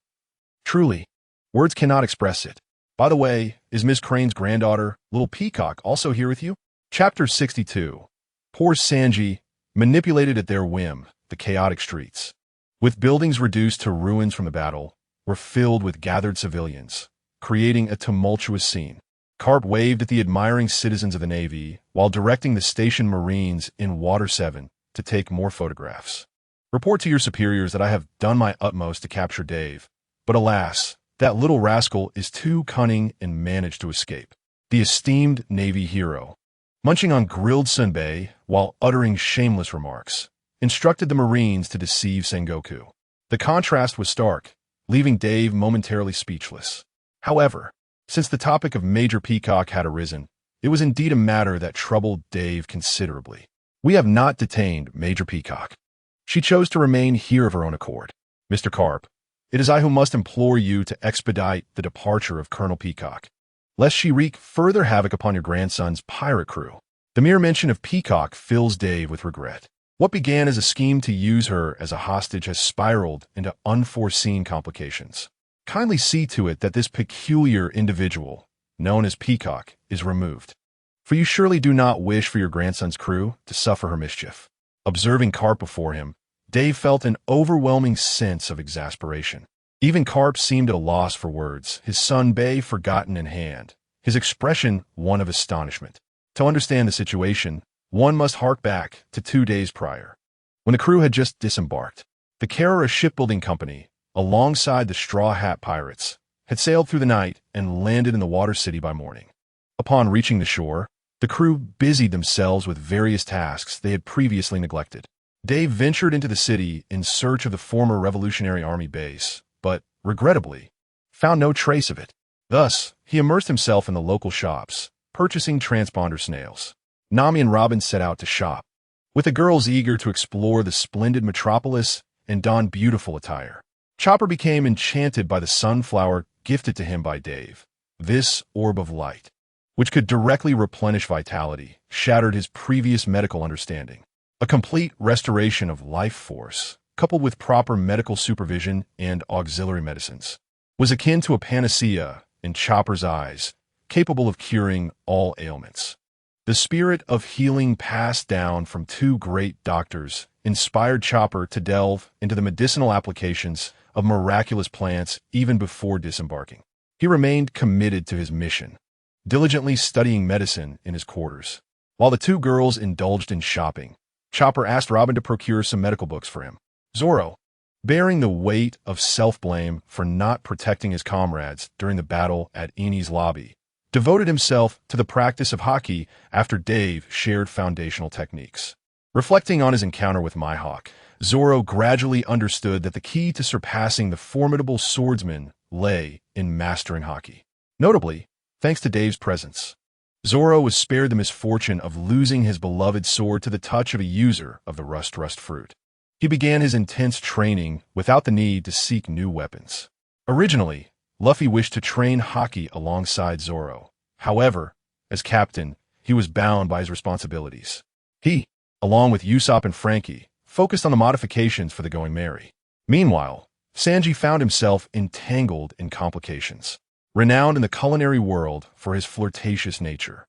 S2: Truly, words cannot express it. By the way, is Miss Crane's granddaughter, Little Peacock, also here with you? Chapter 62. Poor Sanji, manipulated at their whim, the chaotic streets, with buildings reduced to ruins from the battle, were filled with gathered civilians, creating a tumultuous scene. Carp waved at the admiring citizens of the Navy while directing the station Marines in Water 7 to take more photographs. Report to your superiors that I have done my utmost to capture Dave, but alas, that little rascal is too cunning and managed to escape. The esteemed Navy hero, munching on grilled sunbae while uttering shameless remarks, instructed the Marines to deceive Sengoku. The contrast was stark, leaving Dave momentarily speechless. However, since the topic of Major Peacock had arisen, it was indeed a matter that troubled Dave considerably. We have not detained Major Peacock. She chose to remain here of her own accord. Mr. Carp, it is I who must implore you to expedite the departure of Colonel Peacock, lest she wreak further havoc upon your grandson's pirate crew. The mere mention of Peacock fills Dave with regret. What began as a scheme to use her as a hostage has spiraled into unforeseen complications. Kindly see to it that this peculiar individual, known as Peacock, is removed, for you surely do not wish for your grandson's crew to suffer her mischief. Observing Carp before him, Dave felt an overwhelming sense of exasperation. Even Carp seemed at a loss for words, his sunbae forgotten in hand, his expression one of astonishment. To understand the situation, one must hark back to 2 days prior, when the crew had just disembarked. The Carrera Shipbuilding Company, alongside the Straw Hat Pirates, had sailed through the night and landed in the Water City by morning. Upon reaching the shore, the crew busied themselves with various tasks they had previously neglected. Dave ventured into the city in search of the former Revolutionary Army base, but, regrettably, found no trace of it. Thus, he immersed himself in the local shops, purchasing transponder snails. Nami and Robin set out to shop, with the girls eager to explore the splendid metropolis and don beautiful attire. Chopper became enchanted by the sunflower gifted to him by Dave. This orb of light, which could directly replenish vitality, shattered his previous medical understanding. A complete restoration of life force, coupled with proper medical supervision and auxiliary medicines, was akin to a panacea in Chopper's eyes, capable of curing all ailments. The spirit of healing passed down from 2 great doctors inspired Chopper to delve into the medicinal applications of miraculous plants even before disembarking. He remained committed to his mission, diligently studying medicine in his quarters. While the 2 girls indulged in shopping, Chopper asked Robin to procure some medical books for him. Zoro, bearing the weight of self-blame for not protecting his comrades during the battle at Eni's lobby, devoted himself to the practice of haki after Dave shared foundational techniques. Reflecting on his encounter with Mihawk, Zoro gradually understood that the key to surpassing the formidable swordsman lay in mastering haki. Notably, thanks to Dave's presence, Zoro was spared the misfortune of losing his beloved sword to the touch of a user of the rust fruit. He began his intense training without the need to seek new weapons. Originally, Luffy wished to train haki alongside Zoro. However, as captain, he was bound by his responsibilities. He, along with Usopp and Frankie, focused on the modifications for the Going Merry. Meanwhile, Sanji found himself entangled in complications. Renowned in the culinary world for his flirtatious nature,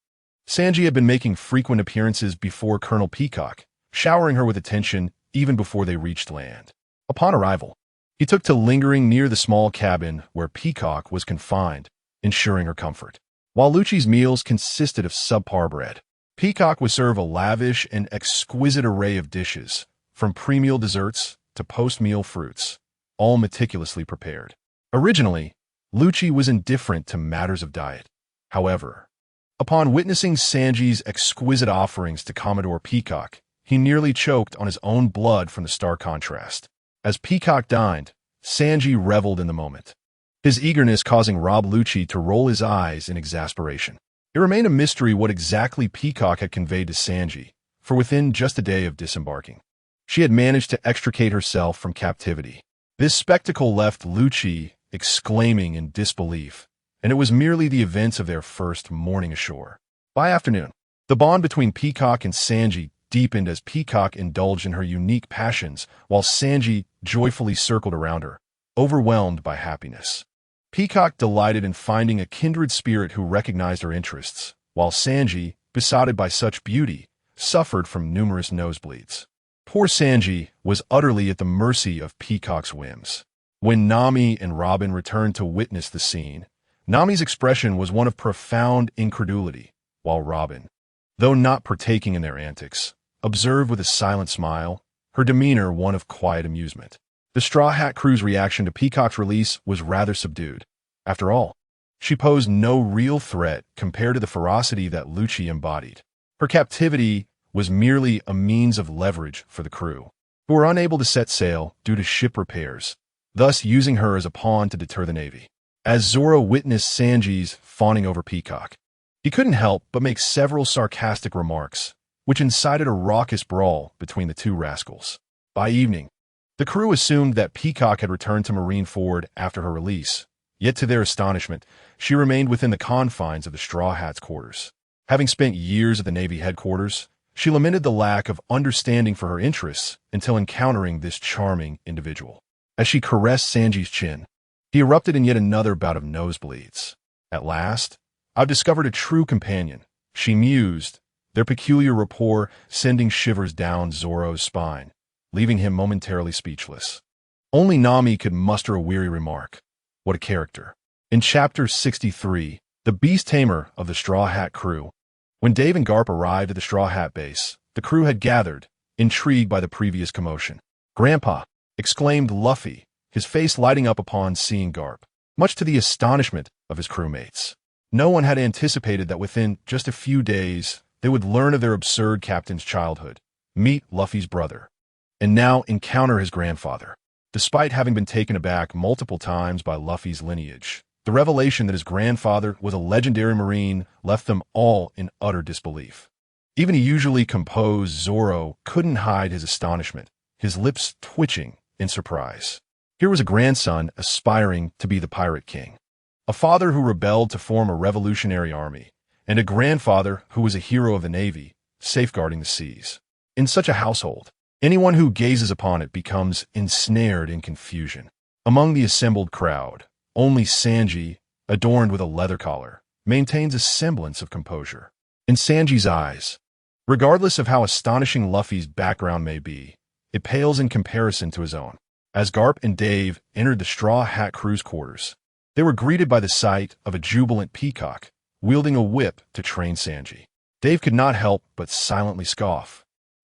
S2: Sanji had been making frequent appearances before Colonel Peacock, showering her with attention even before they reached land. Upon arrival, he took to lingering near the small cabin where Peacock was confined, ensuring her comfort. While Lucci's meals consisted of subpar bread, Peacock would serve a lavish and exquisite array of dishes, from pre-meal desserts to post-meal fruits, all meticulously prepared. Originally, Lucci was indifferent to matters of diet. However, upon witnessing Sanji's exquisite offerings to Commodore Peacock, he nearly choked on his own blood from the stark contrast. As Peacock dined, Sanji reveled in the moment, his eagerness causing Rob Lucci to roll his eyes in exasperation. It remained a mystery what exactly Peacock had conveyed to Sanji, for within just a day of disembarking, she had managed to extricate herself from captivity. This spectacle left Lucci exclaiming in disbelief, and it was merely the events of their first morning ashore. By afternoon, the bond between Peacock and Sanji deepened as Peacock indulged in her unique passions while Sanji joyfully circled around her, overwhelmed by happiness. Peacock delighted in finding a kindred spirit who recognized her interests, while Sanji, besotted by such beauty, suffered from numerous nosebleeds. Poor Sanji was utterly at the mercy of Peacock's whims. When Nami and Robin returned to witness the scene, Nami's expression was one of profound incredulity, while Robin, though not partaking in their antics, observed with a silent smile, her demeanor one of quiet amusement. The Straw Hat Crew's reaction to Peacock's release was rather subdued. After all, she posed no real threat compared to the ferocity that Lucci embodied. Her captivity was merely a means of leverage for the crew, who were unable to set sail due to ship repairs, thus using her as a pawn to deter the Navy. As Zoro witnessed Sanji's fawning over Peacock, he couldn't help but make several sarcastic remarks, which incited a raucous brawl between the two rascals. By evening, the crew assumed that Peacock had returned to Marineford after her release, yet to their astonishment, she remained within the confines of the Straw Hats' quarters. Having spent years at the Navy headquarters, she lamented the lack of understanding for her interests until encountering this charming individual. As she caressed Sanji's chin, he erupted in yet another bout of nosebleeds. At last, I've discovered a true companion, she mused, their peculiar rapport sending shivers down Zoro's spine, leaving him momentarily speechless. Only Nami could muster a weary remark. What a character. In Chapter 63, The Beast Tamer of the Straw Hat Crew, when Dave and Garp arrived at the Straw Hat base, the crew had gathered, intrigued by the previous commotion. "Grandpa!" exclaimed Luffy, his face lighting up upon seeing Garp, much to the astonishment of his crewmates. No one had anticipated that within just a few days they would learn of their absurd captain's childhood, meet Luffy's brother, and now encounter his grandfather. Despite having been taken aback multiple times by Luffy's lineage, the revelation that his grandfather was a legendary Marine left them all in utter disbelief. Even a usually composed Zoro couldn't hide his astonishment, his lips twitching in surprise. Here was a grandson aspiring to be the Pirate King, a father who rebelled to form a revolutionary army, and a grandfather who was a hero of the Navy, safeguarding the seas. In such a household, anyone who gazes upon it becomes ensnared in confusion. Among the assembled crowd, only Sanji, adorned with a leather collar, maintains a semblance of composure. In Sanji's eyes, regardless of how astonishing Luffy's background may be, it pales in comparison to his own. As Garp and Dave entered the Straw Hat Crew's quarters, they were greeted by the sight of a jubilant Peacock, wielding a whip to train Sanji. Dave could not help but silently scoff,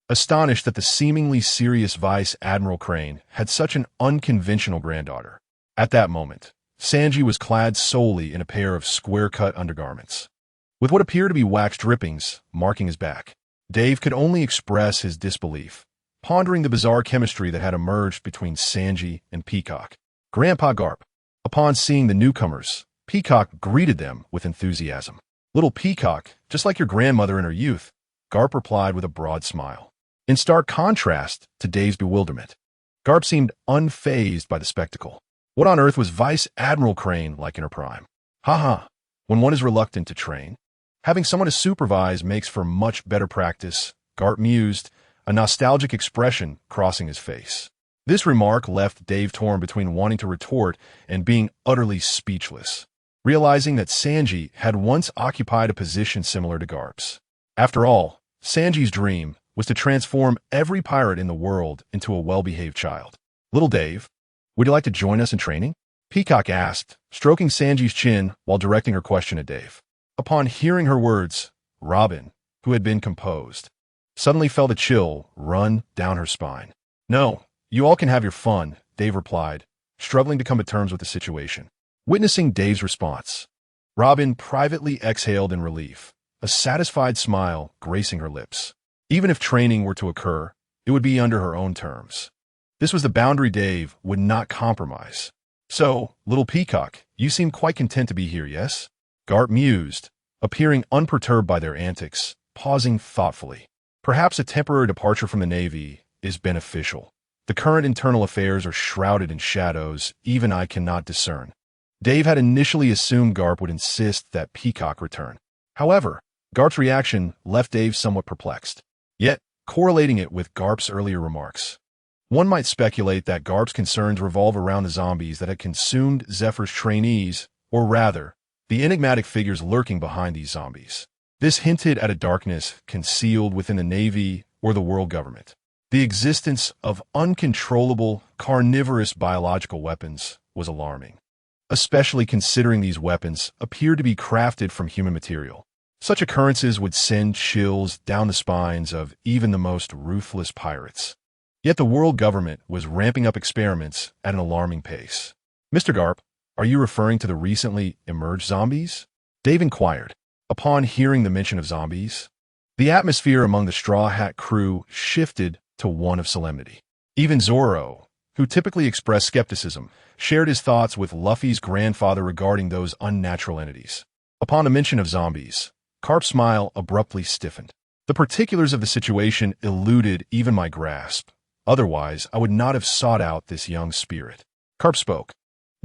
S2: astonished that the seemingly serious Vice Admiral Crane had such an unconventional granddaughter. At that moment, Sanji was clad solely in a pair of square-cut undergarments, with what appeared to be wax drippings marking his back. Dave could only express his disbelief, pondering the bizarre chemistry that had emerged between Sanji and Peacock. Grandpa Garp. Upon seeing the newcomers, Peacock greeted them with enthusiasm. Little Peacock, just like your grandmother in her youth, Garp replied with a broad smile. In stark contrast to Dave's bewilderment, Garp seemed unfazed by the spectacle. What on earth was Vice Admiral Crane like in her prime? Ha. When one is reluctant to train, having someone to supervise makes for much better practice, Garp mused, a nostalgic expression crossing his face. This remark left Dave torn between wanting to retort and being utterly speechless, realizing that Sanji had once occupied a position similar to Garp's. After all, Sanji's dream was to transform every pirate in the world into a well-behaved child. Little Dave, would you like to join us in training? Peacock asked, stroking Sanji's chin while directing her question at Dave. Upon hearing her words, Robin, who had been composed, suddenly felt a chill run down her spine. No, you all can have your fun, Dave replied, struggling to come to terms with the situation. Witnessing Dave's response, Robin privately exhaled in relief, a satisfied smile gracing her lips. Even if training were to occur, it would be under her own terms. This was the boundary Dave would not compromise. So, little Peacock, you seem quite content to be here, yes? Garp mused, appearing unperturbed by their antics, pausing thoughtfully. Perhaps a temporary departure from the Navy is beneficial. The current internal affairs are shrouded in shadows even I cannot discern. Dave had initially assumed Garp would insist that Peacock return. However, Garp's reaction left Dave somewhat perplexed. Yet, correlating it with Garp's earlier remarks, one might speculate that Garp's concerns revolve around the zombies that had consumed Zephyr's trainees, or rather, the enigmatic figures lurking behind these zombies. This hinted at a darkness concealed within the Navy or the world government. The existence of uncontrollable, carnivorous biological weapons was alarming, especially considering these weapons appeared to be crafted from human material. Such occurrences would send chills down the spines of even the most ruthless pirates. Yet the world government was ramping up experiments at an alarming pace. Mr. Garp, are you referring to the recently emerged zombies? Dave inquired. Upon hearing the mention of zombies, the atmosphere among the Straw Hat crew shifted to one of solemnity. Even Zorro, who typically expressed skepticism, shared his thoughts with Luffy's grandfather regarding those unnatural entities. Upon the mention of zombies, Garp's smile abruptly stiffened. The particulars of the situation eluded even my grasp. Otherwise, I would not have sought out this young spirit. Garp spoke,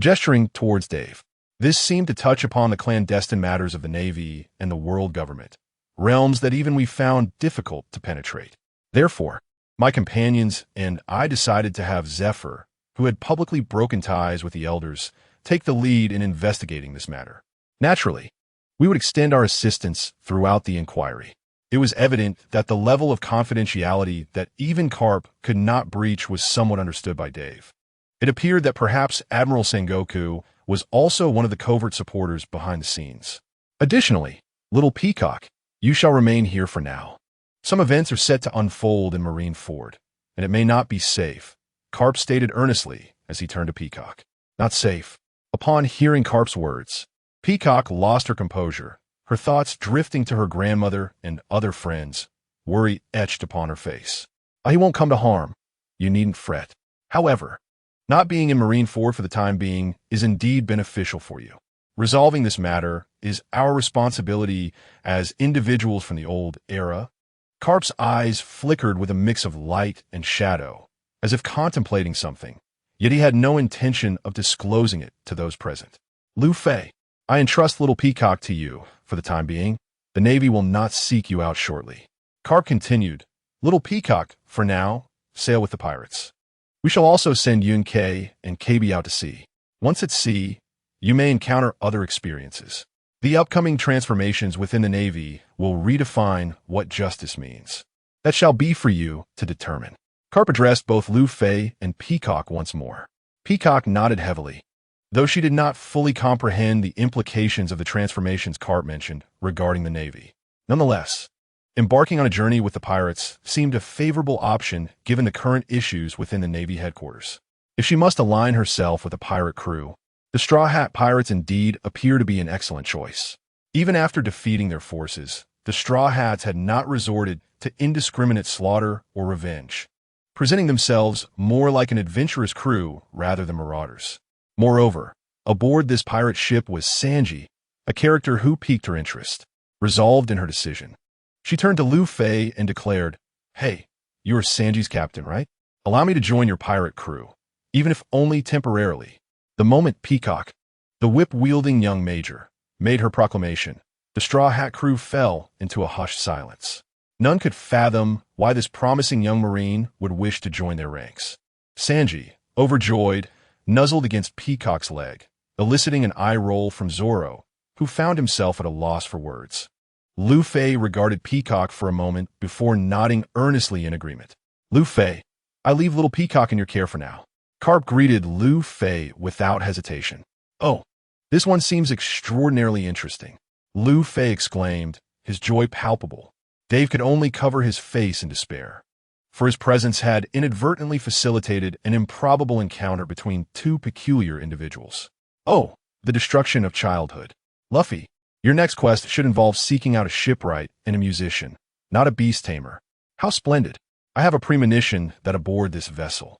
S2: gesturing towards Dave. This seemed to touch upon the clandestine matters of the Navy and the world government, realms that even we found difficult to penetrate. Therefore, my companions and I decided to have Zephyr, who had publicly broken ties with the elders, take the lead in investigating this matter. Naturally, we would extend our assistance throughout the inquiry. It was evident that the level of confidentiality that even Garp could not breach was somewhat understood by Dave. It appeared that perhaps Admiral Sengoku was also one of the covert supporters behind the scenes. Additionally, little Peacock, you shall remain here for now. Some events are set to unfold in Marineford, and it may not be safe, Garp stated earnestly as he turned to Peacock. Not safe. Upon hearing Garp's words, Peacock lost her composure, her thoughts drifting to her grandmother and other friends, worry etched upon her face. He won't come to harm. You needn't fret. However, not being in Marineford for the time being is indeed beneficial for you. Resolving this matter is our responsibility as individuals from the old era. Garp's eyes flickered with a mix of light and shadow, as if contemplating something, yet he had no intention of disclosing it to those present. Luffy, I entrust little Peacock to you, for the time being. The Navy will not seek you out shortly. Garp continued, Little Peacock, for now, sail with the pirates. We shall also send Yun-Kei and KB out to sea. Once at sea, you may encounter other experiences. The upcoming transformations within the Navy will redefine what justice means. That shall be for you to determine. Garp addressed both Luffy and Peacock once more. Peacock nodded heavily, though she did not fully comprehend the implications of the transformations Garp mentioned regarding the Navy. Nonetheless, embarking on a journey with the pirates seemed a favorable option given the current issues within the Navy headquarters. If she must align herself with a pirate crew, the Straw Hat Pirates indeed appear to be an excellent choice. Even after defeating their forces, the Straw Hats had not resorted to indiscriminate slaughter or revenge, presenting themselves more like an adventurous crew rather than marauders. Moreover, aboard this pirate ship was Sanji, a character who piqued her interest. Resolved in her decision, she turned to Lu Fei and declared, "Hey, you are Sanji's captain, right? Allow me to join your pirate crew, even if only temporarily." The moment Peacock, the whip-wielding young major, made her proclamation, the Straw Hat crew fell into a hushed silence. None could fathom why this promising young marine would wish to join their ranks. Sanji, overjoyed, nuzzled against Peacock's leg, eliciting an eye roll from Zoro, who found himself at a loss for words. Lu Fei regarded Peacock for a moment before nodding earnestly in agreement. "Lu Fei, I leave little Peacock in your care for now." Carp greeted Lu Fei without hesitation. "Oh, this one seems extraordinarily interesting," Lu Fei exclaimed, his joy palpable. Dave could only cover his face in despair, for his presence had inadvertently facilitated an improbable encounter between two peculiar individuals. "Oh, the destruction of childhood. Luffy, your next quest should involve seeking out a shipwright and a musician, not a beast tamer. How splendid. I have a premonition that aboard this vessel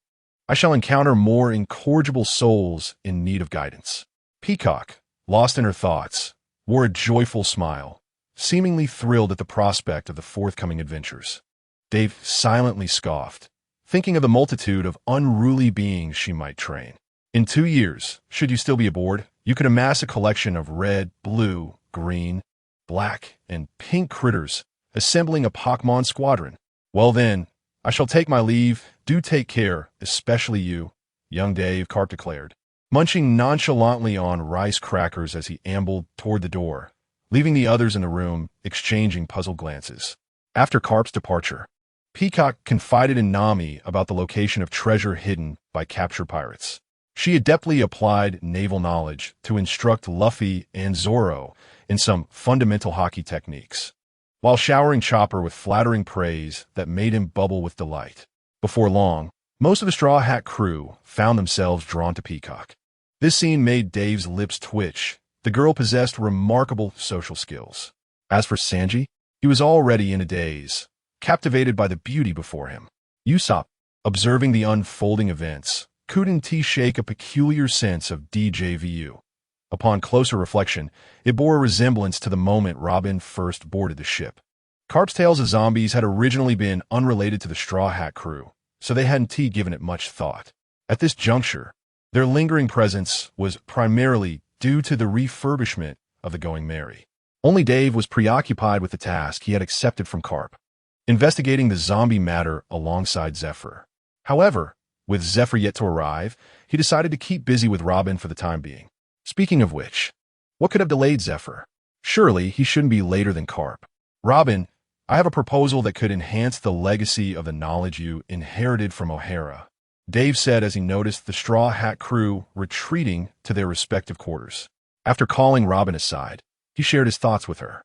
S2: I shall encounter more incorrigible souls in need of guidance." Peacock, lost in her thoughts, wore a joyful smile, seemingly thrilled at the prospect of the forthcoming adventures. Dave silently scoffed, thinking of the multitude of unruly beings she might train. In 2 years, should you still be aboard, you could amass a collection of red, blue, green, black, and pink critters, assembling a Pokémon squadron. "Well then, I shall take my leave. Do take care, especially you," young Dave, Carp declared, munching nonchalantly on rice crackers as he ambled toward the door, leaving the others in the room exchanging puzzled glances. After Carp's departure, Peacock confided in Nami about the location of treasure hidden by captured pirates. She adeptly applied naval knowledge to instruct Luffy and Zoro in some fundamental hockey techniques, while showering Chopper with flattering praise that made him bubble with delight. Before long, most of the Straw Hat crew found themselves drawn to Peacock. This scene made Dave's lips twitch. The girl possessed remarkable social skills. As for Sanji, he was already in a daze, captivated by the beauty before him. Usopp, observing the unfolding events, couldn't shake a peculiar sense of déjà vu. Upon closer reflection, it bore a resemblance to the moment Robin first boarded the ship. Carp's tales of zombies had originally been unrelated to the Straw Hat crew, so they hadn't given it much thought. At this juncture, their lingering presence was primarily due to the refurbishment of the Going Merry. Only Dave was preoccupied with the task he had accepted from Carp, investigating the zombie matter alongside Zephyr. However, with Zephyr yet to arrive, he decided to keep busy with Robin for the time being. Speaking of which, what could have delayed Zephyr? Surely he shouldn't be later than Carp. "Robin, I have a proposal that could enhance the legacy of the knowledge you inherited from O'Hara," Dave said as he noticed the Straw Hat crew retreating to their respective quarters. After calling Robin aside, he shared his thoughts with her.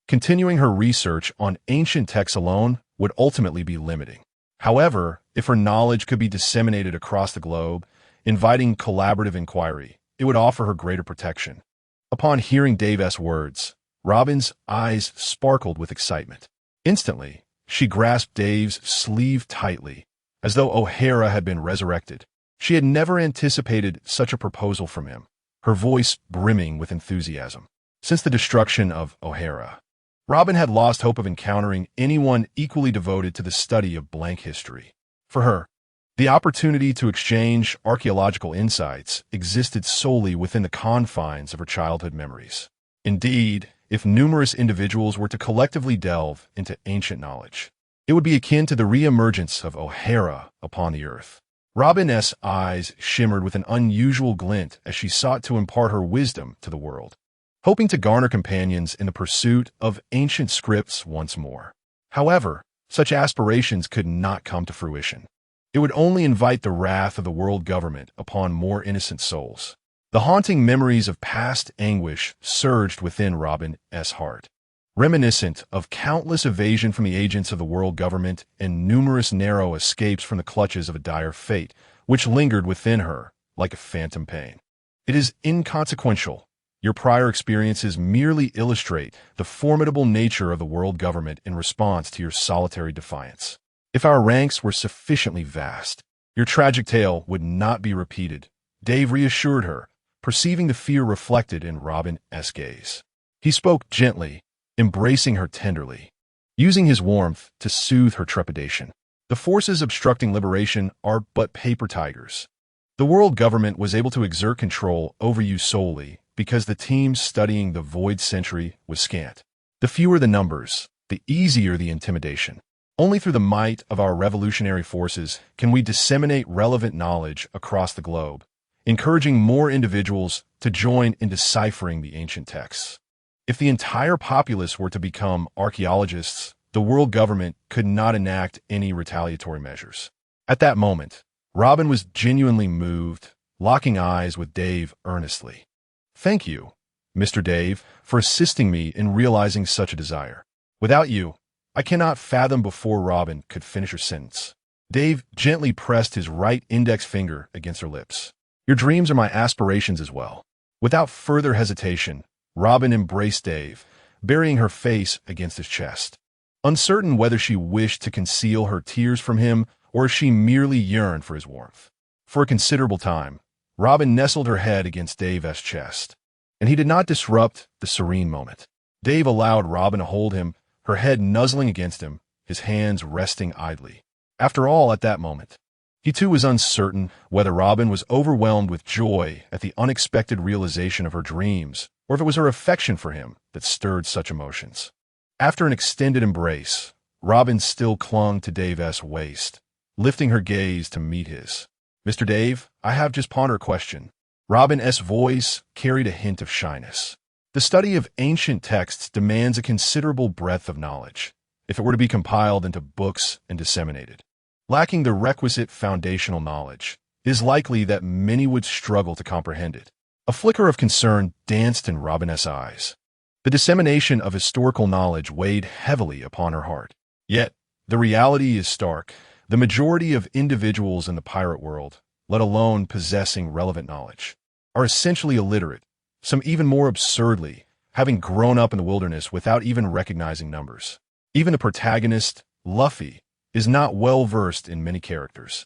S2: Continuing her research on ancient texts alone would ultimately be limiting. However, if her knowledge could be disseminated across the globe, inviting collaborative inquiry, it would offer her greater protection. Upon hearing Dave's words, Robin's eyes sparkled with excitement. Instantly, she grasped Dave's sleeve tightly, as though O'Hara had been resurrected. She had never anticipated such a proposal from him, her voice brimming with enthusiasm. Since the destruction of O'Hara, Robin had lost hope of encountering anyone equally devoted to the study of blank history. For her, the opportunity to exchange archaeological insights existed solely within the confines of her childhood memories. Indeed, if numerous individuals were to collectively delve into ancient knowledge, it would be akin to the re-emergence of O'Hara upon the earth. Robin's eyes shimmered with an unusual glint as she sought to impart her wisdom to the world, hoping to garner companions in the pursuit of ancient scripts once more. However, such aspirations could not come to fruition. It would only invite the wrath of the world government upon more innocent souls. The haunting memories of past anguish surged within Robin's heart, reminiscent of countless evasion from the agents of the world government and numerous narrow escapes from the clutches of a dire fate, which lingered within her like a phantom pain. "It is inconsequential," Your prior experiences merely illustrate the formidable nature of the world government in response to your solitary defiance. If our ranks were sufficiently vast, your tragic tale would not be repeated, Dave reassured her, perceiving the fear reflected in Robin's gaze. He spoke gently, embracing her tenderly, using his warmth to soothe her trepidation. The forces obstructing liberation are but paper tigers. The world government was able to exert control over you solely because the team studying the void century was scant. The fewer the numbers, the easier the intimidation. Only through the might of our revolutionary forces can we disseminate relevant knowledge across the globe, encouraging more individuals to join in deciphering the ancient texts. If the entire populace were to become archaeologists, the world government could not enact any retaliatory measures. At that moment, Robin was genuinely moved, locking eyes with Dave earnestly. "Thank you, Mr. Dave, for assisting me in realizing such a desire. Without you, I cannot fathom." Before Robin could finish her sentence, Dave gently pressed his right index finger against her lips. "Your dreams are my aspirations as well." Without further hesitation, Robin embraced Dave, burying her face against his chest. Uncertain whether she wished to conceal her tears from him or if she merely yearned for his warmth. For a considerable time, Robin nestled her head against Dave's chest, and he did not disrupt the serene moment. Dave allowed Robin to hold him, her head nuzzling against him, his hands resting idly. After all, at that moment, he too was uncertain whether Robin was overwhelmed with joy at the unexpected realization of her dreams, or if it was her affection for him that stirred such emotions. After an extended embrace, Robin still clung to Dave's waist, lifting her gaze to meet his. "Mr. Dave, I have just pondered a question." Robin's voice carried a hint of shyness. The study of ancient texts demands a considerable breadth of knowledge, if it were to be compiled into books and disseminated. Lacking the requisite foundational knowledge, it is likely that many would struggle to comprehend it. A flicker of concern danced in Robin's eyes. The dissemination of historical knowledge weighed heavily upon her heart. Yet, the reality is stark. The majority of individuals in the pirate world, let alone possessing relevant knowledge, are essentially illiterate, some even more absurdly, having grown up in the wilderness without even recognizing numbers. Even the protagonist, Luffy, is not well versed in many characters.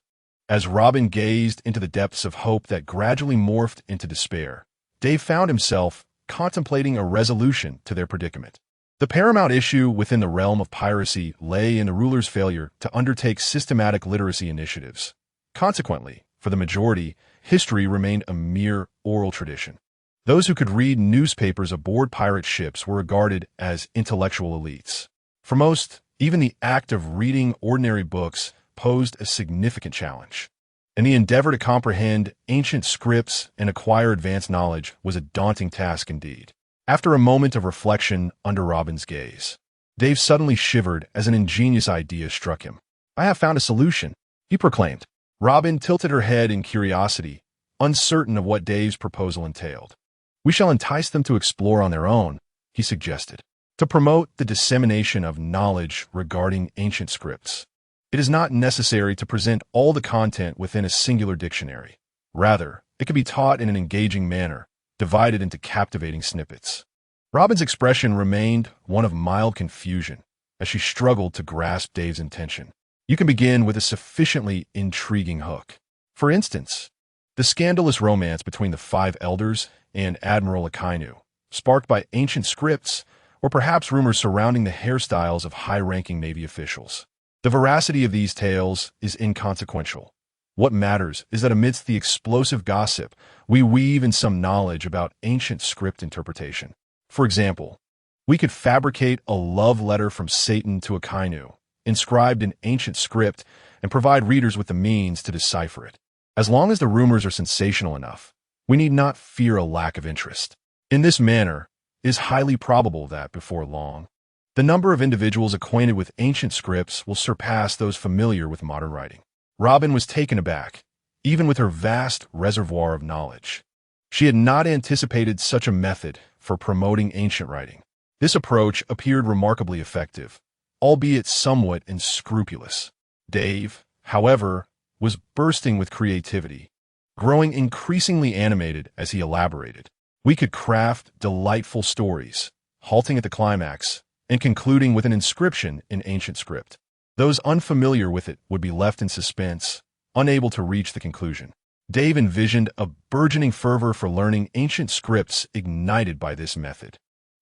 S2: As Robin gazed into the depths of hope that gradually morphed into despair, Dave found himself contemplating a resolution to their predicament. The paramount issue within the realm of piracy lay in the ruler's failure to undertake systematic literacy initiatives. Consequently, for the majority, history remained a mere oral tradition. Those who could read newspapers aboard pirate ships were regarded as intellectual elites. For most, even the act of reading ordinary books posed a significant challenge, and the endeavor to comprehend ancient scripts and acquire advanced knowledge was a daunting task indeed. After a moment of reflection under Robin's gaze, Dave suddenly shivered as an ingenious idea struck him. "I have found a solution," he proclaimed. Robin tilted her head in curiosity, uncertain of what Dave's proposal entailed. "We shall entice them to explore on their own," he suggested, "to promote the dissemination of knowledge regarding ancient scripts. It is not necessary to present all the content within a singular dictionary. Rather, it can be taught in an engaging manner, divided into captivating snippets." Robin's expression remained one of mild confusion as she struggled to grasp Dave's intention. You can begin with a sufficiently intriguing hook. For instance, the scandalous romance between the five elders and Admiral Akainu, sparked by ancient scripts, or perhaps rumors surrounding the hairstyles of high-ranking Navy officials. The veracity of these tales is inconsequential. What matters is that amidst the explosive gossip, we weave in some knowledge about ancient script interpretation. For example, we could fabricate a love letter from Satan to Akainu, inscribed in ancient script, and provide readers with the means to decipher it. As long as the rumors are sensational enough, we need not fear a lack of interest. In this manner, it is highly probable that, before long, the number of individuals acquainted with ancient scripts will surpass those familiar with modern writing. Robin was taken aback, even with her vast reservoir of knowledge. She had not anticipated such a method for promoting ancient writing. This approach appeared remarkably effective, albeit somewhat unscrupulous. Dave, however, was bursting with creativity, growing increasingly animated as he elaborated. We could craft delightful stories, halting at the climax and concluding with an inscription in ancient script. Those unfamiliar with it would be left in suspense, unable to reach the conclusion. Dave envisioned a burgeoning fervor for learning ancient scripts ignited by this method.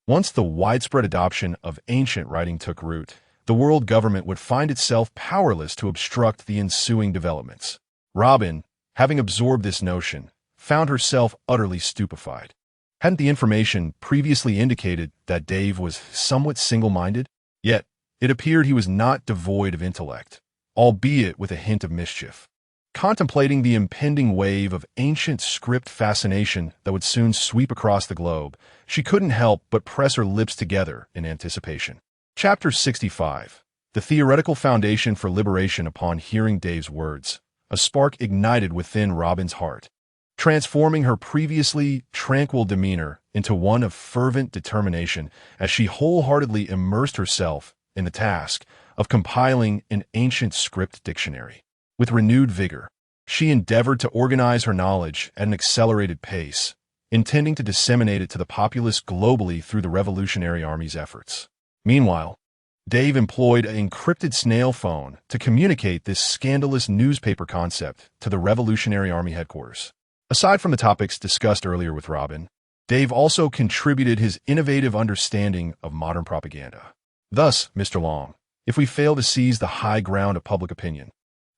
S2: Once the widespread adoption of ancient writing took root, the world government would find itself powerless to obstruct the ensuing developments. Robin, having absorbed this notion, found herself utterly stupefied. Hadn't the information previously indicated that Dave was somewhat single-minded? Yet, it appeared he was not devoid of intellect, albeit with a hint of mischief. Contemplating the impending wave of ancient script fascination that would soon sweep across the globe, she couldn't help but press her lips together in anticipation. Chapter 65. The Theoretical Foundation for Liberation. Upon hearing Dave's words, a spark ignited within Robin's heart, transforming her previously tranquil demeanor into one of fervent determination as she wholeheartedly immersed herself in the task of compiling an ancient script dictionary. With renewed vigor, she endeavored to organize her knowledge at an accelerated pace, intending to disseminate it to the populace globally through the Revolutionary Army's efforts. Meanwhile, Dave employed an encrypted snail phone to communicate this scandalous newspaper concept to the Revolutionary Army headquarters. Aside from the topics discussed earlier with Robin, Dave also contributed his innovative understanding of modern propaganda. Thus, Mr. Long, if we fail to seize the high ground of public opinion,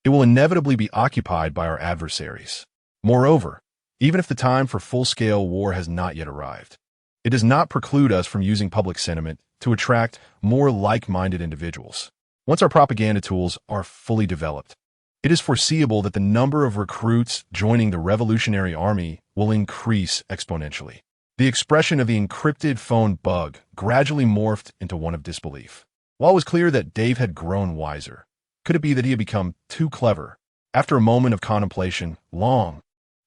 S2: it will inevitably be occupied by our adversaries. Moreover, even if the time for full-scale war has not yet arrived, it does not preclude us from using public sentiment to attract more like-minded individuals. Once our propaganda tools are fully developed, it is foreseeable that the number of recruits joining the Revolutionary Army will increase exponentially. The expression of the encrypted phone bug gradually morphed into one of disbelief. While it was clear that Dave had grown wiser, could it be that he had become too clever? After a moment of contemplation, Long,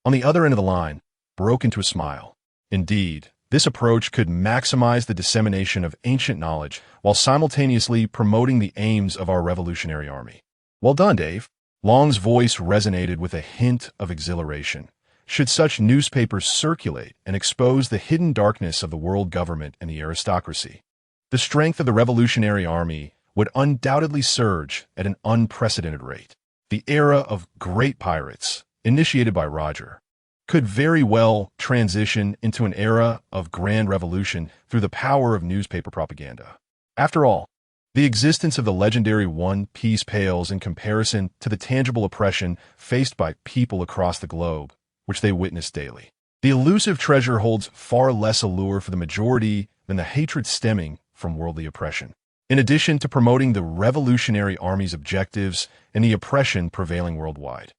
S2: on the other end of the line, broke into a smile. Indeed, this approach could maximize the dissemination of ancient knowledge while simultaneously promoting the aims of our Revolutionary Army. Well done, Dave. Long's voice resonated with a hint of exhilaration. Should such newspapers circulate and expose the hidden darkness of the world government and the aristocracy, the strength of the Revolutionary Army would undoubtedly surge at an unprecedented rate. The era of great pirates, initiated by Roger, could very well transition into an era of grand revolution through the power of newspaper propaganda. After all, the existence of the legendary One Piece pales in comparison to the tangible oppression faced by people across the globe, which they witness daily. The elusive treasure holds far less allure for the majority than the hatred stemming from worldly oppression. In addition to promoting the Revolutionary Army's objectives and the oppression prevailing worldwide,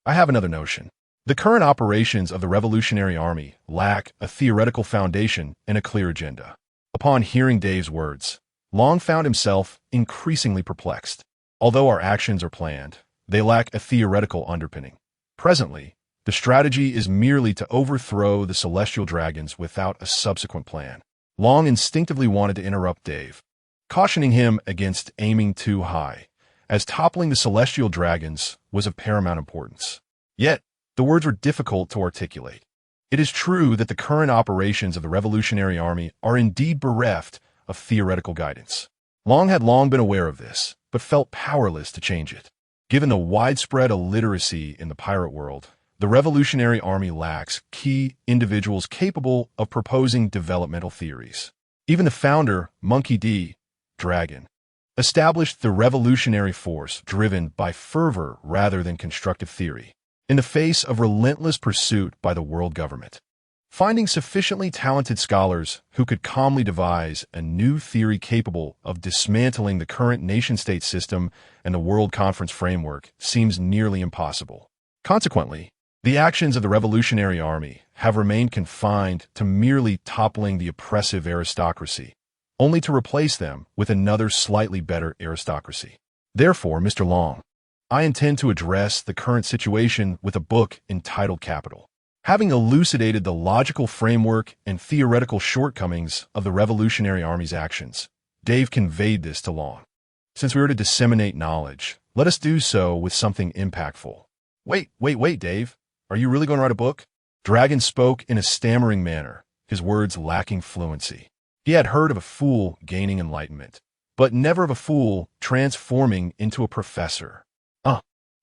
S2: I have another notion. The current operations of the Revolutionary Army lack a theoretical foundation and a clear agenda. Upon hearing Dave's words, Long found himself increasingly perplexed. Although our actions are planned, they lack a theoretical underpinning. Presently, the strategy is merely to overthrow the celestial dragons without a subsequent plan. Long instinctively wanted to interrupt Dave, cautioning him against aiming too high, as toppling the celestial dragons was of paramount importance. Yet, the words were difficult to articulate. It is true that the current operations of the Revolutionary Army are indeed bereft of theoretical guidance. Long had long been aware of this, but felt powerless to change it. Given the widespread illiteracy in the pirate world, the Revolutionary Army lacks key individuals capable of proposing developmental theories. Even the founder, Monkey D. Dragon, established the revolutionary force driven by fervor rather than constructive theory, in the face of relentless pursuit by the world government. Finding sufficiently talented scholars who could calmly devise a new theory capable of dismantling the current nation-state system and the World Conference framework seems nearly impossible. Consequently, the actions of the Revolutionary Army have remained confined to merely toppling the oppressive aristocracy, only to replace them with another slightly better aristocracy. Therefore, Mr. Long, I intend to address the current situation with a book entitled Capital. Having elucidated the logical framework and theoretical shortcomings of the Revolutionary Army's actions, Dave conveyed this to Long. Since we are to disseminate knowledge, let us do so with something impactful. Wait, Dave. Are you really going to write a book? Dragon spoke in a stammering manner, his words lacking fluency. He had heard of a fool gaining enlightenment, but never of a fool transforming into a professor.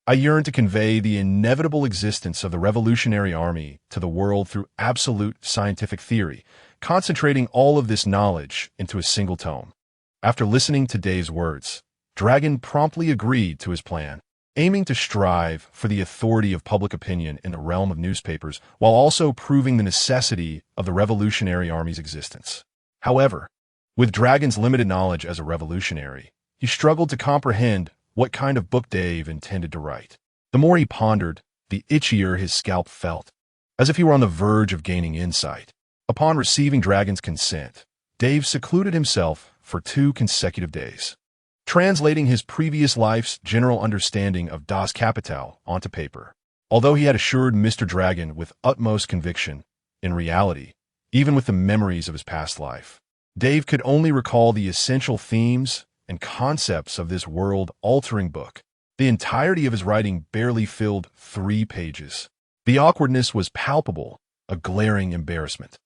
S2: I yearn to convey the inevitable existence of the Revolutionary Army to the world through absolute scientific theory, concentrating all of this knowledge into a single tome. After listening to Dave's words, Dragon promptly agreed to his plan, aiming to strive for the authority of public opinion in the realm of newspapers, while also proving the necessity of the Revolutionary Army's existence. However, with Dragon's limited knowledge as a revolutionary, he struggled to comprehend what kind of book Dave intended to write. The more he pondered, the itchier his scalp felt, as if he were on the verge of gaining insight. Upon receiving Dragon's consent, Dave secluded himself for 2 consecutive days, translating his previous life's general understanding of Das Kapital onto paper. Although he had assured Mr. Dragon with utmost conviction, in reality, even with the memories of his past life, Dave could only recall the essential themes and concepts of this world-altering book. The entirety of his writing barely filled 3 pages. The awkwardness was palpable, a glaring embarrassment.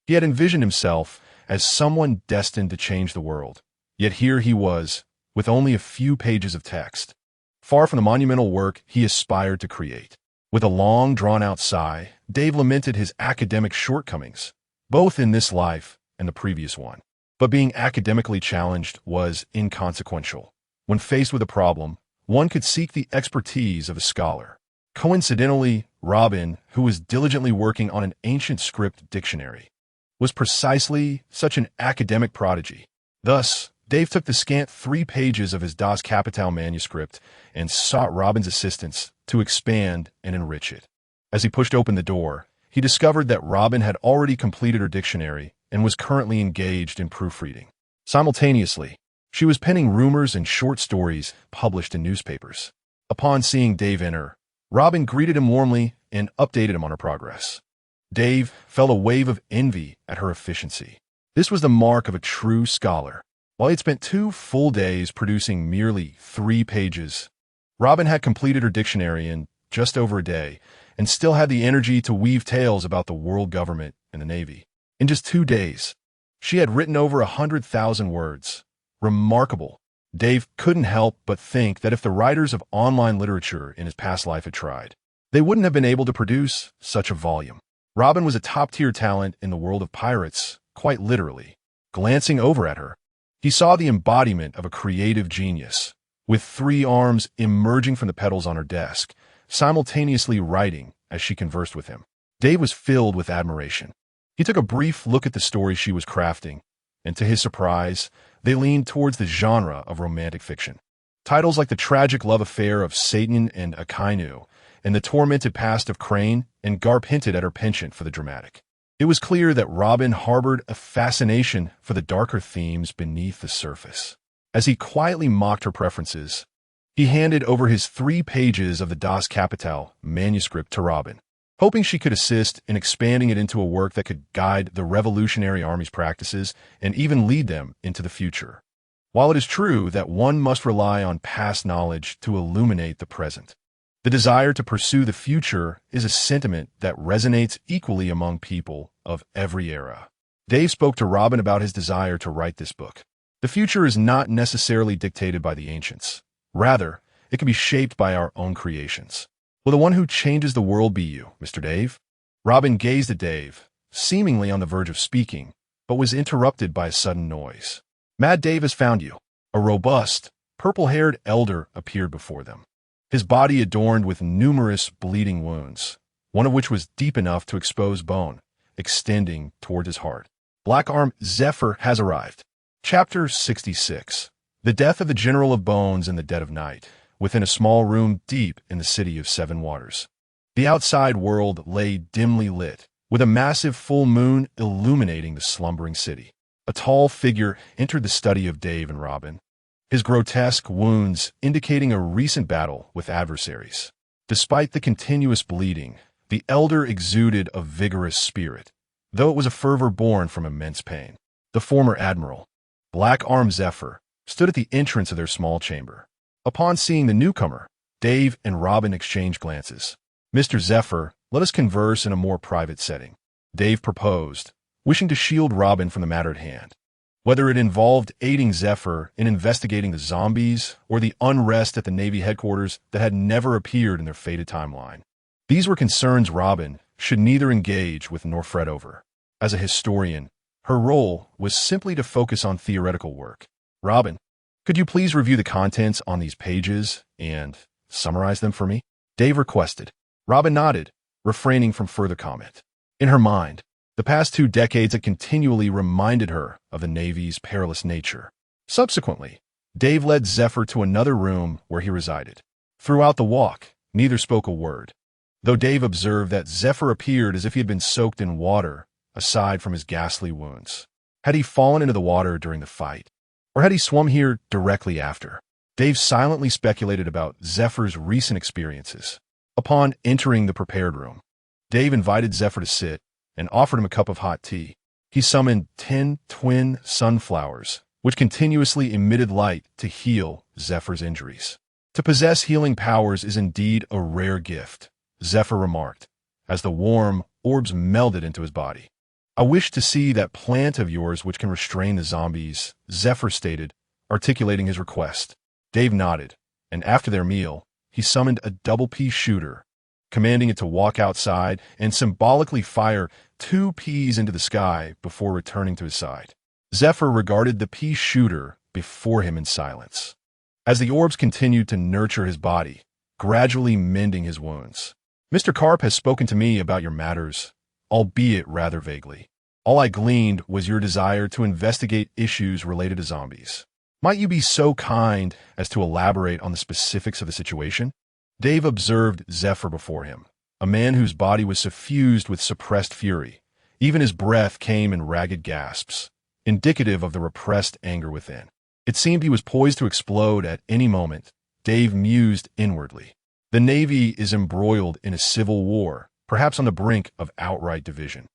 S2: He had envisioned himself as someone destined to change the world, yet here he was, with only a few pages of text, far from the monumental work he aspired to create. With a long, drawn-out sigh, Dave lamented his academic shortcomings, both in this life and the previous one. But being academically challenged was inconsequential. When faced with a problem, one could seek the expertise of a scholar. Coincidentally, Robin, who was diligently working on an ancient script dictionary, was precisely such an academic prodigy. Thus, Dave took the scant 3 pages of his Das Kapital manuscript and sought Robin's assistance to expand and enrich it. As he pushed open the door, he discovered that Robin had already completed her dictionary and was currently engaged in proofreading. Simultaneously, she was penning rumors and short stories published in newspapers. Upon seeing Dave enter, Robin greeted him warmly and updated him on her progress. Dave felt a wave of envy at her efficiency. This was the mark of a true scholar. While he'd spent 2 full days producing merely 3 pages, Robin had completed her dictionary in just over a day and still had the energy to weave tales about the world government and the Navy. In just 2 days, she had written over 100,000 words. Remarkable. Dave couldn't help but think that if the writers of online literature in his past life had tried, they wouldn't have been able to produce such a volume. Robin was a top-tier talent in the world of pirates, quite literally. Glancing over at her, he saw the embodiment of a creative genius, with 3 arms emerging from the pedals on her desk, simultaneously writing as she conversed with him. Dave was filled with admiration. He took a brief look at the story she was crafting, and to his surprise, they leaned towards the genre of romantic fiction. Titles like The Tragic Love Affair of Satan and Akainu, and The Tormented Past of Crane and Garp hinted at her penchant for the dramatic. It was clear that Robin harbored a fascination for the darker themes beneath the surface. As he quietly mocked her preferences, he handed over his 3 pages of the Das Kapital manuscript to Robin, hoping she could assist in expanding it into a work that could guide the Revolutionary Army's practices and even lead them into the future. While it is true that one must rely on past knowledge to illuminate the present, the desire to pursue the future is a sentiment that resonates equally among people of every era. Dave spoke to Robin about his desire to write this book. The future is not necessarily dictated by the ancients. Rather, it can be shaped by our own creations. Will the one who changes the world be you, Mr. Dave? Robin gazed at Dave, seemingly on the verge of speaking, but was interrupted by a sudden noise. Mad Dave has found you. A robust, purple-haired elder appeared before them, his body adorned with numerous bleeding wounds, one of which was deep enough to expose bone, extending toward his heart. Black Arm Zephyr has arrived. Chapter 66. The Death of the General of Bones in the Dead of Night, within a small room deep in the City of Seven Waters. The outside world lay dimly lit, with a massive full moon illuminating the slumbering city. A tall figure entered the study of Dave and Robin, his grotesque wounds indicating a recent battle with adversaries. Despite the continuous bleeding, the elder exuded a vigorous spirit, though it was a fervor born from immense pain. The former admiral, Black Arm Zephyr, stood at the entrance of their small chamber. Upon seeing the newcomer, Dave and Robin exchanged glances. "Mr. Zephyr, let us converse in a more private setting," Dave proposed, wishing to shield Robin from the matter at hand. Whether it involved aiding Zephyr in investigating the zombies or the unrest at the Navy headquarters that had never appeared in their fated timeline. These were concerns Robin should neither engage with nor fret over. As a historian, her role was simply to focus on theoretical work. Robin, could you please review the contents on these pages and summarize them for me? Dave requested. Robin nodded, refraining from further comment. In her mind, the past 2 decades had continually reminded her of the Navy's perilous nature. Subsequently, Dave led Zephyr to another room where he resided. Throughout the walk, neither spoke a word, though Dave observed that Zephyr appeared as if he had been soaked in water, aside from his ghastly wounds. Had he fallen into the water during the fight? Or had he swum here directly after? Dave silently speculated about Zephyr's recent experiences. Upon entering the prepared room, Dave invited Zephyr to sit and offered him a cup of hot tea. He summoned 10 twin sunflowers, which continuously emitted light to heal Zephyr's injuries. To possess healing powers is indeed a rare gift, Zephyr remarked, as the warm orbs melded into his body. I wish to see that plant of yours which can restrain the zombies, Zephyr stated, articulating his request. Dave nodded, and after their meal, he summoned a double Peashooter, commanding it to walk outside and symbolically fire 2 peas into the sky before returning to his side. Zephyr regarded the Peashooter before him in silence, as the orbs continued to nurture his body, gradually mending his wounds. Mr. Karp has spoken to me about your matters, albeit rather vaguely. All I gleaned was your desire to investigate issues related to zombies. Might you be so kind as to elaborate on the specifics of the situation? Dave observed Zephyr before him, a man whose body was suffused with suppressed fury. Even his breath came in ragged gasps, indicative of the repressed anger within. It seemed he was poised to explode at any moment. Dave mused inwardly. The Navy is embroiled in a civil war, perhaps on the brink of outright division.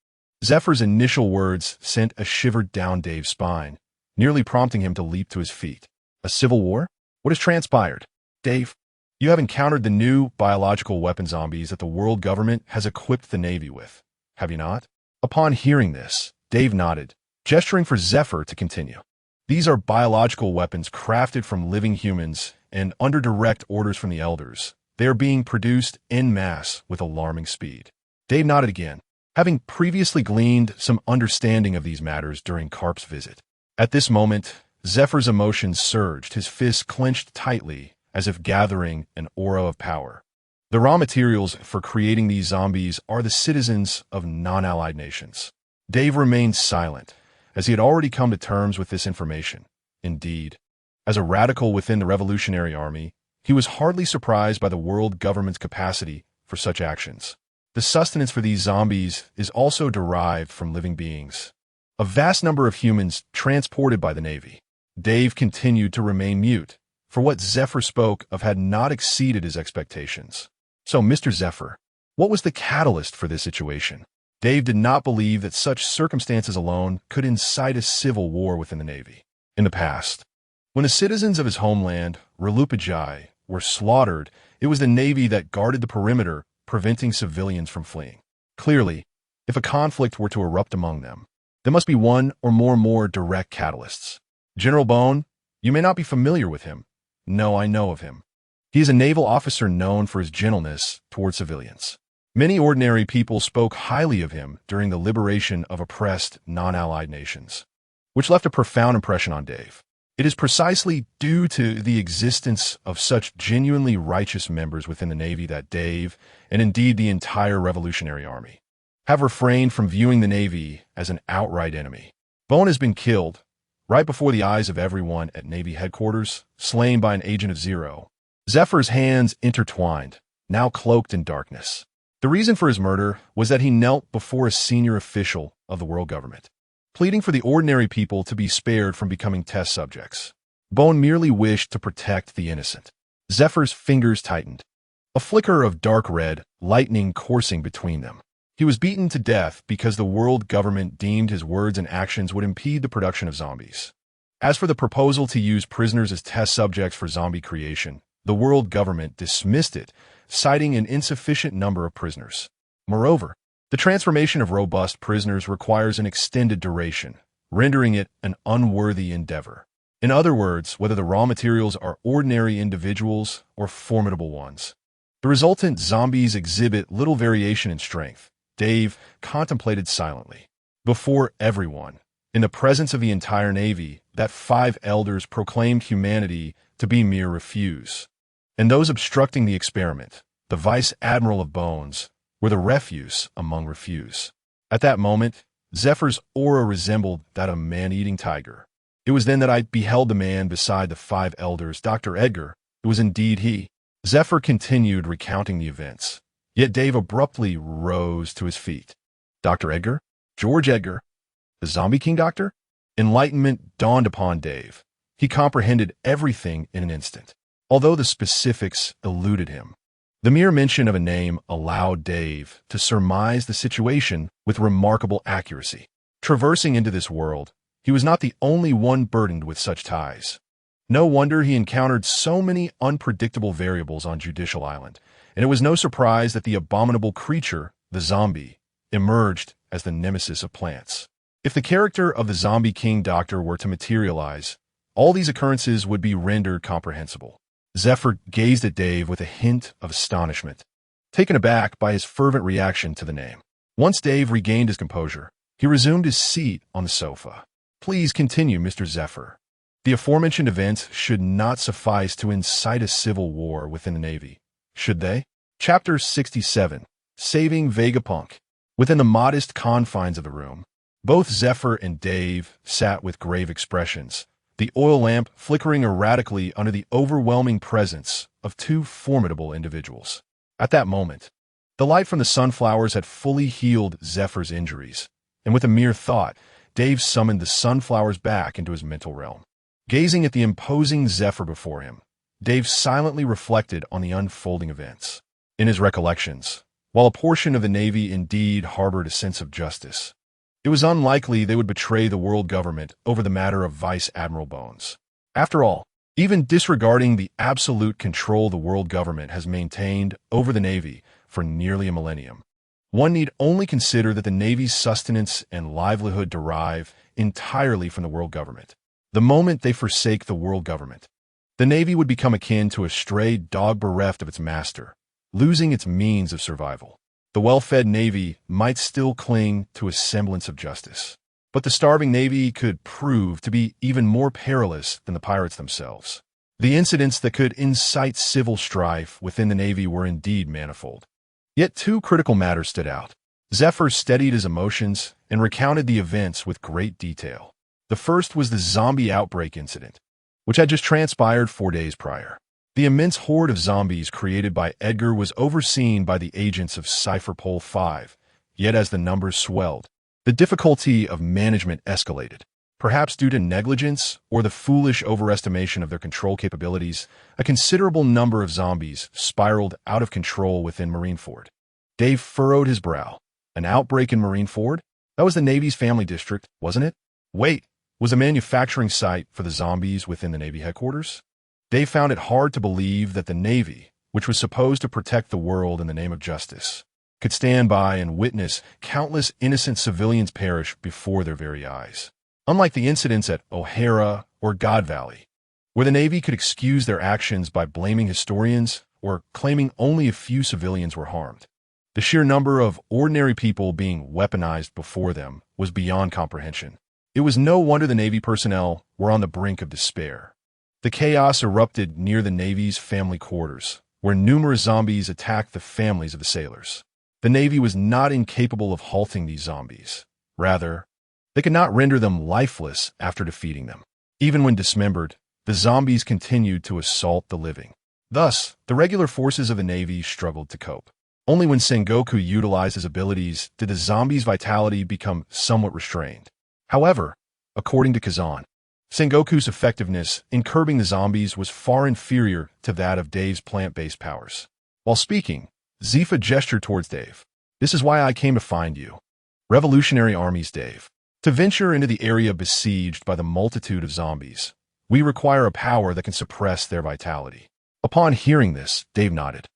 S2: Zephyr's initial words sent a shiver down Dave's spine, nearly prompting him to leap to his feet. A civil war? What has transpired? Dave, you have encountered the new biological weapon zombies that the world government has equipped the Navy with, have you not? Upon hearing this, Dave nodded, gesturing for Zephyr to continue. These are biological weapons crafted from living humans and under direct orders from the elders. They are being produced en masse with alarming speed. Dave nodded again, having previously gleaned some understanding of these matters during Karp's visit. At this moment, Zephyr's emotions surged, his fists clenched tightly, as if gathering an aura of power. The raw materials for creating these zombies are the citizens of non-allied nations. Dave remained silent, as he had already come to terms with this information. Indeed, as a radical within the Revolutionary Army, he was hardly surprised by the world government's capacity for such actions. The sustenance for these zombies is also derived from living beings, a vast number of humans transported by the Navy. Dave continued to remain mute, for what Zephyr spoke of had not exceeded his expectations. So, Mr. Zephyr, what was the catalyst for this situation? Dave did not believe that such circumstances alone could incite a civil war within the Navy. In the past, when the citizens of his homeland, Mariejois, were slaughtered, it was the Navy that guarded the perimeter, preventing civilians from fleeing. Clearly, if a conflict were to erupt among them, there must be one or more direct catalysts. General Bone, you may not be familiar with him. No, I know of him. He is a naval officer known for his gentleness toward civilians. Many ordinary people spoke highly of him during the liberation of oppressed non-allied nations, which left a profound impression on Dave. It is precisely due to the existence of such genuinely righteous members within the Navy that Dave, and indeed the entire Revolutionary Army, have refrained from viewing the Navy as an outright enemy. Bone has been killed, right before the eyes of everyone at Navy headquarters, slain by an agent of Zero. Zephyr's hands intertwined, now cloaked in darkness. The reason for his murder was that he knelt before a senior official of the world government, pleading for the ordinary people to be spared from becoming test subjects. Bone merely wished to protect the innocent. Zephyr's fingers tightened, a flicker of dark red, lightning coursing between them. He was beaten to death because the world government deemed his words and actions would impede the production of zombies. As for the proposal to use prisoners as test subjects for zombie creation, the world government dismissed it, citing an insufficient number of prisoners. Moreover, The transformation of robust prisoners requires an extended duration, rendering it an unworthy endeavor. In other words, whether the raw materials are ordinary individuals or formidable ones. The resultant zombies exhibit little variation in strength. Dave contemplated silently. Before everyone, in the presence of the entire Navy, that 5 elders proclaimed humanity to be mere refuse. And those obstructing the experiment, the Vice Admiral of Bones, were the refuse among refuse. At that moment, Zephyr's aura resembled that of a man-eating tiger. It was then that I beheld the man beside the 5 elders, Dr. Edgar. It was indeed he. Zephyr continued recounting the events, yet Dave abruptly rose to his feet. Dr. Edgar? George Edgar? The Zombie King Doctor? Enlightenment dawned upon Dave. He comprehended everything in an instant, although the specifics eluded him. The mere mention of a name allowed Dave to surmise the situation with remarkable accuracy. Traversing into this world, he was not the only one burdened with such ties. No wonder he encountered so many unpredictable variables on Judicial Island, and it was no surprise that the abominable creature, the zombie, emerged as the nemesis of plants. If the character of the Zombie King Doctor were to materialize, all these occurrences would be rendered comprehensible. Zephyr gazed at Dave with a hint of astonishment, taken aback by his fervent reaction to the name. Once Dave regained his composure, he resumed his seat on the sofa. Please continue, Mr. Zephyr. The aforementioned events should not suffice to incite a civil war within the Navy, should they? Chapter 67, Saving Vegapunk. Within the modest confines of the room, both Zephyr and Dave sat with grave expressions, the oil lamp flickering erratically under the overwhelming presence of 2 formidable individuals. At that moment, the light from the sunflowers had fully healed Zephyr's injuries, and with a mere thought, Dave summoned the sunflowers back into his mental realm. Gazing at the imposing Zephyr before him, Dave silently reflected on the unfolding events. In his recollections, while a portion of the Navy indeed harbored a sense of justice, it was unlikely they would betray the world government over the matter of Vice Admiral Bones. After all, even disregarding the absolute control the world government has maintained over the Navy for nearly a millennium, one need only consider that the Navy's sustenance and livelihood derive entirely from the world government. The moment they forsake the world government, the Navy would become akin to a stray dog bereft of its master, losing its means of survival. The well-fed Navy might still cling to a semblance of justice, but the starving Navy could prove to be even more perilous than the pirates themselves. The incidents that could incite civil strife within the Navy were indeed manifold. Yet 2 critical matters stood out. Zephyr steadied his emotions and recounted the events with great detail. The first was the zombie outbreak incident, which had just transpired 4 days prior. The immense horde of zombies created by Edgar was overseen by the agents of Cipher Pole 5, yet as the numbers swelled, the difficulty of management escalated. Perhaps due to negligence or the foolish overestimation of their control capabilities, a considerable number of zombies spiraled out of control within Marineford. Dave furrowed his brow. An outbreak in Marineford? That was the Navy's family district, wasn't it? Wait, was a manufacturing site for the zombies within the Navy headquarters? Dave found it hard to believe that the Navy, which was supposed to protect the world in the name of justice, could stand by and witness countless innocent civilians perish before their very eyes. Unlike the incidents at O'Hara or God Valley, where the Navy could excuse their actions by blaming historians or claiming only a few civilians were harmed, the sheer number of ordinary people being weaponized before them was beyond comprehension. It was no wonder the Navy personnel were on the brink of despair. The chaos erupted near the Navy's family quarters, where numerous zombies attacked the families of the sailors. The Navy was not incapable of halting these zombies. Rather, they could not render them lifeless after defeating them. Even when dismembered, the zombies continued to assault the living. Thus, the regular forces of the Navy struggled to cope. Only when Sengoku utilized his abilities did the zombies' vitality become somewhat restrained. However, according to Kazan, Sengoku's effectiveness in curbing the zombies was far inferior to that of Dave's plant-based powers. While speaking, Zifa gestured towards Dave. "This is why I came to find you. Revolutionary armies, Dave. To venture into the area besieged by the multitude of zombies, we require a power that can suppress their vitality." Upon hearing this, Dave nodded,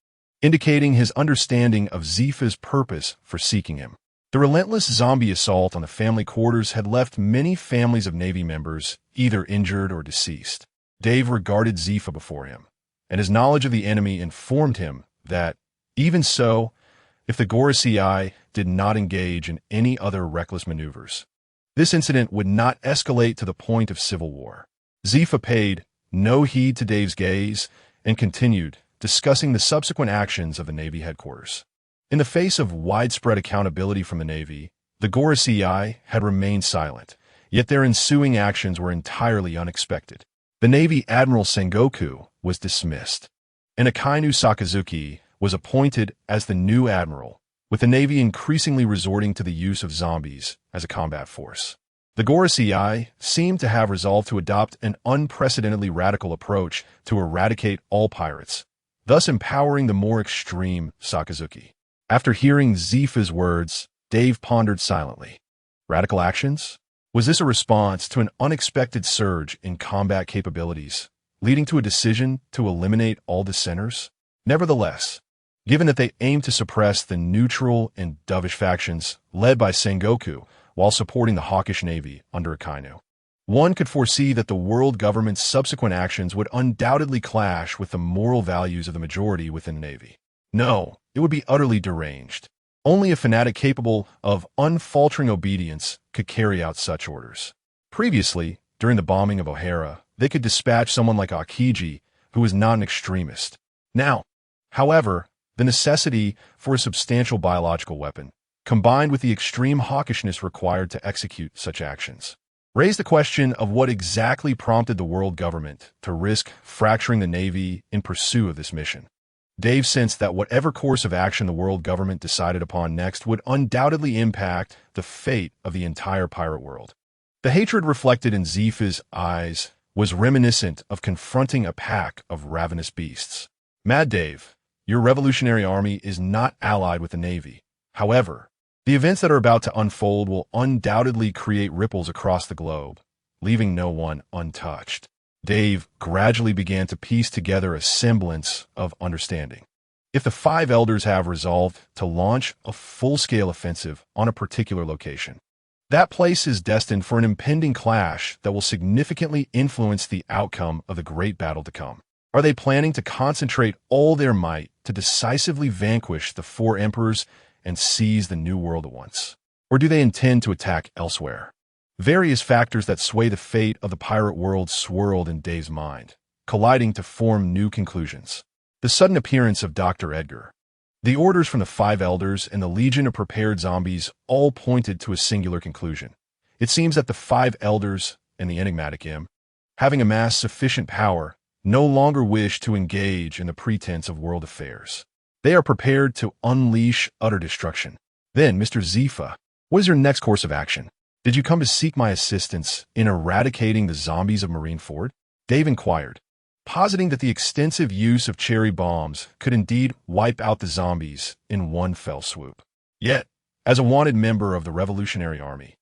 S2: indicating his understanding of Zifa's purpose for seeking him. The relentless zombie assault on the family quarters had left many families of Navy members either injured or deceased. Dave regarded Zephyr before him, and his knowledge of the enemy informed him that, even so, if the Gorosei did not engage in any other reckless maneuvers, this incident would not escalate to the point of civil war. Zephyr paid no heed to Dave's gaze and continued discussing the subsequent actions of the Navy headquarters. In the face of widespread accountability from the Navy, the Gorosei had remained silent, yet their ensuing actions were entirely unexpected. The Navy Admiral Sengoku was dismissed, and Akainu Sakazuki was appointed as the new admiral, with the Navy increasingly resorting to the use of zombies as a combat force. The Gorosei seemed to have resolved to adopt an unprecedentedly radical approach to eradicate all pirates, thus empowering the more extreme Sakazuki. After hearing Zephyr's words, Dave pondered silently. Radical actions? Was this a response to an unexpected surge in combat capabilities, leading to a decision to eliminate all dissenters? Nevertheless, given that they aimed to suppress the neutral and dovish factions led by Sengoku while supporting the hawkish Navy under Akainu, one could foresee that the world government's subsequent actions would undoubtedly clash with the moral values of the majority within the Navy. No, it would be utterly deranged. Only a fanatic capable of unfaltering obedience could carry out such orders. Previously, during the bombing of O'Hara, they could dispatch someone like Akiji, who was not an extremist. Now, however, the necessity for a substantial biological weapon, combined with the extreme hawkishness required to execute such actions, raised the question of what exactly prompted the world government to risk fracturing the Navy in pursuit of this mission. Dave sensed that whatever course of action the world government decided upon next would undoubtedly impact the fate of the entire pirate world. The hatred reflected in Zephyr's eyes was reminiscent of confronting a pack of ravenous beasts. Mad Dave, your revolutionary army is not allied with the Navy. However, the events that are about to unfold will undoubtedly create ripples across the globe, leaving no one untouched. Dave gradually began to piece together a semblance of understanding. If the five elders have resolved to launch a full-scale offensive on a particular location, that place is destined for an impending clash that will significantly influence the outcome of the great battle to come. Are they planning to concentrate all their might to decisively vanquish the four emperors and seize the New World at once? Or do they intend to attack elsewhere? Various factors that sway the fate of the pirate world swirled in Dave's mind, colliding to form new conclusions. The sudden appearance of Dr. Edgar, the orders from the five elders, and the legion of prepared zombies all pointed to a singular conclusion. It seems that the five elders and the enigmatic M, having amassed sufficient power, no longer wish to engage in the pretense of world affairs. They are prepared to unleash utter destruction. Then, Mr. Zephyr, what is your next course of action? Did you come to seek my assistance in eradicating the zombies of Marineford? Dave inquired, positing that the extensive use of cherry bombs could indeed wipe out the zombies in one fell swoop. Yet, as a wanted member of the Revolutionary Army,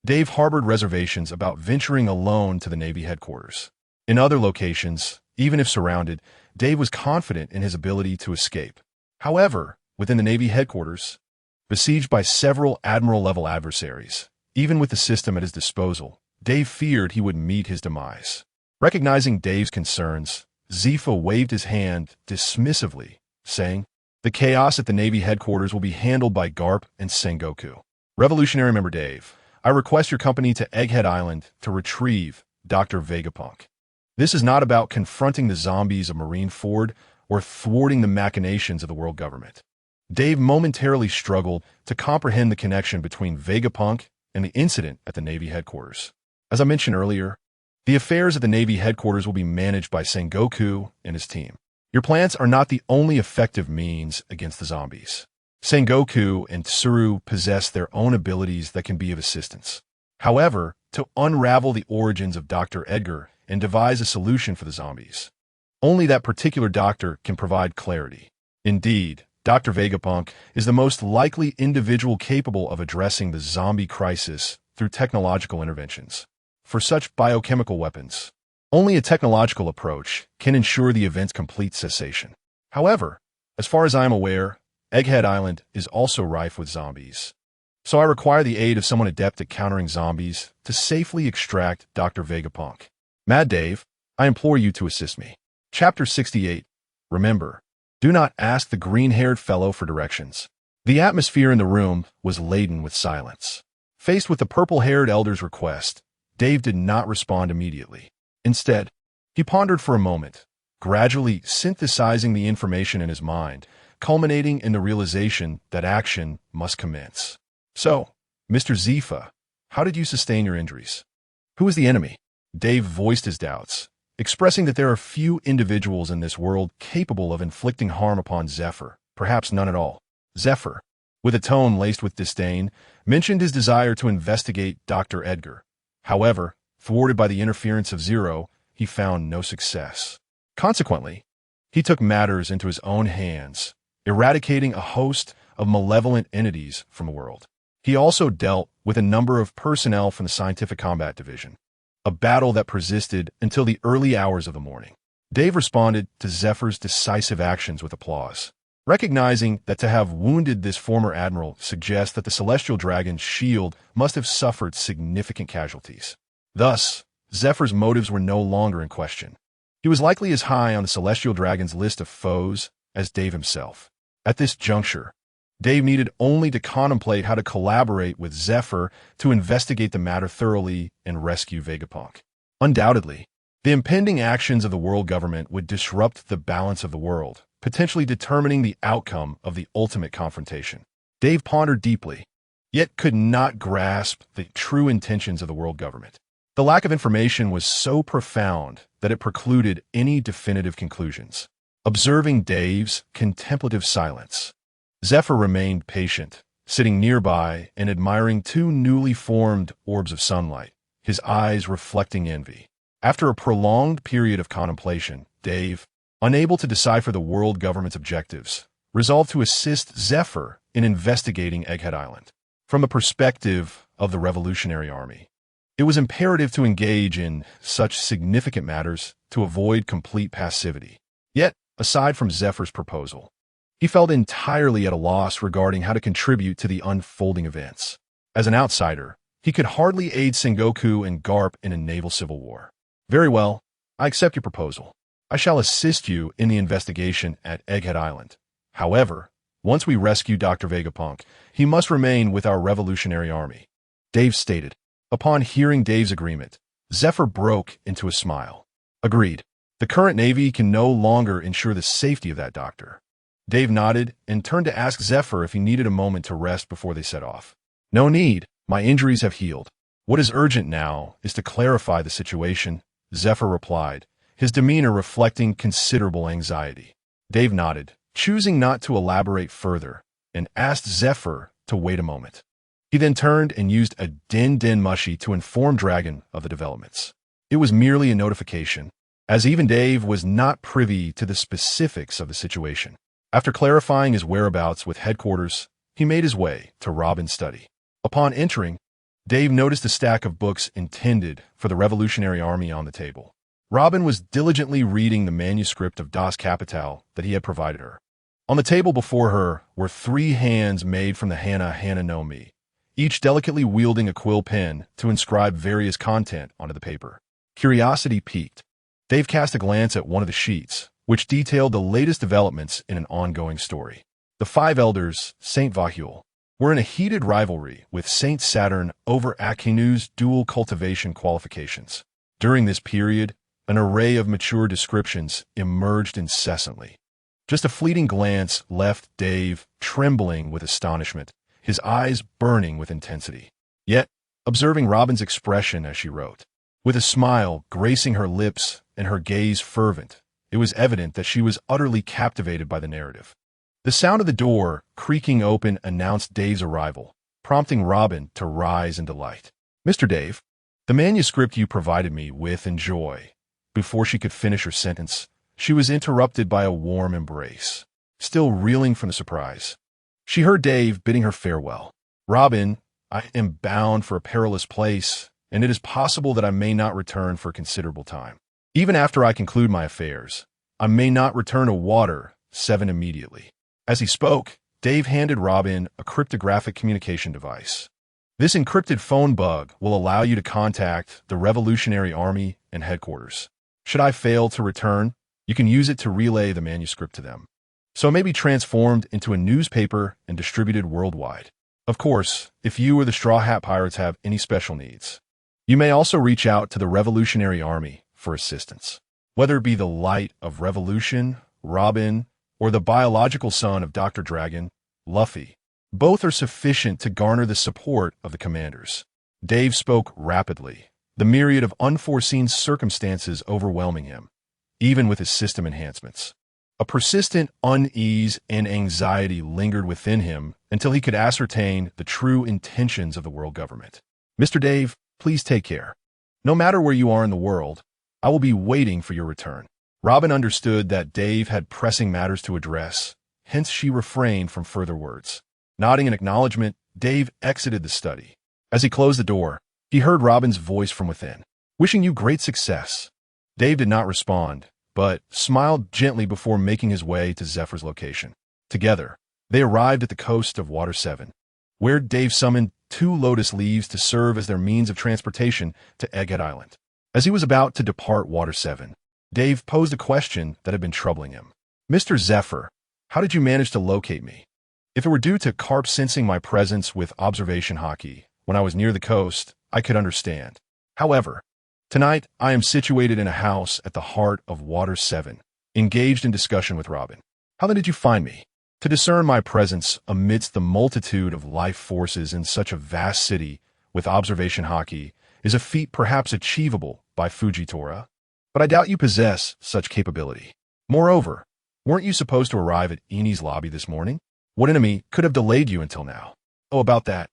S2: Dave harbored reservations about venturing alone to the Navy headquarters. In other locations, even if surrounded, Dave was confident in his ability to escape. However, within the Navy headquarters, besieged by several admiral-level adversaries, even with the system at his disposal, Dave feared he would meet his demise. Recognizing Dave's concerns, Zephyr waved his hand dismissively, saying, "The chaos at the Navy headquarters will be handled by Garp and Sengoku. Revolutionary member Dave, I request your company to Egghead Island to retrieve Dr. Vegapunk. This is not about confronting the zombies of Marineford or thwarting the machinations of the world government." Dave momentarily struggled to comprehend the connection between Vegapunk and the incident at the Navy headquarters. As I mentioned earlier, the affairs at the Navy headquarters will be managed by Sengoku and his team. Your plans are not the only effective means against the zombies. Sengoku and Tsuru possess their own abilities that can be of assistance. However, to unravel the origins of Dr. Edgar and devise a solution for the zombies, only that particular doctor can provide clarity. Indeed, Dr. Vegapunk is the most likely individual capable of addressing the zombie crisis through technological interventions. For such biochemical weapons, only a technological approach can ensure the event's complete cessation. However, as far as I am aware, Egghead Island is also rife with zombies. so I require the aid of someone adept at countering zombies to safely extract Dr. Vegapunk. Mad Dave, I implore you to assist me. Chapter 68. Remember, do not ask the green-haired fellow for directions. The atmosphere in the room was laden with silence. Faced with the purple-haired elder's request, Dave did not respond immediately. Instead, he pondered for a moment, gradually synthesizing the information in his mind, culminating in the realization that action must commence. So, Mr. Zifa, how did you sustain your injuries? Who is the enemy? Dave voiced his doubts, expressing that there are few individuals in this world capable of inflicting harm upon Zephyr, perhaps none at all. Zephyr, with a tone laced with disdain, mentioned his desire to investigate Dr. Edgar. However, thwarted by the interference of Zero, he found no success. Consequently, he took matters into his own hands, eradicating a host of malevolent entities from the world. He also dealt with a number of personnel from the Scientific Combat Division, a battle that persisted until the early hours of the morning. Dave responded to Zephyr's decisive actions with applause, recognizing that to have wounded this former admiral suggests that the Celestial Dragon's shield must have suffered significant casualties. Thus, Zephyr's motives were no longer in question. He was likely as high on the Celestial Dragon's list of foes as Dave himself. At this juncture, Dave needed only to contemplate how to collaborate with Zephyr to investigate the matter thoroughly and rescue Vegapunk. Undoubtedly, the impending actions of the world government would disrupt the balance of the world, potentially determining the outcome of the ultimate confrontation. Dave pondered deeply, yet could not grasp the true intentions of the world government. The lack of information was so profound that it precluded any definitive conclusions. Observing Dave's contemplative silence, Zephyr remained patient, sitting nearby and admiring two newly formed orbs of sunlight, his eyes reflecting envy. After a prolonged period of contemplation, Dave, unable to decipher the world government's objectives, resolved to assist Zephyr in investigating Egghead Island. From the perspective of the Revolutionary Army, it was imperative to engage in such significant matters to avoid complete passivity. Yet, aside from Zephyr's proposal, he felt entirely at a loss regarding how to contribute to the unfolding events. As an outsider, he could hardly aid Sengoku and Garp in a naval civil war. Very well, I accept your proposal. I shall assist you in the investigation at Egghead Island. However, once we rescue Dr. Vegapunk, he must remain with our Revolutionary Army, Dave stated. Upon hearing Dave's agreement, Zephyr broke into a smile. Agreed. The current Navy can no longer ensure the safety of that doctor. Dave nodded and turned to ask Zephyr if he needed a moment to rest before they set off. No need. My injuries have healed. What is urgent now is to clarify the situation, Zephyr replied, his demeanor reflecting considerable anxiety. Dave nodded, choosing not to elaborate further, and asked Zephyr to wait a moment. He then turned and used a Den Mushi to inform Dragon of the developments. It was merely a notification, as even Dave was not privy to the specifics of the situation. After clarifying his whereabouts with headquarters, he made his way to Robin's study. Upon entering, Dave noticed a stack of books intended for the Revolutionary Army on the table. Robin was diligently reading the manuscript of Das Kapital that he had provided her. On the table before her were 3 hands made from the Hana no Mi, each delicately wielding a quill pen to inscribe various content onto the paper. Curiosity piqued. Dave cast a glance at one of the sheets, which detailed the latest developments in an ongoing story. The 5 elders, Saint Vahul, were in a heated rivalry with Saint Saturn over Akinu's dual cultivation qualifications. During this period, an array of mature descriptions emerged incessantly. Just a fleeting glance left Dave trembling with astonishment, his eyes burning with intensity. Yet, observing Robin's expression as she wrote, with a smile gracing her lips and her gaze fervent, it was evident that she was utterly captivated by the narrative. The sound of the door creaking open announced Dave's arrival, prompting Robin to rise in delight. Mr. Dave, the manuscript you provided me with in joy. Before she could finish her sentence, she was interrupted by a warm embrace. Still reeling from the surprise, she heard Dave bidding her farewell. Robin, I am bound for a perilous place, and it is possible that I may not return for a considerable time. Even after I conclude my affairs, I may not return to Water 7 immediately. As he spoke, Dave handed Robin a cryptographic communication device. This encrypted phone bug will allow you to contact the Revolutionary Army and headquarters. Should I fail to return, you can use it to relay the manuscript to them. So it may be transformed into a newspaper and distributed worldwide. Of course, if you or the Straw Hat Pirates have any special needs, you may also reach out to the Revolutionary Army for assistance. Whether it be the light of revolution, Robin, or the biological son of Dr. Dragon, Luffy, both are sufficient to garner the support of the commanders. Dave spoke rapidly, the myriad of unforeseen circumstances overwhelming him, even with his system enhancements. A persistent unease and anxiety lingered within him until he could ascertain the true intentions of the world government. Mr. Dave, please take care. No matter where you are in the world, I will be waiting for your return. Robin understood that Dave had pressing matters to address, hence she refrained from further words. Nodding in acknowledgement, Dave exited the study. As he closed the door, he heard Robin's voice from within. Wishing you great success. Dave did not respond, but smiled gently before making his way to Zephyr's location. Together, they arrived at the coast of Water 7, where Dave summoned 2 lotus leaves to serve as their means of transportation to Egghead Island. As he was about to depart Water 7, Dave posed a question that had been troubling him. Mr. Zephyr, how did you manage to locate me? If it were due to Carp sensing my presence with observation hockey when I was near the coast, I could understand. However, tonight I am situated in a house at the heart of Water 7, engaged in discussion with Robin. How then did you find me? To discern my presence amidst the multitude of life forces in such a vast city with observation hockey is a feat perhaps achievable by Fujitora, but I doubt you possess such capability. Moreover, weren't you supposed to arrive at Eni's lobby this morning? What enemy could have delayed you until now? Oh, about that.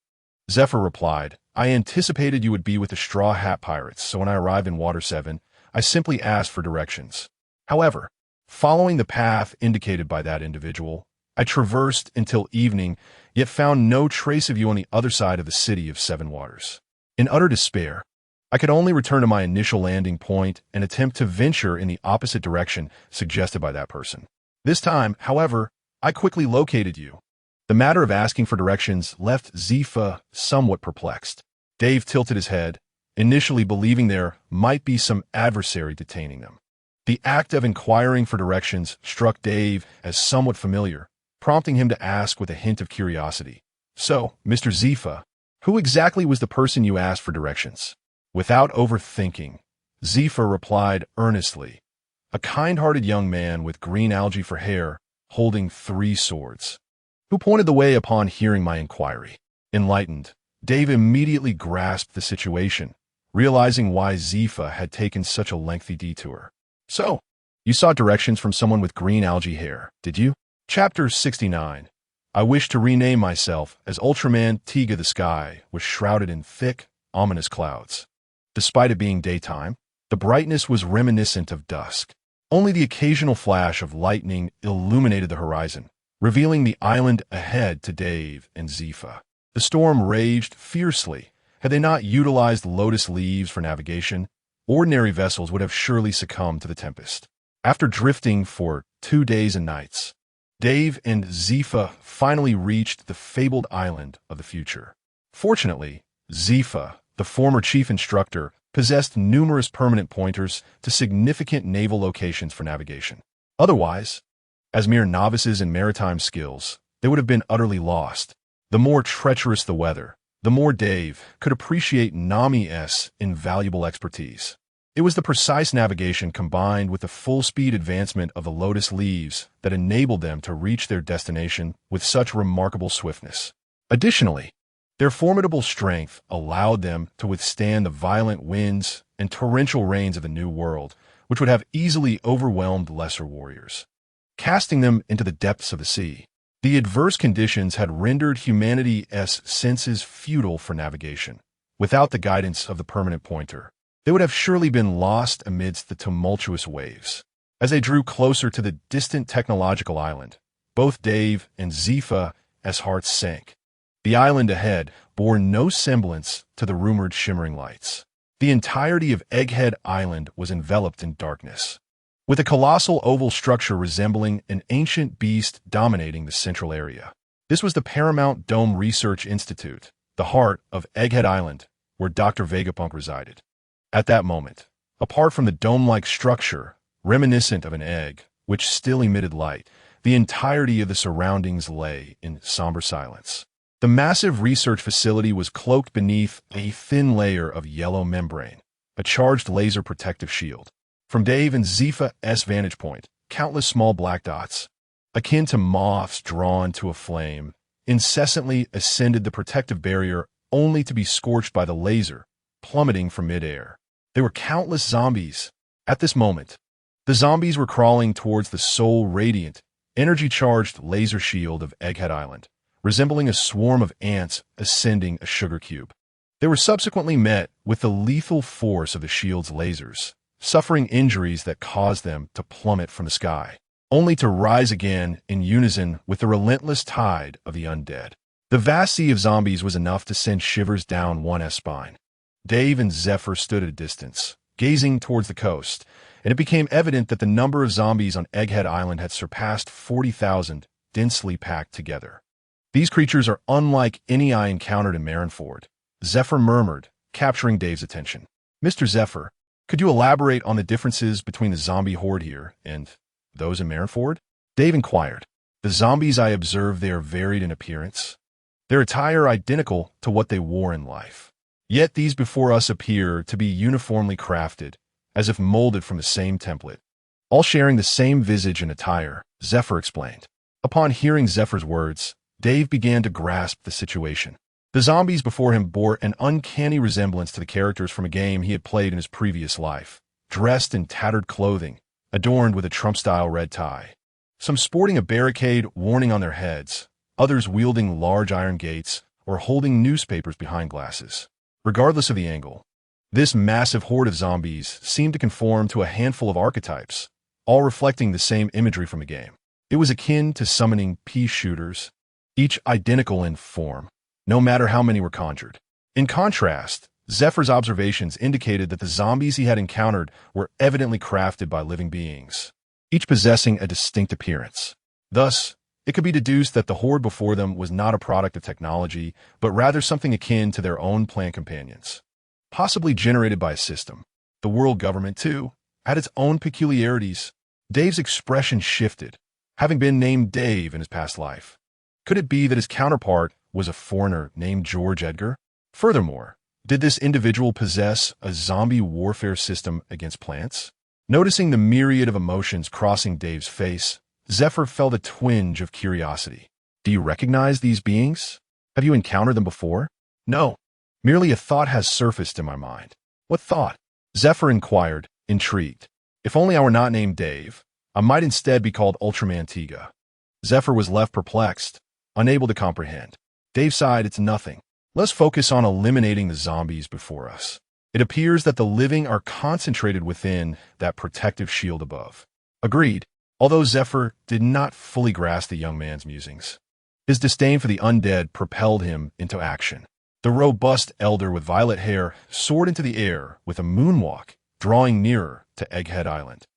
S2: Zephyr replied, I anticipated you would be with the Straw Hat Pirates, so when I arrived in Water 7, I simply asked for directions. However, following the path indicated by that individual, I traversed until evening, yet found no trace of you on the other side of the city of 7 Waters. In utter despair, I could only return to my initial landing point and attempt to venture in the opposite direction suggested by that person. This time, however, I quickly located you. The matter of asking for directions left Zifa somewhat perplexed. Dave tilted his head, initially believing there might be some adversary detaining them. The act of inquiring for directions struck Dave as somewhat familiar, prompting him to ask with a hint of curiosity. So, Mr. Zifa, who exactly was the person you asked for directions? Without overthinking, Zifa replied earnestly, a kind-hearted young man with green algae for hair, holding 3 swords, who pointed the way upon hearing my inquiry. Enlightened, Dave immediately grasped the situation, realizing why Zifa had taken such a lengthy detour. So, you saw directions from someone with green algae hair, did you? Chapter 69. I wish to rename myself as Ultraman Tiga. The sky was shrouded in thick, ominous clouds. Despite it being daytime, the brightness was reminiscent of dusk. Only the occasional flash of lightning illuminated the horizon, revealing the island ahead to Dave and Zifa. The storm raged fiercely. Had they not utilized lotus leaves for navigation, ordinary vessels would have surely succumbed to the tempest. After drifting for 2 days and nights, Dave and Zifa finally reached the fabled island of the future. Fortunately, Zifa, the former chief instructor, possessed numerous permanent pointers to significant naval locations for navigation. Otherwise, as mere novices in maritime skills, they would have been utterly lost. The more treacherous the weather, the more Dave could appreciate Nami's invaluable expertise. It was the precise navigation combined with the full-speed advancement of the lotus leaves that enabled them to reach their destination with such remarkable swiftness. Additionally, their formidable strength allowed them to withstand the violent winds and torrential rains of the New World, which would have easily overwhelmed lesser warriors, casting them into the depths of the sea. The adverse conditions had rendered humanity's senses futile for navigation. Without the guidance of the permanent pointer, they would have surely been lost amidst the tumultuous waves. As they drew closer to the distant technological island, both Dave and Zifa's hearts sank. The island ahead bore no semblance to the rumored shimmering lights. The entirety of Egghead Island was enveloped in darkness, with a colossal oval structure resembling an ancient beast dominating the central area. This was the Paramount Dome Research Institute, the heart of Egghead Island, where Dr. Vegapunk resided. At that moment, apart from the dome-like structure, reminiscent of an egg, which still emitted light, the entirety of the surroundings lay in somber silence. The massive research facility was cloaked beneath a thin layer of yellow membrane, a charged laser protective shield. From Dave and Zifa's vantage point, countless small black dots, akin to moths drawn to a flame, incessantly ascended the protective barrier only to be scorched by the laser, plummeting from midair. There were countless zombies. At this moment, the zombies were crawling towards the sole radiant, energy-charged laser shield of Egghead Island, resembling a swarm of ants ascending a sugar cube. They were subsequently met with the lethal force of the shield's lasers, suffering injuries that caused them to plummet from the sky, only to rise again in unison with the relentless tide of the undead. The vast sea of zombies was enough to send shivers down one's spine. Dave and Zephyr stood at a distance, gazing towards the coast, and it became evident that the number of zombies on Egghead Island had surpassed 40,000, densely packed together. These creatures are unlike any I encountered in Marineford, Zephyr murmured, capturing Dave's attention. Mr. Zephyr, could you elaborate on the differences between the zombie horde here and those in Marineford? Dave inquired. The zombies I observed there varied in appearance, their attire identical to what they wore in life. Yet these before us appear to be uniformly crafted, as if molded from the same template. All sharing the same visage and attire, Zephyr explained. Upon hearing Zephyr's words, Dave began to grasp the situation. The zombies before him bore an uncanny resemblance to the characters from a game he had played in his previous life, dressed in tattered clothing, adorned with a Trump-style red tie. Some sporting a barricade warning on their heads, others wielding large iron gates or holding newspapers behind glasses. Regardless of the angle, this massive horde of zombies seemed to conform to a handful of archetypes, all reflecting the same imagery from a game. It was akin to summoning Peashooters, each identical in form, no matter how many were conjured. In contrast, Zephyr's observations indicated that the zombies he had encountered were evidently crafted by living beings, each possessing a distinct appearance. Thus, it could be deduced that the horde before them was not a product of technology, but rather something akin to their own plant companions, possibly generated by a system. The world government, too, had its own peculiarities. Dave's expression shifted, having been named Dave in his past life. Could it be that his counterpart was a foreigner named George Edgar? Furthermore, did this individual possess a zombie warfare system against plants? Noticing the myriad of emotions crossing Dave's face, Zephyr felt a twinge of curiosity. Do you recognize these beings? Have you encountered them before? No. Merely a thought has surfaced in my mind. What thought? Zephyr inquired, intrigued. If only I were not named Dave, I might instead be called Ultraman Tiga. Zephyr was left perplexed, unable to comprehend. Dave sighed, it's nothing. Let's focus on eliminating the zombies before us. It appears that the living are concentrated within that protective shield above. Agreed, although Zephyr did not fully grasp the young man's musings. His disdain for the undead propelled him into action. The robust elder with violet hair soared into the air with a moonwalk, drawing nearer to Egghead Island,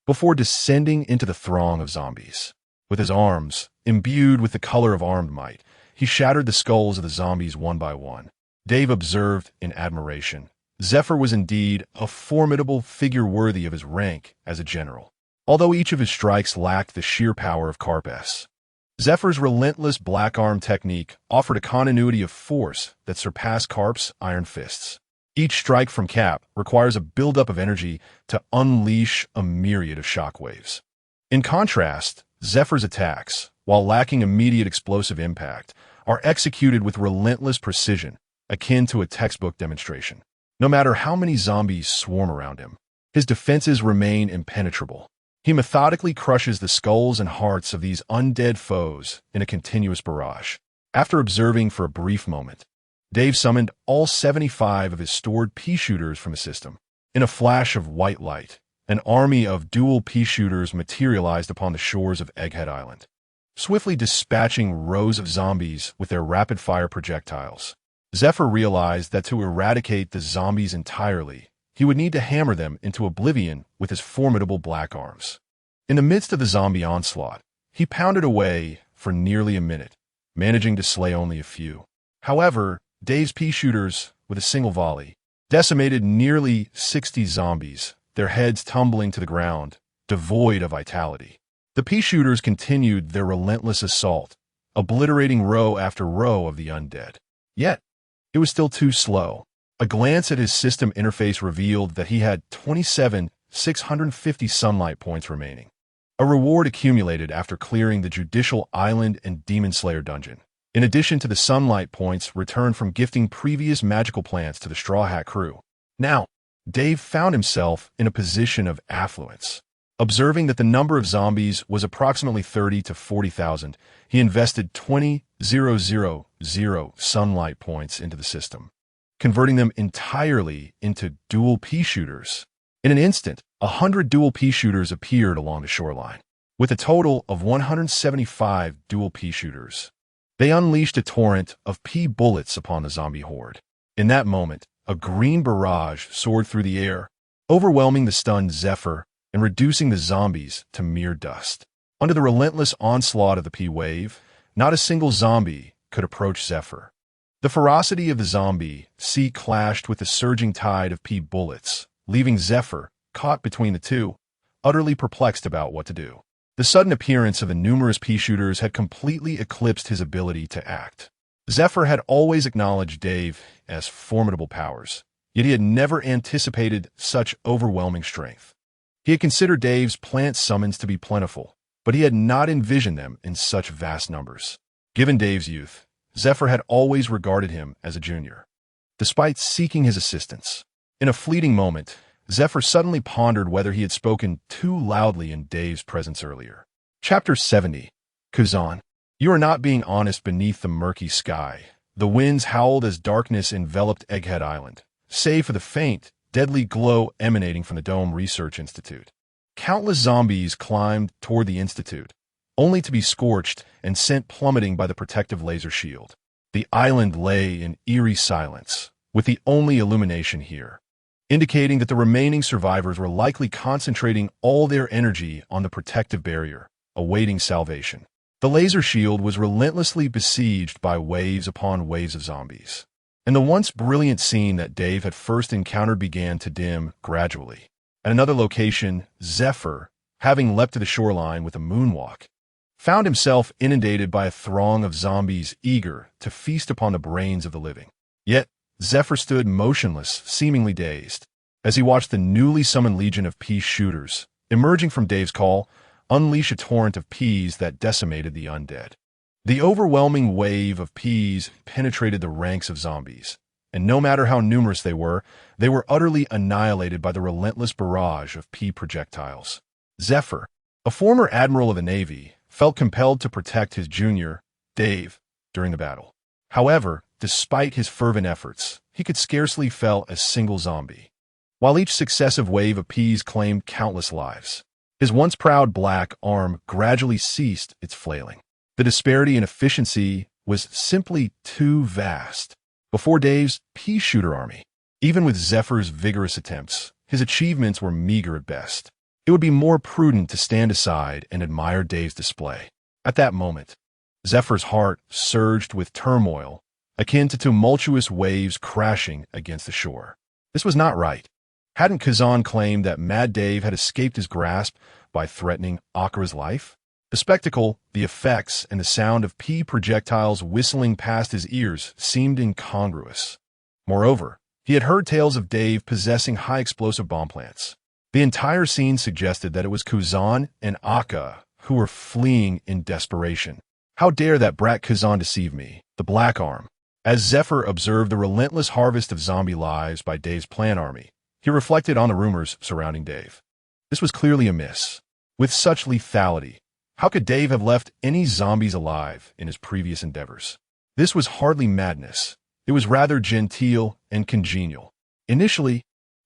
S2: before descending into the throng of zombies. With his arms, imbued with the color of armed might, he shattered the skulls of the zombies one by one. Dave observed in admiration. Zephyr was indeed a formidable figure worthy of his rank as a general, although each of his strikes lacked the sheer power of Carpes. Zephyr's relentless black arm technique offered a continuity of force that surpassed Carp's iron fists. Each strike from Cap requires a buildup of energy to unleash a myriad of shockwaves. In contrast, Zephyr's attacks, while lacking immediate explosive impact, are executed with relentless precision, akin to a textbook demonstration. No matter how many zombies swarm around him, his defenses remain impenetrable. He methodically crushes the skulls and hearts of these undead foes in a continuous barrage. After observing for a brief moment, Dave summoned all 75 of his stored Peashooters from the system. In a flash of white light, an army of dual Peashooters materialized upon the shores of Egghead Island, swiftly dispatching rows of zombies with their rapid-fire projectiles. Zephyr realized that to eradicate the zombies entirely, he would need to hammer them into oblivion with his formidable black arms. In the midst of the zombie onslaught, he pounded away for nearly a minute, managing to slay only a few. However, Dave's Peashooters, with a single volley, decimated nearly 60 zombies, their heads tumbling to the ground, devoid of vitality. The Peashooters continued their relentless assault, obliterating row after row of the undead. Yet, it was still too slow. A glance at his system interface revealed that he had 27,650 sunlight points remaining, a reward accumulated after clearing the Judicial Island and Demon Slayer dungeon. In addition to the sunlight points returned from gifting previous magical plants to the Straw Hat crew. Now, Dave found himself in a position of affluence. Observing that the number of zombies was approximately 30 to 40,000, he invested 20,000 sunlight points into the system, converting them entirely into dual Peashooters. In an instant, 100 dual Peashooters appeared along the shoreline. With a total of 175 dual Peashooters, they unleashed a torrent of pea bullets upon the zombie horde. In that moment, a green barrage soared through the air, overwhelming the stunned Zephyr and reducing the zombies to mere dust. Under the relentless onslaught of the pea wave, not a single zombie could approach Zephyr. The ferocity of the zombie sea clashed with the surging tide of pea bullets, leaving Zephyr, caught between the two, utterly perplexed about what to do. The sudden appearance of the numerous Peashooters had completely eclipsed his ability to act. Zephyr had always acknowledged Dave as formidable powers, yet he had never anticipated such overwhelming strength. He had considered Dave's plant summons to be plentiful, but he had not envisioned them in such vast numbers. Given Dave's youth, Zephyr had always regarded him as a junior. Despite seeking his assistance, in a fleeting moment, Zephyr suddenly pondered whether he had spoken too loudly in Dave's presence earlier. Chapter 70. Kazan. You are not being honest beneath the murky sky. The winds howled as darkness enveloped Egghead Island, save for the faint, deadly glow emanating from the Dome Research Institute. Countless zombies climbed toward the Institute, only to be scorched and sent plummeting by the protective laser shield. The island lay in eerie silence, with the only illumination here, indicating that the remaining survivors were likely concentrating all their energy on the protective barrier, awaiting salvation. The laser shield was relentlessly besieged by waves upon waves of zombies, and the once brilliant scene that Dave had first encountered began to dim gradually. At another location, Zephyr, having leapt to the shoreline with a moonwalk, found himself inundated by a throng of zombies eager to feast upon the brains of the living. Yet, Zephyr stood motionless, seemingly dazed, as he watched the newly summoned legion of Peashooters, emerging from Dave's call, unleash a torrent of peas that decimated the undead. The overwhelming wave of peas penetrated the ranks of zombies, and no matter how numerous they were utterly annihilated by the relentless barrage of pea projectiles. Zephyr, a former admiral of the Navy, felt compelled to protect his junior, Dave, during the battle. However, despite his fervent efforts, he could scarcely fell a single zombie, while each successive wave of peas claimed countless lives. His once proud black arm gradually ceased its flailing. The disparity in efficiency was simply too vast. Before Dave's Peashooter army, even with Zephyr's vigorous attempts, his achievements were meager at best. It would be more prudent to stand aside and admire Dave's display. At that moment, Zephyr's heart surged with turmoil, akin to tumultuous waves crashing against the shore. This was not right. Hadn't Kazan claimed that Mad Dave had escaped his grasp by threatening Akira's life? The spectacle, the effects, and the sound of pea projectiles whistling past his ears seemed incongruous. Moreover, he had heard tales of Dave possessing high-explosive bomb plants. The entire scene suggested that it was Kazan and Akka who were fleeing in desperation. How dare that brat Kazan deceive me, the Black Arm? As Zephyr observed the relentless harvest of zombie lives by Dave's plant army, he reflected on the rumors surrounding Dave. This was clearly amiss. With such lethality, how could Dave have left any zombies alive in his previous endeavors? This was hardly madness. It was rather genteel and congenial. Initially,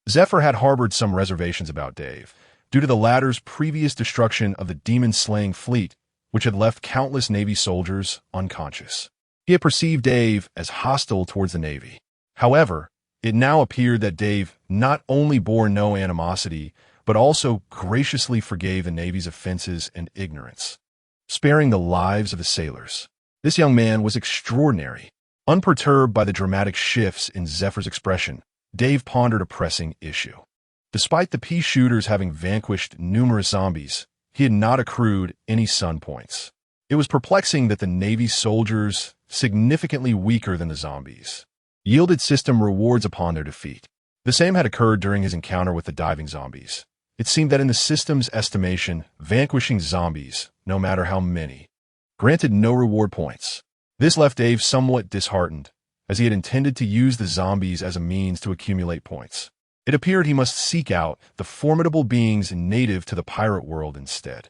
S2: Zephyr had harbored some reservations about Dave, due to the latter's previous destruction of the demon-slaying fleet, which had left countless Navy soldiers unconscious. He had perceived Dave as hostile towards the Navy. However, it now appeared that Dave not only bore no animosity, but also graciously forgave the Navy's offenses and ignorance, sparing the lives of the sailors. This young man was extraordinary. Unperturbed by the dramatic shifts in Zephyr's expression, Dave pondered a pressing issue. Despite the Peashooters having vanquished numerous zombies, he had not accrued any sun points. It was perplexing that the Navy's soldiers, significantly weaker than the zombies, yielded system rewards upon their defeat. The same had occurred during his encounter with the diving zombies. It seemed that in the system's estimation, vanquishing zombies, no matter how many, granted no reward points. This left Dave somewhat disheartened, as he had intended to use the zombies as a means to accumulate points. It appeared he must seek out the formidable beings native to the pirate world instead.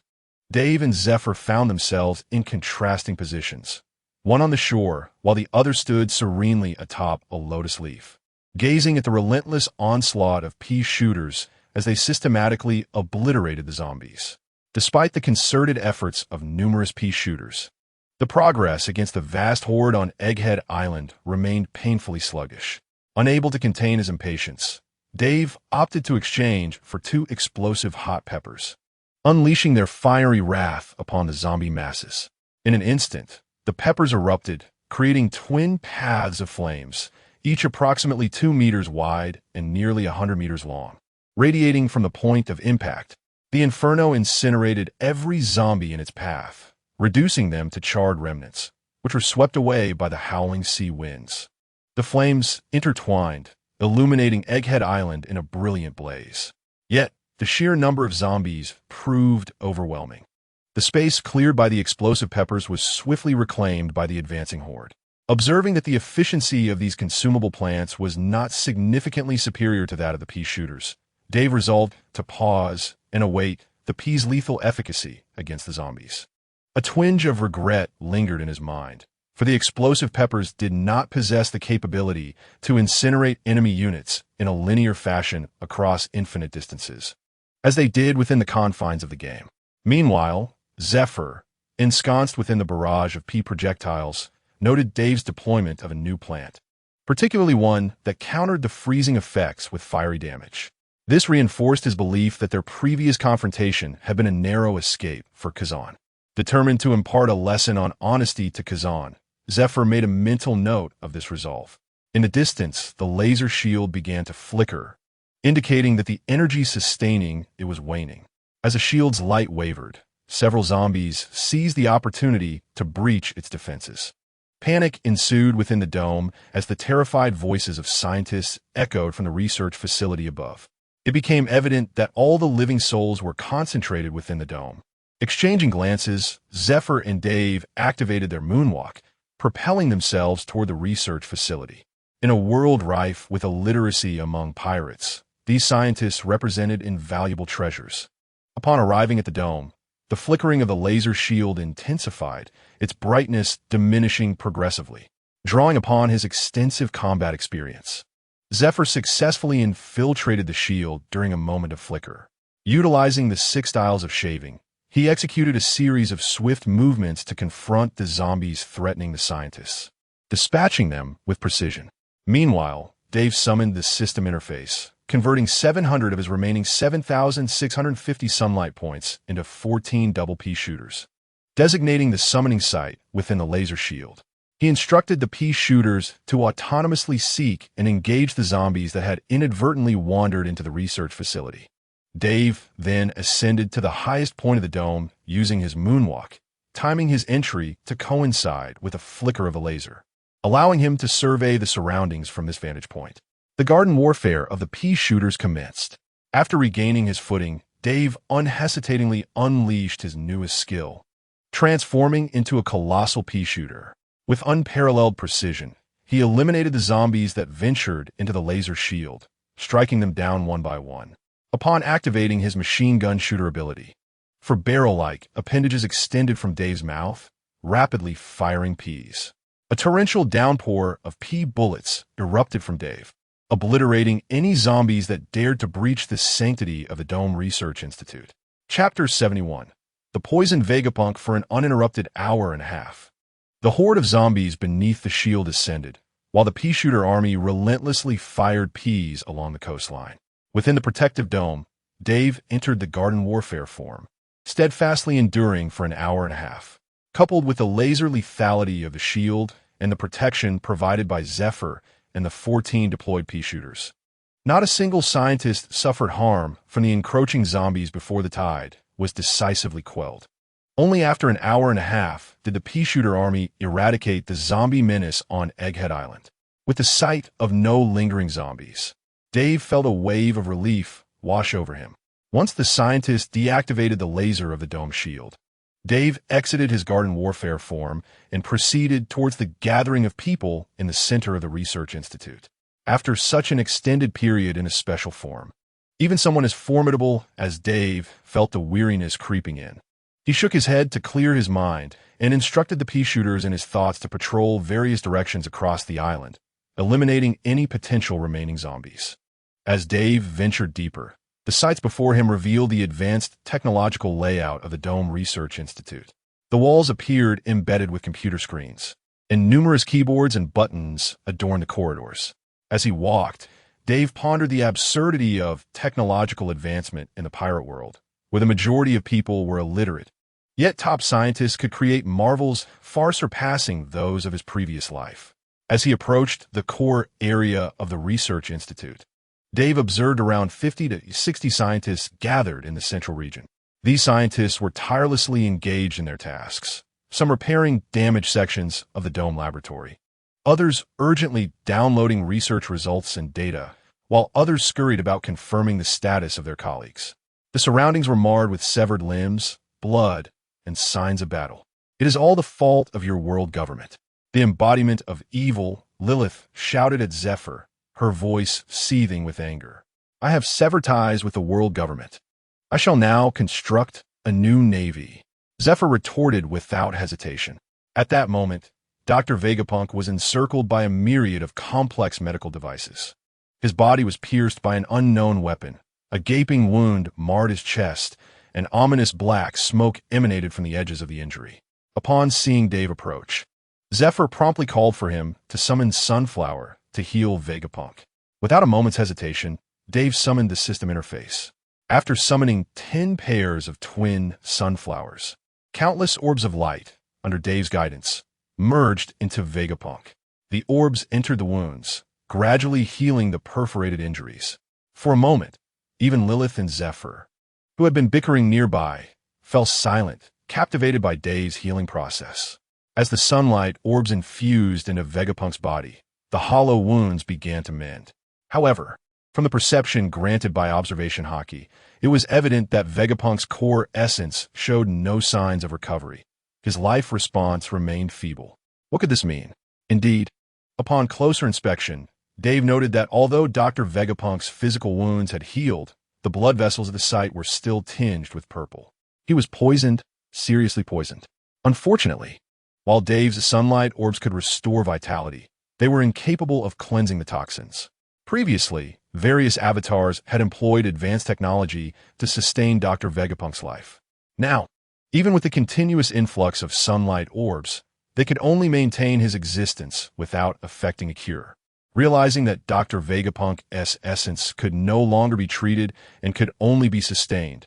S2: Dave and Zephyr found themselves in contrasting positions, one on the shore while the other stood serenely atop a lotus leaf, gazing at the relentless onslaught of Peashooters as they systematically obliterated the zombies. Despite the concerted efforts of numerous Peashooters, the progress against the vast horde on Egghead Island remained painfully sluggish. Unable to contain his impatience, Dave opted to exchange for 2 explosive hot peppers, unleashing their fiery wrath upon the zombie masses. In an instant, the peppers erupted, creating twin paths of flames, each approximately 2 meters wide and nearly 100 meters long. Radiating from the point of impact, the inferno incinerated every zombie in its path, reducing them to charred remnants, which were swept away by the howling sea winds. The flames intertwined, illuminating Egghead Island in a brilliant blaze. Yet, the sheer number of zombies proved overwhelming. The space cleared by the explosive peppers was swiftly reclaimed by the advancing horde. Observing that the efficiency of these consumable plants was not significantly superior to that of the Peashooters, Dave resolved to pause and await the peas' lethal efficacy against the zombies. A twinge of regret lingered in his mind, for the explosive peppers did not possess the capability to incinerate enemy units in a linear fashion across infinite distances, as they did within the confines of the game. Meanwhile, Zephyr, ensconced within the barrage of pea projectiles, noted Dave's deployment of a new plant, particularly one that countered the freezing effects with fiery damage. This reinforced his belief that their previous confrontation had been a narrow escape for Kazan. Determined to impart a lesson on honesty to Kazan, Zephyr made a mental note of this resolve. In the distance, the laser shield began to flicker, indicating that the energy sustaining it was waning. As the shield's light wavered, several zombies seized the opportunity to breach its defenses. Panic ensued within the dome as the terrified voices of scientists echoed from the research facility above. It became evident that all the living souls were concentrated within the dome. Exchanging glances, Zephyr and Dave activated their moonwalk, propelling themselves toward the research facility. In a world rife with illiteracy among pirates, these scientists represented invaluable treasures. Upon arriving at the dome, the flickering of the laser shield intensified, its brightness diminishing progressively. Drawing upon his extensive combat experience, Zephyr successfully infiltrated the shield during a moment of flicker. Utilizing the 6 styles of shaving, he executed a series of swift movements to confront the zombies threatening the scientists, dispatching them with precision. Meanwhile, Dave summoned the system interface, converting 700 of his remaining 7,650 sunlight points into 14 double Peashooters, designating the summoning site within the laser shield. He instructed the Peashooters to autonomously seek and engage the zombies that had inadvertently wandered into the research facility. Dave then ascended to the highest point of the dome using his moonwalk, timing his entry to coincide with a flicker of a laser, allowing him to survey the surroundings from this vantage point. The garden warfare of the Peashooters commenced. After regaining his footing, Dave unhesitatingly unleashed his newest skill, transforming into a colossal Peashooter. With unparalleled precision, he eliminated the zombies that ventured into the laser shield, striking them down one by one. Upon activating his machine gun shooter ability, for barrel-like appendages extended from Dave's mouth, rapidly firing peas. A torrential downpour of pea bullets erupted from Dave, obliterating any zombies that dared to breach the sanctity of the Dome Research Institute. Chapter 71. The poisoned Vegapunk for an uninterrupted hour and a half. The horde of zombies beneath the shield ascended, while the Peashooter army relentlessly fired peas along the coastline. Within the protective dome, Dave entered the garden warfare form, steadfastly enduring for an hour and a half. coupled with the laser lethality of the shield and the protection provided by Zephyr and the 14 deployed Peashooters. Not a single scientist suffered harm from the encroaching zombies before the tide was decisively quelled. Only after an hour and a half did the Peashooter army eradicate the zombie menace on Egghead Island. With the sight of no lingering zombies, Dave felt a wave of relief wash over him. Once the scientists deactivated the laser of the dome shield, Dave exited his garden warfare form and proceeded towards the gathering of people in the center of the research institute. After such an extended period in a special form, even someone as formidable as Dave felt the weariness creeping in. He shook his head to clear his mind and instructed the Peashooters in his thoughts to patrol various directions across the island, eliminating any potential remaining zombies. As Dave ventured deeper, the sights before him revealed the advanced technological layout of the Dome Research Institute. The walls appeared embedded with computer screens, and numerous keyboards and buttons adorned the corridors. As he walked, Dave pondered the absurdity of technological advancement in the pirate world, where the majority of people were illiterate. Yet top scientists could create marvels far surpassing those of his previous life. As he approached the core area of the Research Institute, Dave observed around 50 to 60 scientists gathered in the central region. These scientists were tirelessly engaged in their tasks, some repairing damaged sections of the dome laboratory, others urgently downloading research results and data, while others scurried about confirming the status of their colleagues. The surroundings were marred with severed limbs, blood, and signs of battle. "It is all the fault of your world government." The embodiment of evil, Lilith, shouted at Zephyr, her voice seething with anger. "I have severed ties with the world government. I shall now construct a new navy." Zephyr retorted without hesitation. At that moment, Dr. Vegapunk was encircled by a myriad of complex medical devices. His body was pierced by an unknown weapon. A gaping wound marred his chest, and ominous black smoke emanated from the edges of the injury. Upon seeing Dave approach, Zephyr promptly called for him to summon Sunflower to heal Vegapunk. Without a moment's hesitation, Dave summoned the system interface. After summoning 10 pairs of twin sunflowers, countless orbs of light, under Dave's guidance, merged into Vegapunk. The orbs entered the wounds, gradually healing the perforated injuries. For a moment, even Lilith and Zephyr, who had been bickering nearby, fell silent, captivated by Dave's healing process. As the sunlight orbs infused into Vegapunk's body, the hollow wounds began to mend. However, from the perception granted by observation hockey, it was evident that Vegapunk's core essence showed no signs of recovery. His life response remained feeble. What could this mean? Indeed, upon closer inspection, Dave noted that although Dr. Vegapunk's physical wounds had healed, the blood vessels of the site were still tinged with purple. He was poisoned, seriously poisoned. Unfortunately, while Dave's sunlight orbs could restore vitality, they were incapable of cleansing the toxins. Previously, various avatars had employed advanced technology to sustain Dr. Vegapunk's life. Now, even with the continuous influx of sunlight orbs, they could only maintain his existence without effecting a cure. Realizing that Dr. Vegapunk's essence could no longer be treated and could only be sustained,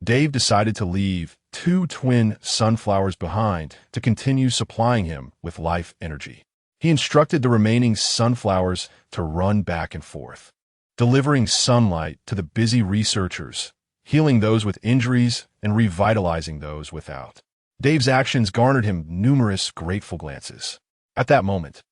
S2: Dave decided to leave 2 twin sunflowers behind to continue supplying him with life energy. He instructed the remaining sunflowers to run back and forth, delivering sunlight to the busy researchers, healing those with injuries and revitalizing those without. Dave's actions garnered him numerous grateful glances. At that moment,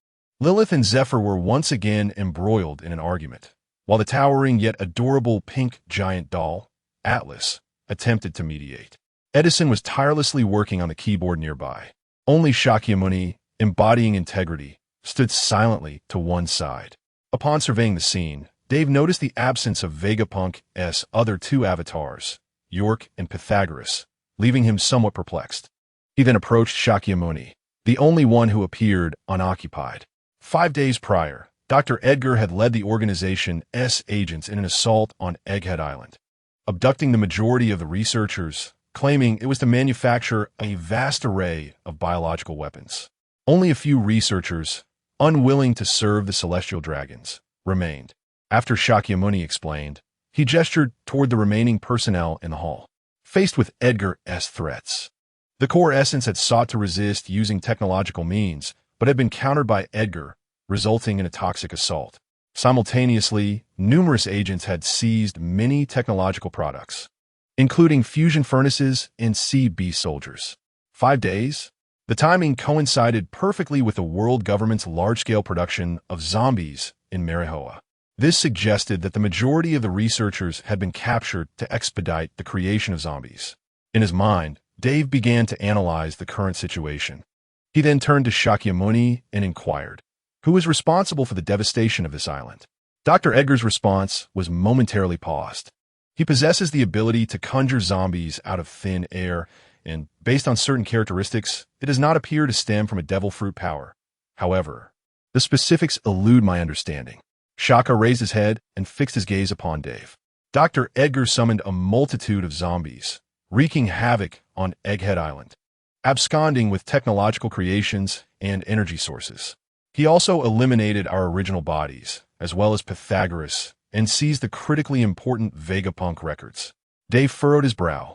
S2: Lilith and Zephyr were once again embroiled in an argument, while the towering yet adorable pink giant doll, Atlas, attempted to mediate. Edison was tirelessly working on the keyboard nearby. Only Shakyamuni, embodying integrity, stood silently to one side. Upon surveying the scene, Dave noticed the absence of Vegapunk's other 2 avatars, York and Pythagoras, leaving him somewhat perplexed. He then approached Shakyamuni, the only one who appeared unoccupied. 5 days prior, Dr. Edgar had led the organization's agents in an assault on Egghead Island, abducting the majority of the researchers, claiming it was to manufacture a vast array of biological weapons. Only a few researchers, unwilling to serve the celestial dragons, remained. After Shakyamuni explained, he gestured toward the remaining personnel in the hall. Faced with Edgar's threats, The core essence had sought to resist using technological means, but had been countered by Edgar, resulting in a toxic assault. Simultaneously, numerous agents had seized many technological products, including fusion furnaces and CB soldiers. 5 days? The timing coincided perfectly with the world government's large-scale production of zombies in Mariejois. This suggested that the majority of the researchers had been captured to expedite the creation of zombies. In his mind, Dave began to analyze the current situation. He then turned to Shakyamuni and inquired, who was responsible for the devastation of this island? Dr. Edgar's response was momentarily paused. He possesses the ability to conjure zombies out of thin air, and based on certain characteristics, it does not appear to stem from a devil fruit power. However, the specifics elude my understanding. Shaka raised his head and fixed his gaze upon Dave. Dr. Edgar summoned a multitude of zombies, wreaking havoc on Egghead Island, absconding with technological creations and energy sources. He also eliminated our original bodies, as well as Pythagoras, and seized the critically important Vegapunk records. Dave furrowed his brow,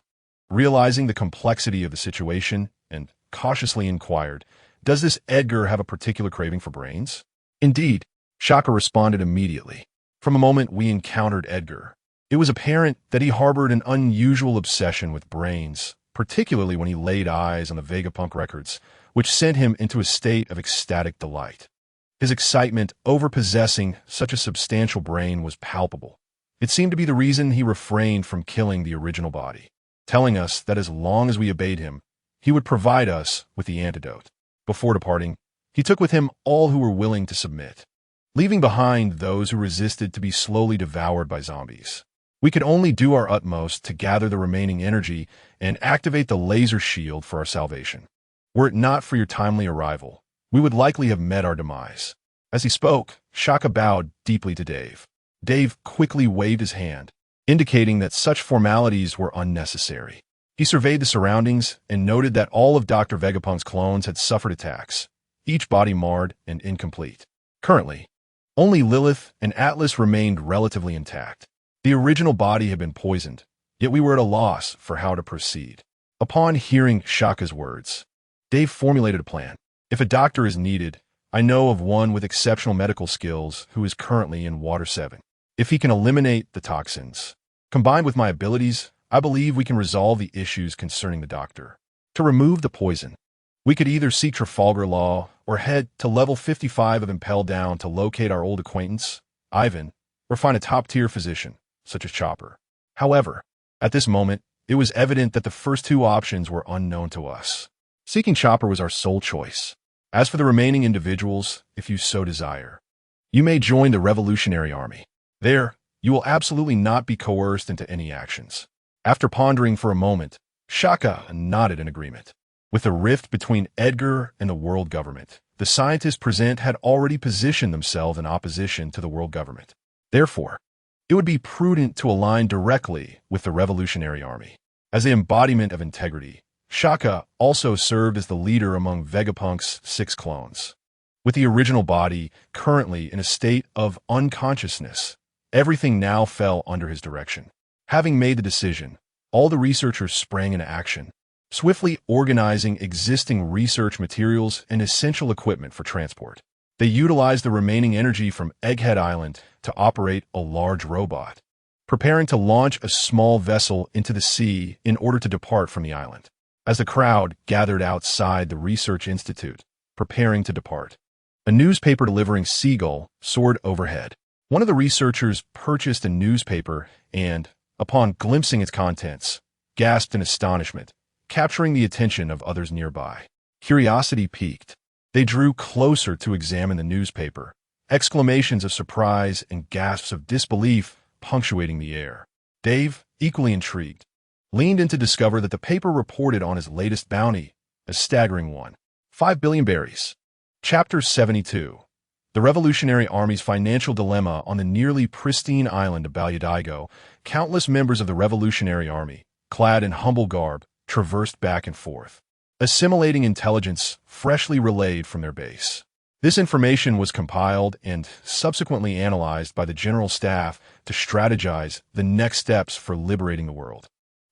S2: realizing the complexity of the situation, and cautiously inquired, "Does this Edgar have a particular craving for brains?" "Indeed," Shaka responded immediately. From the moment we encountered Edgar, it was apparent that he harbored an unusual obsession with brains, particularly when he laid eyes on the Vegapunk records, which sent him into a state of ecstatic delight. His excitement over possessing such a substantial brain was palpable. It seemed to be the reason he refrained from killing the original body, telling us that as long as we obeyed him, he would provide us with the antidote. Before departing, he took with him all who were willing to submit, leaving behind those who resisted to be slowly devoured by zombies. We could only do our utmost to gather the remaining energy and activate the laser shield for our salvation. Were it not for your timely arrival, we would likely have met our demise. As he spoke, Shaka bowed deeply to Dave. Dave quickly waved his hand, indicating that such formalities were unnecessary. He surveyed the surroundings and noted that all of Dr. Vegapunk's clones had suffered attacks, each body marred and incomplete. Currently, only Lilith and Atlas remained relatively intact. The original body had been poisoned, yet we were at a loss for how to proceed. Upon hearing Shaka's words, Dave formulated a plan. If a doctor is needed, I know of one with exceptional medical skills who is currently in Water 7. If he can eliminate the toxins, combined with my abilities, I believe we can resolve the issues concerning the doctor. To remove the poison, we could either seek Trafalgar Law or head to level 55 of Impel Down to locate our old acquaintance, Ivan, or find a top-tier physician, such as Chopper. However, at this moment, it was evident that the first two options were unknown to us. Seeking Chopper was our sole choice. As for the remaining individuals, if you so desire, you may join the Revolutionary Army. There, you will absolutely not be coerced into any actions. After pondering for a moment, Shaka nodded in agreement. With the rift between Edgar and the world government, the scientists present had already positioned themselves in opposition to the world government. Therefore, it would be prudent to align directly with the Revolutionary Army. As the embodiment of integrity, Shaka also served as the leader among Vegapunk's 6 clones. With the original body currently in a state of unconsciousness, everything now fell under his direction. Having made the decision, all the researchers sprang into action, swiftly organizing existing research materials and essential equipment for transport. They utilized the remaining energy from Egghead Island to operate a large robot, preparing to launch a small vessel into the sea in order to depart from the island. As the crowd gathered outside the research institute, preparing to depart, a newspaper delivering seagull soared overhead. One of the researchers purchased a newspaper and, upon glimpsing its contents, gasped in astonishment, capturing the attention of others nearby. Curiosity piqued. They drew closer to examine the newspaper, exclamations of surprise and gasps of disbelief punctuating the air. Dave, equally intrigued, leaned in to discover that the paper reported on his latest bounty, a staggering one: 5 billion berries. Chapter 72. The Revolutionary Army's financial dilemma on the nearly pristine island of Balyadigo. Countless members of the Revolutionary Army, clad in humble garb, traversed back and forth, assimilating intelligence freshly relayed from their base. This information was compiled and subsequently analyzed by the General Staff to strategize the next steps for liberating the world.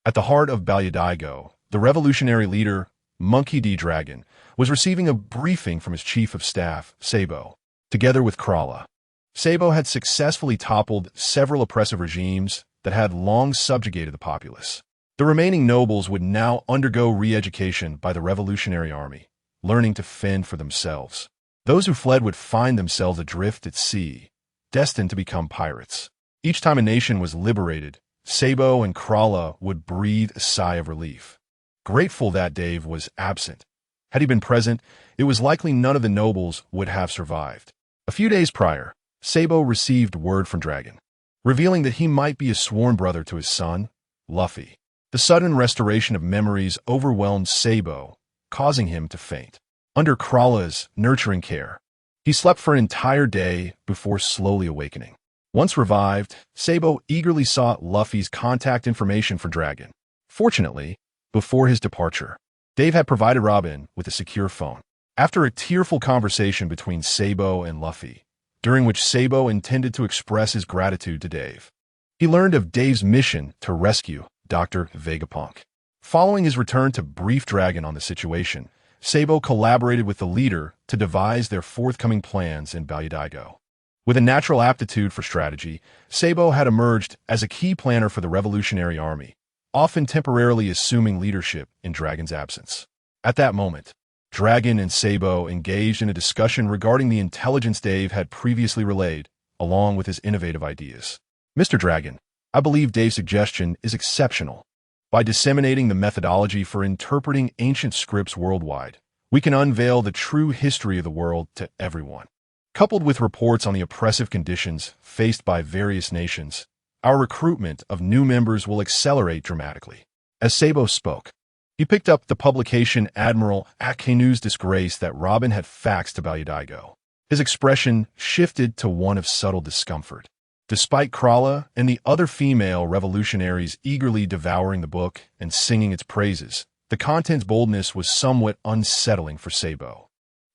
S2: At the heart of Balyadigo, the revolutionary leader Monkey D. Dragon, was receiving a briefing from his chief of staff, Sabo, together with Krala. Sabo had successfully toppled several oppressive regimes that had long subjugated the populace. The remaining nobles would now undergo re-education by the Revolutionary Army, learning to fend for themselves. Those who fled would find themselves adrift at sea, destined to become pirates. Each time a nation was liberated, Sabo and Krala would breathe a sigh of relief, grateful that Dave was absent. Had he been present, it was likely none of the nobles would have survived. A few days prior, Sabo received word from Dragon, revealing that he might be a sworn brother to his son, Luffy. The sudden restoration of memories overwhelmed Sabo, causing him to faint. Under Krala's nurturing care, he slept for an entire day before slowly awakening. Once revived, Sabo eagerly sought Luffy's contact information for Dragon. Fortunately, before his departure, Dave had provided Robin with a secure phone. After a tearful conversation between Sabo and Luffy, during which Sabo intended to express his gratitude to Dave, he learned of Dave's mission to rescue Dr. Vegapunk. Following his return to brief Dragon on the situation, Sabo collaborated with the leader to devise their forthcoming plans in Ballydaigo. With a natural aptitude for strategy, Sabo had emerged as a key planner for the Revolutionary Army, often temporarily assuming leadership in Dragon's absence. At that moment, Dragon and Sabo engaged in a discussion regarding the intelligence Dave had previously relayed, along with his innovative ideas. Mr. Dragon, I believe Dave's suggestion is exceptional. By disseminating the methodology for interpreting ancient scripts worldwide, we can unveil the true history of the world to everyone. Coupled with reports on the oppressive conditions faced by various nations, our recruitment of new members will accelerate dramatically. As Sabo spoke, he picked up the publication Admiral Akanu's disgrace that Robin had faxed to Ballydaigo. His expression shifted to one of subtle discomfort. Despite Krala and the other female revolutionaries eagerly devouring the book and singing its praises, the content's boldness was somewhat unsettling for Sabo.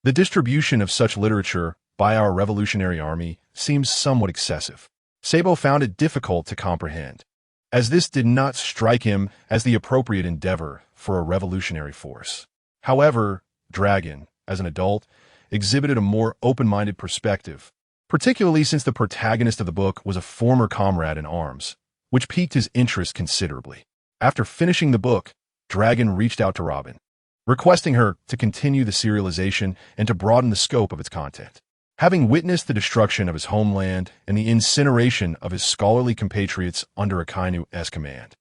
S2: The distribution of such literature by our Revolutionary Army seems somewhat excessive. Sabo found it difficult to comprehend, as this did not strike him as the appropriate endeavor for a revolutionary force. However, Dragon, as an adult, exhibited a more open-minded perspective, particularly since the protagonist of the book was a former comrade in arms, which piqued his interest considerably. After finishing the book, Dragon reached out to Robin, requesting her to continue the serialization and to broaden the scope of its content. Having witnessed the destruction of his homeland and the incineration of his scholarly compatriots under Akainu's command,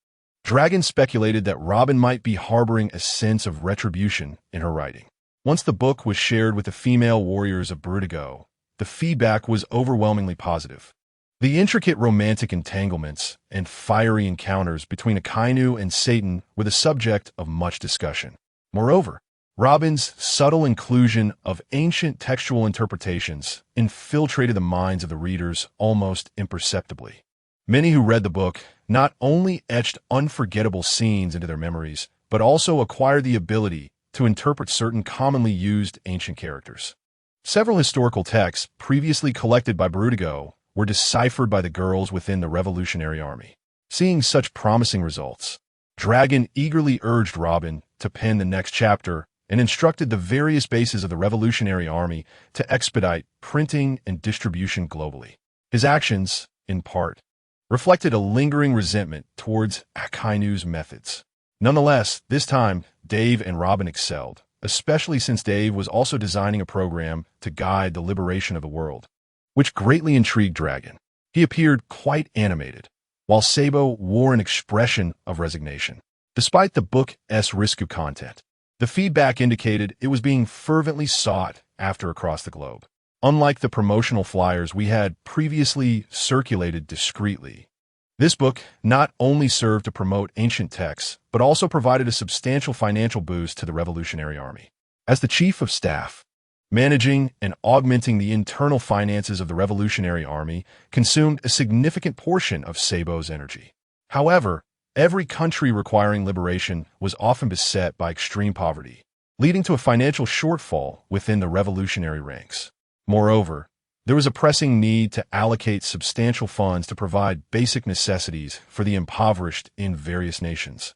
S2: Dragon speculated that Robin might be harboring a sense of retribution in her writing. Once the book was shared with the female warriors of Ballydaigo, the feedback was overwhelmingly positive. The intricate romantic entanglements and fiery encounters between Akainu and Satan were the subject of much discussion. Moreover, Robin's subtle inclusion of ancient textual interpretations infiltrated the minds of the readers almost imperceptibly. Many who read the book not only etched unforgettable scenes into their memories, but also acquired the ability to interpret certain commonly used ancient characters. Several historical texts previously collected by Ballydaigo were deciphered by the girls within the Revolutionary Army. Seeing such promising results, Dragon eagerly urged Robin to pen the next chapter and instructed the various bases of the Revolutionary Army to expedite printing and distribution globally. His actions, in part, reflected a lingering resentment towards Akainu's methods. Nonetheless, this time, Dave and Robin excelled, especially since Dave was also designing a program to guide the liberation of the world, which greatly intrigued Dragon. He appeared quite animated, while Sabo wore an expression of resignation. Despite the book's risky content, the feedback indicated it was being fervently sought after across the globe. Unlike the promotional flyers we had previously circulated discreetly, this book not only served to promote ancient texts, but also provided a substantial financial boost to the Revolutionary Army. As the Chief of Staff, managing and augmenting the internal finances of the Revolutionary Army consumed a significant portion of Sabo's energy. However, every country requiring liberation was often beset by extreme poverty, leading to a financial shortfall within the revolutionary ranks. Moreover, there was a pressing need to allocate substantial funds to provide basic necessities for the impoverished in various nations.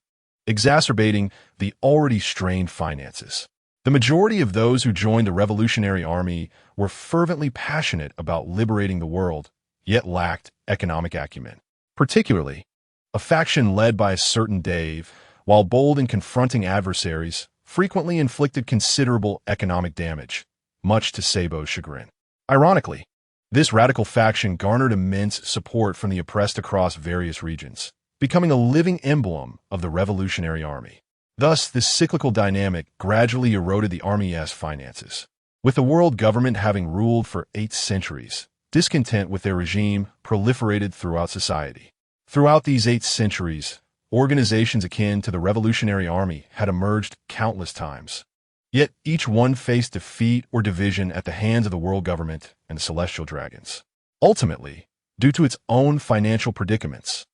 S2: exacerbating the already strained finances. The majority of those who joined the Revolutionary Army were fervently passionate about liberating the world, yet lacked economic acumen. Particularly, a faction led by a certain Dave, while bold in confronting adversaries, frequently inflicted considerable economic damage, much to Sabo's chagrin. Ironically, this radical faction garnered immense support from the oppressed across various regions, becoming a living emblem of the Revolutionary Army. Thus, this cyclical dynamic gradually eroded the Army's finances. With the world government having ruled for 8 centuries, discontent with their regime proliferated throughout society. Throughout these 8 centuries, organizations akin to the Revolutionary Army had emerged countless times. Yet each one faced defeat or division at the hands of the world government and the celestial dragons. Ultimately, due to its own financial predicaments,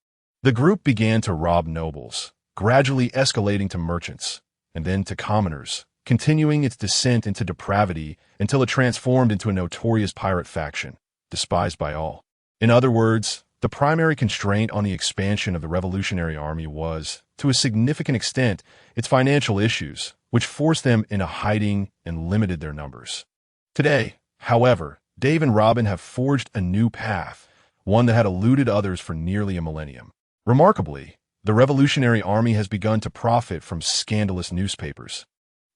S2: the group began to rob nobles, gradually escalating to merchants, and then to commoners, continuing its descent into depravity until it transformed into a notorious pirate faction, despised by all. In other words, the primary constraint on the expansion of the Revolutionary Army was, to a significant extent, its financial issues, which forced them into hiding and limited their numbers. Today, however, Dave and Robin have forged a new path, one that had eluded others for nearly a millennium. Remarkably, the Revolutionary Army has begun to profit from scandalous newspapers,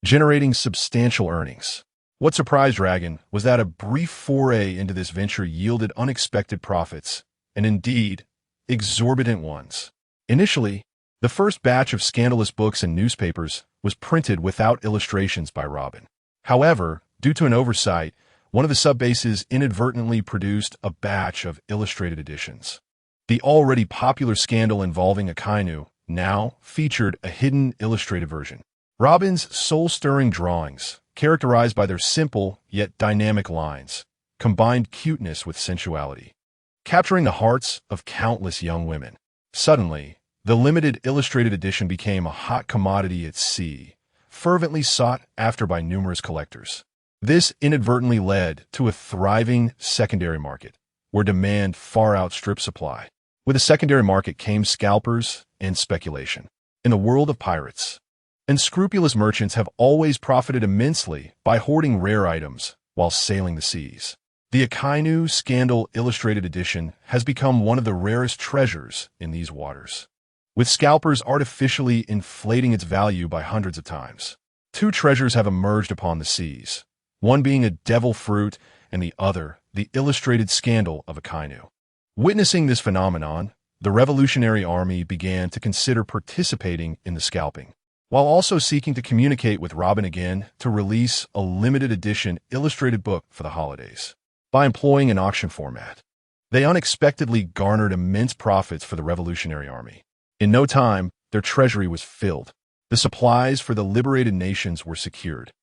S2: generating substantial earnings. What surprised Dragon was that a brief foray into this venture yielded unexpected profits, and indeed, exorbitant ones. Initially, the first batch of scandalous books and newspapers was printed without illustrations by Robin. However, due to an oversight, one of the subbases inadvertently produced a batch of illustrated editions. The already popular scandal involving Akainu now featured a hidden illustrated version. Robin's soul-stirring drawings, characterized by their simple yet dynamic lines, combined cuteness with sensuality, capturing the hearts of countless young women. Suddenly, the limited illustrated edition became a hot commodity at sea, fervently sought after by numerous collectors. This inadvertently led to a thriving secondary market, where demand far outstripped supply. With the secondary market came scalpers and speculation. In the world of pirates, unscrupulous merchants have always profited immensely by hoarding rare items while sailing the seas. The Akainu Scandal Illustrated Edition has become one of the rarest treasures in these waters, with scalpers artificially inflating its value by hundreds of times. 2 treasures have emerged upon the seas, one being a devil fruit and the other the illustrated scandal of Akainu. Witnessing this phenomenon, the Revolutionary Army began to consider participating in the scalping, while also seeking to communicate with Robin again to release a limited edition illustrated book for the holidays. By employing an auction format, they unexpectedly garnered immense profits for the Revolutionary Army. In no time, their treasury was filled. The supplies for the liberated nations were secured,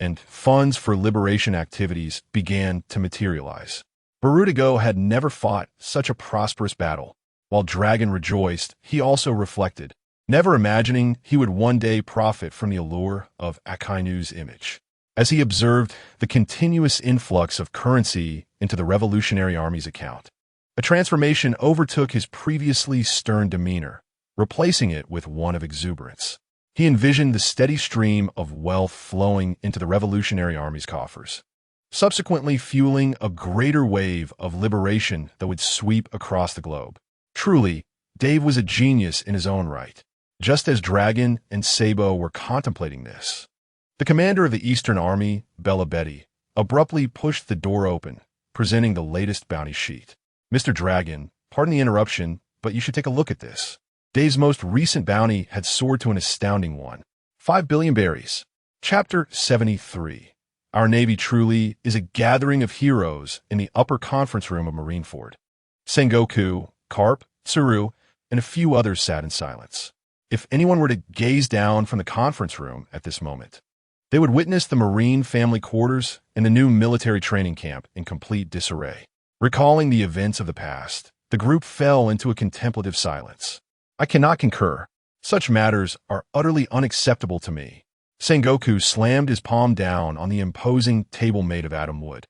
S2: and funds for liberation activities began to materialize. Barudigo had never fought such a prosperous battle. While Dragon rejoiced, he also reflected, never imagining he would one day profit from the allure of Akainu's image. As he observed the continuous influx of currency into the Revolutionary Army's account, a transformation overtook his previously stern demeanor, replacing it with one of exuberance. He envisioned the steady stream of wealth flowing into the Revolutionary Army's coffers, subsequently fueling a greater wave of liberation that would sweep across the globe. Truly, Dave was a genius in his own right. Just as Dragon and Sabo were contemplating this, the commander of the Eastern Army, Bella Betty, abruptly pushed the door open, presenting the latest bounty sheet. Mr. Dragon, pardon the interruption, but you should take a look at this. Dave's most recent bounty had soared to an astounding one. 5 billion berries. Chapter 73. Our Navy truly is a gathering of heroes in the upper conference room of Marineford. Sengoku, Carp, Tsuru, and a few others sat in silence. If anyone were to gaze down from the conference room at this moment, they would witness the Marine family quarters and the new military training camp in complete disarray. Recalling the events of the past, the group fell into a contemplative silence. I cannot concur. Such matters are utterly unacceptable to me. Sengoku slammed his palm down on the imposing table made of atom wood,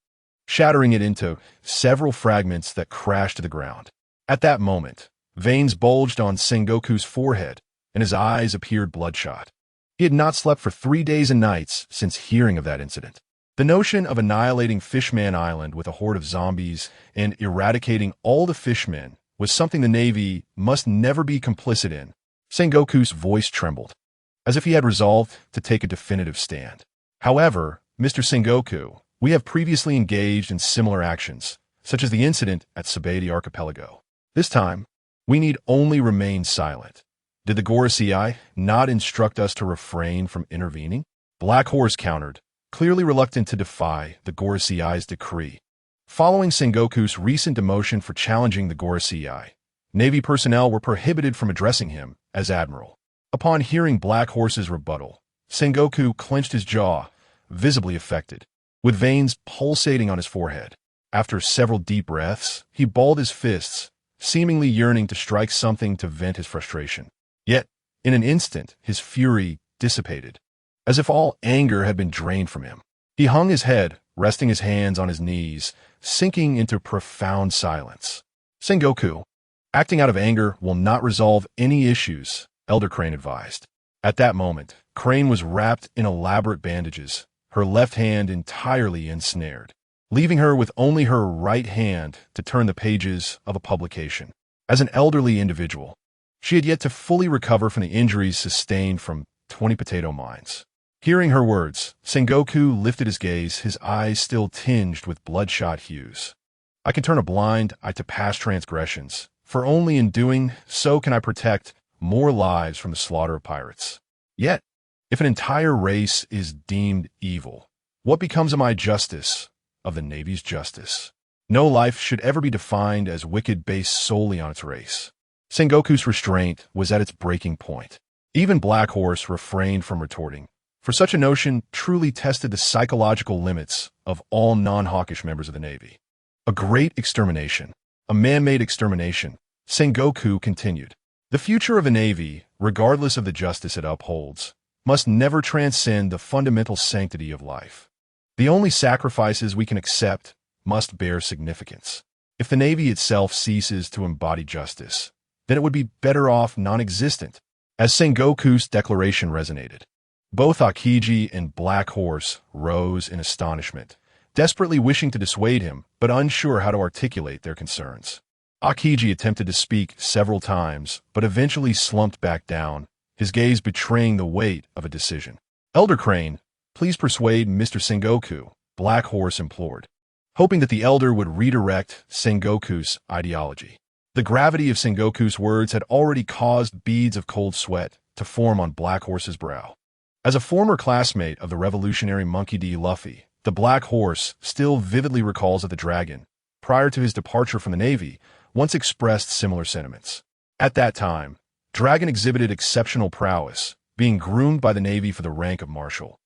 S2: shattering it into several fragments that crashed to the ground. At that moment, veins bulged on Sengoku's forehead, and his eyes appeared bloodshot. He had not slept for 3 days and nights since hearing of that incident. The notion of annihilating Fishman Island with a horde of zombies and eradicating all the fishmen was something the Navy must never be complicit in. Sengoku's voice trembled, as if he had resolved to take a definitive stand. However, Mr. Sengoku, we have previously engaged in similar actions, such as the incident at Sabaody Archipelago. This time, we need only remain silent. Did the Gorosei not instruct us to refrain from intervening? Black Horse countered, clearly reluctant to defy the Gorosei's decree. Following Sengoku's recent demotion for challenging the Gorosei, Navy personnel were prohibited from addressing him as Admiral. Upon hearing Black Horse's rebuttal, Sengoku clenched his jaw, visibly affected, with veins pulsating on his forehead. After several deep breaths, he balled his fists, seemingly yearning to strike something to vent his frustration. Yet, in an instant, his fury dissipated, as if all anger had been drained from him. He hung his head, resting his hands on his knees, sinking into profound silence. Sengoku, acting out of anger will not resolve any issues, Elder Crane advised. At that moment, Crane was wrapped in elaborate bandages, her left hand entirely ensnared, leaving her with only her right hand to turn the pages of a publication. As an elderly individual, she had yet to fully recover from the injuries sustained from 20 potato mines. Hearing her words, Sengoku lifted his gaze, his eyes still tinged with bloodshot hues. I can turn a blind eye to past transgressions, for only in doing so can I protect more lives from the slaughter of pirates. Yet, if an entire race is deemed evil, what becomes of my justice, of the Navy's justice? No life should ever be defined as wicked based solely on its race. Sengoku's restraint was at its breaking point. Even Black Horse refrained from retorting, for such a notion truly tested the psychological limits of all non-hawkish members of the Navy. A great extermination, a man-made extermination, Sengoku continued. The future of a Navy, regardless of the justice it upholds, must never transcend the fundamental sanctity of life. The only sacrifices we can accept must bear significance. If the Navy itself ceases to embody justice, then it would be better off non-existent. As Sengoku's declaration resonated, both Akiji and Black Horse rose in astonishment, desperately wishing to dissuade him, but unsure how to articulate their concerns. Akiji attempted to speak several times, but eventually slumped back down, his gaze betraying the weight of a decision. Elder Crane, please persuade Mr. Sengoku, Black Horse implored, hoping that the elder would redirect Sengoku's ideology. The gravity of Sengoku's words had already caused beads of cold sweat to form on Black Horse's brow. As a former classmate of the revolutionary Monkey D. Luffy, the Black Horse still vividly recalls that the Dragon, prior to his departure from the Navy, once expressed similar sentiments. At that time, Dragon exhibited exceptional prowess, being groomed by the Navy for the rank of Marshal.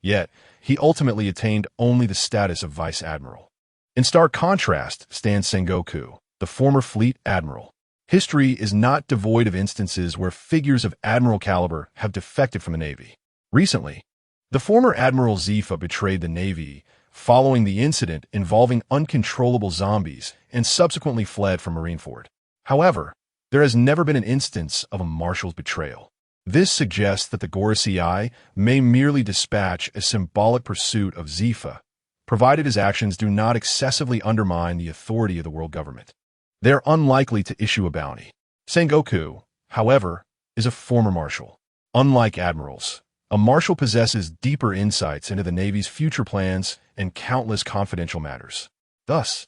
S2: Yet, he ultimately attained only the status of Vice Admiral. In stark contrast stands Sengoku, the former Fleet Admiral. History is not devoid of instances where figures of admiral caliber have defected from the Navy. Recently, the former Admiral Zifa betrayed the Navy following the incident involving uncontrollable zombies and subsequently fled from Marineford. However, there has never been an instance of a marshal's betrayal. This suggests that the Gorosei may merely dispatch a symbolic pursuit of Zifa, provided his actions do not excessively undermine the authority of the world government. They are unlikely to issue a bounty. Sengoku, however, is a former marshal. Unlike admirals, a marshal possesses deeper insights into the Navy's future plans and countless confidential matters. Thus,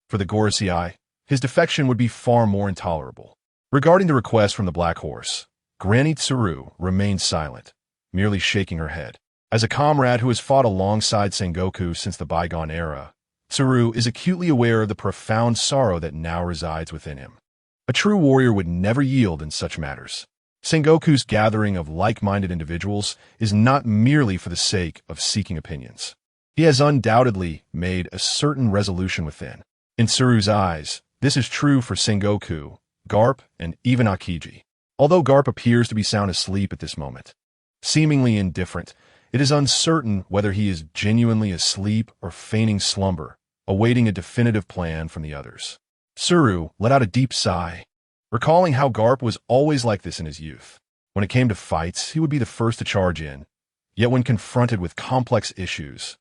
S2: for the Gorosei, his defection would be far more intolerable. Regarding the request from the Black Horse, Granny Tsuru remained silent, merely shaking her head. As a comrade who has fought alongside Sengoku since the bygone era, Tsuru is acutely aware of the profound sorrow that now resides within him. A true warrior would never yield in such matters. Sengoku's gathering of like-minded individuals is not merely for the sake of seeking opinions. He has undoubtedly made a certain resolution within. In Tsuru's eyes, this is true for Sengoku, Garp, and even Akiji. Although Garp appears to be sound asleep at this moment, seemingly indifferent, it is uncertain whether he is genuinely asleep or feigning slumber, awaiting a definitive plan from the others. Tsuru let out a deep sigh, recalling how Garp was always like this in his youth. When it came to fights, he would be the first to charge in, yet when confronted with complex issues,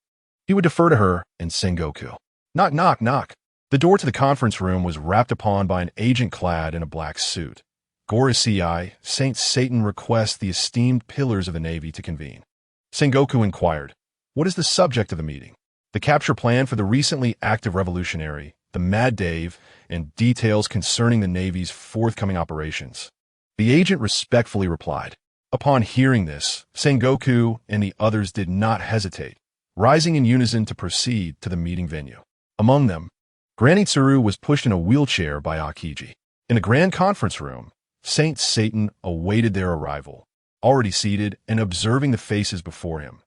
S2: he would defer to her and Sengoku. Knock, knock, knock. The door to the conference room was rapped upon by an agent clad in a black suit. Gorosei, Saint Satan requests the esteemed pillars of the Navy to convene. Sengoku inquired, "What is the subject of the meeting?" "The capture plan for the recently active revolutionary, the Mad Dave, and details concerning the Navy's forthcoming operations." The agent respectfully replied. Upon hearing this, Sengoku and the others did not hesitate, rising in unison to proceed to the meeting venue. Among them, Granny Tsuru was pushed in a wheelchair by Akiji. In the grand conference room, Saint Satan awaited their arrival, already seated and observing the faces before him.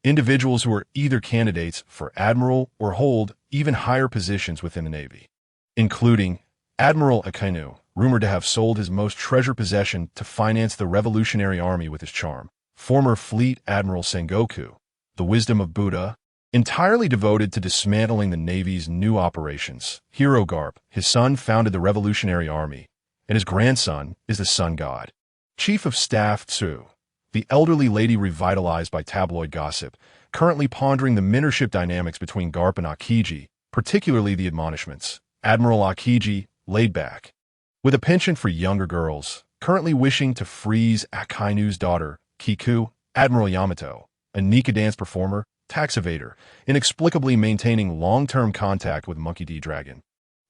S2: Individuals who are either candidates for admiral or hold even higher positions within the Navy, including Admiral Akainu, rumored to have sold his most treasured possession to finance the Revolutionary Army with his charm, former Fleet Admiral Sengoku, the wisdom of Buddha, entirely devoted to dismantling the Navy's new operations. Hero Garp, his son, founded the Revolutionary Army, and his grandson is the Sun God. Chief of Staff Tsu, the elderly lady revitalized by tabloid gossip, currently pondering the mentorship dynamics between Garp and Akiji, particularly the admonishments. Admiral Akiji, laid back, with a penchant for younger girls, currently wishing to freeze Akainu's daughter, Kiku. Admiral Yamato, a Nika dance performer, tax evader, inexplicably maintaining long-term contact with Monkey D. Dragon.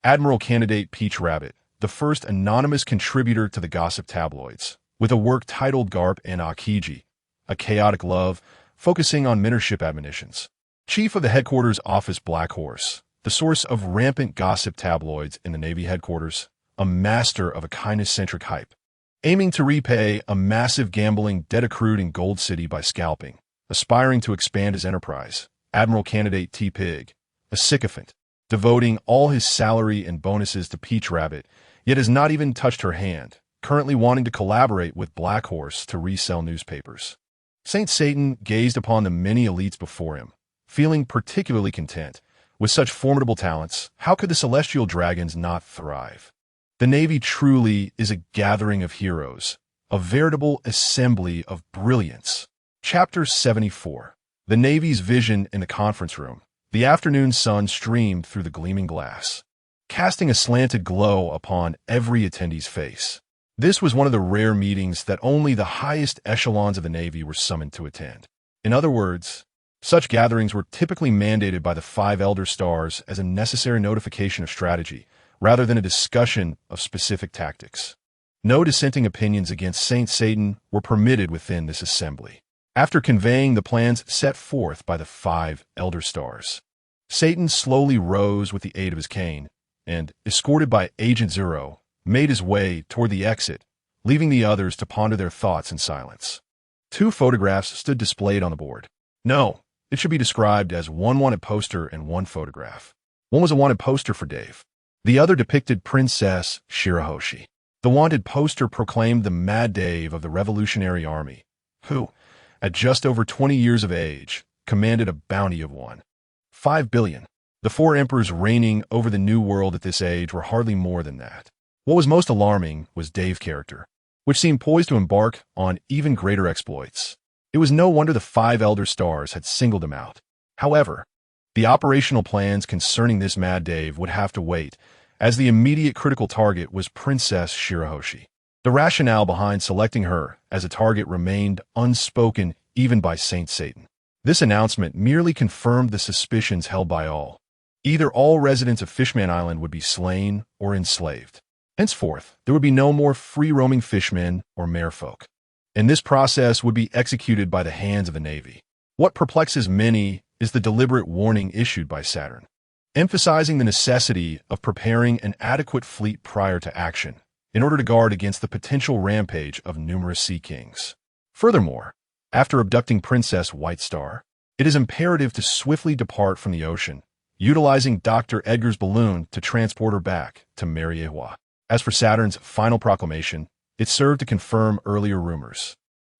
S2: Admiral candidate Peach Rabbit, the first anonymous contributor to the gossip tabloids, with a work titled Garp and Akiji, A Chaotic Love, focusing on mentorship admonitions. Chief of the Headquarters Office Black Horse, the source of rampant gossip tabloids in the Navy headquarters, a master of a kindness-centric hype, aiming to repay a massive gambling debt accrued in Gold City by scalping, aspiring to expand his enterprise. Admiral candidate T-Pig, a sycophant, devoting all his salary and bonuses to Peach Rabbit, yet has not even touched her hand, currently wanting to collaborate with Black Horse to resell newspapers. Saint Satan gazed upon the many elites before him, feeling particularly content. With such formidable talents, how could the celestial dragons not thrive? The Navy truly is a gathering of heroes, a veritable assembly of brilliance. Chapter 74. The Navy's vision in the conference room. The afternoon sun streamed through the gleaming glass, casting a slanted glow upon every attendee's face. This was one of the rare meetings that only the highest echelons of the Navy were summoned to attend. In other words, such gatherings were typically mandated by the 5 Elder Stars as a necessary notification of strategy, rather than a discussion of specific tactics. No dissenting opinions against Saint Satan were permitted within this assembly. After conveying the plans set forth by the 5 Elder Stars, Satan slowly rose with the aid of his cane, and, escorted by Agent Zero, made his way toward the exit, leaving the others to ponder their thoughts in silence. 2 photographs stood displayed on the board. No, it should be described as one wanted poster and one photograph. One was a wanted poster for Dave. The other depicted Princess Shirahoshi. The wanted poster proclaimed the Mad Dave of the Revolutionary Army, who, at just over 20 years of age, commanded a bounty of 1.5 billion. The 4 emperors reigning over the New World at this age were hardly more than that. What was most alarming was Dave's character, which seemed poised to embark on even greater exploits. It was no wonder the 5 Elder Stars had singled him out. However, the operational plans concerning this Mad Dave would have to wait, as the immediate critical target was Princess Shirahoshi. The rationale behind selecting her as a target remained unspoken even by Saint Satan. This announcement merely confirmed the suspicions held by all. Either all residents of Fishman Island would be slain or enslaved. Henceforth, there would be no more free-roaming fishmen or merfolk, and this process would be executed by the hands of the Navy. What perplexes many is the deliberate warning issued by Saturn, emphasizing the necessity of preparing an adequate fleet prior to action, in order to guard against the potential rampage of numerous sea kings. Furthermore, after abducting Princess White Star, it is imperative to swiftly depart from the ocean, utilizing Dr. Edgar's balloon to transport her back to Mariejois. As for Saturn's final proclamation, it served to confirm earlier rumors.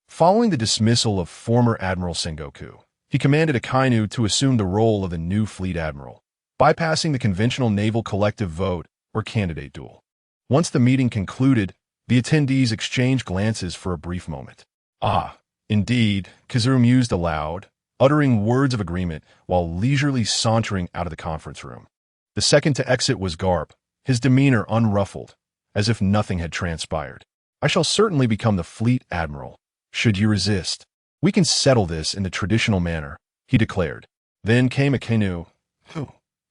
S2: Following the dismissal of former Admiral Sengoku, he commanded Akainu to assume the role of the new fleet admiral, bypassing the conventional naval collective vote or candidate duel. Once the meeting concluded, The attendees exchanged glances for a brief moment. Ah, indeed, Kizuru mused aloud, uttering words of agreement while leisurely sauntering out of the conference room. The second to exit was Garp, his demeanor unruffled, as if nothing had transpired. I shall certainly become the fleet admiral, should you resist. We can settle this in the traditional manner, he declared. Then came Akinu, who,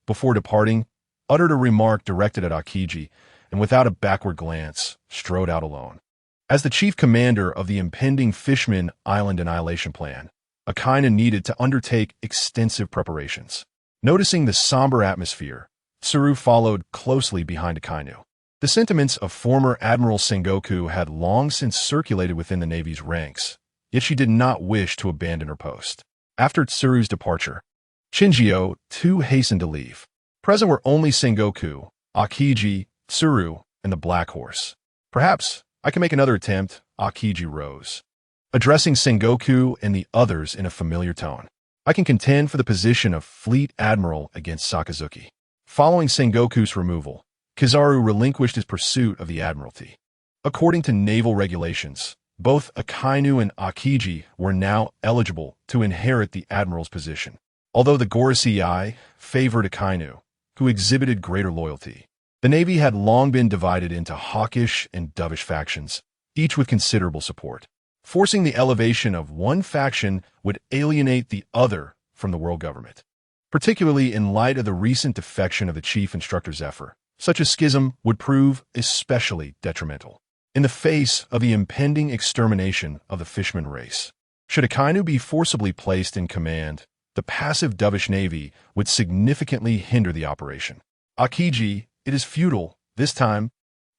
S2: before departing, uttered a remark directed at Akiji, and without a backward glance, strode out alone. As the chief commander of the impending Fishman Island annihilation plan, Akainu needed to undertake extensive preparations. Noticing the somber atmosphere, Tsuru followed closely behind Akainu. The sentiments of former Admiral Sengoku had long since circulated within the Navy's ranks, yet she did not wish to abandon her post. After Tsuru's departure, Shinjio too hastened to leave. Present were only Sengoku, Akiji, Tsuru, and the Black Horse. Perhaps I can make another attempt, Akiji rose, addressing Sengoku and the others in a familiar tone. I can contend for the position of Fleet Admiral against Sakazuki. Following Sengoku's removal, Kizaru relinquished his pursuit of the Admiralty. According to naval regulations, both Akainu and Akiji were now eligible to inherit the Admiral's position, although the Gorosei favored Akainu, who exhibited greater loyalty. The Navy had long been divided into hawkish and dovish factions, each with considerable support. Forcing the elevation of one faction would alienate the other from the world government. Particularly in light of the recent defection of the chief instructor Zephyr, such a schism would prove especially detrimental. In the face of the impending extermination of the Fishman race, should Akainu be forcibly placed in command, the passive dovish Navy would significantly hinder the operation. Akiji, it is futile, this time.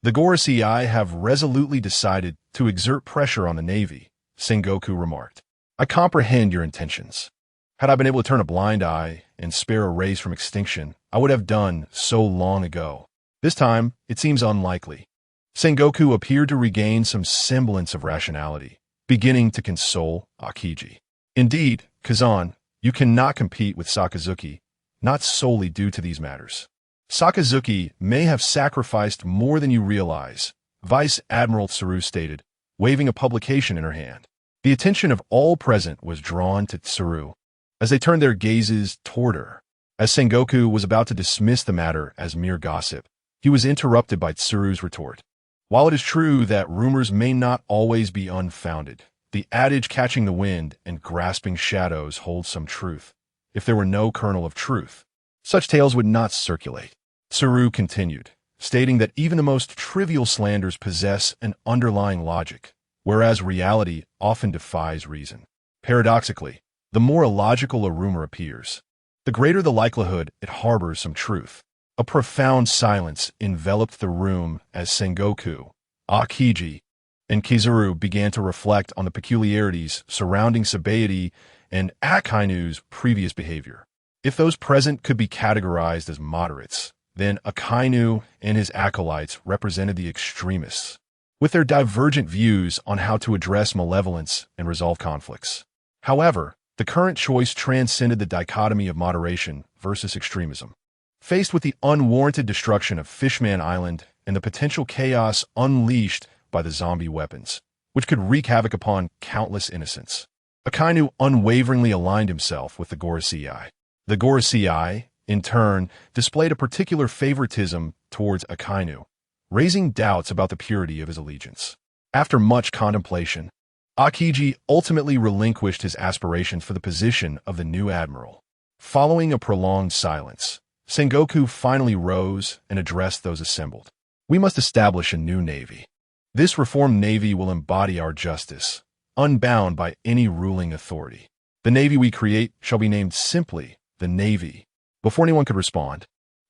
S2: The Gorosei have resolutely decided to exert pressure on the Navy, Sengoku remarked. I comprehend your intentions. Had I been able to turn a blind eye and spare a race from extinction, I would have done so long ago. This time, it seems unlikely. Sengoku appeared to regain some semblance of rationality, beginning to console Akiji. Indeed, Kazan, you cannot compete with Sakazuki, not solely due to these matters. Sakazuki may have sacrificed more than you realize, Vice Admiral Tsuru stated, waving a publication in her hand. The attention of all present was drawn to Tsuru, as they turned their gazes toward her. As Sengoku was about to dismiss the matter as mere gossip, he was interrupted by Tsuru's retort. While it is true that rumors may not always be unfounded, the adage catching the wind and grasping shadows holds some truth. If there were no kernel of truth, such tales would not circulate. Tsuru continued, stating that even the most trivial slanders possess an underlying logic, whereas reality often defies reason. Paradoxically, the more illogical a rumor appears, the greater the likelihood it harbors some truth. A profound silence enveloped the room as Sengoku, Akiji, and Kizuru began to reflect on the peculiarities surrounding Sabaody and Akainu's previous behavior. If those present could be categorized as moderates, then Akainu and his acolytes represented the extremists, with their divergent views on how to address malevolence and resolve conflicts. However, the current choice transcended the dichotomy of moderation versus extremism. Faced with the unwarranted destruction of Fishman Island and the potential chaos unleashed by the zombie weapons, which could wreak havoc upon countless innocents, Akainu unwaveringly aligned himself with the Gorosei. The Gorosei, in turn, displayed a particular favoritism towards Akainu, raising doubts about the purity of his allegiance. After much contemplation, Akiji ultimately relinquished his aspirations for the position of the new admiral. Following a prolonged silence, Sengoku finally rose and addressed those assembled. We must establish a new navy. This reformed navy will embody our justice, unbound by any ruling authority. The navy we create shall be named simply the Navy. Before anyone could respond,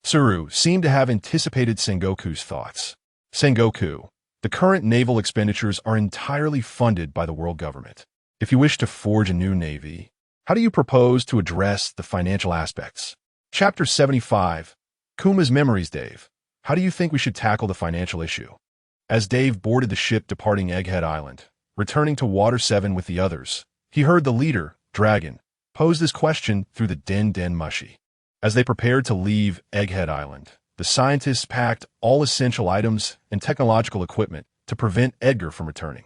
S2: Tsuru seemed to have anticipated Sengoku's thoughts. Sengoku, the current naval expenditures are entirely funded by the world government. If you wish to forge a new navy, how do you propose to address the financial aspects? Chapter 75. Kuma's Memories. Dave, how do you think we should tackle the financial issue? As Dave boarded the ship departing Egghead Island, returning to Water 7 with the others, he heard the leader, Dragon, pose this question through the Den Mushi. As they prepared to leave Egghead Island, the scientists packed all essential items and technological equipment to prevent Edgar from returning.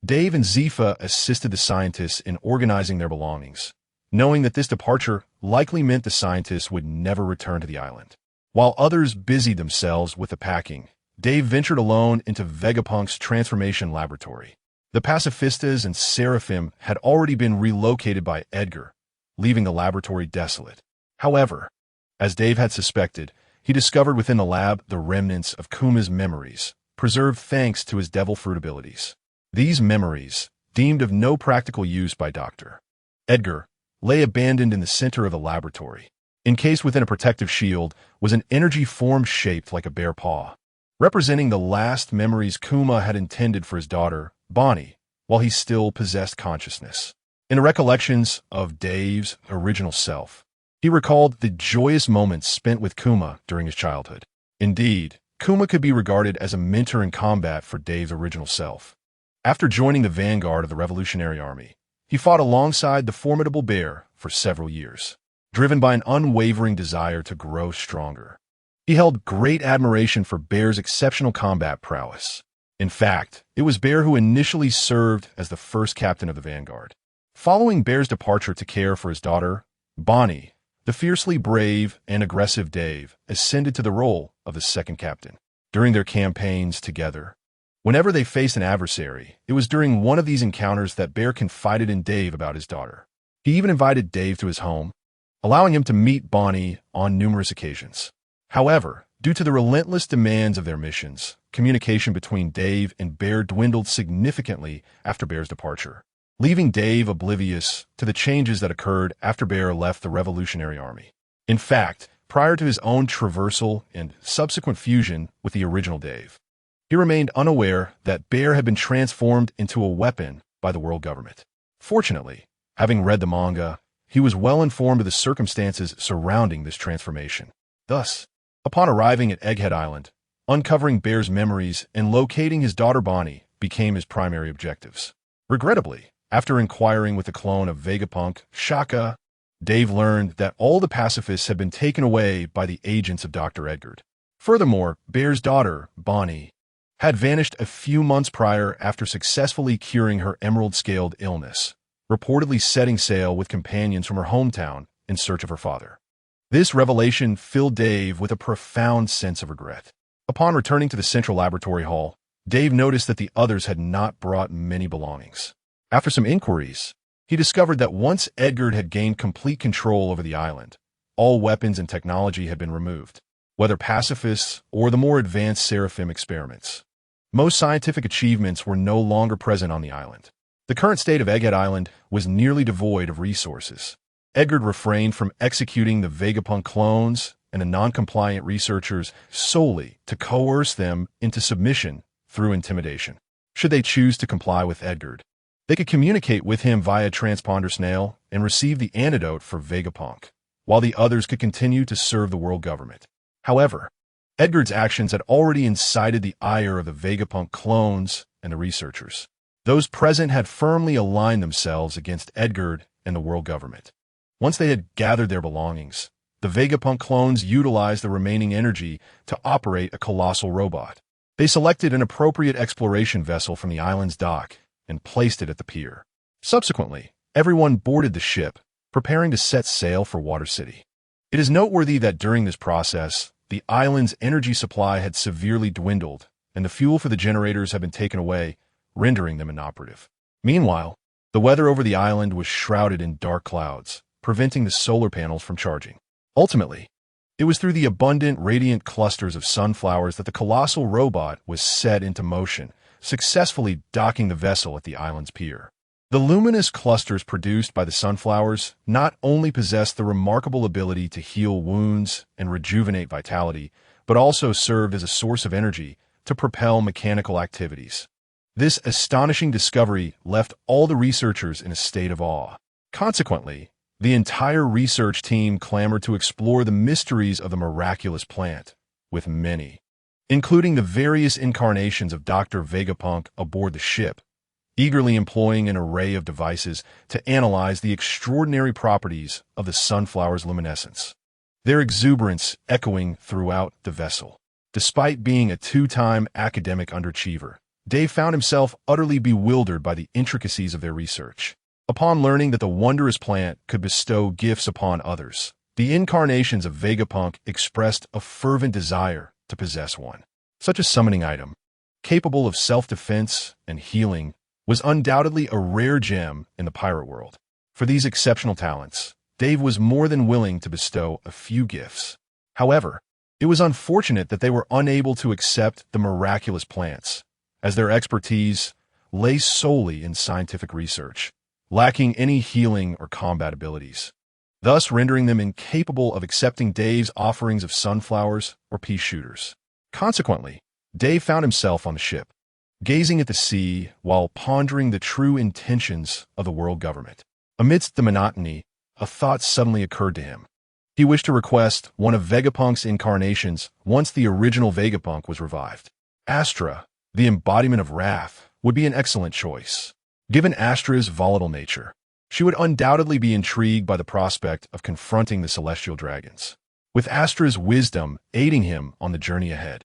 S2: Dave and Zifa assisted the scientists in organizing their belongings, knowing that this departure likely meant the scientists would never return to the island. While others busied themselves with the packing, Dave ventured alone into Vegapunk's transformation laboratory. The pacifistas and Seraphim had already been relocated by Edgar, leaving the laboratory desolate. However, as Dave had suspected, he discovered within the lab the remnants of Kuma's memories, preserved thanks to his devil fruit abilities. These memories, deemed of no practical use by Dr. Edgar, lay abandoned in the center of the laboratory. Encased within a protective shield was an energy form shaped like a bare paw, representing the last memories Kuma had intended for his daughter, Bonnie, while he still possessed consciousness. In the recollections of Dave's original self, he recalled the joyous moments spent with Kuma during his childhood. Indeed, Kuma could be regarded as a mentor in combat for Dave's original self. After joining the vanguard of the Revolutionary Army, he fought alongside the formidable Bear for several years, driven by an unwavering desire to grow stronger. He held great admiration for Bear's exceptional combat prowess. In fact, it was Bear who initially served as the first captain of the vanguard. Following Bear's departure to care for his daughter, Bonnie, the fiercely brave and aggressive Dave ascended to the role of the second captain. During their campaigns together, whenever they faced an adversary, it was during one of these encounters that Bear confided in Dave about his daughter. He even invited Dave to his home, allowing him to meet Bonnie on numerous occasions. However, due to the relentless demands of their missions, communication between Dave and Bear dwindled significantly after Bear's departure, leaving Dave oblivious to the changes that occurred after Bear left the Revolutionary Army. In fact, prior to his own traversal and subsequent fusion with the original Dave, he remained unaware that Bear had been transformed into a weapon by the world government. Fortunately, having read the manga, he was well informed of the circumstances surrounding this transformation. Thus, upon arriving at Egghead Island, uncovering Bear's memories and locating his daughter Bonnie became his primary objectives. Regrettably, after inquiring with the clone of Vegapunk, Shaka, Dave learned that all the pacifists had been taken away by the agents of Dr. Edgar. Furthermore, Bear's daughter, Bonnie, had vanished a few months prior after successfully curing her emerald-scaled illness, reportedly setting sail with companions from her hometown in search of her father. This revelation filled Dave with a profound sense of regret. Upon returning to the central laboratory hall, Dave noticed that the others had not brought many belongings. After some inquiries, he discovered that once Edgar had gained complete control over the island, all weapons and technology had been removed, whether pacifists or the more advanced Seraphim experiments. Most scientific achievements were no longer present on the island. The current state of Egghead Island was nearly devoid of resources. Edgar refrained from executing the Vegapunk clones and the non-compliant researchers solely to coerce them into submission through intimidation. Should they choose to comply with Edgar, they could communicate with him via transponder snail and receive the antidote for Vegapunk, while the others could continue to serve the world government. However, Edgar's actions had already incited the ire of the Vegapunk clones and the researchers. Those present had firmly aligned themselves against Edgar and the world government. Once they had gathered their belongings, the Vegapunk clones utilized the remaining energy to operate a colossal robot. They selected an appropriate exploration vessel from the island's dock and placed it at the pier. Subsequently, everyone boarded the ship, preparing to set sail for Water City. It is noteworthy that during this process, the island's energy supply had severely dwindled, and the fuel for the generators had been taken away, rendering them inoperative. Meanwhile, the weather over the island was shrouded in dark clouds, preventing the solar panels from charging. Ultimately, it was through the abundant, radiant clusters of sunflowers that the colossal robot was set into motion, successfully docking the vessel at the island's pier. The luminous clusters produced by the sunflowers not only possessed the remarkable ability to heal wounds and rejuvenate vitality, but also served as a source of energy to propel mechanical activities. This astonishing discovery left all the researchers in a state of awe. Consequently, the entire research team clamored to explore the mysteries of the miraculous plant, with many, including the various incarnations of Dr. Vegapunk aboard the ship, eagerly employing an array of devices to analyze the extraordinary properties of the sunflower's luminescence, their exuberance echoing throughout the vessel. Despite being a two-time academic underachiever, Dave found himself utterly bewildered by the intricacies of their research. Upon learning that the wondrous plant could bestow gifts upon others, the incarnations of Vegapunk expressed a fervent desire to possess one. Such a summoning item, capable of self-defense and healing, was undoubtedly a rare gem in the pirate world. For these exceptional talents, Dave was more than willing to bestow a few gifts. However, it was unfortunate that they were unable to accept the miraculous plants, as their expertise lay solely in scientific research, lacking any healing or combat abilities, thus rendering them incapable of accepting Dave's offerings of sunflowers or Peashooters. Consequently, Dave found himself on the ship, gazing at the sea while pondering the true intentions of the world government. Amidst the monotony, a thought suddenly occurred to him. He wished to request one of Vegapunk's incarnations once the original Vegapunk was revived. Astra, the embodiment of wrath, would be an excellent choice. Given Astra's volatile nature, she would undoubtedly be intrigued by the prospect of confronting the celestial dragons. With Astra's wisdom aiding him on the journey ahead,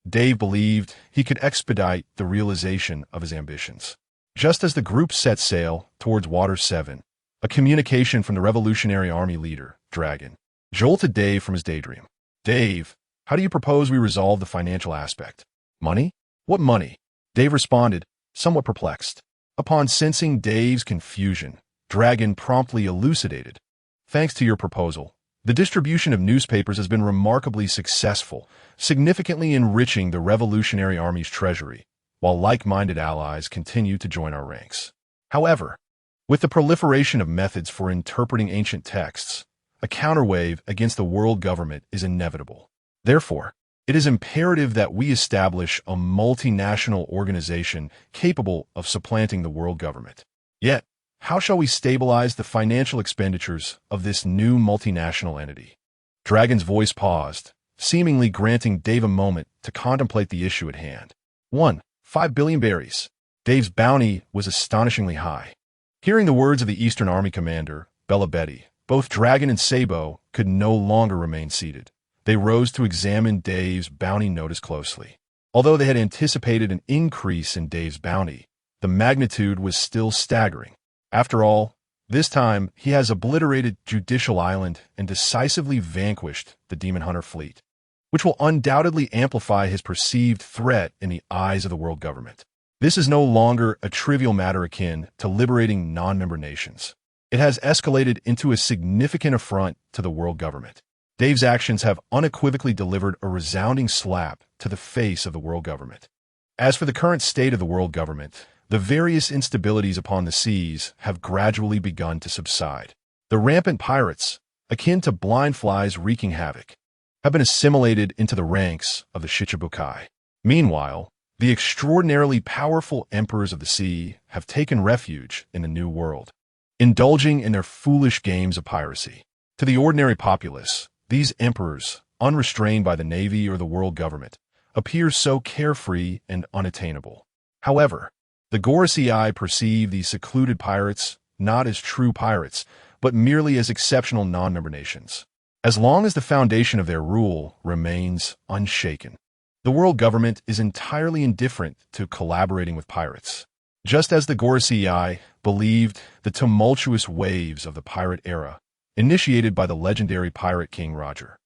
S2: Dave believed he could expedite the realization of his ambitions. Just as the group set sail towards Water 7, a communication from the Revolutionary Army leader, Dragon, jolted Dave from his daydream. "Dave, how do you propose we resolve the financial aspect?" "Money? What money?" Dave responded, somewhat perplexed. Upon sensing Dave's confusion, Dragon promptly elucidated. "Thanks to your proposal, the distribution of newspapers has been remarkably successful, significantly enriching the Revolutionary Army's treasury, while like-minded allies continue to join our ranks. However, with the proliferation of methods for interpreting ancient texts, a counterwave against the world government is inevitable. Therefore, it is imperative that we establish a multinational organization capable of supplanting the world government. Yet, how shall we stabilize the financial expenditures of this new multinational entity?" Dragon's voice paused, seemingly granting Dave a moment to contemplate the issue at hand. 5 billion berries. Dave's bounty was astonishingly high. Hearing the words of the Eastern Army commander, Bella Betty, both Dragon and Sabo could no longer remain seated. They rose to examine Dave's bounty notice closely. Although they had anticipated an increase in Dave's bounty, the magnitude was still staggering. After all, this time he has obliterated Judicial Island and decisively vanquished the Demon Hunter fleet, which will undoubtedly amplify his perceived threat in the eyes of the world government. This is no longer a trivial matter akin to liberating non-member nations. It has escalated into a significant affront to the world government. Dave's actions have unequivocally delivered a resounding slap to the face of the world government. As for the current state of the world government, the various instabilities upon the seas have gradually begun to subside. The rampant pirates, akin to blind flies wreaking havoc, have been assimilated into the ranks of the Shichibukai. Meanwhile, the extraordinarily powerful emperors of the sea have taken refuge in the New World, indulging in their foolish games of piracy. To the ordinary populace, these emperors, unrestrained by the navy or the world government, appear so carefree and unattainable. However, the Gorosei perceive these secluded pirates not as true pirates, but merely as exceptional non-member nations. As long as the foundation of their rule remains unshaken, the world government is entirely indifferent to collaborating with pirates. Just as the Gorosei believed the tumultuous waves of the pirate era, initiated by the legendary pirate King Roger,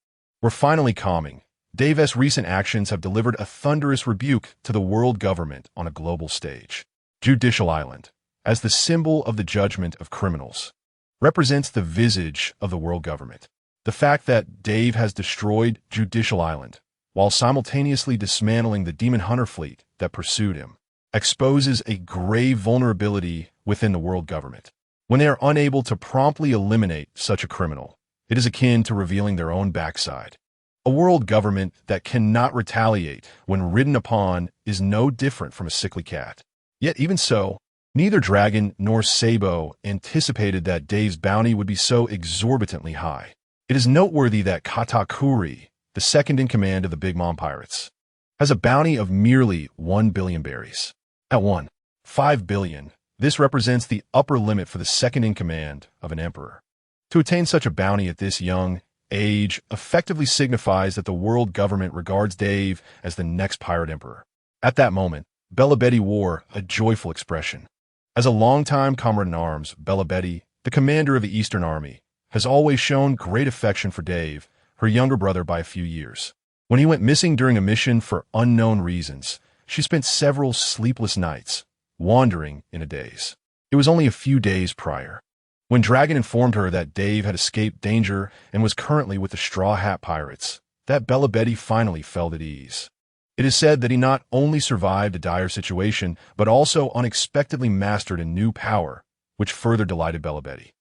S2: were finally calming, Dave's recent actions have delivered a thunderous rebuke to the world government on a global stage. Judicial Island, as the symbol of the judgment of criminals, represents the visage of the world government. The fact that Dave has destroyed Judicial Island, while simultaneously dismantling the Demon Hunter fleet that pursued him, exposes a grave vulnerability within the world government. When they are unable to promptly eliminate such a criminal, it is akin to revealing their own backside. A world government that cannot retaliate when ridden upon is no different from a sickly cat. Yet even so, neither Dragon nor Sabo anticipated that Dave's bounty would be so exorbitantly high. It is noteworthy that Katakuri, the second in command of the Big Mom Pirates, has a bounty of merely 1 billion berries. At 5 billion, this represents the upper limit for the second in command of an emperor. To attain such a bounty at this young age effectively signifies that the world government regards Dave as the next pirate emperor. At that moment, Belabedi wore a joyful expression. As a longtime comrade-in-arms, Belabedi, the commander of the Eastern Army, has always shown great affection for Dave, her younger brother by a few years. When he went missing during a mission for unknown reasons, she spent several sleepless nights, wandering in a daze. It was only a few days prior, when Dragon informed her that Dave had escaped danger and was currently with the Straw Hat Pirates, that Belabedi finally felt at ease. It is said that he not only survived a dire situation, but also unexpectedly mastered a new power, which further delighted Belabedi.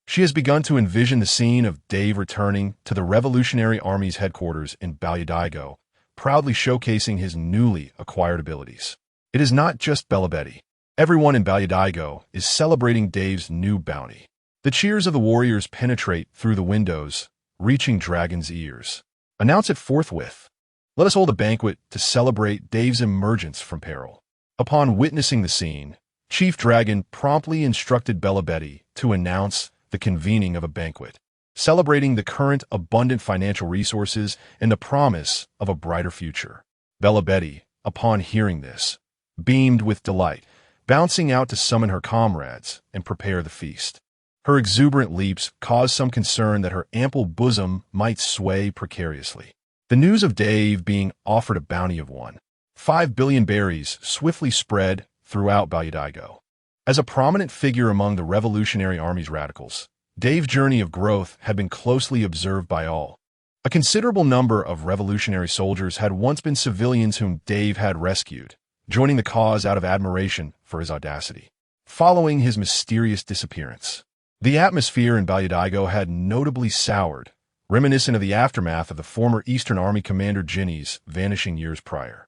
S2: She has begun to envision the scene of Dave returning to the Revolutionary Army's headquarters in Ballydigo, proudly showcasing his newly acquired abilities. It is not just Belabedi. Everyone in Ballydigo is celebrating Dave's new bounty. The cheers of the warriors penetrate through the windows, reaching Dragon's ears. Announce it forthwith. Let us hold a banquet to celebrate Dave's emergence from peril. Upon witnessing the scene, Chief Dragon promptly instructed Belabedi to announce the convening of a banquet, celebrating the current abundant financial resources and the promise of a brighter future. Belabedi, upon hearing this, beamed with delight, bouncing out to summon her comrades and prepare the feast. Her exuberant leaps caused some concern that her ample bosom might sway precariously. The news of Dave being offered a bounty of 1.5 billion berries swiftly spread throughout Ballydigo. As a prominent figure among the Revolutionary Army's radicals, Dave's journey of growth had been closely observed by all. A considerable number of revolutionary soldiers had once been civilians whom Dave had rescued, joining the cause out of admiration for his audacity. Following his mysterious disappearance, the atmosphere in Ballydigo had notably soured, reminiscent of the aftermath of the former Eastern Army Commander Ginny's vanishing years prior.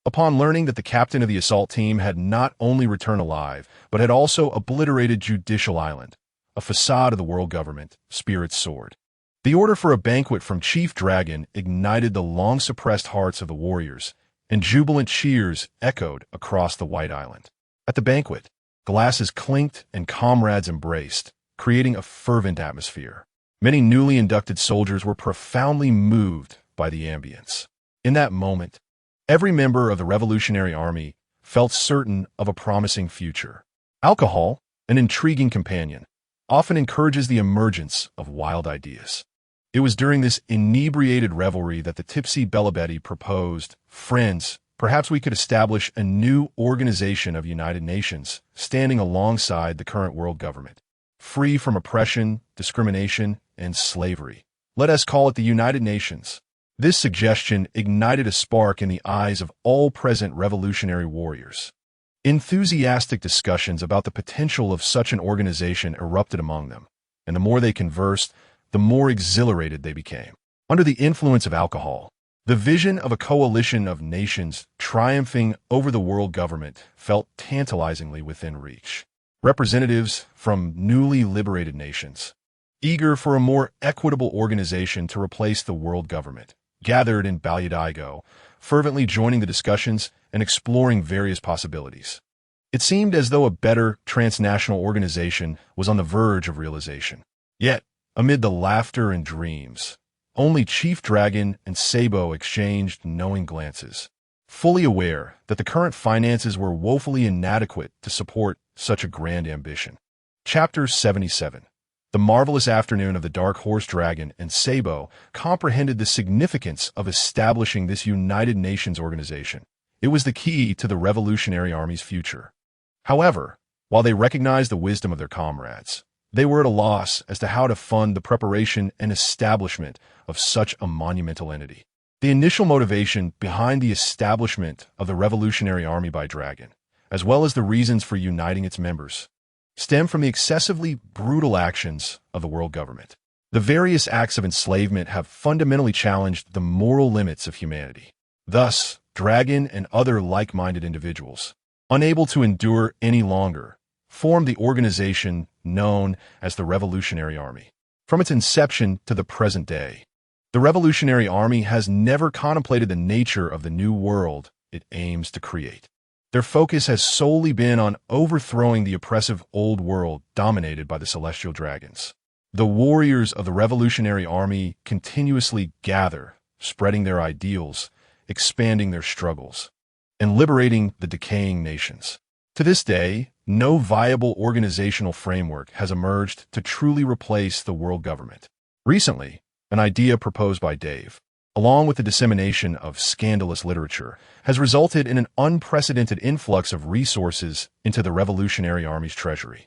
S2: Upon learning that the captain of the assault team had not only returned alive, but had also obliterated Judicial Island, a facade of the world government, Spirit's sword. The order for a banquet from Chief Dragon ignited the long-suppressed hearts of the warriors, and jubilant cheers echoed across the White Island. At the banquet, glasses clinked and comrades embraced, creating a fervent atmosphere. Many newly inducted soldiers were profoundly moved by the ambience. In that moment, every member of the Revolutionary Army felt certain of a promising future. Alcohol, an intriguing companion, often encourages the emergence of wild ideas. It was during this inebriated revelry that the tipsy Belabedi proposed, "Friends, perhaps we could establish a new organization of United Nations, standing alongside the current world government, free from oppression, discrimination, and slavery. Let us call it the United Nations." This suggestion ignited a spark in the eyes of all present revolutionary warriors. Enthusiastic discussions about the potential of such an organization erupted among them, and the more they conversed, the more exhilarated they became. Under the influence of alcohol, the vision of a coalition of nations triumphing over the world government felt tantalizingly within reach. Representatives from newly liberated nations, eager for a more equitable organization to replace the world government, gathered in Ballydigo, fervently joining the discussions and exploring various possibilities. It seemed as though a better transnational organization was on the verge of realization. Yet, amid the laughter and dreams, only Chief Dragon and Sabo exchanged knowing glances, fully aware that the current finances were woefully inadequate to support such a grand ambition. Chapter 77. The marvelous afternoon of the Dark Horse Dragon and Sabo comprehended the significance of establishing this United Nations organization. It was the key to the Revolutionary Army's future. However, while they recognized the wisdom of their comrades, they were at a loss as to how to fund the preparation and establishment of such a monumental entity. The initial motivation behind the establishment of the Revolutionary Army by Dragon, as well as the reasons for uniting its members, stem from the excessively brutal actions of the world government. The various acts of enslavement have fundamentally challenged the moral limits of humanity. Thus, Dragon and other like-minded individuals, unable to endure any longer, formed the organization known as the Revolutionary Army. From its inception to the present day, the Revolutionary Army has never contemplated the nature of the new world it aims to create. Their focus has solely been on overthrowing the oppressive old world dominated by the celestial dragons. The warriors of the Revolutionary Army continuously gather, spreading their ideals, expanding their struggles. and liberating the decaying nations. To this day, no viable organizational framework has emerged to truly replace the world government. Recently, an idea proposed by Dave, along with the dissemination of scandalous literature, has resulted in an unprecedented influx of resources into the Revolutionary Army's treasury.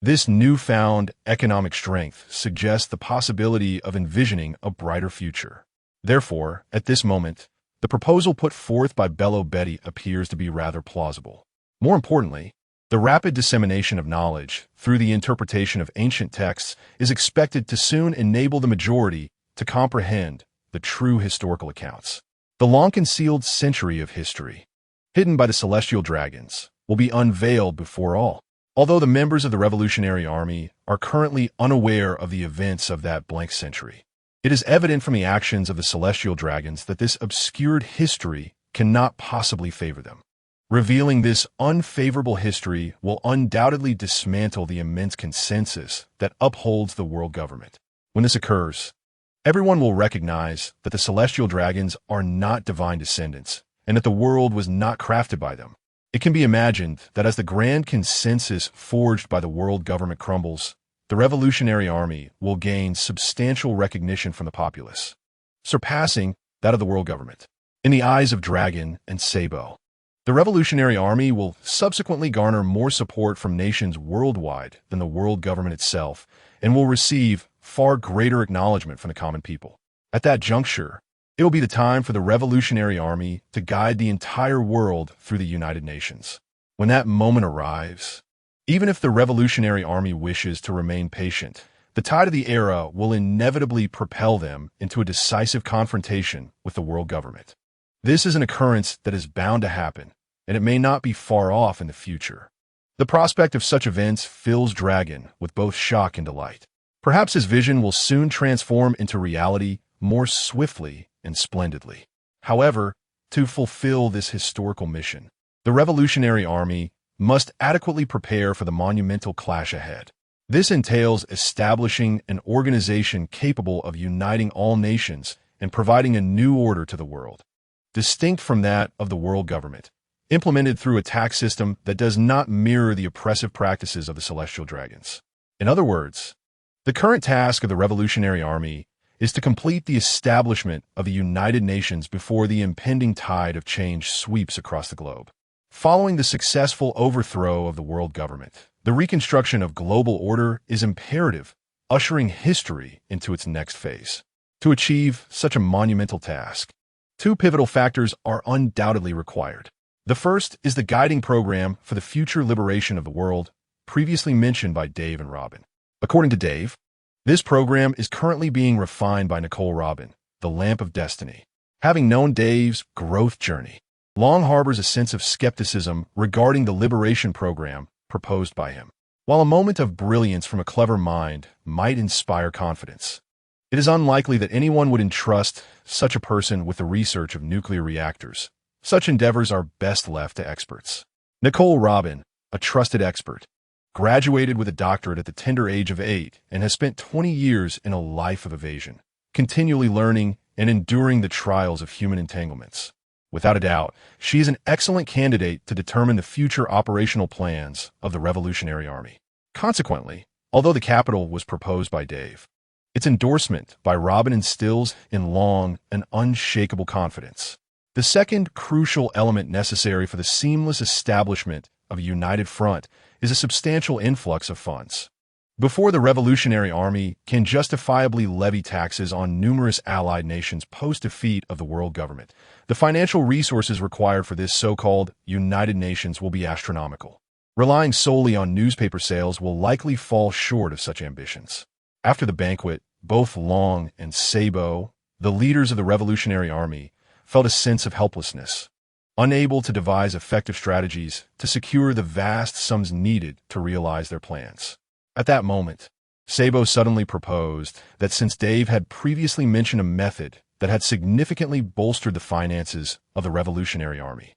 S2: This newfound economic strength suggests the possibility of envisioning a brighter future. Therefore, at this moment, the proposal put forth by Bello Betty appears to be rather plausible. More importantly, the rapid dissemination of knowledge through the interpretation of ancient texts is expected to soon enable the majority to comprehend the true historical accounts. The long-concealed century of history, hidden by the celestial dragons, will be unveiled before all. Although the members of the Revolutionary Army are currently unaware of the events of that blank century, it is evident from the actions of the celestial dragons that this obscured history cannot possibly favor them. Revealing this unfavorable history will undoubtedly dismantle the immense consensus that upholds the world government. When this occurs, everyone will recognize that the celestial dragons are not divine descendants, and that the world was not crafted by them. It can be imagined that as the grand consensus forged by the world government crumbles, the Revolutionary Army will gain substantial recognition from the populace, surpassing that of the world government. In the eyes of Dragon and Sabo, the Revolutionary Army will subsequently garner more support from nations worldwide than the world government itself, and will receive far greater acknowledgement from the common people. At that juncture, it will be the time for the Revolutionary Army to guide the entire world through the United Nations. When that moment arrives, even if the Revolutionary Army wishes to remain patient, the tide of the era will inevitably propel them into a decisive confrontation with the world government. This is an occurrence that is bound to happen, and it may not be far off in the future. The prospect of such events fills Dragon with both shock and delight. Perhaps his vision will soon transform into reality more swiftly and splendidly. However, to fulfill this historical mission, the Revolutionary Army must adequately prepare for the monumental clash ahead. This entails establishing an organization capable of uniting all nations and providing a new order to the world, distinct from that of the world government, implemented through a tax system that does not mirror the oppressive practices of the celestial dragons. In other words, the current task of the Revolutionary Army is to complete the establishment of the United Nations before the impending tide of change sweeps across the globe. Following the successful overthrow of the world government, the reconstruction of global order is imperative, ushering history into its next phase. To achieve such a monumental task, two pivotal factors are undoubtedly required. The first is the guiding program for the future liberation of the world, previously mentioned by Dave and Robin. According to Dave, this program is currently being refined by Nicole Robin, the Lamp of Destiny. Having known Dave's growth journey, Long harbors a sense of skepticism regarding the liberation program proposed by him. While a moment of brilliance from a clever mind might inspire confidence, it is unlikely that anyone would entrust such a person with the research of nuclear reactors. Such endeavors are best left to experts. Nicole Robin, a trusted expert, graduated with a doctorate at the tender age of 8 and has spent 20 years in a life of evasion, continually learning and enduring the trials of human entanglements. Without a doubt, she is an excellent candidate to determine the future operational plans of the Revolutionary Army. Consequently, although the capital was proposed by Dave, its endorsement by Robin instills in Long an unshakable confidence. The second crucial element necessary for the seamless establishment of a united front is a substantial influx of funds. Before the Revolutionary Army can justifiably levy taxes on numerous allied nations post-defeat of the world government, the financial resources required for this so-called United Nations will be astronomical. Relying solely on newspaper sales will likely fall short of such ambitions. After the banquet, both Long and Sabo, the leaders of the Revolutionary Army, felt a sense of helplessness, unable to devise effective strategies to secure the vast sums needed to realize their plans. At that moment, Sabo suddenly proposed that since Dave had previously mentioned a method that had significantly bolstered the finances of the Revolutionary Army,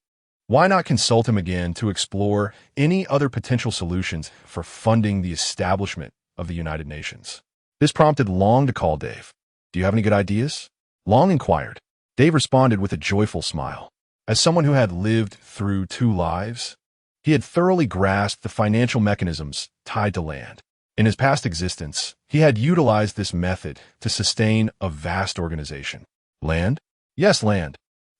S2: why not consult him again to explore any other potential solutions for funding the establishment of the United Nations? This prompted Long to call Dave. "Do you have any good ideas?" Long inquired. Dave responded with a joyful smile. As someone who had lived through two lives, he had thoroughly grasped the financial mechanisms tied to land. In his past existence, he had utilized this method to sustain a vast organization. Land? Yes, land.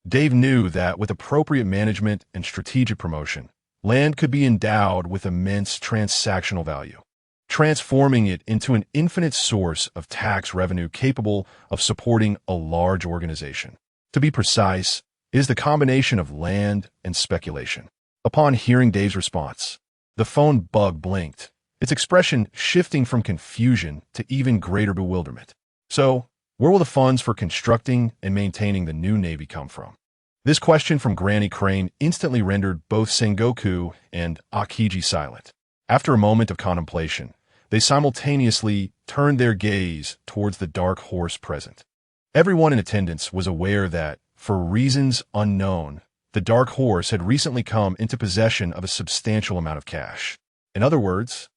S2: Dave knew that with appropriate management and strategic promotion, land could be endowed with immense transactional value, transforming it into an infinite source of tax revenue capable of supporting a large organization. To be precise, it is the combination of land and speculation. Upon hearing Dave's response, the phone bug blinked, its expression shifting from confusion to even greater bewilderment. So, where will the funds for constructing and maintaining the new navy come from? This question from Granny Crane instantly rendered both Sengoku and Akiji silent. After a moment of contemplation, they simultaneously turned their gaze towards the dark horse present. Everyone in attendance was aware that, for reasons unknown, the dark horse had recently come into possession of a substantial amount of cash. In other words,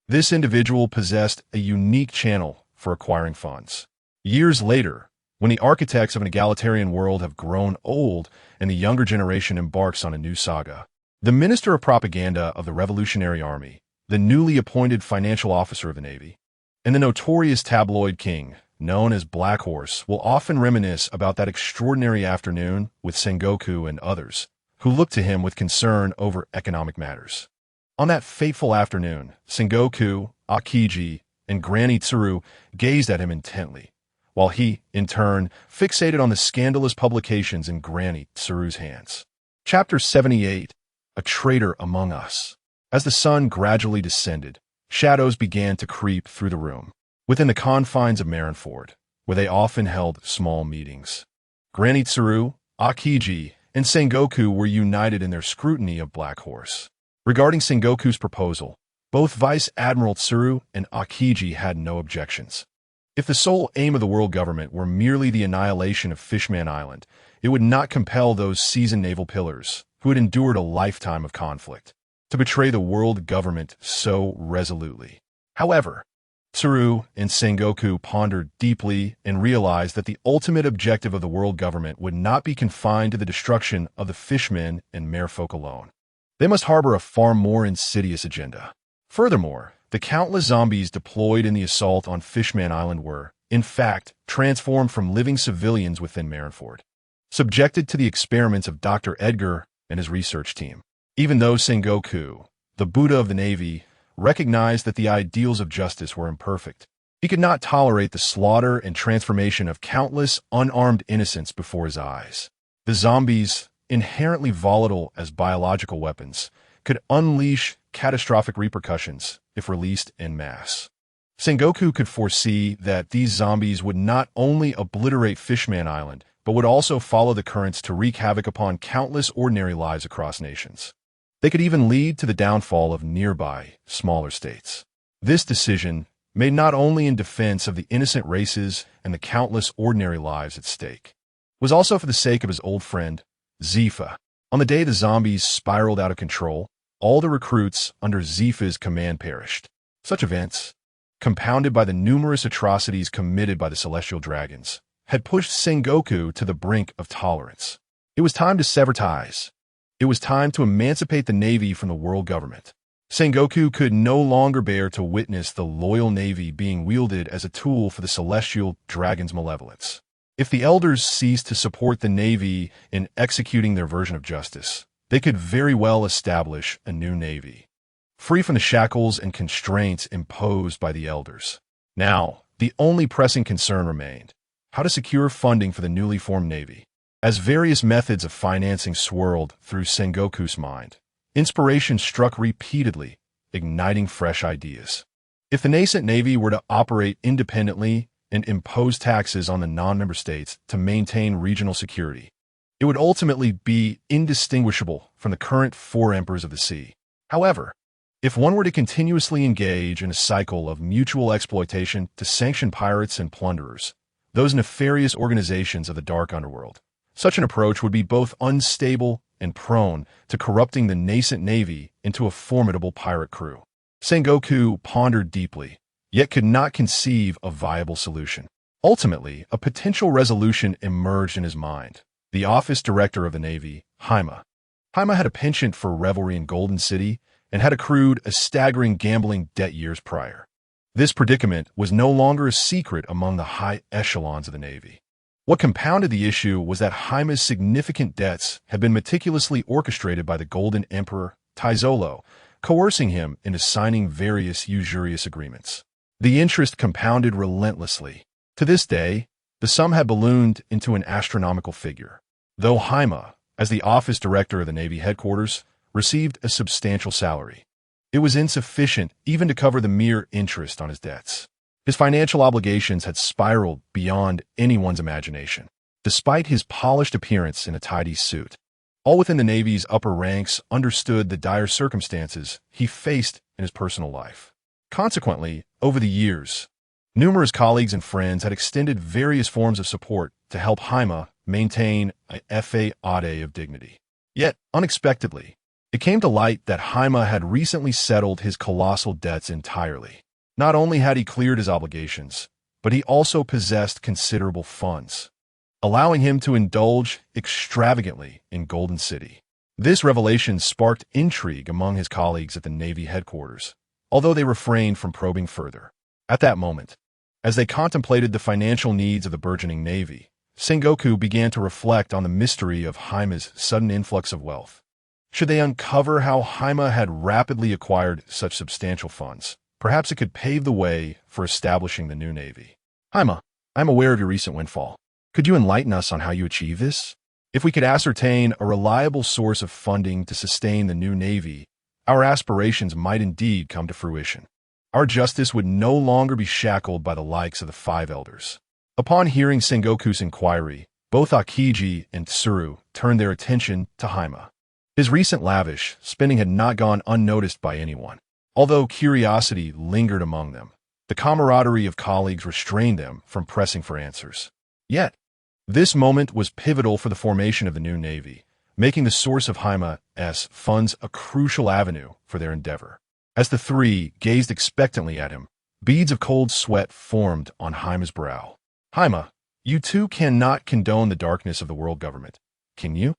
S2: this individual possessed a unique channel for acquiring funds. Years later, when the architects of an egalitarian world have grown old and the younger generation embarks on a new saga, the Minister of Propaganda of the Revolutionary Army, the newly appointed financial officer of the Navy, and the notorious tabloid king, known as Black Horse, will often reminisce about that extraordinary afternoon with Sengoku and others, who looked to him with concern over economic matters. On that fateful afternoon, Sengoku, Akiji, and Granny Tsuru gazed at him intently, while he, in turn, fixated on the scandalous publications in Granny Tsuru's hands. Chapter 78, A Traitor Among Us. As the sun gradually descended, shadows began to creep through the room. Within the confines of Marineford, where they often held small meetings, Granny Tsuru, Akiji, and Sengoku were united in their scrutiny of Black Horse. Regarding Sengoku's proposal, both Vice Admiral Tsuru and Akiji had no objections. If the sole aim of the world government were merely the annihilation of Fishman Island, it would not compel those seasoned naval pillars, who had endured a lifetime of conflict, to betray the world government so resolutely. However, Tsuru and Sengoku pondered deeply and realized that the ultimate objective of the world government would not be confined to the destruction of the fishmen and merfolk alone. They must harbor a far more insidious agenda. Furthermore, the countless zombies deployed in the assault on Fishman Island were, in fact, transformed from living civilians within Marineford, subjected to the experiments of Dr. Edgar and his research team. Even though Sengoku, the Buddha of the Navy, recognized that the ideals of justice were imperfect, he could not tolerate the slaughter and transformation of countless unarmed innocents before his eyes. The zombies, inherently volatile as biological weapons, could unleash catastrophic repercussions if released en masse. Sengoku could foresee that these zombies would not only obliterate Fishman Island, but would also follow the currents to wreak havoc upon countless ordinary lives across nations. They could even lead to the downfall of nearby, smaller states. This decision, made not only in defense of the innocent races and the countless ordinary lives at stake, was also for the sake of his old friend, Zifa. On the day the zombies spiraled out of control, all the recruits under Zifa's command perished. Such events, compounded by the numerous atrocities committed by the celestial dragons, had pushed Sengoku to the brink of tolerance. It was time to sever ties. It was time to emancipate the Navy from the world government. Sengoku could no longer bear to witness the loyal Navy being wielded as a tool for the celestial dragon's malevolence. If the elders ceased to support the Navy in executing their version of justice, they could very well establish a new Navy, free from the shackles and constraints imposed by the elders. Now, the only pressing concern remained: how to secure funding for the newly formed Navy. As various methods of financing swirled through Sengoku's mind, inspiration struck repeatedly, igniting fresh ideas. If the nascent Navy were to operate independently and impose taxes on the non-member states to maintain regional security, it would ultimately be indistinguishable from the current four emperors of the sea. However, if one were to continuously engage in a cycle of mutual exploitation to sanction pirates and plunderers, those nefarious organizations of the dark underworld, such an approach would be both unstable and prone to corrupting the nascent Navy into a formidable pirate crew. Sengoku pondered deeply, yet could not conceive a viable solution. Ultimately, a potential resolution emerged in his mind. the office director of the Navy, Jaime. Jaime had a penchant for revelry in Golden City and had accrued a staggering gambling debt years prior. This predicament was no longer a secret among the high echelons of the Navy. What compounded the issue was that Jaime's significant debts had been meticulously orchestrated by the Golden Emperor, Taizolo, coercing him into signing various usurious agreements. The interest compounded relentlessly. To this day, the sum had ballooned into an astronomical figure. Though Jaime, as the office director of the Navy headquarters, received a substantial salary, it was insufficient even to cover the mere interest on his debts. His financial obligations had spiraled beyond anyone's imagination. Despite his polished appearance in a tidy suit, all within the Navy's upper ranks understood the dire circumstances he faced in his personal life. Consequently, over the years, numerous colleagues and friends had extended various forms of support to help Jaime maintain a fade of dignity. Yet, unexpectedly, it came to light that Jaime had recently settled his colossal debts entirely. Not only had he cleared his obligations, but he also possessed considerable funds, allowing him to indulge extravagantly in Golden City. This revelation sparked intrigue among his colleagues at the Navy headquarters, although they refrained from probing further. At that moment, as they contemplated the financial needs of the burgeoning Navy, Sengoku began to reflect on the mystery of Jaime's sudden influx of wealth. Should they uncover how Jaime had rapidly acquired such substantial funds, perhaps it could pave the way for establishing the new Navy. Jaime, I'm aware of your recent windfall. Could you enlighten us on how you achieve this? If we could ascertain a reliable source of funding to sustain the new Navy, our aspirations might indeed come to fruition. Our justice would no longer be shackled by the likes of the Five Elders. Upon hearing Sengoku's inquiry, both Akiji and Tsuru turned their attention to Jaime. His recent lavish spending had not gone unnoticed by anyone. Although curiosity lingered among them, the camaraderie of colleagues restrained them from pressing for answers. Yet, this moment was pivotal for the formation of the new Navy, making the source of Jaime's funds a crucial avenue for their endeavor. As the three gazed expectantly at him, beads of cold sweat formed on Jaime's brow. Jaime, you too cannot condone the darkness of the world government, can you?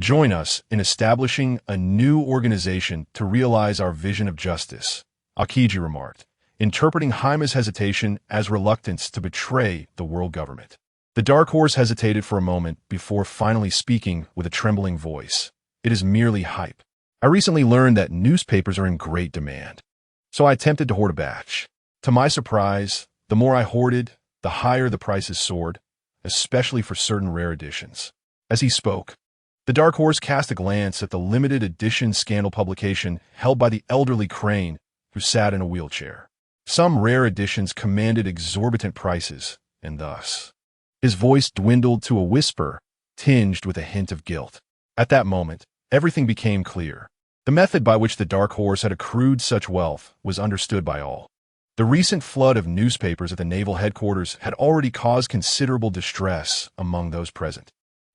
S2: Join us in establishing a new organization to realize our vision of justice, Akiji remarked, interpreting Jaime's hesitation as reluctance to betray the world government. The Dark Horse hesitated for a moment before finally speaking with a trembling voice. It is merely hype. I recently learned that newspapers are in great demand, so I attempted to hoard a batch. To my surprise, the more I hoarded, the higher the prices soared, especially for certain rare editions. As he spoke, the Dark Horse cast a glance at the limited edition scandal publication held by the elderly Crane, who sat in a wheelchair. Some rare editions commanded exorbitant prices, and thus, his voice dwindled to a whisper, tinged with a hint of guilt. At that moment, everything became clear. The method by which the Dark Horse had accrued such wealth was understood by all. The recent flood of newspapers at the naval headquarters had already caused considerable distress among those present,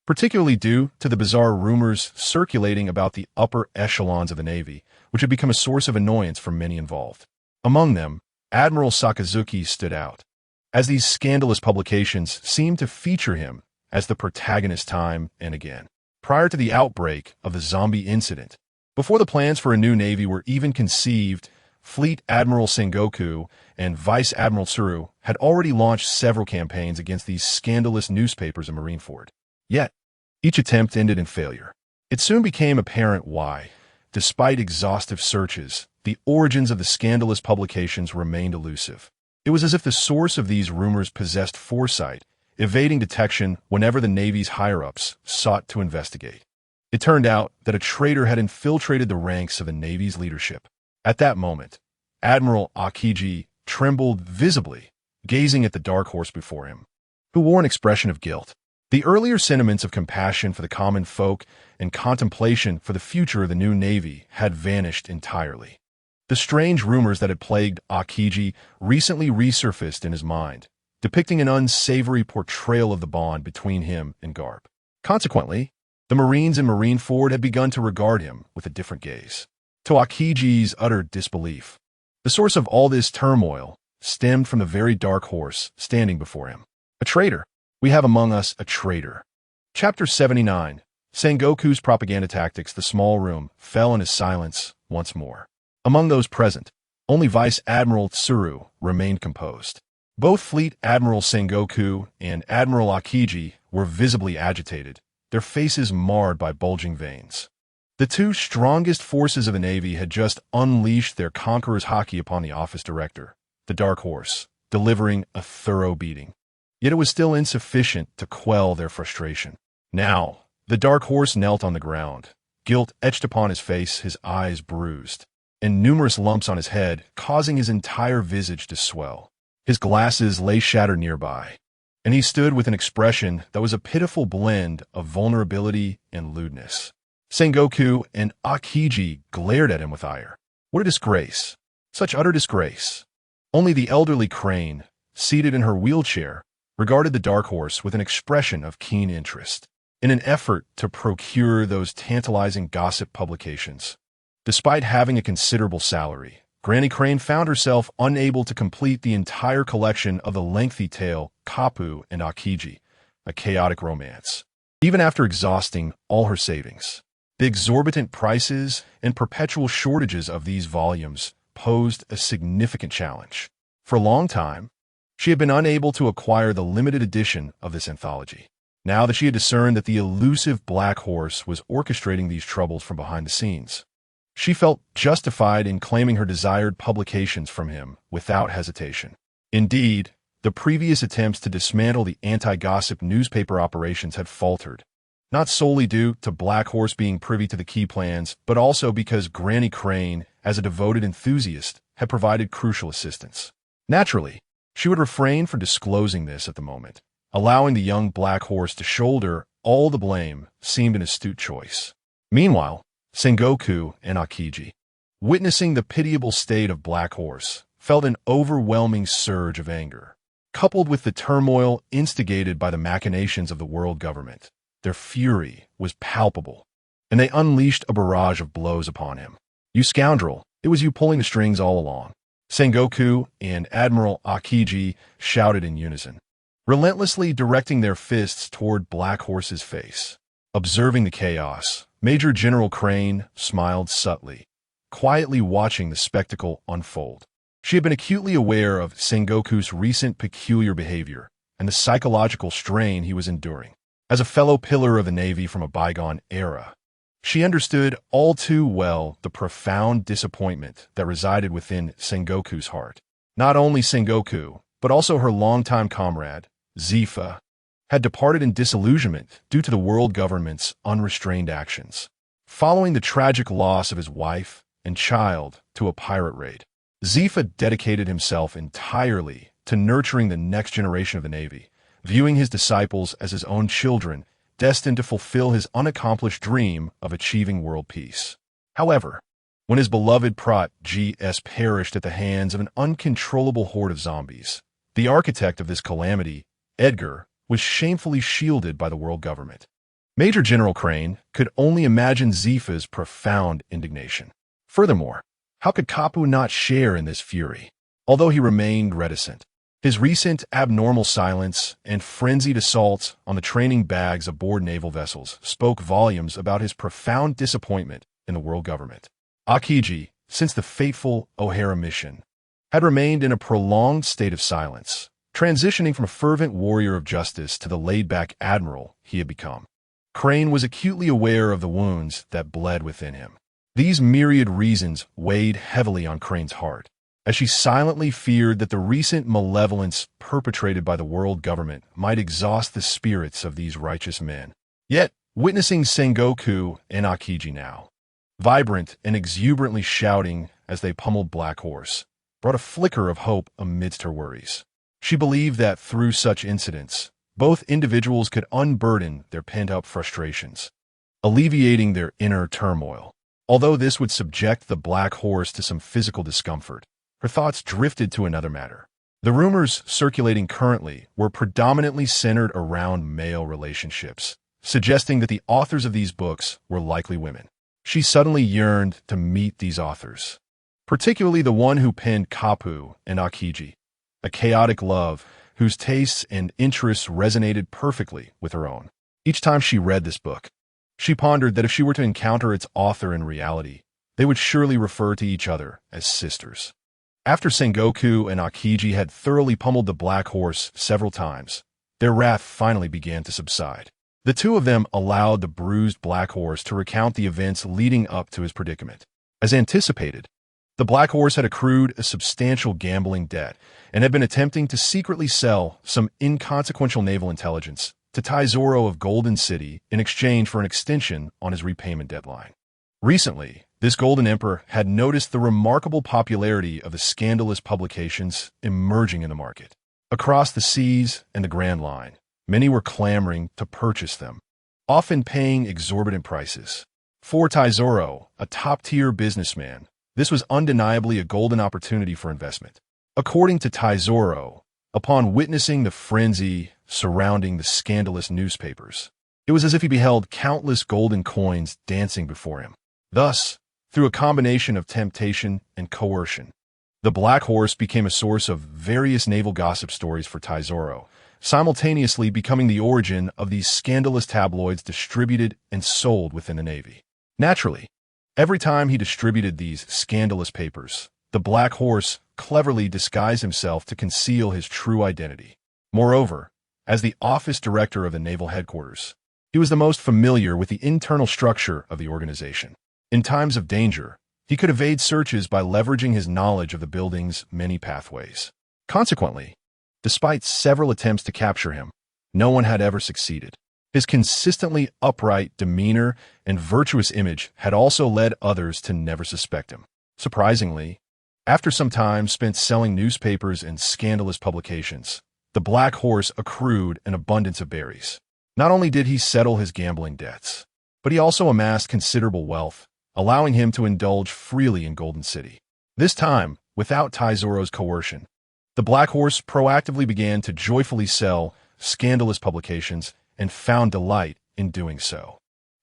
S2: particularly due to the bizarre rumors circulating about the upper echelons of the Navy, which had become a source of annoyance for many involved. Among them, Admiral Sakazuki stood out, as these scandalous publications seemed to feature him as the protagonist time and again. Prior to the outbreak of the zombie incident, before the plans for a new Navy were even conceived, Fleet Admiral Sengoku and Vice Admiral Tsuru had already launched several campaigns against these scandalous newspapers in Marineford. Yet, each attempt ended in failure. It soon became apparent why, despite exhaustive searches, the origins of the scandalous publications remained elusive. It was as if the source of these rumors possessed foresight, evading detection whenever the Navy's higher-ups sought to investigate. It turned out that a traitor had infiltrated the ranks of the Navy's leadership. At that moment, Admiral Akiji trembled visibly, gazing at the Dark Horse before him, who wore an expression of guilt. The earlier sentiments of compassion for the common folk and contemplation for the future of the new Navy had vanished entirely. The strange rumors that had plagued Akiji recently resurfaced in his mind, depicting an unsavory portrayal of the bond between him and Garp. Consequently, the Marines in Marineford had begun to regard him with a different gaze. To Akiji's utter disbelief, the source of all this turmoil stemmed from the very Dark Horse standing before him. A traitor. We have among us a traitor. Chapter 79. Sengoku's propaganda tactics. The small room fell into silence once more. Among those present, only Vice Admiral Tsuru remained composed. Both Fleet Admiral Sengoku and Admiral Akiji were visibly agitated, their faces marred by bulging veins. The two strongest forces of the Navy had just unleashed their conqueror's haki upon the office director, the Dark Horse, delivering a thorough beating. Yet it was still insufficient to quell their frustration. Now, the Dark Horse knelt on the ground, guilt etched upon his face, his eyes bruised, and numerous lumps on his head, causing his entire visage to swell. His glasses lay shattered nearby, and he stood with an expression that was a pitiful blend of vulnerability and lewdness. Sengoku and Akiji glared at him with ire. What a disgrace! Such utter disgrace! Only the elderly Crane, seated in her wheelchair, regarded the Dark Horse with an expression of keen interest, in an effort to procure those tantalizing gossip publications. Despite having a considerable salary, Granny Crane found herself unable to complete the entire collection of the lengthy tale Kapu and Akiji, a chaotic romance, even after exhausting all her savings. The exorbitant prices and perpetual shortages of these volumes posed a significant challenge. For a long time, she had been unable to acquire the limited edition of this anthology. Now that she had discerned that the elusive Black Horse was orchestrating these troubles from behind the scenes, she felt justified in claiming her desired publications from him without hesitation. Indeed, the previous attempts to dismantle the anti-gossip newspaper operations had faltered, not solely due to Black Horse being privy to the key plans, but also because Granny Crane, as a devoted enthusiast, had provided crucial assistance. Naturally, she would refrain from disclosing this at the moment. Allowing the young Black Horse to shoulder all the blame seemed an astute choice. Meanwhile, Sengoku and Akiji, witnessing the pitiable state of Black Horse, felt an overwhelming surge of anger. Coupled with the turmoil instigated by the machinations of the world government, their fury was palpable, and they unleashed a barrage of blows upon him. "You scoundrel, it was you pulling the strings all along," Sengoku and Admiral Akiji shouted in unison, relentlessly directing their fists toward Black Horse's face. Observing the chaos, Major General Crane smiled subtly, quietly watching the spectacle unfold. She had been acutely aware of Sengoku's recent peculiar behavior and the psychological strain he was enduring. As a fellow pillar of the Navy from a bygone era, she understood all too well the profound disappointment that resided within Sengoku's heart. Not only Sengoku, but also her longtime comrade, Zifa, had departed in disillusionment due to the world government's unrestrained actions. Following the tragic loss of his wife and child to a pirate raid, Zifa dedicated himself entirely to nurturing the next generation of the Navy, viewing his disciples as his own children, destined to fulfill his unaccomplished dream of achieving world peace. However, when his beloved Prot G.S. perished at the hands of an uncontrollable horde of zombies, the architect of this calamity, Edgar, was shamefully shielded by the world government. Major General Crane could only imagine Zifa's profound indignation. Furthermore, how could Kapu not share in this fury? Although he remained reticent, his recent abnormal silence and frenzied assaults on the training bags aboard naval vessels spoke volumes about his profound disappointment in the world government. Akiji, since the fateful O'Hara mission, had remained in a prolonged state of silence, transitioning from a fervent warrior of justice to the laid-back admiral he had become. Crane was acutely aware of the wounds that bled within him. These myriad reasons weighed heavily on Crane's heart, as she silently feared that the recent malevolence perpetrated by the world government might exhaust the spirits of these righteous men. Yet, witnessing Sengoku and Akiji now, vibrant and exuberantly shouting as they pummeled Black Horse, brought a flicker of hope amidst her worries. She believed that through such incidents, both individuals could unburden their pent-up frustrations, alleviating their inner turmoil. Although this would subject the Black Horse to some physical discomfort, her thoughts drifted to another matter. The rumors circulating currently were predominantly centered around male relationships, suggesting that the authors of these books were likely women. She suddenly yearned to meet these authors, particularly the one who penned Kapu and Akiji, a chaotic love whose tastes and interests resonated perfectly with her own. Each time she read this book, she pondered that if she were to encounter its author in reality, they would surely refer to each other as sisters. After Sengoku and Akiji had thoroughly pummeled the Black Horse several times, their wrath finally began to subside. The two of them allowed the bruised Black Horse to recount the events leading up to his predicament. As anticipated, the Black Horse had accrued a substantial gambling debt and had been attempting to secretly sell some inconsequential naval intelligence to Taizoro of Golden City in exchange for an extension on his repayment deadline. Recently, this Golden Emperor had noticed the remarkable popularity of the scandalous publications emerging in the market. Across the seas and the Grand Line, many were clamoring to purchase them, often paying exorbitant prices. For Taizoro, a top-tier businessman, this was undeniably a golden opportunity for investment. According to Taizoro, upon witnessing the frenzy surrounding the scandalous newspapers, it was as if he beheld countless golden coins dancing before him. Thus, through a combination of temptation and coercion, the Black Horse became a source of various naval gossip stories for Taizoro, simultaneously becoming the origin of these scandalous tabloids distributed and sold within the Navy. Naturally, every time he distributed these scandalous papers, the Black Horse cleverly disguised himself to conceal his true identity. Moreover, as the office director of the naval headquarters, he was the most familiar with the internal structure of the organization. In times of danger, he could evade searches by leveraging his knowledge of the building's many pathways. Consequently, despite several attempts to capture him, no one had ever succeeded. His consistently upright demeanor and virtuous image had also led others to never suspect him. Surprisingly, after some time spent selling newspapers and scandalous publications, the Black Horse accrued an abundance of berries. Not only did he settle his gambling debts, but he also amassed considerable wealth, allowing him to indulge freely in Golden City. This time, without Taizoro's coercion, the Black Horse proactively began to joyfully sell scandalous publications and found delight in doing so.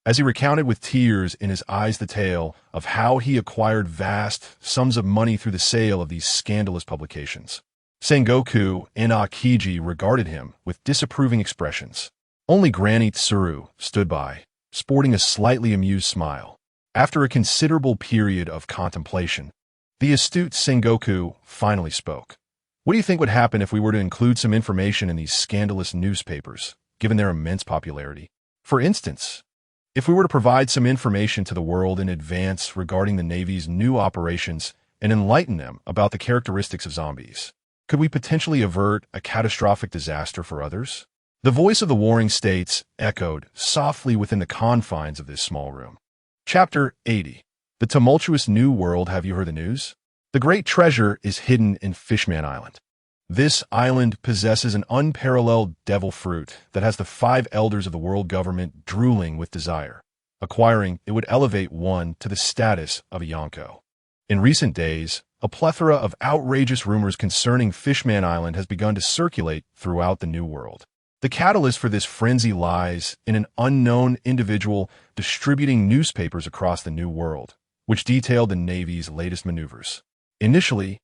S2: As he recounted with tears in his eyes the tale of how he acquired vast sums of money through the sale of these scandalous publications, Sengoku and Akiji regarded him with disapproving expressions. Only Granny Tsuru stood by, sporting a slightly amused smile. After a considerable period of contemplation, the astute Sengoku finally spoke. What do you think would happen if we were to include some information in these scandalous newspapers, given their immense popularity? For instance, if we were to provide some information to the world in advance regarding the Navy's new operations and enlighten them about the characteristics of zombies, could we potentially avert a catastrophic disaster for others? The voice of the warring states echoed softly within the confines of this small room. Chapter 80. The tumultuous New World. Have you heard the news? The great treasure is hidden in Fishman Island. This island possesses an unparalleled devil fruit that has the 5 elders of the world government drooling with desire. Acquiring it would elevate one to the status of a Yonko. In recent days, a plethora of outrageous rumors concerning Fishman Island has begun to circulate throughout the New World. The catalyst for this frenzy lies in an unknown individual distributing newspapers across the New World, which detailed the Navy's latest maneuvers. Initially,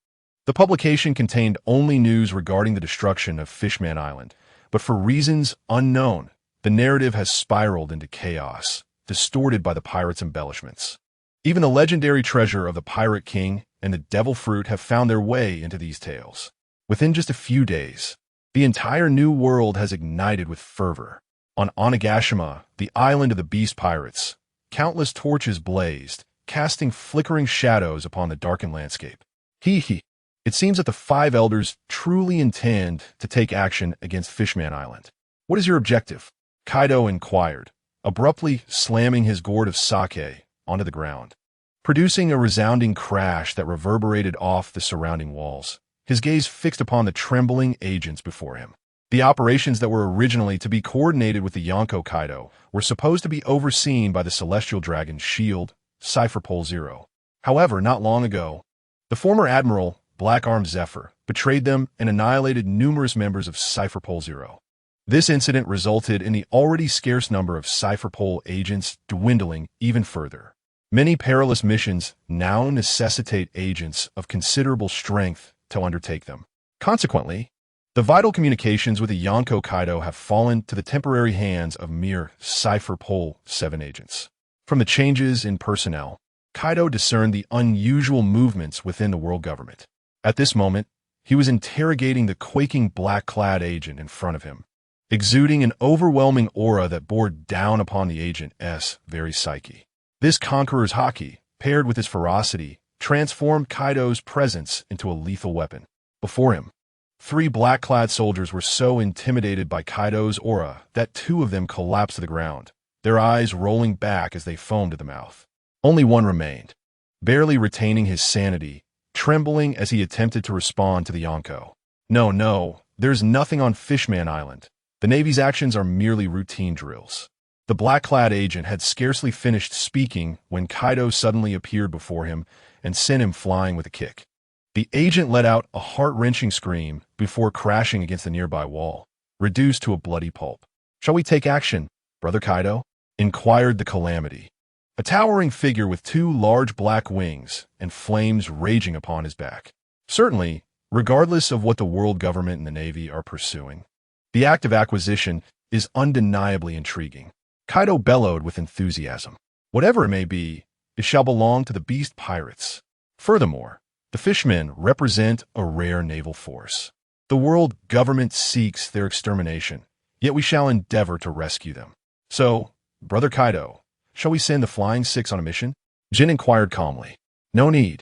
S2: the publication contained only news regarding the destruction of Fishman Island, but for reasons unknown, the narrative has spiraled into chaos, distorted by the pirates' embellishments. Even the legendary treasure of the Pirate King and the Devil Fruit have found their way into these tales. Within just a few days, the entire New World has ignited with fervor. On Onigashima, the island of the beast pirates, countless torches blazed, casting flickering shadows upon the darkened landscape. It seems that the 5 elders truly intend to take action against Fishman Island. What is your objective? Kaido inquired, abruptly slamming his gourd of sake onto the ground, producing a resounding crash that reverberated off the surrounding walls. His gaze fixed upon the trembling agents before him. The operations that were originally to be coordinated with the Yonko Kaido were supposed to be overseen by the Celestial Dragon Shield, Cypher Pole Zero. However, not long ago, the former Admiral, Black Arm Zephyr, betrayed them and annihilated numerous members of Cypher Pole Zero. This incident resulted in the already scarce number of Cypher Pole agents dwindling even further. Many perilous missions now necessitate agents of considerable strength to undertake them. Consequently, The vital communications with the Yonko Kaido have fallen to the temporary hands of mere Cipher Pol 7 agents. From the changes in personnel, Kaido discerned the unusual movements within the world government. At this moment, he was interrogating the quaking black-clad agent in front of him, exuding an overwhelming aura that bore down upon the agent's very psyche. This conqueror's haki, paired with his ferocity, transformed Kaido's presence into a lethal weapon. Before him, 3 black-clad soldiers were so intimidated by Kaido's aura that 2 of them collapsed to the ground, their eyes rolling back as they foamed at the mouth. Only one remained, barely retaining his sanity, trembling as he attempted to respond to the Yonko. No, there's nothing on Fishman Island. The Navy's actions are merely routine drills. The black-clad agent had scarcely finished speaking when Kaido suddenly appeared before him and sent him flying with a kick. The agent let out a heart-wrenching scream before crashing against the nearby wall, reduced to a bloody pulp. "Shall we take action, Brother Kaido?" inquired the Calamity, a towering figure with 2 large black wings and flames raging upon his back. Certainly, regardless of what the world government and the Navy are pursuing, the act of acquisition is undeniably intriguing. Kaido bellowed with enthusiasm. Whatever it may be, it shall belong to the beast pirates. Furthermore, the fishmen represent a rare naval force. The world government seeks their extermination, yet we shall endeavor to rescue them. So, Brother Kaido, shall we send the Flying Six on a mission? Jin inquired calmly. No need.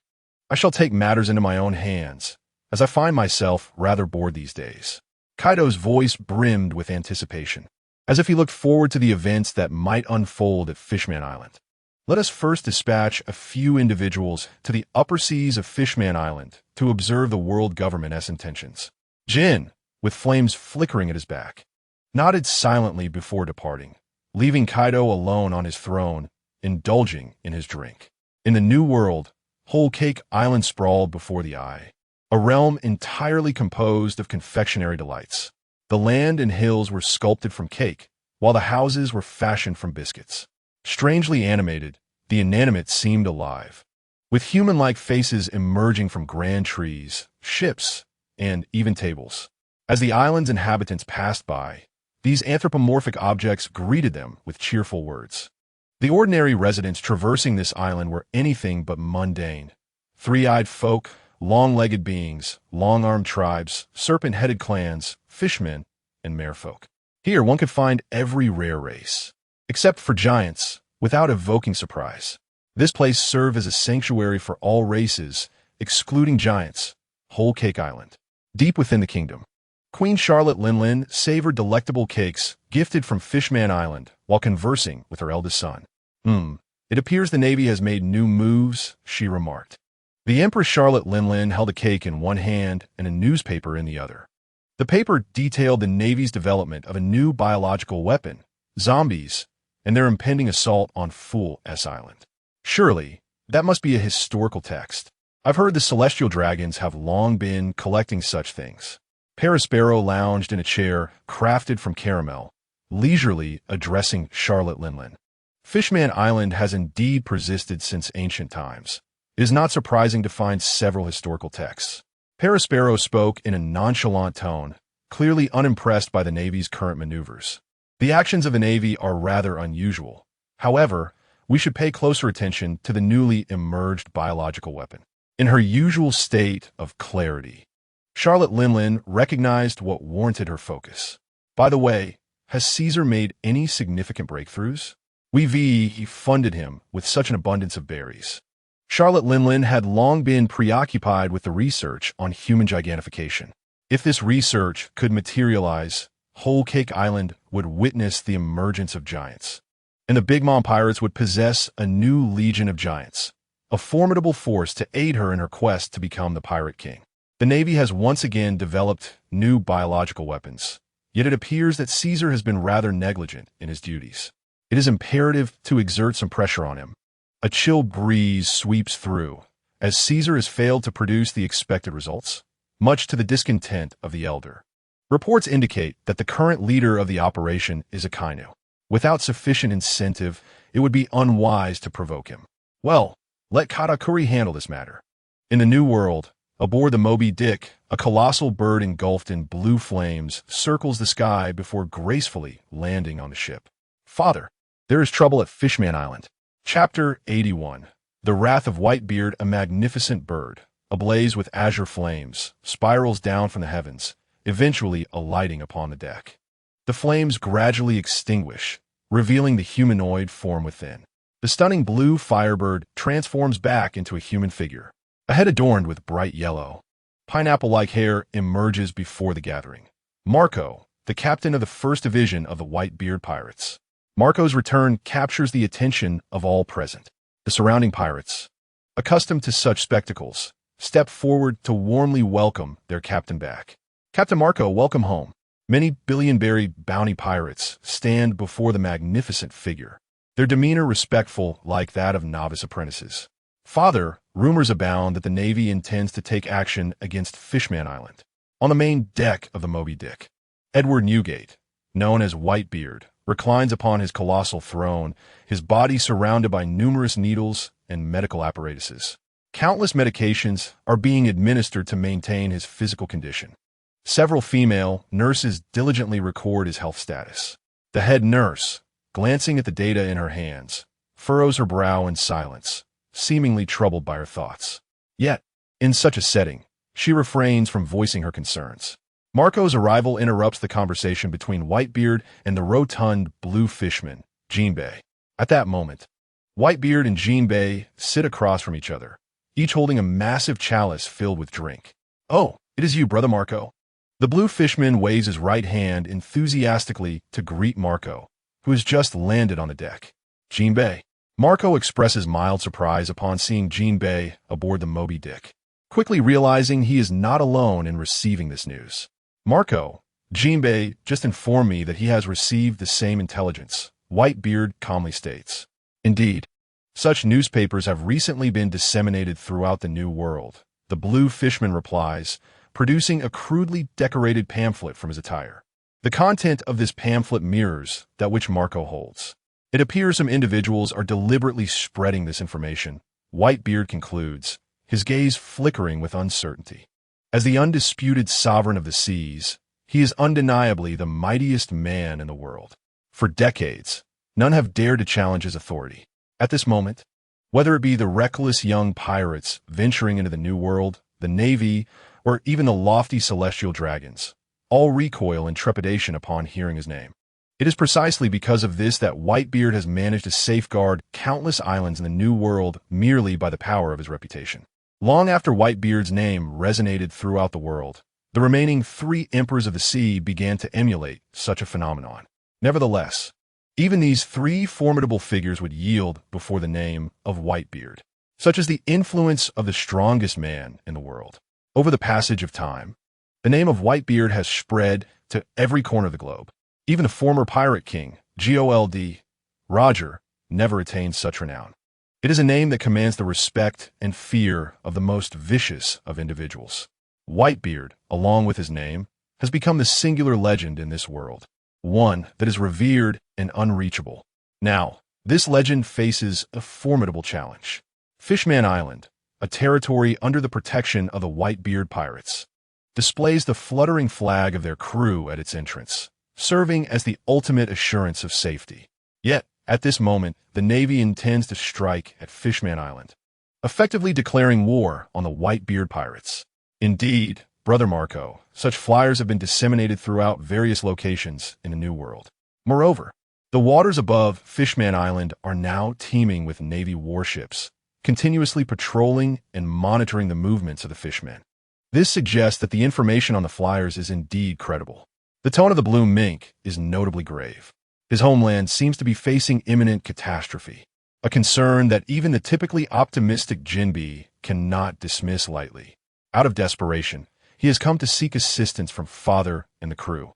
S2: I shall take matters into my own hands, as I find myself rather bored these days. Kaido's voice brimmed with anticipation, as if he looked forward to the events that might unfold at Fishman Island. Let us first dispatch a few individuals to the upper seas of Fishman Island to observe the world government's intentions. Jin, with flames flickering at his back, nodded silently before departing, leaving Kaido alone on his throne, indulging in his drink. In the New World, Whole Cake Island sprawled before the eye, a realm entirely composed of confectionery delights. The land and hills were sculpted from cake, while the houses were fashioned from biscuits. Strangely animated, the inanimate seemed alive, with human-like faces emerging from grand trees, ships, and even tables. As the island's inhabitants passed by, these anthropomorphic objects greeted them with cheerful words. The ordinary residents traversing this island were anything but mundane. 3-eyed folk, long-legged beings, long-armed tribes, serpent-headed clans, fishmen, and merfolk. Here one could find every rare race, except for giants, without evoking surprise. This place served as a sanctuary for all races, excluding giants, Whole Cake Island. Deep within the kingdom, Queen Charlotte Linlin savored delectable cakes gifted from Fishman Island while conversing with her eldest son. It appears the Navy has made new moves, she remarked. The Empress Charlotte Linlin held a cake in one hand and a newspaper in the other. The paper detailed the Navy's development of a new biological weapon, zombies, and their impending assault on Fool S Island. Surely, that must be a historical text. I've heard the Celestial Dragons have long been collecting such things. Perospero lounged in a chair crafted from caramel, leisurely addressing Charlotte Linlin. Fishman Island has indeed persisted since ancient times. It is not surprising to find several historical texts. Perospero spoke in a nonchalant tone, clearly unimpressed by the Navy's current maneuvers. The actions of the Navy are rather unusual. However, we should pay closer attention to the newly emerged biological weapon. In her usual state of clarity, Charlotte Linlin recognized what warranted her focus. By the way, has Caesar made any significant breakthroughs? We funded him with such an abundance of berries. Charlotte Linlin had long been preoccupied with the research on human gigantification. If this research could materialize, Whole Cake Island would witness the emergence of giants, and the Big Mom Pirates would possess a new legion of giants, a formidable force to aid her in her quest to become the Pirate King. The Navy has once again developed new biological weapons, yet it appears that Caesar has been rather negligent in his duties. It is imperative to exert some pressure on him. A chill breeze sweeps through, as Caesar has failed to produce the expected results, much to the discontent of the elder. Reports indicate that the current leader of the operation is Akainu. Without sufficient incentive, it would be unwise to provoke him. Well, let Katakuri handle this matter. In the New World, Aboard the Moby Dick, a colossal bird engulfed in blue flames circles the sky before gracefully landing on the ship. Father, there is trouble at Fishman Island. Chapter 81. The Wrath of Whitebeard, a magnificent bird, ablaze with azure flames, spirals down from the heavens, eventually alighting upon the deck. The flames gradually extinguish, revealing the humanoid form within. The stunning blue firebird transforms back into a human figure. A head adorned with bright yellow, pineapple-like hair emerges before the gathering. Marco, the captain of the First Division of the Whitebeard Pirates. Marco's return captures the attention of all present. The surrounding pirates, accustomed to such spectacles, step forward to warmly welcome their captain back. Captain Marco, welcome home. Many billion-berry bounty pirates stand before the magnificent figure, their demeanor respectful like that of novice apprentices. Father, rumors abound that the Navy intends to take action against Fishman Island. On the main deck of the Moby Dick, Edward Newgate, known as Whitebeard, reclines upon his colossal throne, his body surrounded by numerous needles and medical apparatuses. Countless medications are being administered to maintain his physical condition. Several female nurses diligently record his health status. The head nurse, glancing at the data in her hands, furrows her brow in silence, seemingly troubled by her thoughts. Yet, in such a setting, she refrains from voicing her concerns. Marco's arrival interrupts the conversation between Whitebeard and the rotund blue fishman, Jinbei. At that moment, Whitebeard and Jinbei sit across from each other, each holding a massive chalice filled with drink. "Oh, it is you, brother Marco." The blue fishman waves his right hand enthusiastically to greet Marco, who has just landed on the deck. "Jinbei." Marco expresses mild surprise upon seeing Jinbei aboard the Moby Dick, quickly realizing he is not alone in receiving this news. "Marco, Jinbei just informed me that he has received the same intelligence," Whitebeard calmly states. "Indeed, such newspapers have recently been disseminated throughout the New World," the blue fishman replies, producing a crudely decorated pamphlet from his attire. The content of this pamphlet mirrors that which Marco holds. It appears some individuals are deliberately spreading this information, Whitebeard concludes, his gaze flickering with uncertainty. As the undisputed sovereign of the seas, he is undeniably the mightiest man in the world. For decades, none have dared to challenge his authority. At this moment, whether it be the reckless young pirates venturing into the New World, the Navy, or even the lofty celestial dragons, all recoil in trepidation upon hearing his name. It is precisely because of this that Whitebeard has managed to safeguard countless islands in the New World merely by the power of his reputation. Long after Whitebeard's name resonated throughout the world, the remaining 3 emperors of the sea began to emulate such a phenomenon. Nevertheless, even these 3 formidable figures would yield before the name of Whitebeard. Such is the influence of the strongest man in the world. Over the passage of time, the name of Whitebeard has spread to every corner of the globe. Even the former pirate king, Gold, Roger, never attained such renown. It is a name that commands the respect and fear of the most vicious of individuals. Whitebeard, along with his name, has become the singular legend in this world, one that is revered and unreachable. Now, this legend faces a formidable challenge. Fishman Island, a territory under the protection of the Whitebeard pirates, displays the fluttering flag of their crew at its entrance, serving as the ultimate assurance of safety. Yet, at this moment, the Navy intends to strike at Fishman Island, effectively declaring war on the Whitebeard pirates. Indeed, brother Marco, such flyers have been disseminated throughout various locations in the New World. Moreover, the waters above Fishman Island are now teeming with Navy warships, continuously patrolling and monitoring the movements of the fishmen. This suggests that the information on the flyers is indeed credible. The tone of the blue mink is notably grave. His homeland seems to be facing imminent catastrophe, a concern that even the typically optimistic Jinbei cannot dismiss lightly. Out of desperation, he has come to seek assistance from Father and the crew.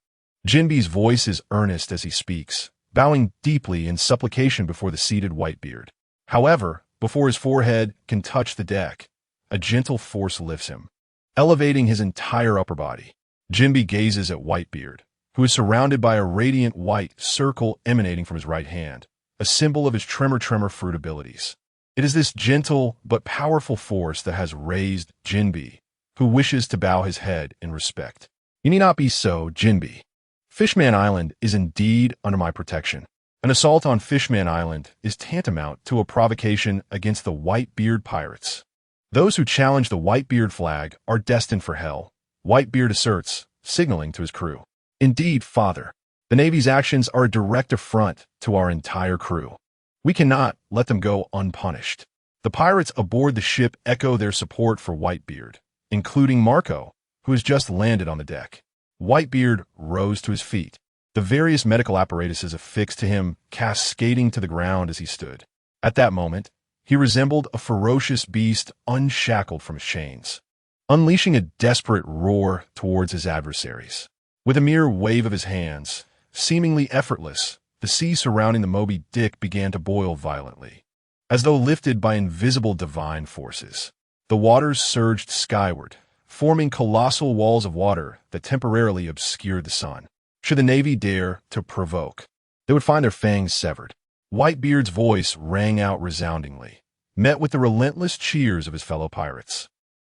S2: Jinbei's voice is earnest as he speaks, bowing deeply in supplication before the seated Whitebeard. However, before his forehead can touch the deck, a gentle force lifts him, elevating his entire upper body. Jinbei gazes at Whitebeard, who is surrounded by a radiant white circle emanating from his right hand, a symbol of his tremor fruit abilities. It is this gentle but powerful force that has raised Jinbei, who wishes to bow his head in respect. You need not be so, Jinbi. Fishman Island is indeed under my protection. An assault on Fishman Island is tantamount to a provocation against the Whitebeard pirates. Those who challenge the Whitebeard flag are destined for hell, Whitebeard asserts, signaling to his crew. Indeed, Father, the Navy's actions are a direct affront to our entire crew. We cannot let them go unpunished. The pirates aboard the ship echo their support for Whitebeard, including Marco, who has just landed on the deck. Whitebeard rose to his feet. The various medical apparatuses affixed to him cascading to the ground as he stood. At that moment, he resembled a ferocious beast unshackled from his chains, unleashing a desperate roar towards his adversaries. With a mere wave of his hands, seemingly effortless, the sea surrounding the Moby Dick began to boil violently. As though lifted by invisible divine forces, the waters surged skyward, forming colossal walls of water that temporarily obscured the sun. Should the Navy dare to provoke, they would find their fangs severed. Whitebeard's voice rang out resoundingly, met with the relentless cheers of his fellow pirates.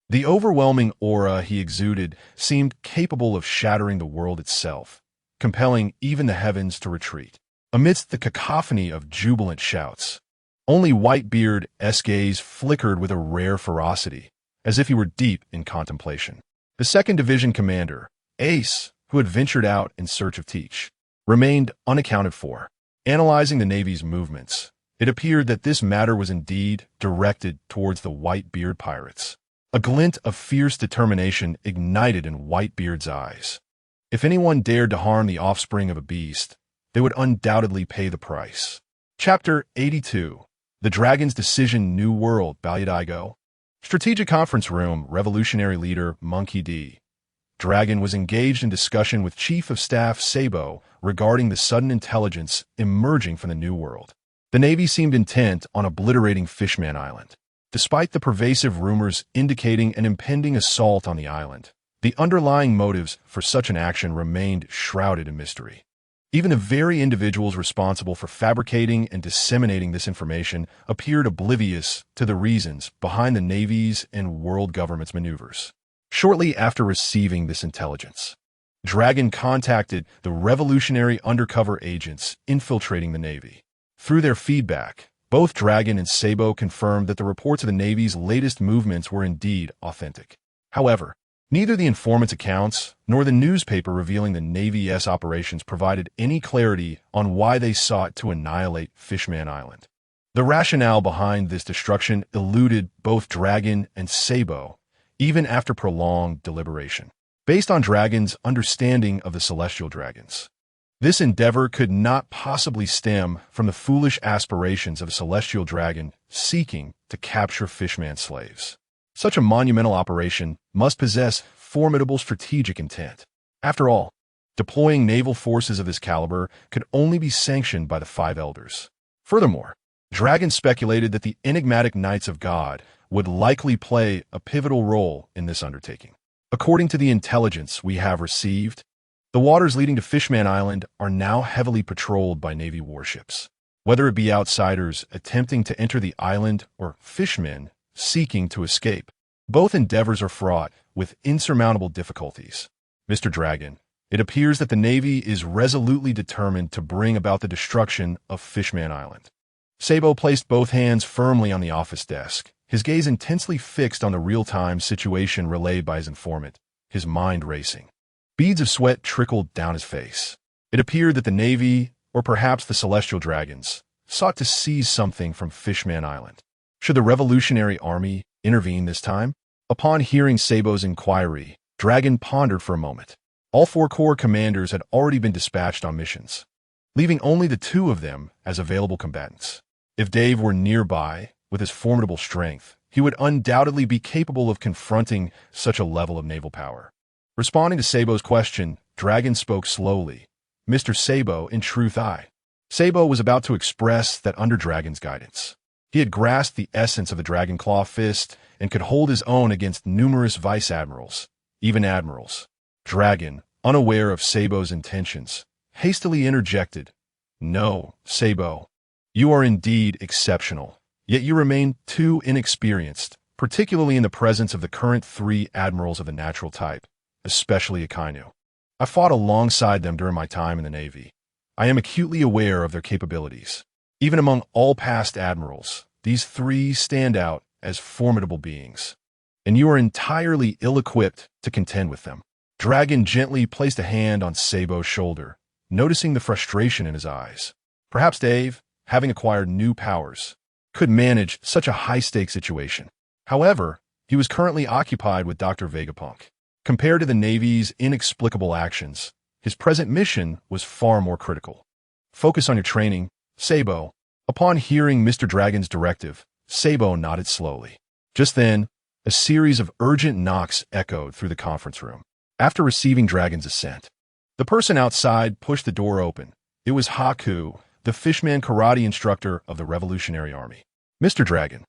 S2: The overwhelming aura he exuded seemed capable of shattering the world itself, compelling even the heavens to retreat. Amidst the cacophony of jubilant shouts, only Whitebeard's gaze flickered with a rare ferocity, as if he were deep in contemplation. The 2nd Division commander, Ace, who had ventured out in search of Teach, remained unaccounted for. Analyzing the Navy's movements, it appeared that this matter was indeed directed towards the Whitebeard pirates. A glint of fierce determination ignited in Whitebeard's eyes. If anyone dared to harm the offspring of a beast, they would undoubtedly pay the price. Chapter 82. The Dragon's Decision. New World. Baliadigo. Strategic Conference Room. Revolutionary Leader Monkey D. Dragon was engaged in discussion with Chief of Staff Sabo regarding the sudden intelligence emerging from the New World. The Navy seemed intent on obliterating Fishman Island. Despite the pervasive rumors indicating an impending assault on the island, the underlying motives for such an action remained shrouded in mystery. Even the very individuals responsible for fabricating and disseminating this information appeared oblivious to the reasons behind the Navy's and world government's maneuvers. Shortly after receiving this intelligence, Dragon contacted the revolutionary undercover agents infiltrating the Navy. Through their feedback, both Dragon and Sabo confirmed that the reports of the Navy's latest movements were indeed authentic. However, neither the informant's accounts nor the newspaper revealing the Navy's operations provided any clarity on why they sought to annihilate Fishman Island. The rationale behind this destruction eluded both Dragon and Sabo, even after prolonged deliberation. Based on Dragon's understanding of the celestial dragons, this endeavor could not possibly stem from the foolish aspirations of a celestial dragon seeking to capture Fishman slaves. Such a monumental operation must possess formidable strategic intent. After all, deploying naval forces of this caliber could only be sanctioned by the 5 elders. Furthermore, Dragon speculated that the enigmatic Knights of God would likely play a pivotal role in this undertaking. According to the intelligence we have received, the waters leading to Fishman Island are now heavily patrolled by Navy warships. Whether it be outsiders attempting to enter the island or fishmen seeking to escape, both endeavors are fraught with insurmountable difficulties. Mr. Dragon, it appears that the Navy is resolutely determined to bring about the destruction of Fishman Island. Sabo placed both hands firmly on the office desk, his gaze intensely fixed on the real-time situation relayed by his informant, his mind racing. Beads of sweat trickled down his face. It appeared that the Navy, or perhaps the Celestial Dragons, sought to seize something from Fishman Island. Should the Revolutionary Army intervene this time? Upon hearing Sabo's inquiry, Dragon pondered for a moment. All 4 corps commanders had already been dispatched on missions, leaving only the 2 of them as available combatants. If Dave were nearby, with his formidable strength, he would undoubtedly be capable of confronting such a level of naval power. Responding to Sabo's question, Dragon spoke slowly. Mr. Sabo, in truth I. Sabo was about to express that under Dragon's guidance, he had grasped the essence of the Dragon Claw fist and could hold his own against numerous vice-admirals, even admirals. Dragon, unaware of Sabo's intentions, hastily interjected, "No, Sabo, you are indeed exceptional. Yet you remain too inexperienced particularly in the presence of the current 3 admirals of the natural type, especially Akainu. I fought alongside them during my time in the Navy. I am acutely aware of their capabilities. Even among all past admirals, these 3 stand out as formidable beings, and you are entirely ill-equipped to contend with them. Dragon gently placed a hand on Sabo's shoulder, noticing the frustration in his eyes. Perhaps Dave, having acquired new powers, could manage such a high-stakes situation. However, he was currently occupied with Dr. Vegapunk. Compared to the Navy's inexplicable actions, his present mission was far more critical. Focus on your training, Sabo. Upon hearing Mr. Dragon's directive, Sabo nodded slowly. Just then, a series of urgent knocks echoed through the conference room. After receiving Dragon's assent, the person outside pushed the door open. It was Haku, the fishman karate instructor of the Revolutionary Army. Mr. Dragon,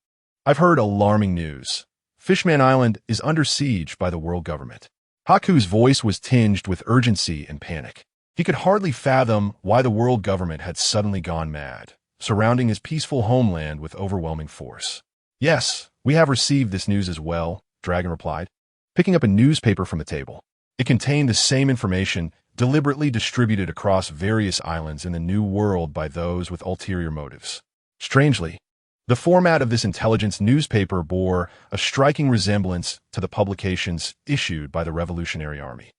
S2: I've heard alarming news. Fishman Island is under siege by the world government. Haku's voice was tinged with urgency and panic. He could hardly fathom why the world government had suddenly gone mad, surrounding his peaceful homeland with overwhelming force. Yes, we have received this news as well, Dragon replied, picking up a newspaper from the table. It contained the same information deliberately distributed across various islands in the New World by those with ulterior motives. Strangely, the format of this intelligence newspaper bore a striking resemblance to the publications issued by the Revolutionary Army.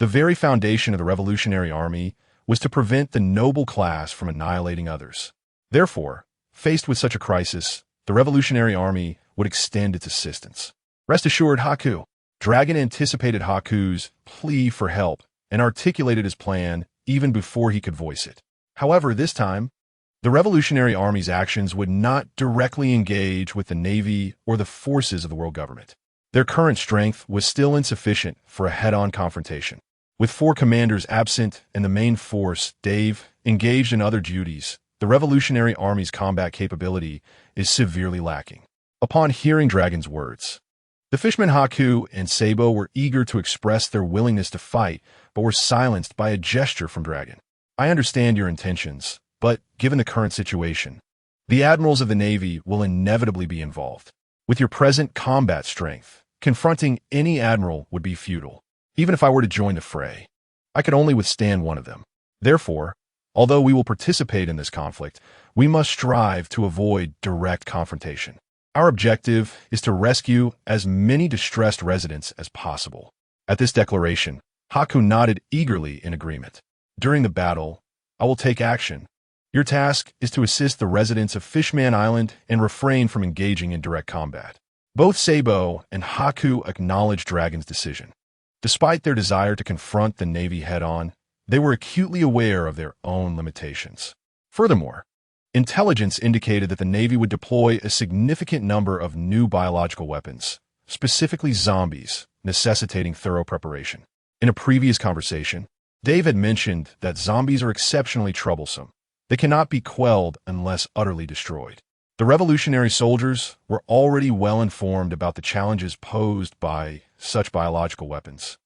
S2: The very foundation of the Revolutionary Army was to prevent the noble class from annihilating others. Therefore, faced with such a crisis, the Revolutionary Army would extend its assistance. Rest assured, Haku. Dragon anticipated Haku's plea for help and articulated his plan even before he could voice it. However, this time, the Revolutionary Army's actions would not directly engage with the Navy or the forces of the world government. Their current strength was still insufficient for a head-on confrontation. With 4 commanders absent and the main force, Dave, engaged in other duties, the Revolutionary Army's combat capability is severely lacking. Upon hearing Dragon's words, the fishmen Haku and Sabo were eager to express their willingness to fight, but were silenced by a gesture from Dragon. I understand your intentions, but given the current situation, the admirals of the Navy will inevitably be involved. With your present combat strength, confronting any admiral would be futile. Even if I were to join the fray, I could only withstand one of them. Therefore, although we will participate in this conflict, we must strive to avoid direct confrontation. Our objective is to rescue as many distressed residents as possible. At this declaration, Haku nodded eagerly in agreement. During the battle, I will take action. Your task is to assist the residents of Fishman Island and refrain from engaging in direct combat. Both Sabo and Haku acknowledged Dragon's decision. Despite their desire to confront the Navy head-on, they were acutely aware of their own limitations. Furthermore, intelligence indicated that the Navy would deploy a significant number of new biological weapons, specifically zombies, necessitating thorough preparation. In a previous conversation, Dave had mentioned that zombies are exceptionally troublesome. They cannot be quelled unless utterly destroyed. The revolutionary soldiers were already well informed about the challenges posed by such biological weapons,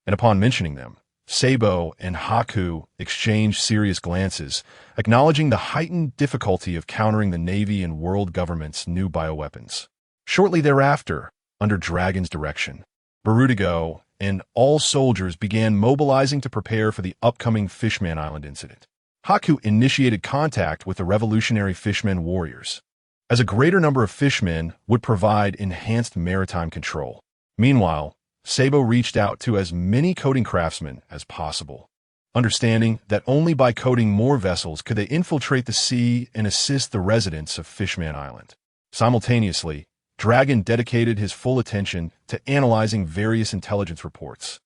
S2: and upon mentioning them, Sabo and Haku exchanged serious glances, acknowledging the heightened difficulty of countering the Navy and world government's new bioweapons. Shortly thereafter, under Dragon's direction, Barudigo and all soldiers began mobilizing to prepare for the upcoming Fishman Island incident. Haku initiated contact with the revolutionary fishmen warriors, as a greater number of fishmen would provide enhanced maritime control. Meanwhile, Sabo reached out to as many coding craftsmen as possible, understanding that only by coding more vessels could they infiltrate the sea and assist the residents of Fishman Island. Simultaneously, Dragon dedicated his full attention to analyzing various intelligence reports,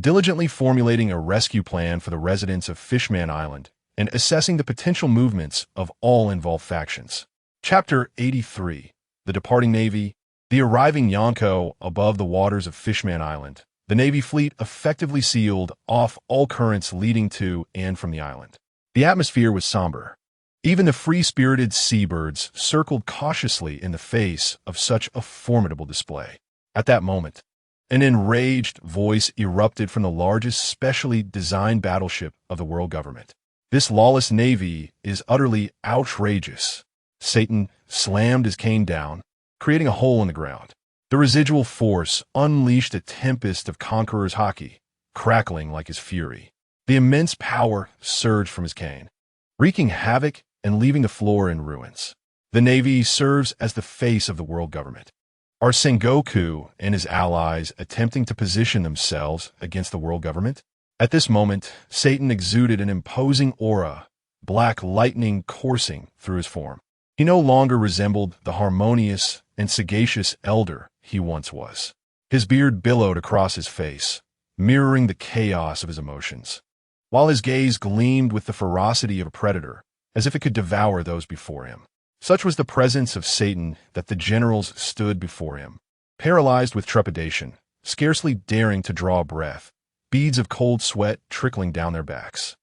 S2: diligently formulating a rescue plan for the residents of Fishman Island, and assessing the potential movements of all involved factions. Chapter 83. The Departing Navy. The arriving Yonko above the waters of Fishman Island. The Navy fleet effectively sealed off all currents leading to and from the island. The atmosphere was somber. Even the free-spirited seabirds circled cautiously in the face of such a formidable display. At that moment, an enraged voice erupted from the largest specially designed battleship of the world government. This lawless navy is utterly outrageous. Satan slammed his cane down, creating a hole in the ground. The residual force unleashed a tempest of Conqueror's hockey, crackling like his fury. The immense power surged from his cane, wreaking havoc and leaving the floor in ruins. The Navy serves as the face of the world government. Are Sengoku and his allies attempting to position themselves against the world government? At this moment, Satan exuded an imposing aura, black lightning coursing through his form. He no longer resembled the harmonious and sagacious elder he once was. His beard billowed across his face, mirroring the chaos of his emotions, while his gaze gleamed with the ferocity of a predator, as if it could devour those before him. Such was the presence of Satan that the generals stood before him, paralyzed with trepidation, scarcely daring to draw a breath, beads of cold sweat trickling down their backs.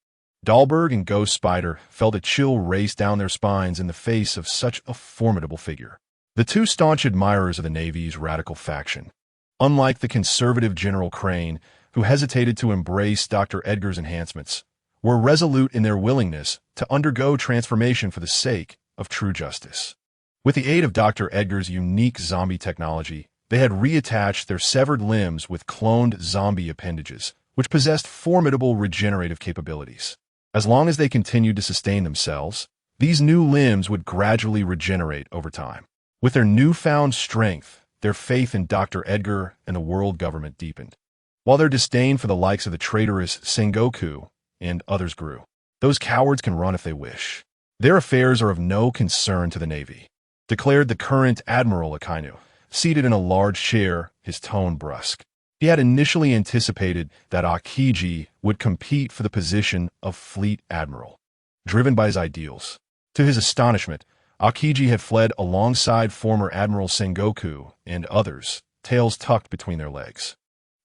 S2: Dahlberg and Ghost Spider felt a chill race down their spines in the face of such a formidable figure. The two staunch admirers of the Navy's radical faction, unlike the conservative General Crane, who hesitated to embrace Dr. Edgar's enhancements, were resolute in their willingness to undergo transformation for the sake of true justice. With the aid of Dr. Edgar's unique zombie technology, they had reattached their severed limbs with cloned zombie appendages, which possessed formidable regenerative capabilities. As long as they continued to sustain themselves, these new limbs would gradually regenerate over time. With their newfound strength, their faith in Dr. Edgar and the world government deepened, while their disdain for the likes of the traitorous Sengoku and others grew. Those cowards can run if they wish. Their affairs are of no concern to the Navy, declared the current Admiral Akainu, seated in a large chair, his tone brusque. He had initially anticipated that Akiji would compete for the position of Fleet Admiral, driven by his ideals. To his astonishment, Akiji had fled alongside former Admiral Sengoku and others, tails tucked between their legs.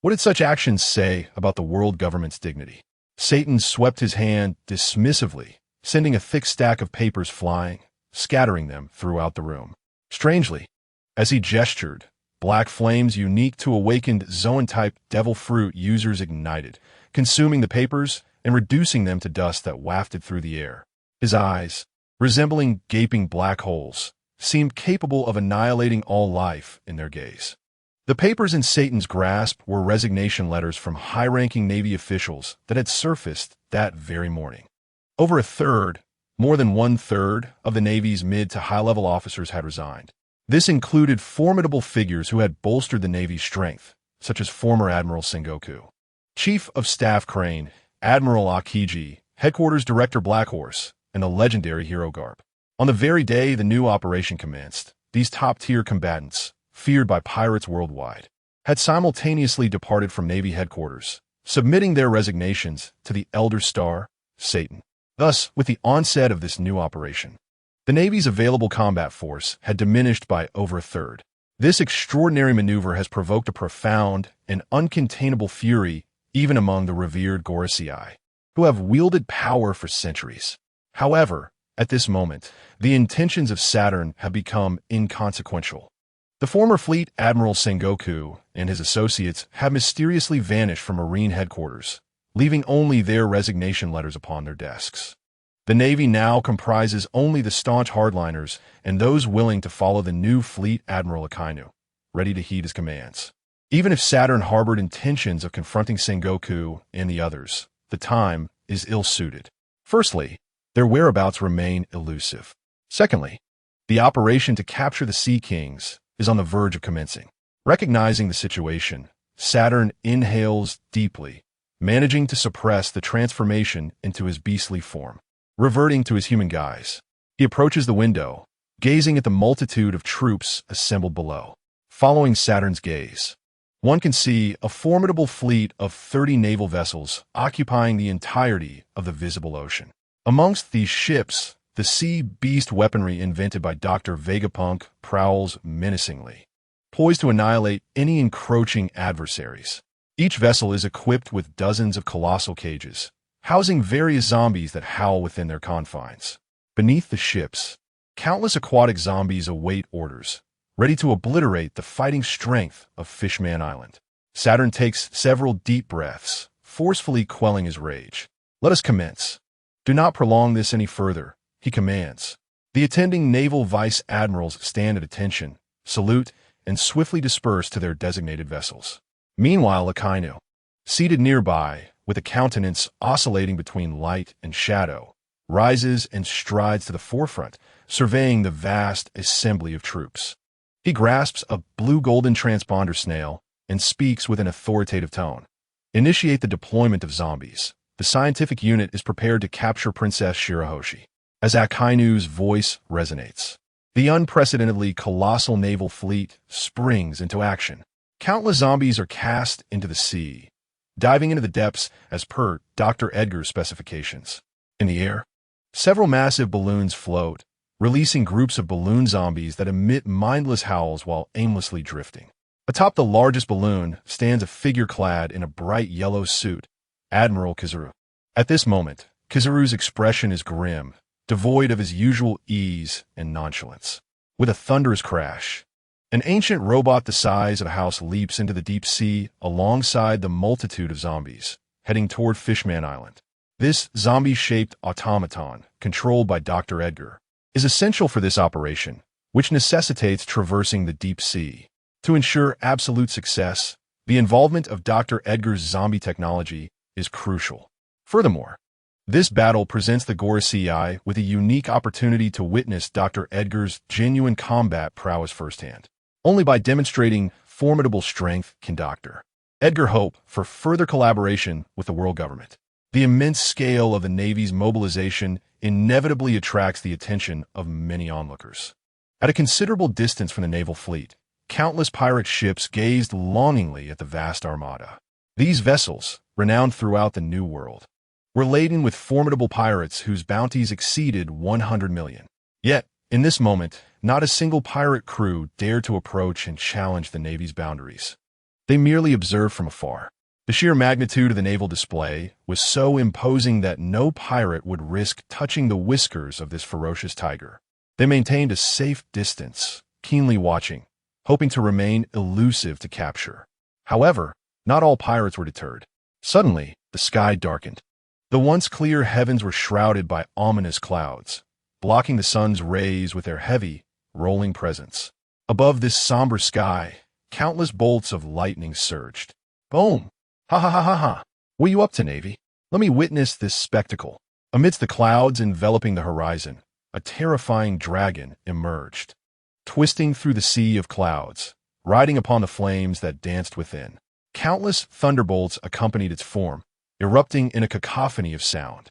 S2: What did such actions say about the world government's dignity? Satan swept his hand dismissively, sending a thick stack of papers flying, scattering them throughout the room. Strangely, as he gestured, black flames unique to awakened Zoan-type devil fruit users ignited, consuming the papers and reducing them to dust that wafted through the air. His eyes, resembling gaping black holes, seemed capable of annihilating all life in their gaze. The papers in Satan's grasp were resignation letters from high-ranking Navy officials that had surfaced that very morning. Over a third, more than one-third, of the Navy's mid to high-level officers had resigned. This included formidable figures who had bolstered the Navy's strength, such as former Admiral Sengoku, Chief of Staff Crane, Admiral Akiji, Headquarters Director Blackhorse, and the legendary Hero Garp. On the very day the new operation commenced, these top-tier combatants, feared by pirates worldwide, had simultaneously departed from Navy headquarters, submitting their resignations to the Elder Star, Satan. Thus, with the onset of this new operation, the Navy's available combat force had diminished by over a third. This extraordinary maneuver has provoked a profound and uncontainable fury even among the revered Gorosei, who have wielded power for centuries. However, at this moment, the intentions of Saturn have become inconsequential. The former Fleet Admiral Sengoku and his associates have mysteriously vanished from Marine headquarters, leaving only their resignation letters upon their desks. The Navy now comprises only the staunch hardliners and those willing to follow the new Fleet Admiral Akainu, ready to heed his commands. Even if Saturn harbored intentions of confronting Sengoku and the others, the time is ill-suited. Firstly, their whereabouts remain elusive. Secondly, the operation to capture the Sea Kings is on the verge of commencing. Recognizing the situation, Saturn inhales deeply, managing to suppress the transformation into his beastly form. Reverting to his human guise, he approaches the window, gazing at the multitude of troops assembled below. Following Saturn's gaze, one can see a formidable fleet of 30 naval vessels occupying the entirety of the visible ocean. Amongst these ships, the sea beast weaponry invented by Dr. Vegapunk prowls menacingly, poised to annihilate any encroaching adversaries. Each vessel is equipped with dozens of colossal cages, housing various zombies that howl within their confines. Beneath the ships, countless aquatic zombies await orders, ready to obliterate the fighting strength of Fishman Island. Saturn takes several deep breaths, forcefully quelling his rage. Let us commence. Do not prolong this any further, he commands. The attending naval vice admirals stand at attention, salute, and swiftly disperse to their designated vessels. Meanwhile, Akainu, seated nearby, with a countenance oscillating between light and shadow, rises and strides to the forefront, surveying the vast assembly of troops. He grasps a blue-golden transponder snail and speaks with an authoritative tone. Initiate the deployment of zombies. The scientific unit is prepared to capture Princess Shirahoshi. As Akainu's voice resonates, the unprecedentedly colossal naval fleet springs into action. Countless zombies are cast into the sea, diving into the depths as per Dr. Edgar's specifications. In the air, several massive balloons float, releasing groups of balloon zombies that emit mindless howls while aimlessly drifting. Atop the largest balloon stands a figure clad in a bright yellow suit, Admiral Kizaru. At this moment, Kizaru's expression is grim, devoid of his usual ease and nonchalance. With a thunderous crash, an ancient robot the size of a house leaps into the deep sea alongside the multitude of zombies, heading toward Fishman Island. This zombie-shaped automaton, controlled by Dr. Edgar, is essential for this operation, which necessitates traversing the deep sea. To ensure absolute success, the involvement of Dr. Edgar's zombie technology is crucial. Furthermore, this battle presents the Gorosei with a unique opportunity to witness Dr. Edgar's genuine combat prowess firsthand. Only by demonstrating formidable strength can Dr. Edgar hope for further collaboration with the world government. The immense scale of the Navy's mobilization inevitably attracts the attention of many onlookers. At a considerable distance from the naval fleet, countless pirate ships gazed longingly at the vast armada. These vessels, renowned throughout the New World, were laden with formidable pirates whose bounties exceeded 100 million. Yet, in this moment, not a single pirate crew dared to approach and challenge the Navy's boundaries. They merely observed from afar. The sheer magnitude of the naval display was so imposing that no pirate would risk touching the whiskers of this ferocious tiger. They maintained a safe distance, keenly watching, hoping to remain elusive to capture. However, not all pirates were deterred. Suddenly, the sky darkened. The once clear heavens were shrouded by ominous clouds, blocking the sun's rays with their heavy, rolling presence. Above this somber sky, countless bolts of lightning surged. Boom! Ha ha ha ha ha! What are you up to, Navy? Let me witness this spectacle. Amidst the clouds enveloping the horizon, a terrifying dragon emerged, twisting through the sea of clouds, riding upon the flames that danced within. Countless thunderbolts accompanied its form, erupting in a cacophony of sound.